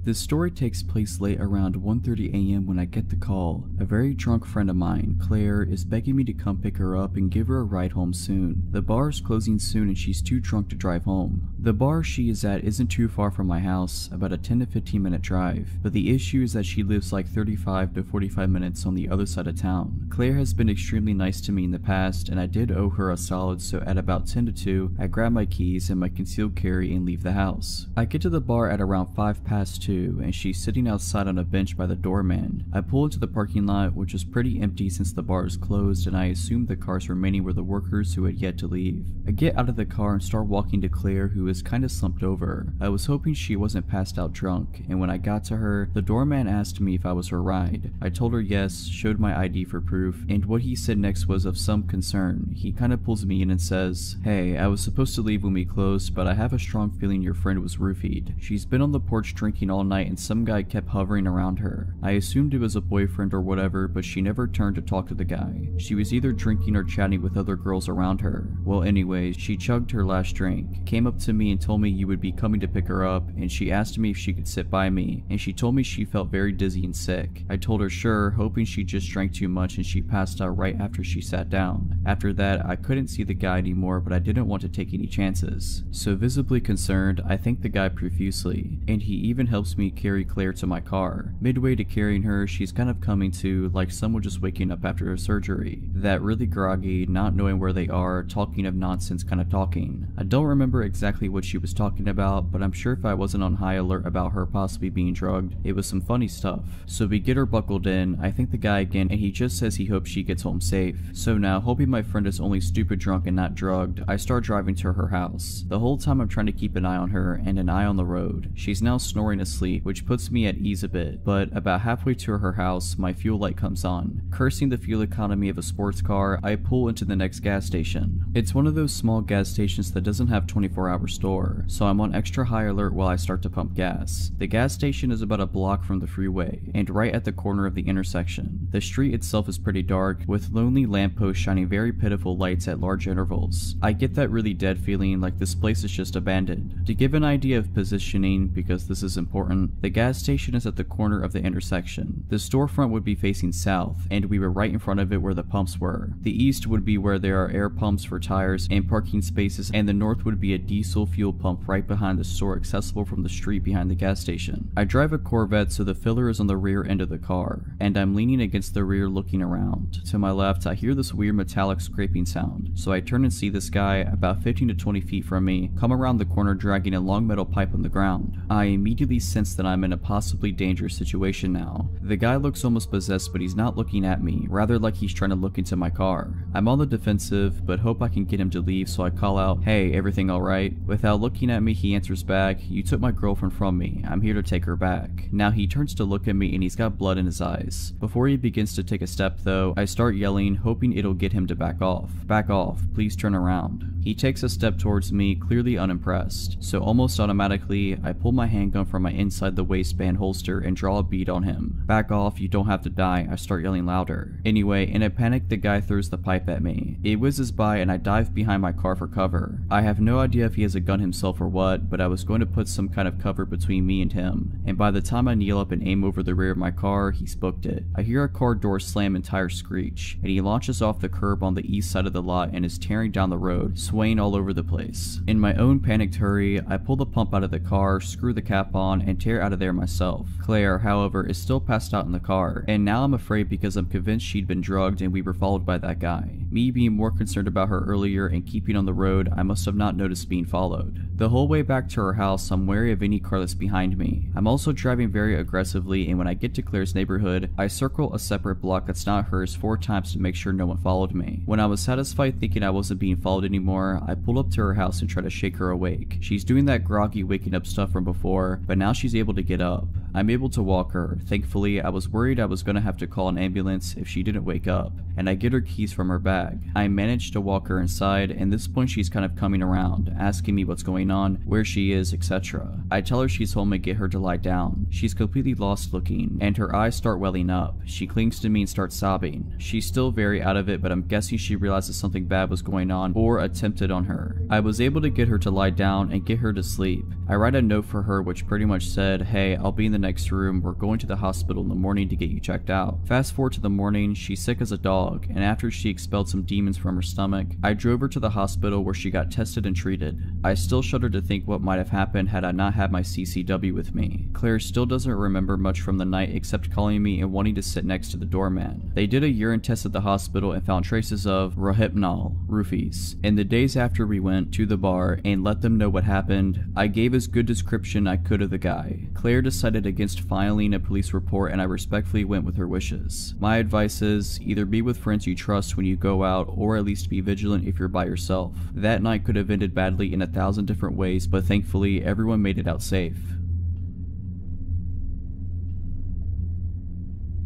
This story takes place late around 1:30 a.m. when I get the call. A very drunk friend of mine, Claire, is begging me to come pick her up and give her a ride home soon. The bar is closing soon and she's too drunk to drive home. The bar she is at isn't too far from my house, about a 10 to 15 minute drive, but the issue is that she lives like 35 to 45 minutes on the other side of town. Claire has been extremely nice to me in the past, and I did owe her a solid, so at about 10 to 2, I grab my keys and my concealed carry and leave the house. I get to the bar at around 5 past 2, and she's sitting outside on a bench by the doorman. I pull into the parking lot, which is pretty empty since the bar is closed, and I assume the cars remaining were the workers who had yet to leave. I get out of the car and start walking to Claire, who is kinda slumped over. I was hoping she wasn't passed out drunk, and when I got to her, the doorman asked me if I was her ride. I told her yes, showed my ID for proof, and what he said next was of some concern. He kinda pulls me in and says, "Hey, I was supposed to leave when we closed, but I have a strong feeling your friend was roofied. She's been on the porch drinking all night and some guy kept hovering around her. I assumed it was a boyfriend or whatever, but she never turned to talk to the guy. She was either drinking or chatting with other girls around her. Well, anyways, she chugged her last drink, came up to me and told me you would be coming to pick her up, and she asked me if she could sit by me, and she told me she felt very dizzy and sick. I told her sure, hoping she just drank too much, and she passed out right after she sat down. After that, I couldn't see the guy anymore, but I didn't want to take any chances. So visibly concerned, I thank the guy profusely, and he even helps me carry Claire to my car. Midway to carrying her, she's kind of coming to, like someone just waking up after a surgery. That really groggy, not knowing where they are, talking of nonsense kind of talking. I don't remember exactly what she was talking about, but I'm sure if I wasn't on high alert about her possibly being drugged, it was some funny stuff. So we get her buckled in, I thank the guy again, and he just says he hopes she gets home safe. So now, hoping my friend is only stupid drunk and not drugged, I start driving to her house. The whole time I'm trying to keep an eye on her and an eye on the road. She's now snoring asleep, which puts me at ease a bit, but about halfway to her house, my fuel light comes on. Cursing the fuel economy of a sports car, I pull into the next gas station. It's one of those small gas stations that doesn't have 24-hour store, so I'm on extra high alert while I start to pump gas. The gas station is about a block from the freeway, and right at the corner of the intersection. The street itself is pretty dark, with lonely lampposts shining very pitiful lights at large intervals. I get that really dead feeling like this place is just abandoned. To give an idea of positioning, because this is important, important. The gas station is at the corner of the intersection. The storefront would be facing south, and we were right in front of it where the pumps were. The east would be where there are air pumps for tires and parking spaces, and the north would be a diesel fuel pump right behind the store, accessible from the street behind the gas station. I drive a Corvette, so the filler is on the rear end of the car, and I'm leaning against the rear looking around. To my left, I hear this weird metallic scraping sound, so I turn and see this guy about 15 to 20 feet from me come around the corner dragging a long metal pipe on the ground. I immediately sense that I'm in a possibly dangerous situation now. The guy looks almost possessed, but he's not looking at me, rather like he's trying to look into my car. I'm on the defensive, but hope I can get him to leave, so I call out, "Hey, everything alright?" Without looking at me, he answers back, "You took my girlfriend from me. I'm here to take her back." Now he turns to look at me and he's got blood in his eyes. Before he begins to take a step though, I start yelling, hoping it'll get him to back off. "Back off, please turn around." He takes a step towards me, clearly unimpressed, so almost automatically, I pull my handgun from my inside the waistband holster and draw a bead on him. "Back off, you don't have to die," I start yelling louder. Anyway, in a panic, the guy throws the pipe at me. It whizzes by and I dive behind my car for cover. I have no idea if he has a gun himself or what, but I was going to put some kind of cover between me and him, and by the time I kneel up and aim over the rear of my car, he's booked it. I hear a car door slam and tires screech, and he launches off the curb on the east side of the lot and is tearing down the road, swaying all over the place. In my own panicked hurry, I pull the pump out of the car, screw the cap on, and tear out of there myself. Claire, however, is still passed out in the car, and now I'm afraid because I'm convinced she'd been drugged and we were followed by that guy. Me being more concerned about her earlier and keeping on the road, I must have not noticed being followed. The whole way back to her house, I'm wary of any car that's behind me. I'm also driving very aggressively, and when I get to Claire's neighborhood, I circle a separate block that's not hers 4 times to make sure no one followed me. When I was satisfied thinking I wasn't being followed anymore, I pull up to her house and try to shake her awake. She's doing that groggy waking up stuff from before, but now she's able to get up. I'm able to walk her. Thankfully, I was worried I was gonna have to call an ambulance if she didn't wake up, and I get her keys from her bag. I managed to walk her inside, and at this point she's kind of coming around, asking me what's going on, where she is, etc. I tell her she's home and get her to lie down. She's completely lost looking, and her eyes start welling up. She clings to me and starts sobbing. She's still very out of it, but I'm guessing she realizes something bad was going on or attempted on her. I was able to get her to lie down and get her to sleep. I write a note for her which pretty much said, "Hey, I'll be in the next room. We're going to the hospital in the morning to get you checked out." Fast forward to the morning, she's sick as a dog, and after she expelled some demons from her stomach, I drove her to the hospital where she got tested and treated. I still shudder to think what might have happened had I not had my CCW with me. Claire still doesn't remember much from the night except calling me and wanting to sit next to the doorman. They did a urine test at the hospital and found traces of rohypnol, roofies. In the days after we went to the bar and let them know what happened, I gave as good description I could of the guy. Claire decided against filing a police report, and I respectfully went with her wishes. My advice is, either be with friends you trust when you go out, or at least be vigilant if you're by yourself. That night could have ended badly in 1,000 different ways, but thankfully everyone made it out safe.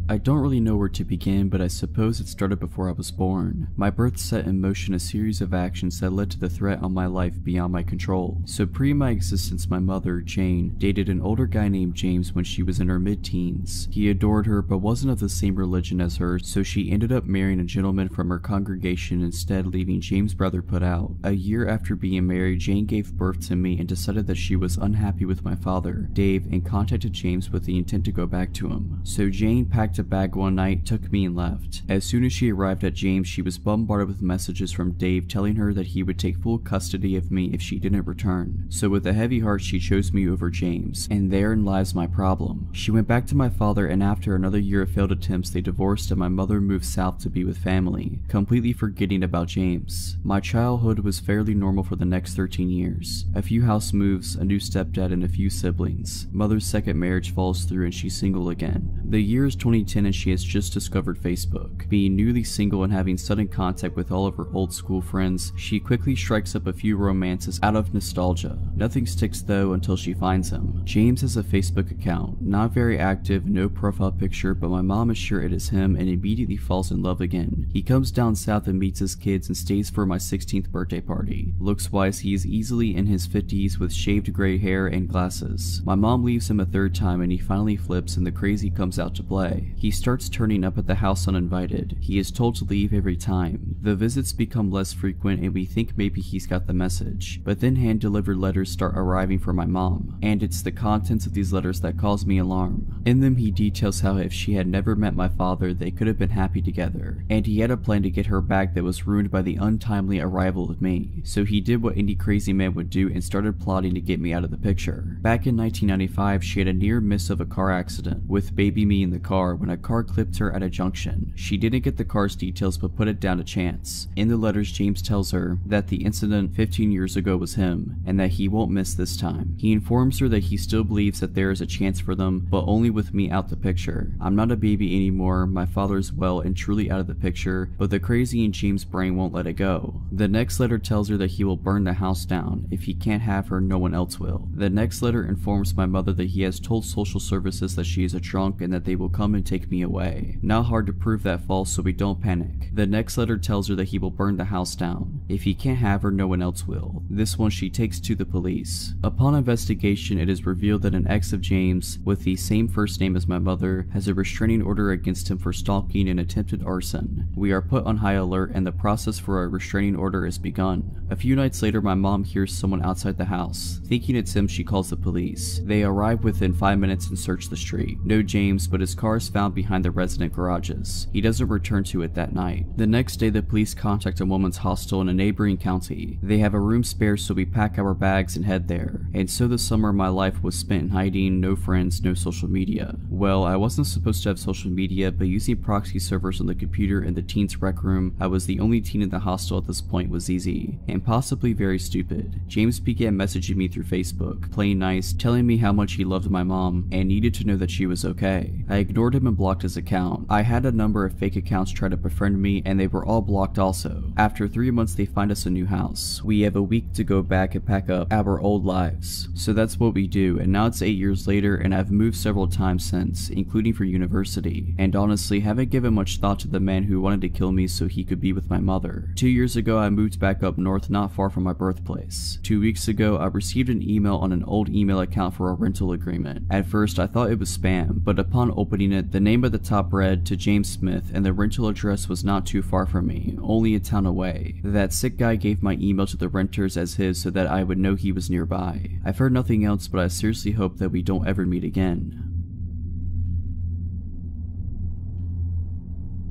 I don't really know where to begin, but I suppose it started before I was born. My birth set in motion a series of actions that led to the threat on my life beyond my control. So pre my existence, my mother, Jane, dated an older guy named James when she was in her mid-teens. He adored her but wasn't of the same religion as her, so she ended up marrying a gentleman from her congregation instead, leaving James' brother put out. A year after being married, Jane gave birth to me and decided that she was unhappy with my father, Dave, and contacted James with the intent to go back to him. So Jane packed a bag one night, took me, and left. As soon as she arrived at James, she was bombarded with messages from Dave telling her that he would take full custody of me if she didn't return. So with a heavy heart, she chose me over James, and therein lies my problem. She went back to my father, and after another year of failed attempts, they divorced and my mother moved south to be with family, completely forgetting about James. My childhood was fairly normal for the next 13 years. A few house moves, a new stepdad, and a few siblings. Mother's second marriage falls through and she's single again. The year is 2010 and she has just discovered Facebook. Being newly single and having sudden contact with all of her old school friends, she quickly strikes up a few romances out of nostalgia. Nothing sticks though until she finds him. James has a Facebook account, not very active, no profile picture, but my mom is sure it is him and immediately falls in love again. He comes down south and meets his kids and stays for my 16th birthday party. Looks wise, he is easily in his 50s with shaved gray hair and glasses. My mom leaves him a third time and he finally flips and the crazy comes out to play. He starts turning up at the house uninvited. He is told to leave every time. The visits become less frequent and we think maybe he's got the message. But then hand-delivered letters start arriving for my mom, and it's the contents of these letters that cause me alarm. In them he details how if she had never met my father, they could have been happy together, and he had a plan to get her back that was ruined by the untimely arrival of me. So he did what any crazy man would do and started plotting to get me out of the picture. Back in 1995, she had a near miss of a car accident, with baby me in the car when a car clipped her at a junction. She didn't get the car's details but put it down to chance. In the letters, James tells her that the incident 15 years ago was him, and that he won't miss this time. He informs her that he still believes that there is a chance for them, but only with me out the picture. I'm not a baby anymore, my father is well and truly out of the picture, but the crazy in James' brain won't let it go. The next letter tells her that he will burn the house down. If he can't have her, no one else will. The next letter informs my mother that he has told social services that she is a drunk and that they will come and take me away. Not hard to prove that false, so we don't panic. The next letter tells her that he will burn the house down. If he can't have her, no one else will. This one she takes to the police. Upon investigation, it is revealed that an ex of James, with the same first name as my mother, has a restraining order against him for stalking and attempted arson. We are put on high alert and the process for a restraining order is begun. A few nights later, my mom hears someone outside the house. Thinking it's him, she calls the police. They arrive within 5 minutes and search the street. No James, but his car is found behind the resident garages. He doesn't return to it that night. The next day, the police contact a woman's hostel in a neighboring county. They have a room spare, so we pack our bags and head there. And so the summer of my life was spent in hiding, no friends, no social media. Well, I wasn't supposed to have social media, but using proxy servers on the computer in the teens rec room, I was the only teen in the hostel at this point, was easy, and possibly very stupid. James began messaging me through Facebook, playing nice, telling me how much he loved my mom, and needed to know that she was okay. I ignored him and blocked his account. I had a number of fake accounts try to befriend me, and they were all blocked also. After 3 months, they find us a new house. We have a week to go back and pack up our old lives. So that's what we do, and now it's 8 years later, and I've moved several times since, including for university, and honestly haven't given much thought to the man who wanted to kill me so he could be with my mother. 2 years ago, I moved back up north not far from my birthplace. 2 weeks ago, I received an email on an old email account for a rental agreement. At first, I thought it was spam, but upon opening it, the name at the top read to James Smith, and the rental address was not too far from me, only a town away. That sick guy gave my email to the renters as his so that I would know he was nearby. I've heard nothing else, but I seriously hope that we don't ever meet again.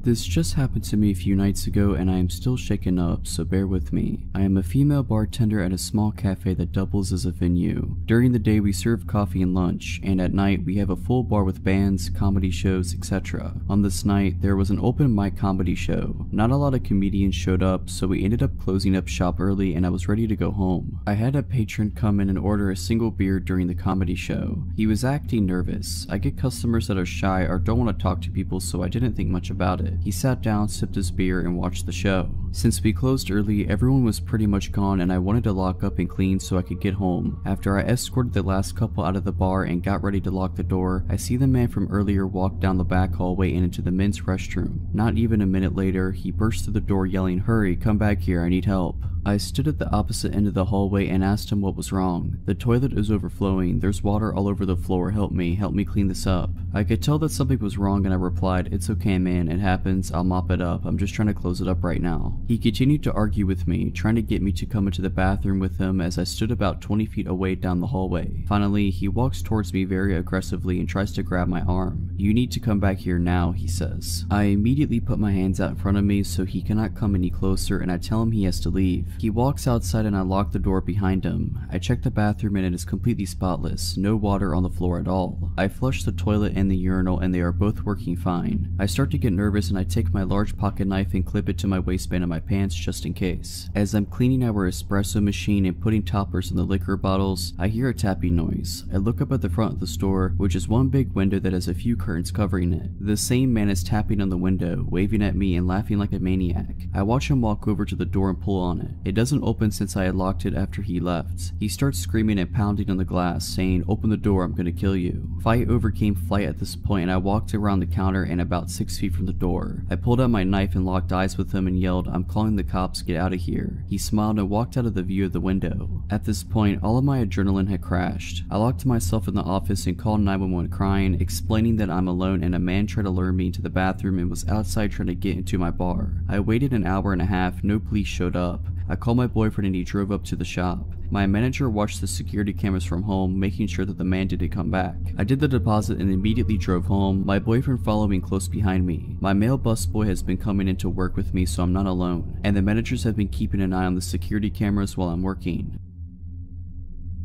This just happened to me a few nights ago and I am still shaken up, so bear with me. I am a female bartender at a small cafe that doubles as a venue. During the day we serve coffee and lunch, and at night we have a full bar with bands, comedy shows, etc. On this night, there was an open mic comedy show. Not a lot of comedians showed up, so we ended up closing up shop early and I was ready to go home. I had a patron come in and order a single beer during the comedy show. He was acting nervous. I get customers that are shy or don't want to talk to people, so I didn't think much about it. He sat down, sipped his beer, and watched the show. Since we closed early, everyone was pretty much gone and I wanted to lock up and clean so I could get home. After I escorted the last couple out of the bar and got ready to lock the door, I see the man from earlier walk down the back hallway and into the men's restroom. Not even a minute later, he burst through the door yelling, "Hurry, come back here, I need help." I stood at the opposite end of the hallway and asked him what was wrong. "The toilet is overflowing, there's water all over the floor, help me clean this up." I could tell that something was wrong and I replied, "It's okay man, it happens, I'll mop it up, I'm just trying to close it up right now." He continued to argue with me, trying to get me to come into the bathroom with him as I stood about 20 feet away down the hallway. Finally, he walks towards me very aggressively and tries to grab my arm. "You need to come back here now," he says. I immediately put my hands out in front of me so he cannot come any closer and I tell him he has to leave. He walks outside and I lock the door behind him. I check the bathroom and it is completely spotless, no water on the floor at all. I flush the toilet and the urinal and they are both working fine. I start to get nervous and I take my large pocket knife and clip it to my waistband of my pants just in case. As I'm cleaning our espresso machine and putting toppers in the liquor bottles, I hear a tapping noise. I look up at the front of the store, which is one big window that has a few curtains covering it. The same man is tapping on the window, waving at me and laughing like a maniac. I watch him walk over to the door and pull on it. It doesn't open since I had locked it after he left. He starts screaming and pounding on the glass, saying, "Open the door, I'm gonna kill you." Fight overcame flight at this point, and I walked around the counter and about 6 feet from the door. I pulled out my knife and locked eyes with him and yelled, "I'm calling the cops, get out of here." He smiled and walked out of the view of the window. At this point, all of my adrenaline had crashed. I locked myself in the office and called 911 crying, explaining that I'm alone and a man tried to lure me into the bathroom and was outside trying to get into my bar. I waited an hour and a half, no police showed up. I called my boyfriend and he drove up to the shop. My manager watched the security cameras from home, making sure that the man didn't come back. I did the deposit and immediately drove home, my boyfriend following close behind me. My male busboy has been coming into work with me, so I'm not alone, and the managers have been keeping an eye on the security cameras while I'm working.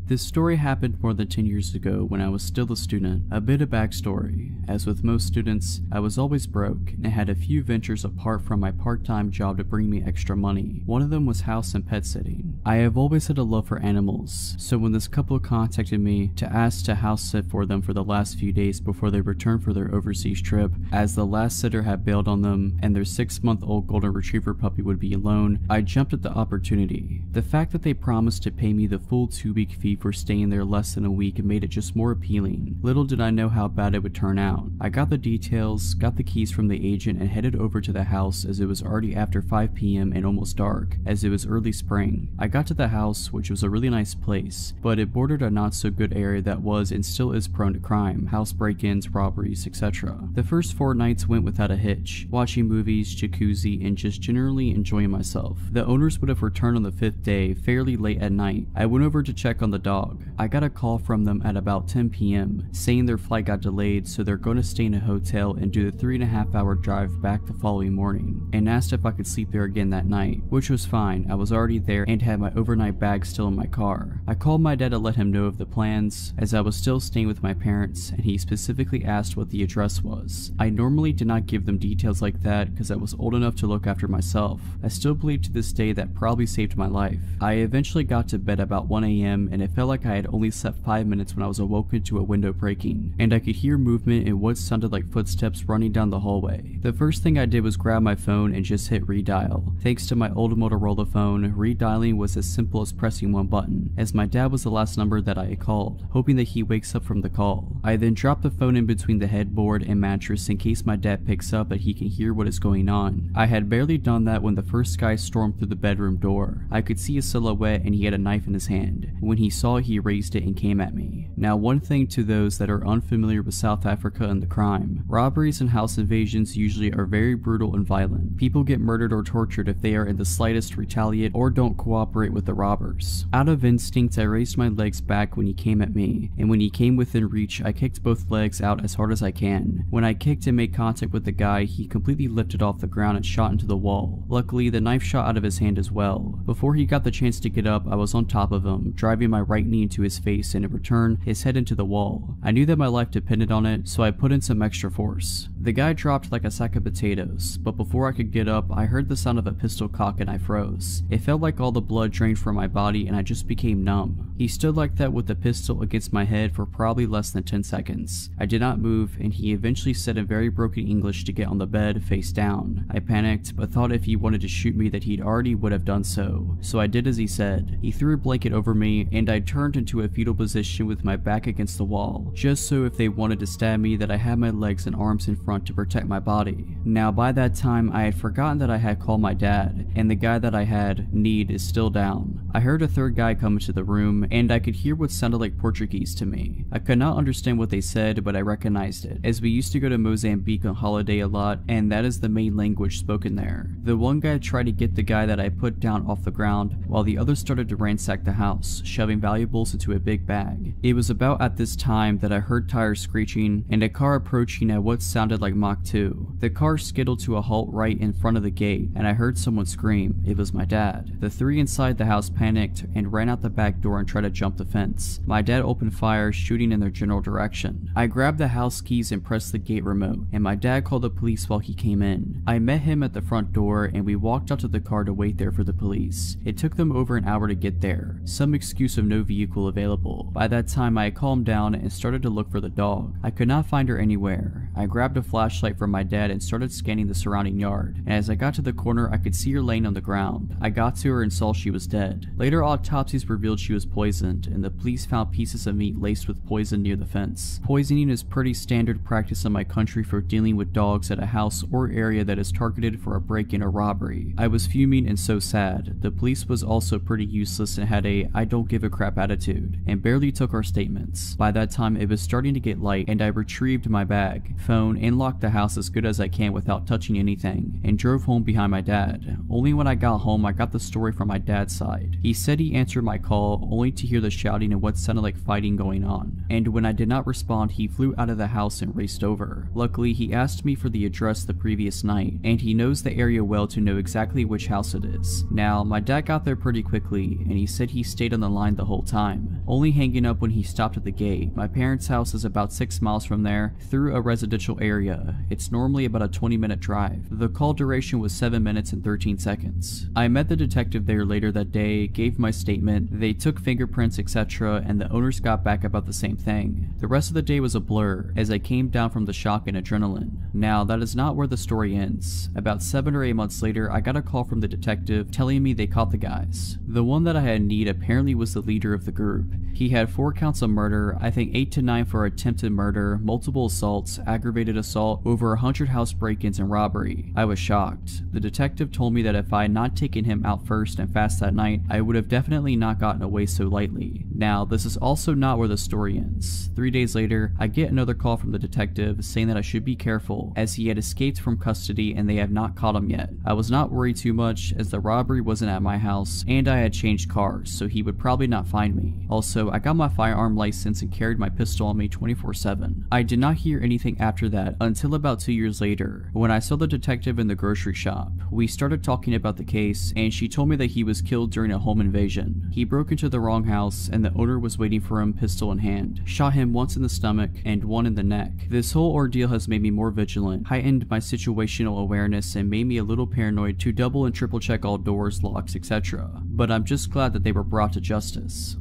This story happened more than 10 years ago when I was still a student. A bit of backstory. As with most students, I was always broke and had a few ventures apart from my part-time job to bring me extra money. One of them was house and pet sitting. I have always had a love for animals, so when this couple contacted me to ask to house sit for them for the last few days before they returned for their overseas trip, as the last sitter had bailed on them and their 6-month-old golden retriever puppy would be alone, I jumped at the opportunity. The fact that they promised to pay me the full 2-week fee for staying there less than a week made it just more appealing. Little did I know how bad it would turn out. I got the details, got the keys from the agent, and headed over to the house as it was already after 5 p.m. and almost dark, as it was early spring. I got to the house, which was a really nice place, but it bordered a not so good area that was and still is prone to crime, house break-ins, robberies, etc. The first 4 nights went without a hitch, watching movies, jacuzzi, and just generally enjoying myself. The owners would have returned on the 5th day, fairly late at night. I went over to check on the dog. I got a call from them at about 10 p.m. saying their flight got delayed, so they're going to stay in a hotel and do the 3.5-hour drive back the following morning, and asked if I could sleep there again that night, which was fine. I was already there and had my overnight bag still in my car. I called my dad to let him know of the plans, as I was still staying with my parents, and he specifically asked what the address was. I normally did not give them details like that because I was old enough to look after myself. I still believe to this day that probably saved my life. I eventually got to bed about 1 a.m. and it felt like I had only slept 5 minutes when I was awoken to a window breaking, and I could hear movement and what sounded like footsteps running down the hallway. The first thing I did was grab my phone and just hit redial. Thanks to my old Motorola phone, redialing was as simple as pressing one button, as my dad was the last number that I had called, hoping that he wakes up from the call. I then dropped the phone in between the headboard and mattress in case my dad picks up that he can hear what is going on. I had barely done that when the first guy stormed through the bedroom door. I could see a silhouette and he had a knife in his hand. When he saw it, he raised it and came at me. Now, one thing to those that are unfamiliar with South Africa and the crime, robberies and house invasions usually are very brutal and violent. People get murdered or tortured if they are in the slightest retaliate or don't cooperate with the robbers. Out of instinct, I raised my legs back when he came at me, and when he came within reach, I kicked both legs out as hard as I can. When I kicked and made contact with the guy, he completely lifted off the ground and shot into the wall. Luckily, the knife shot out of his hand as well. Before he got the chance to get up, I was on top of him, driving my right knee into his face and in return, his head into the wall. I knew that my life depended on it, so I put in some extra force. The guy dropped like a sack of potatoes, but before I could get up, I heard the sound of a pistol cock and I froze. It felt like all the blood drained from my body and I just became numb. He stood like that with the pistol against my head for probably less than 10 seconds. I did not move, and he eventually said in very broken English to get on the bed face down. I panicked, but thought if he wanted to shoot me that he'd already would have done so I did as he said. He threw a blanket over me, and I turned into a fetal position with my back against the wall, just so if they wanted to stab me that I had my legs and arms in front to protect my body. Now by that time, I had forgotten that I had called my dad, and the guy that I had need is still down. I heard a third guy come into the room, and I could hear what sounded like Portuguese to me. I could not understand what they said, but I recognized it, as we used to go to Mozambique on holiday a lot, and that is the main language spoken there. The one guy tried to get the guy that I put down off the ground, while the other started to ransack the house, shoving valuables into a big bag. It was about at this time that I heard tires screeching and a car approaching at what sounded like Mach 2. The car skittled to a halt right in front of the gate, and I heard someone scream. It was my dad. The three inside inside the house panicked and ran out the back door and tried to jump the fence. My dad opened fire, shooting in their general direction. I grabbed the house keys and pressed the gate remote, and my dad called the police while he came in. I met him at the front door and we walked out to the car to wait there for the police. It took them over an hour to get there, some excuse of no vehicle available. By that time I had calmed down and started to look for the dog. I could not find her anywhere. I grabbed a flashlight from my dad and started scanning the surrounding yard, and as I got to the corner I could see her laying on the ground. I got to her and saw she was dead. Later autopsies revealed she was poisoned, and the police found pieces of meat laced with poison near the fence. Poisoning is pretty standard practice in my country for dealing with dogs at a house or area that is targeted for a break-in or robbery. I was fuming and so sad. The police was also pretty useless and had a I don't give a crap attitude, and barely took our statements. By that time it was starting to get light, and I retrieved my bag, phone, and locked the house as good as I can without touching anything, and drove home behind my dad. Only when I got home I got the story from my dad's side. He said he answered my call only to hear the shouting and what sounded like fighting going on, and when I did not respond he flew out of the house and raced over. Luckily he asked me for the address the previous night, and he knows the area well to know exactly which house it is. Now my dad got there pretty quickly, and he said he stayed on the line the whole time, only hanging up when he stopped at the gate. My parents' house is about 6 miles from there, through a residential area. It's normally about a 20-minute drive. The call duration was 7 minutes and 13 seconds. I met the detective there later that day, gave my statement, they took fingerprints, etc., and the owners got back about the same thing. The rest of the day was a blur, as I came down from the shock and adrenaline. Now, that is not where the story ends. About 7 or 8 months later, I got a call from the detective telling me they caught the guys. The one that I had need apparently was the leader of the group. He had 4 counts of murder, I think 8 to 9 for attempted murder, multiple assaults, aggravated assault, over 100 house break-ins and robbery. I was shocked. The detective told me that if I had not taken him out first and fast that night, I would have definitely not gotten away so lightly. Now, this is also not where the story ends. 3 days later, I get another call from the detective saying that I should be careful, as he had escaped from custody and they have not caught him yet. I was not worried too much, as the robbery wasn't at my house and I had changed cars, so he would probably not find me. Also, I got my firearm license and carried my pistol on me 24/7. I did not hear anything after that until about 2 years later, when I saw the detective in the grocery shop. We started talking about the case, and she told me that he was killed during a home invasion. He broke into the wrong house, and the owner was waiting for him, pistol in hand. Shot him once in the stomach and one in the neck. This whole ordeal has made me more vigilant, heightened my situational awareness, and made me a little paranoid to double and triple check all doors, locks, etc. But I'm just glad that they were brought to justice.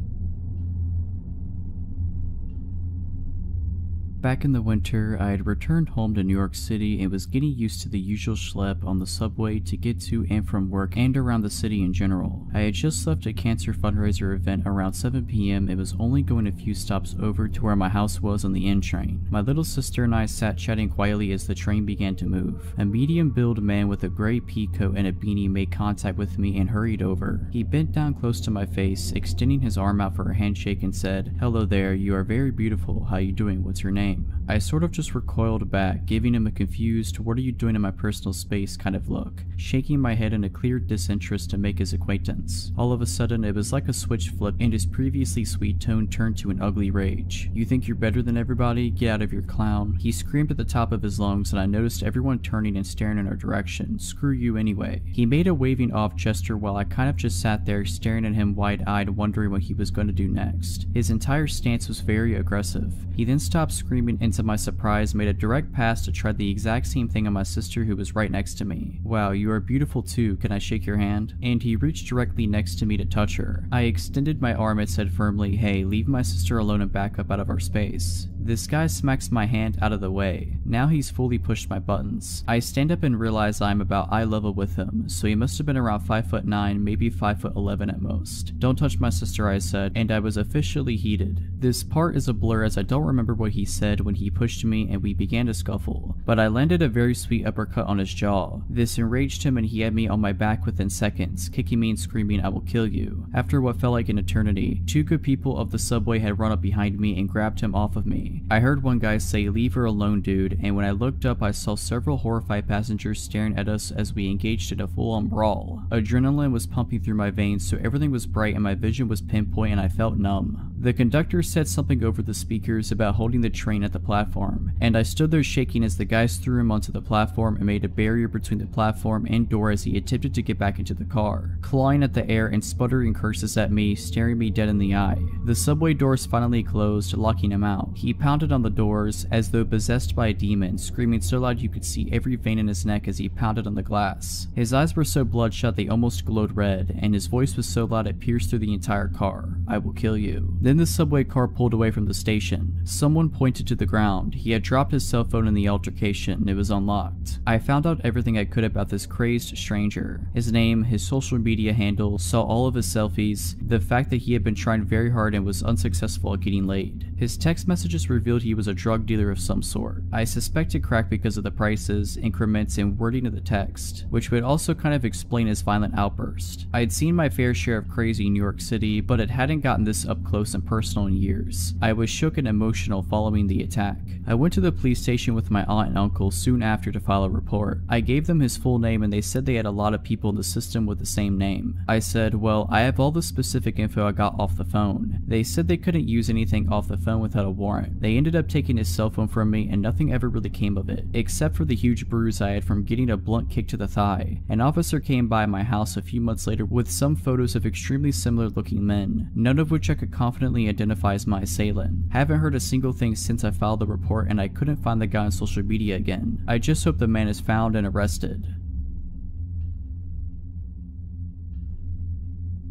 Back in the winter, I had returned home to New York City and was getting used to the usual schlep on the subway to get to and from work and around the city in general. I had just left a cancer fundraiser event around 7 PM and was only going a few stops over to where my house was on the N train. My little sister and I sat chatting quietly as the train began to move. A medium-build man with a gray pea coat and a beanie made contact with me and hurried over. He bent down close to my face, extending his arm out for a handshake and said, "Hello there, you are very beautiful, how you doing, what's your name?" I sort of just recoiled back, giving him a confused, "what are you doing in my personal space" kind of look, shaking my head in a clear disinterest to make his acquaintance. All of a sudden, it was like a switch flipped and his previously sweet tone turned to an ugly rage. "You think you're better than everybody? Get out of your clown." He screamed at the top of his lungs, and I noticed everyone turning and staring in our direction. "Screw you anyway." He made a waving off gesture while I kind of just sat there staring at him wide-eyed, wondering what he was going to do next. His entire stance was very aggressive. He then stopped screaming and to my surprise made a direct pass to try the exact same thing on my sister who was right next to me. "Wow, you are beautiful too, can I shake your hand?" And he reached directly next to me to touch her. I extended my arm and said firmly, "Hey, leave my sister alone and back up out of our space." This guy smacks my hand out of the way. Now he's fully pushed my buttons. I stand up and realize I'm about eye level with him, so he must have been around 5'9", maybe 5'11" at most. "Don't touch my sister," I said, and I was officially heated. This part is a blur as I don't remember what he said when he pushed me and we began to scuffle, but I landed a very sweet uppercut on his jaw. This enraged him and he had me on my back within seconds, kicking me and screaming, "I will kill you." After what felt like an eternity, 2 good people of the subway had run up behind me and grabbed him off of me. I heard one guy say, "Leave her alone, dude," and when I looked up I saw several horrified passengers staring at us as we engaged in a full-on brawl. Adrenaline was pumping through my veins, so everything was bright and my vision was pinpoint and I felt numb. The conductor said something over the speakers about holding the train at the platform, and I stood there shaking as the guys threw him onto the platform and made a barrier between the platform and door as he attempted to get back into the car, clawing at the air and sputtering curses at me, staring me dead in the eye. The subway doors finally closed, locking him out. He pounded on the doors as though possessed by a demon, screaming so loud you could see every vein in his neck as he pounded on the glass. His eyes were so bloodshot they almost glowed red, and his voice was so loud it pierced through the entire car. "I will kill you." Then the subway car pulled away from the station. Someone pointed to the ground. He had dropped his cell phone in the altercation. It was unlocked. I found out everything I could about this crazed stranger. His name, his social media handle, saw all of his selfies, the fact that he had been trying very hard and was unsuccessful at getting laid. His text messages revealed he was a drug dealer of some sort. I suspected crack because of the prices, increments, and wording of the text, which would also kind of explain his violent outburst. I had seen my fair share of crazy in New York City, but it hadn't gotten this up close and personal in years. I was shook and emotional following the attack. I went to the police station with my aunt and uncle soon after to file a report. I gave them his full name and they said they had a lot of people in the system with the same name. I said, well, I have all the specific info I got off the phone. They said they couldn't use anything off the phone without a warrant. They ended up taking his cell phone from me and nothing ever really came of it, except for the huge bruise I had from getting a blunt kick to the thigh. An officer came by my house a few months later with some photos of extremely similar looking men, none of which I could confidently identify as my assailant. Haven't heard a single thing since I filed the report and I couldn't find the guy on social media again. I just hope the man is found and arrested.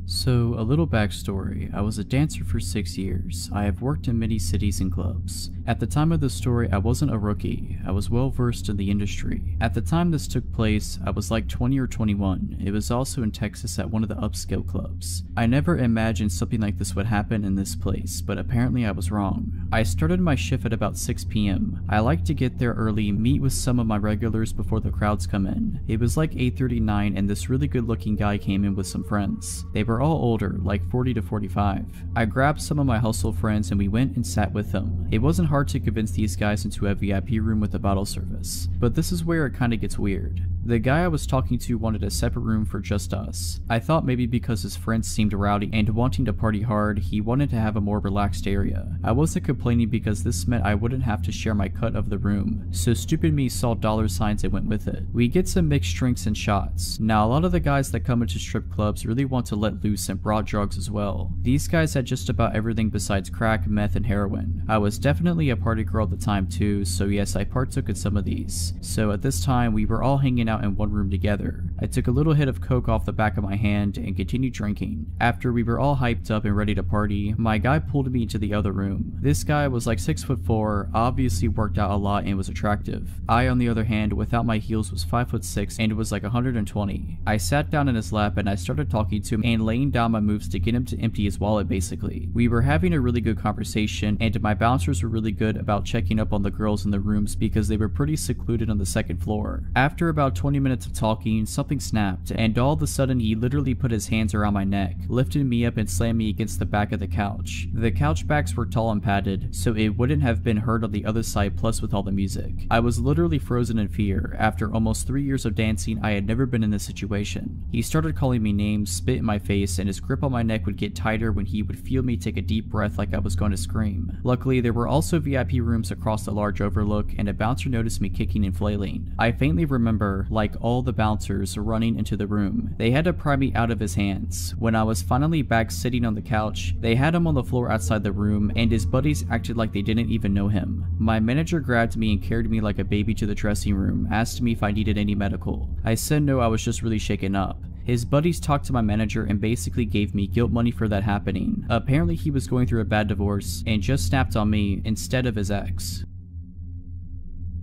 So, a little backstory. I was a dancer for 6 years. I have worked in many cities and clubs. At the time of the story, I wasn't a rookie. I was well versed in the industry. At the time this took place, I was like 20 or 21. It was also in Texas at one of the upscale clubs. I never imagined something like this would happen in this place, but apparently I was wrong. I started my shift at about 6 p.m. I like to get there early, meet with some of my regulars before the crowds come in. It was like 8:39 and this really good looking guy came in with some friends. They were all older, like 40 to 45. I grabbed some of my hustle friends and we went and sat with them. It wasn't hard to convince these guys into a VIP room with a bottle service. But this is where it kinda gets weird. The guy I was talking to wanted a separate room for just us. I thought maybe because his friends seemed rowdy and wanting to party hard, he wanted to have a more relaxed area. I wasn't complaining because this meant I wouldn't have to share my cut of the room, so stupid me saw dollar signs and went with it. We get some mixed drinks and shots. Now a lot of the guys that come into strip clubs really want to let loose and brought drugs as well. These guys had just about everything besides crack, meth, and heroin. I was definitely a party girl at the time too, so yes, I partook in some of these. So at this time, we were all hanging out in one room together. I took a little hit of coke off the back of my hand and continued drinking. After we were all hyped up and ready to party, my guy pulled me into the other room. This guy was like 6'4", obviously worked out a lot and was attractive. I, on the other hand, without my heels was 5'6" and was like 120. I sat down in his lap and I started talking to him and laying down my moves to get him to empty his wallet basically. We were having a really good conversation and my bouncers were really good about checking up on the girls in the rooms because they were pretty secluded on the second floor. After about 20 minutes of talking, something snapped and all of a sudden he literally put his hands around my neck, lifted me up and slammed me against the back of the couch. The couch backs were tall and padded, so it wouldn't have been heard on the other side plus with all the music. I was literally frozen in fear. After almost 3 years of dancing, I had never been in this situation. He started calling me names, spit in my face, and his grip on my neck would get tighter when he would feel me take a deep breath like I was going to scream. Luckily, there were also VIP rooms across the large overlook and a bouncer noticed me kicking and flailing. I faintly remember, like all the bouncers, running into the room. They had to pry me out of his hands. When I was finally back sitting on the couch, they had him on the floor outside the room and his buddies acted like they didn't even know him. My manager grabbed me and carried me like a baby to the dressing room, asked me if I needed any medical. I said no, I was just really shaken up. His buddies talked to my manager and basically gave me guilt money for that happening. Apparently he was going through a bad divorce and just snapped on me instead of his ex.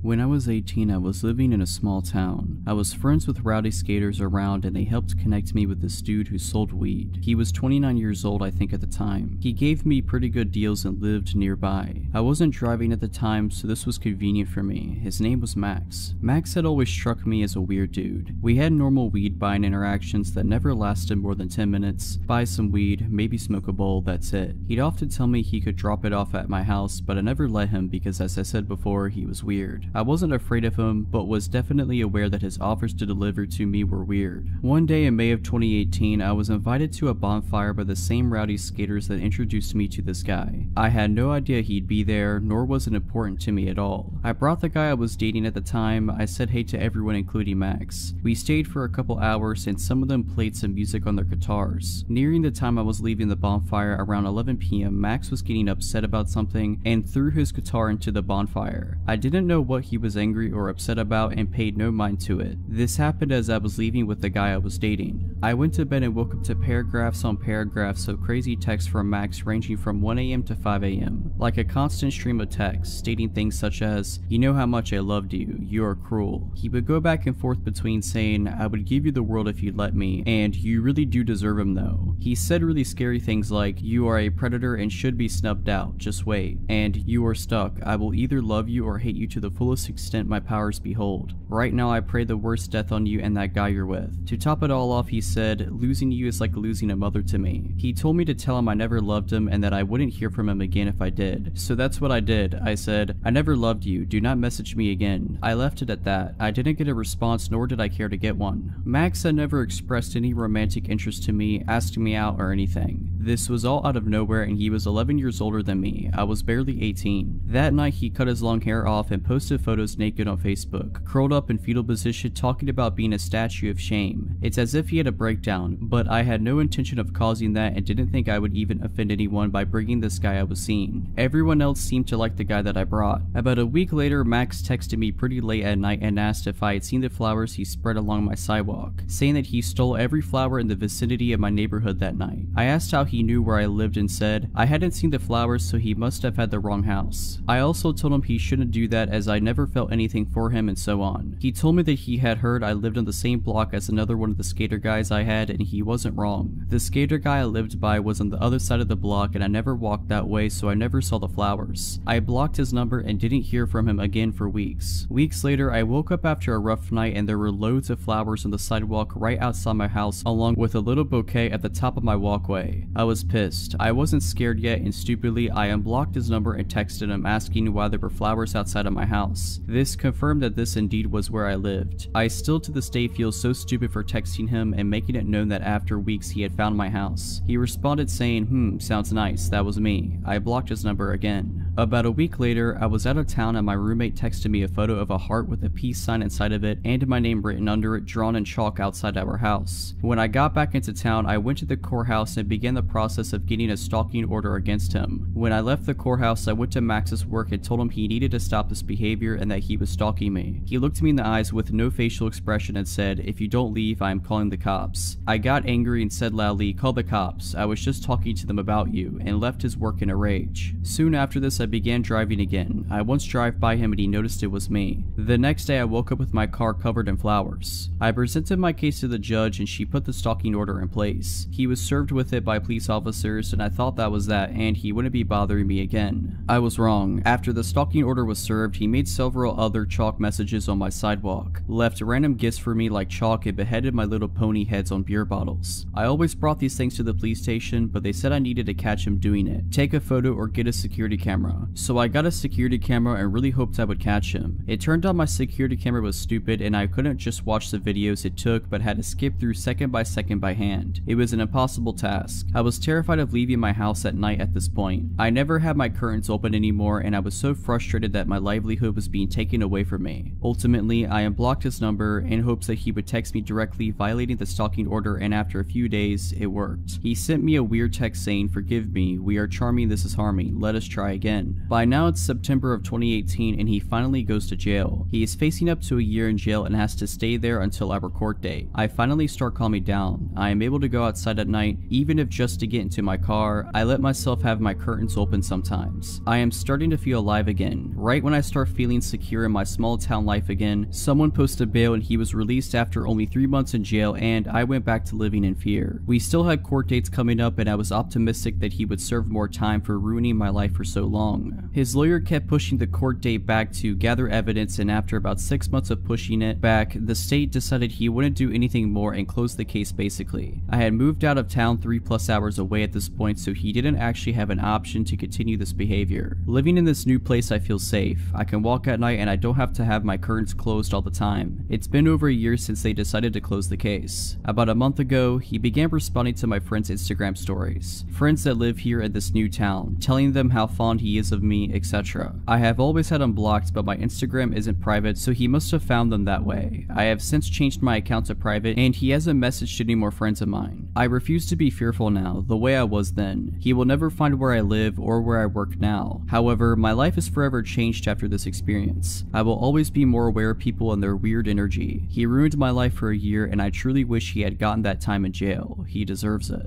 When I was 18, I was living in a small town. I was friends with rowdy skaters around and they helped connect me with this dude who sold weed. He was 29 years old I think at the time. He gave me pretty good deals and lived nearby. I wasn't driving at the time so this was convenient for me. His name was Max. Max had always struck me as a weird dude. We had normal weed buying interactions that never lasted more than 10 minutes. Buy some weed, maybe smoke a bowl, that's it. He'd often tell me he could drop it off at my house but I never let him because as I said before, he was weird. I wasn't afraid of him, but was definitely aware that his offers to deliver to me were weird. One day in May of 2018, I was invited to a bonfire by the same rowdy skaters that introduced me to this guy. I had no idea he'd be there, nor was it important to me at all. I brought the guy I was dating at the time. I said hey to everyone including Max. We stayed for a couple hours and some of them played some music on their guitars. Nearing the time I was leaving the bonfire around 11 p.m, Max was getting upset about something and threw his guitar into the bonfire. I didn't know what he was angry or upset about and paid no mind to it. This happened as I was leaving with the guy I was dating. I went to bed and woke up to paragraphs on paragraphs of crazy texts from Max ranging from 1 a.m. to 5 a.m. Like a constant stream of texts stating things such as, "You know how much I loved you, you are cruel." He would go back and forth between saying, "I would give you the world if you'd let me," and "You really do deserve him though." He said really scary things like, "You are a predator and should be snubbed out, just wait," and "You are stuck, I will either love you or hate you to the fullest extent my powers behold. Right now I pray the worst death on you and that guy you're with." To top it all off, he said, "Losing you is like losing a mother to me." He told me to tell him I never loved him and that I wouldn't hear from him again if I did. So that's what I did. I said, "I never loved you, do not message me again." I left it at that. I didn't get a response, nor did I care to get one. Max had never expressed any romantic interest to me, asking me out or anything. This was all out of nowhere and he was 11 years older than me. I was barely 18. That night he cut his long hair off and posted photos naked on Facebook, curled up in fetal position talking about being a statue of shame. It's as if he had a breakdown, but I had no intention of causing that and didn't think I would even offend anyone by bringing this guy I was seeing. Everyone else seemed to like the guy that I brought. About a week later, Max texted me pretty late at night and asked if I had seen the flowers he spread along my sidewalk, saying that he stole every flower in the vicinity of my neighborhood that night. I asked how he knew where I lived and said, I hadn't seen the flowers so he must have had the wrong house. I also told him he shouldn't do that as I never felt anything for him and so on. He told me that he had heard I lived on the same block as another one of the skater guys I had and he wasn't wrong. The skater guy I lived by was on the other side of the block and I never walked that way so I never saw the flowers. I blocked his number and didn't hear from him again for weeks. Weeks later, I woke up after a rough night and there were loads of flowers on the sidewalk right outside my house along with a little bouquet at the top of my walkway. I was pissed. I wasn't scared yet and stupidly I unblocked his number and texted him asking why there were flowers outside of my house. This confirmed that this indeed was where I lived. I still to this day feel so stupid for texting him and making it known that after weeks he had found my house. He responded saying, sounds nice, that was me. I blocked his number again. About a week later, I was out of town and my roommate texted me a photo of a heart with a peace sign inside of it and my name written under it drawn in chalk outside our house. When I got back into town, I went to the courthouse and began the process of getting a stalking order against him. When I left the courthouse, I went to Max's work and told him he needed to stop this behavior and that he was stalking me. He looked me in the eyes with no facial expression and said, if you don't leave, I am calling the cops. I got angry and said loudly, call the cops, I was just talking to them about you, and left his work in a rage. Soon after this, I began driving again. I once drove by him and he noticed it was me. The next day, I woke up with my car covered in flowers. I presented my case to the judge and she put the stalking order in place. He was served with it by police officers and I thought that was that and he wouldn't be bothering me again. I was wrong. After the stalking order was served, he made several other chalk messages on my sidewalk, left random gifts for me like chalk and beheaded my little pony heads on beer bottles. I always brought these things to the police station, but they said I needed to catch him doing it, take a photo or get a security camera. So I got a security camera and really hoped I would catch him. It turned out my security camera was stupid and I couldn't just watch the videos it took but had to skip through second by second by hand. It was an impossible task. I was terrified of leaving my house at night at this point. I never had my curtains open anymore and I was so frustrated that my livelihood was being taken away from me. Ultimately, I unblocked his number in hopes that he would text me directly violating the stalking order and after a few days, it worked. He sent me a weird text saying, forgive me, we are charming, this is harming, let us try again. By now it's September of 2018 and he finally goes to jail. He is facing up to a year in jail and has to stay there until our court date. I finally start calming down. I am able to go outside at night, even if just to get into my car. I let myself have my curtains open sometimes. I am starting to feel alive again. Right when I start feeling secure in my small town life again, someone posted bail and he was released after only 3 months in jail and I went back to living in fear. We still had court dates coming up and I was optimistic that he would serve more time for ruining my life for so long. His lawyer kept pushing the court date back to gather evidence and after about 6 months of pushing it back, the state decided he wouldn't do anything more and closed the case basically. I had moved out of town 3+ hours away at this point so he didn't actually have an option to continue this behavior. Living in this new place I feel safe. I can walk walk at night and I don't have to have my curtains closed all the time. It's been over a year since they decided to close the case. About a month ago, he began responding to my friends' Instagram stories. Friends that live here at this new town, telling them how fond he is of me, etc. I have always had him blocked, but my Instagram isn't private, so he must have found them that way. I have since changed my account to private, and he hasn't messaged any more friends of mine. I refuse to be fearful now, the way I was then. He will never find where I live or where I work now. However, my life is forever changed after this experience. I will always be more aware of people and their weird energy. He ruined my life for a year, and I truly wish he had gotten that time in jail. He deserves it.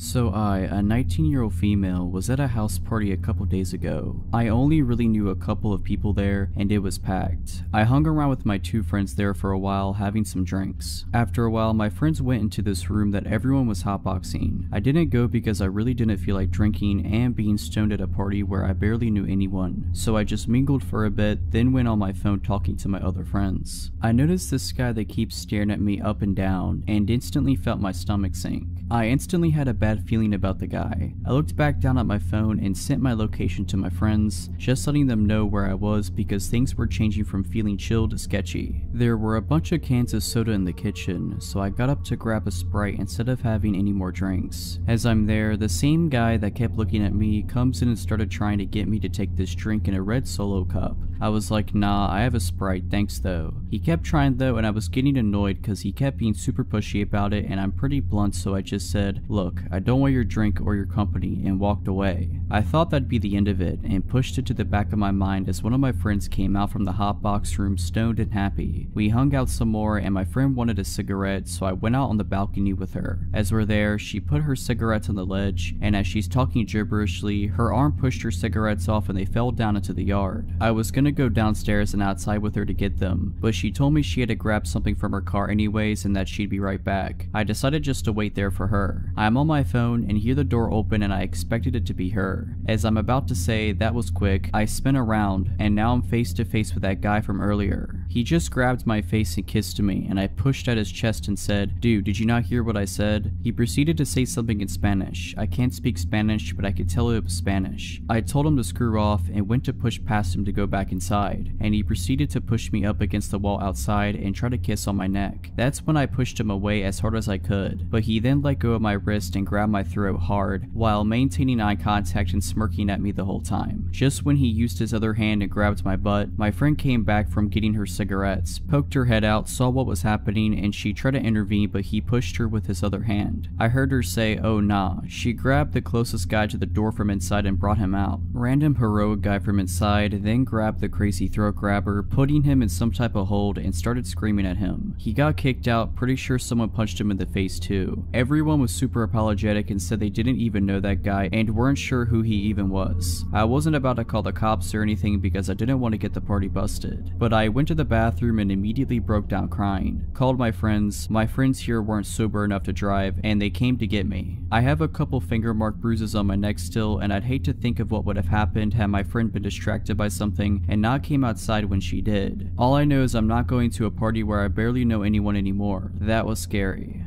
So I, a 19-year-old female, was at a house party a couple days ago. I only really knew a couple of people there, and it was packed. I hung around with my two friends there for a while, having some drinks. After a while, my friends went into this room that everyone was hotboxing. I didn't go because I really didn't feel like drinking and being stoned at a party where I barely knew anyone, so I just mingled for a bit, then went on my phone talking to my other friends. I noticed this guy that keeps staring at me up and down, and instantly felt my stomach sink. I instantly had a bad feeling about the guy. I looked back down at my phone and sent my location to my friends, just letting them know where I was because things were changing from feeling chill to sketchy. There were a bunch of cans of soda in the kitchen, so I got up to grab a Sprite instead of having any more drinks. As I'm there, the same guy that kept looking at me comes in and started trying to get me to take this drink in a red Solo cup. I was like, nah, I have a Sprite, thanks though. He kept trying though, and I was getting annoyed because he kept being super pushy about it, and I'm pretty blunt, so I just said, look, I don't want your drink or your company, and walked away. I thought that'd be the end of it, and pushed it to the back of my mind as one of my friends came out from the hotbox room stoned and happy. We hung out some more, and my friend wanted a cigarette, so I went out on the balcony with her. As we're there, she put her cigarettes on the ledge, and as she's talking gibberishly, her arm pushed her cigarettes off and they fell down into the yard. I was gonna go downstairs and outside with her to get them, but she told me she had to grab something from her car anyways and that she'd be right back. I decided just to wait there for her. I'm on my phone and hear the door open, and I expected it to be her. As I'm about to say that was quick, I spin around and now I'm face to face with that guy from earlier. He just grabbed my face and kissed me, and I pushed at his chest and said, dude, did you not hear what I said? He proceeded to say something in Spanish. I can't speak Spanish, but I could tell it was Spanish. I told him to screw off and went to push past him to go back inside, and he proceeded to push me up against the wall outside and try to kiss on my neck. That's when I pushed him away as hard as I could, but he then let go of my wrist and grabbed my throat hard while maintaining eye contact and smirking at me the whole time. Just when he used his other hand and grabbed my butt, my friend came back from getting her cigarettes, poked her head out, saw what was happening, and she tried to intervene, but he pushed her with his other hand. I heard her say, oh nah. She grabbed the closest guy to the door from inside and brought him out. Random heroic guy from inside then grabbed the crazy throat grabber, putting him in some type of hold, and started screaming at him. He got kicked out, pretty sure someone punched him in the face too. Everyone was super apologetic and said they didn't even know that guy and weren't sure who he even was. I wasn't about to call the cops or anything because I didn't want to get the party busted, but I went to the bathroom and immediately broke down crying. Called my friends. My friends here weren't sober enough to drive, and they came to get me. I have a couple finger mark bruises on my neck still, and I'd hate to think of what would have happened had my friend been distracted by something and not came outside when she did. All I know is I'm not going to a party where I barely know anyone anymore. That was scary.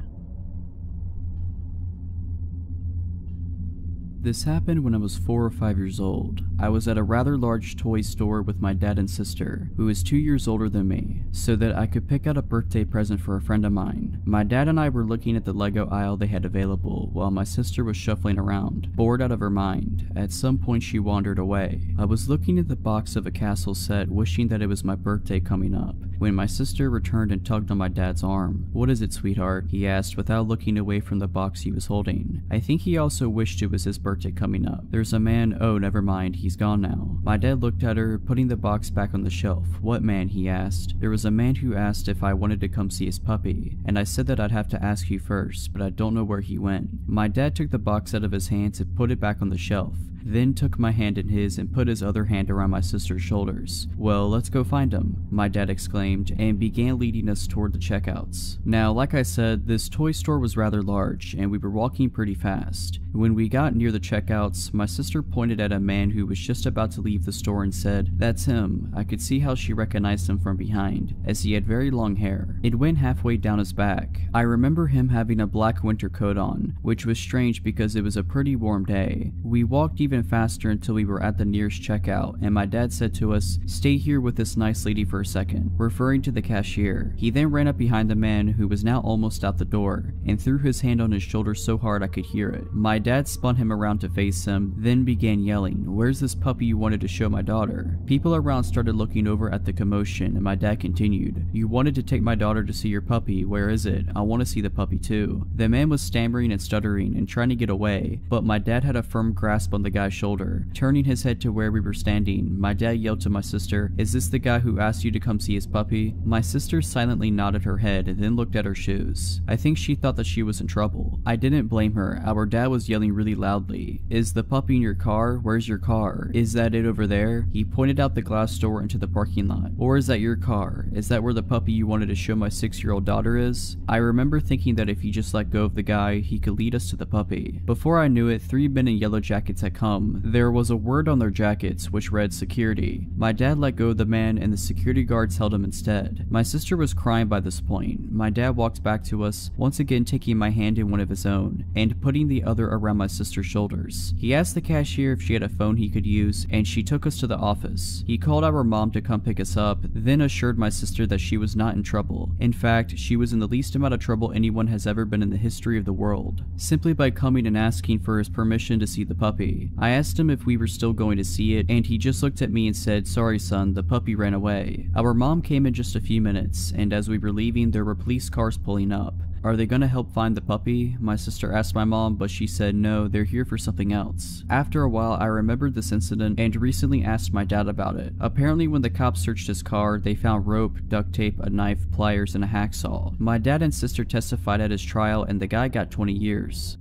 This happened when I was 4 or 5 years old. I was at a rather large toy store with my dad and sister, who is 2 years older than me, so that I could pick out a birthday present for a friend of mine. My dad and I were looking at the Lego aisle they had available, while my sister was shuffling around, bored out of her mind. At some point she wandered away. I was looking at the box of a castle set, wishing that it was my birthday coming up, when my sister returned and tugged on my dad's arm. What is it, sweetheart? He asked without looking away from the box he was holding. I think he also wished it was his birthday coming up. There's a man. Oh, never mind, he's gone now. My dad looked at her, putting the box back on the shelf. What man? He asked. There was a man who asked if I wanted to come see his puppy, and I said that I'd have to ask you first, but I don't know where he went. My dad took the box out of his hands and put it back on the shelf, then took my hand in his and put his other hand around my sister's shoulders. Well, let's go find him, my dad exclaimed, and began leading us toward the checkouts. Now, like I said, this toy store was rather large, and we were walking pretty fast. When we got near the checkouts, my sister pointed at a man who was just about to leave the store and said, "That's him." I could see how she recognized him from behind, as he had very long hair. It went halfway down his back. I remember him having a black winter coat on, which was strange because it was a pretty warm day. We walked even faster until we were at the nearest checkout, and my dad said to us, "Stay here with this nice lady for a second," referring to the cashier. He then ran up behind the man, who was now almost out the door, and threw his hand on his shoulder so hard I could hear it. My dad spun him around to face him, then began yelling, "Where's this puppy you wanted to show my daughter?" People around started looking over at the commotion, and my dad continued, "You wanted to take my daughter to see your puppy. Where is it? I want to see the puppy too." The man was stammering and stuttering and trying to get away, but my dad had a firm grasp on the guy's shoulder. Turning his head to where we were standing, my dad yelled to my sister, "Is this the guy who asked you to come see his puppy?" My sister silently nodded her head and then looked at her shoes. I think she thought that she was in trouble. I didn't blame her. Our dad was yelling really loudly, "Is the puppy in your car? Where's your car? Is that it over there?" He pointed out the glass door into the parking lot. "Or is that your car? Is that where the puppy you wanted to show my 6-year-old daughter is?" I remember thinking that if he just let go of the guy, he could lead us to the puppy. Before I knew it, 3 men in yellow jackets had come. There was a word on their jackets which read security. My dad let go of the man and the security guards held him instead. My sister was crying by this point. My dad walked back to us, once again taking my hand in one of his own, and putting the other around my sister's shoulders. He asked the cashier if she had a phone he could use, and she took us to the office. He called our mom to come pick us up, then assured my sister that she was not in trouble. In fact, she was in the least amount of trouble anyone has ever been in the history of the world, simply by coming and asking for his permission to see the puppy. I asked him if we were still going to see it, and he just looked at me and said, "Sorry son, the puppy ran away." Our mom came in just a few minutes, and as we were leaving, there were police cars pulling up. "Are they gonna help find the puppy?" my sister asked my mom, but she said no, they're here for something else. After a while, I remembered this incident and recently asked my dad about it. Apparently when the cops searched his car, they found rope, duct tape, a knife, pliers, and a hacksaw. My dad and sister testified at his trial, and the guy got 20 years.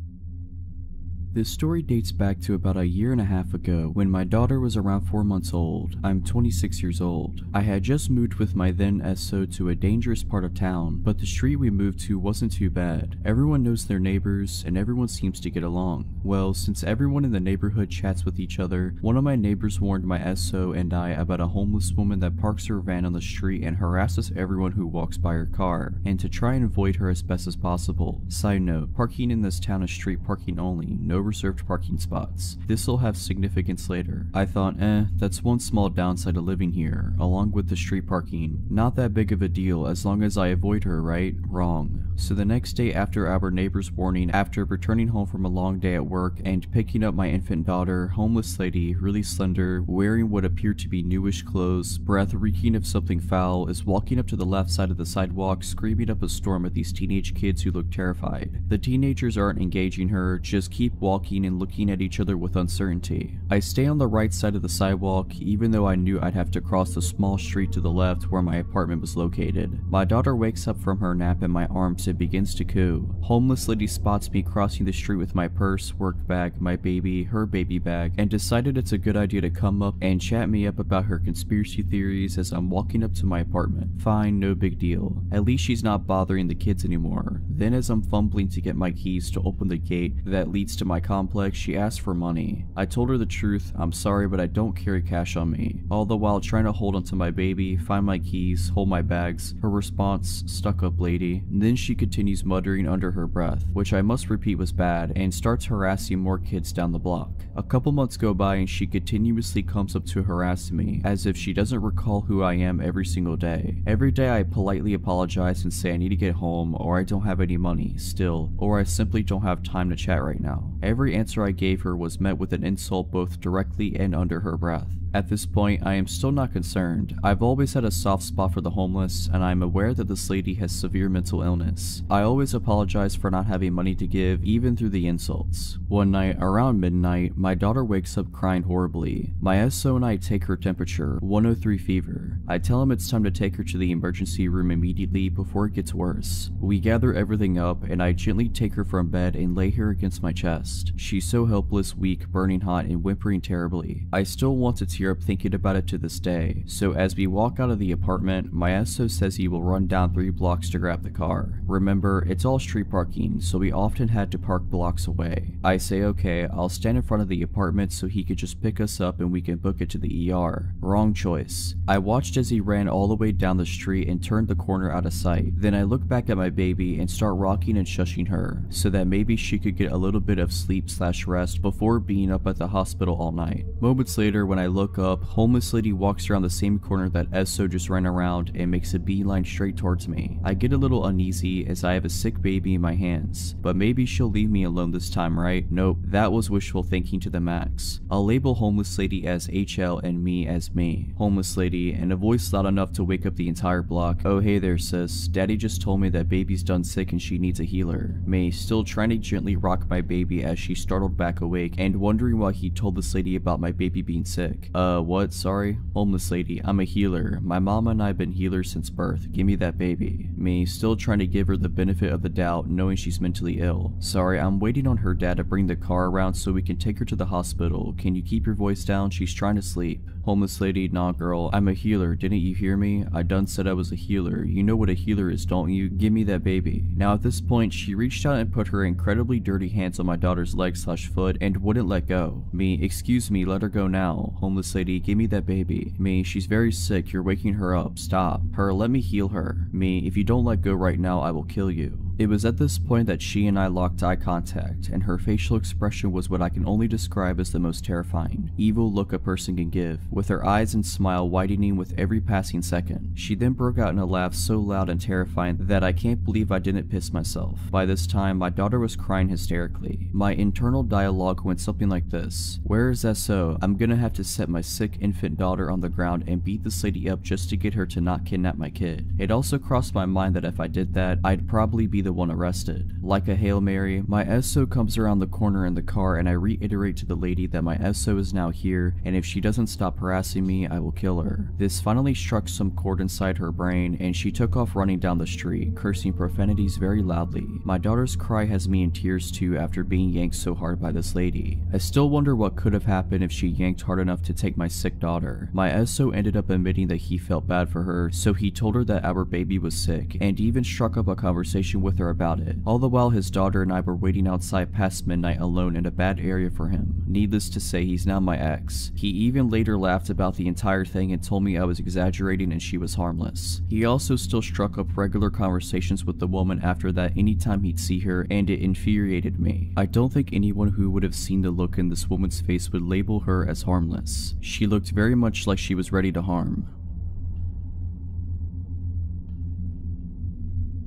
This story dates back to about a year and a half ago when my daughter was around 4 months old. I'm 26 years old. I had just moved with my then SO to a dangerous part of town, but the street we moved to wasn't too bad. Everyone knows their neighbors and everyone seems to get along. Well, since everyone in the neighborhood chats with each other, one of my neighbors warned my SO and I about a homeless woman that parks her van on the street and harasses everyone who walks by her car, and to try and avoid her as best as possible. Side note, parking in this town is street parking only, no reserved parking spots. This'll have significance later. I thought, that's one small downside of living here, along with the street parking. Not that big of a deal as long as I avoid her, right? Wrong. So the next day after our neighbor's warning, after returning home from a long day at work and picking up my infant daughter, homeless lady, really slender, wearing what appeared to be newish clothes, breath reeking of something foul, is walking up to the left side of the sidewalk, screaming up a storm at these teenage kids who look terrified. The teenagers aren't engaging her, just keep walking and looking at each other with uncertainty. I stay on the right side of the sidewalk, even though I knew I'd have to cross the small street to the left where my apartment was located. My daughter wakes up from her nap in my arms and begins to coo. Homeless lady spots me crossing the street with my purse, work bag, my baby, her baby bag, and decided it's a good idea to come up and chat me up about her conspiracy theories as I'm walking up to my apartment. Fine, no big deal. At least she's not bothering the kids anymore. Then as I'm fumbling to get my keys to open the gate that leads to my complex, she asked for money. I told her the truth, I'm sorry but I don't carry cash on me. All the while trying to hold onto my baby, find my keys, hold my bags. Her response, "Stuck up lady." And then she continues muttering under her breath, which I must repeat was bad, and starts harassing more kids down the block. A couple months go by and she continuously comes up to harass me, as if she doesn't recall who I am every single day. Every day I politely apologize and say I need to get home, or I don't have any money, still, or I simply don't have time to chat right now. Every answer I gave her was met with an insult both directly and under her breath. At this point, I am still not concerned. I've always had a soft spot for the homeless, and I am aware that this lady has severe mental illness. I always apologize for not having money to give, even through the insults. One night, around midnight, my daughter wakes up crying horribly. My SO and I take her temperature, 103 fever. I tell him it's time to take her to the emergency room immediately before it gets worse. We gather everything up, and I gently take her from bed and lay her against my chest. chest. She's so helpless, weak, burning hot, and whimpering terribly. I still want to tear up thinking about it to this day. So as we walk out of the apartment, my SO says he will run down 3 blocks to grab the car. Remember, it's all street parking, so we often had to park blocks away. I say okay, I'll stand in front of the apartment so he could just pick us up and we can book it to the ER. Wrong choice. I watched as he ran all the way down the street and turned the corner out of sight. Then I look back at my baby and start rocking and shushing her so that maybe she could get a little bit of sleep/rest before being up at the hospital all night. Moments later, when I look up, homeless lady walks around the same corner that SO just ran around and makes a beeline straight towards me. I get a little uneasy as I have a sick baby in my hands, but maybe she'll leave me alone this time, right? Nope, that was wishful thinking to the max. I'll label homeless lady as HL and me as me. Homeless lady, and a voice loud enough to wake up the entire block. Oh hey there sis, daddy just told me that baby's done sick and she needs a healer. Me, still trying to gently rock my baby as she startled back awake and wondering why he told this lady about my baby being sick. What? Sorry? Homeless lady, I'm a healer. My mama and I have been healers since birth. Give me that baby. Me, still trying to give her the benefit of the doubt knowing she's mentally ill. Sorry, I'm waiting on her dad to bring the car around so we can take her to the hospital. Can you keep your voice down? She's trying to sleep. Homeless lady, nah girl, I'm a healer. Didn't you hear me? I done said I was a healer. You know what a healer is, don't you? Give me that baby. Now at this point, she reached out and put her incredibly dirty hands on my daughter's leg/foot and wouldn't let go. Me, excuse me, let her go now. Homeless lady, give me that baby. Me, she's very sick, you're waking her up. Stop. Her, let me heal her. Me, if you don't let go right now, I will kill you. It was at this point that she and I locked eye contact, and her facial expression was what I can only describe as the most terrifying, evil look a person can give, with her eyes and smile widening with every passing second. She then broke out in a laugh so loud and terrifying that I can't believe I didn't piss myself. By this time, my daughter was crying hysterically. My internal dialogue went something like this. Where is SO? I'm gonna have to set my sick infant daughter on the ground and beat this lady up just to get her to not kidnap my kid. It also crossed my mind that if I did that, I'd probably be the one arrested. Like a Hail Mary, my SO comes around the corner in the car and I reiterate to the lady that my SO is now here and if she doesn't stop harassing me, I will kill her. This finally struck some chord inside her brain and she took off running down the street, cursing profanities very loudly. My daughter's cry has me in tears too after being yanked so hard by this lady. I still wonder what could have happened if she yanked hard enough to take my sick daughter. My SO ended up admitting that he felt bad for her, so he told her that our baby was sick and even struck up a conversation with her about it. All the while his daughter and I were waiting outside past midnight alone in a bad area for him. Needless to say, he's now my ex. He even later laughed about the entire thing and told me I was exaggerating and she was harmless. He also still struck up regular conversations with the woman after that anytime he'd see her, and it infuriated me. I don't think anyone who would have seen the look in this woman's face would label her as harmless. She looked very much like she was ready to harm.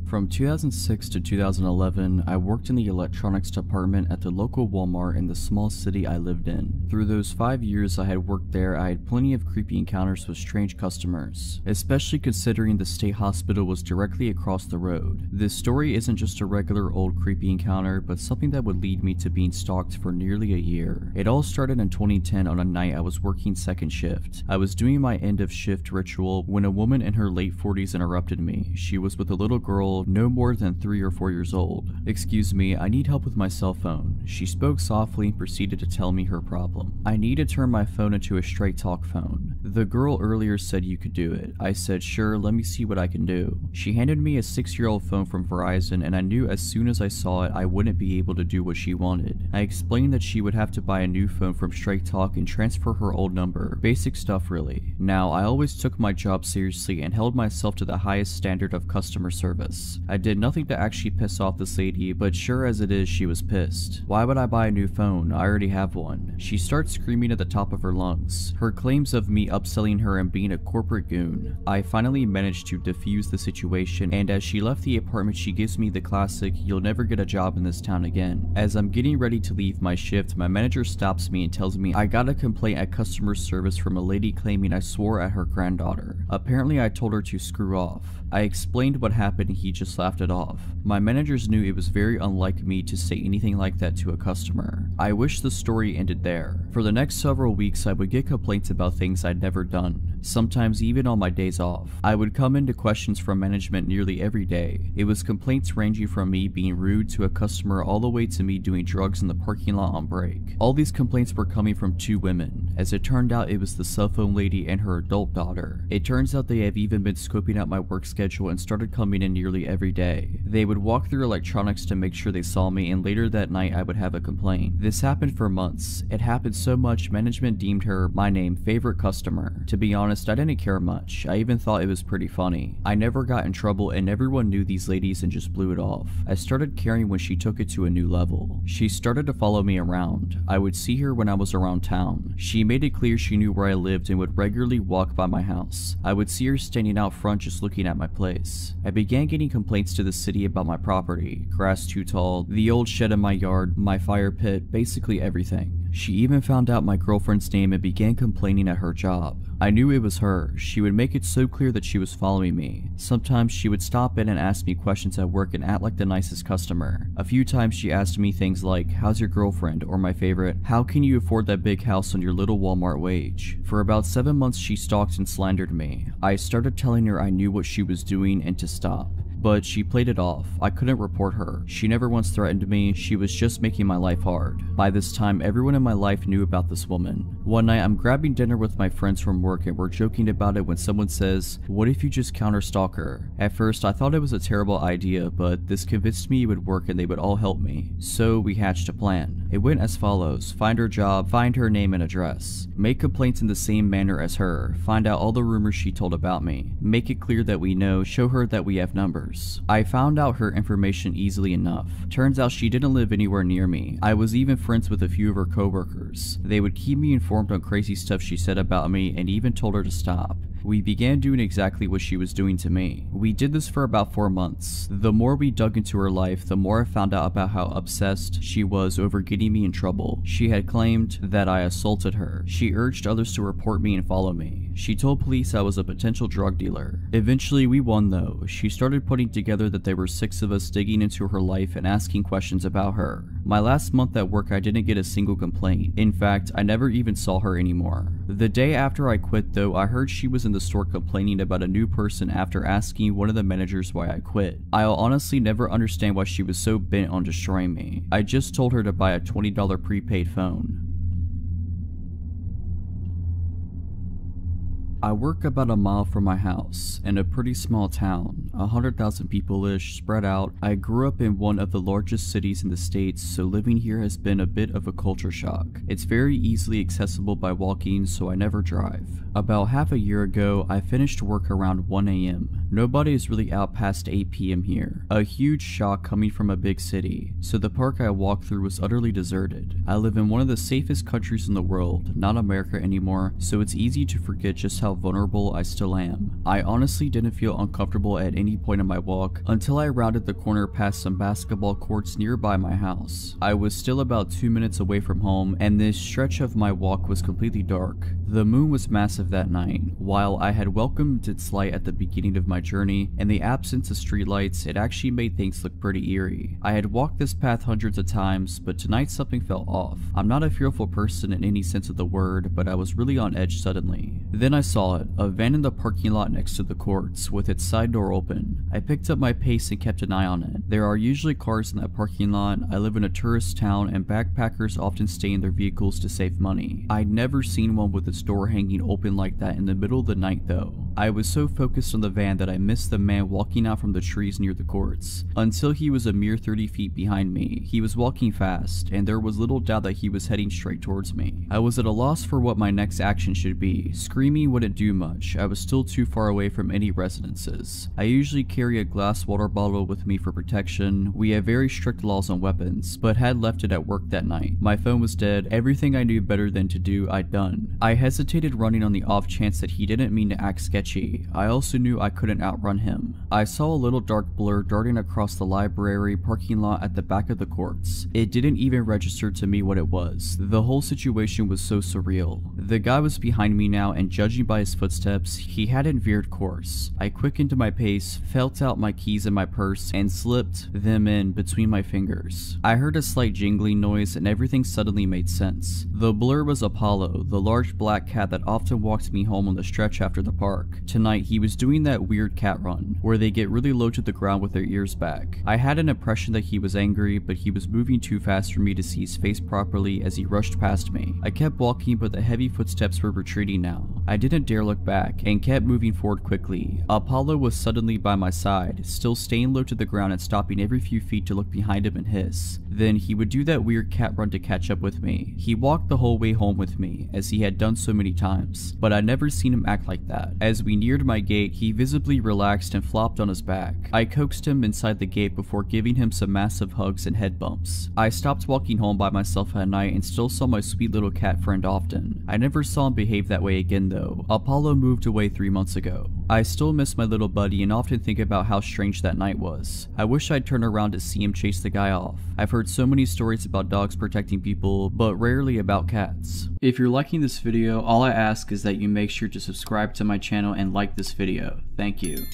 From 2006 to 2011, I worked in the electronics department at the local Walmart in the small city I lived in. Through those 5 years I had worked there, I had plenty of creepy encounters with strange customers, especially considering the state hospital was directly across the road. This story isn't just a regular old creepy encounter, but something that would lead me to being stalked for nearly a year. It all started in 2010 on a night I was working second shift. I was doing my end of shift ritual when a woman in her late 40s interrupted me. She was with a little girl no more than 3 or 4 years old. Excuse me, I need help with my cell phone. She spoke softly and proceeded to tell me her problem. I need to turn my phone into a straight talk phone. The girl earlier said you could do it. I said sure, let me see what I can do. She handed me a 6-year-old phone from Verizon and I knew as soon as I saw it I wouldn't be able to do what she wanted. I explained that she would have to buy a new phone from Straight Talk and transfer her old number. Basic stuff really. Now, I always took my job seriously and held myself to the highest standard of customer service. I did nothing to actually piss off this lady, but sure as it is, she was pissed. Why would I buy a new phone? I already have one. She starts screaming at the top of her lungs. Her claims of me upselling her and being a corporate goon. I finally managed to defuse the situation, and as she left the apartment, she gives me the classic, "You'll never get a job in this town again." As I'm getting ready to leave my shift, my manager stops me and tells me I got a complaint at customer service from a lady claiming I swore at her granddaughter. Apparently I told her to screw off. I explained what happened and he just laughed it off. My managers knew it was very unlike me to say anything like that to a customer. I wish the story ended there. For the next several weeks I would get complaints about things I'd never done. sometimes even on my days off. I would come into questions from management nearly every day. It was complaints ranging from me being rude to a customer all the way to me doing drugs in the parking lot on break. All these complaints were coming from 2 women. As it turned out, it was the cell phone lady and her adult daughter. It turns out they have even been scoping out my work schedule and started coming in nearly every day. They would walk through electronics to make sure they saw me, and later that night I would have a complaint. This happened for months. It happened so much management deemed her, my name, favorite customer. To be honest, I didn't care much. I even thought it was pretty funny. I never got in trouble and everyone knew these ladies and just blew it off. I started caring when she took it to a new level. She started to follow me around. I would see her when I was around town. She made it clear she knew where I lived and would regularly walk by my house. I would see her standing out front just looking at my place. I began getting complaints to the city about my property, grass too tall, the old shed in my yard, my fire pit, basically everything. She even found out my girlfriend's name and began complaining at her job. I knew it was her. She would make it so clear that she was following me. Sometimes she would stop in and ask me questions at work and act like the nicest customer. A few times she asked me things like, how's your girlfriend? Or my favorite, how can you afford that big house on your little Walmart wage? For about 7 months she stalked and slandered me. I started telling her I knew what she was doing and to stop. But she played it off. I couldn't report her. She never once threatened me. She was just making my life hard. By this time, everyone in my life knew about this woman. One night, I'm grabbing dinner with my friends from work and we're joking about it when someone says, what if you just counter-stalk her? At first, I thought it was a terrible idea, but this convinced me it would work and they would all help me. So we hatched a plan. It went as follows: find her job, find her name and address, make complaints in the same manner as her, find out all the rumors she told about me, make it clear that we know, show her that we have numbers. I found out her information easily enough. Turns out she didn't live anywhere near me. I was even friends with a few of her coworkers. They would keep me informed on crazy stuff she said about me and even told her to stop. We began doing exactly what she was doing to me. We did this for about 4 months. The more we dug into her life, the more I found out about how obsessed she was over getting me in trouble. She had claimed that I assaulted her. She urged others to report me and follow me. She told police I was a potential drug dealer. Eventually we won though. She started putting together that there were 6 of us digging into her life and asking questions about her. My last month at work I didn't get a single complaint. In fact, I never even saw her anymore. The day after I quit though, I heard she was in the store complaining about a new person after asking one of the managers why I quit. I'll honestly never understand why she was so bent on destroying me. I just told her to buy a $20 prepaid phone. I work about a mile from my house, in a pretty small town, 100,000 people-ish, spread out. I grew up in one of the largest cities in the States, so living here has been a bit of a culture shock. It's very easily accessible by walking, so I never drive. About half a year ago, I finished work around 1 AM. Nobody is really out past 8 PM here. A huge shock coming from a big city, so the park I walked through was utterly deserted. I live in one of the safest countries in the world, not America anymore, so it's easy to forget just how vulnerable I still am. I honestly didn't feel uncomfortable at any point in my walk until I rounded the corner past some basketball courts nearby my house. I was still about 2 minutes away from home, and this stretch of my walk was completely dark. The moon was massive that night. While I had welcomed its light at the beginning of my journey, in the absence of streetlights, it actually made things look pretty eerie. I had walked this path hundreds of times, but tonight something felt off. I'm not a fearful person in any sense of the word, but I was really on edge suddenly. Then I saw it, a van in the parking lot next to the courts, with its side door open. I picked up my pace and kept an eye on it. There are usually cars in that parking lot. I live in a tourist town, and backpackers often stay in their vehicles to save money. I'd never seen one with its door hanging open like that in the middle of the night though. I was so focused on the van that I missed the man walking out from the trees near the courts, until he was a mere 30 feet behind me. He was walking fast, and there was little doubt that he was heading straight towards me. I was at a loss for what my next action should be. Screaming wouldn't do much. I was still too far away from any residences. I usually carry a glass water bottle with me for protection. We have very strict laws on weapons, but had left it at work that night. My phone was dead. Everything I knew better than to do, I'd done. I hesitated running on the off chance that he didn't mean to act sketchy. I also knew I couldn't couldn't outrun him. I saw a little dark blur darting across the library parking lot at the back of the courts. It didn't even register to me what it was. The whole situation was so surreal. The guy was behind me now, and judging by his footsteps, he hadn't veered course. I quickened my pace, felt out my keys in my purse, and slipped them in between my fingers. I heard a slight jingling noise and everything suddenly made sense. The blur was Apollo, the large black cat that often walked me home on the stretch after the park. Tonight, he was doing that weird cat run, where they get really low to the ground with their ears back. I had an impression that he was angry, but he was moving too fast for me to see his face properly as he rushed past me. I kept walking, but the heavy footsteps were retreating now. I didn't dare look back, and kept moving forward quickly. Apollo was suddenly by my side, still staying low to the ground and stopping every few feet to look behind him and hiss. Then he would do that weird cat run to catch up with me. He walked the whole way home with me, as he had done so many times, but I'd never seen him act like that. As we neared my gate, he visibly relaxed and flopped on his back. I coaxed him inside the gate before giving him some massive hugs and head bumps. I stopped walking home by myself at night and still saw my sweet little cat friend often. I never saw him behave that way again though. Apollo moved away 3 months ago. I still miss my little buddy and often think about how strange that night was. I wish I'd turn around to see him chase the guy off. I've heard so many stories about dogs protecting people, but rarely about cats. If you're liking this video, all I ask is that you make sure to subscribe to my channel and like this video. Thank you.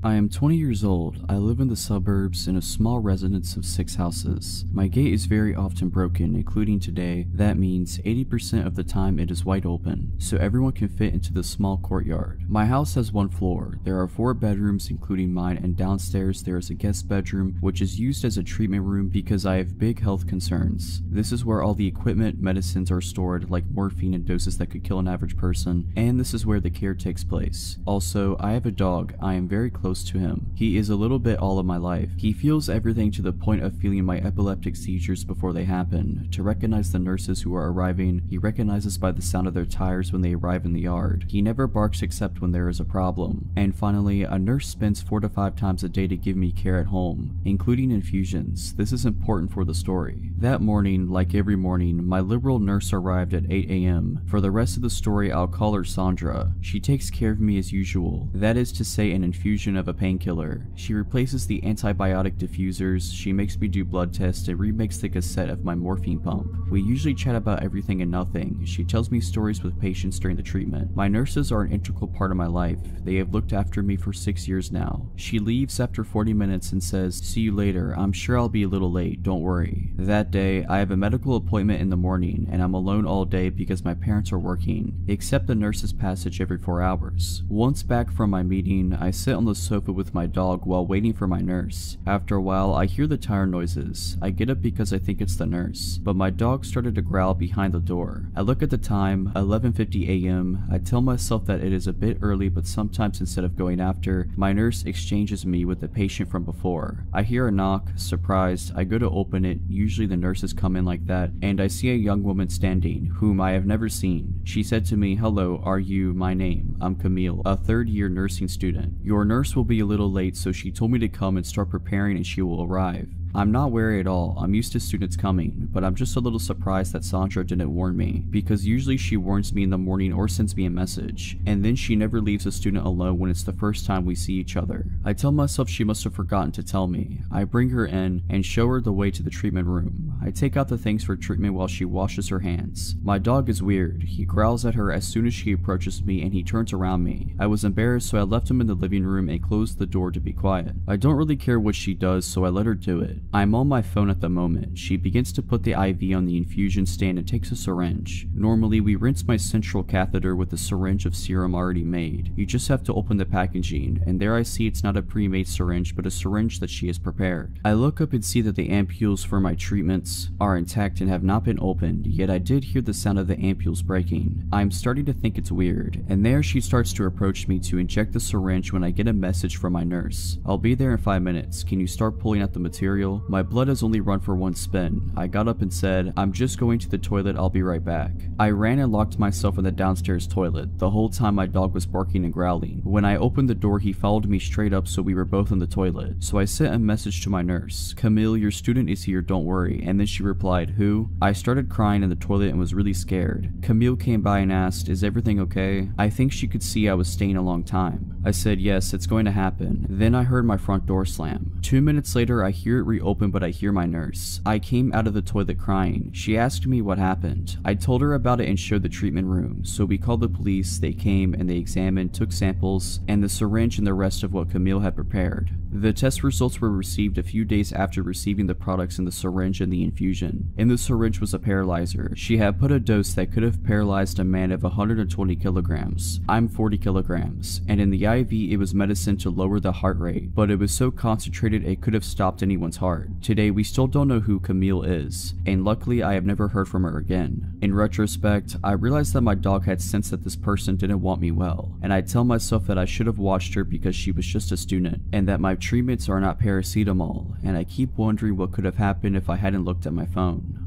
I am 20 years old. I live in the suburbs in a small residence of 6 houses. My gate is very often broken, including today. That means 80% of the time it is wide open, so everyone can fit into the small courtyard. My house has 1 floor. There are 4 bedrooms, including mine, and downstairs there is a guest bedroom, which is used as a treatment room because I have big health concerns. This is where all the equipment, medicines are stored, like morphine in doses that could kill an average person, and this is where the care takes place. Also, I have a dog. I am very close to him. He is a little bit all of my life. He feels everything to the point of feeling my epileptic seizures before they happen. To recognize the nurses who are arriving, he recognizes by the sound of their tires when they arrive in the yard. He never barks except when there is a problem. And finally, a nurse spends 4 to 5 times a day to give me care at home, including infusions. This is important for the story. That morning, like every morning, my liberal nurse arrived at 8 a.m. For the rest of the story, I'll call her Sandra. She takes care of me as usual. That is to say, an infusion of a painkiller. She replaces the antibiotic diffusers, she makes me do blood tests, and remakes the cassette of my morphine pump. We usually chat about everything and nothing. She tells me stories with patients during the treatment. My nurses are an integral part of my life. They have looked after me for 6 years now. She leaves after 40 minutes and says, "See you later. I'm sure I'll be a little late, don't worry." That day, I have a medical appointment in the morning, and I'm alone all day because my parents are working, except the nurse's passage every 4 hours. Once back from my meeting, I sit on the sofa with my dog while waiting for my nurse. After a while, I hear the tire noises. I get up because I think it's the nurse, but my dog started to growl behind the door. I look at the time, 11:50 a.m. I tell myself that it is a bit early, but sometimes instead of going after, my nurse exchanges me with the patient from before. I hear a knock. Surprised, I go to open it. Usually the nurses come in like that, and I see a young woman standing, whom I have never seen. She said to me, "Hello, are you? My name. I'm Camille, a 3rd-year nursing student. Your nurse will be a little late, so she told me to come and start preparing and she will arrive." I'm not wary at all. I'm used to students coming, but I'm just a little surprised that Sandra didn't warn me, because usually she warns me in the morning or sends me a message, and then she never leaves a student alone when it's the first time we see each other. I tell myself she must have forgotten to tell me. I bring her in and show her the way to the treatment room. I take out the things for treatment while she washes her hands. My dog is weird. He growls at her as soon as she approaches me and he turns around me. I was embarrassed, so I left him in the living room and closed the door to be quiet. I don't really care what she does, so I let her do it. I'm on my phone at the moment. She begins to put the IV on the infusion stand and takes a syringe. Normally, we rinse my central catheter with a syringe of serum already made. You just have to open the packaging, and there I see it's not a pre-made syringe, but a syringe that she has prepared. I look up and see that the ampules for my treatments are intact and have not been opened, yet I did hear the sound of the ampules breaking. I'm starting to think it's weird, and there she starts to approach me to inject the syringe when I get a message from my nurse. "I'll be there in 5 minutes. Can you start pulling out the material?" My blood has only run for 1 spin. I got up and said, "I'm just going to the toilet, I'll be right back." I ran and locked myself in the downstairs toilet. The whole time my dog was barking and growling. When I opened the door, he followed me straight up, so we were both in the toilet. So I sent a message to my nurse, "Camille, your student is here, don't worry," and then she replied, "Who?" I started crying in the toilet and was really scared. Camille came by and asked, "Is everything okay?" I think she could see I was staying a long time. I said, "Yes, it's going to happen." Then I heard my front door slam. 2 minutes later, I hear it reopen, but I hear my nurse. I came out of the toilet crying. She asked me what happened. I told her about it and showed the treatment room, so we called the police. They came and they examined, took samples, and the syringe and the rest of what Camille had prepared. The test results were received a few days after receiving the products in the syringe and the infusion. In the syringe was a paralyzer. She had put a dose that could have paralyzed a man of 120 kilograms. I'm 40 kilograms, and in the IV it was medicine to lower the heart rate, but it was so concentrated it could have stopped anyone's heart. Today we still don't know who Camille is, and luckily I have never heard from her again. In retrospect, I realized that my dog had sensed that this person didn't want me well, and I tell myself that I should have watched her because she was just a student, and that my treatments are not paracetamol, and I keep wondering what could have happened if I hadn't looked at my phone.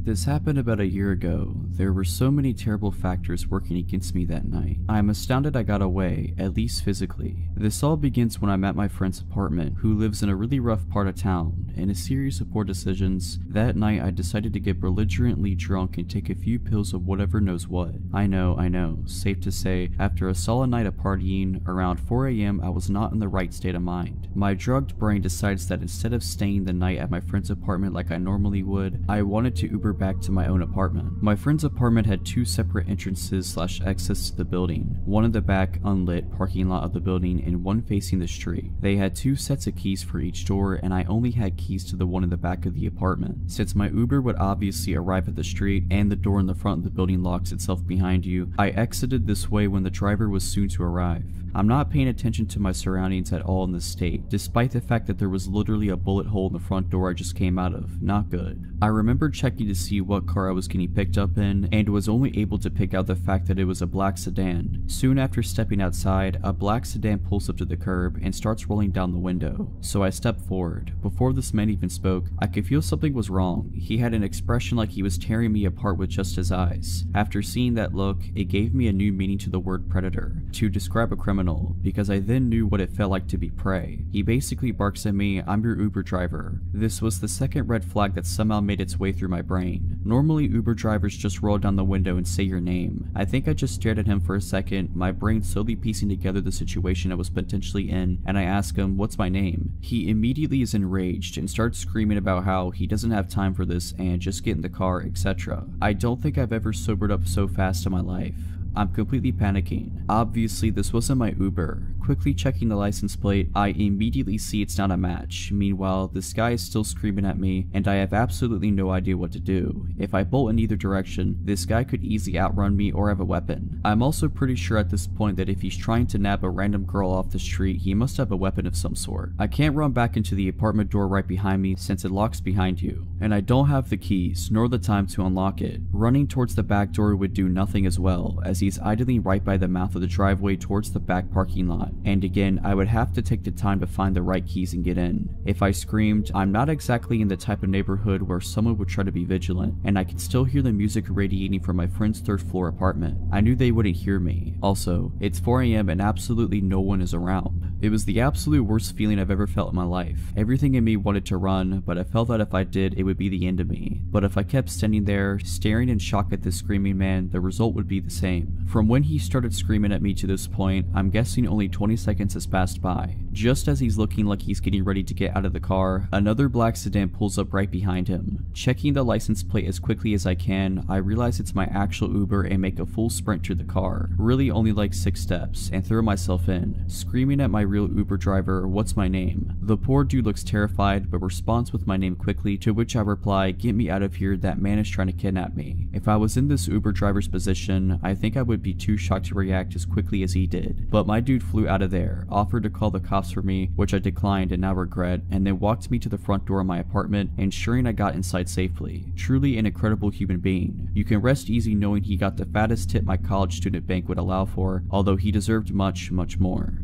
This happened about a year ago. There were so many terrible factors working against me that night. I am astounded I got away, at least physically. This all begins when I'm at my friend's apartment, who lives in a really rough part of town. In a series of poor decisions, that night I decided to get belligerently drunk and take a few pills of whatever knows what. I know, safe to say, after a solid night of partying, around 4 AM I was not in the right state of mind. My drugged brain decides that instead of staying the night at my friend's apartment like I normally would, I wanted to Uber back to my own apartment. My friend's apartment had 2 separate entrances / exits to the building, one in the back unlit parking lot of the building and one facing the street. They had 2 sets of keys for each door, and I only had keys to the one in the back of the apartment. Since my Uber would obviously arrive at the street and the door in the front of the building locks itself behind you, I exited this way when the driver was soon to arrive. I'm not paying attention to my surroundings at all in this state, despite the fact that there was literally a bullet hole in the front door I just came out of. Not good. I remember checking to see what car I was getting picked up in, and was only able to pick out the fact that it was a black sedan. Soon after stepping outside, a black sedan pulls up to the curb and starts rolling down the window. So I step forward. Before this man even spoke, I could feel something was wrong. He had an expression like he was tearing me apart with just his eyes. After seeing that look, it gave me a new meaning to the word predator, to describe a criminal, because I then knew what it felt like to be prey. He basically barks at me, "I'm your Uber driver." This was the second red flag that somehow made its way through my brain. Normally Uber drivers just roll down the window and say your name. I think I just stared at him for a second, my brain slowly piecing together the situation I was potentially in, and I ask him, "What's my name?" He immediately is enraged and starts screaming about how he doesn't have time for this and just get in the car, etc. I don't think I've ever sobered up so fast in my life. I'm completely panicking. Obviously this wasn't my Uber. Quickly checking the license plate, I immediately see it's not a match. Meanwhile, this guy is still screaming at me, and I have absolutely no idea what to do. If I bolt in either direction, this guy could easily outrun me or have a weapon. I'm also pretty sure at this point that if he's trying to nab a random girl off the street, he must have a weapon of some sort. I can't run back into the apartment door right behind me since it locks behind you, and I don't have the keys nor the time to unlock it. Running towards the back door would do nothing as well, as he's idling right by the mouth of the driveway towards the back parking lot, and again I would have to take the time to find the right keys and get in. If I screamed, I'm not exactly in the type of neighborhood where someone would try to be vigilant, and I could still hear the music radiating from my friend's 3rd floor apartment. I knew they wouldn't hear me. Also, it's 4 AM and absolutely no one is around. It was the absolute worst feeling I've ever felt in my life. Everything in me wanted to run, but I felt that if I did, it would be the end of me. But if I kept standing there, staring in shock at this screaming man, the result would be the same. From when he started screaming at me to this point, I'm guessing only 20 seconds has passed by. Just as he's looking like he's getting ready to get out of the car, another black sedan pulls up right behind him. Checking the license plate as quickly as I can, I realize it's my actual Uber and make a full sprint to the car, really only like 6 steps, and throw myself in, screaming at my real Uber driver, "What's my name?" The poor dude looks terrified but responds with my name quickly, to which I reply, "Get me out of here, that man is trying to kidnap me." If I was in this Uber driver's position, I think I would be too shocked to react as quickly as he did. But my dude flew out of there, offered to call the cops for me, which I declined and now regret, and then walked me to the front door of my apartment, ensuring I got inside safely. Truly an incredible human being. You can rest easy knowing he got the fattest tip my college student bank would allow for, although he deserved much, much more.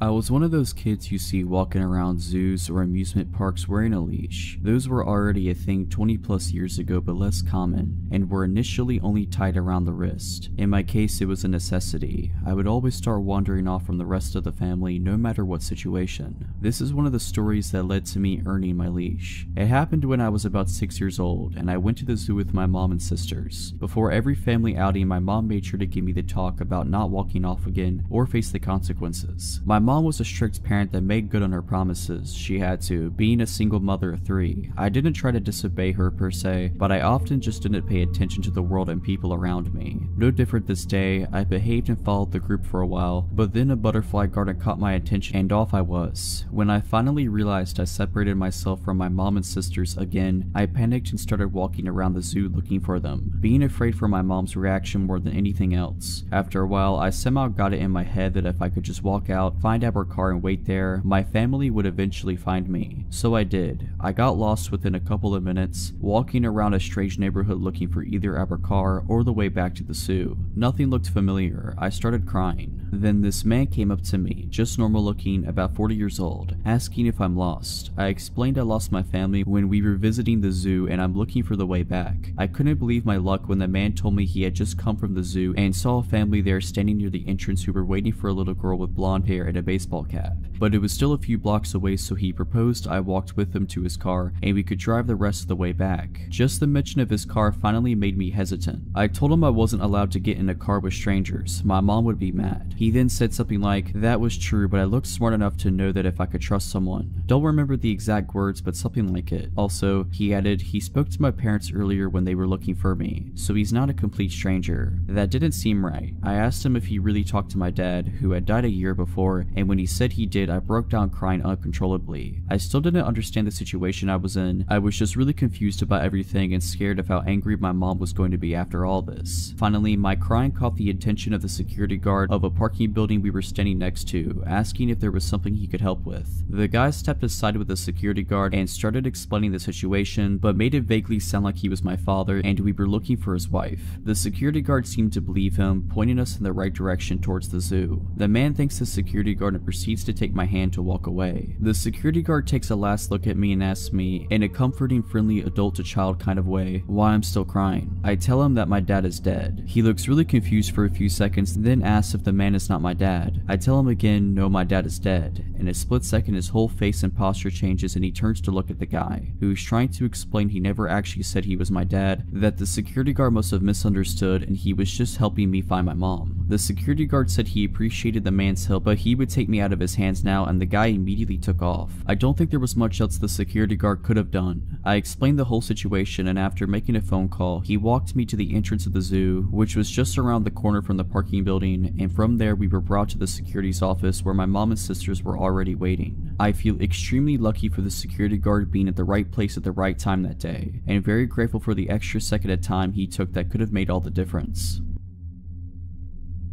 I was one of those kids you see walking around zoos or amusement parks wearing a leash. Those were already a thing 20 plus years ago but less common, and were initially only tied around the wrist. In my case, it was a necessity. I would always start wandering off from the rest of the family no matter what situation. This is one of the stories that led to me earning my leash. It happened when I was about 6 years old, and I went to the zoo with my mom and sisters. Before every family outing, my mom made sure to give me the talk about not walking off again or face the consequences. My mom was a strict parent that made good on her promises she had to, being a single mother of 3. I didn't try to disobey her per se, but I often just didn't pay attention to the world and people around me. No different this day, I behaved and followed the group for a while, but then a butterfly garden caught my attention and off I was. When I finally realized I separated myself from my mom and sisters again, I panicked and started walking around the zoo looking for them, being afraid for my mom's reaction more than anything else. After a while, I somehow got it in my head that if I could just walk out, find our car and wait there, my family would eventually find me. So I did. I got lost within a couple of minutes, walking around a strange neighborhood looking for either our car or the way back to the zoo. Nothing looked familiar. I started crying. Then this man came up to me, just normal looking, about 40 years old, asking if I'm lost. I explained I lost my family when we were visiting the zoo and I'm looking for the way back. I couldn't believe my luck when the man told me he had just come from the zoo and saw a family there standing near the entrance who were waiting for a little girl with blonde hair and a baseball cap. But it was still a few blocks away, so he proposed I walked with him to his car and we could drive the rest of the way back. Just the mention of his car finally made me hesitant. I told him I wasn't allowed to get in a car with strangers. My mom would be mad. He then said something like, that was true, but I looked smart enough to know that if I could trust someone. Don't remember the exact words, but something like it. Also, he added, he spoke to my parents earlier when they were looking for me, so he's not a complete stranger. That didn't seem right. I asked him if he really talked to my dad, who had died a year before, and when he said he did, I broke down crying uncontrollably. I still didn't understand the situation I was in. I was just really confused about everything and scared of how angry my mom was going to be after all this. Finally, my crying caught the attention of the security guard of a parking building we were standing next to, asking if there was something he could help with. The guy stepped aside with the security guard and started explaining the situation, but made it vaguely sound like he was my father and we were looking for his wife. The security guard seemed to believe him, pointing us in the right direction towards the zoo. The man thanks the security guard and proceeds to take my hand to walk away. The security guard takes a last look at me and asks me, in a comforting, friendly adult to child kind of way, why I'm still crying. I tell him that my dad is dead. He looks really confused for a few seconds, then asks if the man is not my dad. I tell him again, no, my dad is dead. In a split second, his whole face and posture changes and he turns to look at the guy, who's trying to explain he never actually said he was my dad, that the security guard must have misunderstood and he was just helping me find my mom. The security guard said he appreciated the man's help, but he would take me out of his hands now, and the guy immediately took off. I don't think there was much else the security guard could have done. I explained the whole situation, and after making a phone call, he walked me to the entrance of the zoo, which was just around the corner from the parking building, and from there we were brought to the security's office where my mom and sisters were already waiting. I feel extremely lucky for the security guard being at the right place at the right time that day, and very grateful for the extra second of time he took that could have made all the difference.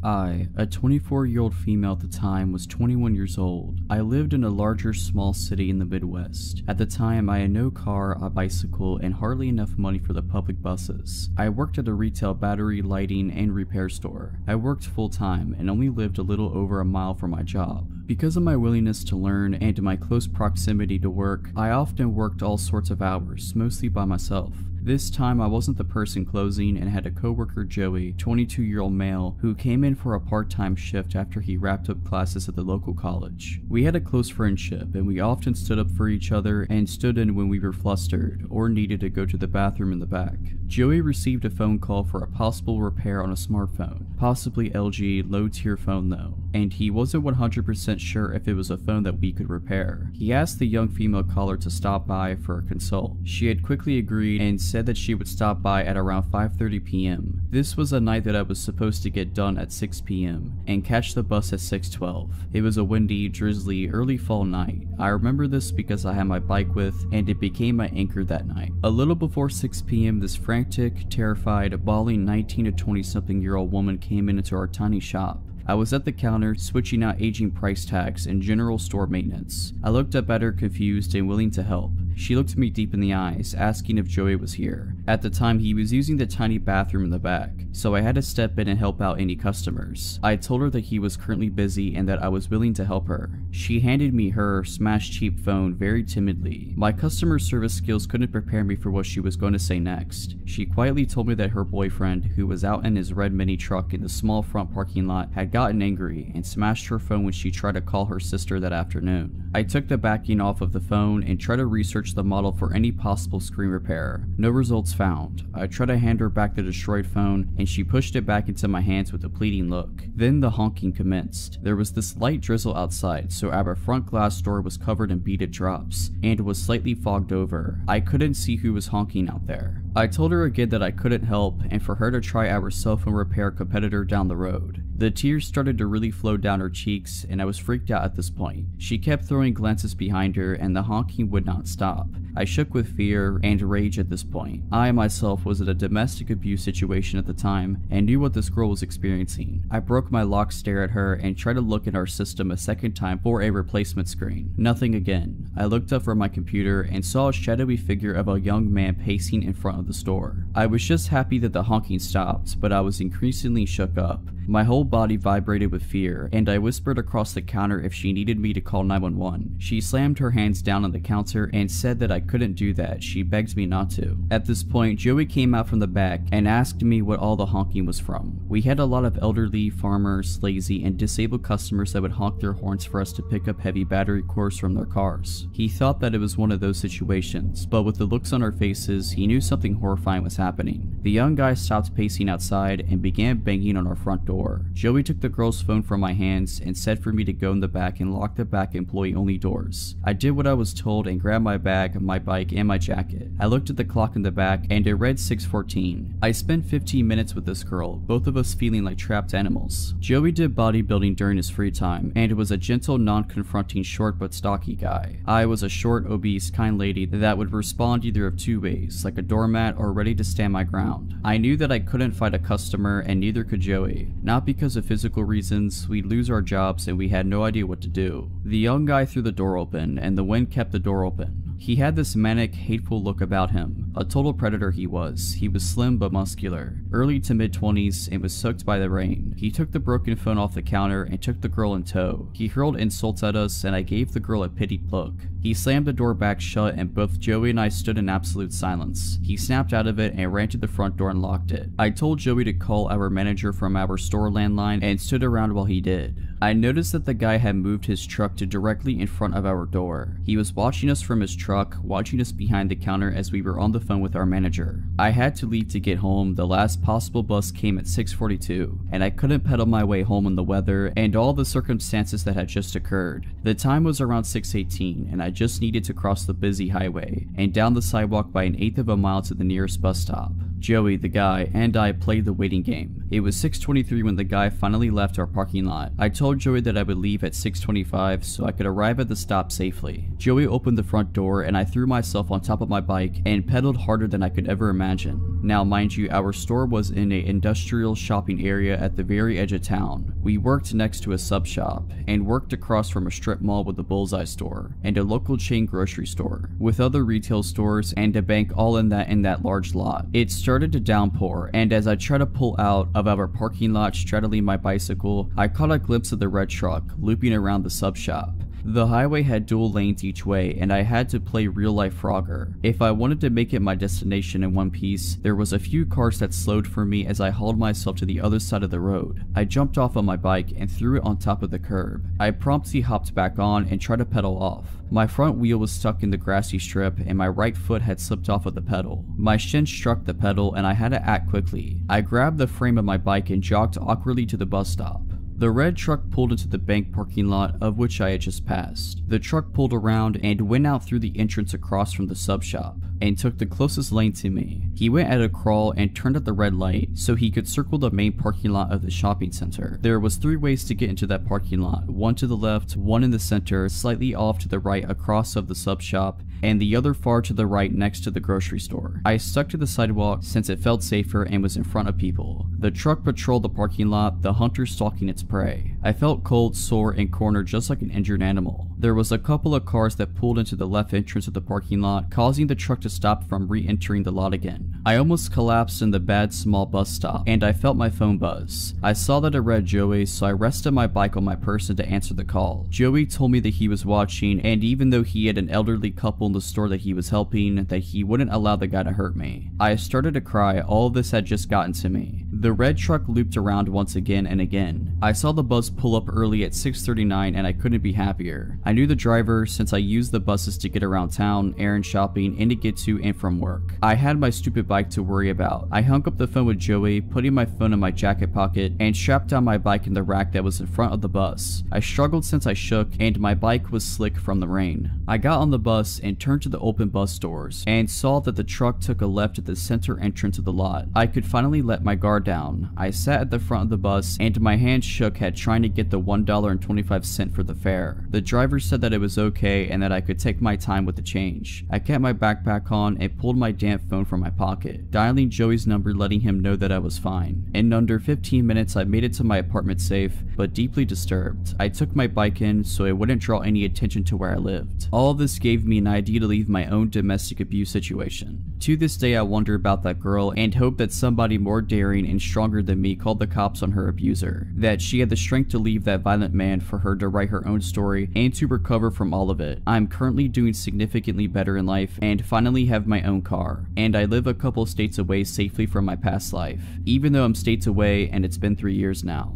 I, a 24-year-old female at the time, was 21 years old. I lived in a larger small city in the Midwest. At the time, I had no car, a bicycle, and hardly enough money for the public buses. I worked at a retail battery, lighting, and repair store. I worked full-time and only lived a little over a mile from my job. Because of my willingness to learn and my close proximity to work, I often worked all sorts of hours, mostly by myself. This time I wasn't the person closing and had a coworker, Joey, 22-year-old male, who came in for a part-time shift after he wrapped up classes at the local college. We had a close friendship and we often stood up for each other and stood in when we were flustered or needed to go to the bathroom in the back. Joey received a phone call for a possible repair on a smartphone, possibly LG low-tier phone though, and he wasn't 100% sure if it was a phone that we could repair. He asked the young female caller to stop by for a consult. She had quickly agreed and said that she would stop by at around 5:30 p.m. This was a night that I was supposed to get done at 6 p.m. and catch the bus at 6:12. It was a windy, drizzly, early fall night. I remember this because I had my bike with, and it became my anchor that night. A little before 6 p.m. this frantic, terrified, bawling 19 to 20-something-year-old woman came into our tiny shop. I was at the counter, switching out aging price tags and general store maintenance. I looked up at her, confused and willing to help. She looked me deep in the eyes, asking if Joey was here. At the time, he was using the tiny bathroom in the back, so I had to step in and help out any customers. I told her that he was currently busy and that I was willing to help her. She handed me her smashed cheap phone very timidly. My customer service skills couldn't prepare me for what she was going to say next. She quietly told me that her boyfriend, who was out in his red mini truck in the small front parking lot, had gotten angry and smashed her phone when she tried to call her sister that afternoon. I took the backing off of the phone and tried to research the model for any possible screen repair. No results found. I tried to hand her back the destroyed phone and she pushed it back into my hands with a pleading look. Then the honking commenced. There was this light drizzle outside, so our front glass door was covered in beaded drops and was slightly fogged over. I couldn't see who was honking out there. I told her again that I couldn't help and for her to try our cell phone repair competitor down the road. The tears started to really flow down her cheeks and I was freaked out at this point. She kept throwing glances behind her and the honking would not stop. I shook with fear and rage at this point. I myself was in a domestic abuse situation at the time and knew what this girl was experiencing. I broke my lock stare at her and tried to look in our system a second time for a replacement screen. Nothing again. I looked up from my computer and saw a shadowy figure of a young man pacing in front of the store. I was just happy that the honking stopped, but I was increasingly shook up. My whole body vibrated with fear, and I whispered across the counter if she needed me to call 911. She slammed her hands down on the counter and said that I couldn't do that. She begged me not to. At this point, Joey came out from the back and asked me what all the honking was from. We had a lot of elderly, farmers, lazy, and disabled customers that would honk their horns for us to pick up heavy battery cores from their cars. He thought that it was one of those situations, but with the looks on our faces, he knew something horrifying was happening. The young guy stopped pacing outside and began banging on our front door. Joey took the girl's phone from my hands and said for me to go in the back and lock the back employee-only doors. I did what I was told and grabbed my bag, my bike, and my jacket. I looked at the clock in the back and it read 6:14. I spent 15 minutes with this girl, both of us feeling like trapped animals. Joey did bodybuilding during his free time and was a gentle, non-confronting, short but stocky guy. I was a short, obese, kind lady that would respond either of two ways, like a doormat or ready to stand my ground. I knew that I couldn't fight a customer and neither could Joey. Not because of physical reasons, we'd lose our jobs and we had no idea what to do. The young guy threw the door open and the wind kept the door open. He had this manic, hateful look about him. A total predator he was. He was slim but muscular, early to mid-20s, and was soaked by the rain. He took the broken phone off the counter and took the girl in tow. He hurled insults at us and I gave the girl a pitied look. He slammed the door back shut and both Joey and I stood in absolute silence. He snapped out of it and ran to the front door and locked it. I told Joey to call our manager from our store landline and stood around while he did. I noticed that the guy had moved his truck to directly in front of our door. He was watching us from his truck, watching us behind the counter as we were on the phone with our manager. I had to leave to get home. The last possible bus came at 6:42, and I couldn't pedal my way home in the weather and all the circumstances that had just occurred. The time was around 6:18, and I just needed to cross the busy highway and down the sidewalk by 1/8 of a mile to the nearest bus stop. Joey, the guy, and I played the waiting game. It was 6:23 when the guy finally left our parking lot. I told Joey that I would leave at 6:25 so I could arrive at the stop safely. Joey opened the front door and I threw myself on top of my bike and pedaled harder than I could ever imagine. Now mind you, our store was in an industrial shopping area at the very edge of town. We worked next to a sub shop and worked across from a strip mall with a bullseye store and a local chain grocery store with other retail stores and a bank all in that large lot. It started to downpour, and as I tried to pull out of our parking lot straddling my bicycle, I caught a glimpse of the red truck looping around the sub shop. The highway had dual lanes each way and I had to play real-life Frogger. If I wanted to make it my destination in one piece, there was a few cars that slowed for me as I hauled myself to the other side of the road. I jumped off on my bike and threw it on top of the curb. I promptly hopped back on and tried to pedal off. My front wheel was stuck in the grassy strip and my right foot had slipped off of the pedal. My shin struck the pedal and I had to act quickly. I grabbed the frame of my bike and jogged awkwardly to the bus stop. The red truck pulled into the bank parking lot of which I had just passed. The truck pulled around and went out through the entrance across from the sub shop and took the closest lane to me. He went at a crawl and turned at the red light so he could circle the main parking lot of the shopping center. There was 3 ways to get into that parking lot, one to the left, one in the center, slightly off to the right across of the sub shop, and the other far to the right next to the grocery store. I stuck to the sidewalk since it felt safer and was in front of people. The truck patrolled the parking lot, the hunter stalking its prey. I felt cold, sore, and cornered just like an injured animal. There was a couple of cars that pulled into the left entrance of the parking lot, causing the truck to stop from re-entering the lot again. I almost collapsed in the bad small bus stop, and I felt my phone buzz. I saw that it read Joey, so I rested my bike on my person to answer the call. Joey told me that he was watching, and even though he had an elderly couple in the store that he was helping, that he wouldn't allow the guy to hurt me. I started to cry. All of this had just gotten to me. The red truck looped around once again and again. I saw the bus pull up early at 6:39 and I couldn't be happier. I knew the driver since I used the buses to get around town, errand shopping, and to get to and from work. I had my stupid bike to worry about. I hung up the phone with Joey, putting my phone in my jacket pocket, and strapped down my bike in the rack that was in front of the bus. I struggled since I shook and my bike was slick from the rain. I got on the bus and turned to the open bus doors and saw that the truck took a left at the center entrance of the lot. I could finally let my guard down. I sat at the front of the bus and my hand shook at trying to get the $1.25 for the fare. The driver said that it was okay and that I could take my time with the change. I kept my backpack on and pulled my damn phone from my pocket, dialing Joey's number, letting him know that I was fine. In under 15 minutes I made it to my apartment safe, but deeply disturbed. I took my bike in so it wouldn't draw any attention to where I lived. All of this gave me an idea to leave my own domestic abuse situation. To this day I wonder about that girl and hope that somebody more daring and stronger than me called the cops on her abuser, that she had the strength to leave that violent man for her to write her own story and to recover from all of it. I'm currently doing significantly better in life and finally have my own car, and I live a couple states away safely from my past life, even though I'm states away and it's been 3 years now.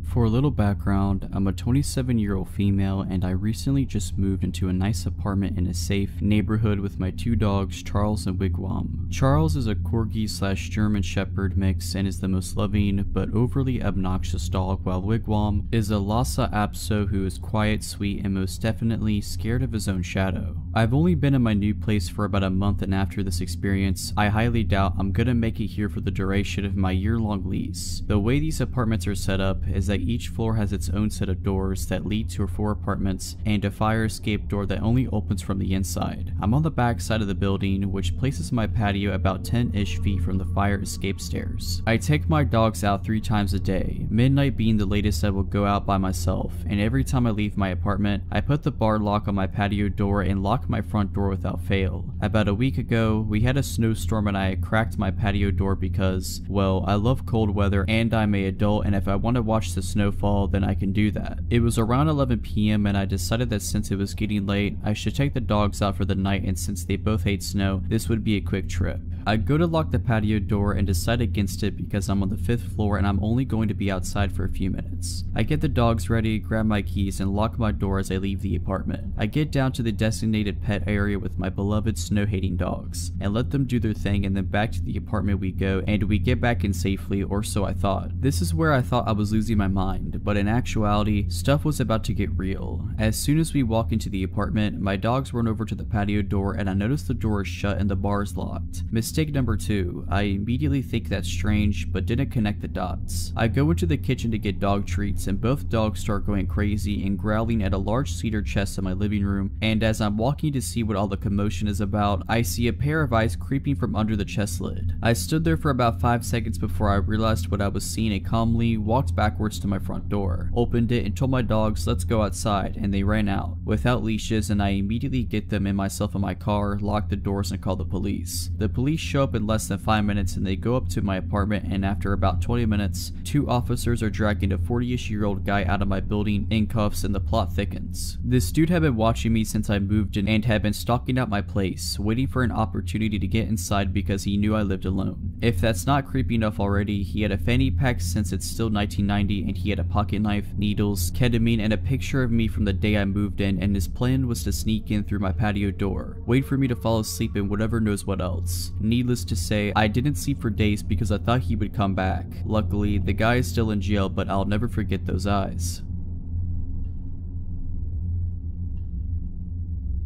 For a little background, I'm a 27-year-old female and I recently just moved into a nice apartment in a safe neighborhood with my 2 dogs, Charles and Wigwam. Charles is a Corgi/German Shepherd mix and is the most loving but overly obnoxious dog, while Wigwam is a Lhasa Apso who is quiet, sweet, and most definitely scared of his own shadow. I've only been in my new place for about a month, and after this experience, I highly doubt I'm gonna make it here for the duration of my year-long lease. The way these apartments are set up is that each floor has its own set of doors that lead to 4 apartments and a fire escape door that only opens from the inside. I'm on the back side of the building, which places my patio about 10-ish feet from the fire escape stairs. I take my dogs out 3 times a day, midnight being the latest I will go out by myself, and every time I leave my apartment, I put the bar lock on my patio door and lock my front door without fail. About a week ago, we had a snowstorm and I cracked my patio door because, well, I love cold weather and I'm an adult, and if I want to watch the snowfall, then I can do that. It was around 11 p.m. and I decided that since it was getting late, I should take the dogs out for the night, and since they both hate snow, this would be a quick trip. I go to lock the patio door and decide against it because I'm on the 5th floor and I'm only going to be outside for a few minutes. I get the dogs ready, grab my keys, and lock my door as I leave the apartment. I get down to the designated pet area with my beloved snow-hating dogs and let them do their thing, and then back to the apartment we go, and we get back in safely, or so I thought. This is where I thought I was losing my mind, but in actuality, stuff was about to get real. As soon as we walk into the apartment, my dogs run over to the patio door and I notice the door is shut and the bar is locked. Mistake number 2, I immediately think that's strange, but didn't connect the dots. I go into the kitchen to get dog treats, and both dogs start going crazy and growling at a large cedar chest in my living room, and as I'm walking to see what all the commotion is about, I see a pair of eyes creeping from under the chest lid. I stood there for about 5 seconds before I realized what I was seeing and calmly walked backwards to my front door, opened it, and told my dogs let's go outside, and they ran out without leashes, and I immediately get them and myself in my car, lock the doors, and call the police. The police show up in less than 5 minutes and they go up to my apartment, and after about 20 minutes, 2 officers are dragging a 40-ish-year-old guy out of my building in cuffs, and the plot thickens. This dude had been watching me since I moved in and had been stalking out my place, waiting for an opportunity to get inside because he knew I lived alone. If that's not creepy enough already, he had a fanny pack since it's still 1990, and he had a pocket knife, needles, ketamine, and a picture of me from the day I moved in, and his plan was to sneak in through my patio door, wait for me to fall asleep, and whatever knows what else. Needless to say, I didn't sleep for days because I thought he would come back. Luckily, the guy is still in jail, but I'll never forget those eyes.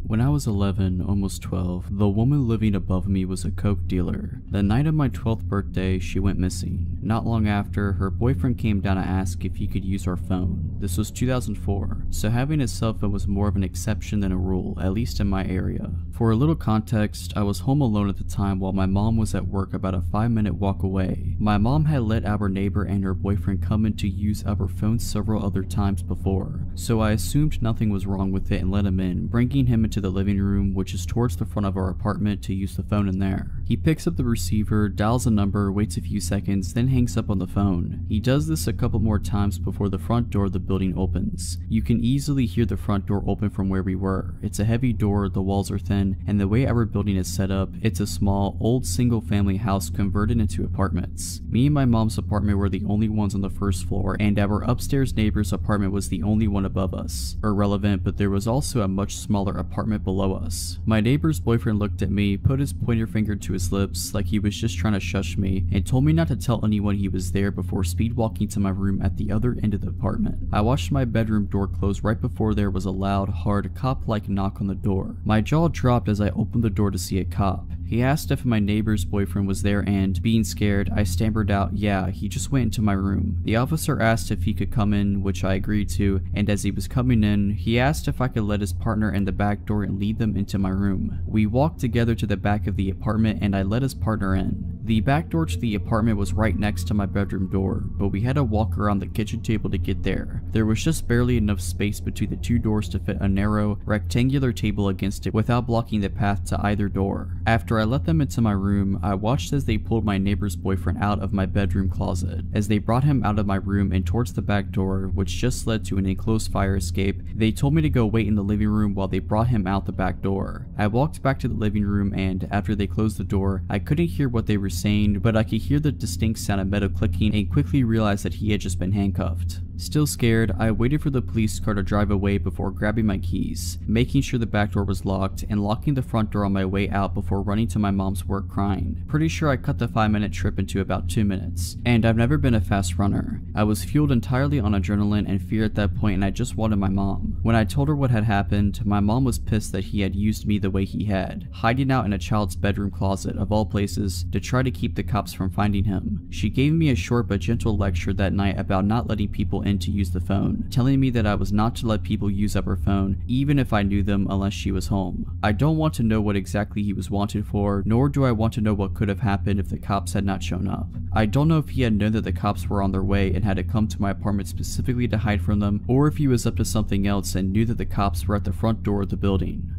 When I was 11, almost 12, the woman living above me was a coke dealer. The night of my 12th birthday, she went missing. Not long after, her boyfriend came down to ask if he could use our phone. This was 2004, so having a cell phone was more of an exception than a rule, at least in my area. For a little context, I was home alone at the time while my mom was at work about a 5-minute walk away. My mom had let our neighbor and her boyfriend come in to use our phone several other times before, so I assumed nothing was wrong with it and let him in, bringing him into the living room, which is towards the front of our apartment, to use the phone in there. He picks up the receiver, dials a number, waits a few seconds, then hangs up on the phone. He does this a couple more times before the front door of the building opens. You can easily hear the front door open from where we were. It's a heavy door, the walls are thin, and the way our building is set up, it's a small, old single-family house converted into apartments. Me and my mom's apartment were the only ones on the first floor, and our upstairs neighbor's apartment was the only one above us. Irrelevant, but there was also a much smaller apartment below us. My neighbor's boyfriend looked at me, put his pointer finger to his lips like he was just trying to shush me, and told me not to tell anyone he was there before speed walking to my room at the other end of the apartment. I watched my bedroom door close right before there was a loud, hard, cop-like knock on the door. My jaw dropped as I opened the door to see a cop. He asked if my neighbor's boyfriend was there and, being scared, I stammered out, "Yeah, he just went into my room." The officer asked if he could come in, which I agreed to, and as he was coming in, he asked if I could let his partner in the back door and lead them into my room. We walked together to the back of the apartment and I let his partner in. The back door to the apartment was right next to my bedroom door, but we had to walk around the kitchen table to get there. There was just barely enough space between the two doors to fit a narrow, rectangular table against it without blocking the path to either door. After I let them into my room, I watched as they pulled my neighbor's boyfriend out of my bedroom closet. As they brought him out of my room and towards the back door, which just led to an enclosed fire escape, they told me to go wait in the living room while they brought him out the back door. I walked back to the living room and, after they closed the door, I couldn't hear what they were saying, but I could hear the distinct sound of metal clicking and quickly realized that he had just been handcuffed. Still scared, I waited for the police car to drive away before grabbing my keys, making sure the back door was locked, and locking the front door on my way out before running to my mom's work crying. Pretty sure I cut the 5-minute trip into about 2 minutes, and I've never been a fast runner. I was fueled entirely on adrenaline and fear at that point, and I just wanted my mom. When I told her what had happened, my mom was pissed that he had used me the way he had, hiding out in a child's bedroom closet of all places to try to keep the cops from finding him. She gave me a short but gentle lecture that night about not letting people in to use the phone, telling me that I was not to let people use our phone even if I knew them unless she was home. I don't want to know what exactly he was wanted for, nor do I want to know what could have happened if the cops had not shown up. I don't know if he had known that the cops were on their way and had to come to my apartment specifically to hide from them, or if he was up to something else and knew that the cops were at the front door of the building.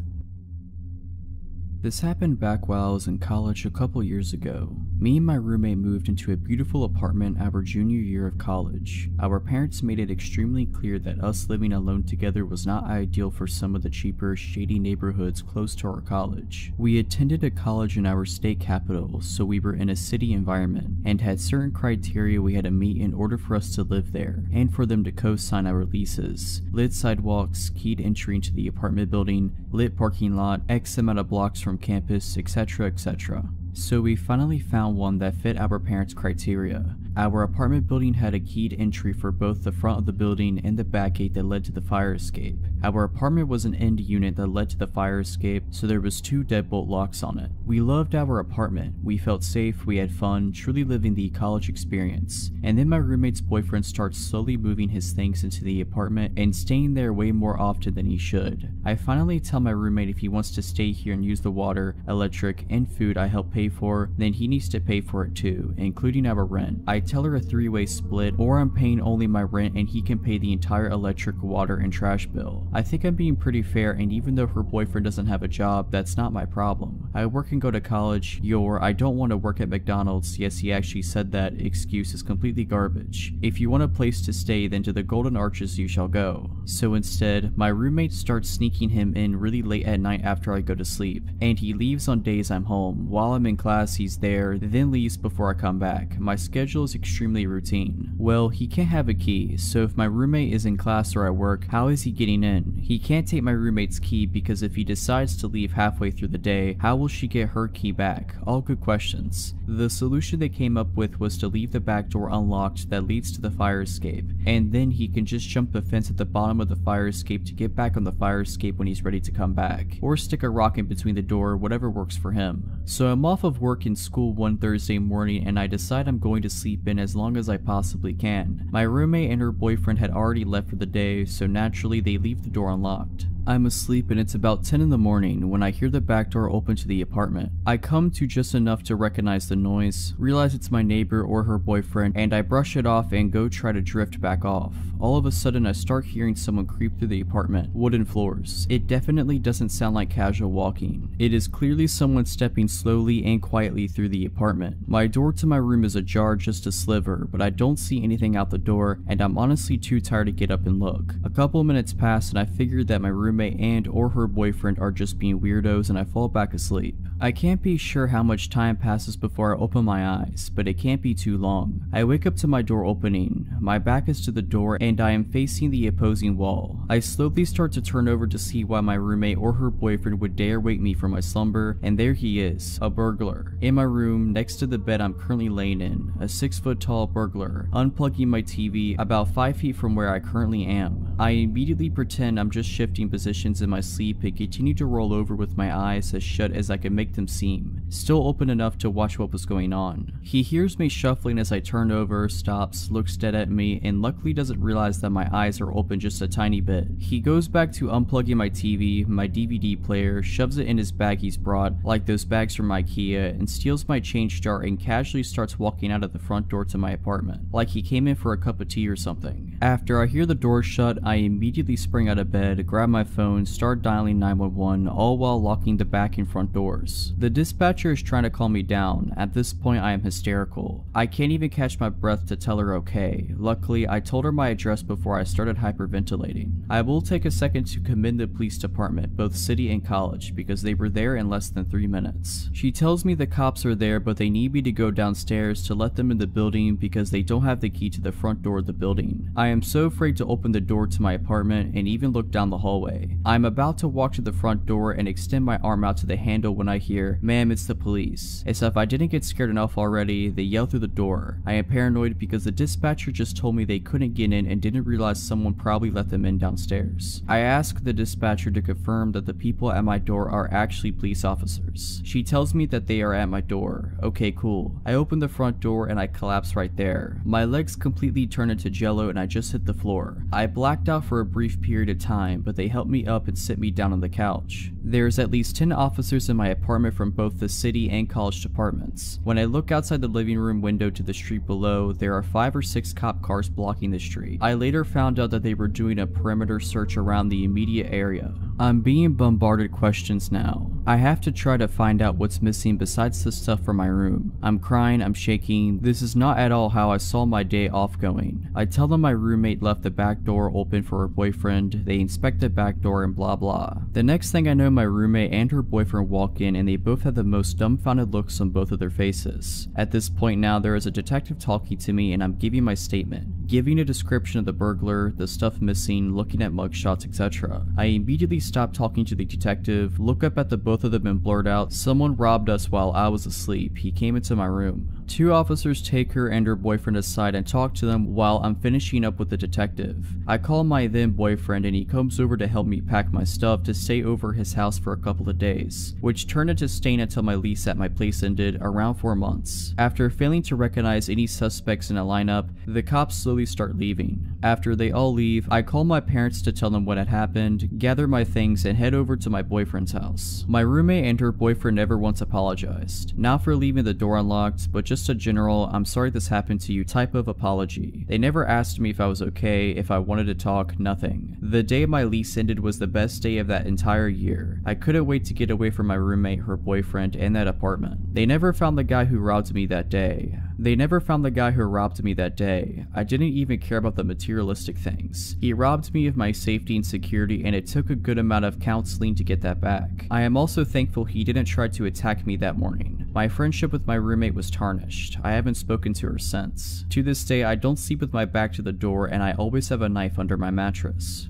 This happened back while I was in college a couple years ago. Me and my roommate moved into a beautiful apartment our junior year of college. Our parents made it extremely clear that us living alone together was not ideal for some of the cheaper, shady neighborhoods close to our college. We attended a college in our state capital, so we were in a city environment, and had certain criteria we had to meet in order for us to live there, and for them to co-sign our leases. Lit sidewalks, keyed entry into the apartment building, lit parking lot, X amount of blocks from campus, etc., etc. So we finally found one that fit our parents' criteria. Our apartment building had a keyed entry for both the front of the building and the back gate that led to the fire escape. Our apartment was an end unit that led to the fire escape, so there was 2 deadbolt locks on it. We loved our apartment. We felt safe, we had fun, truly living the college experience. And then my roommate's boyfriend starts slowly moving his things into the apartment and staying there way more often than he should. I finally tell my roommate if he wants to stay here and use the water, electric, and food I help pay for, then he needs to pay for it too, including our rent. I tell her a 3-way split, or I'm paying only my rent and he can pay the entire electric, water, and trash bill. I think I'm being pretty fair, and even though her boyfriend doesn't have a job, that's not my problem. I work and go to college. Your "I don't want to work at McDonald's, yes he actually said that" excuse is completely garbage. If you want a place to stay, then to the Golden Arches you shall go. So instead, my roommate starts sneaking him in really late at night after I go to sleep, and he leaves on days I'm home. While I'm in class he's there, then leaves before I come back. My schedule is extremely routine. Well, he can't have a key, so if my roommate is in class or at work, how is he getting in? He can't take my roommate's key because if he decides to leave halfway through the day, how will she get her key back? All good questions. The solution they came up with was to leave the back door unlocked that leads to the fire escape, and then he can just jump the fence at the bottom of the fire escape to get back on the fire escape when he's ready to come back, or stick a rock in between the door, whatever works for him. So I'm off of work and school one Thursday morning and I decide I'm going to sleep in as long as I possibly can. My roommate and her boyfriend had already left for the day, so naturally they leave the door unlocked. I'm asleep and it's about 10 in the morning when I hear the back door open to the apartment. I come to just enough to recognize the noise, realize it's my neighbor or her boyfriend, and I brush it off and go try to drift back off. All of a sudden I start hearing someone creep through the apartment. Wooden floors. It definitely doesn't sound like casual walking. It is clearly someone stepping slowly and quietly through the apartment. My door to my room is ajar just a sliver, but I don't see anything out the door and I'm honestly too tired to get up and look. A couple minutes pass and I figure that my roommate and or her boyfriend are just being weirdos and I fall back asleep. I can't be sure how much time passes before I open my eyes, but it can't be too long. I wake up to my door opening. My back is to the door and I am facing the opposing wall. I slowly start to turn over to see why my roommate or her boyfriend would dare wake me from my slumber, and there he is, a burglar. In my room, next to the bed I'm currently laying in, a 6-foot tall burglar, unplugging my TV about 5 feet from where I currently am. I immediately pretend I'm just shifting positions in my sleep and continue to roll over with my eyes as shut as I can make them seem, still open enough to watch what was going on. He hears me shuffling as I turn over, stops, looks dead at me, and luckily doesn't realize that my eyes are open just a tiny bit. He goes back to unplugging my TV, my DVD player, shoves it in his bag he's brought, like those bags from IKEA, and steals my change jar and casually starts walking out of the front door to my apartment, like he came in for a cup of tea or something. After I hear the door shut, I immediately spring out of bed, grab my phone, start dialing 911, all while locking the back and front doors. The dispatcher is trying to calm me down. At this point I am hysterical. I can't even catch my breath to tell her okay. Luckily, I told her my address before I started hyperventilating. I will take a second to commend the police department, both city and college, because they were there in less than 3 minutes. She tells me the cops are there, but they need me to go downstairs to let them in the building because they don't have the key to the front door of the building. I am so afraid to open the door to my apartment and even look down the hallway. I'm about to walk to the front door and extend my arm out to the handle when I hear, "Ma'am, it's the police." As if I didn't get scared enough already, they yell through the door. I am paranoid because the dispatcher just told me they couldn't get in and didn't realize someone probably let them in downstairs. I ask the dispatcher to confirm that the people at my door are actually police officers. She tells me that they are at my door. Okay, cool. I open the front door and I collapse right there. My legs completely turn into jello and I just hit the floor. I blacked out for a brief period of time, but they helped me up and sit me down on the couch. There's at least 10 officers in my apartment from both the city and college departments. When I look outside the living room window to the street below, there are 5 or 6 cop cars blocking the street. I later found out that they were doing a perimeter search around the immediate area. I'm being bombarded questions now. I have to try to find out what's missing besides the stuff from my room. I'm crying, I'm shaking. This is not at all how I saw my day off going. I tell them my roommate left the back door open for her boyfriend, they inspect the back door and blah blah. The next thing I know, my roommate and her boyfriend walk in and they both have the most dumbfounded looks on both of their faces. At this point now, there is a detective talking to me and I'm giving my statement, giving a description of the burglar, the stuff missing, looking at mugshots, etc. I immediately stop talking to the detective, look up at the both of them and blurt out, "Someone robbed us while I was asleep. He came into my room." 2 officers take her and her boyfriend aside and talk to them while I'm finishing up with the detective. I call my then boyfriend and he comes over to help me pack my stuff to stay over his house for a couple of days, which turned into staying until my lease at my place ended, around 4 months. After failing to recognize any suspects in a lineup, the cops slowly start leaving. After they all leave, I call my parents to tell them what had happened, gather my things, and head over to my boyfriend's house. My roommate and her boyfriend never once apologized. Not for leaving the door unlocked, but just a general "I'm sorry this happened to you" type of apology. They never asked me if I was okay, if I wanted to talk, nothing. The day my lease ended was the best day of that entire year. I couldn't wait to get away from my roommate, her boyfriend, and that apartment. They never found the guy who robbed me that day. I didn't even care about the materialistic things. He robbed me of my safety and security, and it took a good amount of counseling to get that back. I am also thankful he didn't try to attack me that morning. My friendship with my roommate was tarnished. I haven't spoken to her since. To this day, I don't sleep with my back to the door, and I always have a knife under my mattress.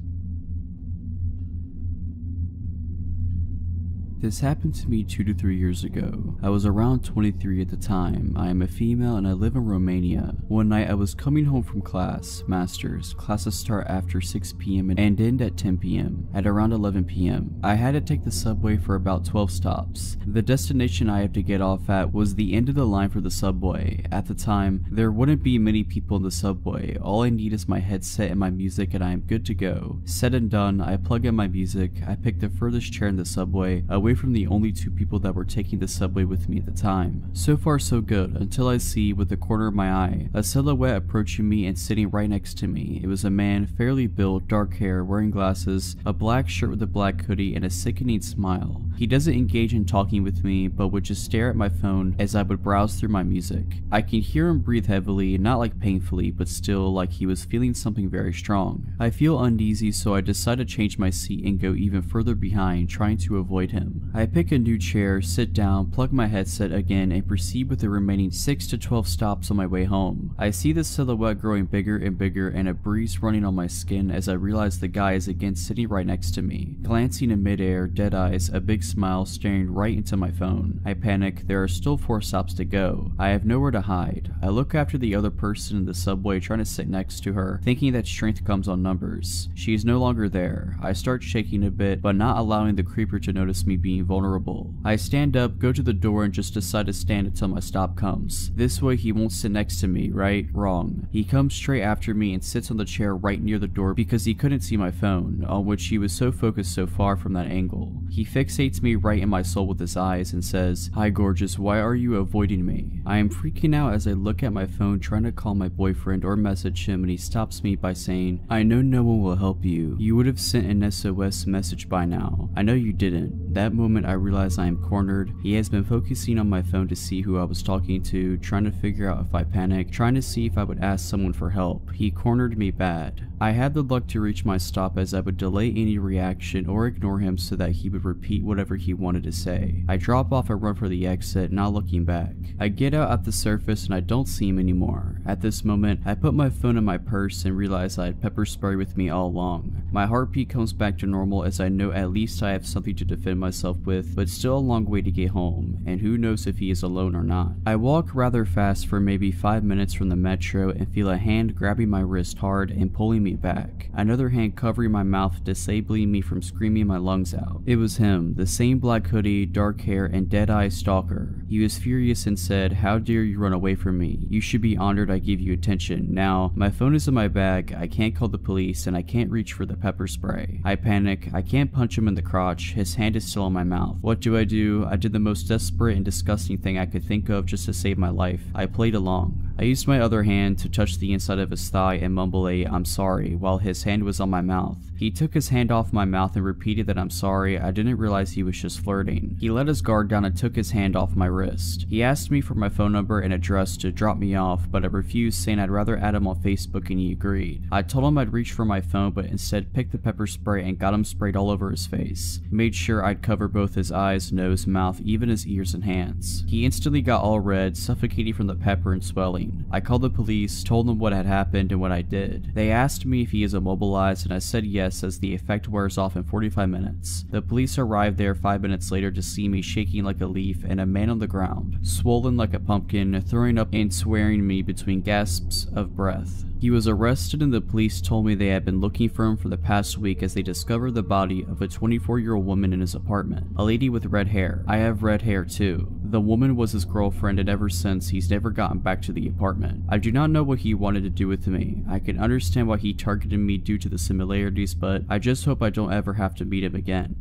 This happened to me 2 to 3 years ago. I was around 23 at the time. I am a female and I live in Romania. One night I was coming home from class, masters. Classes start after 6 p.m. and end at 10 p.m. At around 11 p.m. I had to take the subway for about 12 stops. The destination I have to get off at was the end of the line for the subway. At the time, there wouldn't be many people in the subway. All I need is my headset and my music and I am good to go. Said and done, I plug in my music. I pick the furthest chair in the subway, away from the only 2 people that were taking the subway with me at the time. So far so good, until I see, with the corner of my eye, a silhouette approaching me and sitting right next to me. It was a man, fairly built, dark hair, wearing glasses, a black shirt with a black hoodie, and a sickening smile. He doesn't engage in talking with me, but would just stare at my phone as I would browse through my music. I can hear him breathe heavily, not like painfully, but still like he was feeling something very strong. I feel uneasy, so I decide to change my seat and go even further behind, trying to avoid him. I pick a new chair, sit down, plug my headset again, and proceed with the remaining 6 to 12 stops on my way home. I see the silhouette growing bigger and bigger and a breeze running on my skin as I realize the guy is again sitting right next to me. Glancing in midair, dead eyes, a big smile, staring right into my phone. I panic. There are still 4 stops to go. I have nowhere to hide. I look after the other person in the subway trying to sit next to her, thinking that strength comes on numbers. She is no longer there. I start shaking a bit, but not allowing the creeper to notice me being vulnerable. I stand up, go to the door, and just decide to stand until my stop comes. This way he won't sit next to me, right? Wrong. He comes straight after me and sits on the chair right near the door because he couldn't see my phone, on which he was so focused so far from that angle. He fixates me right in my soul with his eyes and says, "Hi gorgeous, why are you avoiding me?" I am freaking out as I look at my phone trying to call my boyfriend or message him, and he stops me by saying, "I know no one will help you. You would have sent an SOS message by now. I know you didn't." That moment I realize I am cornered. He has been focusing on my phone to see who I was talking to, trying to figure out if I panicked, trying to see if I would ask someone for help. He cornered me bad. I had the luck to reach my stop as I would delay any reaction or ignore him so that he would repeat whatever he wanted to say. I drop off and run for the exit, not looking back. I get out at the surface and I don't see him anymore. At this moment, I put my phone in my purse and realize I had pepper spray with me all along. My heartbeat comes back to normal as I know at least I have something to defend myself with, but still a long way to get home, and who knows if he is alone or not. I walk rather fast for maybe 5 minutes from the metro and feel a hand grabbing my wrist hard and pulling me back. Another hand covering my mouth, disabling me from screaming my lungs out. It was him, the same black hoodie, dark hair, and dead-eye stalker. He was furious and said, "How dare you run away from me? You should be honored I give you attention. Now, my phone is in my bag, I can't call the police, and I can't reach for the pepper spray." I panic. I can't punch him in the crotch. His hand is still on my mouth. What do? I did the most desperate and disgusting thing I could think of just to save my life. I played along. I used my other hand to touch the inside of his thigh and mumble a "I'm sorry" while his hand was on my mouth. He took his hand off my mouth and repeated that "I'm sorry, I didn't realize he was just flirting." He let his guard down and took his hand off my wrist. He asked me for my phone number and address to drop me off, but I refused, saying I'd rather add him on Facebook, and he agreed. I told him I'd reach for my phone, but instead picked the pepper spray and got him sprayed all over his face. Made sure I'd cover both his eyes, nose, mouth, even his ears and hands. He instantly got all red, suffocating from the pepper and swelling. I called the police, told them what had happened and what I did. They asked me if he is immobilized, and I said yes, as the effect wears off in 45 minutes. The police arrived there 5 minutes later to see me shaking like a leaf and a man on the ground, swollen like a pumpkin, throwing up and swearing me between gasps of breath. He was arrested, and the police told me they had been looking for him for the past week as they discovered the body of a 24-year-old woman in his apartment, a lady with red hair. I have red hair too. The woman was his girlfriend, and ever since he's never gotten back to the apartment. I do not know what he wanted to do with me. I can understand why he targeted me due to the similarities, but I just hope I don't ever have to meet him again.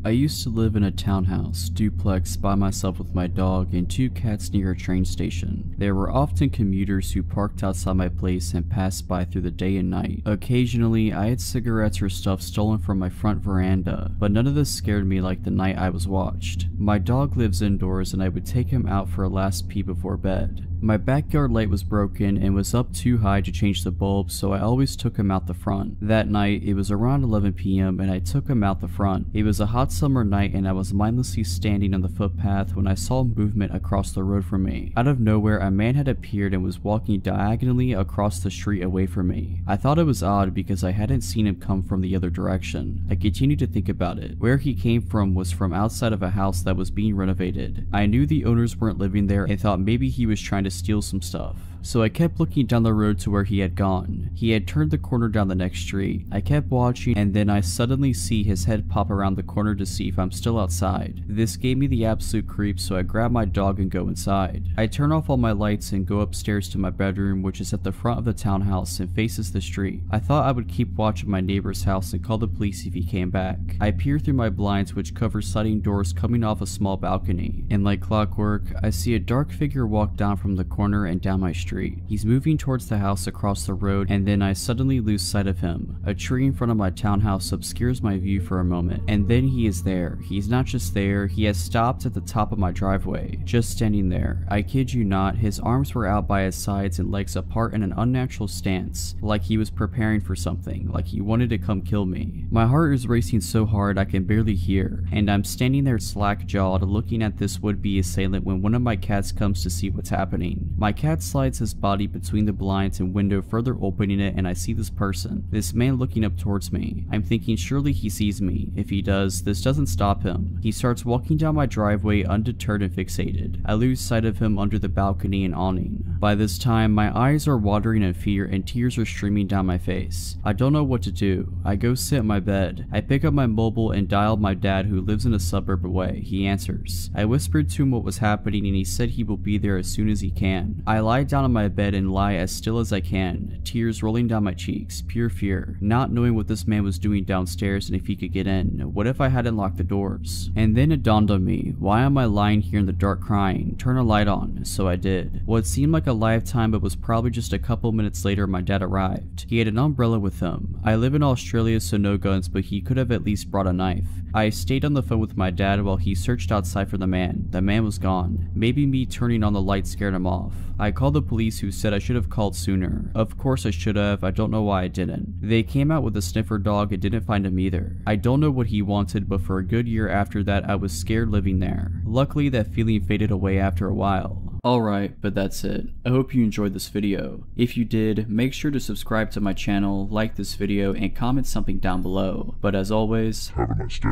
I used to live in a townhouse duplex by myself with my dog and 2 cats near a train station. There were often commuters who parked outside my place and passed by through the day and night. Occasionally, I had cigarettes or stuff stolen from my front veranda, but none of this scared me like the night I was watched. My dog lives indoors, and I would take him out for a last pee before bed. My backyard light was broken and was up too high to change the bulb, so I always took him out the front. That night, it was around 11 p.m. and I took him out the front. It was a hot summer night and I was mindlessly standing on the footpath when I saw movement across the road from me. Out of nowhere, a man had appeared and was walking diagonally across the street away from me. I thought it was odd because I hadn't seen him come from the other direction. I continued to think about it. Where he came from was from outside of a house that was being renovated. I knew the owners weren't living there and thought maybe he was trying to steal some stuff. So I kept looking down the road to where he had gone. He had turned the corner down the next street. I kept watching and then I suddenly see his head pop around the corner to see if I'm still outside. This gave me the absolute creeps, so I grab my dog and go inside. I turn off all my lights and go upstairs to my bedroom, which is at the front of the townhouse and faces the street. I thought I would keep watch of my neighbor's house and call the police if he came back. I peer through my blinds, which cover sliding doors coming off a small balcony, and like clockwork, I see a dark figure walk down from the corner and down my street. He's moving towards the house across the road, and then I suddenly lose sight of him. A tree in front of my townhouse obscures my view for a moment, and then he is there. He's not just there, he has stopped at the top of my driveway, just standing there. I kid you not, his arms were out by his sides and legs apart in an unnatural stance, like he was preparing for something, like he wanted to come kill me. My heart is racing so hard I can barely hear, and I'm standing there slack-jawed looking at this would-be assailant when one of my cats comes to see what's happening. My cat slides his body between the blinds and window, further opening it, and I see this person, this man looking up towards me. I'm thinking surely he sees me. If he does, this doesn't stop him. He starts walking down my driveway undeterred and fixated. I lose sight of him under the balcony and awning. By this time, my eyes are watering in fear and tears are streaming down my face. I don't know what to do. I go sit in my bed. I pick up my mobile and dial my dad, who lives in a suburb away. He answers. I whispered to him what was happening and he said he will be there as soon as he can. I lie down on my bed and lie as still as I can, tears rolling down my cheeks, pure fear, not knowing what this man was doing downstairs and if he could get in. What if I hadn't locked the doors? And then it dawned on me, why am I lying here in the dark crying? Turn a light on. So I did. What seemed like a lifetime but was probably just a couple minutes later, my dad arrived. He had an umbrella with him. I live in Australia, so no guns, but he could have at least brought a knife. I stayed on the phone with my dad while he searched outside for the man. The man was gone. Maybe me turning on the light scared him off. I called the police, who said I should have called sooner. Of course I should have, I don't know why I didn't. They came out with a sniffer dog and didn't find him either. I don't know what he wanted, but for a good year after that I was scared living there. Luckily that feeling faded away after a while. Alright, but that's it. I hope you enjoyed this video. If you did, make sure to subscribe to my channel, like this video, and comment something down below. But as always, Have a nice day.